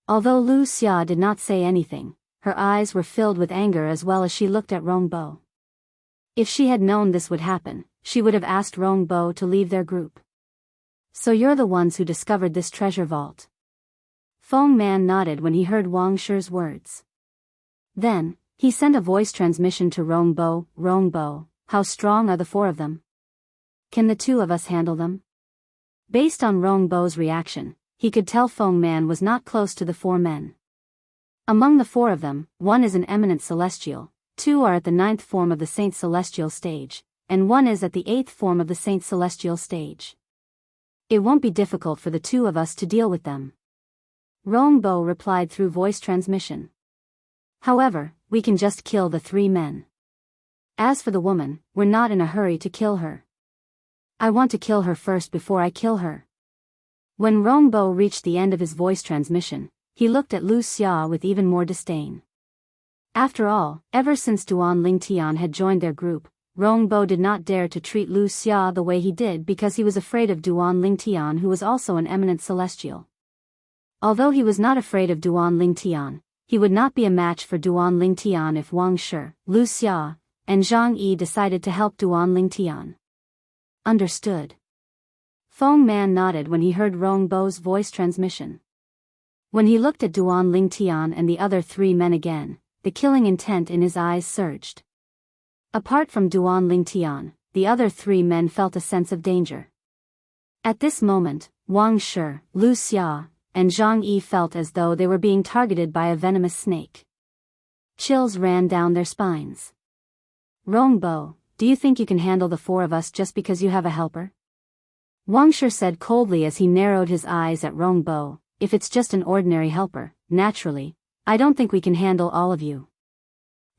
Although Lu Xia did not say anything, her eyes were filled with anger as well as she looked at Rongbo. If she had known this would happen, she would have asked Rongbo to leave their group. So you're the ones who discovered this treasure vault. Feng Man nodded when he heard Wang Shi's words. Then, He sent a voice transmission to Rongbo. Rongbo, how strong are the four of them? Can the two of us handle them? Based on Rongbo's reaction, he could tell Feng Man was not close to the four men. Among the four of them, one is an eminent celestial, two are at the 9th form of the Saint Celestial stage, and one is at the 8th form of the Saint Celestial stage. It won't be difficult for the two of us to deal with them. Rongbo replied through voice transmission. However, we can just kill the 3 men. As for the woman, we're not in a hurry to kill her. I want to kill her first before I kill her. When Rongbo reached the end of his voice transmission, he looked at Lu Xia with even more disdain. After all, ever since Duan Lingtian had joined their group, Rongbo did not dare to treat Lu Xia the way he did because he was afraid of Duan Lingtian, who was also an eminent celestial. Although he was not afraid of Duan Lingtian, he would not be a match for Duan Lingtian if Wang Shi, Lu Xia, and Zhang Yi decided to help Duan Lingtian. Understood. Feng Man nodded when he heard Rongbo's voice transmission. When he looked at Duan Lingtian and the other 3 men again, the killing intent in his eyes surged. Apart from Duan Lingtian, the other 3 men felt a sense of danger. At this moment, Wang Shi, Lu Xia, and Zhang Yi felt as though they were being targeted by a venomous snake. Chills ran down their spines. Rongbo, do you think you can handle the 4 of us just because you have a helper? Wang Shi said coldly as he narrowed his eyes at Rongbo. If it's just an ordinary helper, naturally, I don't think we can handle all of you.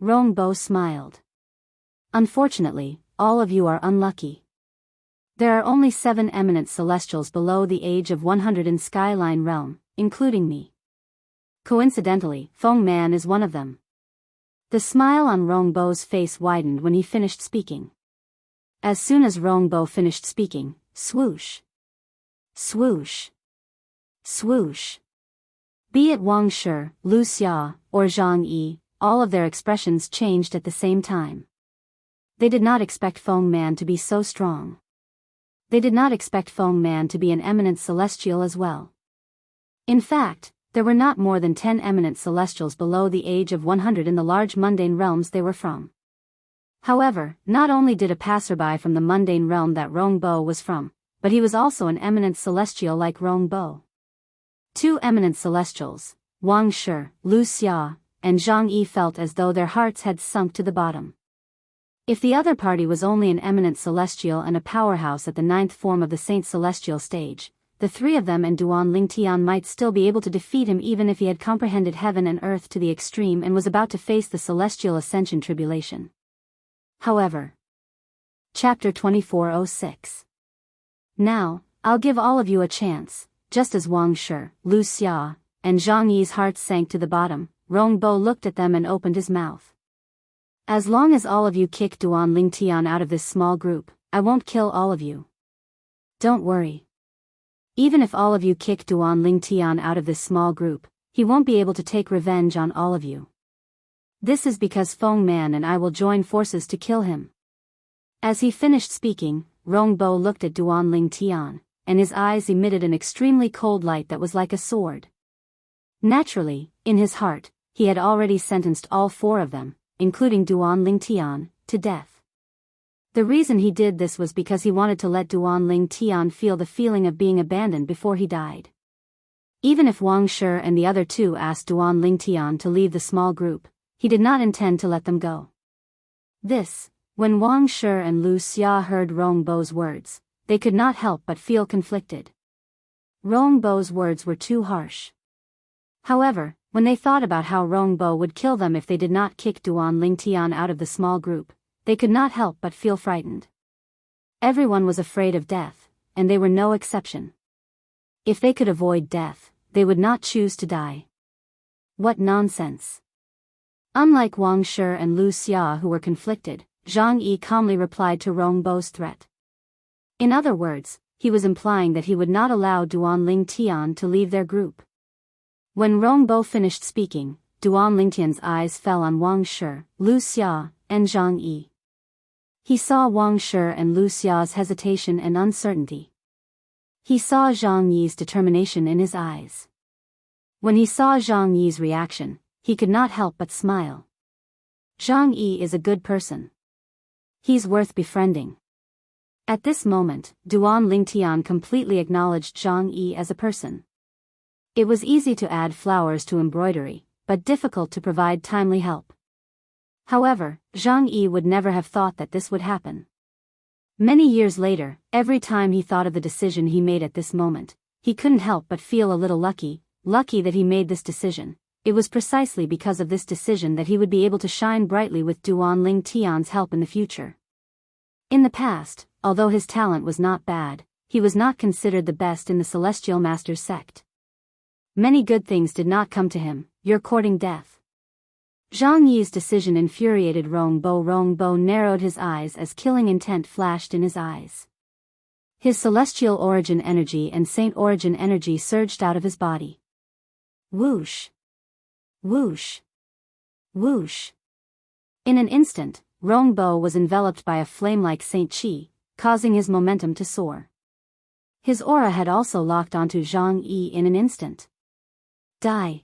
Rongbo smiled. Unfortunately, all of you are unlucky. There are only 7 eminent celestials below the age of 100 in Skyline Realm, including me. Coincidentally, Feng Man is one of them. The smile on Rongbo's face widened when he finished speaking. As soon as Rongbo finished speaking, swoosh, swoosh, swoosh. Be it Wang Shi, Lu Xia, or Zhang Yi, all of their expressions changed at the same time. They did not expect Feng Man to be so strong. They did not expect Feng Man to be an eminent celestial as well. In fact, there were not more than 10 eminent celestials below the age of 100 in the large mundane realms they were from. However, not only did a passerby from the mundane realm that Rongbo was from, but he was also an eminent celestial like Rongbo. 2 eminent celestials, Wang Shi, Lu Xia, and Zhang Yi felt as though their hearts had sunk to the bottom. If the other party was only an eminent celestial and a powerhouse at the 9th form of the Saint Celestial stage, the 3 of them and Duan Lingtian might still be able to defeat him even if he had comprehended heaven and earth to the extreme and was about to face the celestial ascension tribulation. However. Chapter 2406. Now, I'll give all of you a chance. Just as Wang Shi, Lu Xia, and Zhang Yi's hearts sank to the bottom, Rongbo looked at them and opened his mouth. As long as all of you kick Duan Lingtian out of this small group, I won't kill all of you. Don't worry. Even if all of you kick Duan Lingtian out of this small group, he won't be able to take revenge on all of you. This is because Feng Man and I will join forces to kill him. As he finished speaking, Rongbo looked at Duan Lingtian, and his eyes emitted an extremely cold light that was like a sword. Naturally, in his heart, he had already sentenced all 4 of them, including Duan Lingtian, to death. The reason he did this was because he wanted to let Duan Lingtian feel the feeling of being abandoned before he died. Even if Wang Shi and the other 2 asked Duan Lingtian to leave the small group, he did not intend to let them go. When Wang Shi and Lu Xia heard Rongbo's words, they could not help but feel conflicted. Rongbo's words were too harsh. However, when they thought about how Rongbo would kill them if they did not kick Duan Lingtian out of the small group, they could not help but feel frightened. Everyone was afraid of death, and they were no exception. If they could avoid death, they would not choose to die. What nonsense! Unlike Wang Shi and Lu Xia who were conflicted, Zhang Yi calmly replied to Rongbo's threat. In other words, he was implying that he would not allow Duan Lingtian to leave their group. When Rongbo finished speaking, Duan Lingtian's eyes fell on Wang Shi, Lu Xia, and Zhang Yi. He saw Wang Shi and Lu Xia's hesitation and uncertainty. He saw Zhang Yi's determination in his eyes. When he saw Zhang Yi's reaction, he could not help but smile. Zhang Yi is a good person. He's worth befriending. At this moment, Duan Lingtian completely acknowledged Zhang Yi as a person. It was easy to add flowers to embroidery, but difficult to provide timely help. However, Zhang Yi would never have thought that this would happen. Many years later, every time he thought of the decision he made at this moment, he couldn't help but feel a little lucky that he made this decision. It was precisely because of this decision that he would be able to shine brightly with Duan Lingtian's help in the future. In the past, although his talent was not bad, he was not considered the best in the Celestial Masters sect. Many good things did not come to him. You're courting death. Zhang Yi's decision infuriated Rongbo. Rongbo narrowed his eyes as killing intent flashed in his eyes. His celestial origin energy and saint origin energy surged out of his body. Whoosh! Whoosh! Whoosh! In an instant, Rongbo was enveloped by a flame-like saint chi, causing his momentum to soar. His aura had also locked onto Zhang Yi in an instant. Die!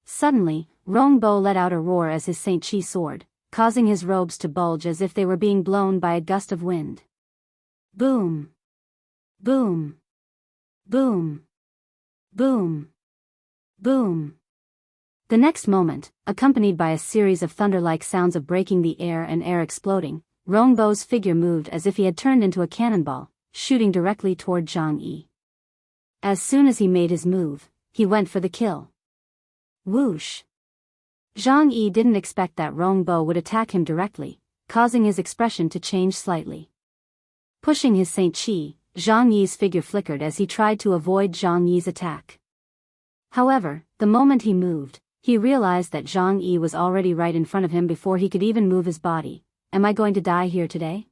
Suddenly, Rongbo let out a roar as his saint chi soared, causing his robes to bulge as if they were being blown by a gust of wind. Boom! Boom! Boom! Boom! Boom! The next moment, accompanied by a series of thunder-like sounds of breaking the air and air exploding, Rongbo's figure moved as if he had turned into a cannonball, shooting directly toward Zhang Yi. As soon as he made his move, he went for the kill. Whoosh! Zhang Yi didn't expect that Rongbo would attack him directly, causing his expression to change slightly. Pushing his Saint Chi, Zhang Yi's figure flickered as he tried to avoid Zhang Yi's attack. However, the moment he moved, he realized that Zhang Yi was already right in front of him before he could even move his body. Am I going to die here today?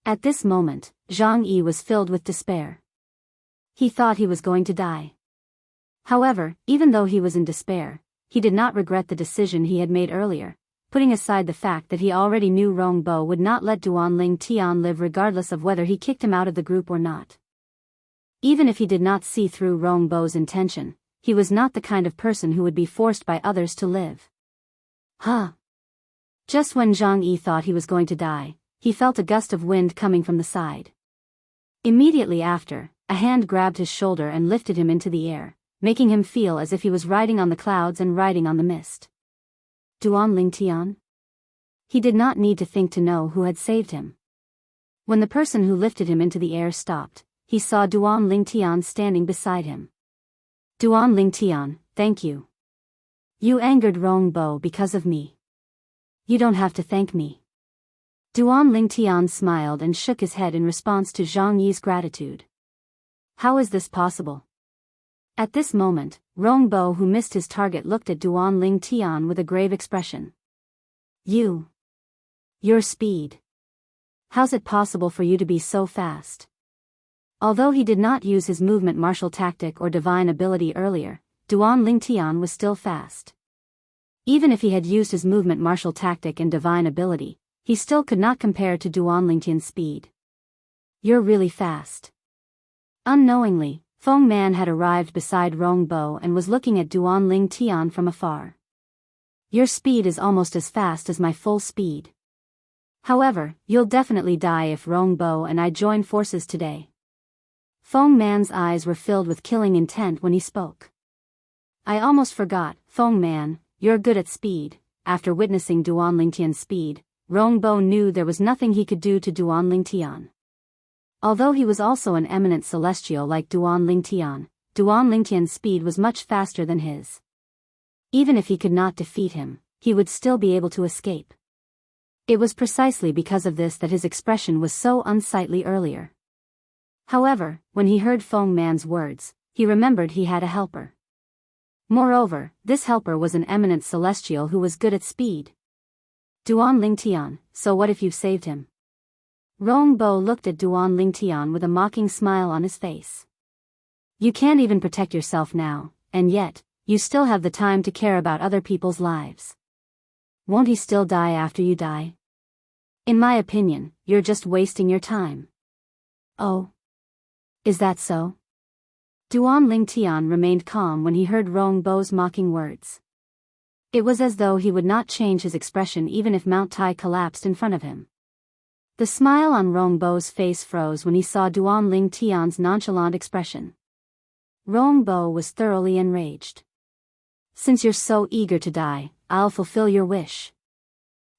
At this moment, Zhang Yi was filled with despair. He thought he was going to die. However, even though he was in despair, he did not regret the decision he had made earlier, putting aside the fact that he already knew Rongbo would not let Duan Lingtian live regardless of whether he kicked him out of the group or not. Even if he did not see through Rongbo's intention, he was not the kind of person who would be forced by others to live. Huh! Just when Zhang Yi thought he was going to die, he felt a gust of wind coming from the side. Immediately after, a hand grabbed his shoulder and lifted him into the air, making him feel as if he was riding on the clouds and riding on the mist. Duan Lingtian? He did not need to think to know who had saved him. When the person who lifted him into the air stopped, he saw Duan Lingtian standing beside him. Duan Lingtian, thank you. You angered Rongbo because of me. You don't have to thank me. Duan Lingtian smiled and shook his head in response to Zhang Yi's gratitude. How is this possible? At this moment, Rongbo, who missed his target, looked at Duan Lingtian with a grave expression. Your speed. How's it possible for you to be so fast? Although he did not use his movement martial tactic or divine ability earlier, Duan Lingtian was still fast. Even if he had used his movement martial tactic and divine ability, he still could not compare to Duan Lingtian's speed. You're really fast. Unknowingly, Feng Man had arrived beside Rongbo and was looking at Duan Lingtian from afar. Your speed is almost as fast as my full speed. However, you'll definitely die if Rongbo and I join forces today. Feng Man's eyes were filled with killing intent when he spoke. I almost forgot, Feng Man, you're good at speed. After witnessing Duan Lingtian's speed, Rongbo knew there was nothing he could do to Duan Lingtian. Although he was also an eminent celestial like Duan Lingtian's speed was much faster than his. Even if he could not defeat him, he would still be able to escape. It was precisely because of this that his expression was so unsightly earlier. However, when he heard Feng Man's words, he remembered he had a helper. Moreover, this helper was an eminent celestial who was good at speed. Duan Lingtian, so what if you've saved him? Rongbo looked at Duan Lingtian with a mocking smile on his face. You can't even protect yourself now, and yet, you still have the time to care about other people's lives. Won't he still die after you die? In my opinion, you're just wasting your time. Oh. Is that so? Duan Lingtian remained calm when he heard Rongbo's mocking words. It was as though he would not change his expression even if Mount Tai collapsed in front of him. The smile on Rongbo's face froze when he saw Duanling Tian's nonchalant expression. Rongbo was thoroughly enraged. Since you're so eager to die, I'll fulfill your wish.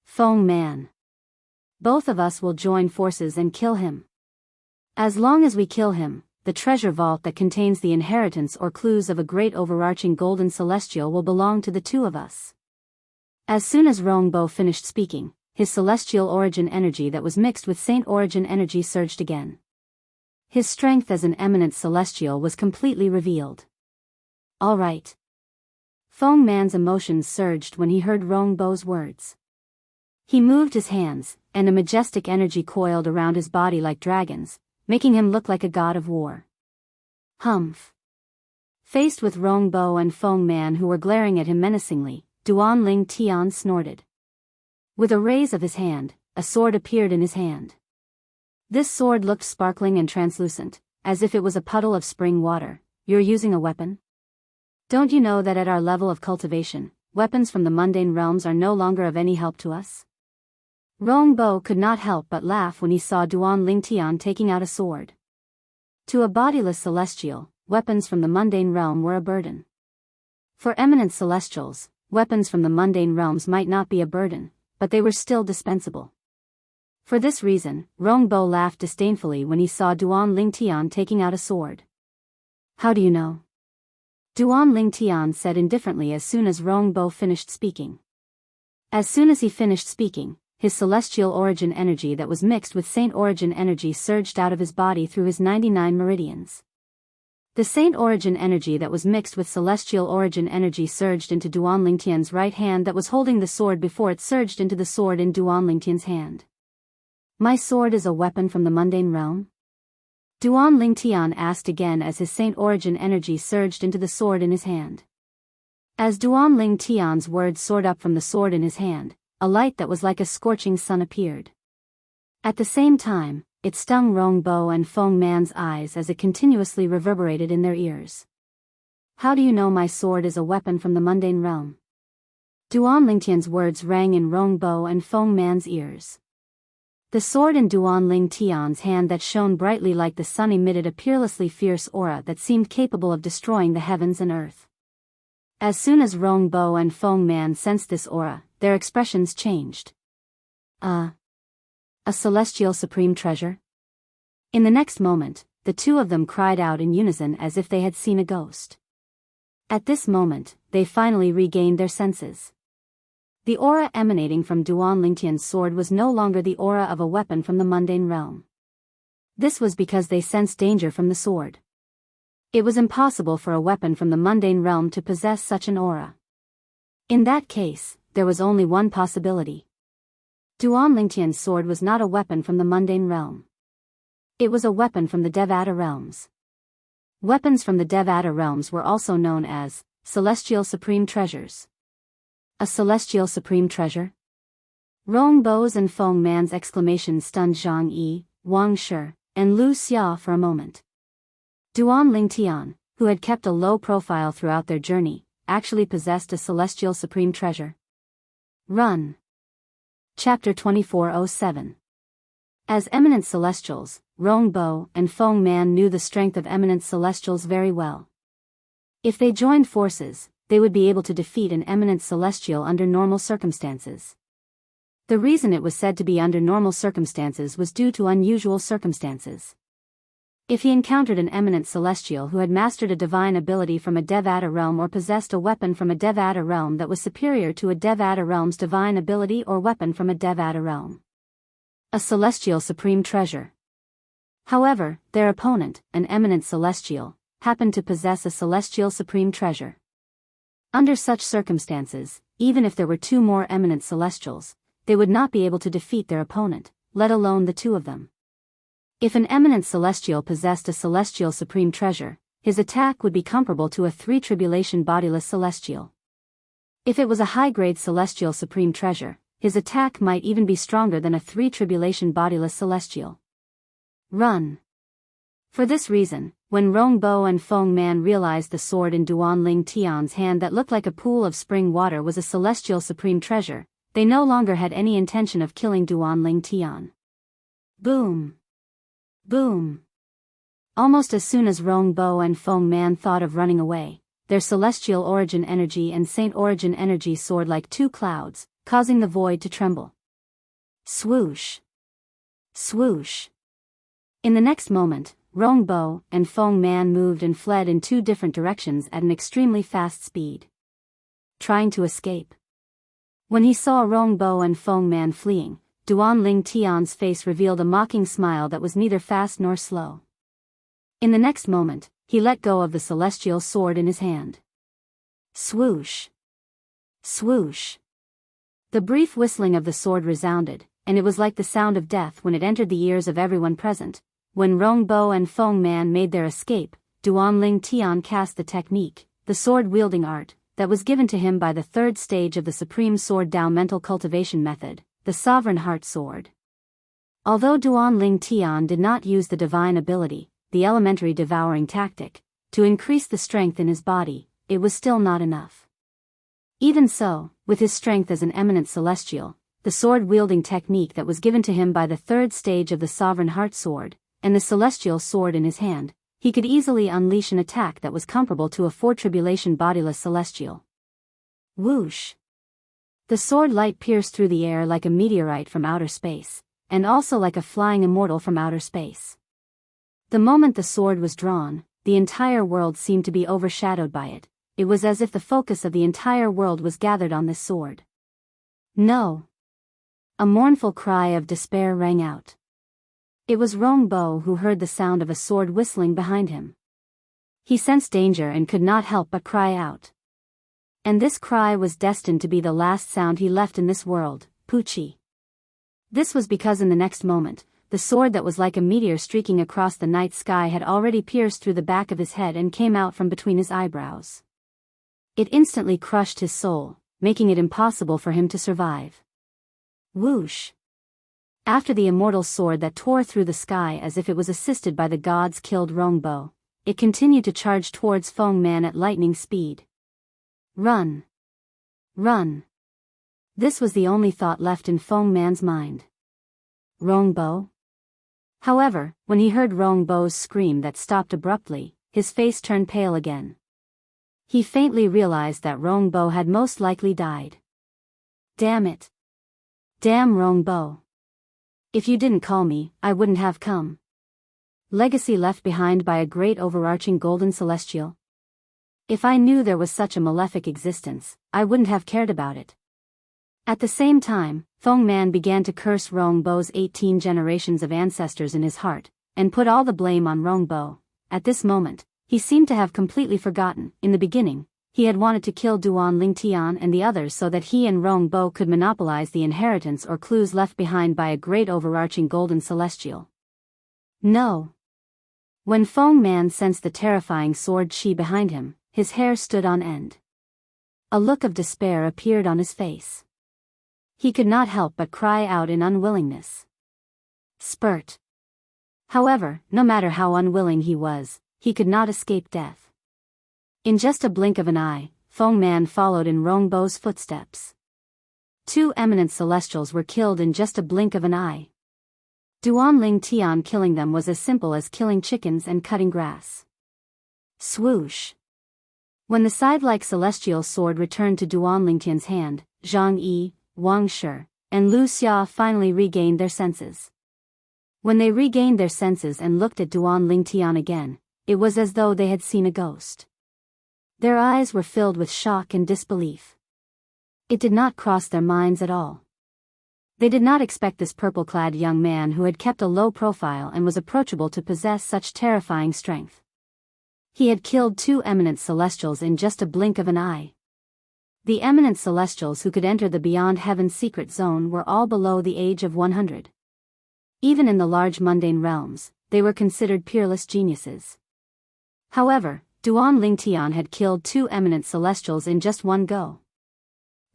Feng Man. Both of us will join forces and kill him. As long as we kill him, the treasure vault that contains the inheritance or clues of a great overarching golden celestial will belong to the two of us. As soon as Rongbo finished speaking, his celestial origin energy that was mixed with saint origin energy surged again. His strength as an eminent celestial was completely revealed. All right. Feng Man's emotions surged when he heard Rongbo's words. He moved his hands, and a majestic energy coiled around his body like dragons, making him look like a god of war. Humph. Faced with Rongbo and Feng Man who were glaring at him menacingly, Duanling Tian snorted. With a raise of his hand, a sword appeared in his hand. This sword looked sparkling and translucent, as if it was a puddle of spring water. You're using a weapon? Don't you know that at our level of cultivation, weapons from the mundane realms are no longer of any help to us? Rongbo could not help but laugh when he saw Duanling Tian taking out a sword. To a bodiless celestial, weapons from the mundane realm were a burden. For eminent celestials, weapons from the mundane realms might not be a burden, but they were still dispensable. For this reason, Rongbo laughed disdainfully when he saw Duanling Tian taking out a sword. How do you know? Duanling Tian said indifferently as soon as Rongbo finished speaking. As soon as he finished speaking, his celestial origin energy that was mixed with saint origin energy surged out of his body through his 99 meridians. The saint origin energy that was mixed with celestial origin energy surged into Duanling Tian's right hand that was holding the sword before it surged into the sword in Duanling Tian's hand. My sword is a weapon from the mundane realm? Duanling Tian asked again as his saint origin energy surged into the sword in his hand. As Duanling Tian's words soared up from the sword in his hand, a light that was like a scorching sun appeared. At the same time, it stung Rongbo and Feng Man's eyes as it continuously reverberated in their ears. How do you know my sword is a weapon from the mundane realm? Duanling Tian's words rang in Rongbo and Feng Man's ears. The sword in Duanling Tian's hand that shone brightly like the sun emitted a peerlessly fierce aura that seemed capable of destroying the heavens and earth. As soon as Rongbo and Feng Man sensed this aura, their expressions changed. A celestial supreme treasure? In the next moment, the two of them cried out in unison as if they had seen a ghost. At this moment, they finally regained their senses. The aura emanating from Duanling Tian's sword was no longer the aura of a weapon from the mundane realm. This was because they sensed danger from the sword. It was impossible for a weapon from the mundane realm to possess such an aura. In that case, there was only one possibility. Duanling Tian's sword was not a weapon from the mundane realm. It was a weapon from the Devata realms. Weapons from the Devata realms were also known as celestial supreme treasures. A celestial supreme treasure? Rongbo's and Feng Man's exclamations stunned Zhang Yi, Wang Shi, and Lu Xia for a moment. Duanling Tian, who had kept a low profile throughout their journey, actually possessed a celestial supreme treasure. Run. Chapter 2407. As eminent celestials, Rongbo and Feng Man knew the strength of eminent celestials very well. If they joined forces, they would be able to defeat an eminent celestial under normal circumstances. The reason it was said to be under normal circumstances was due to unusual circumstances. If he encountered an eminent celestial who had mastered a divine ability from a Devata realm or possessed a weapon from a Devata realm that was superior to a Devata realm's divine ability or weapon from a Devata realm. A celestial supreme treasure. However, their opponent, an eminent celestial, happened to possess a celestial supreme treasure. Under such circumstances, even if there were two more eminent celestials, they would not be able to defeat their opponent, let alone the two of them. If an eminent celestial possessed a celestial supreme treasure, his attack would be comparable to a three-tribulation bodiless celestial. If it was a high-grade celestial supreme treasure, his attack might even be stronger than a three-tribulation bodiless celestial. Run. For this reason, When Rongbo and Feng Man realized the sword in Duanling Tian's hand that looked like a pool of spring water was a celestial supreme treasure, they no longer had any intention of killing Duanling Tian. Boom! Boom! Almost as soon as Rongbo and Feng Man thought of running away, their celestial origin energy and saint origin energy soared like two clouds, causing the void to tremble. Swoosh! Swoosh! In the next moment, Rongbo and Feng Man moved and fled in two different directions at an extremely fast speed, trying to escape. When he saw Rongbo and Feng Man fleeing, Duanling Tian's face revealed a mocking smile that was neither fast nor slow. In the next moment, he let go of the celestial sword in his hand. Swoosh! Swoosh! The brief whistling of the sword resounded, and it was like the sound of death when it entered the ears of everyone present. When Rongbo and Feng Man made their escape, Duanling Tian cast the technique, the sword-wielding art, that was given to him by the third stage of the Supreme Sword Dao mental cultivation method, the Sovereign Heart Sword. Although Duanling Tian did not use the divine ability, the elementary devouring tactic, to increase the strength in his body, it was still not enough. Even so, with his strength as an eminent celestial, the sword-wielding technique that was given to him by the third stage of the Sovereign Heart Sword, and the celestial sword in his hand, he could easily unleash an attack that was comparable to a four-tribulation bodiless celestial. Whoosh! The sword light pierced through the air like a meteorite from outer space, and also like a flying immortal from outer space. The moment the sword was drawn, the entire world seemed to be overshadowed by it. It was as if the focus of the entire world was gathered on this sword. No! A mournful cry of despair rang out. It was Rongbo who heard the sound of a sword whistling behind him. He sensed danger and could not help but cry out. And this cry was destined to be the last sound he left in this world, Puchi. This was because in the next moment, the sword that was like a meteor streaking across the night sky had already pierced through the back of his head and came out from between his eyebrows. It instantly crushed his soul, making it impossible for him to survive. Whoosh! After the immortal sword that tore through the sky as if it was assisted by the gods killed Rongbo, it continued to charge towards Feng Man at lightning speed. Run! Run! This was the only thought left in Feng Man's mind. Rongbo? However, when he heard Rongbo's scream that stopped abruptly, his face turned pale again. He faintly realized that Rongbo had most likely died. Damn it! Damn Rongbo! If you didn't call me, I wouldn't have come. Legacy left behind by a great overarching golden celestial. If I knew there was such a malefic existence, I wouldn't have cared about it. At the same time, Feng Man began to curse Rongbo's 18 generations of ancestors in his heart, and put all the blame on Rongbo. At this moment, he seemed to have completely forgotten. In the beginning, he had wanted to kill Duanling Tian and the others so that he and Rongbo could monopolize the inheritance or clues left behind by a great overarching golden celestial. No. When Feng Man sensed the terrifying sword chi behind him, his hair stood on end. A look of despair appeared on his face. He could not help but cry out in unwillingness. Spurt. However, no matter how unwilling he was, he could not escape death. In just a blink of an eye, Feng Man followed in Rongbo's footsteps. Two eminent celestials were killed in just a blink of an eye. Duanling Tian killing them was as simple as killing chickens and cutting grass. Swoosh! When the scythe-like celestial sword returned to Duanling Tian's hand, Zhang Yi, Wang Shi, and Lu Xia finally regained their senses. When they regained their senses and looked at Duanling Tian again, it was as though they had seen a ghost. Their eyes were filled with shock and disbelief. It did not cross their minds at all. They did not expect this purple-clad young man who had kept a low profile and was approachable to possess such terrifying strength. He had killed two eminent celestials in just a blink of an eye. The eminent celestials who could enter the Beyond Heaven's secret zone were all below the age of 100. Even in the large mundane realms, they were considered peerless geniuses. However, Duanling Tian had killed two eminent celestials in just one go.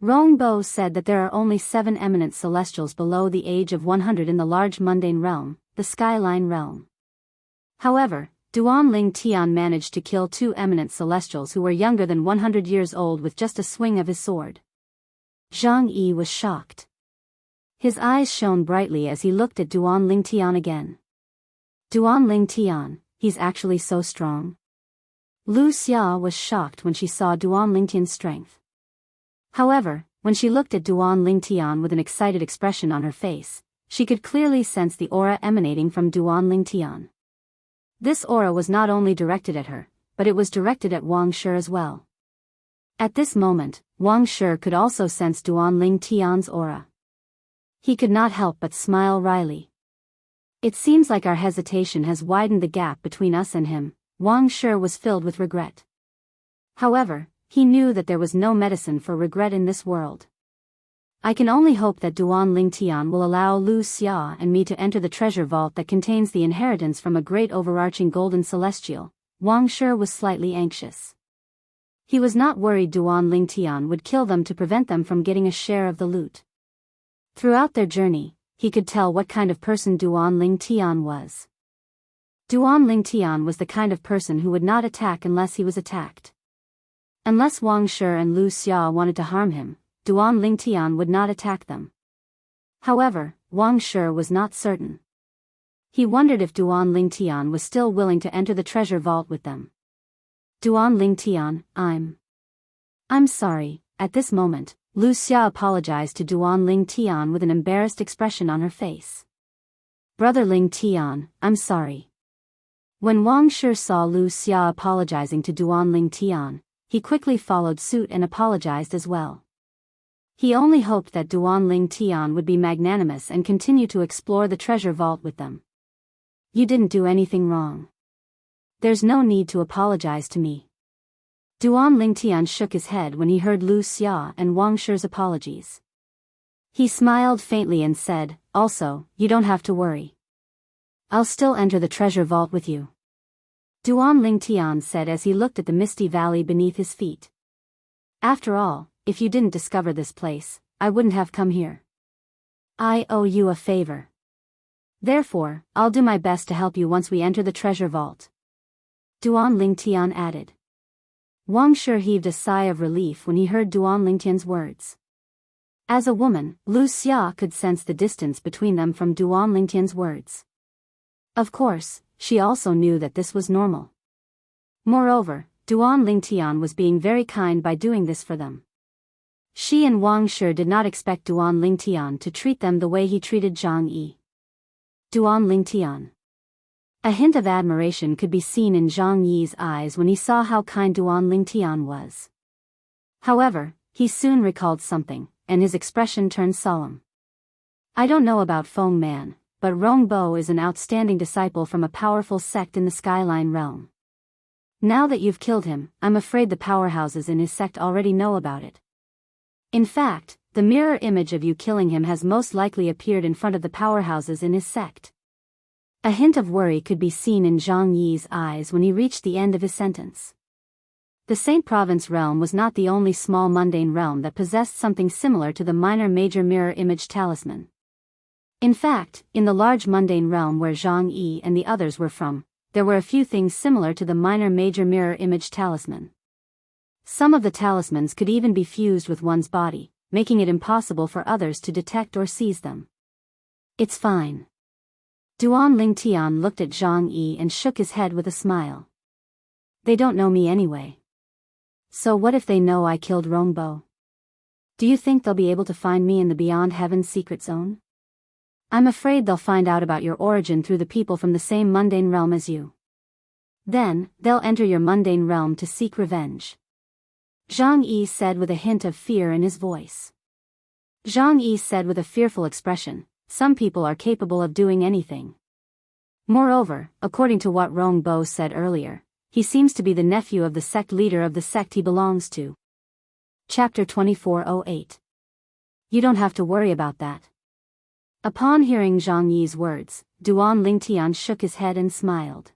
Rongbo said that there are only 7 eminent celestials below the age of 100 in the large mundane realm, the Skyline realm. However, Duanling Tian managed to kill 2 eminent celestials who were younger than 100 years old with just a swing of his sword. Zhang Yi was shocked. His eyes shone brightly as he looked at Duanling Tian again. Duanling Tian, he's actually so strong? Lu Xia was shocked when she saw Duanling Tian's strength. However, when she looked at Duanling Tian with an excited expression on her face, she could clearly sense the aura emanating from Duanling Tian. This aura was not only directed at her, but it was directed at Wang Shi as well. At this moment, Wang Shi could also sense Duanling Tian's aura. He could not help but smile wryly. It seems like our hesitation has widened the gap between us and him. Wang Shi was filled with regret. However, he knew that there was no medicine for regret in this world. I can only hope that Duanling Tian will allow Lu Xia and me to enter the treasure vault that contains the inheritance from a great overarching golden celestial. Wang Shi was slightly anxious. He was not worried Duanling Tian would kill them to prevent them from getting a share of the loot. Throughout their journey, he could tell what kind of person Duanling Tian was. Duanling Tian was the kind of person who would not attack unless he was attacked. Unless Wang Shi and Lu Xia wanted to harm him, Duanling Tian would not attack them. However, Wang Shi was not certain. He wondered if Duanling Tian was still willing to enter the treasure vault with them. Duanling Tian, I'm sorry. At this moment, Lu Xia apologized to Duanling Tian with an embarrassed expression on her face. Brotherling Tian, I'm sorry. When Wang Shi saw Lu Xia apologizing to Duanling Tian, he quickly followed suit and apologized as well. He only hoped that Duanling Tian would be magnanimous and continue to explore the treasure vault with them. You didn't do anything wrong. There's no need to apologize to me. Duanling Tian shook his head when he heard Lu Xia and Wang Shi's apologies. He smiled faintly and said, also, you don't have to worry. I'll still enter the treasure vault with you. Duanling Tian said as he looked at the misty valley beneath his feet. After all, if you didn't discover this place, I wouldn't have come here. I owe you a favor. Therefore, I'll do my best to help you once we enter the treasure vault. Duanling Tian added. Wang Shi heaved a sigh of relief when he heard Duanling Tian's words. As a woman, Lu Xia could sense the distance between them from Duanling Tian's words. Of course, she also knew that this was normal. Moreover, Duanling Tian was being very kind by doing this for them. She and Wang Shi did not expect Duanling Tian to treat them the way he treated Zhang Yi. Duanling Tian. A hint of admiration could be seen in Zhang Yi's eyes when he saw how kind Duanling Tian was. However, he soon recalled something, and his expression turned solemn. I don't know about Feng Man, but Rongbo is an outstanding disciple from a powerful sect in the Skyline realm. Now that you've killed him, I'm afraid the powerhouses in his sect already know about it. In fact, the mirror image of you killing him has most likely appeared in front of the powerhouses in his sect. A hint of worry could be seen in Zhang Yi's eyes when he reached the end of his sentence. The Saint Province realm was not the only small mundane realm that possessed something similar to the minor major mirror image talisman. In fact, in the large mundane realm where Zhang Yi and the others were from, there were a few things similar to the minor major mirror image talisman. Some of the talismans could even be fused with one's body, making it impossible for others to detect or seize them. It's fine. Duanling Tian looked at Zhang Yi and shook his head with a smile. They don't know me anyway. So what if they know I killed Rongbo? Do you think they'll be able to find me in the Beyond Heaven's secret zone? I'm afraid they'll find out about your origin through the people from the same mundane realm as you. Then, they'll enter your mundane realm to seek revenge. Zhang Yi said with a hint of fear in his voice. Zhang Yi said with a fearful expression, some people are capable of doing anything. Moreover, according to what Rongbo said earlier, he seems to be the nephew of the sect leader of the sect he belongs to. Chapter 2408. You don't have to worry about that. Upon hearing Zhang Yi's words, Duanling Tian shook his head and smiled.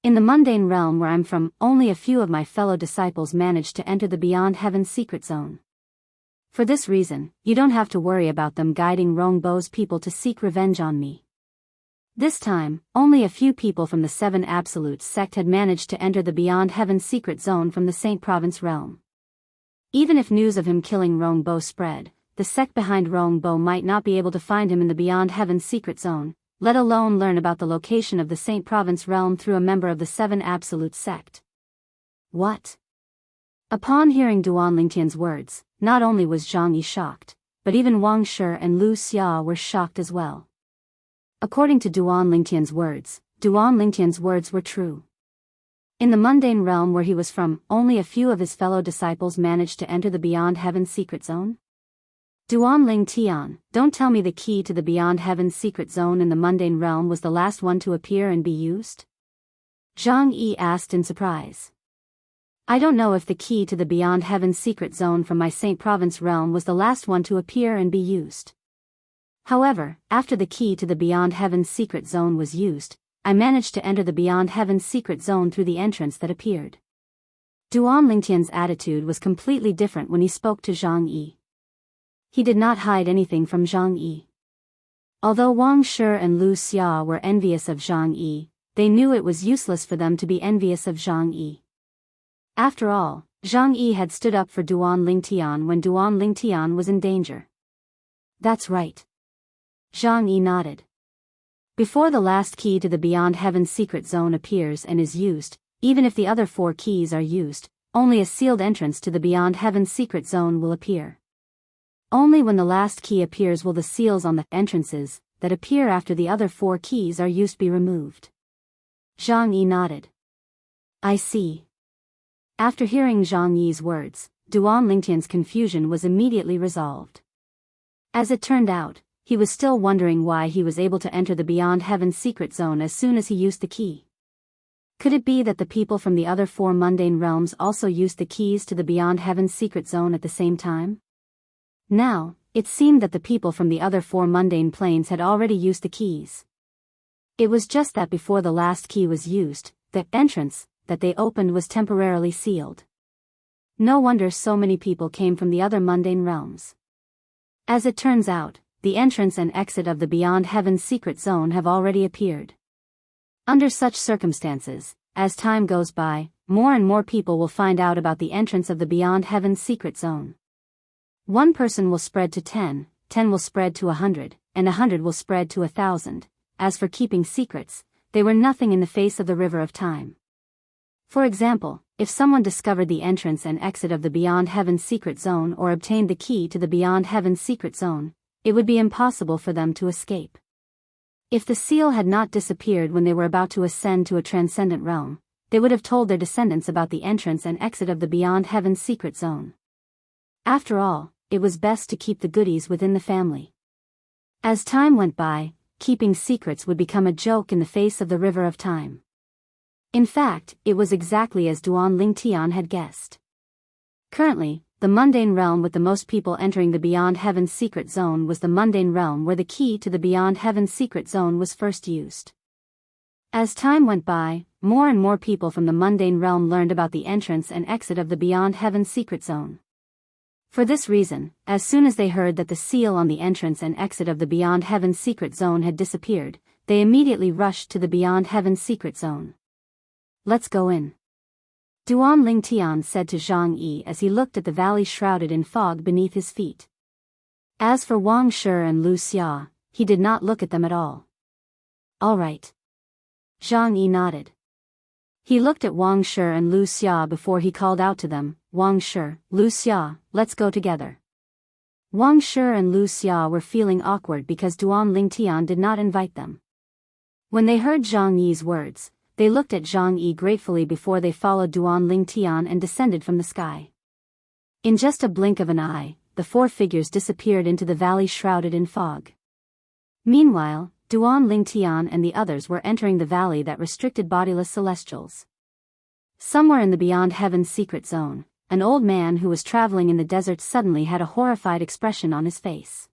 In the mundane realm where I'm from, only a few of my fellow disciples managed to enter the Beyond Heaven's secret zone. For this reason, you don't have to worry about them guiding Rongbo's people to seek revenge on me. This time, only a few people from the Seven Absolutes sect had managed to enter the Beyond Heaven's secret zone from the Saint Province realm. Even if news of him killing Rongbo spread, the sect behind Rongbo might not be able to find him in the Beyond Heaven's secret zone, let alone learn about the location of the Saint Province realm through a member of the Seven Absolute sect. What? Upon hearing Duan Lingtian's words, not only was Zhang Yi shocked, but even Wang Shi and Lu Xia were shocked as well. According to Duan Lingtian's words were true. In the mundane realm where he was from, only a few of his fellow disciples managed to enter the Beyond Heaven's secret zone? Duan Lingtian, don't tell me the key to the Beyond Heaven's secret zone in the mundane realm was the last one to appear and be used? Zhang Yi asked in surprise. I don't know if the key to the Beyond Heaven's secret zone from my Saint Province realm was the last one to appear and be used. However, after the key to the Beyond Heaven's secret zone was used, I managed to enter the Beyond Heaven's secret zone through the entrance that appeared. Duan Lingtian's attitude was completely different when he spoke to Zhang Yi. He did not hide anything from Zhang Yi. Although Wang Shi and Lu Xia were envious of Zhang Yi, they knew it was useless for them to be envious of Zhang Yi. After all, Zhang Yi had stood up for Duan Lingtian when Duan Lingtian was in danger. That's right. Zhang Yi nodded. Before the last key to the Beyond Heaven's secret zone appears and is used, even if the other 4 keys are used, only a sealed entrance to the Beyond Heaven's secret zone will appear. Only when the last key appears will the seals on the entrances that appear after the other 4 keys are used be removed. Zhang Yi nodded. I see. After hearing Zhang Yi's words, Duan Lingtian's confusion was immediately resolved. As it turned out, he was still wondering why he was able to enter the Beyond Heaven's secret zone as soon as he used the key. Could it be that the people from the other 4 mundane realms also used the keys to the Beyond Heaven's secret zone at the same time? Now, it seemed that the people from the other 4 mundane planes had already used the keys. It was just that before the last key was used, the entrance that they opened was temporarily sealed. No wonder so many people came from the other mundane realms. As it turns out, the entrance and exit of the Beyond Heaven's secret zone have already appeared. Under such circumstances, as time goes by, more and more people will find out about the entrance of the Beyond Heaven's secret zone. 1 person will spread to 10, 10 will spread to 100, and 100 will spread to 1,000. As for keeping secrets, they were nothing in the face of the river of time. For example, if someone discovered the entrance and exit of the Beyond Heaven's secret zone or obtained the key to the Beyond Heaven's secret zone, it would be impossible for them to escape. If the seal had not disappeared when they were about to ascend to a transcendent realm, they would have told their descendants about the entrance and exit of the Beyond Heaven's secret zone. After all, it was best to keep the goodies within the family. As time went by, keeping secrets would become a joke in the face of the river of time. In fact, it was exactly as Duan Lingtian had guessed. Currently, the mundane realm with the most people entering the Beyond Heaven's secret zone was the mundane realm where the key to the Beyond Heaven's secret zone was first used. As time went by, more and more people from the mundane realm learned about the entrance and exit of the Beyond Heaven's secret zone. For this reason, as soon as they heard that the seal on the entrance and exit of the Beyond Heaven's secret zone had disappeared, they immediately rushed to the Beyond Heaven's secret zone. Let's go in. Duan Lingtian said to Zhang Yi as he looked at the valley shrouded in fog beneath his feet. As for Wang Shi and Lu Xia, he did not look at them at all. All right. Zhang Yi nodded. He looked at Wang Shi and Lu Xia before he called out to them, Wang Shi, Lu Xia, let's go together. Wang Shi and Lu Xia were feeling awkward because Duan Lingtian did not invite them. When they heard Zhang Yi's words, they looked at Zhang Yi gratefully before they followed Duan Lingtian and descended from the sky. In just a blink of an eye, the 4 figures disappeared into the valley shrouded in fog. Meanwhile, Duan Lingtian and the others were entering the valley that restricted bodiless celestials. Somewhere in the Beyond Heaven's secret zone, an old man who was traveling in the desert suddenly had a horrified expression on his face.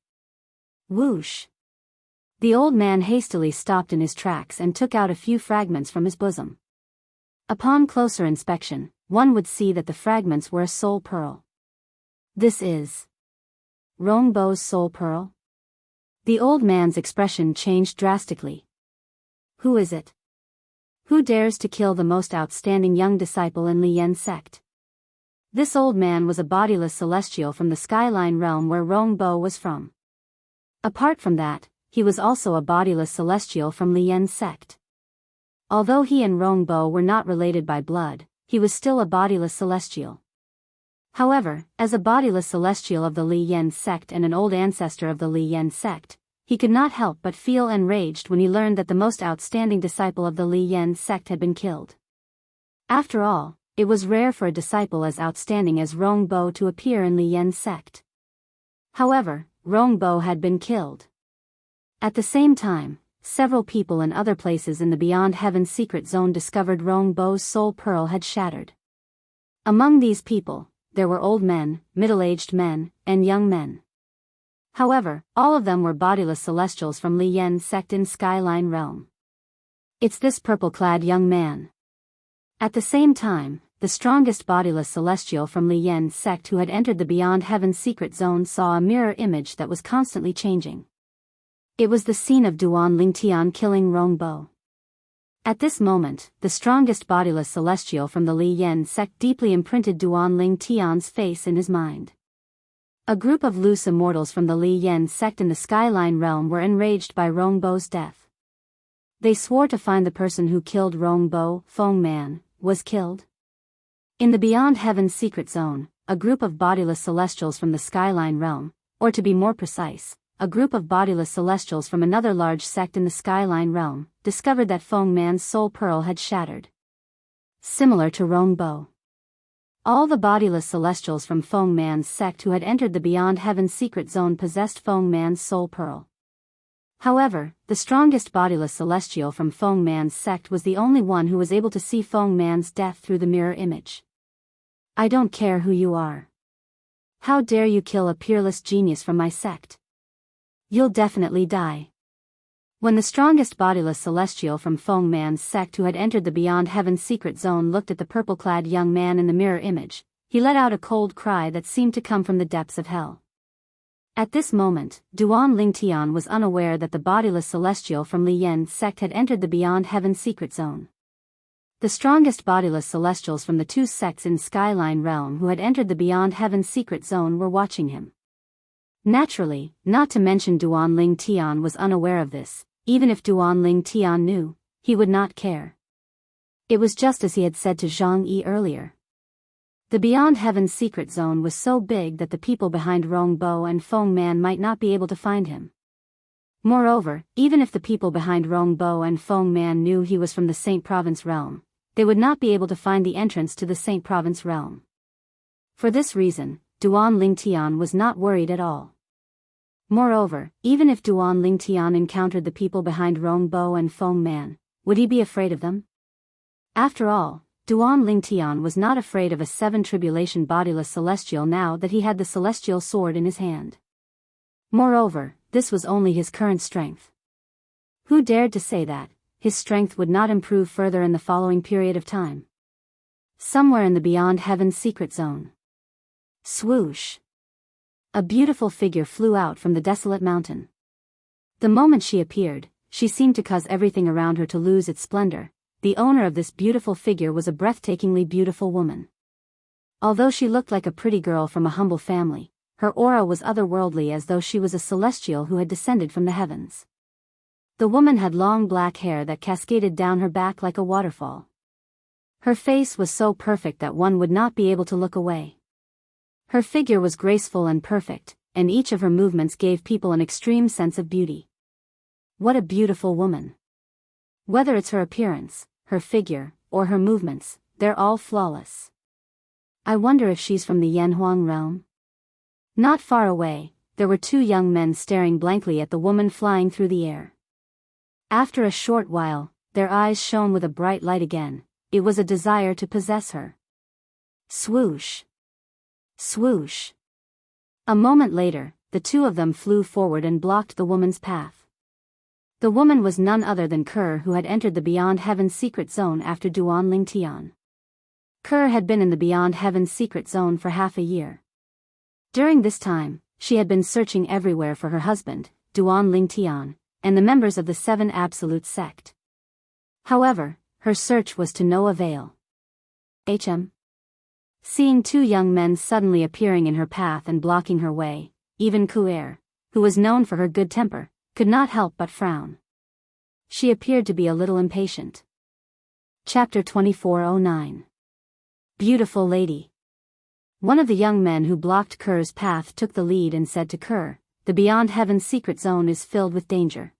Whoosh! The old man hastily stopped in his tracks and took out a few fragments from his bosom. Upon closer inspection, one would see that the fragments were a soul pearl. This is Rongbo's soul pearl? The old man's expression changed drastically. Who is it? Who dares to kill the most outstanding young disciple in Li Yan sect? This old man was a bodiless celestial from the skyline realm where Rongbo was from. Apart from that, he was also a bodiless celestial from Li Yan sect. Although he and Rongbo were not related by blood, he was still a bodiless celestial. However, as a bodiless celestial of the Li Yan sect and an old ancestor of the Li Yan sect, he could not help but feel enraged when he learned that the most outstanding disciple of the Li Yan sect had been killed. After all, it was rare for a disciple as outstanding as Rongbo to appear in Li Yan sect. However, Rongbo had been killed. At the same time, several people in other places in the Beyond Heaven secret zone discovered Rongbo's soul pearl had shattered. Among these people, there were old men, middle-aged men, and young men. However, all of them were bodiless celestials from Li Yan sect in Skyline Realm. It's this purple-clad young man. At the same time, the strongest bodiless celestial from Li Yan sect who had entered the Beyond Heaven secret zone saw a mirror image that was constantly changing. It was the scene of Duan Lingtian killing Rongbo. At this moment, the strongest bodiless celestial from the Li Yan sect deeply imprinted Duan Lingtian's face in his mind. A group of loose immortals from the Li Yan sect in the Skyline realm were enraged by Rongbo's death. They swore to find the person who killed Rongbo, Feng Man, was killed. In the Beyond Heaven secret zone, a group of bodiless celestials from the Skyline realm, or to be more precise, a group of bodiless celestials from another large sect in the Skyline realm, discovered that Feng Man's soul pearl had shattered. Similar to Rongbo. All the bodiless celestials from Feng Man's sect who had entered the Beyond Heaven secret zone possessed Feng Man's soul pearl. However, the strongest bodiless celestial from Feng Man's sect was the only one who was able to see Feng Man's death through the mirror image. I don't care who you are. How dare you kill a peerless genius from my sect? You'll definitely die. When the strongest bodiless celestial from Feng Man's sect who had entered the Beyond Heaven secret zone looked at the purple-clad young man in the mirror image, he let out a cold cry that seemed to come from the depths of hell. At this moment, Duan Lingtian was unaware that the bodiless celestial from Li Yan sect had entered the Beyond Heaven secret zone. The strongest bodiless celestials from the two sects in Skyline Realm who had entered the Beyond Heaven secret zone were watching him. Naturally, not to mention Duan Lingtian was unaware of this. Even if Duan Lingtian knew, he would not care. It was just as he had said to Zhang Yi earlier. The Beyond Heaven secret zone was so big that the people behind Rongbo and Feng Man might not be able to find him. Moreover, even if the people behind Rongbo and Feng Man knew he was from the Saint Province realm, they would not be able to find the entrance to the Saint Province realm. For this reason, Duan Lingtian was not worried at all. Moreover, even if Duan Lingtian encountered the people behind Rongbo and Feng Man, would he be afraid of them? After all, Duan Lingtian was not afraid of a seven tribulation bodiless celestial now that he had the celestial sword in his hand. Moreover, this was only his current strength. Who dared to say that his strength would not improve further in the following period of time? Somewhere in the Beyond Heaven secret zone. Swoosh! A beautiful figure flew out from the desolate mountain. The moment she appeared, she seemed to cause everything around her to lose its splendor. The owner of this beautiful figure was a breathtakingly beautiful woman. Although she looked like a pretty girl from a humble family, her aura was otherworldly as though she was a celestial who had descended from the heavens. The woman had long black hair that cascaded down her back like a waterfall. Her face was so perfect that one would not be able to look away. Her figure was graceful and perfect, and each of her movements gave people an extreme sense of beauty. What a beautiful woman! Whether it's her appearance, her figure, or her movements, they're all flawless. I wonder if she's from the Yanhuang realm? Not far away, there were two young men staring blankly at the woman flying through the air. After a short while, their eyes shone with a bright light again. It was a desire to possess her. Swoosh! Swoosh! A moment later, the two of them flew forward and blocked the woman's path. The woman was none other than Kerr, who had entered the Beyond Heaven secret zone after Duan Lingtian. Kerr had been in the Beyond Heaven secret zone for half a year. During this time, she had been searching everywhere for her husband, Duan Lingtian, and the members of the Seven Absolute sect. However, her search was to no avail. Seeing two young men suddenly appearing in her path and blocking her way, even Kuer, who was known for her good temper, could not help but frown. She appeared to be a little impatient. Chapter 2409. Beautiful lady. One of the young men who blocked Ker's path took the lead and said to Ker, "The Beyond Heaven's secret zone is filled with danger.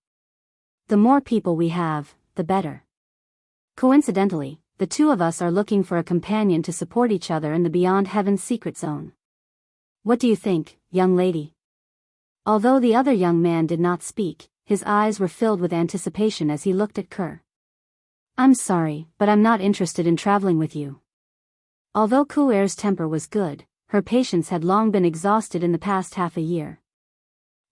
The more people we have, the better. Coincidentally, the two of us are looking for a companion to support each other in the Beyond Heaven's secret zone. What do you think, young lady?" Although the other young man did not speak, his eyes were filled with anticipation as he looked at Ker. "I'm sorry, but I'm not interested in traveling with you." Although Kuer's temper was good, her patience had long been exhausted in the past half a year.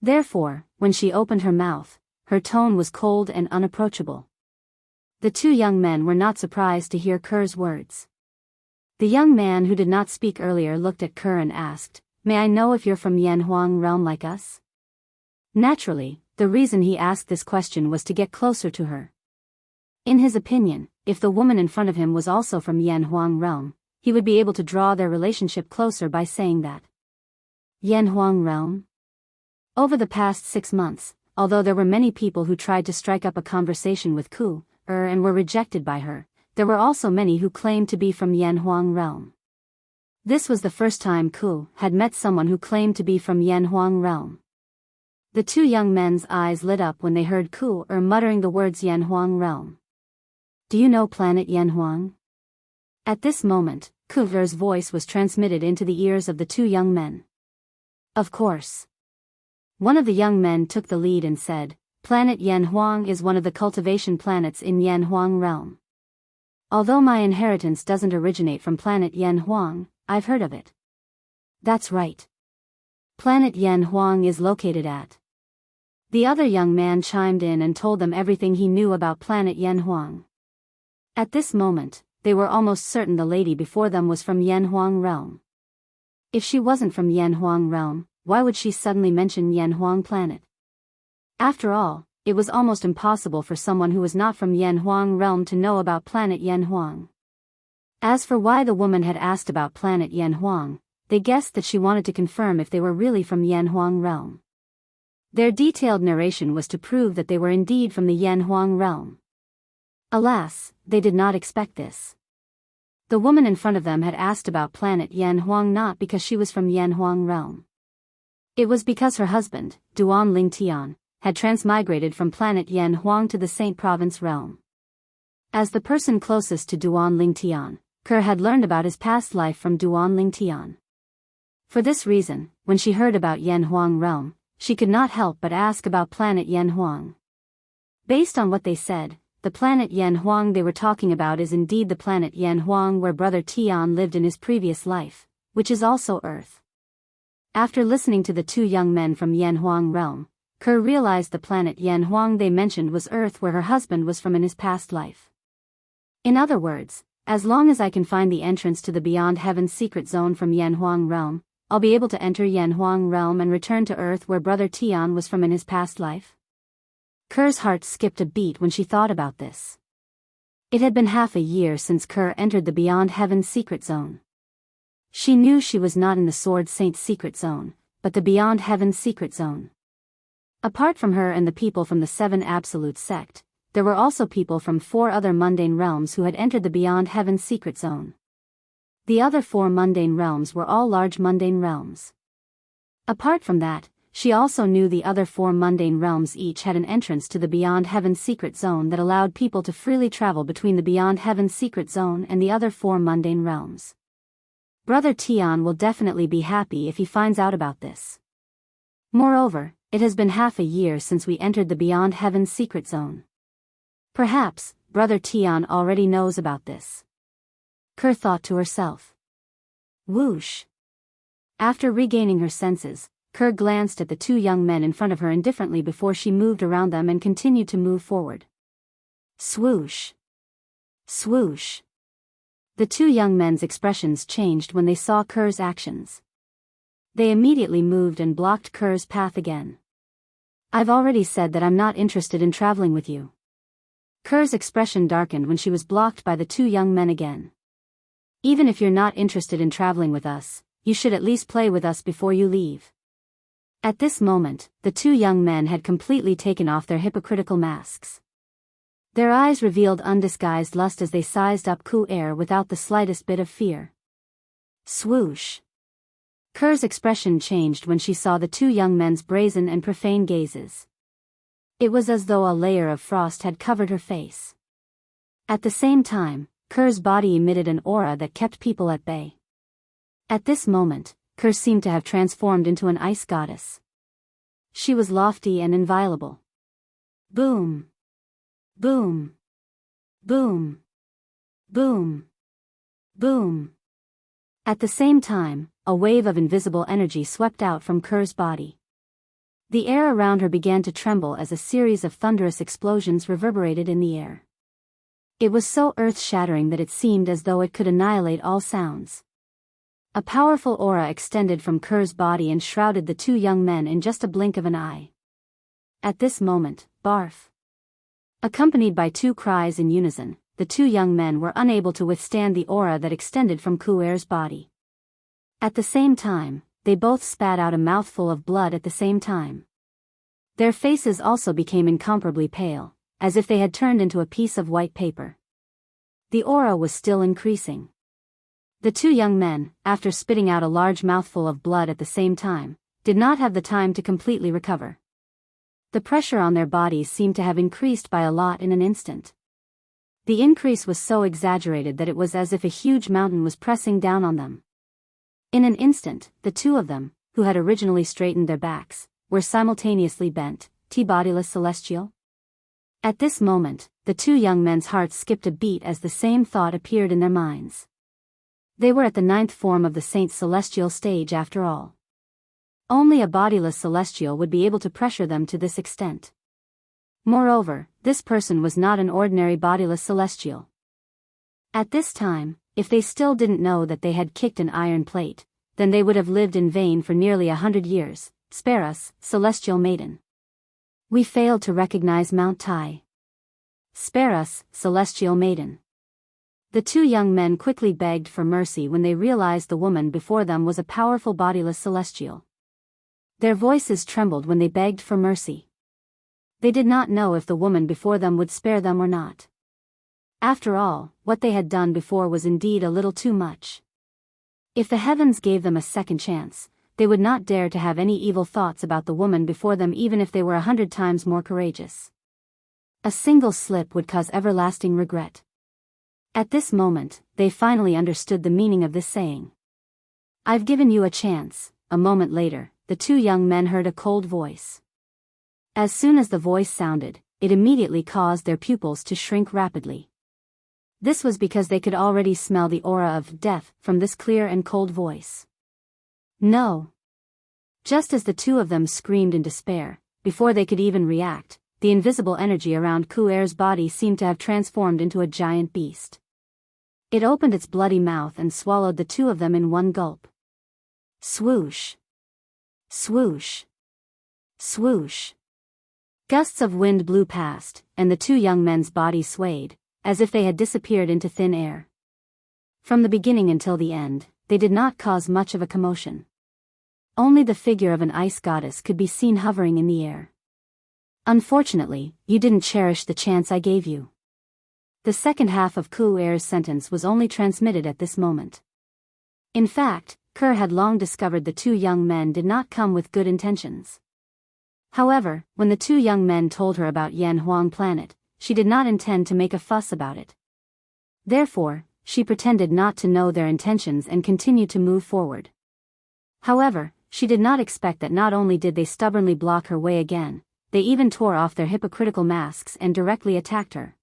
Therefore, when she opened her mouth, her tone was cold and unapproachable. The two young men were not surprised to hear Ker's words. The young man who did not speak earlier looked at Ker and asked, "May I know if you're from Yanhuang realm like us?" Naturally, the reason he asked this question was to get closer to her. In his opinion, if the woman in front of him was also from Yanhuang realm, he would be able to draw their relationship closer by saying that. Yanhuang realm? Over the past 6 months, although there were many people who tried to strike up a conversation with Kuer and were rejected by her, there were also many who claimed to be from Yanhuang realm. This was the first time Kuer had met someone who claimed to be from Yanhuang realm. The two young men's eyes lit up when they heard Kuer muttering the words Yanhuang realm. "Do you know planet Yanhuang?" At this moment, Kuer's voice was transmitted into the ears of the two young men. Of course. One of the young men took the lead and said, "Planet Yanhuang is one of the cultivation planets in Yanhuang realm. Although my inheritance doesn't originate from planet Yanhuang, I've heard of it." "That's right. Planet Yanhuang is located at." The other young man chimed in and told them everything he knew about planet Yanhuang. At this moment, they were almost certain the lady before them was from Yanhuang realm. If she wasn't from Yanhuang realm, why would she suddenly mention Yanhuang planet? After all, it was almost impossible for someone who was not from Yanhuang realm to know about planet Yanhuang. As for why the woman had asked about planet Yanhuang, they guessed that she wanted to confirm if they were really from Yanhuang realm. Their detailed narration was to prove that they were indeed from the Yanhuang realm. Alas, they did not expect this. The woman in front of them had asked about planet Yanhuang not because she was from Yanhuang realm. It was because her husband, Duan Lingtian, had transmigrated from planet Yanhuang to the Saint Province realm. As the person closest to Duan Lingtian, Ker had learned about his past life from Duan Lingtian. For this reason, when she heard about Yanhuang realm, she could not help but ask about planet Yanhuang. Based on what they said, the planet Yanhuang they were talking about is indeed the planet Yanhuang where Brother Tian lived in his previous life, which is also Earth. After listening to the two young men from Yanhuang realm, Ker realized the planet Yanhuang they mentioned was Earth where her husband was from in his past life. In other words, as long as I can find the entrance to the Beyond Heaven's secret zone from Yanhuang realm, I'll be able to enter Yanhuang realm and return to Earth where Brother Tian was from in his past life. Ker's heart skipped a beat when she thought about this. It had been half a year since Ker entered the Beyond Heaven's secret zone. She knew she was not in the Sword Saint's secret zone, but the Beyond Heaven's secret zone. Apart from her and the people from the Seven Absolute sect, there were also people from 4 other mundane realms who had entered the Beyond Heaven's secret zone. The other 4 mundane realms were all large mundane realms. Apart from that, she also knew the other 4 mundane realms each had an entrance to the Beyond Heaven's secret zone that allowed people to freely travel between the Beyond Heaven's secret zone and the other 4 mundane realms. Brother Tian will definitely be happy if he finds out about this. Moreover, it has been half a year since we entered the Beyond Heaven's secret zone. Perhaps, Brother Tian already knows about this. Ker thought to herself. Whoosh. After regaining her senses, Ker glanced at the 2 young men in front of her indifferently before she moved around them and continued to move forward. Swoosh. Swoosh. The 2 young men's expressions changed when they saw Ker's actions. They immediately moved and blocked Ker's path again. "I've already said that I'm not interested in traveling with you." Kerr's expression darkened when she was blocked by the two young men again. Even if you're not interested in traveling with us, you should at least play with us before you leave. At this moment, the two young men had completely taken off their hypocritical masks. Their eyes revealed undisguised lust as they sized up Ku Er without the slightest bit of fear. Swoosh! Kerr's expression changed when she saw the two young men's brazen and profane gazes. It was as though a layer of frost had covered her face. At the same time, Kerr's body emitted an aura that kept people at bay. At this moment, Kerr seemed to have transformed into an ice goddess. She was lofty and inviolable. Boom! Boom! Boom! Boom! Boom! At the same time, a wave of invisible energy swept out from Kerr's body. The air around her began to tremble as a series of thunderous explosions reverberated in the air. It was so earth-shattering that it seemed as though it could annihilate all sounds. A powerful aura extended from Kerr's body and shrouded the two young men in just a blink of an eye. At this moment, barf! Accompanied by two cries in unison, the two young men were unable to withstand the aura that extended from Ku Er's body. At the same time, they both spat out a mouthful of blood at the same time. Their faces also became incomparably pale, as if they had turned into a piece of white paper. The aura was still increasing. The two young men, after spitting out a large mouthful of blood at the same time, did not have the time to completely recover. The pressure on their bodies seemed to have increased by a lot in an instant. The increase was so exaggerated that it was as if a huge mountain was pressing down on them. In an instant, the two of them, who had originally straightened their backs, were simultaneously bent, T-bodiless celestial. At this moment, the two young men's hearts skipped a beat as the same thought appeared in their minds. They were at the 9th form of the Saint's celestial stage after all. Only a bodiless celestial would be able to pressure them to this extent. Moreover, this person was not an ordinary bodiless celestial. At this time, if they still didn't know that they had kicked an iron plate, then they would have lived in vain for nearly 100 years. Spare us, celestial maiden. We failed to recognize Mount Tai. Spare us, celestial maiden. The two young men quickly begged for mercy when they realized the woman before them was a powerful bodiless celestial. Their voices trembled when they begged for mercy. They did not know if the woman before them would spare them or not. After all, what they had done before was indeed a little too much. If the heavens gave them a second chance, they would not dare to have any evil thoughts about the woman before them even if they were 100 times more courageous. A single slip would cause everlasting regret. At this moment, they finally understood the meaning of this saying. I've given you a chance. A moment later, the two young men heard a cold voice. As soon as the voice sounded, it immediately caused their pupils to shrink rapidly. This was because they could already smell the aura of death from this clear and cold voice. No. Just as the two of them screamed in despair, before they could even react, the invisible energy around Ku Er's body seemed to have transformed into a giant beast. It opened its bloody mouth and swallowed the two of them in one gulp. Swoosh! Swoosh! Swoosh! Gusts of wind blew past, and the two young men's bodies swayed, as if they had disappeared into thin air. From the beginning until the end, they did not cause much of a commotion. Only the figure of an ice goddess could be seen hovering in the air. Unfortunately, you didn't cherish the chance I gave you. The second half of Ku Er's sentence was only transmitted at this moment. In fact, Kerr had long discovered the two young men did not come with good intentions. However, when the two young men told her about Yan Huang planet, she did not intend to make a fuss about it. Therefore, she pretended not to know their intentions and continued to move forward. However, she did not expect that not only did they stubbornly block her way again, they even tore off their hypocritical masks and directly attacked her.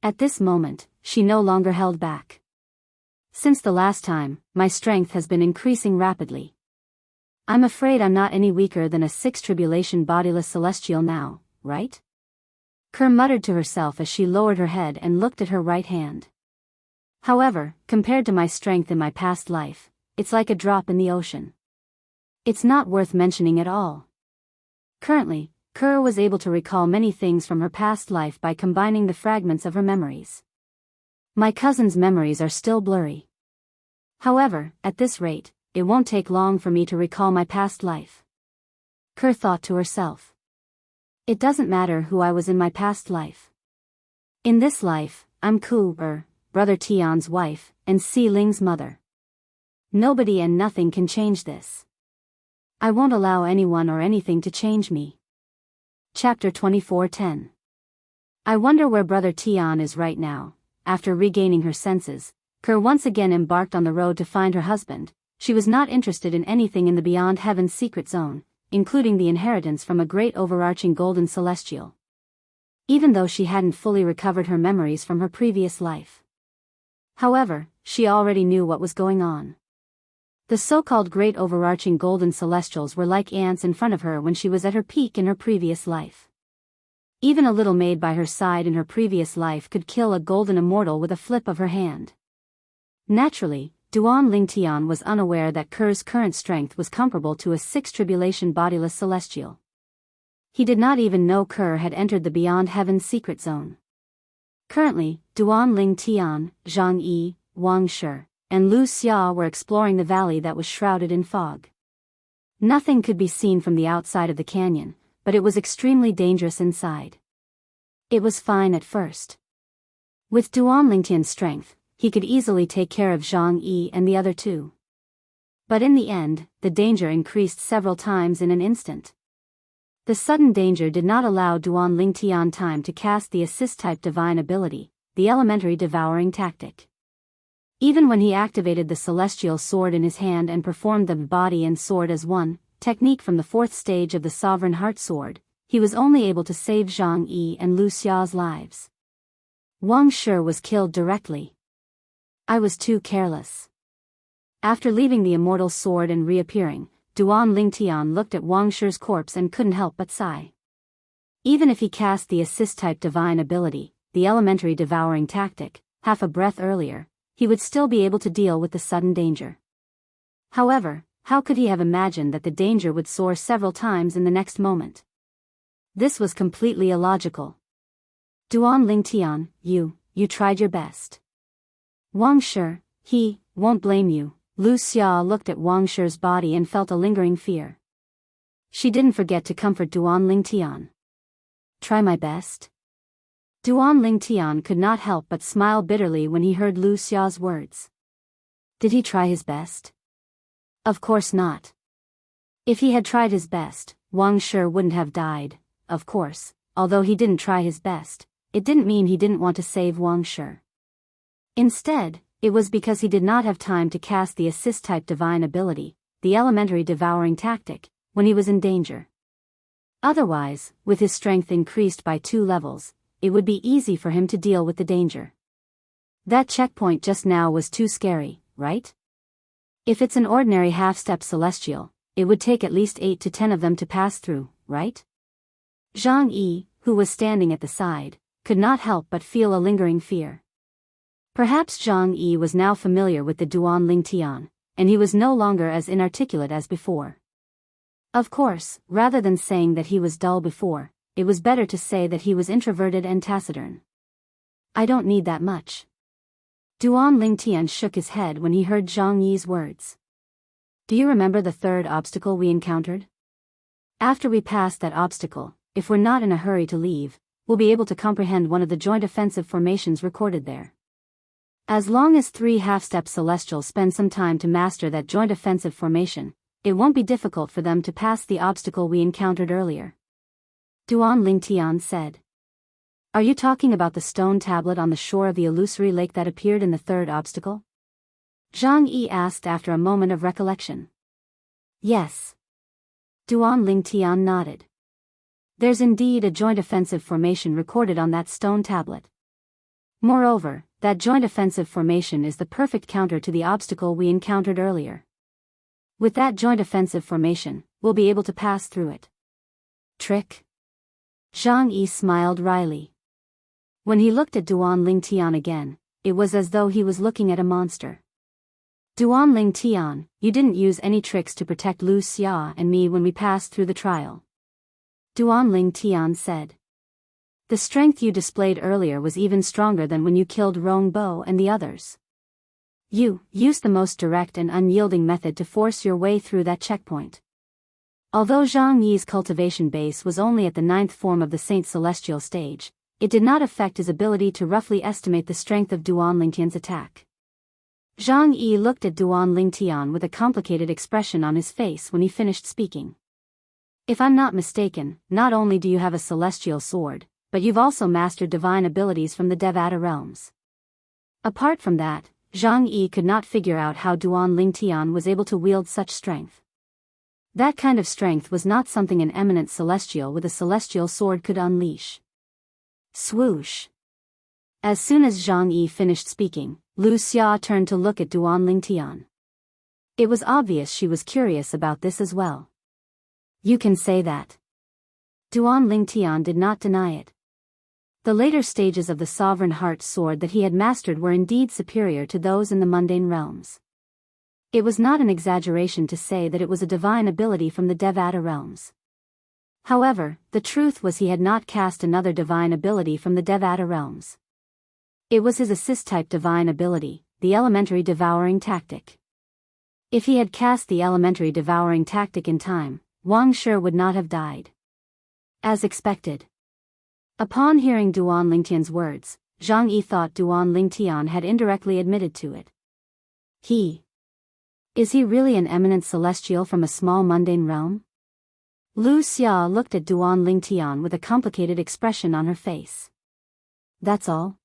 At this moment, she no longer held back. Since the last time, my strength has been increasing rapidly. I'm afraid I'm not any weaker than a 6th tribulation bodiless celestial now, right? Kerr muttered to herself as she lowered her head and looked at her right hand. However, compared to my strength in my past life, it's like a drop in the ocean. It's not worth mentioning at all. Currently, Kerr was able to recall many things from her past life by combining the fragments of her memories. My cousin's memories are still blurry. However, at this rate, it won't take long for me to recall my past life. Kerr thought to herself. It doesn't matter who I was in my past life. In this life, I'm Ku, Brother Tian's wife, and Si Ling's mother. Nobody and nothing can change this. I won't allow anyone or anything to change me. Chapter 24:10. I wonder where Brother Tian is right now. After regaining her senses, Kerr once again embarked on the road to find her husband. She was not interested in anything in the Beyond Heaven's secret zone, including the inheritance from a great overarching golden celestial. Even though she hadn't fully recovered her memories from her previous life. However, she already knew what was going on. The so-called great overarching golden celestials were like ants in front of her when she was at her peak in her previous life. Even a little maid by her side in her previous life could kill a golden immortal with a flip of her hand. Naturally, Duan Lingtian was unaware that Kerr's current strength was comparable to a six-tribulation bodiless celestial. He did not even know Kerr had entered the Beyond Heaven's secret zone. Currently, Duan Lingtian, Zhang Yi, Wang Shi, and Lu Xia were exploring the valley that was shrouded in fog. Nothing could be seen from the outside of the canyon, but it was extremely dangerous inside. It was fine at first. With Duan Lingtian's strength, he could easily take care of Zhang Yi and the other two. But in the end, the danger increased several times in an instant. The sudden danger did not allow Duan Lingtian time to cast the assist-type divine ability, the elementary devouring tactic. Even when he activated the celestial sword in his hand and performed the body and sword as one technique from the fourth stage of the sovereign heart sword, he was only able to save Zhang Yi and Lu Xia's lives. Wang Shi was killed directly. I was too careless. After leaving the immortal sword and reappearing, Duan Lingtian looked at Wang Shi's corpse and couldn't help but sigh. Even if he cast the assist-type divine ability, the elementary devouring tactic, half a breath earlier, he would still be able to deal with the sudden danger. However, how could he have imagined that the danger would soar several times in the next moment? This was completely illogical. Duan Lingtian, you tried your best. Wang Shi, he won't blame you. Lu Xia looked at Wang Shi's body and felt a lingering fear. She didn't forget to comfort Duan Lingtian. Try my best? Duan Lingtian could not help but smile bitterly when he heard Lu Xia's words. Did he try his best? Of course not. If he had tried his best, Wang Shi wouldn't have died. Of course, although he didn't try his best, it didn't mean he didn't want to save Wang Shi. Instead, it was because he did not have time to cast the assist-type divine ability, the elementary devouring tactic, when he was in danger. Otherwise, with his strength increased by 2 levels, it would be easy for him to deal with the danger. That checkpoint just now was too scary, right? If it's an ordinary half-step celestial, it would take at least 8 to 10 of them to pass through, right? Zhang Yi, who was standing at the side, could not help but feel a lingering fear. Perhaps Zhang Yi was now familiar with the Duan Lingtian, and he was no longer as inarticulate as before. Of course, rather than saying that he was dull before, it was better to say that he was introverted and taciturn. I don't need that much. Duan Lingtian shook his head when he heard Zhang Yi's words. Do you remember the third obstacle we encountered? After we pass that obstacle, if we're not in a hurry to leave, we'll be able to comprehend one of the joint offensive formations recorded there. As long as 3 half-step celestials spend some time to master that joint offensive formation, it won't be difficult for them to pass the obstacle we encountered earlier. Duan Lingtian said. Are you talking about the stone tablet on the shore of the illusory lake that appeared in the third obstacle? Zhang Yi asked after a moment of recollection. Yes. Duan Lingtian nodded. There's indeed a joint offensive formation recorded on that stone tablet. Moreover, that joint offensive formation is the perfect counter to the obstacle we encountered earlier. With that joint offensive formation, we'll be able to pass through it. Trick? Zhang Yi smiled wryly. When he looked at Duan Lingtian again, it was as though he was looking at a monster. Duan Lingtian, you didn't use any tricks to protect Lu Xia and me when we passed through the trial. Duanling Tian said. The strength you displayed earlier was even stronger than when you killed Rong Bo and the others. You used the most direct and unyielding method to force your way through that checkpoint. Although Zhang Yi's cultivation base was only at the 9th form of the Saint Celestial stage, it did not affect his ability to roughly estimate the strength of Duanling Tian's attack. Zhang Yi looked at Duanling Tian with a complicated expression on his face when he finished speaking. If I'm not mistaken, not only do you have a celestial sword, but you've also mastered divine abilities from the Devata realms. Apart from that, Zhang Yi could not figure out how Duanling Tian was able to wield such strength. That kind of strength was not something an eminent celestial with a celestial sword could unleash. Swoosh. As soon as Zhang Yi finished speaking, Lu Xia turned to look at Duanling Tian. It was obvious she was curious about this as well. You can say that. Duanling Tian did not deny it. The later stages of the Sovereign Heart sword that he had mastered were indeed superior to those in the mundane realms. It was not an exaggeration to say that it was a divine ability from the Devata realms. However, the truth was he had not cast another divine ability from the Devata realms. It was his assist-type divine ability, the Elementary Devouring Tactic. If he had cast the Elementary Devouring Tactic in time, Wang Shi would not have died. As expected. Upon hearing Duanling Tian's words, Zhang Yi thought Duanling Tian had indirectly admitted to it. Is he really an eminent celestial from a small mundane realm? Lu Xia looked at Duanling Tian with a complicated expression on her face. That's all?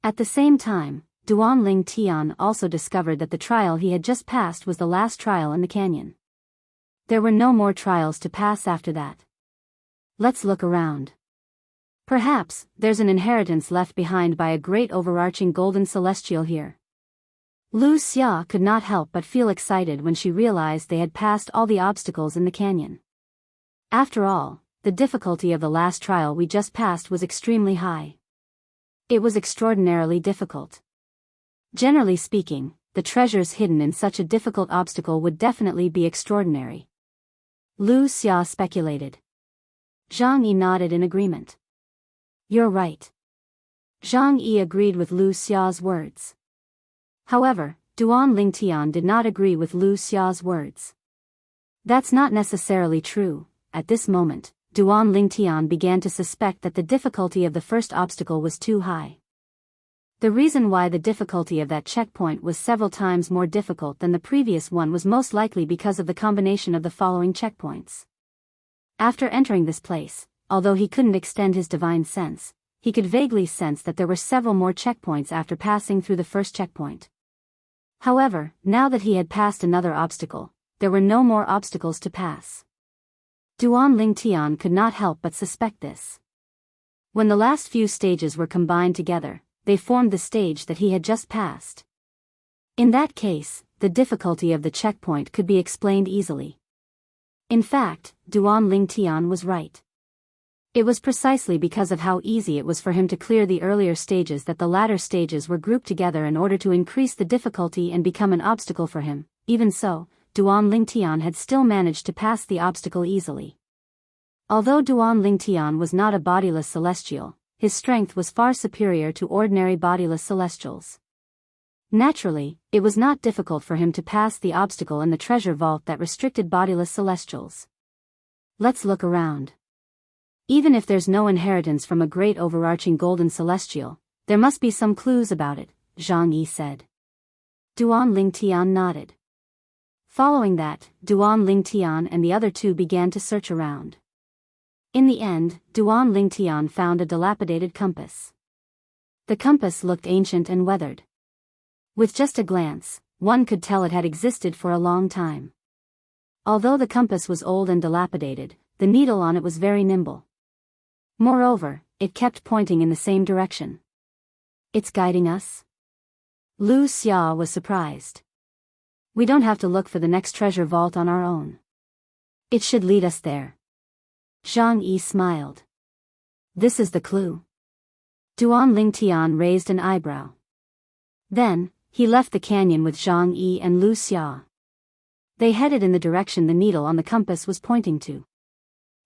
At the same time, Duanling Tian also discovered that the trial he had just passed was the last trial in the canyon. There were no more trials to pass after that. Let's look around. Perhaps, there's an inheritance left behind by a great overarching golden celestial here. Lu Xia could not help but feel excited when she realized they had passed all the obstacles in the canyon. After all, the difficulty of the last trial we just passed was extremely high. It was extraordinarily difficult. Generally speaking, the treasures hidden in such a difficult obstacle would definitely be extraordinary. Lu Xia speculated. Zhang Yi nodded in agreement. You're right. Zhang Yi agreed with Lu Xia's words. However, Duanling Tian did not agree with Lu Xia's words. That's not necessarily true. At this moment, Duanling Tian began to suspect that the difficulty of the first obstacle was too high. The reason why the difficulty of that checkpoint was several times more difficult than the previous one was most likely because of the combination of the following checkpoints. After entering this place, although he couldn't extend his divine sense, he could vaguely sense that there were several more checkpoints after passing through the first checkpoint. However, now that he had passed another obstacle, there were no more obstacles to pass. Duanling Tian could not help but suspect this. When the last few stages were combined together, they formed the stage that he had just passed. In that case, the difficulty of the checkpoint could be explained easily. In fact, Duanling Tian was right. It was precisely because of how easy it was for him to clear the earlier stages that the latter stages were grouped together in order to increase the difficulty and become an obstacle for him. Even so, Duanling Tian had still managed to pass the obstacle easily. Although Duanling Tian was not a bodiless celestial, his strength was far superior to ordinary bodiless celestials. Naturally, it was not difficult for him to pass the obstacle in the treasure vault that restricted bodiless celestials. Let's look around. Even if there's no inheritance from a great overarching golden celestial, there must be some clues about it, Zhang Yi said. Duanling Tian nodded. Following that, Duanling Tian and the other two began to search around. In the end, Duanling Tian found a dilapidated compass. The compass looked ancient and weathered. With just a glance, one could tell it had existed for a long time. Although the compass was old and dilapidated, the needle on it was very nimble. Moreover, it kept pointing in the same direction. It's guiding us? Lu Xia was surprised. We don't have to look for the next treasure vault on our own. It should lead us there. Zhang Yi smiled. This is the clue. Duanling Tian raised an eyebrow. Then, he left the canyon with Zhang Yi and Lu Xia. They headed in the direction the needle on the compass was pointing to.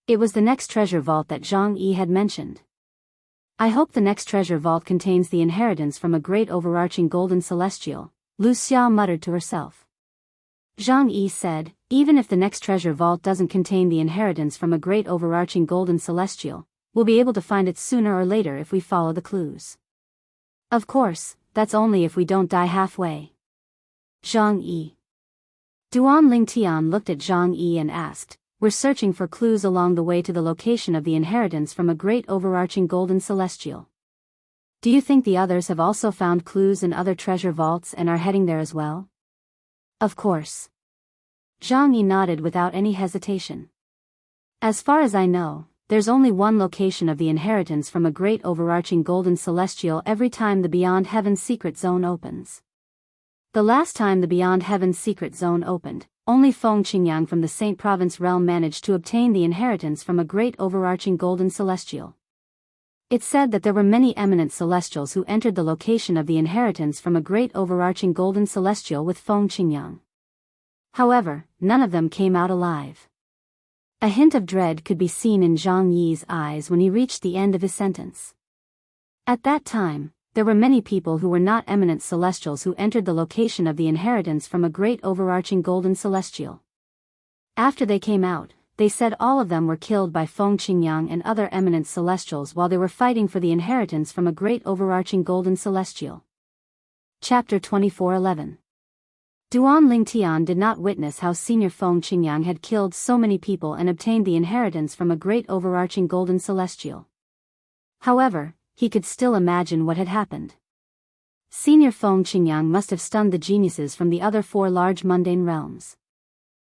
It was the next treasure vault that Zhang Yi had mentioned. I hope the next treasure vault contains the inheritance from a great overarching golden celestial, Lu Xia muttered to herself. Zhang Yi said, even if the next treasure vault doesn't contain the inheritance from a great overarching golden celestial, we'll be able to find it sooner or later if we follow the clues. Of course, that's only if we don't die halfway. Zhang Yi. Duan Lingtian looked at Zhang Yi and asked, we're searching for clues along the way to the location of the inheritance from a great overarching golden celestial. Do you think the others have also found clues in other treasure vaults and are heading there as well? Of course. Zhang Yi nodded without any hesitation. As far as I know, there's only one location of the inheritance from a great overarching golden celestial every time the Beyond Heaven's secret zone opens. The last time the Beyond Heaven's secret zone opened, only Feng Qingyang from the Saint Province realm managed to obtain the inheritance from a great overarching golden celestial. It said that there were many eminent celestials who entered the location of the inheritance from a great overarching golden celestial with Feng Qingyang. However, none of them came out alive. A hint of dread could be seen in Zhang Yi's eyes when he reached the end of his sentence. At that time, there were many people who were not eminent celestials who entered the location of the inheritance from a great overarching golden celestial. After they came out, they said all of them were killed by Feng Qingyang and other eminent celestials while they were fighting for the inheritance from a great overarching golden celestial. Chapter 24:11. Duan Lingtian did not witness how senior Feng Qingyang had killed so many people and obtained the inheritance from a great overarching golden celestial. However, he could still imagine what had happened. Senior Feng Qingyang must have stunned the geniuses from the other 4 large mundane realms.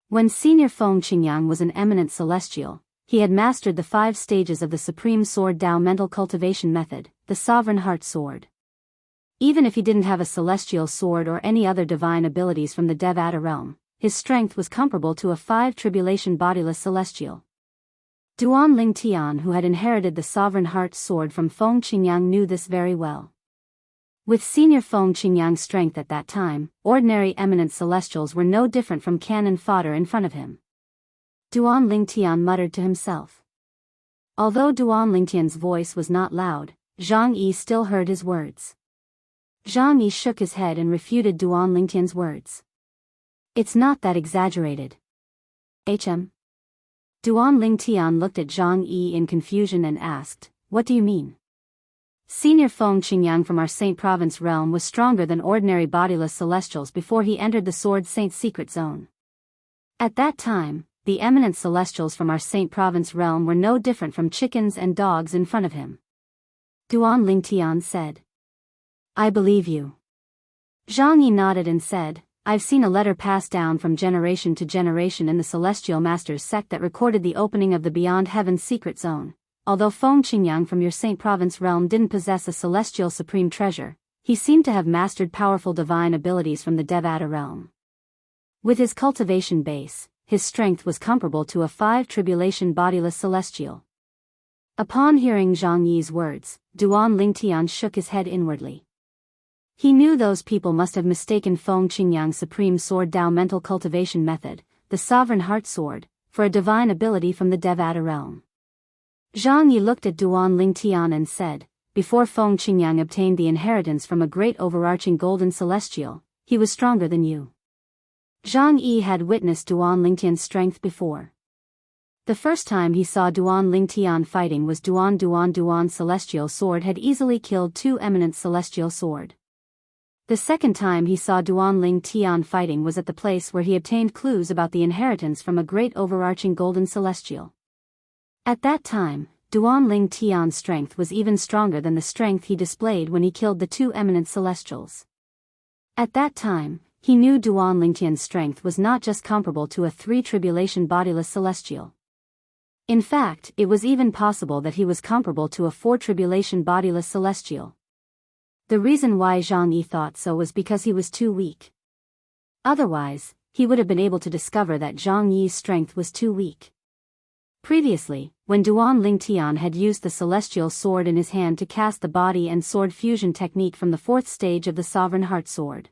When Senior Feng Qingyang was an eminent celestial, he had mastered the 5 stages of the Supreme Sword Dao mental cultivation method, the Sovereign Heart Sword. Even if he didn't have a celestial sword or any other divine abilities from the Devata realm, his strength was comparable to a 5 tribulation bodiless celestial. Duan Lingtian, who had inherited the Sovereign Heart Sword from Feng Qingyang, knew this very well. With senior Feng Qingyang's strength at that time, ordinary eminent celestials were no different from cannon fodder in front of him. Duan Lingtian muttered to himself. Although Duan Lingtian's voice was not loud, Zhang Yi still heard his words. Zhang Yi shook his head and refuted Duan Lingtian's words. It's not that exaggerated. Duan Lingtian looked at Zhang Yi in confusion and asked, what do you mean? Senior Feng Qingyang from our Saint Province realm was stronger than ordinary bodiless celestials before he entered the Sword Saint's secret zone. At that time, the eminent celestials from our Saint Province realm were no different from chickens and dogs in front of him. Duan Lingtian said. I believe you. Zhang Yi nodded and said, I've seen a letter passed down from generation to generation in the Celestial Masters sect that recorded the opening of the Beyond Heaven's secret zone. Although Feng Qingyang from your Saint Province realm didn't possess a celestial supreme treasure, he seemed to have mastered powerful divine abilities from the Devata realm. With his cultivation base, his strength was comparable to a 5 tribulation bodiless celestial. Upon hearing Zhang Yi's words, Duan Lingtian shook his head inwardly. He knew those people must have mistaken Feng Qingyang's Supreme Sword Dao mental cultivation method, the Sovereign Heart Sword, for a divine ability from the Devata realm. Zhang Yi looked at Duan Lingtian and said, before Feng Qingyang obtained the inheritance from a great overarching golden celestial, he was stronger than you. Zhang Yi had witnessed Duan Lingtian's strength before. The first time he saw Duan Lingtian fighting was Duan's celestial sword had easily killed 2 eminent celestial sword. The second time he saw Duan Lingtian fighting was at the place where he obtained clues about the inheritance from a great overarching golden celestial. At that time, Duan Lingtian's strength was even stronger than the strength he displayed when he killed the 2 eminent celestials. At that time, he knew Duan Lingtian's strength was not just comparable to a 3 tribulation bodiless celestial. In fact, it was even possible that he was comparable to a 4 tribulation bodiless celestial. The reason why Zhang Yi thought so was because he was too weak. Otherwise, he would have been able to discover that Zhang Yi's strength was too weak. Previously, when Duan Lingtian had used the celestial sword in his hand to cast the body and sword fusion technique from the 4th stage of the Sovereign Heart Sword,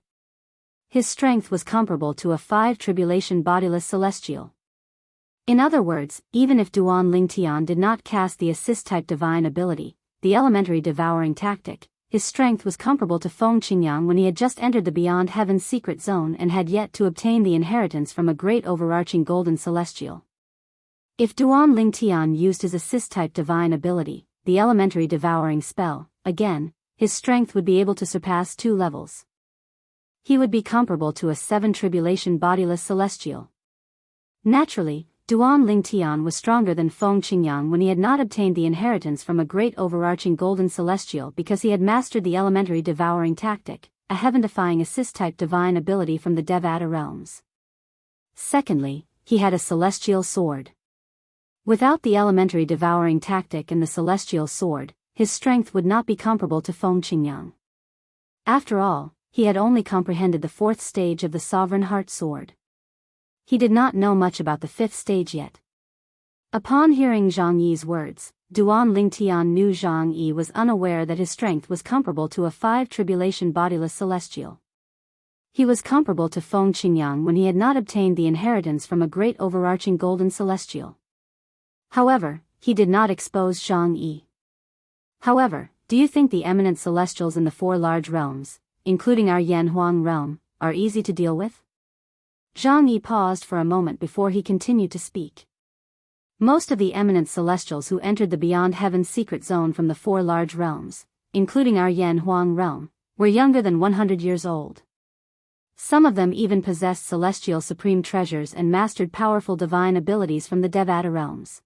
his strength was comparable to a 5 tribulation bodiless celestial. In other words, even if Duan Lingtian did not cast the assist-type divine ability, the elementary devouring tactic, his strength was comparable to Feng Qingyang when he had just entered the Beyond Heaven's secret zone and had yet to obtain the inheritance from a great overarching golden celestial. If Duan Lingtian used his assist-type divine ability, the elementary devouring spell, again, his strength would be able to surpass 2 levels. He would be comparable to a 7 tribulation bodiless celestial. Naturally, Duan Lingtian was stronger than Feng Qingyang when he had not obtained the inheritance from a great overarching golden celestial because he had mastered the elementary devouring tactic, a heaven-defying assist-type divine ability from the Devata realms. Secondly, he had a celestial sword. Without the elementary devouring tactic and the celestial sword, his strength would not be comparable to Feng Qingyang. After all, he had only comprehended the 4th stage of the Sovereign Heart Sword. He did not know much about the 5th stage yet. Upon hearing Zhang Yi's words, Duan Lingtian knew Zhang Yi was unaware that his strength was comparable to a 5 tribulation bodiless celestial. He was comparable to Feng Qingyang when he had not obtained the inheritance from a great overarching golden celestial. However, he did not expose Zhang Yi. However, do you think the eminent celestials in the 4 large realms, including our Yanhuang realm, are easy to deal with? Zhang Yi paused for a moment before he continued to speak. Most of the eminent celestials who entered the Beyond Heaven's secret zone from the 4 large realms, including our Yanhuang realm, were younger than 100 years old. Some of them even possessed celestial supreme treasures and mastered powerful divine abilities from the Devata realms.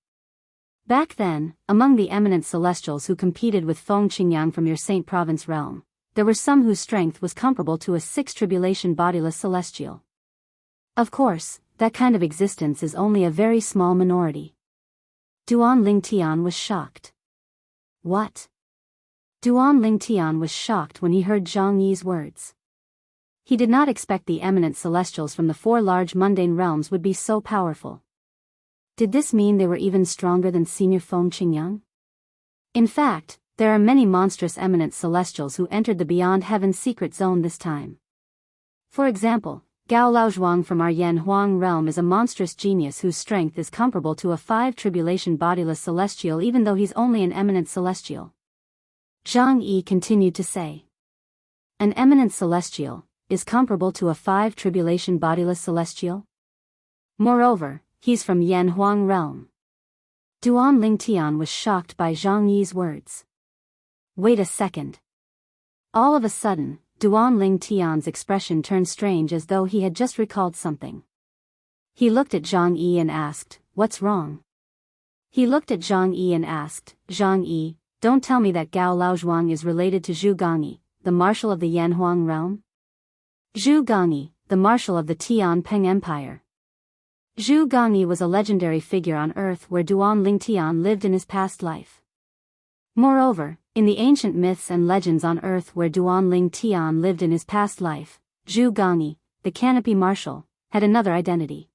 Back then, among the eminent celestials who competed with Feng Qingyang from your Saint Province realm, there were some whose strength was comparable to a 6 tribulation bodiless celestial. Of course, that kind of existence is only a very small minority. Duan Lingtian was shocked. What? Duan Lingtian was shocked when he heard Zhang Yi's words. He did not expect the eminent celestials from the 4 large mundane realms would be so powerful. Did this mean they were even stronger than senior Feng Qingyang? In fact, there are many monstrous eminent celestials who entered the Beyond Heaven's secret zone this time. For example, Gao Laozhuang from our Yanhuang realm is a monstrous genius whose strength is comparable to a 5 tribulation bodiless celestial even though he's only an eminent celestial. Zhang Yi continued to say. An eminent celestial is comparable to a 5 tribulation bodiless celestial? Moreover, he's from Yanhuang realm. Duan Lingtian was shocked by Zhang Yi's words. Wait a second. All of a sudden, Duan Lingtian's expression turned strange as though he had just recalled something. He looked at Zhang Yi and asked, "What's wrong?" Zhang Yi, don't tell me that Gao Laozhuang is related to Zhu Gangyi, the marshal of the Yanhuang realm? Zhu Gangyi, the marshal of the Tianping Empire. Zhu Gangyi was a legendary figure on Earth where Duan Lingtian lived in his past life. Moreover, in the ancient myths and legends on Earth where Duan Lingtian lived in his past life, Zhu Gangyi, the Canopy Marshal, had another identity.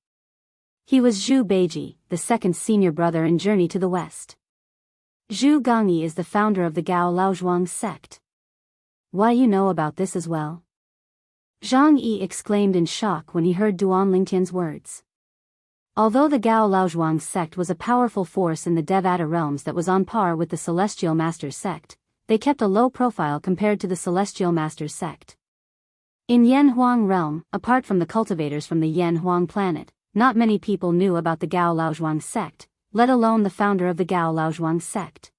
He was Zhu Beiji, the 2nd senior brother in Journey to the West. Zhu Gangyi is the founder of the Gao Laozhuang sect. Why you know about this as well? Zhang Yi exclaimed in shock when he heard Duan Lingtian's words. Although the Gao Laozhuang sect was a powerful force in the Devata realms that was on par with the Celestial Masters sect, they kept a low profile compared to the Celestial Masters sect. In Yanhuang realm, apart from the cultivators from the Yanhuang planet, not many people knew about the Gao Laozhuang sect, let alone the founder of the Gao Laozhuang sect.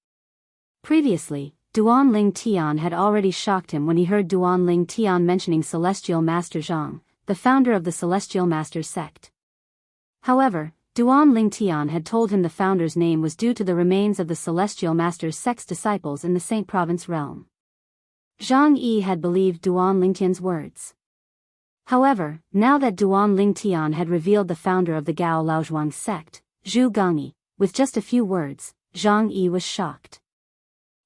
Previously, Duan Lingtian had already shocked him when he heard Duan Lingtian mentioning Celestial Master Zhang, the founder of the Celestial Masters sect. However, Duan Lingtian had told him the founder's name was due to the remains of the Celestial Masters sect's disciples in the Saint Province realm. Zhang Yi had believed Duan Lingtian's words. However, now that Duan Lingtian had revealed the founder of the Gao Laozhuang sect, Zhu Gangyi, with just a few words, Zhang Yi was shocked.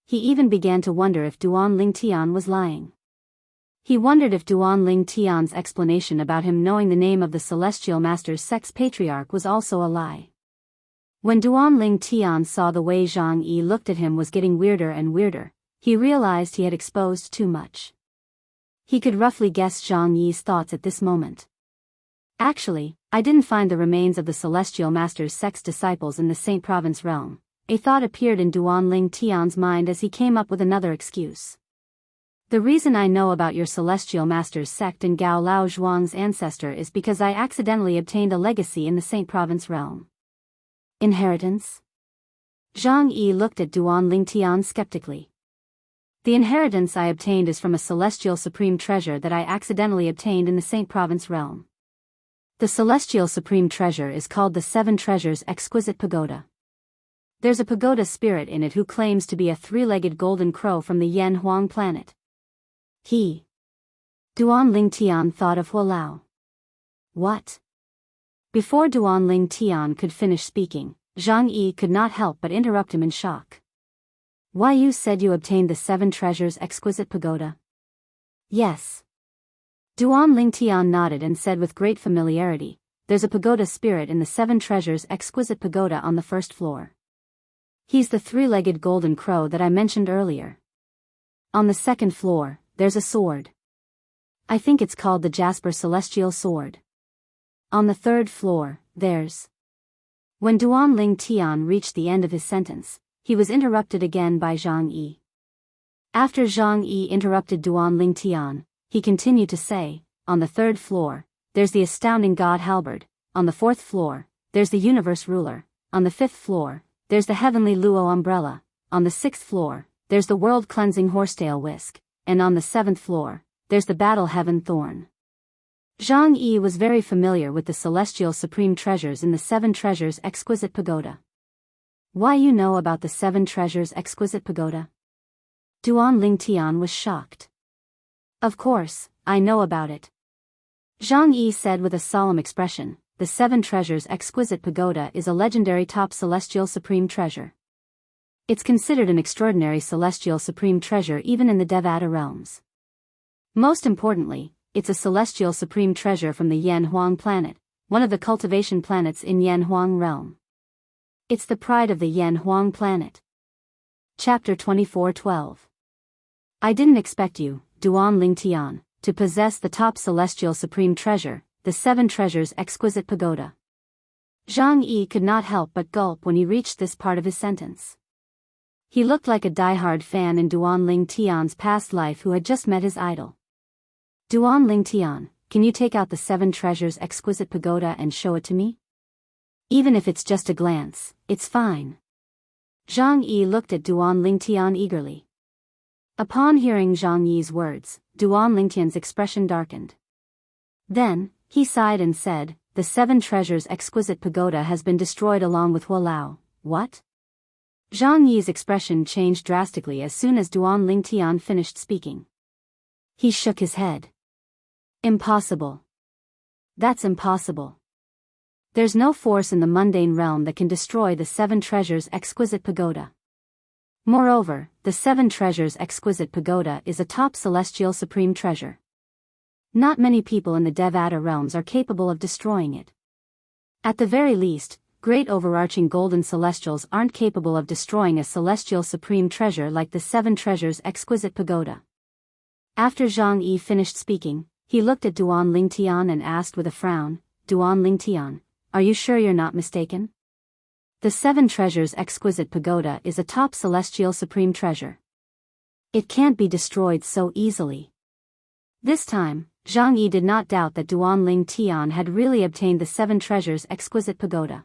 He even began to wonder if Duan Lingtian was lying. He wondered if Duan Lingtian's explanation about him knowing the name of the Celestial Masters sect's patriarch was also a lie. When Duan Lingtian saw the way Zhang Yi looked at him was getting weirder and weirder, he realized he had exposed too much. He could roughly guess Zhang Yi's thoughts at this moment. Actually, I didn't find the remains of the Celestial Master's sex disciples in the Saint Province realm. A thought appeared in Duanling Tian's mind as he came up with another excuse. The reason I know about your Celestial Master's sect and Gao Lao Zhuang's ancestor is because I accidentally obtained a legacy in the Saint Province realm. Inheritance? Zhang Yi looked at Duanling Tian skeptically. The inheritance I obtained is from a celestial supreme treasure that I accidentally obtained in the Saint Province realm. The celestial supreme treasure is called the Seven Treasures Exquisite Pagoda. There's a pagoda spirit in it who claims to be a three-legged golden crow from the Yan Huang planet. Duanling Tian thought of Hualao. What? Before Duanling Tian could finish speaking, Zhang Yi could not help but interrupt him in shock. Why, you said you obtained the Seven Treasures Exquisite Pagoda? Yes. Duanling Tian nodded and said with great familiarity, there's a pagoda spirit in the Seven Treasures Exquisite Pagoda on the first floor. He's the three-legged golden crow that I mentioned earlier. On the second floor, there's a sword. I think it's called the Jasper Celestial Sword. On the third floor, there's... When Duanling Tian reached the end of his sentence, he was interrupted again by Zhang Yi. After Zhang Yi interrupted Duanling Tian, he continued to say, on the third floor, there's the astounding god halberd. On the fourth floor, there's the universe ruler. On the fifth floor, there's the heavenly Luo umbrella. On the sixth floor, there's the world-cleansing horsetail whisk. And on the seventh floor, there's the battle heaven thorn. Zhang Yi was very familiar with the celestial supreme treasures in the Seven Treasures Exquisite Pagoda. Why, you know about the Seven Treasures Exquisite Pagoda? Duanling Tian was shocked. Of course, I know about it. Zhang Yi said with a solemn expression, the Seven Treasures Exquisite Pagoda is a legendary top celestial supreme treasure. It's considered an extraordinary celestial supreme treasure even in the Devata realms. Most importantly, it's a celestial supreme treasure from the Yan Huang planet, one of the cultivation planets in Yan Huang realm. It's the pride of the Yan Huang planet. Chapter 24:12. I didn't expect you, Duanling Tian, to possess the top celestial supreme treasure, the Seven Treasures Exquisite Pagoda. Zhang Yi could not help but gulp when he reached this part of his sentence. He looked like a die-hard fan in Duanling Tian's past life who had just met his idol. Duanling Tian, can you take out the Seven Treasures Exquisite Pagoda and show it to me? Even if it's just a glance, it's fine. Zhang Yi looked at Duanling Tian eagerly. Upon hearing Zhang Yi's words, Duanling Tian's expression darkened. Then, he sighed and said, the Seven Treasures Exquisite Pagoda has been destroyed along with Hualao. What? Zhang Yi's expression changed drastically as soon as Duanling Tian finished speaking. He shook his head. Impossible. That's impossible. There's no force in the mundane realm that can destroy the Seven Treasures Exquisite Pagoda. Moreover, the Seven Treasures Exquisite Pagoda is a top celestial supreme treasure. Not many people in the Devata realms are capable of destroying it. At the very least, great overarching golden celestials aren't capable of destroying a celestial supreme treasure like the Seven Treasures Exquisite Pagoda. After Zhang Yi finished speaking, he looked at Duanling Tian and asked with a frown, Duanling Tian, are you sure you're not mistaken? The Seven Treasures Exquisite Pagoda is a top celestial supreme treasure. It can't be destroyed so easily. This time, Zhang Yi did not doubt that Duanling Tian had really obtained the Seven Treasures Exquisite Pagoda.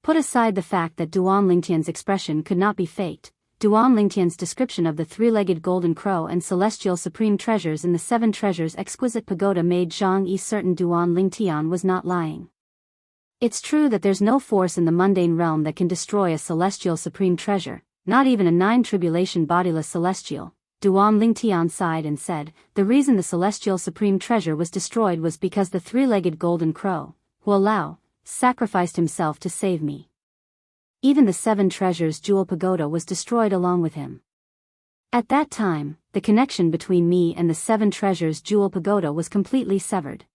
Put aside the fact that Duanling Tian's expression could not be faked, Duanling Tian's description of the three-legged golden crow and celestial supreme treasures in the Seven Treasures Exquisite Pagoda made Zhang Yi certain Duanling Tian was not lying. It's true that there's no force in the mundane realm that can destroy a celestial supreme treasure, not even a nine-tribulation bodiless celestial. Duanling Tian sighed and said, the reason the celestial supreme treasure was destroyed was because the three-legged golden crow, Hualao, sacrificed himself to save me. Even the Seven Treasures Jewel Pagoda was destroyed along with him. At that time, the connection between me and the Seven Treasures Jewel Pagoda was completely severed.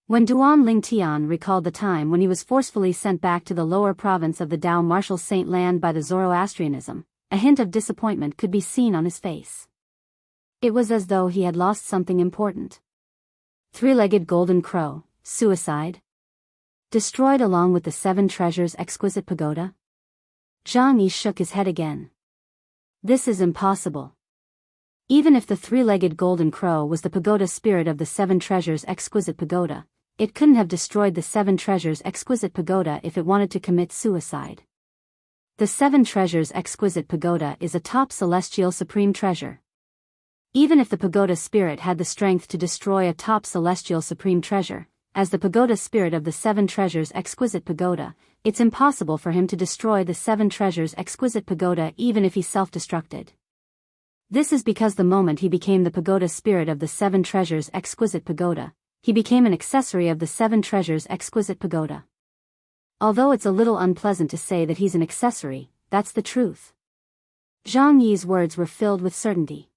When Duanling Tian recalled the time when he was forcefully sent back to the lower province of the Dao Martial Saint land by the Zoroastrianism, a hint of disappointment could be seen on his face. It was as though he had lost something important. Three-legged golden crow, suicide? Destroyed along with the 7 treasures exquisite pagoda? Zhang Yi shook his head again. This is impossible. Even if the 3-legged golden crow was the pagoda spirit of the 7 treasures exquisite pagoda, it couldn't have destroyed the 7 treasures exquisite pagoda if it wanted to commit suicide. The 7 treasures exquisite pagoda is a top celestial supreme treasure. Even if the pagoda spirit had the strength to destroy a top celestial supreme treasure, as the pagoda spirit of the 7 treasures exquisite pagoda, it's impossible for him to destroy the 7 treasures exquisite pagoda even if he self-destructed. This is because the moment he became the pagoda spirit of the 7 treasures exquisite pagoda, he became an accessory of the 7 treasures exquisite pagoda. Although it's a little unpleasant to say that he's an accessory, that's the truth. Zhang Yi's words were filled with certainty.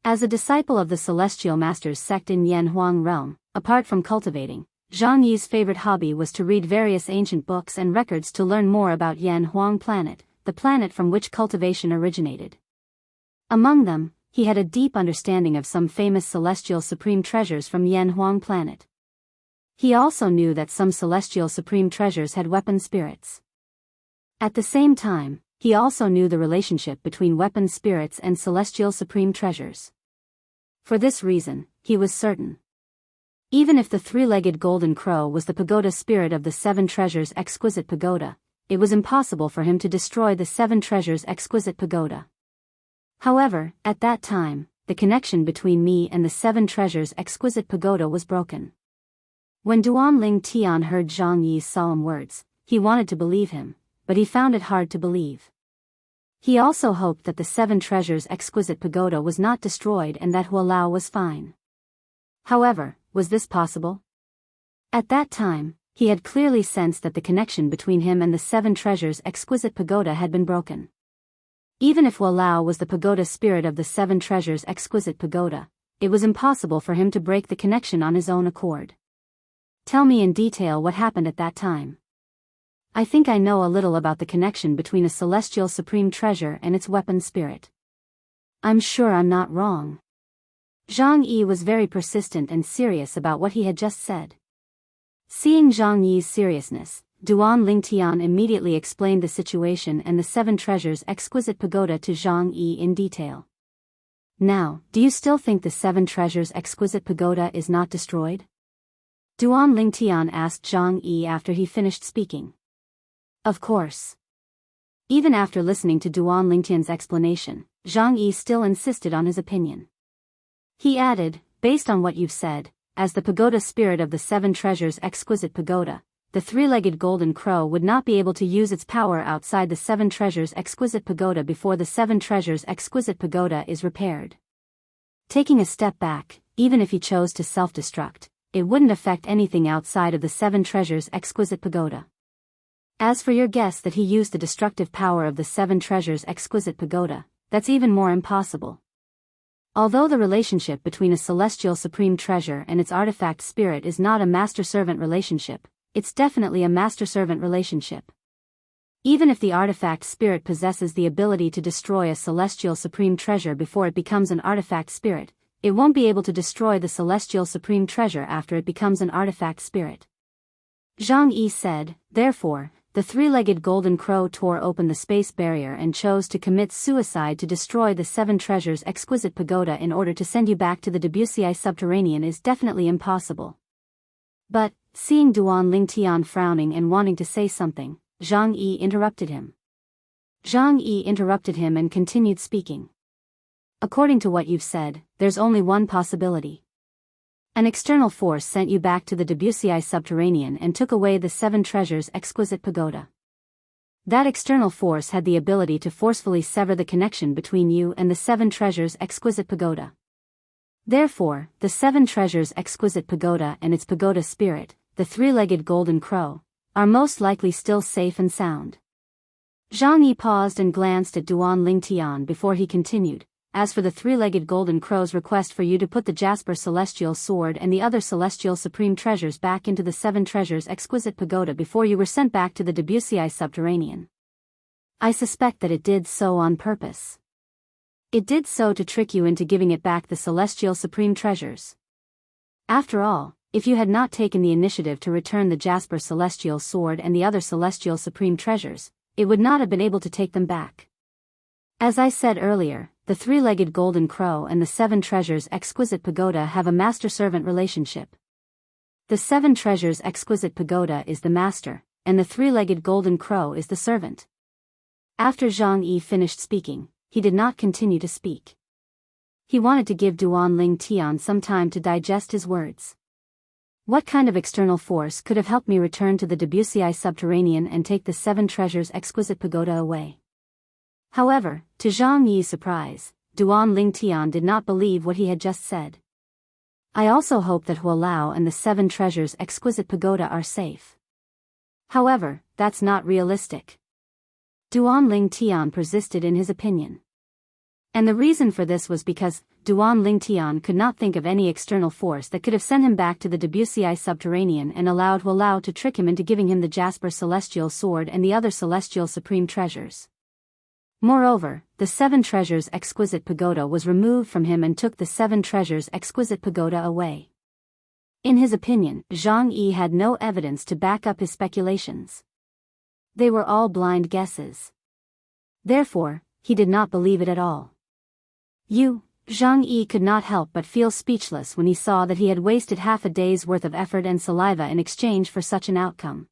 As a disciple of the Celestial Masters sect in Yanhuang realm, apart from cultivating, Zhang Yi's favorite hobby was to read various ancient books and records to learn more about Yanhuang planet, the planet from which cultivation originated. Among them, he had a deep understanding of some famous celestial supreme treasures from Yanhuang planet. He also knew that some celestial supreme treasures had weapon spirits. At the same time, he also knew the relationship between weapon spirits and celestial supreme treasures. For this reason, he was certain. Even if the 3-legged golden crow was the pagoda spirit of the 7 treasures exquisite pagoda, it was impossible for him to destroy the 7 treasures exquisite pagoda. However, at that time, the connection between me and the 7 treasures exquisite pagoda was broken. When Duanling Tian heard Zhang Yi's solemn words, he wanted to believe him, but he found it hard to believe. He also hoped that the 7 treasures exquisite pagoda was not destroyed and that Hualao was fine. However, was this possible? At that time, he had clearly sensed that the connection between him and the 7 treasures exquisite pagoda had been broken. Even if Hualao was the pagoda spirit of the 7 treasures exquisite pagoda, it was impossible for him to break the connection on his own accord. Tell me in detail what happened at that time. I think I know a little about the connection between a celestial supreme treasure and its weapon spirit. I'm sure I'm not wrong. Zhang Yi was very persistent and serious about what he had just said. Seeing Zhang Yi's seriousness, Duan Lingtian immediately explained the situation and the 7 treasures exquisite pagoda to Zhang Yi in detail. Now, do you still think the 7 treasures exquisite pagoda is not destroyed? Duan Lingtian asked Zhang Yi after he finished speaking. Of course. Even after listening to Duan Lingtian's explanation, Zhang Yi still insisted on his opinion. He added, based on what you've said, as the pagoda spirit of the 7 treasures exquisite pagoda, the 3-legged golden crow would not be able to use its power outside the 7 treasures exquisite pagoda before the 7 treasures exquisite pagoda is repaired. Taking a step back, even if he chose to self-destruct, it wouldn't affect anything outside of the 7 treasures exquisite pagoda. As for your guess that he used the destructive power of the 7 treasures exquisite pagoda, that's even more impossible. Although the relationship between a celestial supreme treasure and its artifact spirit is not a master-servant relationship, it's definitely a master-servant relationship. Even if the artifact spirit possesses the ability to destroy a celestial supreme treasure before it becomes an artifact spirit, it won't be able to destroy the celestial supreme treasure after it becomes an artifact spirit. Zhang Yi said, therefore, the 3-legged golden crow tore open the space barrier and chose to commit suicide to destroy the 7 treasures exquisite pagoda in order to send you back to the Wuxia subterranean is definitely impossible. But, seeing Duan Lingtian frowning and wanting to say something, Zhang Yi interrupted him. Zhang Yi interrupted him and continued speaking. According to what you've said, there's only one possibility. An external force sent you back to the Wuxia subterranean and took away the 7 treasures exquisite pagoda. That external force had the ability to forcefully sever the connection between you and the 7 treasures exquisite pagoda. Therefore, the 7 treasures exquisite pagoda and its pagoda spirit, the 3-legged golden crow, are most likely still safe and sound. Zhang Yi paused and glanced at Duan Lingtian before he continued. As for the 3-legged golden crow's request for you to put the Jasper Celestial Sword and the other celestial supreme treasures back into the 7 treasures exquisite pagoda before you were sent back to the Wuxia subterranean, I suspect that it did so on purpose. It did so to trick you into giving it back the celestial supreme treasures. After all, if you had not taken the initiative to return the Jasper Celestial Sword and the other Celestial Supreme Treasures, it would not have been able to take them back. As I said earlier, the three-legged golden crow and the seven treasures exquisite pagoda have a master-servant relationship. The seven treasures exquisite pagoda is the master, and the three-legged golden crow is the servant. After Zhang Yi finished speaking, he did not continue to speak. He wanted to give Duan Ling Tian some time to digest his words. What kind of external force could have helped me return to the Debussy subterranean and take the seven treasures exquisite pagoda away? However, to Zhang Yi's surprise, Duan Ling Tian did not believe what he had just said. I also hope that Hualao and the seven treasures exquisite pagoda are safe. However, that's not realistic. Duan Ling Tian persisted in his opinion. And the reason for this was because Duan Ling Tian could not think of any external force that could have sent him back to the Debussy subterranean and allowed Hualao to trick him into giving him the Jasper Celestial Sword and the other Celestial Supreme Treasures. Moreover, the seven treasures exquisite pagoda was removed from him and took the seven treasures exquisite pagoda away. In his opinion, Zhang Yi had no evidence to back up his speculations. They were all blind guesses. Therefore, he did not believe it at all. Zhang Yi could not help but feel speechless when he saw that he had wasted half a day's worth of effort and saliva in exchange for such an outcome.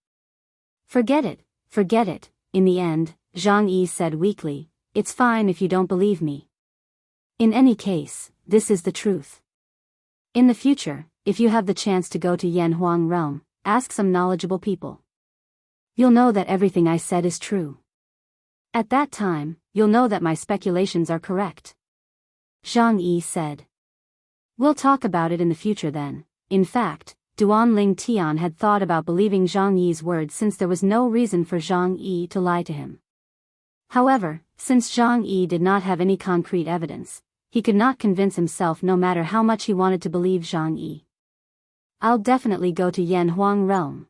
Forget it, in the end, Zhang Yi said weakly, it's fine if you don't believe me. In any case, this is the truth. In the future, if you have the chance to go to Yanhuang realm, ask some knowledgeable people. You'll know that everything I said is true. At that time, you'll know that my speculations are correct. Zhang Yi said. We'll talk about it in the future then. In fact, Duan Ling Tian had thought about believing Zhang Yi's words since there was no reason for Zhang Yi to lie to him. However, since Zhang Yi did not have any concrete evidence, he could not convince himself no matter how much he wanted to believe Zhang Yi. I'll definitely go to Yanhuang realm.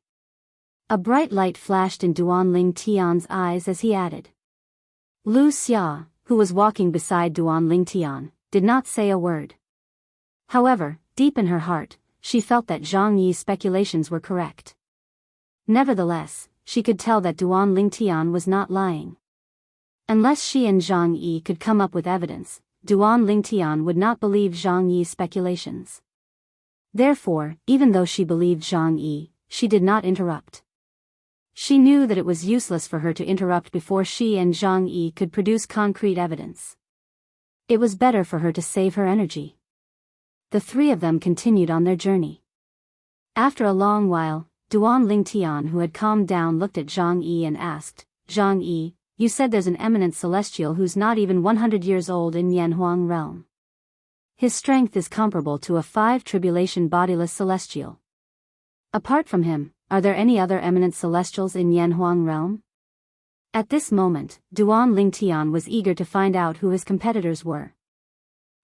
A bright light flashed in Duan Ling Tian's eyes as he added. Lu Xia, who was walking beside Duan Ling Tian, did not say a word. However, deep in her heart, she felt that Zhang Yi's speculations were correct. Nevertheless, she could tell that Duan Ling Tian was not lying. Unless she and Zhang Yi could come up with evidence, Duan Ling Tian would not believe Zhang Yi's speculations. Therefore, even though she believed Zhang Yi, she did not interrupt. She knew that it was useless for her to interrupt before she and Zhang Yi could produce concrete evidence. It was better for her to save her energy. The three of them continued on their journey. After a long while, Duan Ling Tian, who had calmed down, looked at Zhang Yi and asked, Zhang Yi, you said there's an eminent celestial who's not even 100 years old in Yanhuang realm. His strength is comparable to a 5-tribulation bodiless celestial. Apart from him, are there any other eminent celestials in Yanhuang realm? At this moment, Duan Ling Tian was eager to find out who his competitors were.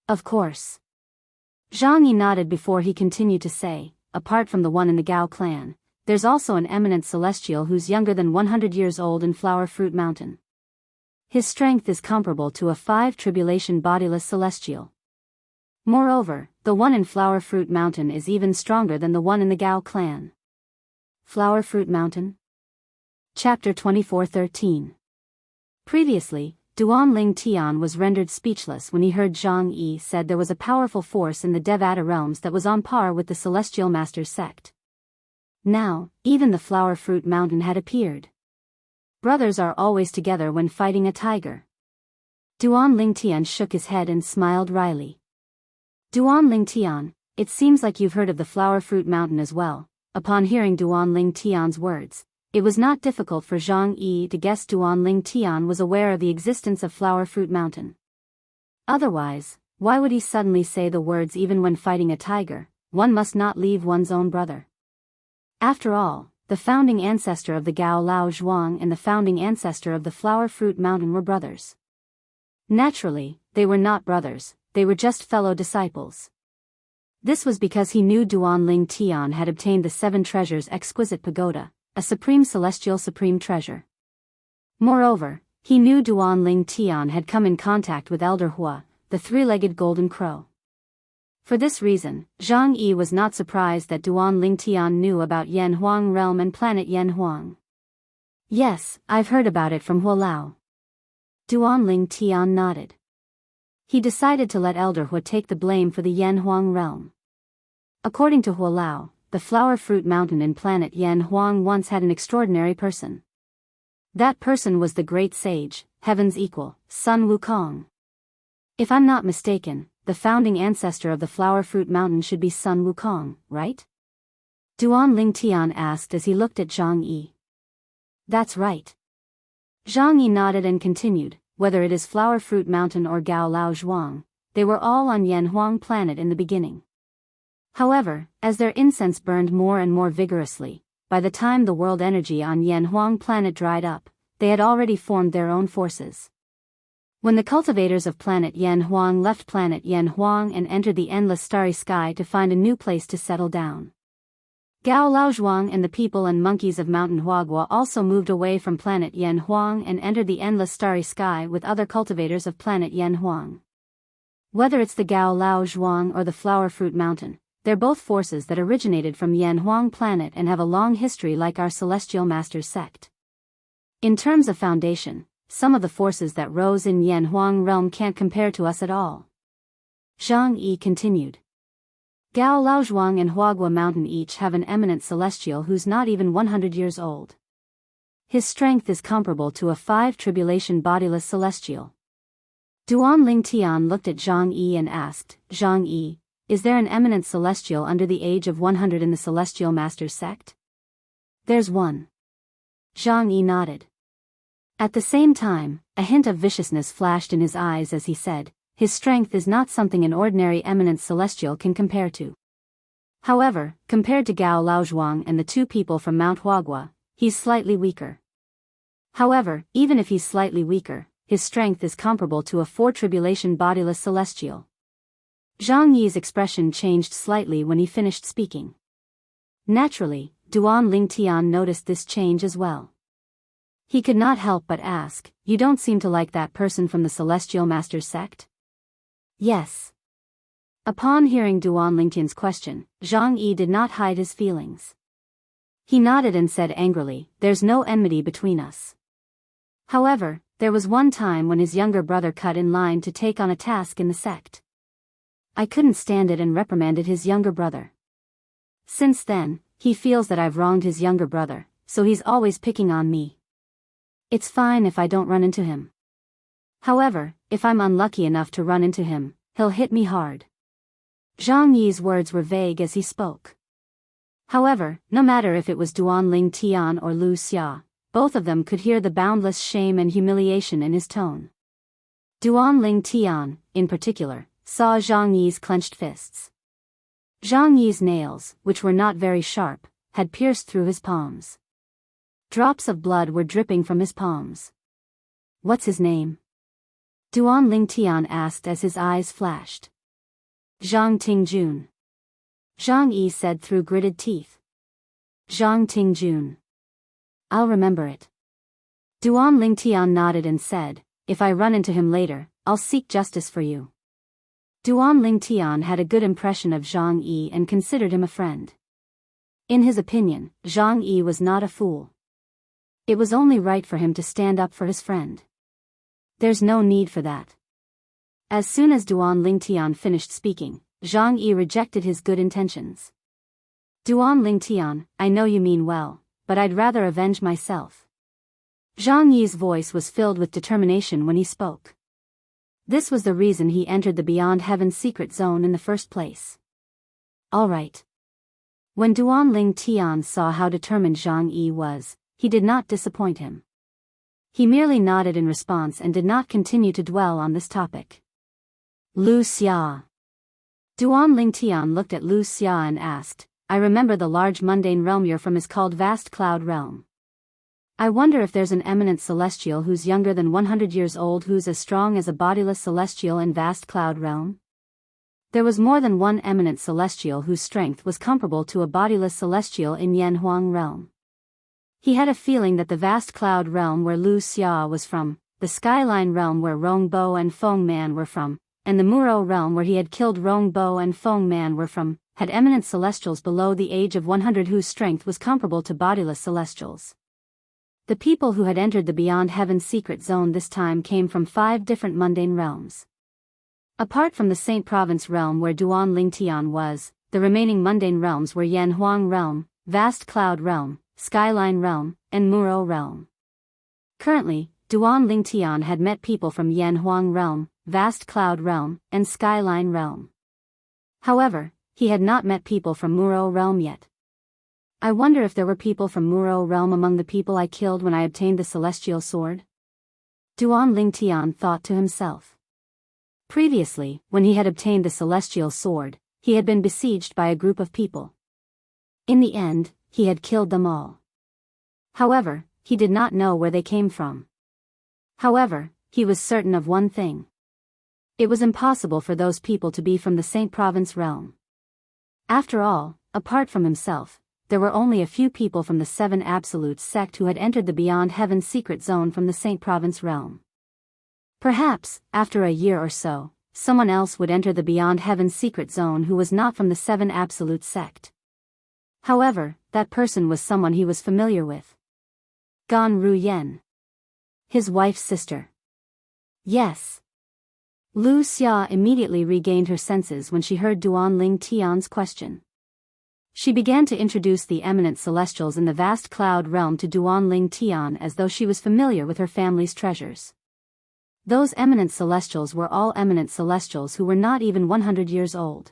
Of course. Zhang Yi nodded before he continued to say, apart from the one in the Gao clan, there's also an eminent celestial who's younger than 100 years old in Flower Fruit Mountain. His strength is comparable to a 5-tribulation bodiless celestial. Moreover, the one in Flower Fruit Mountain is even stronger than the one in the Gao clan. Flower Fruit Mountain? Chapter 24:13. Previously, Duan Ling Tian was rendered speechless when he heard Zhang Yi said there was a powerful force in the Devata realms that was on par with the Celestial Masters sect. Now, even the Flower Fruit Mountain had appeared. Brothers are always together when fighting a tiger. Duan Ling Tian shook his head and smiled wryly. Duan Ling Tian, it seems like you've heard of the Flower Fruit Mountain as well. Upon hearing Duan Ling Tian's words, it was not difficult for Zhang Yi to guess Duan Ling Tian was aware of the existence of Flower Fruit Mountain. Otherwise, why would he suddenly say the words even when fighting a tiger? One must not leave one's own brother. After all, the founding ancestor of the Gao Lao Zhuang and the founding ancestor of the Flower Fruit Mountain were brothers. Naturally, they were not brothers, they were just fellow disciples. This was because he knew Duan Ling Tian had obtained the 7 treasures exquisite pagoda, a supreme celestial supreme treasure. Moreover, he knew Duan Ling Tian had come in contact with Elder Hua, the 3-legged golden crow. For this reason, Zhang Yi was not surprised that Duan Lingtian knew about Yanhuang realm and planet Yanhuang. Yes, I've heard about it from Huolao. Duan Lingtian nodded. He decided to let Elder Hu take the blame for the Yanhuang realm. According to Huolao, the flower fruit mountain in planet Yanhuang once had an extraordinary person. That person was the great sage, heaven's equal, Sun Wukong. If I'm not mistaken, the founding ancestor of the flower fruit mountain should be Sun Wukong, right? Duan Lingtian asked as he looked at Zhang Yi. That's right. Zhang Yi nodded and continued, whether it is flower fruit mountain or Gao Lao Zhuang, they were all on Yanhuang planet in the beginning. However, as their incense burned more and more vigorously, by the time the world energy on Yanhuang planet dried up, they had already formed their own forces. When the cultivators of planet Yanhuang left planet Yanhuang and entered the endless starry sky to find a new place to settle down, Gao Laozhuang and the people and monkeys of Mountain Huagua also moved away from planet Yanhuang and entered the endless starry sky with other cultivators of planet Yanhuang. Whether it's the Gao Laozhuang or the Flower Fruit Mountain, they're both forces that originated from Yanhuang planet and have a long history like our Celestial Masters sect. In terms of foundation, some of the forces that rose in Yanhuang realm can't compare to us at all. Zhang Yi continued. Gao Laozhuang and Huagua Mountain each have an eminent celestial who's not even 100 years old. His strength is comparable to a 5 tribulation bodiless celestial. Duan Lingtian looked at Zhang Yi and asked, Zhang Yi, is there an eminent celestial under the age of 100 in the Celestial Masters sect? There's one. Zhang Yi nodded. At the same time, a hint of viciousness flashed in his eyes as he said, his strength is not something an ordinary eminent celestial can compare to. However, compared to Gao Laozhuang and the two people from Mount Huagua, he's slightly weaker. However, even if he's slightly weaker, his strength is comparable to a 4 tribulation bodiless celestial. Zhang Yi's expression changed slightly when he finished speaking. Naturally, Duan Lingtian noticed this change as well. He could not help but ask, you don't seem to like that person from the Celestial Masters sect? Yes. Upon hearing Duan Lingtian's question, Zhang Yi did not hide his feelings. He nodded and said angrily, there's no enmity between us. However, there was one time when his younger brother cut in line to take on a task in the sect. I couldn't stand it and reprimanded his younger brother. Since then, he feels that I've wronged his younger brother, so he's always picking on me. It's fine if I don't run into him. However, if I'm unlucky enough to run into him, he'll hit me hard. Zhang Yi's words were vague as he spoke. However, no matter if it was Duan Lingtian or Lu Xia, both of them could hear the boundless shame and humiliation in his tone. Duan Lingtian, in particular, saw Zhang Yi's clenched fists. Zhang Yi's nails, which were not very sharp, had pierced through his palms. Drops of blood were dripping from his palms. What's his name? Duan Lingtian asked as his eyes flashed. Zhang Tingjun. Zhang Yi said through gritted teeth. Zhang Tingjun. I'll remember it. Duan Lingtian nodded and said, if I run into him later, I'll seek justice for you. Duan Lingtian had a good impression of Zhang Yi and considered him a friend. In his opinion, Zhang Yi was not a fool. It was only right for him to stand up for his friend. There's no need for that. As soon as Duan Lingtian finished speaking, Zhang Yi rejected his good intentions. Duan Lingtian, I know you mean well, but I'd rather avenge myself. Zhang Yi's voice was filled with determination when he spoke. This was the reason he entered the Beyond Heaven's secret zone in the first place. All right. When Duan Lingtian saw how determined Zhang Yi was, he did not disappoint him. He merely nodded in response and did not continue to dwell on this topic. Lu Xia. Duan Lingtian looked at Lu Xia and asked, I remember the large mundane realm you're from is called Vast Cloud Realm. I wonder if there's an eminent celestial who's younger than 100 years old who's as strong as a bodiless celestial in Vast Cloud Realm? There was more than one eminent celestial whose strength was comparable to a bodiless celestial in Yanhuang Realm. He had a feeling that the Vast Cloud Realm where Lu Xia was from, the Skyline Realm where Rong Bo and Feng Man were from, and the Muro realm where he had killed Rong Bo and Feng Man were from, had eminent celestials below the age of 100 whose strength was comparable to bodiless celestials. The people who had entered the Beyond Heaven's secret zone this time came from 5 different mundane realms. Apart from the Saint Province realm where Duan Lingtian was, the remaining mundane realms were Yan Huang realm, Vast Cloud realm, Skyline realm, and Muro realm. Currently, Duan Lingtian had met people from Yan Huang realm, Vast Cloud realm, and Skyline realm. However, he had not met people from Muro realm yet. I wonder if there were people from Muro realm among the people I killed when I obtained the celestial sword? Duan Lingtian thought to himself. Previously, when he had obtained the celestial sword, he had been besieged by a group of people. In the end, he had killed them all. However, he did not know where they came from. However, he was certain of one thing. It was impossible for those people to be from the Saint Province realm. After all, apart from himself, there were only a few people from the 7 Absolutes sect who had entered the Beyond Heaven's secret zone from the Saint Province realm. Perhaps, after a year or so, someone else would enter the Beyond Heaven's secret zone who was not from the 7 Absolute sect. However, that person was someone he was familiar with. Gan Ruyen. His wife's sister. Yes. Lu Xia immediately regained her senses when she heard Duan Ling Tian's question. She began to introduce the eminent celestials in the vast cloud realm to Duan Ling Tian as though she was familiar with her family's treasures. Those eminent celestials were all eminent celestials who were not even 100 years old.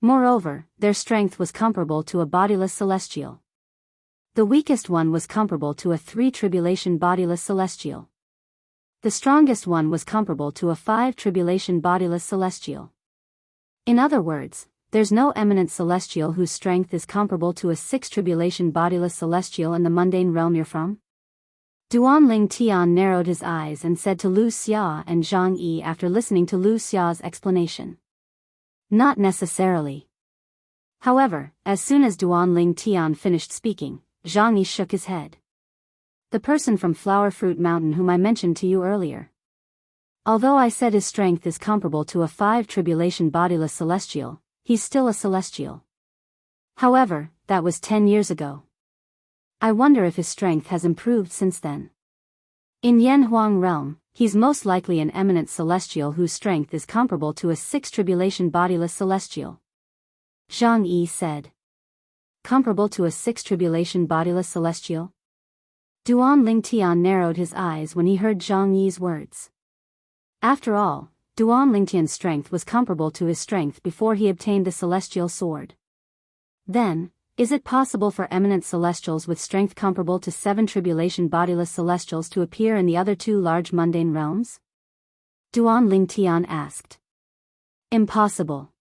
Moreover, their strength was comparable to a bodiless celestial. The weakest one was comparable to a 3-tribulation bodiless celestial. The strongest one was comparable to a 5-tribulation bodiless celestial. In other words, there's no eminent celestial whose strength is comparable to a 6-tribulation bodiless celestial in the mundane realm you're from? Duan Ling Tian narrowed his eyes and said to Lu Xia and Zhang Yi after listening to Lu Xia's explanation. Not necessarily. However, as soon as Duan Ling Tian finished speaking, Zhang Yi shook his head. The person from Flower Fruit Mountain whom I mentioned to you earlier. Although I said his strength is comparable to a 5-tribulation bodiless celestial, he's still a celestial. However, that was 10 years ago. I wonder if his strength has improved since then. In Yan Huang realm, he's most likely an eminent celestial whose strength is comparable to a 6-tribulation bodiless celestial. Zhang Yi said. Comparable to a 6-tribulation bodiless celestial? Duan Ling Tian narrowed his eyes when he heard Zhang Yi's words. After all, Duan Ling Tian's strength was comparable to his strength before he obtained the celestial sword. Then, is it possible for eminent celestials with strength comparable to 7-tribulation bodiless celestials to appear in the other 2 large mundane realms? Duan Ling Tian asked. Impossible.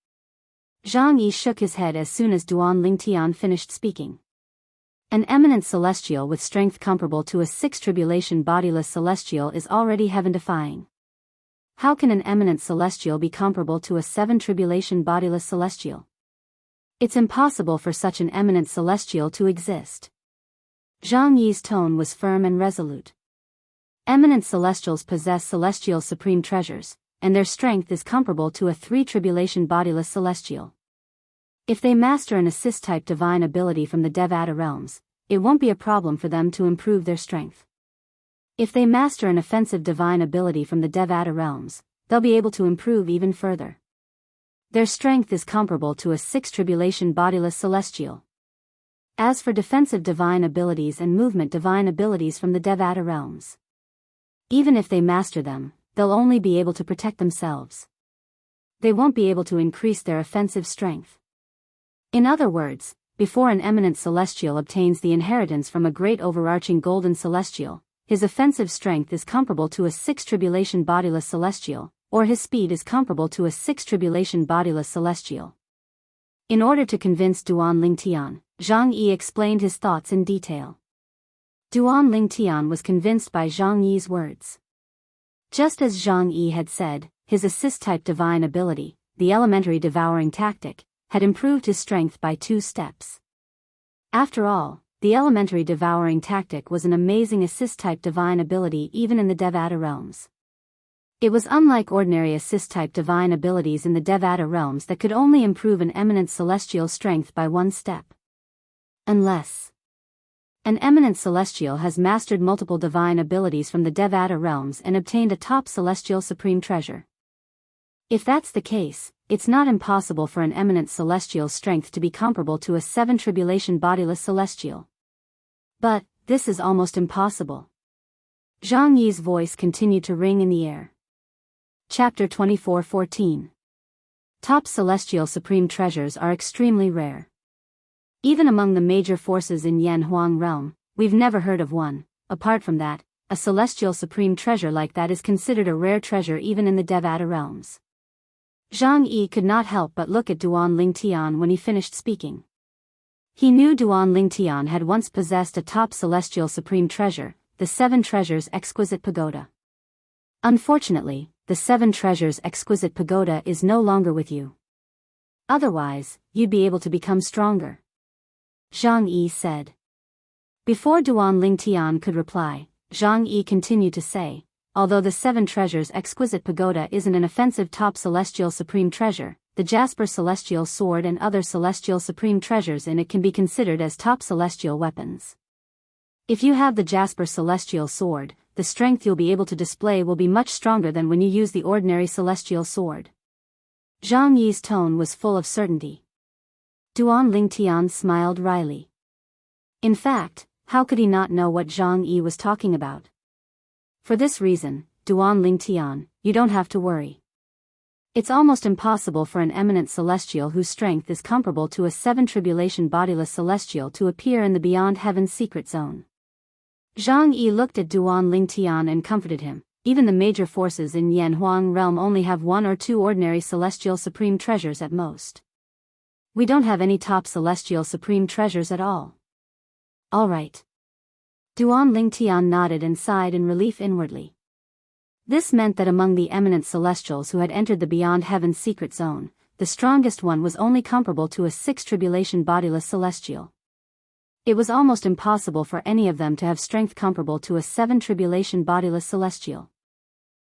Zhang Yi shook his head as soon as Duan Ling Tian finished speaking. An eminent celestial with strength comparable to a 6-tribulation bodiless celestial is already heaven-defying. How can an eminent celestial be comparable to a 7-tribulation bodiless celestial? It's impossible for such an eminent celestial to exist. Zhang Yi's tone was firm and resolute. Eminent celestials possess celestial supreme treasures, and their strength is comparable to a 3-tribulation bodiless celestial. If they master an assist-type divine ability from the Devata realms, it won't be a problem for them to improve their strength. If they master an offensive divine ability from the Devata realms, they'll be able to improve even further. Their strength is comparable to a 6-tribulation bodiless celestial. As for defensive divine abilities and movement divine abilities from the Devata realms, even if they master them, they'll only be able to protect themselves. They won't be able to increase their offensive strength. In other words, before an eminent celestial obtains the inheritance from a great overarching golden celestial, his offensive strength is comparable to a 6-tribulation bodiless celestial, or his speed is comparable to a 6-tribulation bodiless celestial. In order to convince Duan Ling Tian, Zhang Yi explained his thoughts in detail. Duan Ling Tian was convinced by Zhang Yi's words. Just as Zhang Yi had said, his assist-type divine ability, the elementary devouring tactic, had improved his strength by 2 steps. After all, the elementary devouring tactic was an amazing assist-type divine ability even in the Devata realms. It was unlike ordinary assist-type divine abilities in the Devata realms that could only improve an eminent celestial strength by one step. Unless an eminent celestial has mastered multiple divine abilities from the Devata realms and obtained a top celestial supreme treasure. If that's the case, it's not impossible for an eminent celestial strength to be comparable to a 7 tribulation bodiless celestial. But this is almost impossible. Zhang Yi's voice continued to ring in the air. Chapter 24:14. Top celestial supreme treasures are extremely rare. Even among the major forces in Yanhuang realm, we've never heard of one. Apart from that, a celestial supreme treasure like that is considered a rare treasure even in the Devata realms. Zhang Yi could not help but look at Duan Lingtian when he finished speaking. He knew Duan Lingtian had once possessed a top celestial supreme treasure, the 7 treasures exquisite pagoda. Unfortunately, the 7 treasures exquisite pagoda is no longer with you. Otherwise, you'd be able to become stronger, Zhang Yi said. Before Duan Lingtian could reply, Zhang Yi continued to say, although the 7 treasures exquisite pagoda isn't an offensive top celestial supreme treasure, the Jasper celestial sword and other celestial supreme treasures in it can be considered as top celestial weapons. If you have the Jasper celestial sword, the strength you'll be able to display will be much stronger than when you use the ordinary celestial sword. Zhang Yi's tone was full of certainty. Duan Lingtian smiled wryly. In fact, how could he not know what Zhang Yi was talking about? For this reason, Duan Lingtian, you don't have to worry. It's almost impossible for an eminent celestial whose strength is comparable to a 7 tribulation bodiless celestial to appear in the beyond heaven's secret zone. Zhang Yi looked at Duan Lingtian and comforted him. Even the major forces in Yanhuang realm only have 1 or 2 ordinary celestial supreme treasures at most. We don't have any top celestial supreme treasures at all. All right. Duan Lingtian nodded and sighed in relief inwardly. This meant that among the eminent celestials who had entered the beyond heaven's secret zone, the strongest one was only comparable to a 6 tribulation bodiless celestial. It was almost impossible for any of them to have strength comparable to a 7 tribulation bodiless celestial.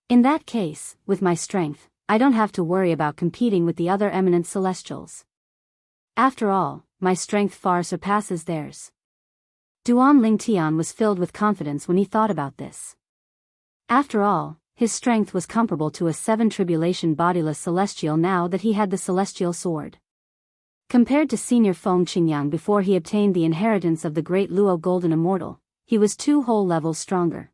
In that case, with my strength, I don't have to worry about competing with the other eminent celestials. After all, my strength far surpasses theirs. Duan Lingtian was filled with confidence when he thought about this. After all, his strength was comparable to a 7 tribulation bodiless celestial now that he had the celestial sword. Compared to Senior Feng Qingyang before he obtained the inheritance of the great Luo Golden Immortal, he was 2 whole levels stronger.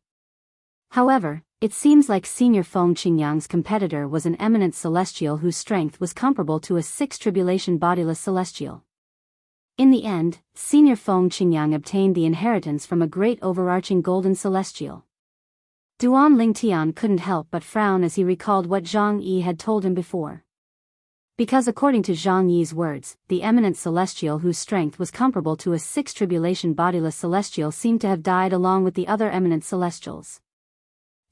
However, it seems like Senior Feng Qingyang's competitor was an eminent celestial whose strength was comparable to a 6 tribulation bodiless celestial. In the end, Senior Feng Qingyang obtained the inheritance from a great overarching golden celestial. Duan Lingtian couldn't help but frown as he recalled what Zhang Yi had told him before. Because according to Zhang Yi's words, the eminent celestial whose strength was comparable to a 6 tribulation bodiless celestial seemed to have died along with the other eminent celestials.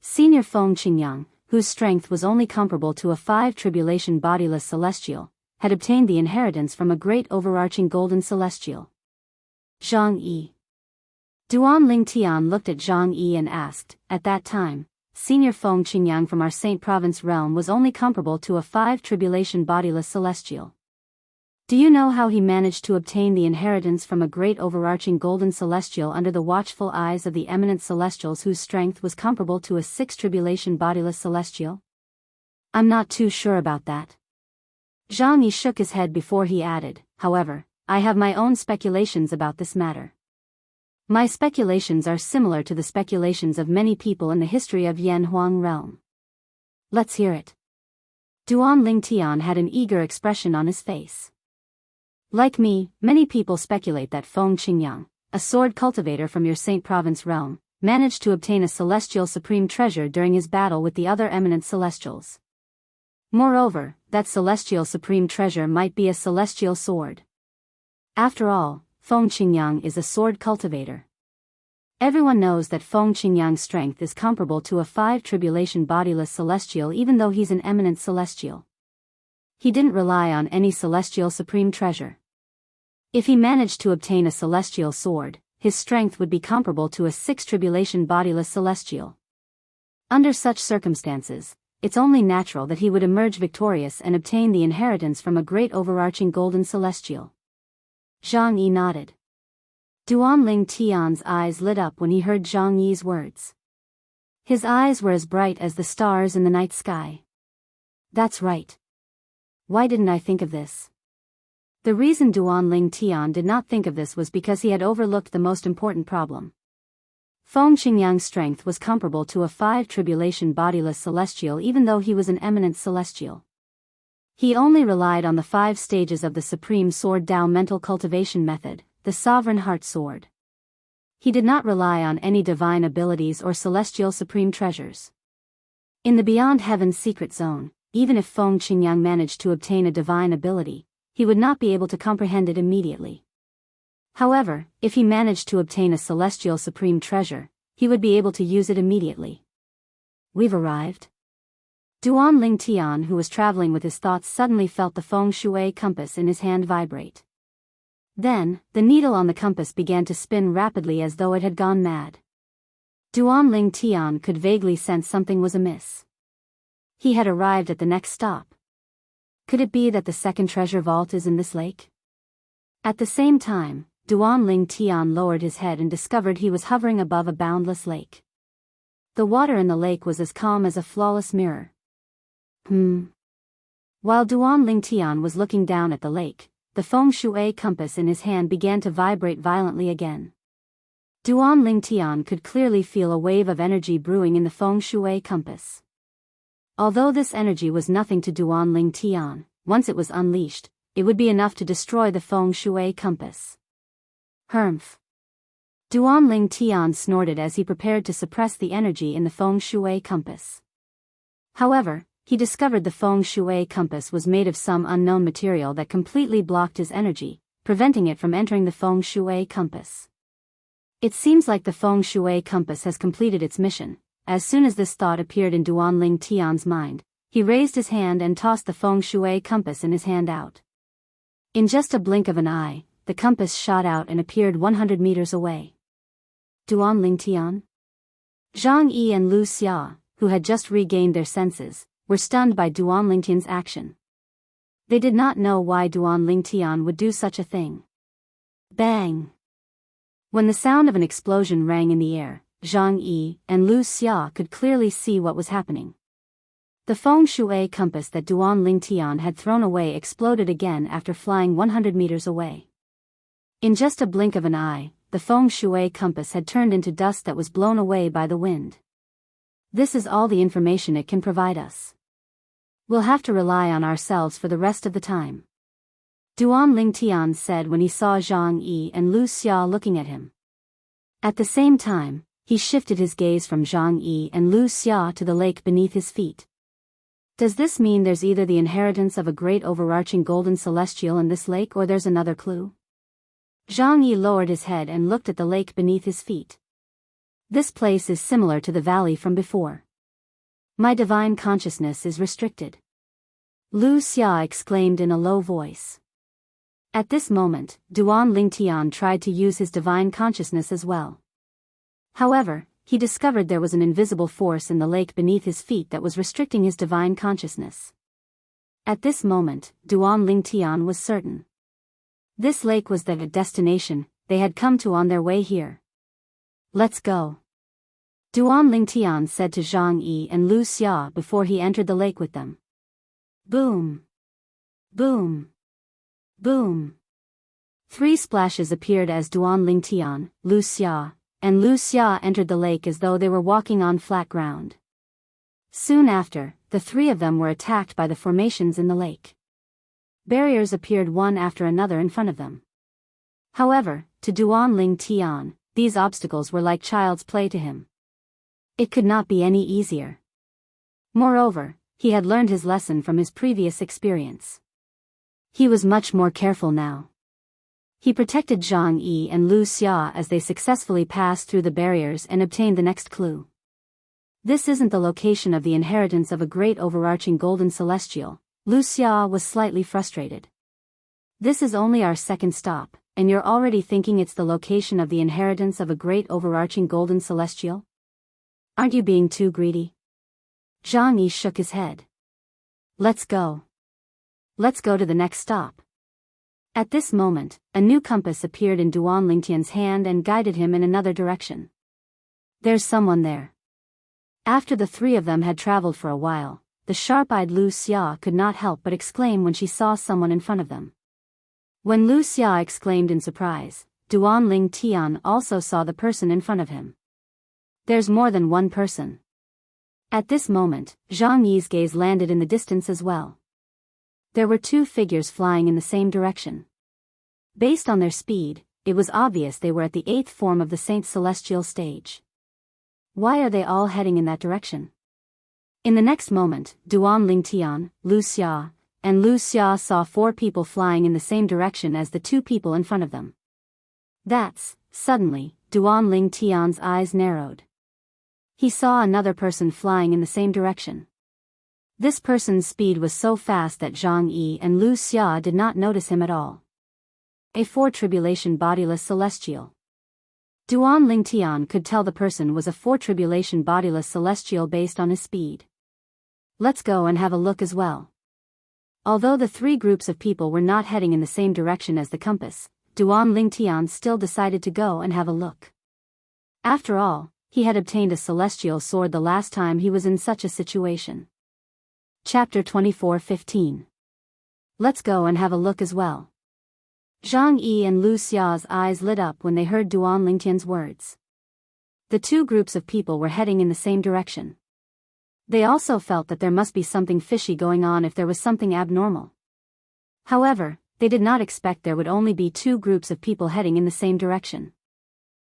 Senior Feng Qingyang, whose strength was only comparable to a 5 tribulation bodiless celestial, had obtained the inheritance from a great overarching golden celestial. Zhang Yi. Duan Lingtian looked at Zhang Yi and asked, at that time, Senior Feng Qingyang from our Saint Province realm was only comparable to a 5 tribulation bodiless celestial. Do you know how he managed to obtain the inheritance from a great overarching golden celestial under the watchful eyes of the eminent celestials whose strength was comparable to a 6 tribulation bodiless celestial? I'm not too sure about that. Zhang Yi shook his head before he added, however, I have my own speculations about this matter. My speculations are similar to the speculations of many people in the history of Yanhuang realm. Let's hear it. Duan Lingtian had an eager expression on his face. Like me, many people speculate that Feng Qingyang, a sword cultivator from your Saint Province realm, managed to obtain a celestial supreme treasure during his battle with the other eminent celestials. Moreover, that celestial supreme treasure might be a celestial sword. After all, Feng Qingyang is a sword cultivator. Everyone knows that Feng Qingyang's strength is comparable to a 5 tribulation bodiless celestial even though he's an eminent celestial. He didn't rely on any celestial supreme treasure. If he managed to obtain a celestial sword, his strength would be comparable to a 6 tribulation bodiless celestial. Under such circumstances, it's only natural that he would emerge victorious and obtain the inheritance from a great overarching golden celestial. Zhang Yi nodded. Duanling Tian's eyes lit up when he heard Zhang Yi's words. His eyes were as bright as the stars in the night sky. That's right. Why didn't I think of this? The reason Duanling Tian did not think of this was because he had overlooked the most important problem. Feng Xingyang's strength was comparable to a 5 tribulation bodiless celestial even though he was an eminent celestial. He only relied on the 5 stages of the Supreme Sword Dao mental cultivation method, the Sovereign Heart Sword. He did not rely on any divine abilities or celestial supreme treasures. In the Beyond Heaven's secret zone, even if Feng Xingyang managed to obtain a divine ability, he would not be able to comprehend it immediately. However, if he managed to obtain a celestial supreme treasure, he would be able to use it immediately. We've arrived. Duanling Tian, who was traveling with his thoughts, suddenly felt the feng shui compass in his hand vibrate. Then, the needle on the compass began to spin rapidly as though it had gone mad. Duanling Tian could vaguely sense something was amiss. He had arrived at the next stop. Could it be that the second treasure vault is in this lake? At the same time, Duanling Tian lowered his head and discovered he was hovering above a boundless lake. The water in the lake was as calm as a flawless mirror. While Duanling Tian was looking down at the lake, the feng shui compass in his hand began to vibrate violently again. Duanling Tian could clearly feel a wave of energy brewing in the feng shui compass. Although this energy was nothing to Duanling Tian, once it was unleashed, it would be enough to destroy the feng shui compass. Humph. Duanling Tian snorted as he prepared to suppress the energy in the feng shui compass. However, he discovered the feng shui compass was made of some unknown material that completely blocked his energy, preventing it from entering the feng shui compass. It seems like the feng shui compass has completed its mission. As soon as this thought appeared in Duanling Tian's mind, he raised his hand and tossed the feng shui compass in his hand out. In just a blink of an eye, the compass shot out and appeared 100 meters away. Duanling Tian? Zhang Yi and Lu Xia, who had just regained their senses, were stunned by Duanling Tian's action. They did not know why Duanling Tian would do such a thing. Bang! When the sound of an explosion rang in the air, Zhang Yi and Lu Xia could clearly see what was happening. The feng shui compass that Duanling Tian had thrown away exploded again after flying 100 meters away. In just a blink of an eye, the feng shui compass had turned into dust that was blown away by the wind. This is all the information it can provide us. We'll have to rely on ourselves for the rest of the time. Duanling Tian said when he saw Zhang Yi and Lu Xia looking at him. At the same time, he shifted his gaze from Zhang Yi and Lu Xia to the lake beneath his feet. Does this mean there's either the inheritance of a great overarching golden celestial in this lake or there's another clue? Zhang Yi lowered his head and looked at the lake beneath his feet. This place is similar to the valley from before. My divine consciousness is restricted. Lu Xia exclaimed in a low voice. At this moment, Duanling Tian tried to use his divine consciousness as well. However, he discovered there was an invisible force in the lake beneath his feet that was restricting his divine consciousness. At this moment, Duanling Tian was certain. This lake was the destination they had come to on their way here. Let's go. Duanling Tian said to Zhang Yi and Lu Xia before he entered the lake with them. Boom! Boom! Boom! 3 splashes appeared as Duanling Tian, Lu Xia, and Lu Xia entered the lake as though they were walking on flat ground. Soon after, the 3 of them were attacked by the formations in the lake. Barriers appeared one after another in front of them. However, to Duanling Tian, these obstacles were like child's play to him. It could not be any easier. Moreover, he had learned his lesson from his previous experience. He was much more careful now. He protected Zhang Yi and Lu Xia as they successfully passed through the barriers and obtained the next clue. This isn't the location of the inheritance of a great overarching golden celestial. Lu Xia was slightly frustrated. This is only our second stop, and you're already thinking it's the location of the inheritance of a great overarching golden celestial? Aren't you being too greedy? Zhang Yi shook his head. Let's go. Let's go to the next stop. At this moment, a new compass appeared in Duan Lingtian's hand and guided him in another direction. There's someone there. After the three of them had traveled for a while, the sharp-eyed Lu Xia could not help but exclaim when she saw someone in front of them. When Lu Xia exclaimed in surprise, Duan Lingtian also saw the person in front of him. There's more than one person. At this moment, Zhang Yi's gaze landed in the distance as well. There were two figures flying in the same direction. Based on their speed, it was obvious they were at the 8th form of the Saint Celestial stage. Why are they all heading in that direction? In the next moment, Duan Lingtian, Lu Xia, and Lu Xia saw four people flying in the same direction as the two people in front of them. Suddenly, Duan Lingtian's eyes narrowed. He saw another person flying in the same direction. This person's speed was so fast that Zhang Yi and Lu Xia did not notice him at all. A four-tribulation bodiless celestial. Duan Lingtian could tell the person was a four-tribulation bodiless celestial based on his speed. Let's go and have a look as well. Although the three groups of people were not heading in the same direction as the compass, Duan Lingtian still decided to go and have a look. After all, he had obtained a celestial sword the last time he was in such a situation. Chapter 24:15. Let's go and have a look as well. Zhang Yi and Lu Xia's eyes lit up when they heard Duan Lingtian's words. The two groups of people were heading in the same direction. They also felt that there must be something fishy going on if there was something abnormal. However, they did not expect there would only be two groups of people heading in the same direction.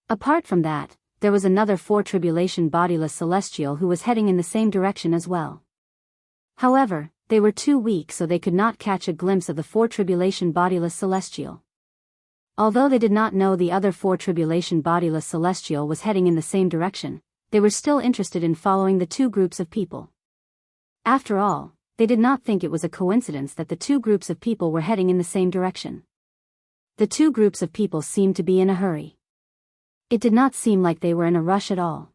Apart from that, there was another four-tribulation bodiless celestial who was heading in the same direction as well. However, they were too weak so they could not catch a glimpse of the four-tribulation bodiless celestial. Although they did not know the other four-tribulation bodiless celestial was heading in the same direction, they were still interested in following the two groups of people. After all, they did not think it was a coincidence that the two groups of people were heading in the same direction. The two groups of people seemed to be in a hurry. It did not seem like they were in a rush at all.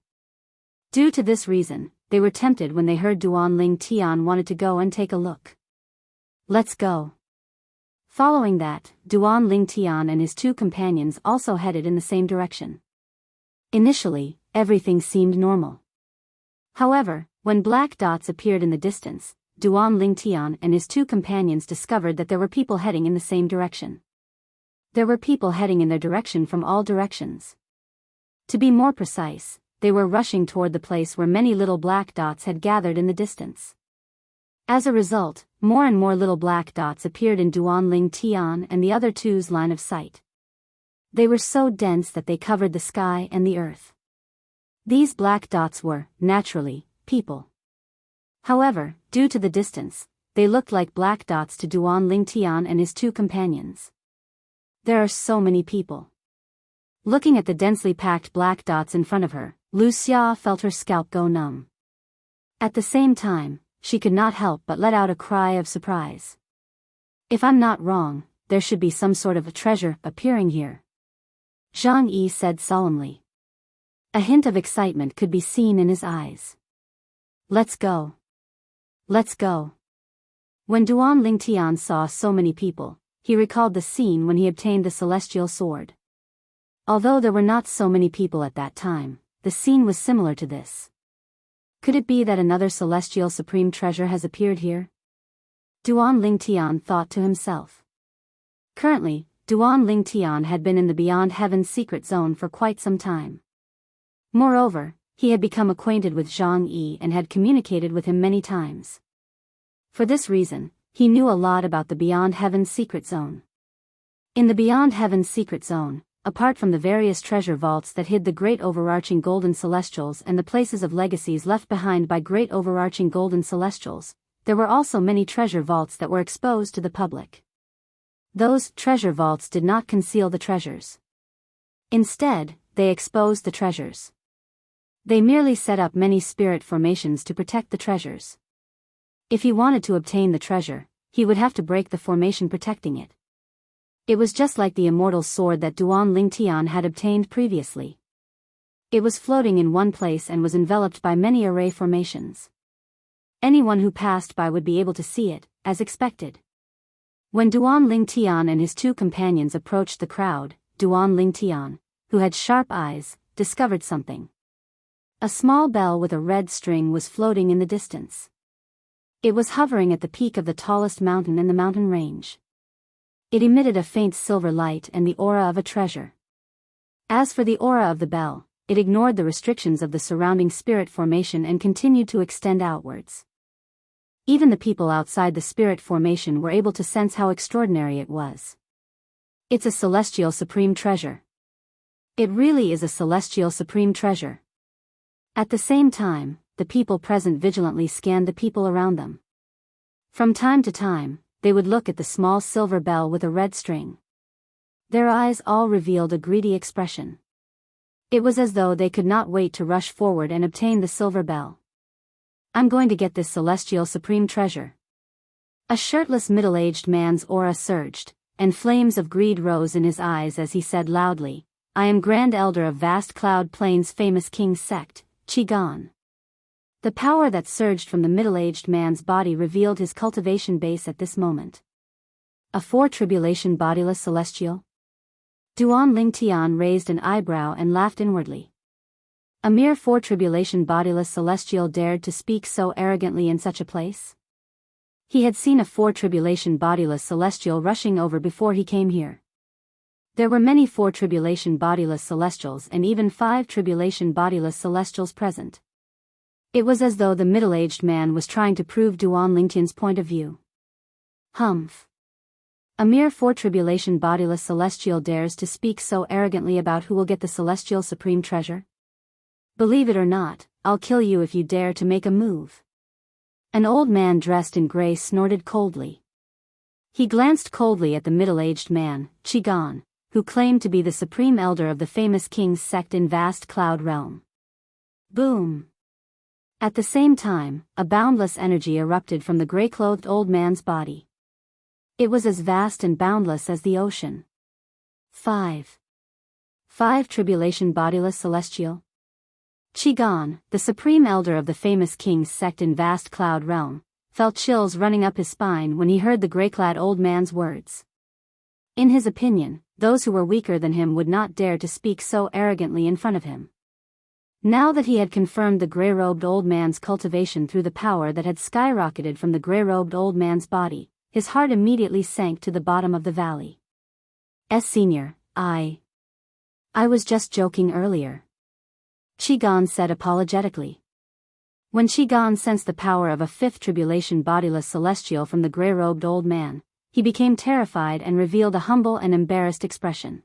Due to this reason, they were tempted when they heard Duan Lingtian wanted to go and take a look. Let's go. Following that, Duan Lingtian and his two companions also headed in the same direction. Initially, everything seemed normal. However, when black dots appeared in the distance, Duan Lingtian and his two companions discovered that there were people heading in the same direction. There were people heading in their direction from all directions. To be more precise, they were rushing toward the place where many little black dots had gathered in the distance. As a result, more and more little black dots appeared in Duan Lingtian and the other two's line of sight. They were so dense that they covered the sky and the earth. These black dots were, naturally, people. However, due to the distance, they looked like black dots to Duan Lingtian and his two companions. There are so many people. Looking at the densely packed black dots in front of her, Lu Xia felt her scalp go numb. At the same time, she could not help but let out a cry of surprise. If I'm not wrong, there should be some sort of a treasure appearing here. Zhang Yi said solemnly. A hint of excitement could be seen in his eyes. Let's go. Let's go. When Duan Lingtian saw so many people, he recalled the scene when he obtained the celestial sword. Although there were not so many people at that time, the scene was similar to this. Could it be that another celestial supreme treasure has appeared here? Duan Lingtian thought to himself. Currently, Duan Lingtian had been in the Beyond Heaven's secret zone for quite some time. Moreover, he had become acquainted with Zhang Yi and had communicated with him many times. For this reason, he knew a lot about the Beyond Heaven's secret zone. In the Beyond Heaven's secret zone, apart from the various treasure vaults that hid the great overarching golden celestials and the places of legacies left behind by great overarching golden celestials, there were also many treasure vaults that were exposed to the public. Those treasure vaults did not conceal the treasures. Instead, they exposed the treasures. They merely set up many spirit formations to protect the treasures. If he wanted to obtain the treasure, he would have to break the formation protecting it. It was just like the immortal sword that Duan Lingtian had obtained previously. It was floating in one place and was enveloped by many array formations. Anyone who passed by would be able to see it, as expected. When Duan Lingtian and his two companions approached the crowd, Duan Lingtian, who had sharp eyes, discovered something. A small bell with a red string was floating in the distance. It was hovering at the peak of the tallest mountain in the mountain range. It emitted a faint silver light and the aura of a treasure. As for the aura of the bell, it ignored the restrictions of the surrounding spirit formation and continued to extend outwards. Even the people outside the spirit formation were able to sense how extraordinary it was. It's a celestial supreme treasure. It really is a celestial supreme treasure. At the same time, the people present vigilantly scanned the people around them. From time to time, they would look at the small silver bell with a red string. Their eyes all revealed a greedy expression. It was as though they could not wait to rush forward and obtain the silver bell. I'm going to get this celestial supreme treasure. A shirtless middle-aged man's aura surged, and flames of greed rose in his eyes as he said loudly, I am Grand Elder of Vast Cloud Plains' famous king's sect, Qigong. The power that surged from the middle-aged man's body revealed his cultivation base at this moment. A four-tribulation bodiless celestial? Duan Lingtian raised an eyebrow and laughed inwardly. A mere four-tribulation bodiless celestial dared to speak so arrogantly in such a place? He had seen a four-tribulation bodiless celestial rushing over before he came here. There were many four-tribulation bodiless celestials and even five-tribulation bodiless celestials present. It was as though the middle-aged man was trying to prove Duan Lingtian's point of view. Humph. A mere four-tribulation bodiless celestial dares to speak so arrogantly about who will get the celestial supreme treasure? Believe it or not, I'll kill you if you dare to make a move. An old man dressed in gray snorted coldly. He glanced coldly at the middle-aged man, Qigong, who claimed to be the supreme elder of the famous king's sect in Vast Cloud Realm. Boom! At the same time, a boundless energy erupted from the gray-clothed old man's body. It was as vast and boundless as the ocean. 5 tribulation bodiless celestial. Qigong, the supreme elder of the famous king's sect in Vast Cloud Realm, felt chills running up his spine when he heard the gray-clad old man's words. In his opinion, those who were weaker than him would not dare to speak so arrogantly in front of him. Now that he had confirmed the gray-robed old man's cultivation through the power that had skyrocketed from the gray-robed old man's body, his heart immediately sank to the bottom of the valley. Senior, I was just joking earlier. Qigong said apologetically. When Qigong sensed the power of a fifth tribulation bodiless celestial from the gray-robed old man, he became terrified and revealed a humble and embarrassed expression.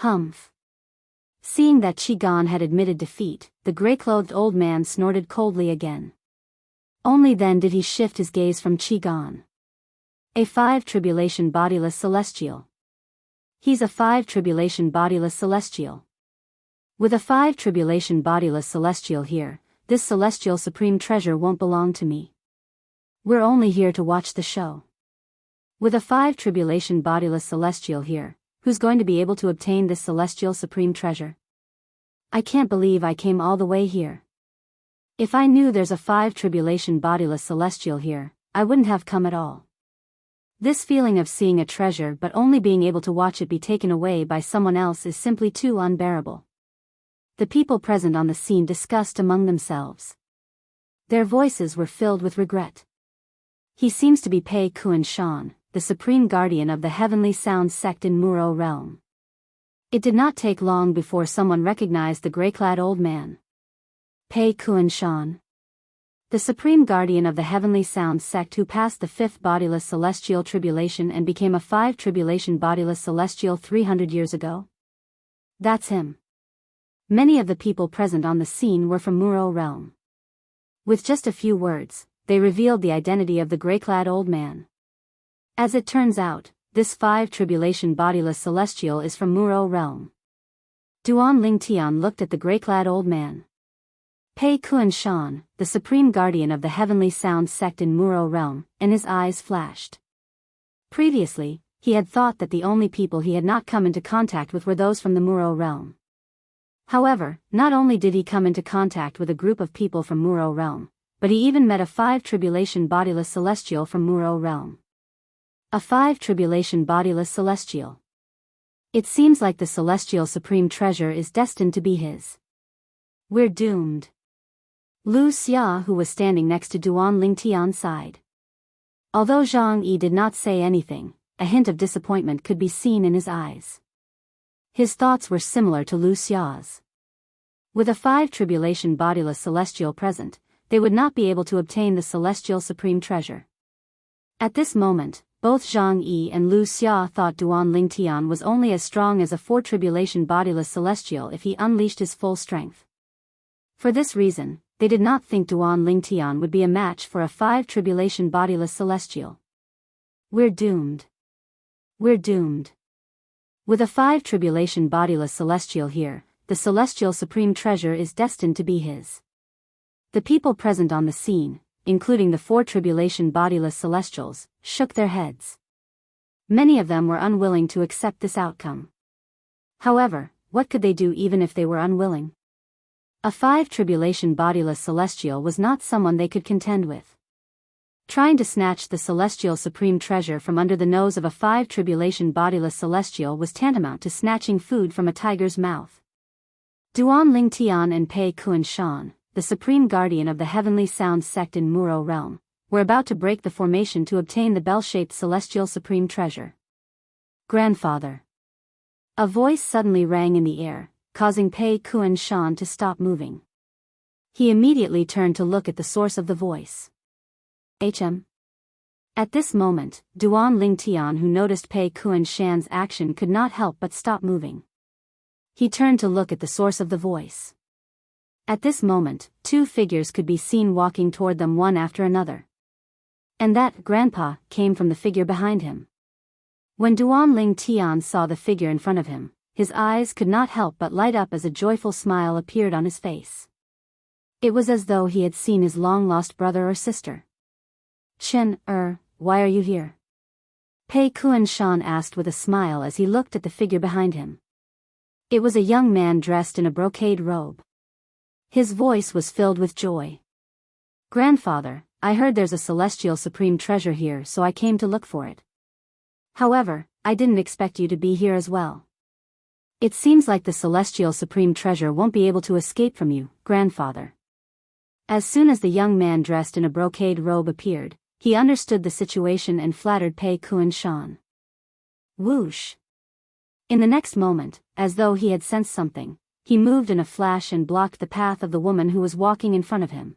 Humph. Seeing that Qigong had admitted defeat, the gray-clothed old man snorted coldly again. Only then did he shift his gaze from Qigong. A 5 tribulation bodiless celestial. He's a 5 tribulation bodiless celestial. With a 5 tribulation bodiless celestial here, this celestial supreme treasure won't belong to me. We're only here to watch the show. With a 5 tribulation bodiless celestial here, who's going to be able to obtain this celestial supreme treasure? I can't believe I came all the way here. If I knew there's a 5 tribulation bodiless celestial here, I wouldn't have come at all. This feeling of seeing a treasure but only being able to watch it be taken away by someone else is simply too unbearable. The people present on the scene discussed among themselves. Their voices were filled with regret. He seems to be Pei Kuan-shan, the supreme guardian of the heavenly sound sect in Muro realm. It did not take long before someone recognized the gray-clad old man. Pei Kuan-shan, the supreme guardian of the heavenly sound sect who passed the 5th bodiless celestial tribulation and became a 5 tribulation bodiless celestial 300 years ago? That's him. Many of the people present on the scene were from Muro realm. With just a few words, they revealed the identity of the gray-clad old man. As it turns out, this 5 tribulation bodiless celestial is from Muro realm. Duan Lingtian looked at the gray-clad old man. Pei Kuan-shan, the supreme guardian of the heavenly sound sect in Muro realm, and his eyes flashed. Previously, he had thought that the only people he had not come into contact with were those from the Muro realm. However, not only did he come into contact with a group of people from Muro realm, but he even met a 5 tribulation bodiless celestial from Muro realm. A 5 tribulation bodiless celestial. It seems like the celestial supreme treasure is destined to be his. We're doomed. Lu Xia, who was standing next to Duan Lingtian, sighed. Although Zhang Yi did not say anything, a hint of disappointment could be seen in his eyes. His thoughts were similar to Lu Xia's. With a 5 tribulation bodiless celestial present, they would not be able to obtain the celestial supreme treasure. At this moment, both Zhang Yi and Lu Xia thought Duan Lingtian was only as strong as a 4 tribulation bodiless celestial if he unleashed his full strength. For this reason, they did not think Duan Lingtian would be a match for a 5 tribulation bodiless celestial. We're doomed. We're doomed. With a 5 tribulation bodiless celestial here, the celestial supreme treasure is destined to be his. The people present on the scene, including the 4 tribulation bodiless celestials, shook their heads. Many of them were unwilling to accept this outcome. However, what could they do even if they were unwilling? A 5 tribulation bodiless celestial was not someone they could contend with. Trying to snatch the celestial supreme treasure from under the nose of a 5 tribulation bodiless celestial was tantamount to snatching food from a tiger's mouth. Duan Lingtian and Pei Kuan-shan, the supreme guardian of the heavenly sound sect in Muro realm, were about to break the formation to obtain the bell-shaped celestial supreme treasure. Grandfather. A voice suddenly rang in the air, causing Pei Kuan-shan to stop moving. He immediately turned to look at the source of the voice. HM. At this moment, Duan Lingtian, who noticed Pei Kuan-shan's action, could not help but stop moving. He turned to look at the source of the voice. At this moment, 2 figures could be seen walking toward them one after another. And that grandpa came from the figure behind him. When Duan Lingtian saw the figure in front of him, his eyes could not help but light up as a joyful smile appeared on his face. It was as though he had seen his long-lost brother or sister. Chen, why are you here? Pei Kuan-shan asked with a smile as he looked at the figure behind him. It was a young man dressed in a brocade robe. His voice was filled with joy. Grandfather, I heard there's a celestial supreme treasure here, so I came to look for it. However, I didn't expect you to be here as well. It seems like the celestial supreme treasure won't be able to escape from you, grandfather. As soon as the young man dressed in a brocade robe appeared, he understood the situation and flattered Pei Kuan-shan. Whoosh! In the next moment, as though he had sensed something, he moved in a flash and blocked the path of the woman who was walking in front of him.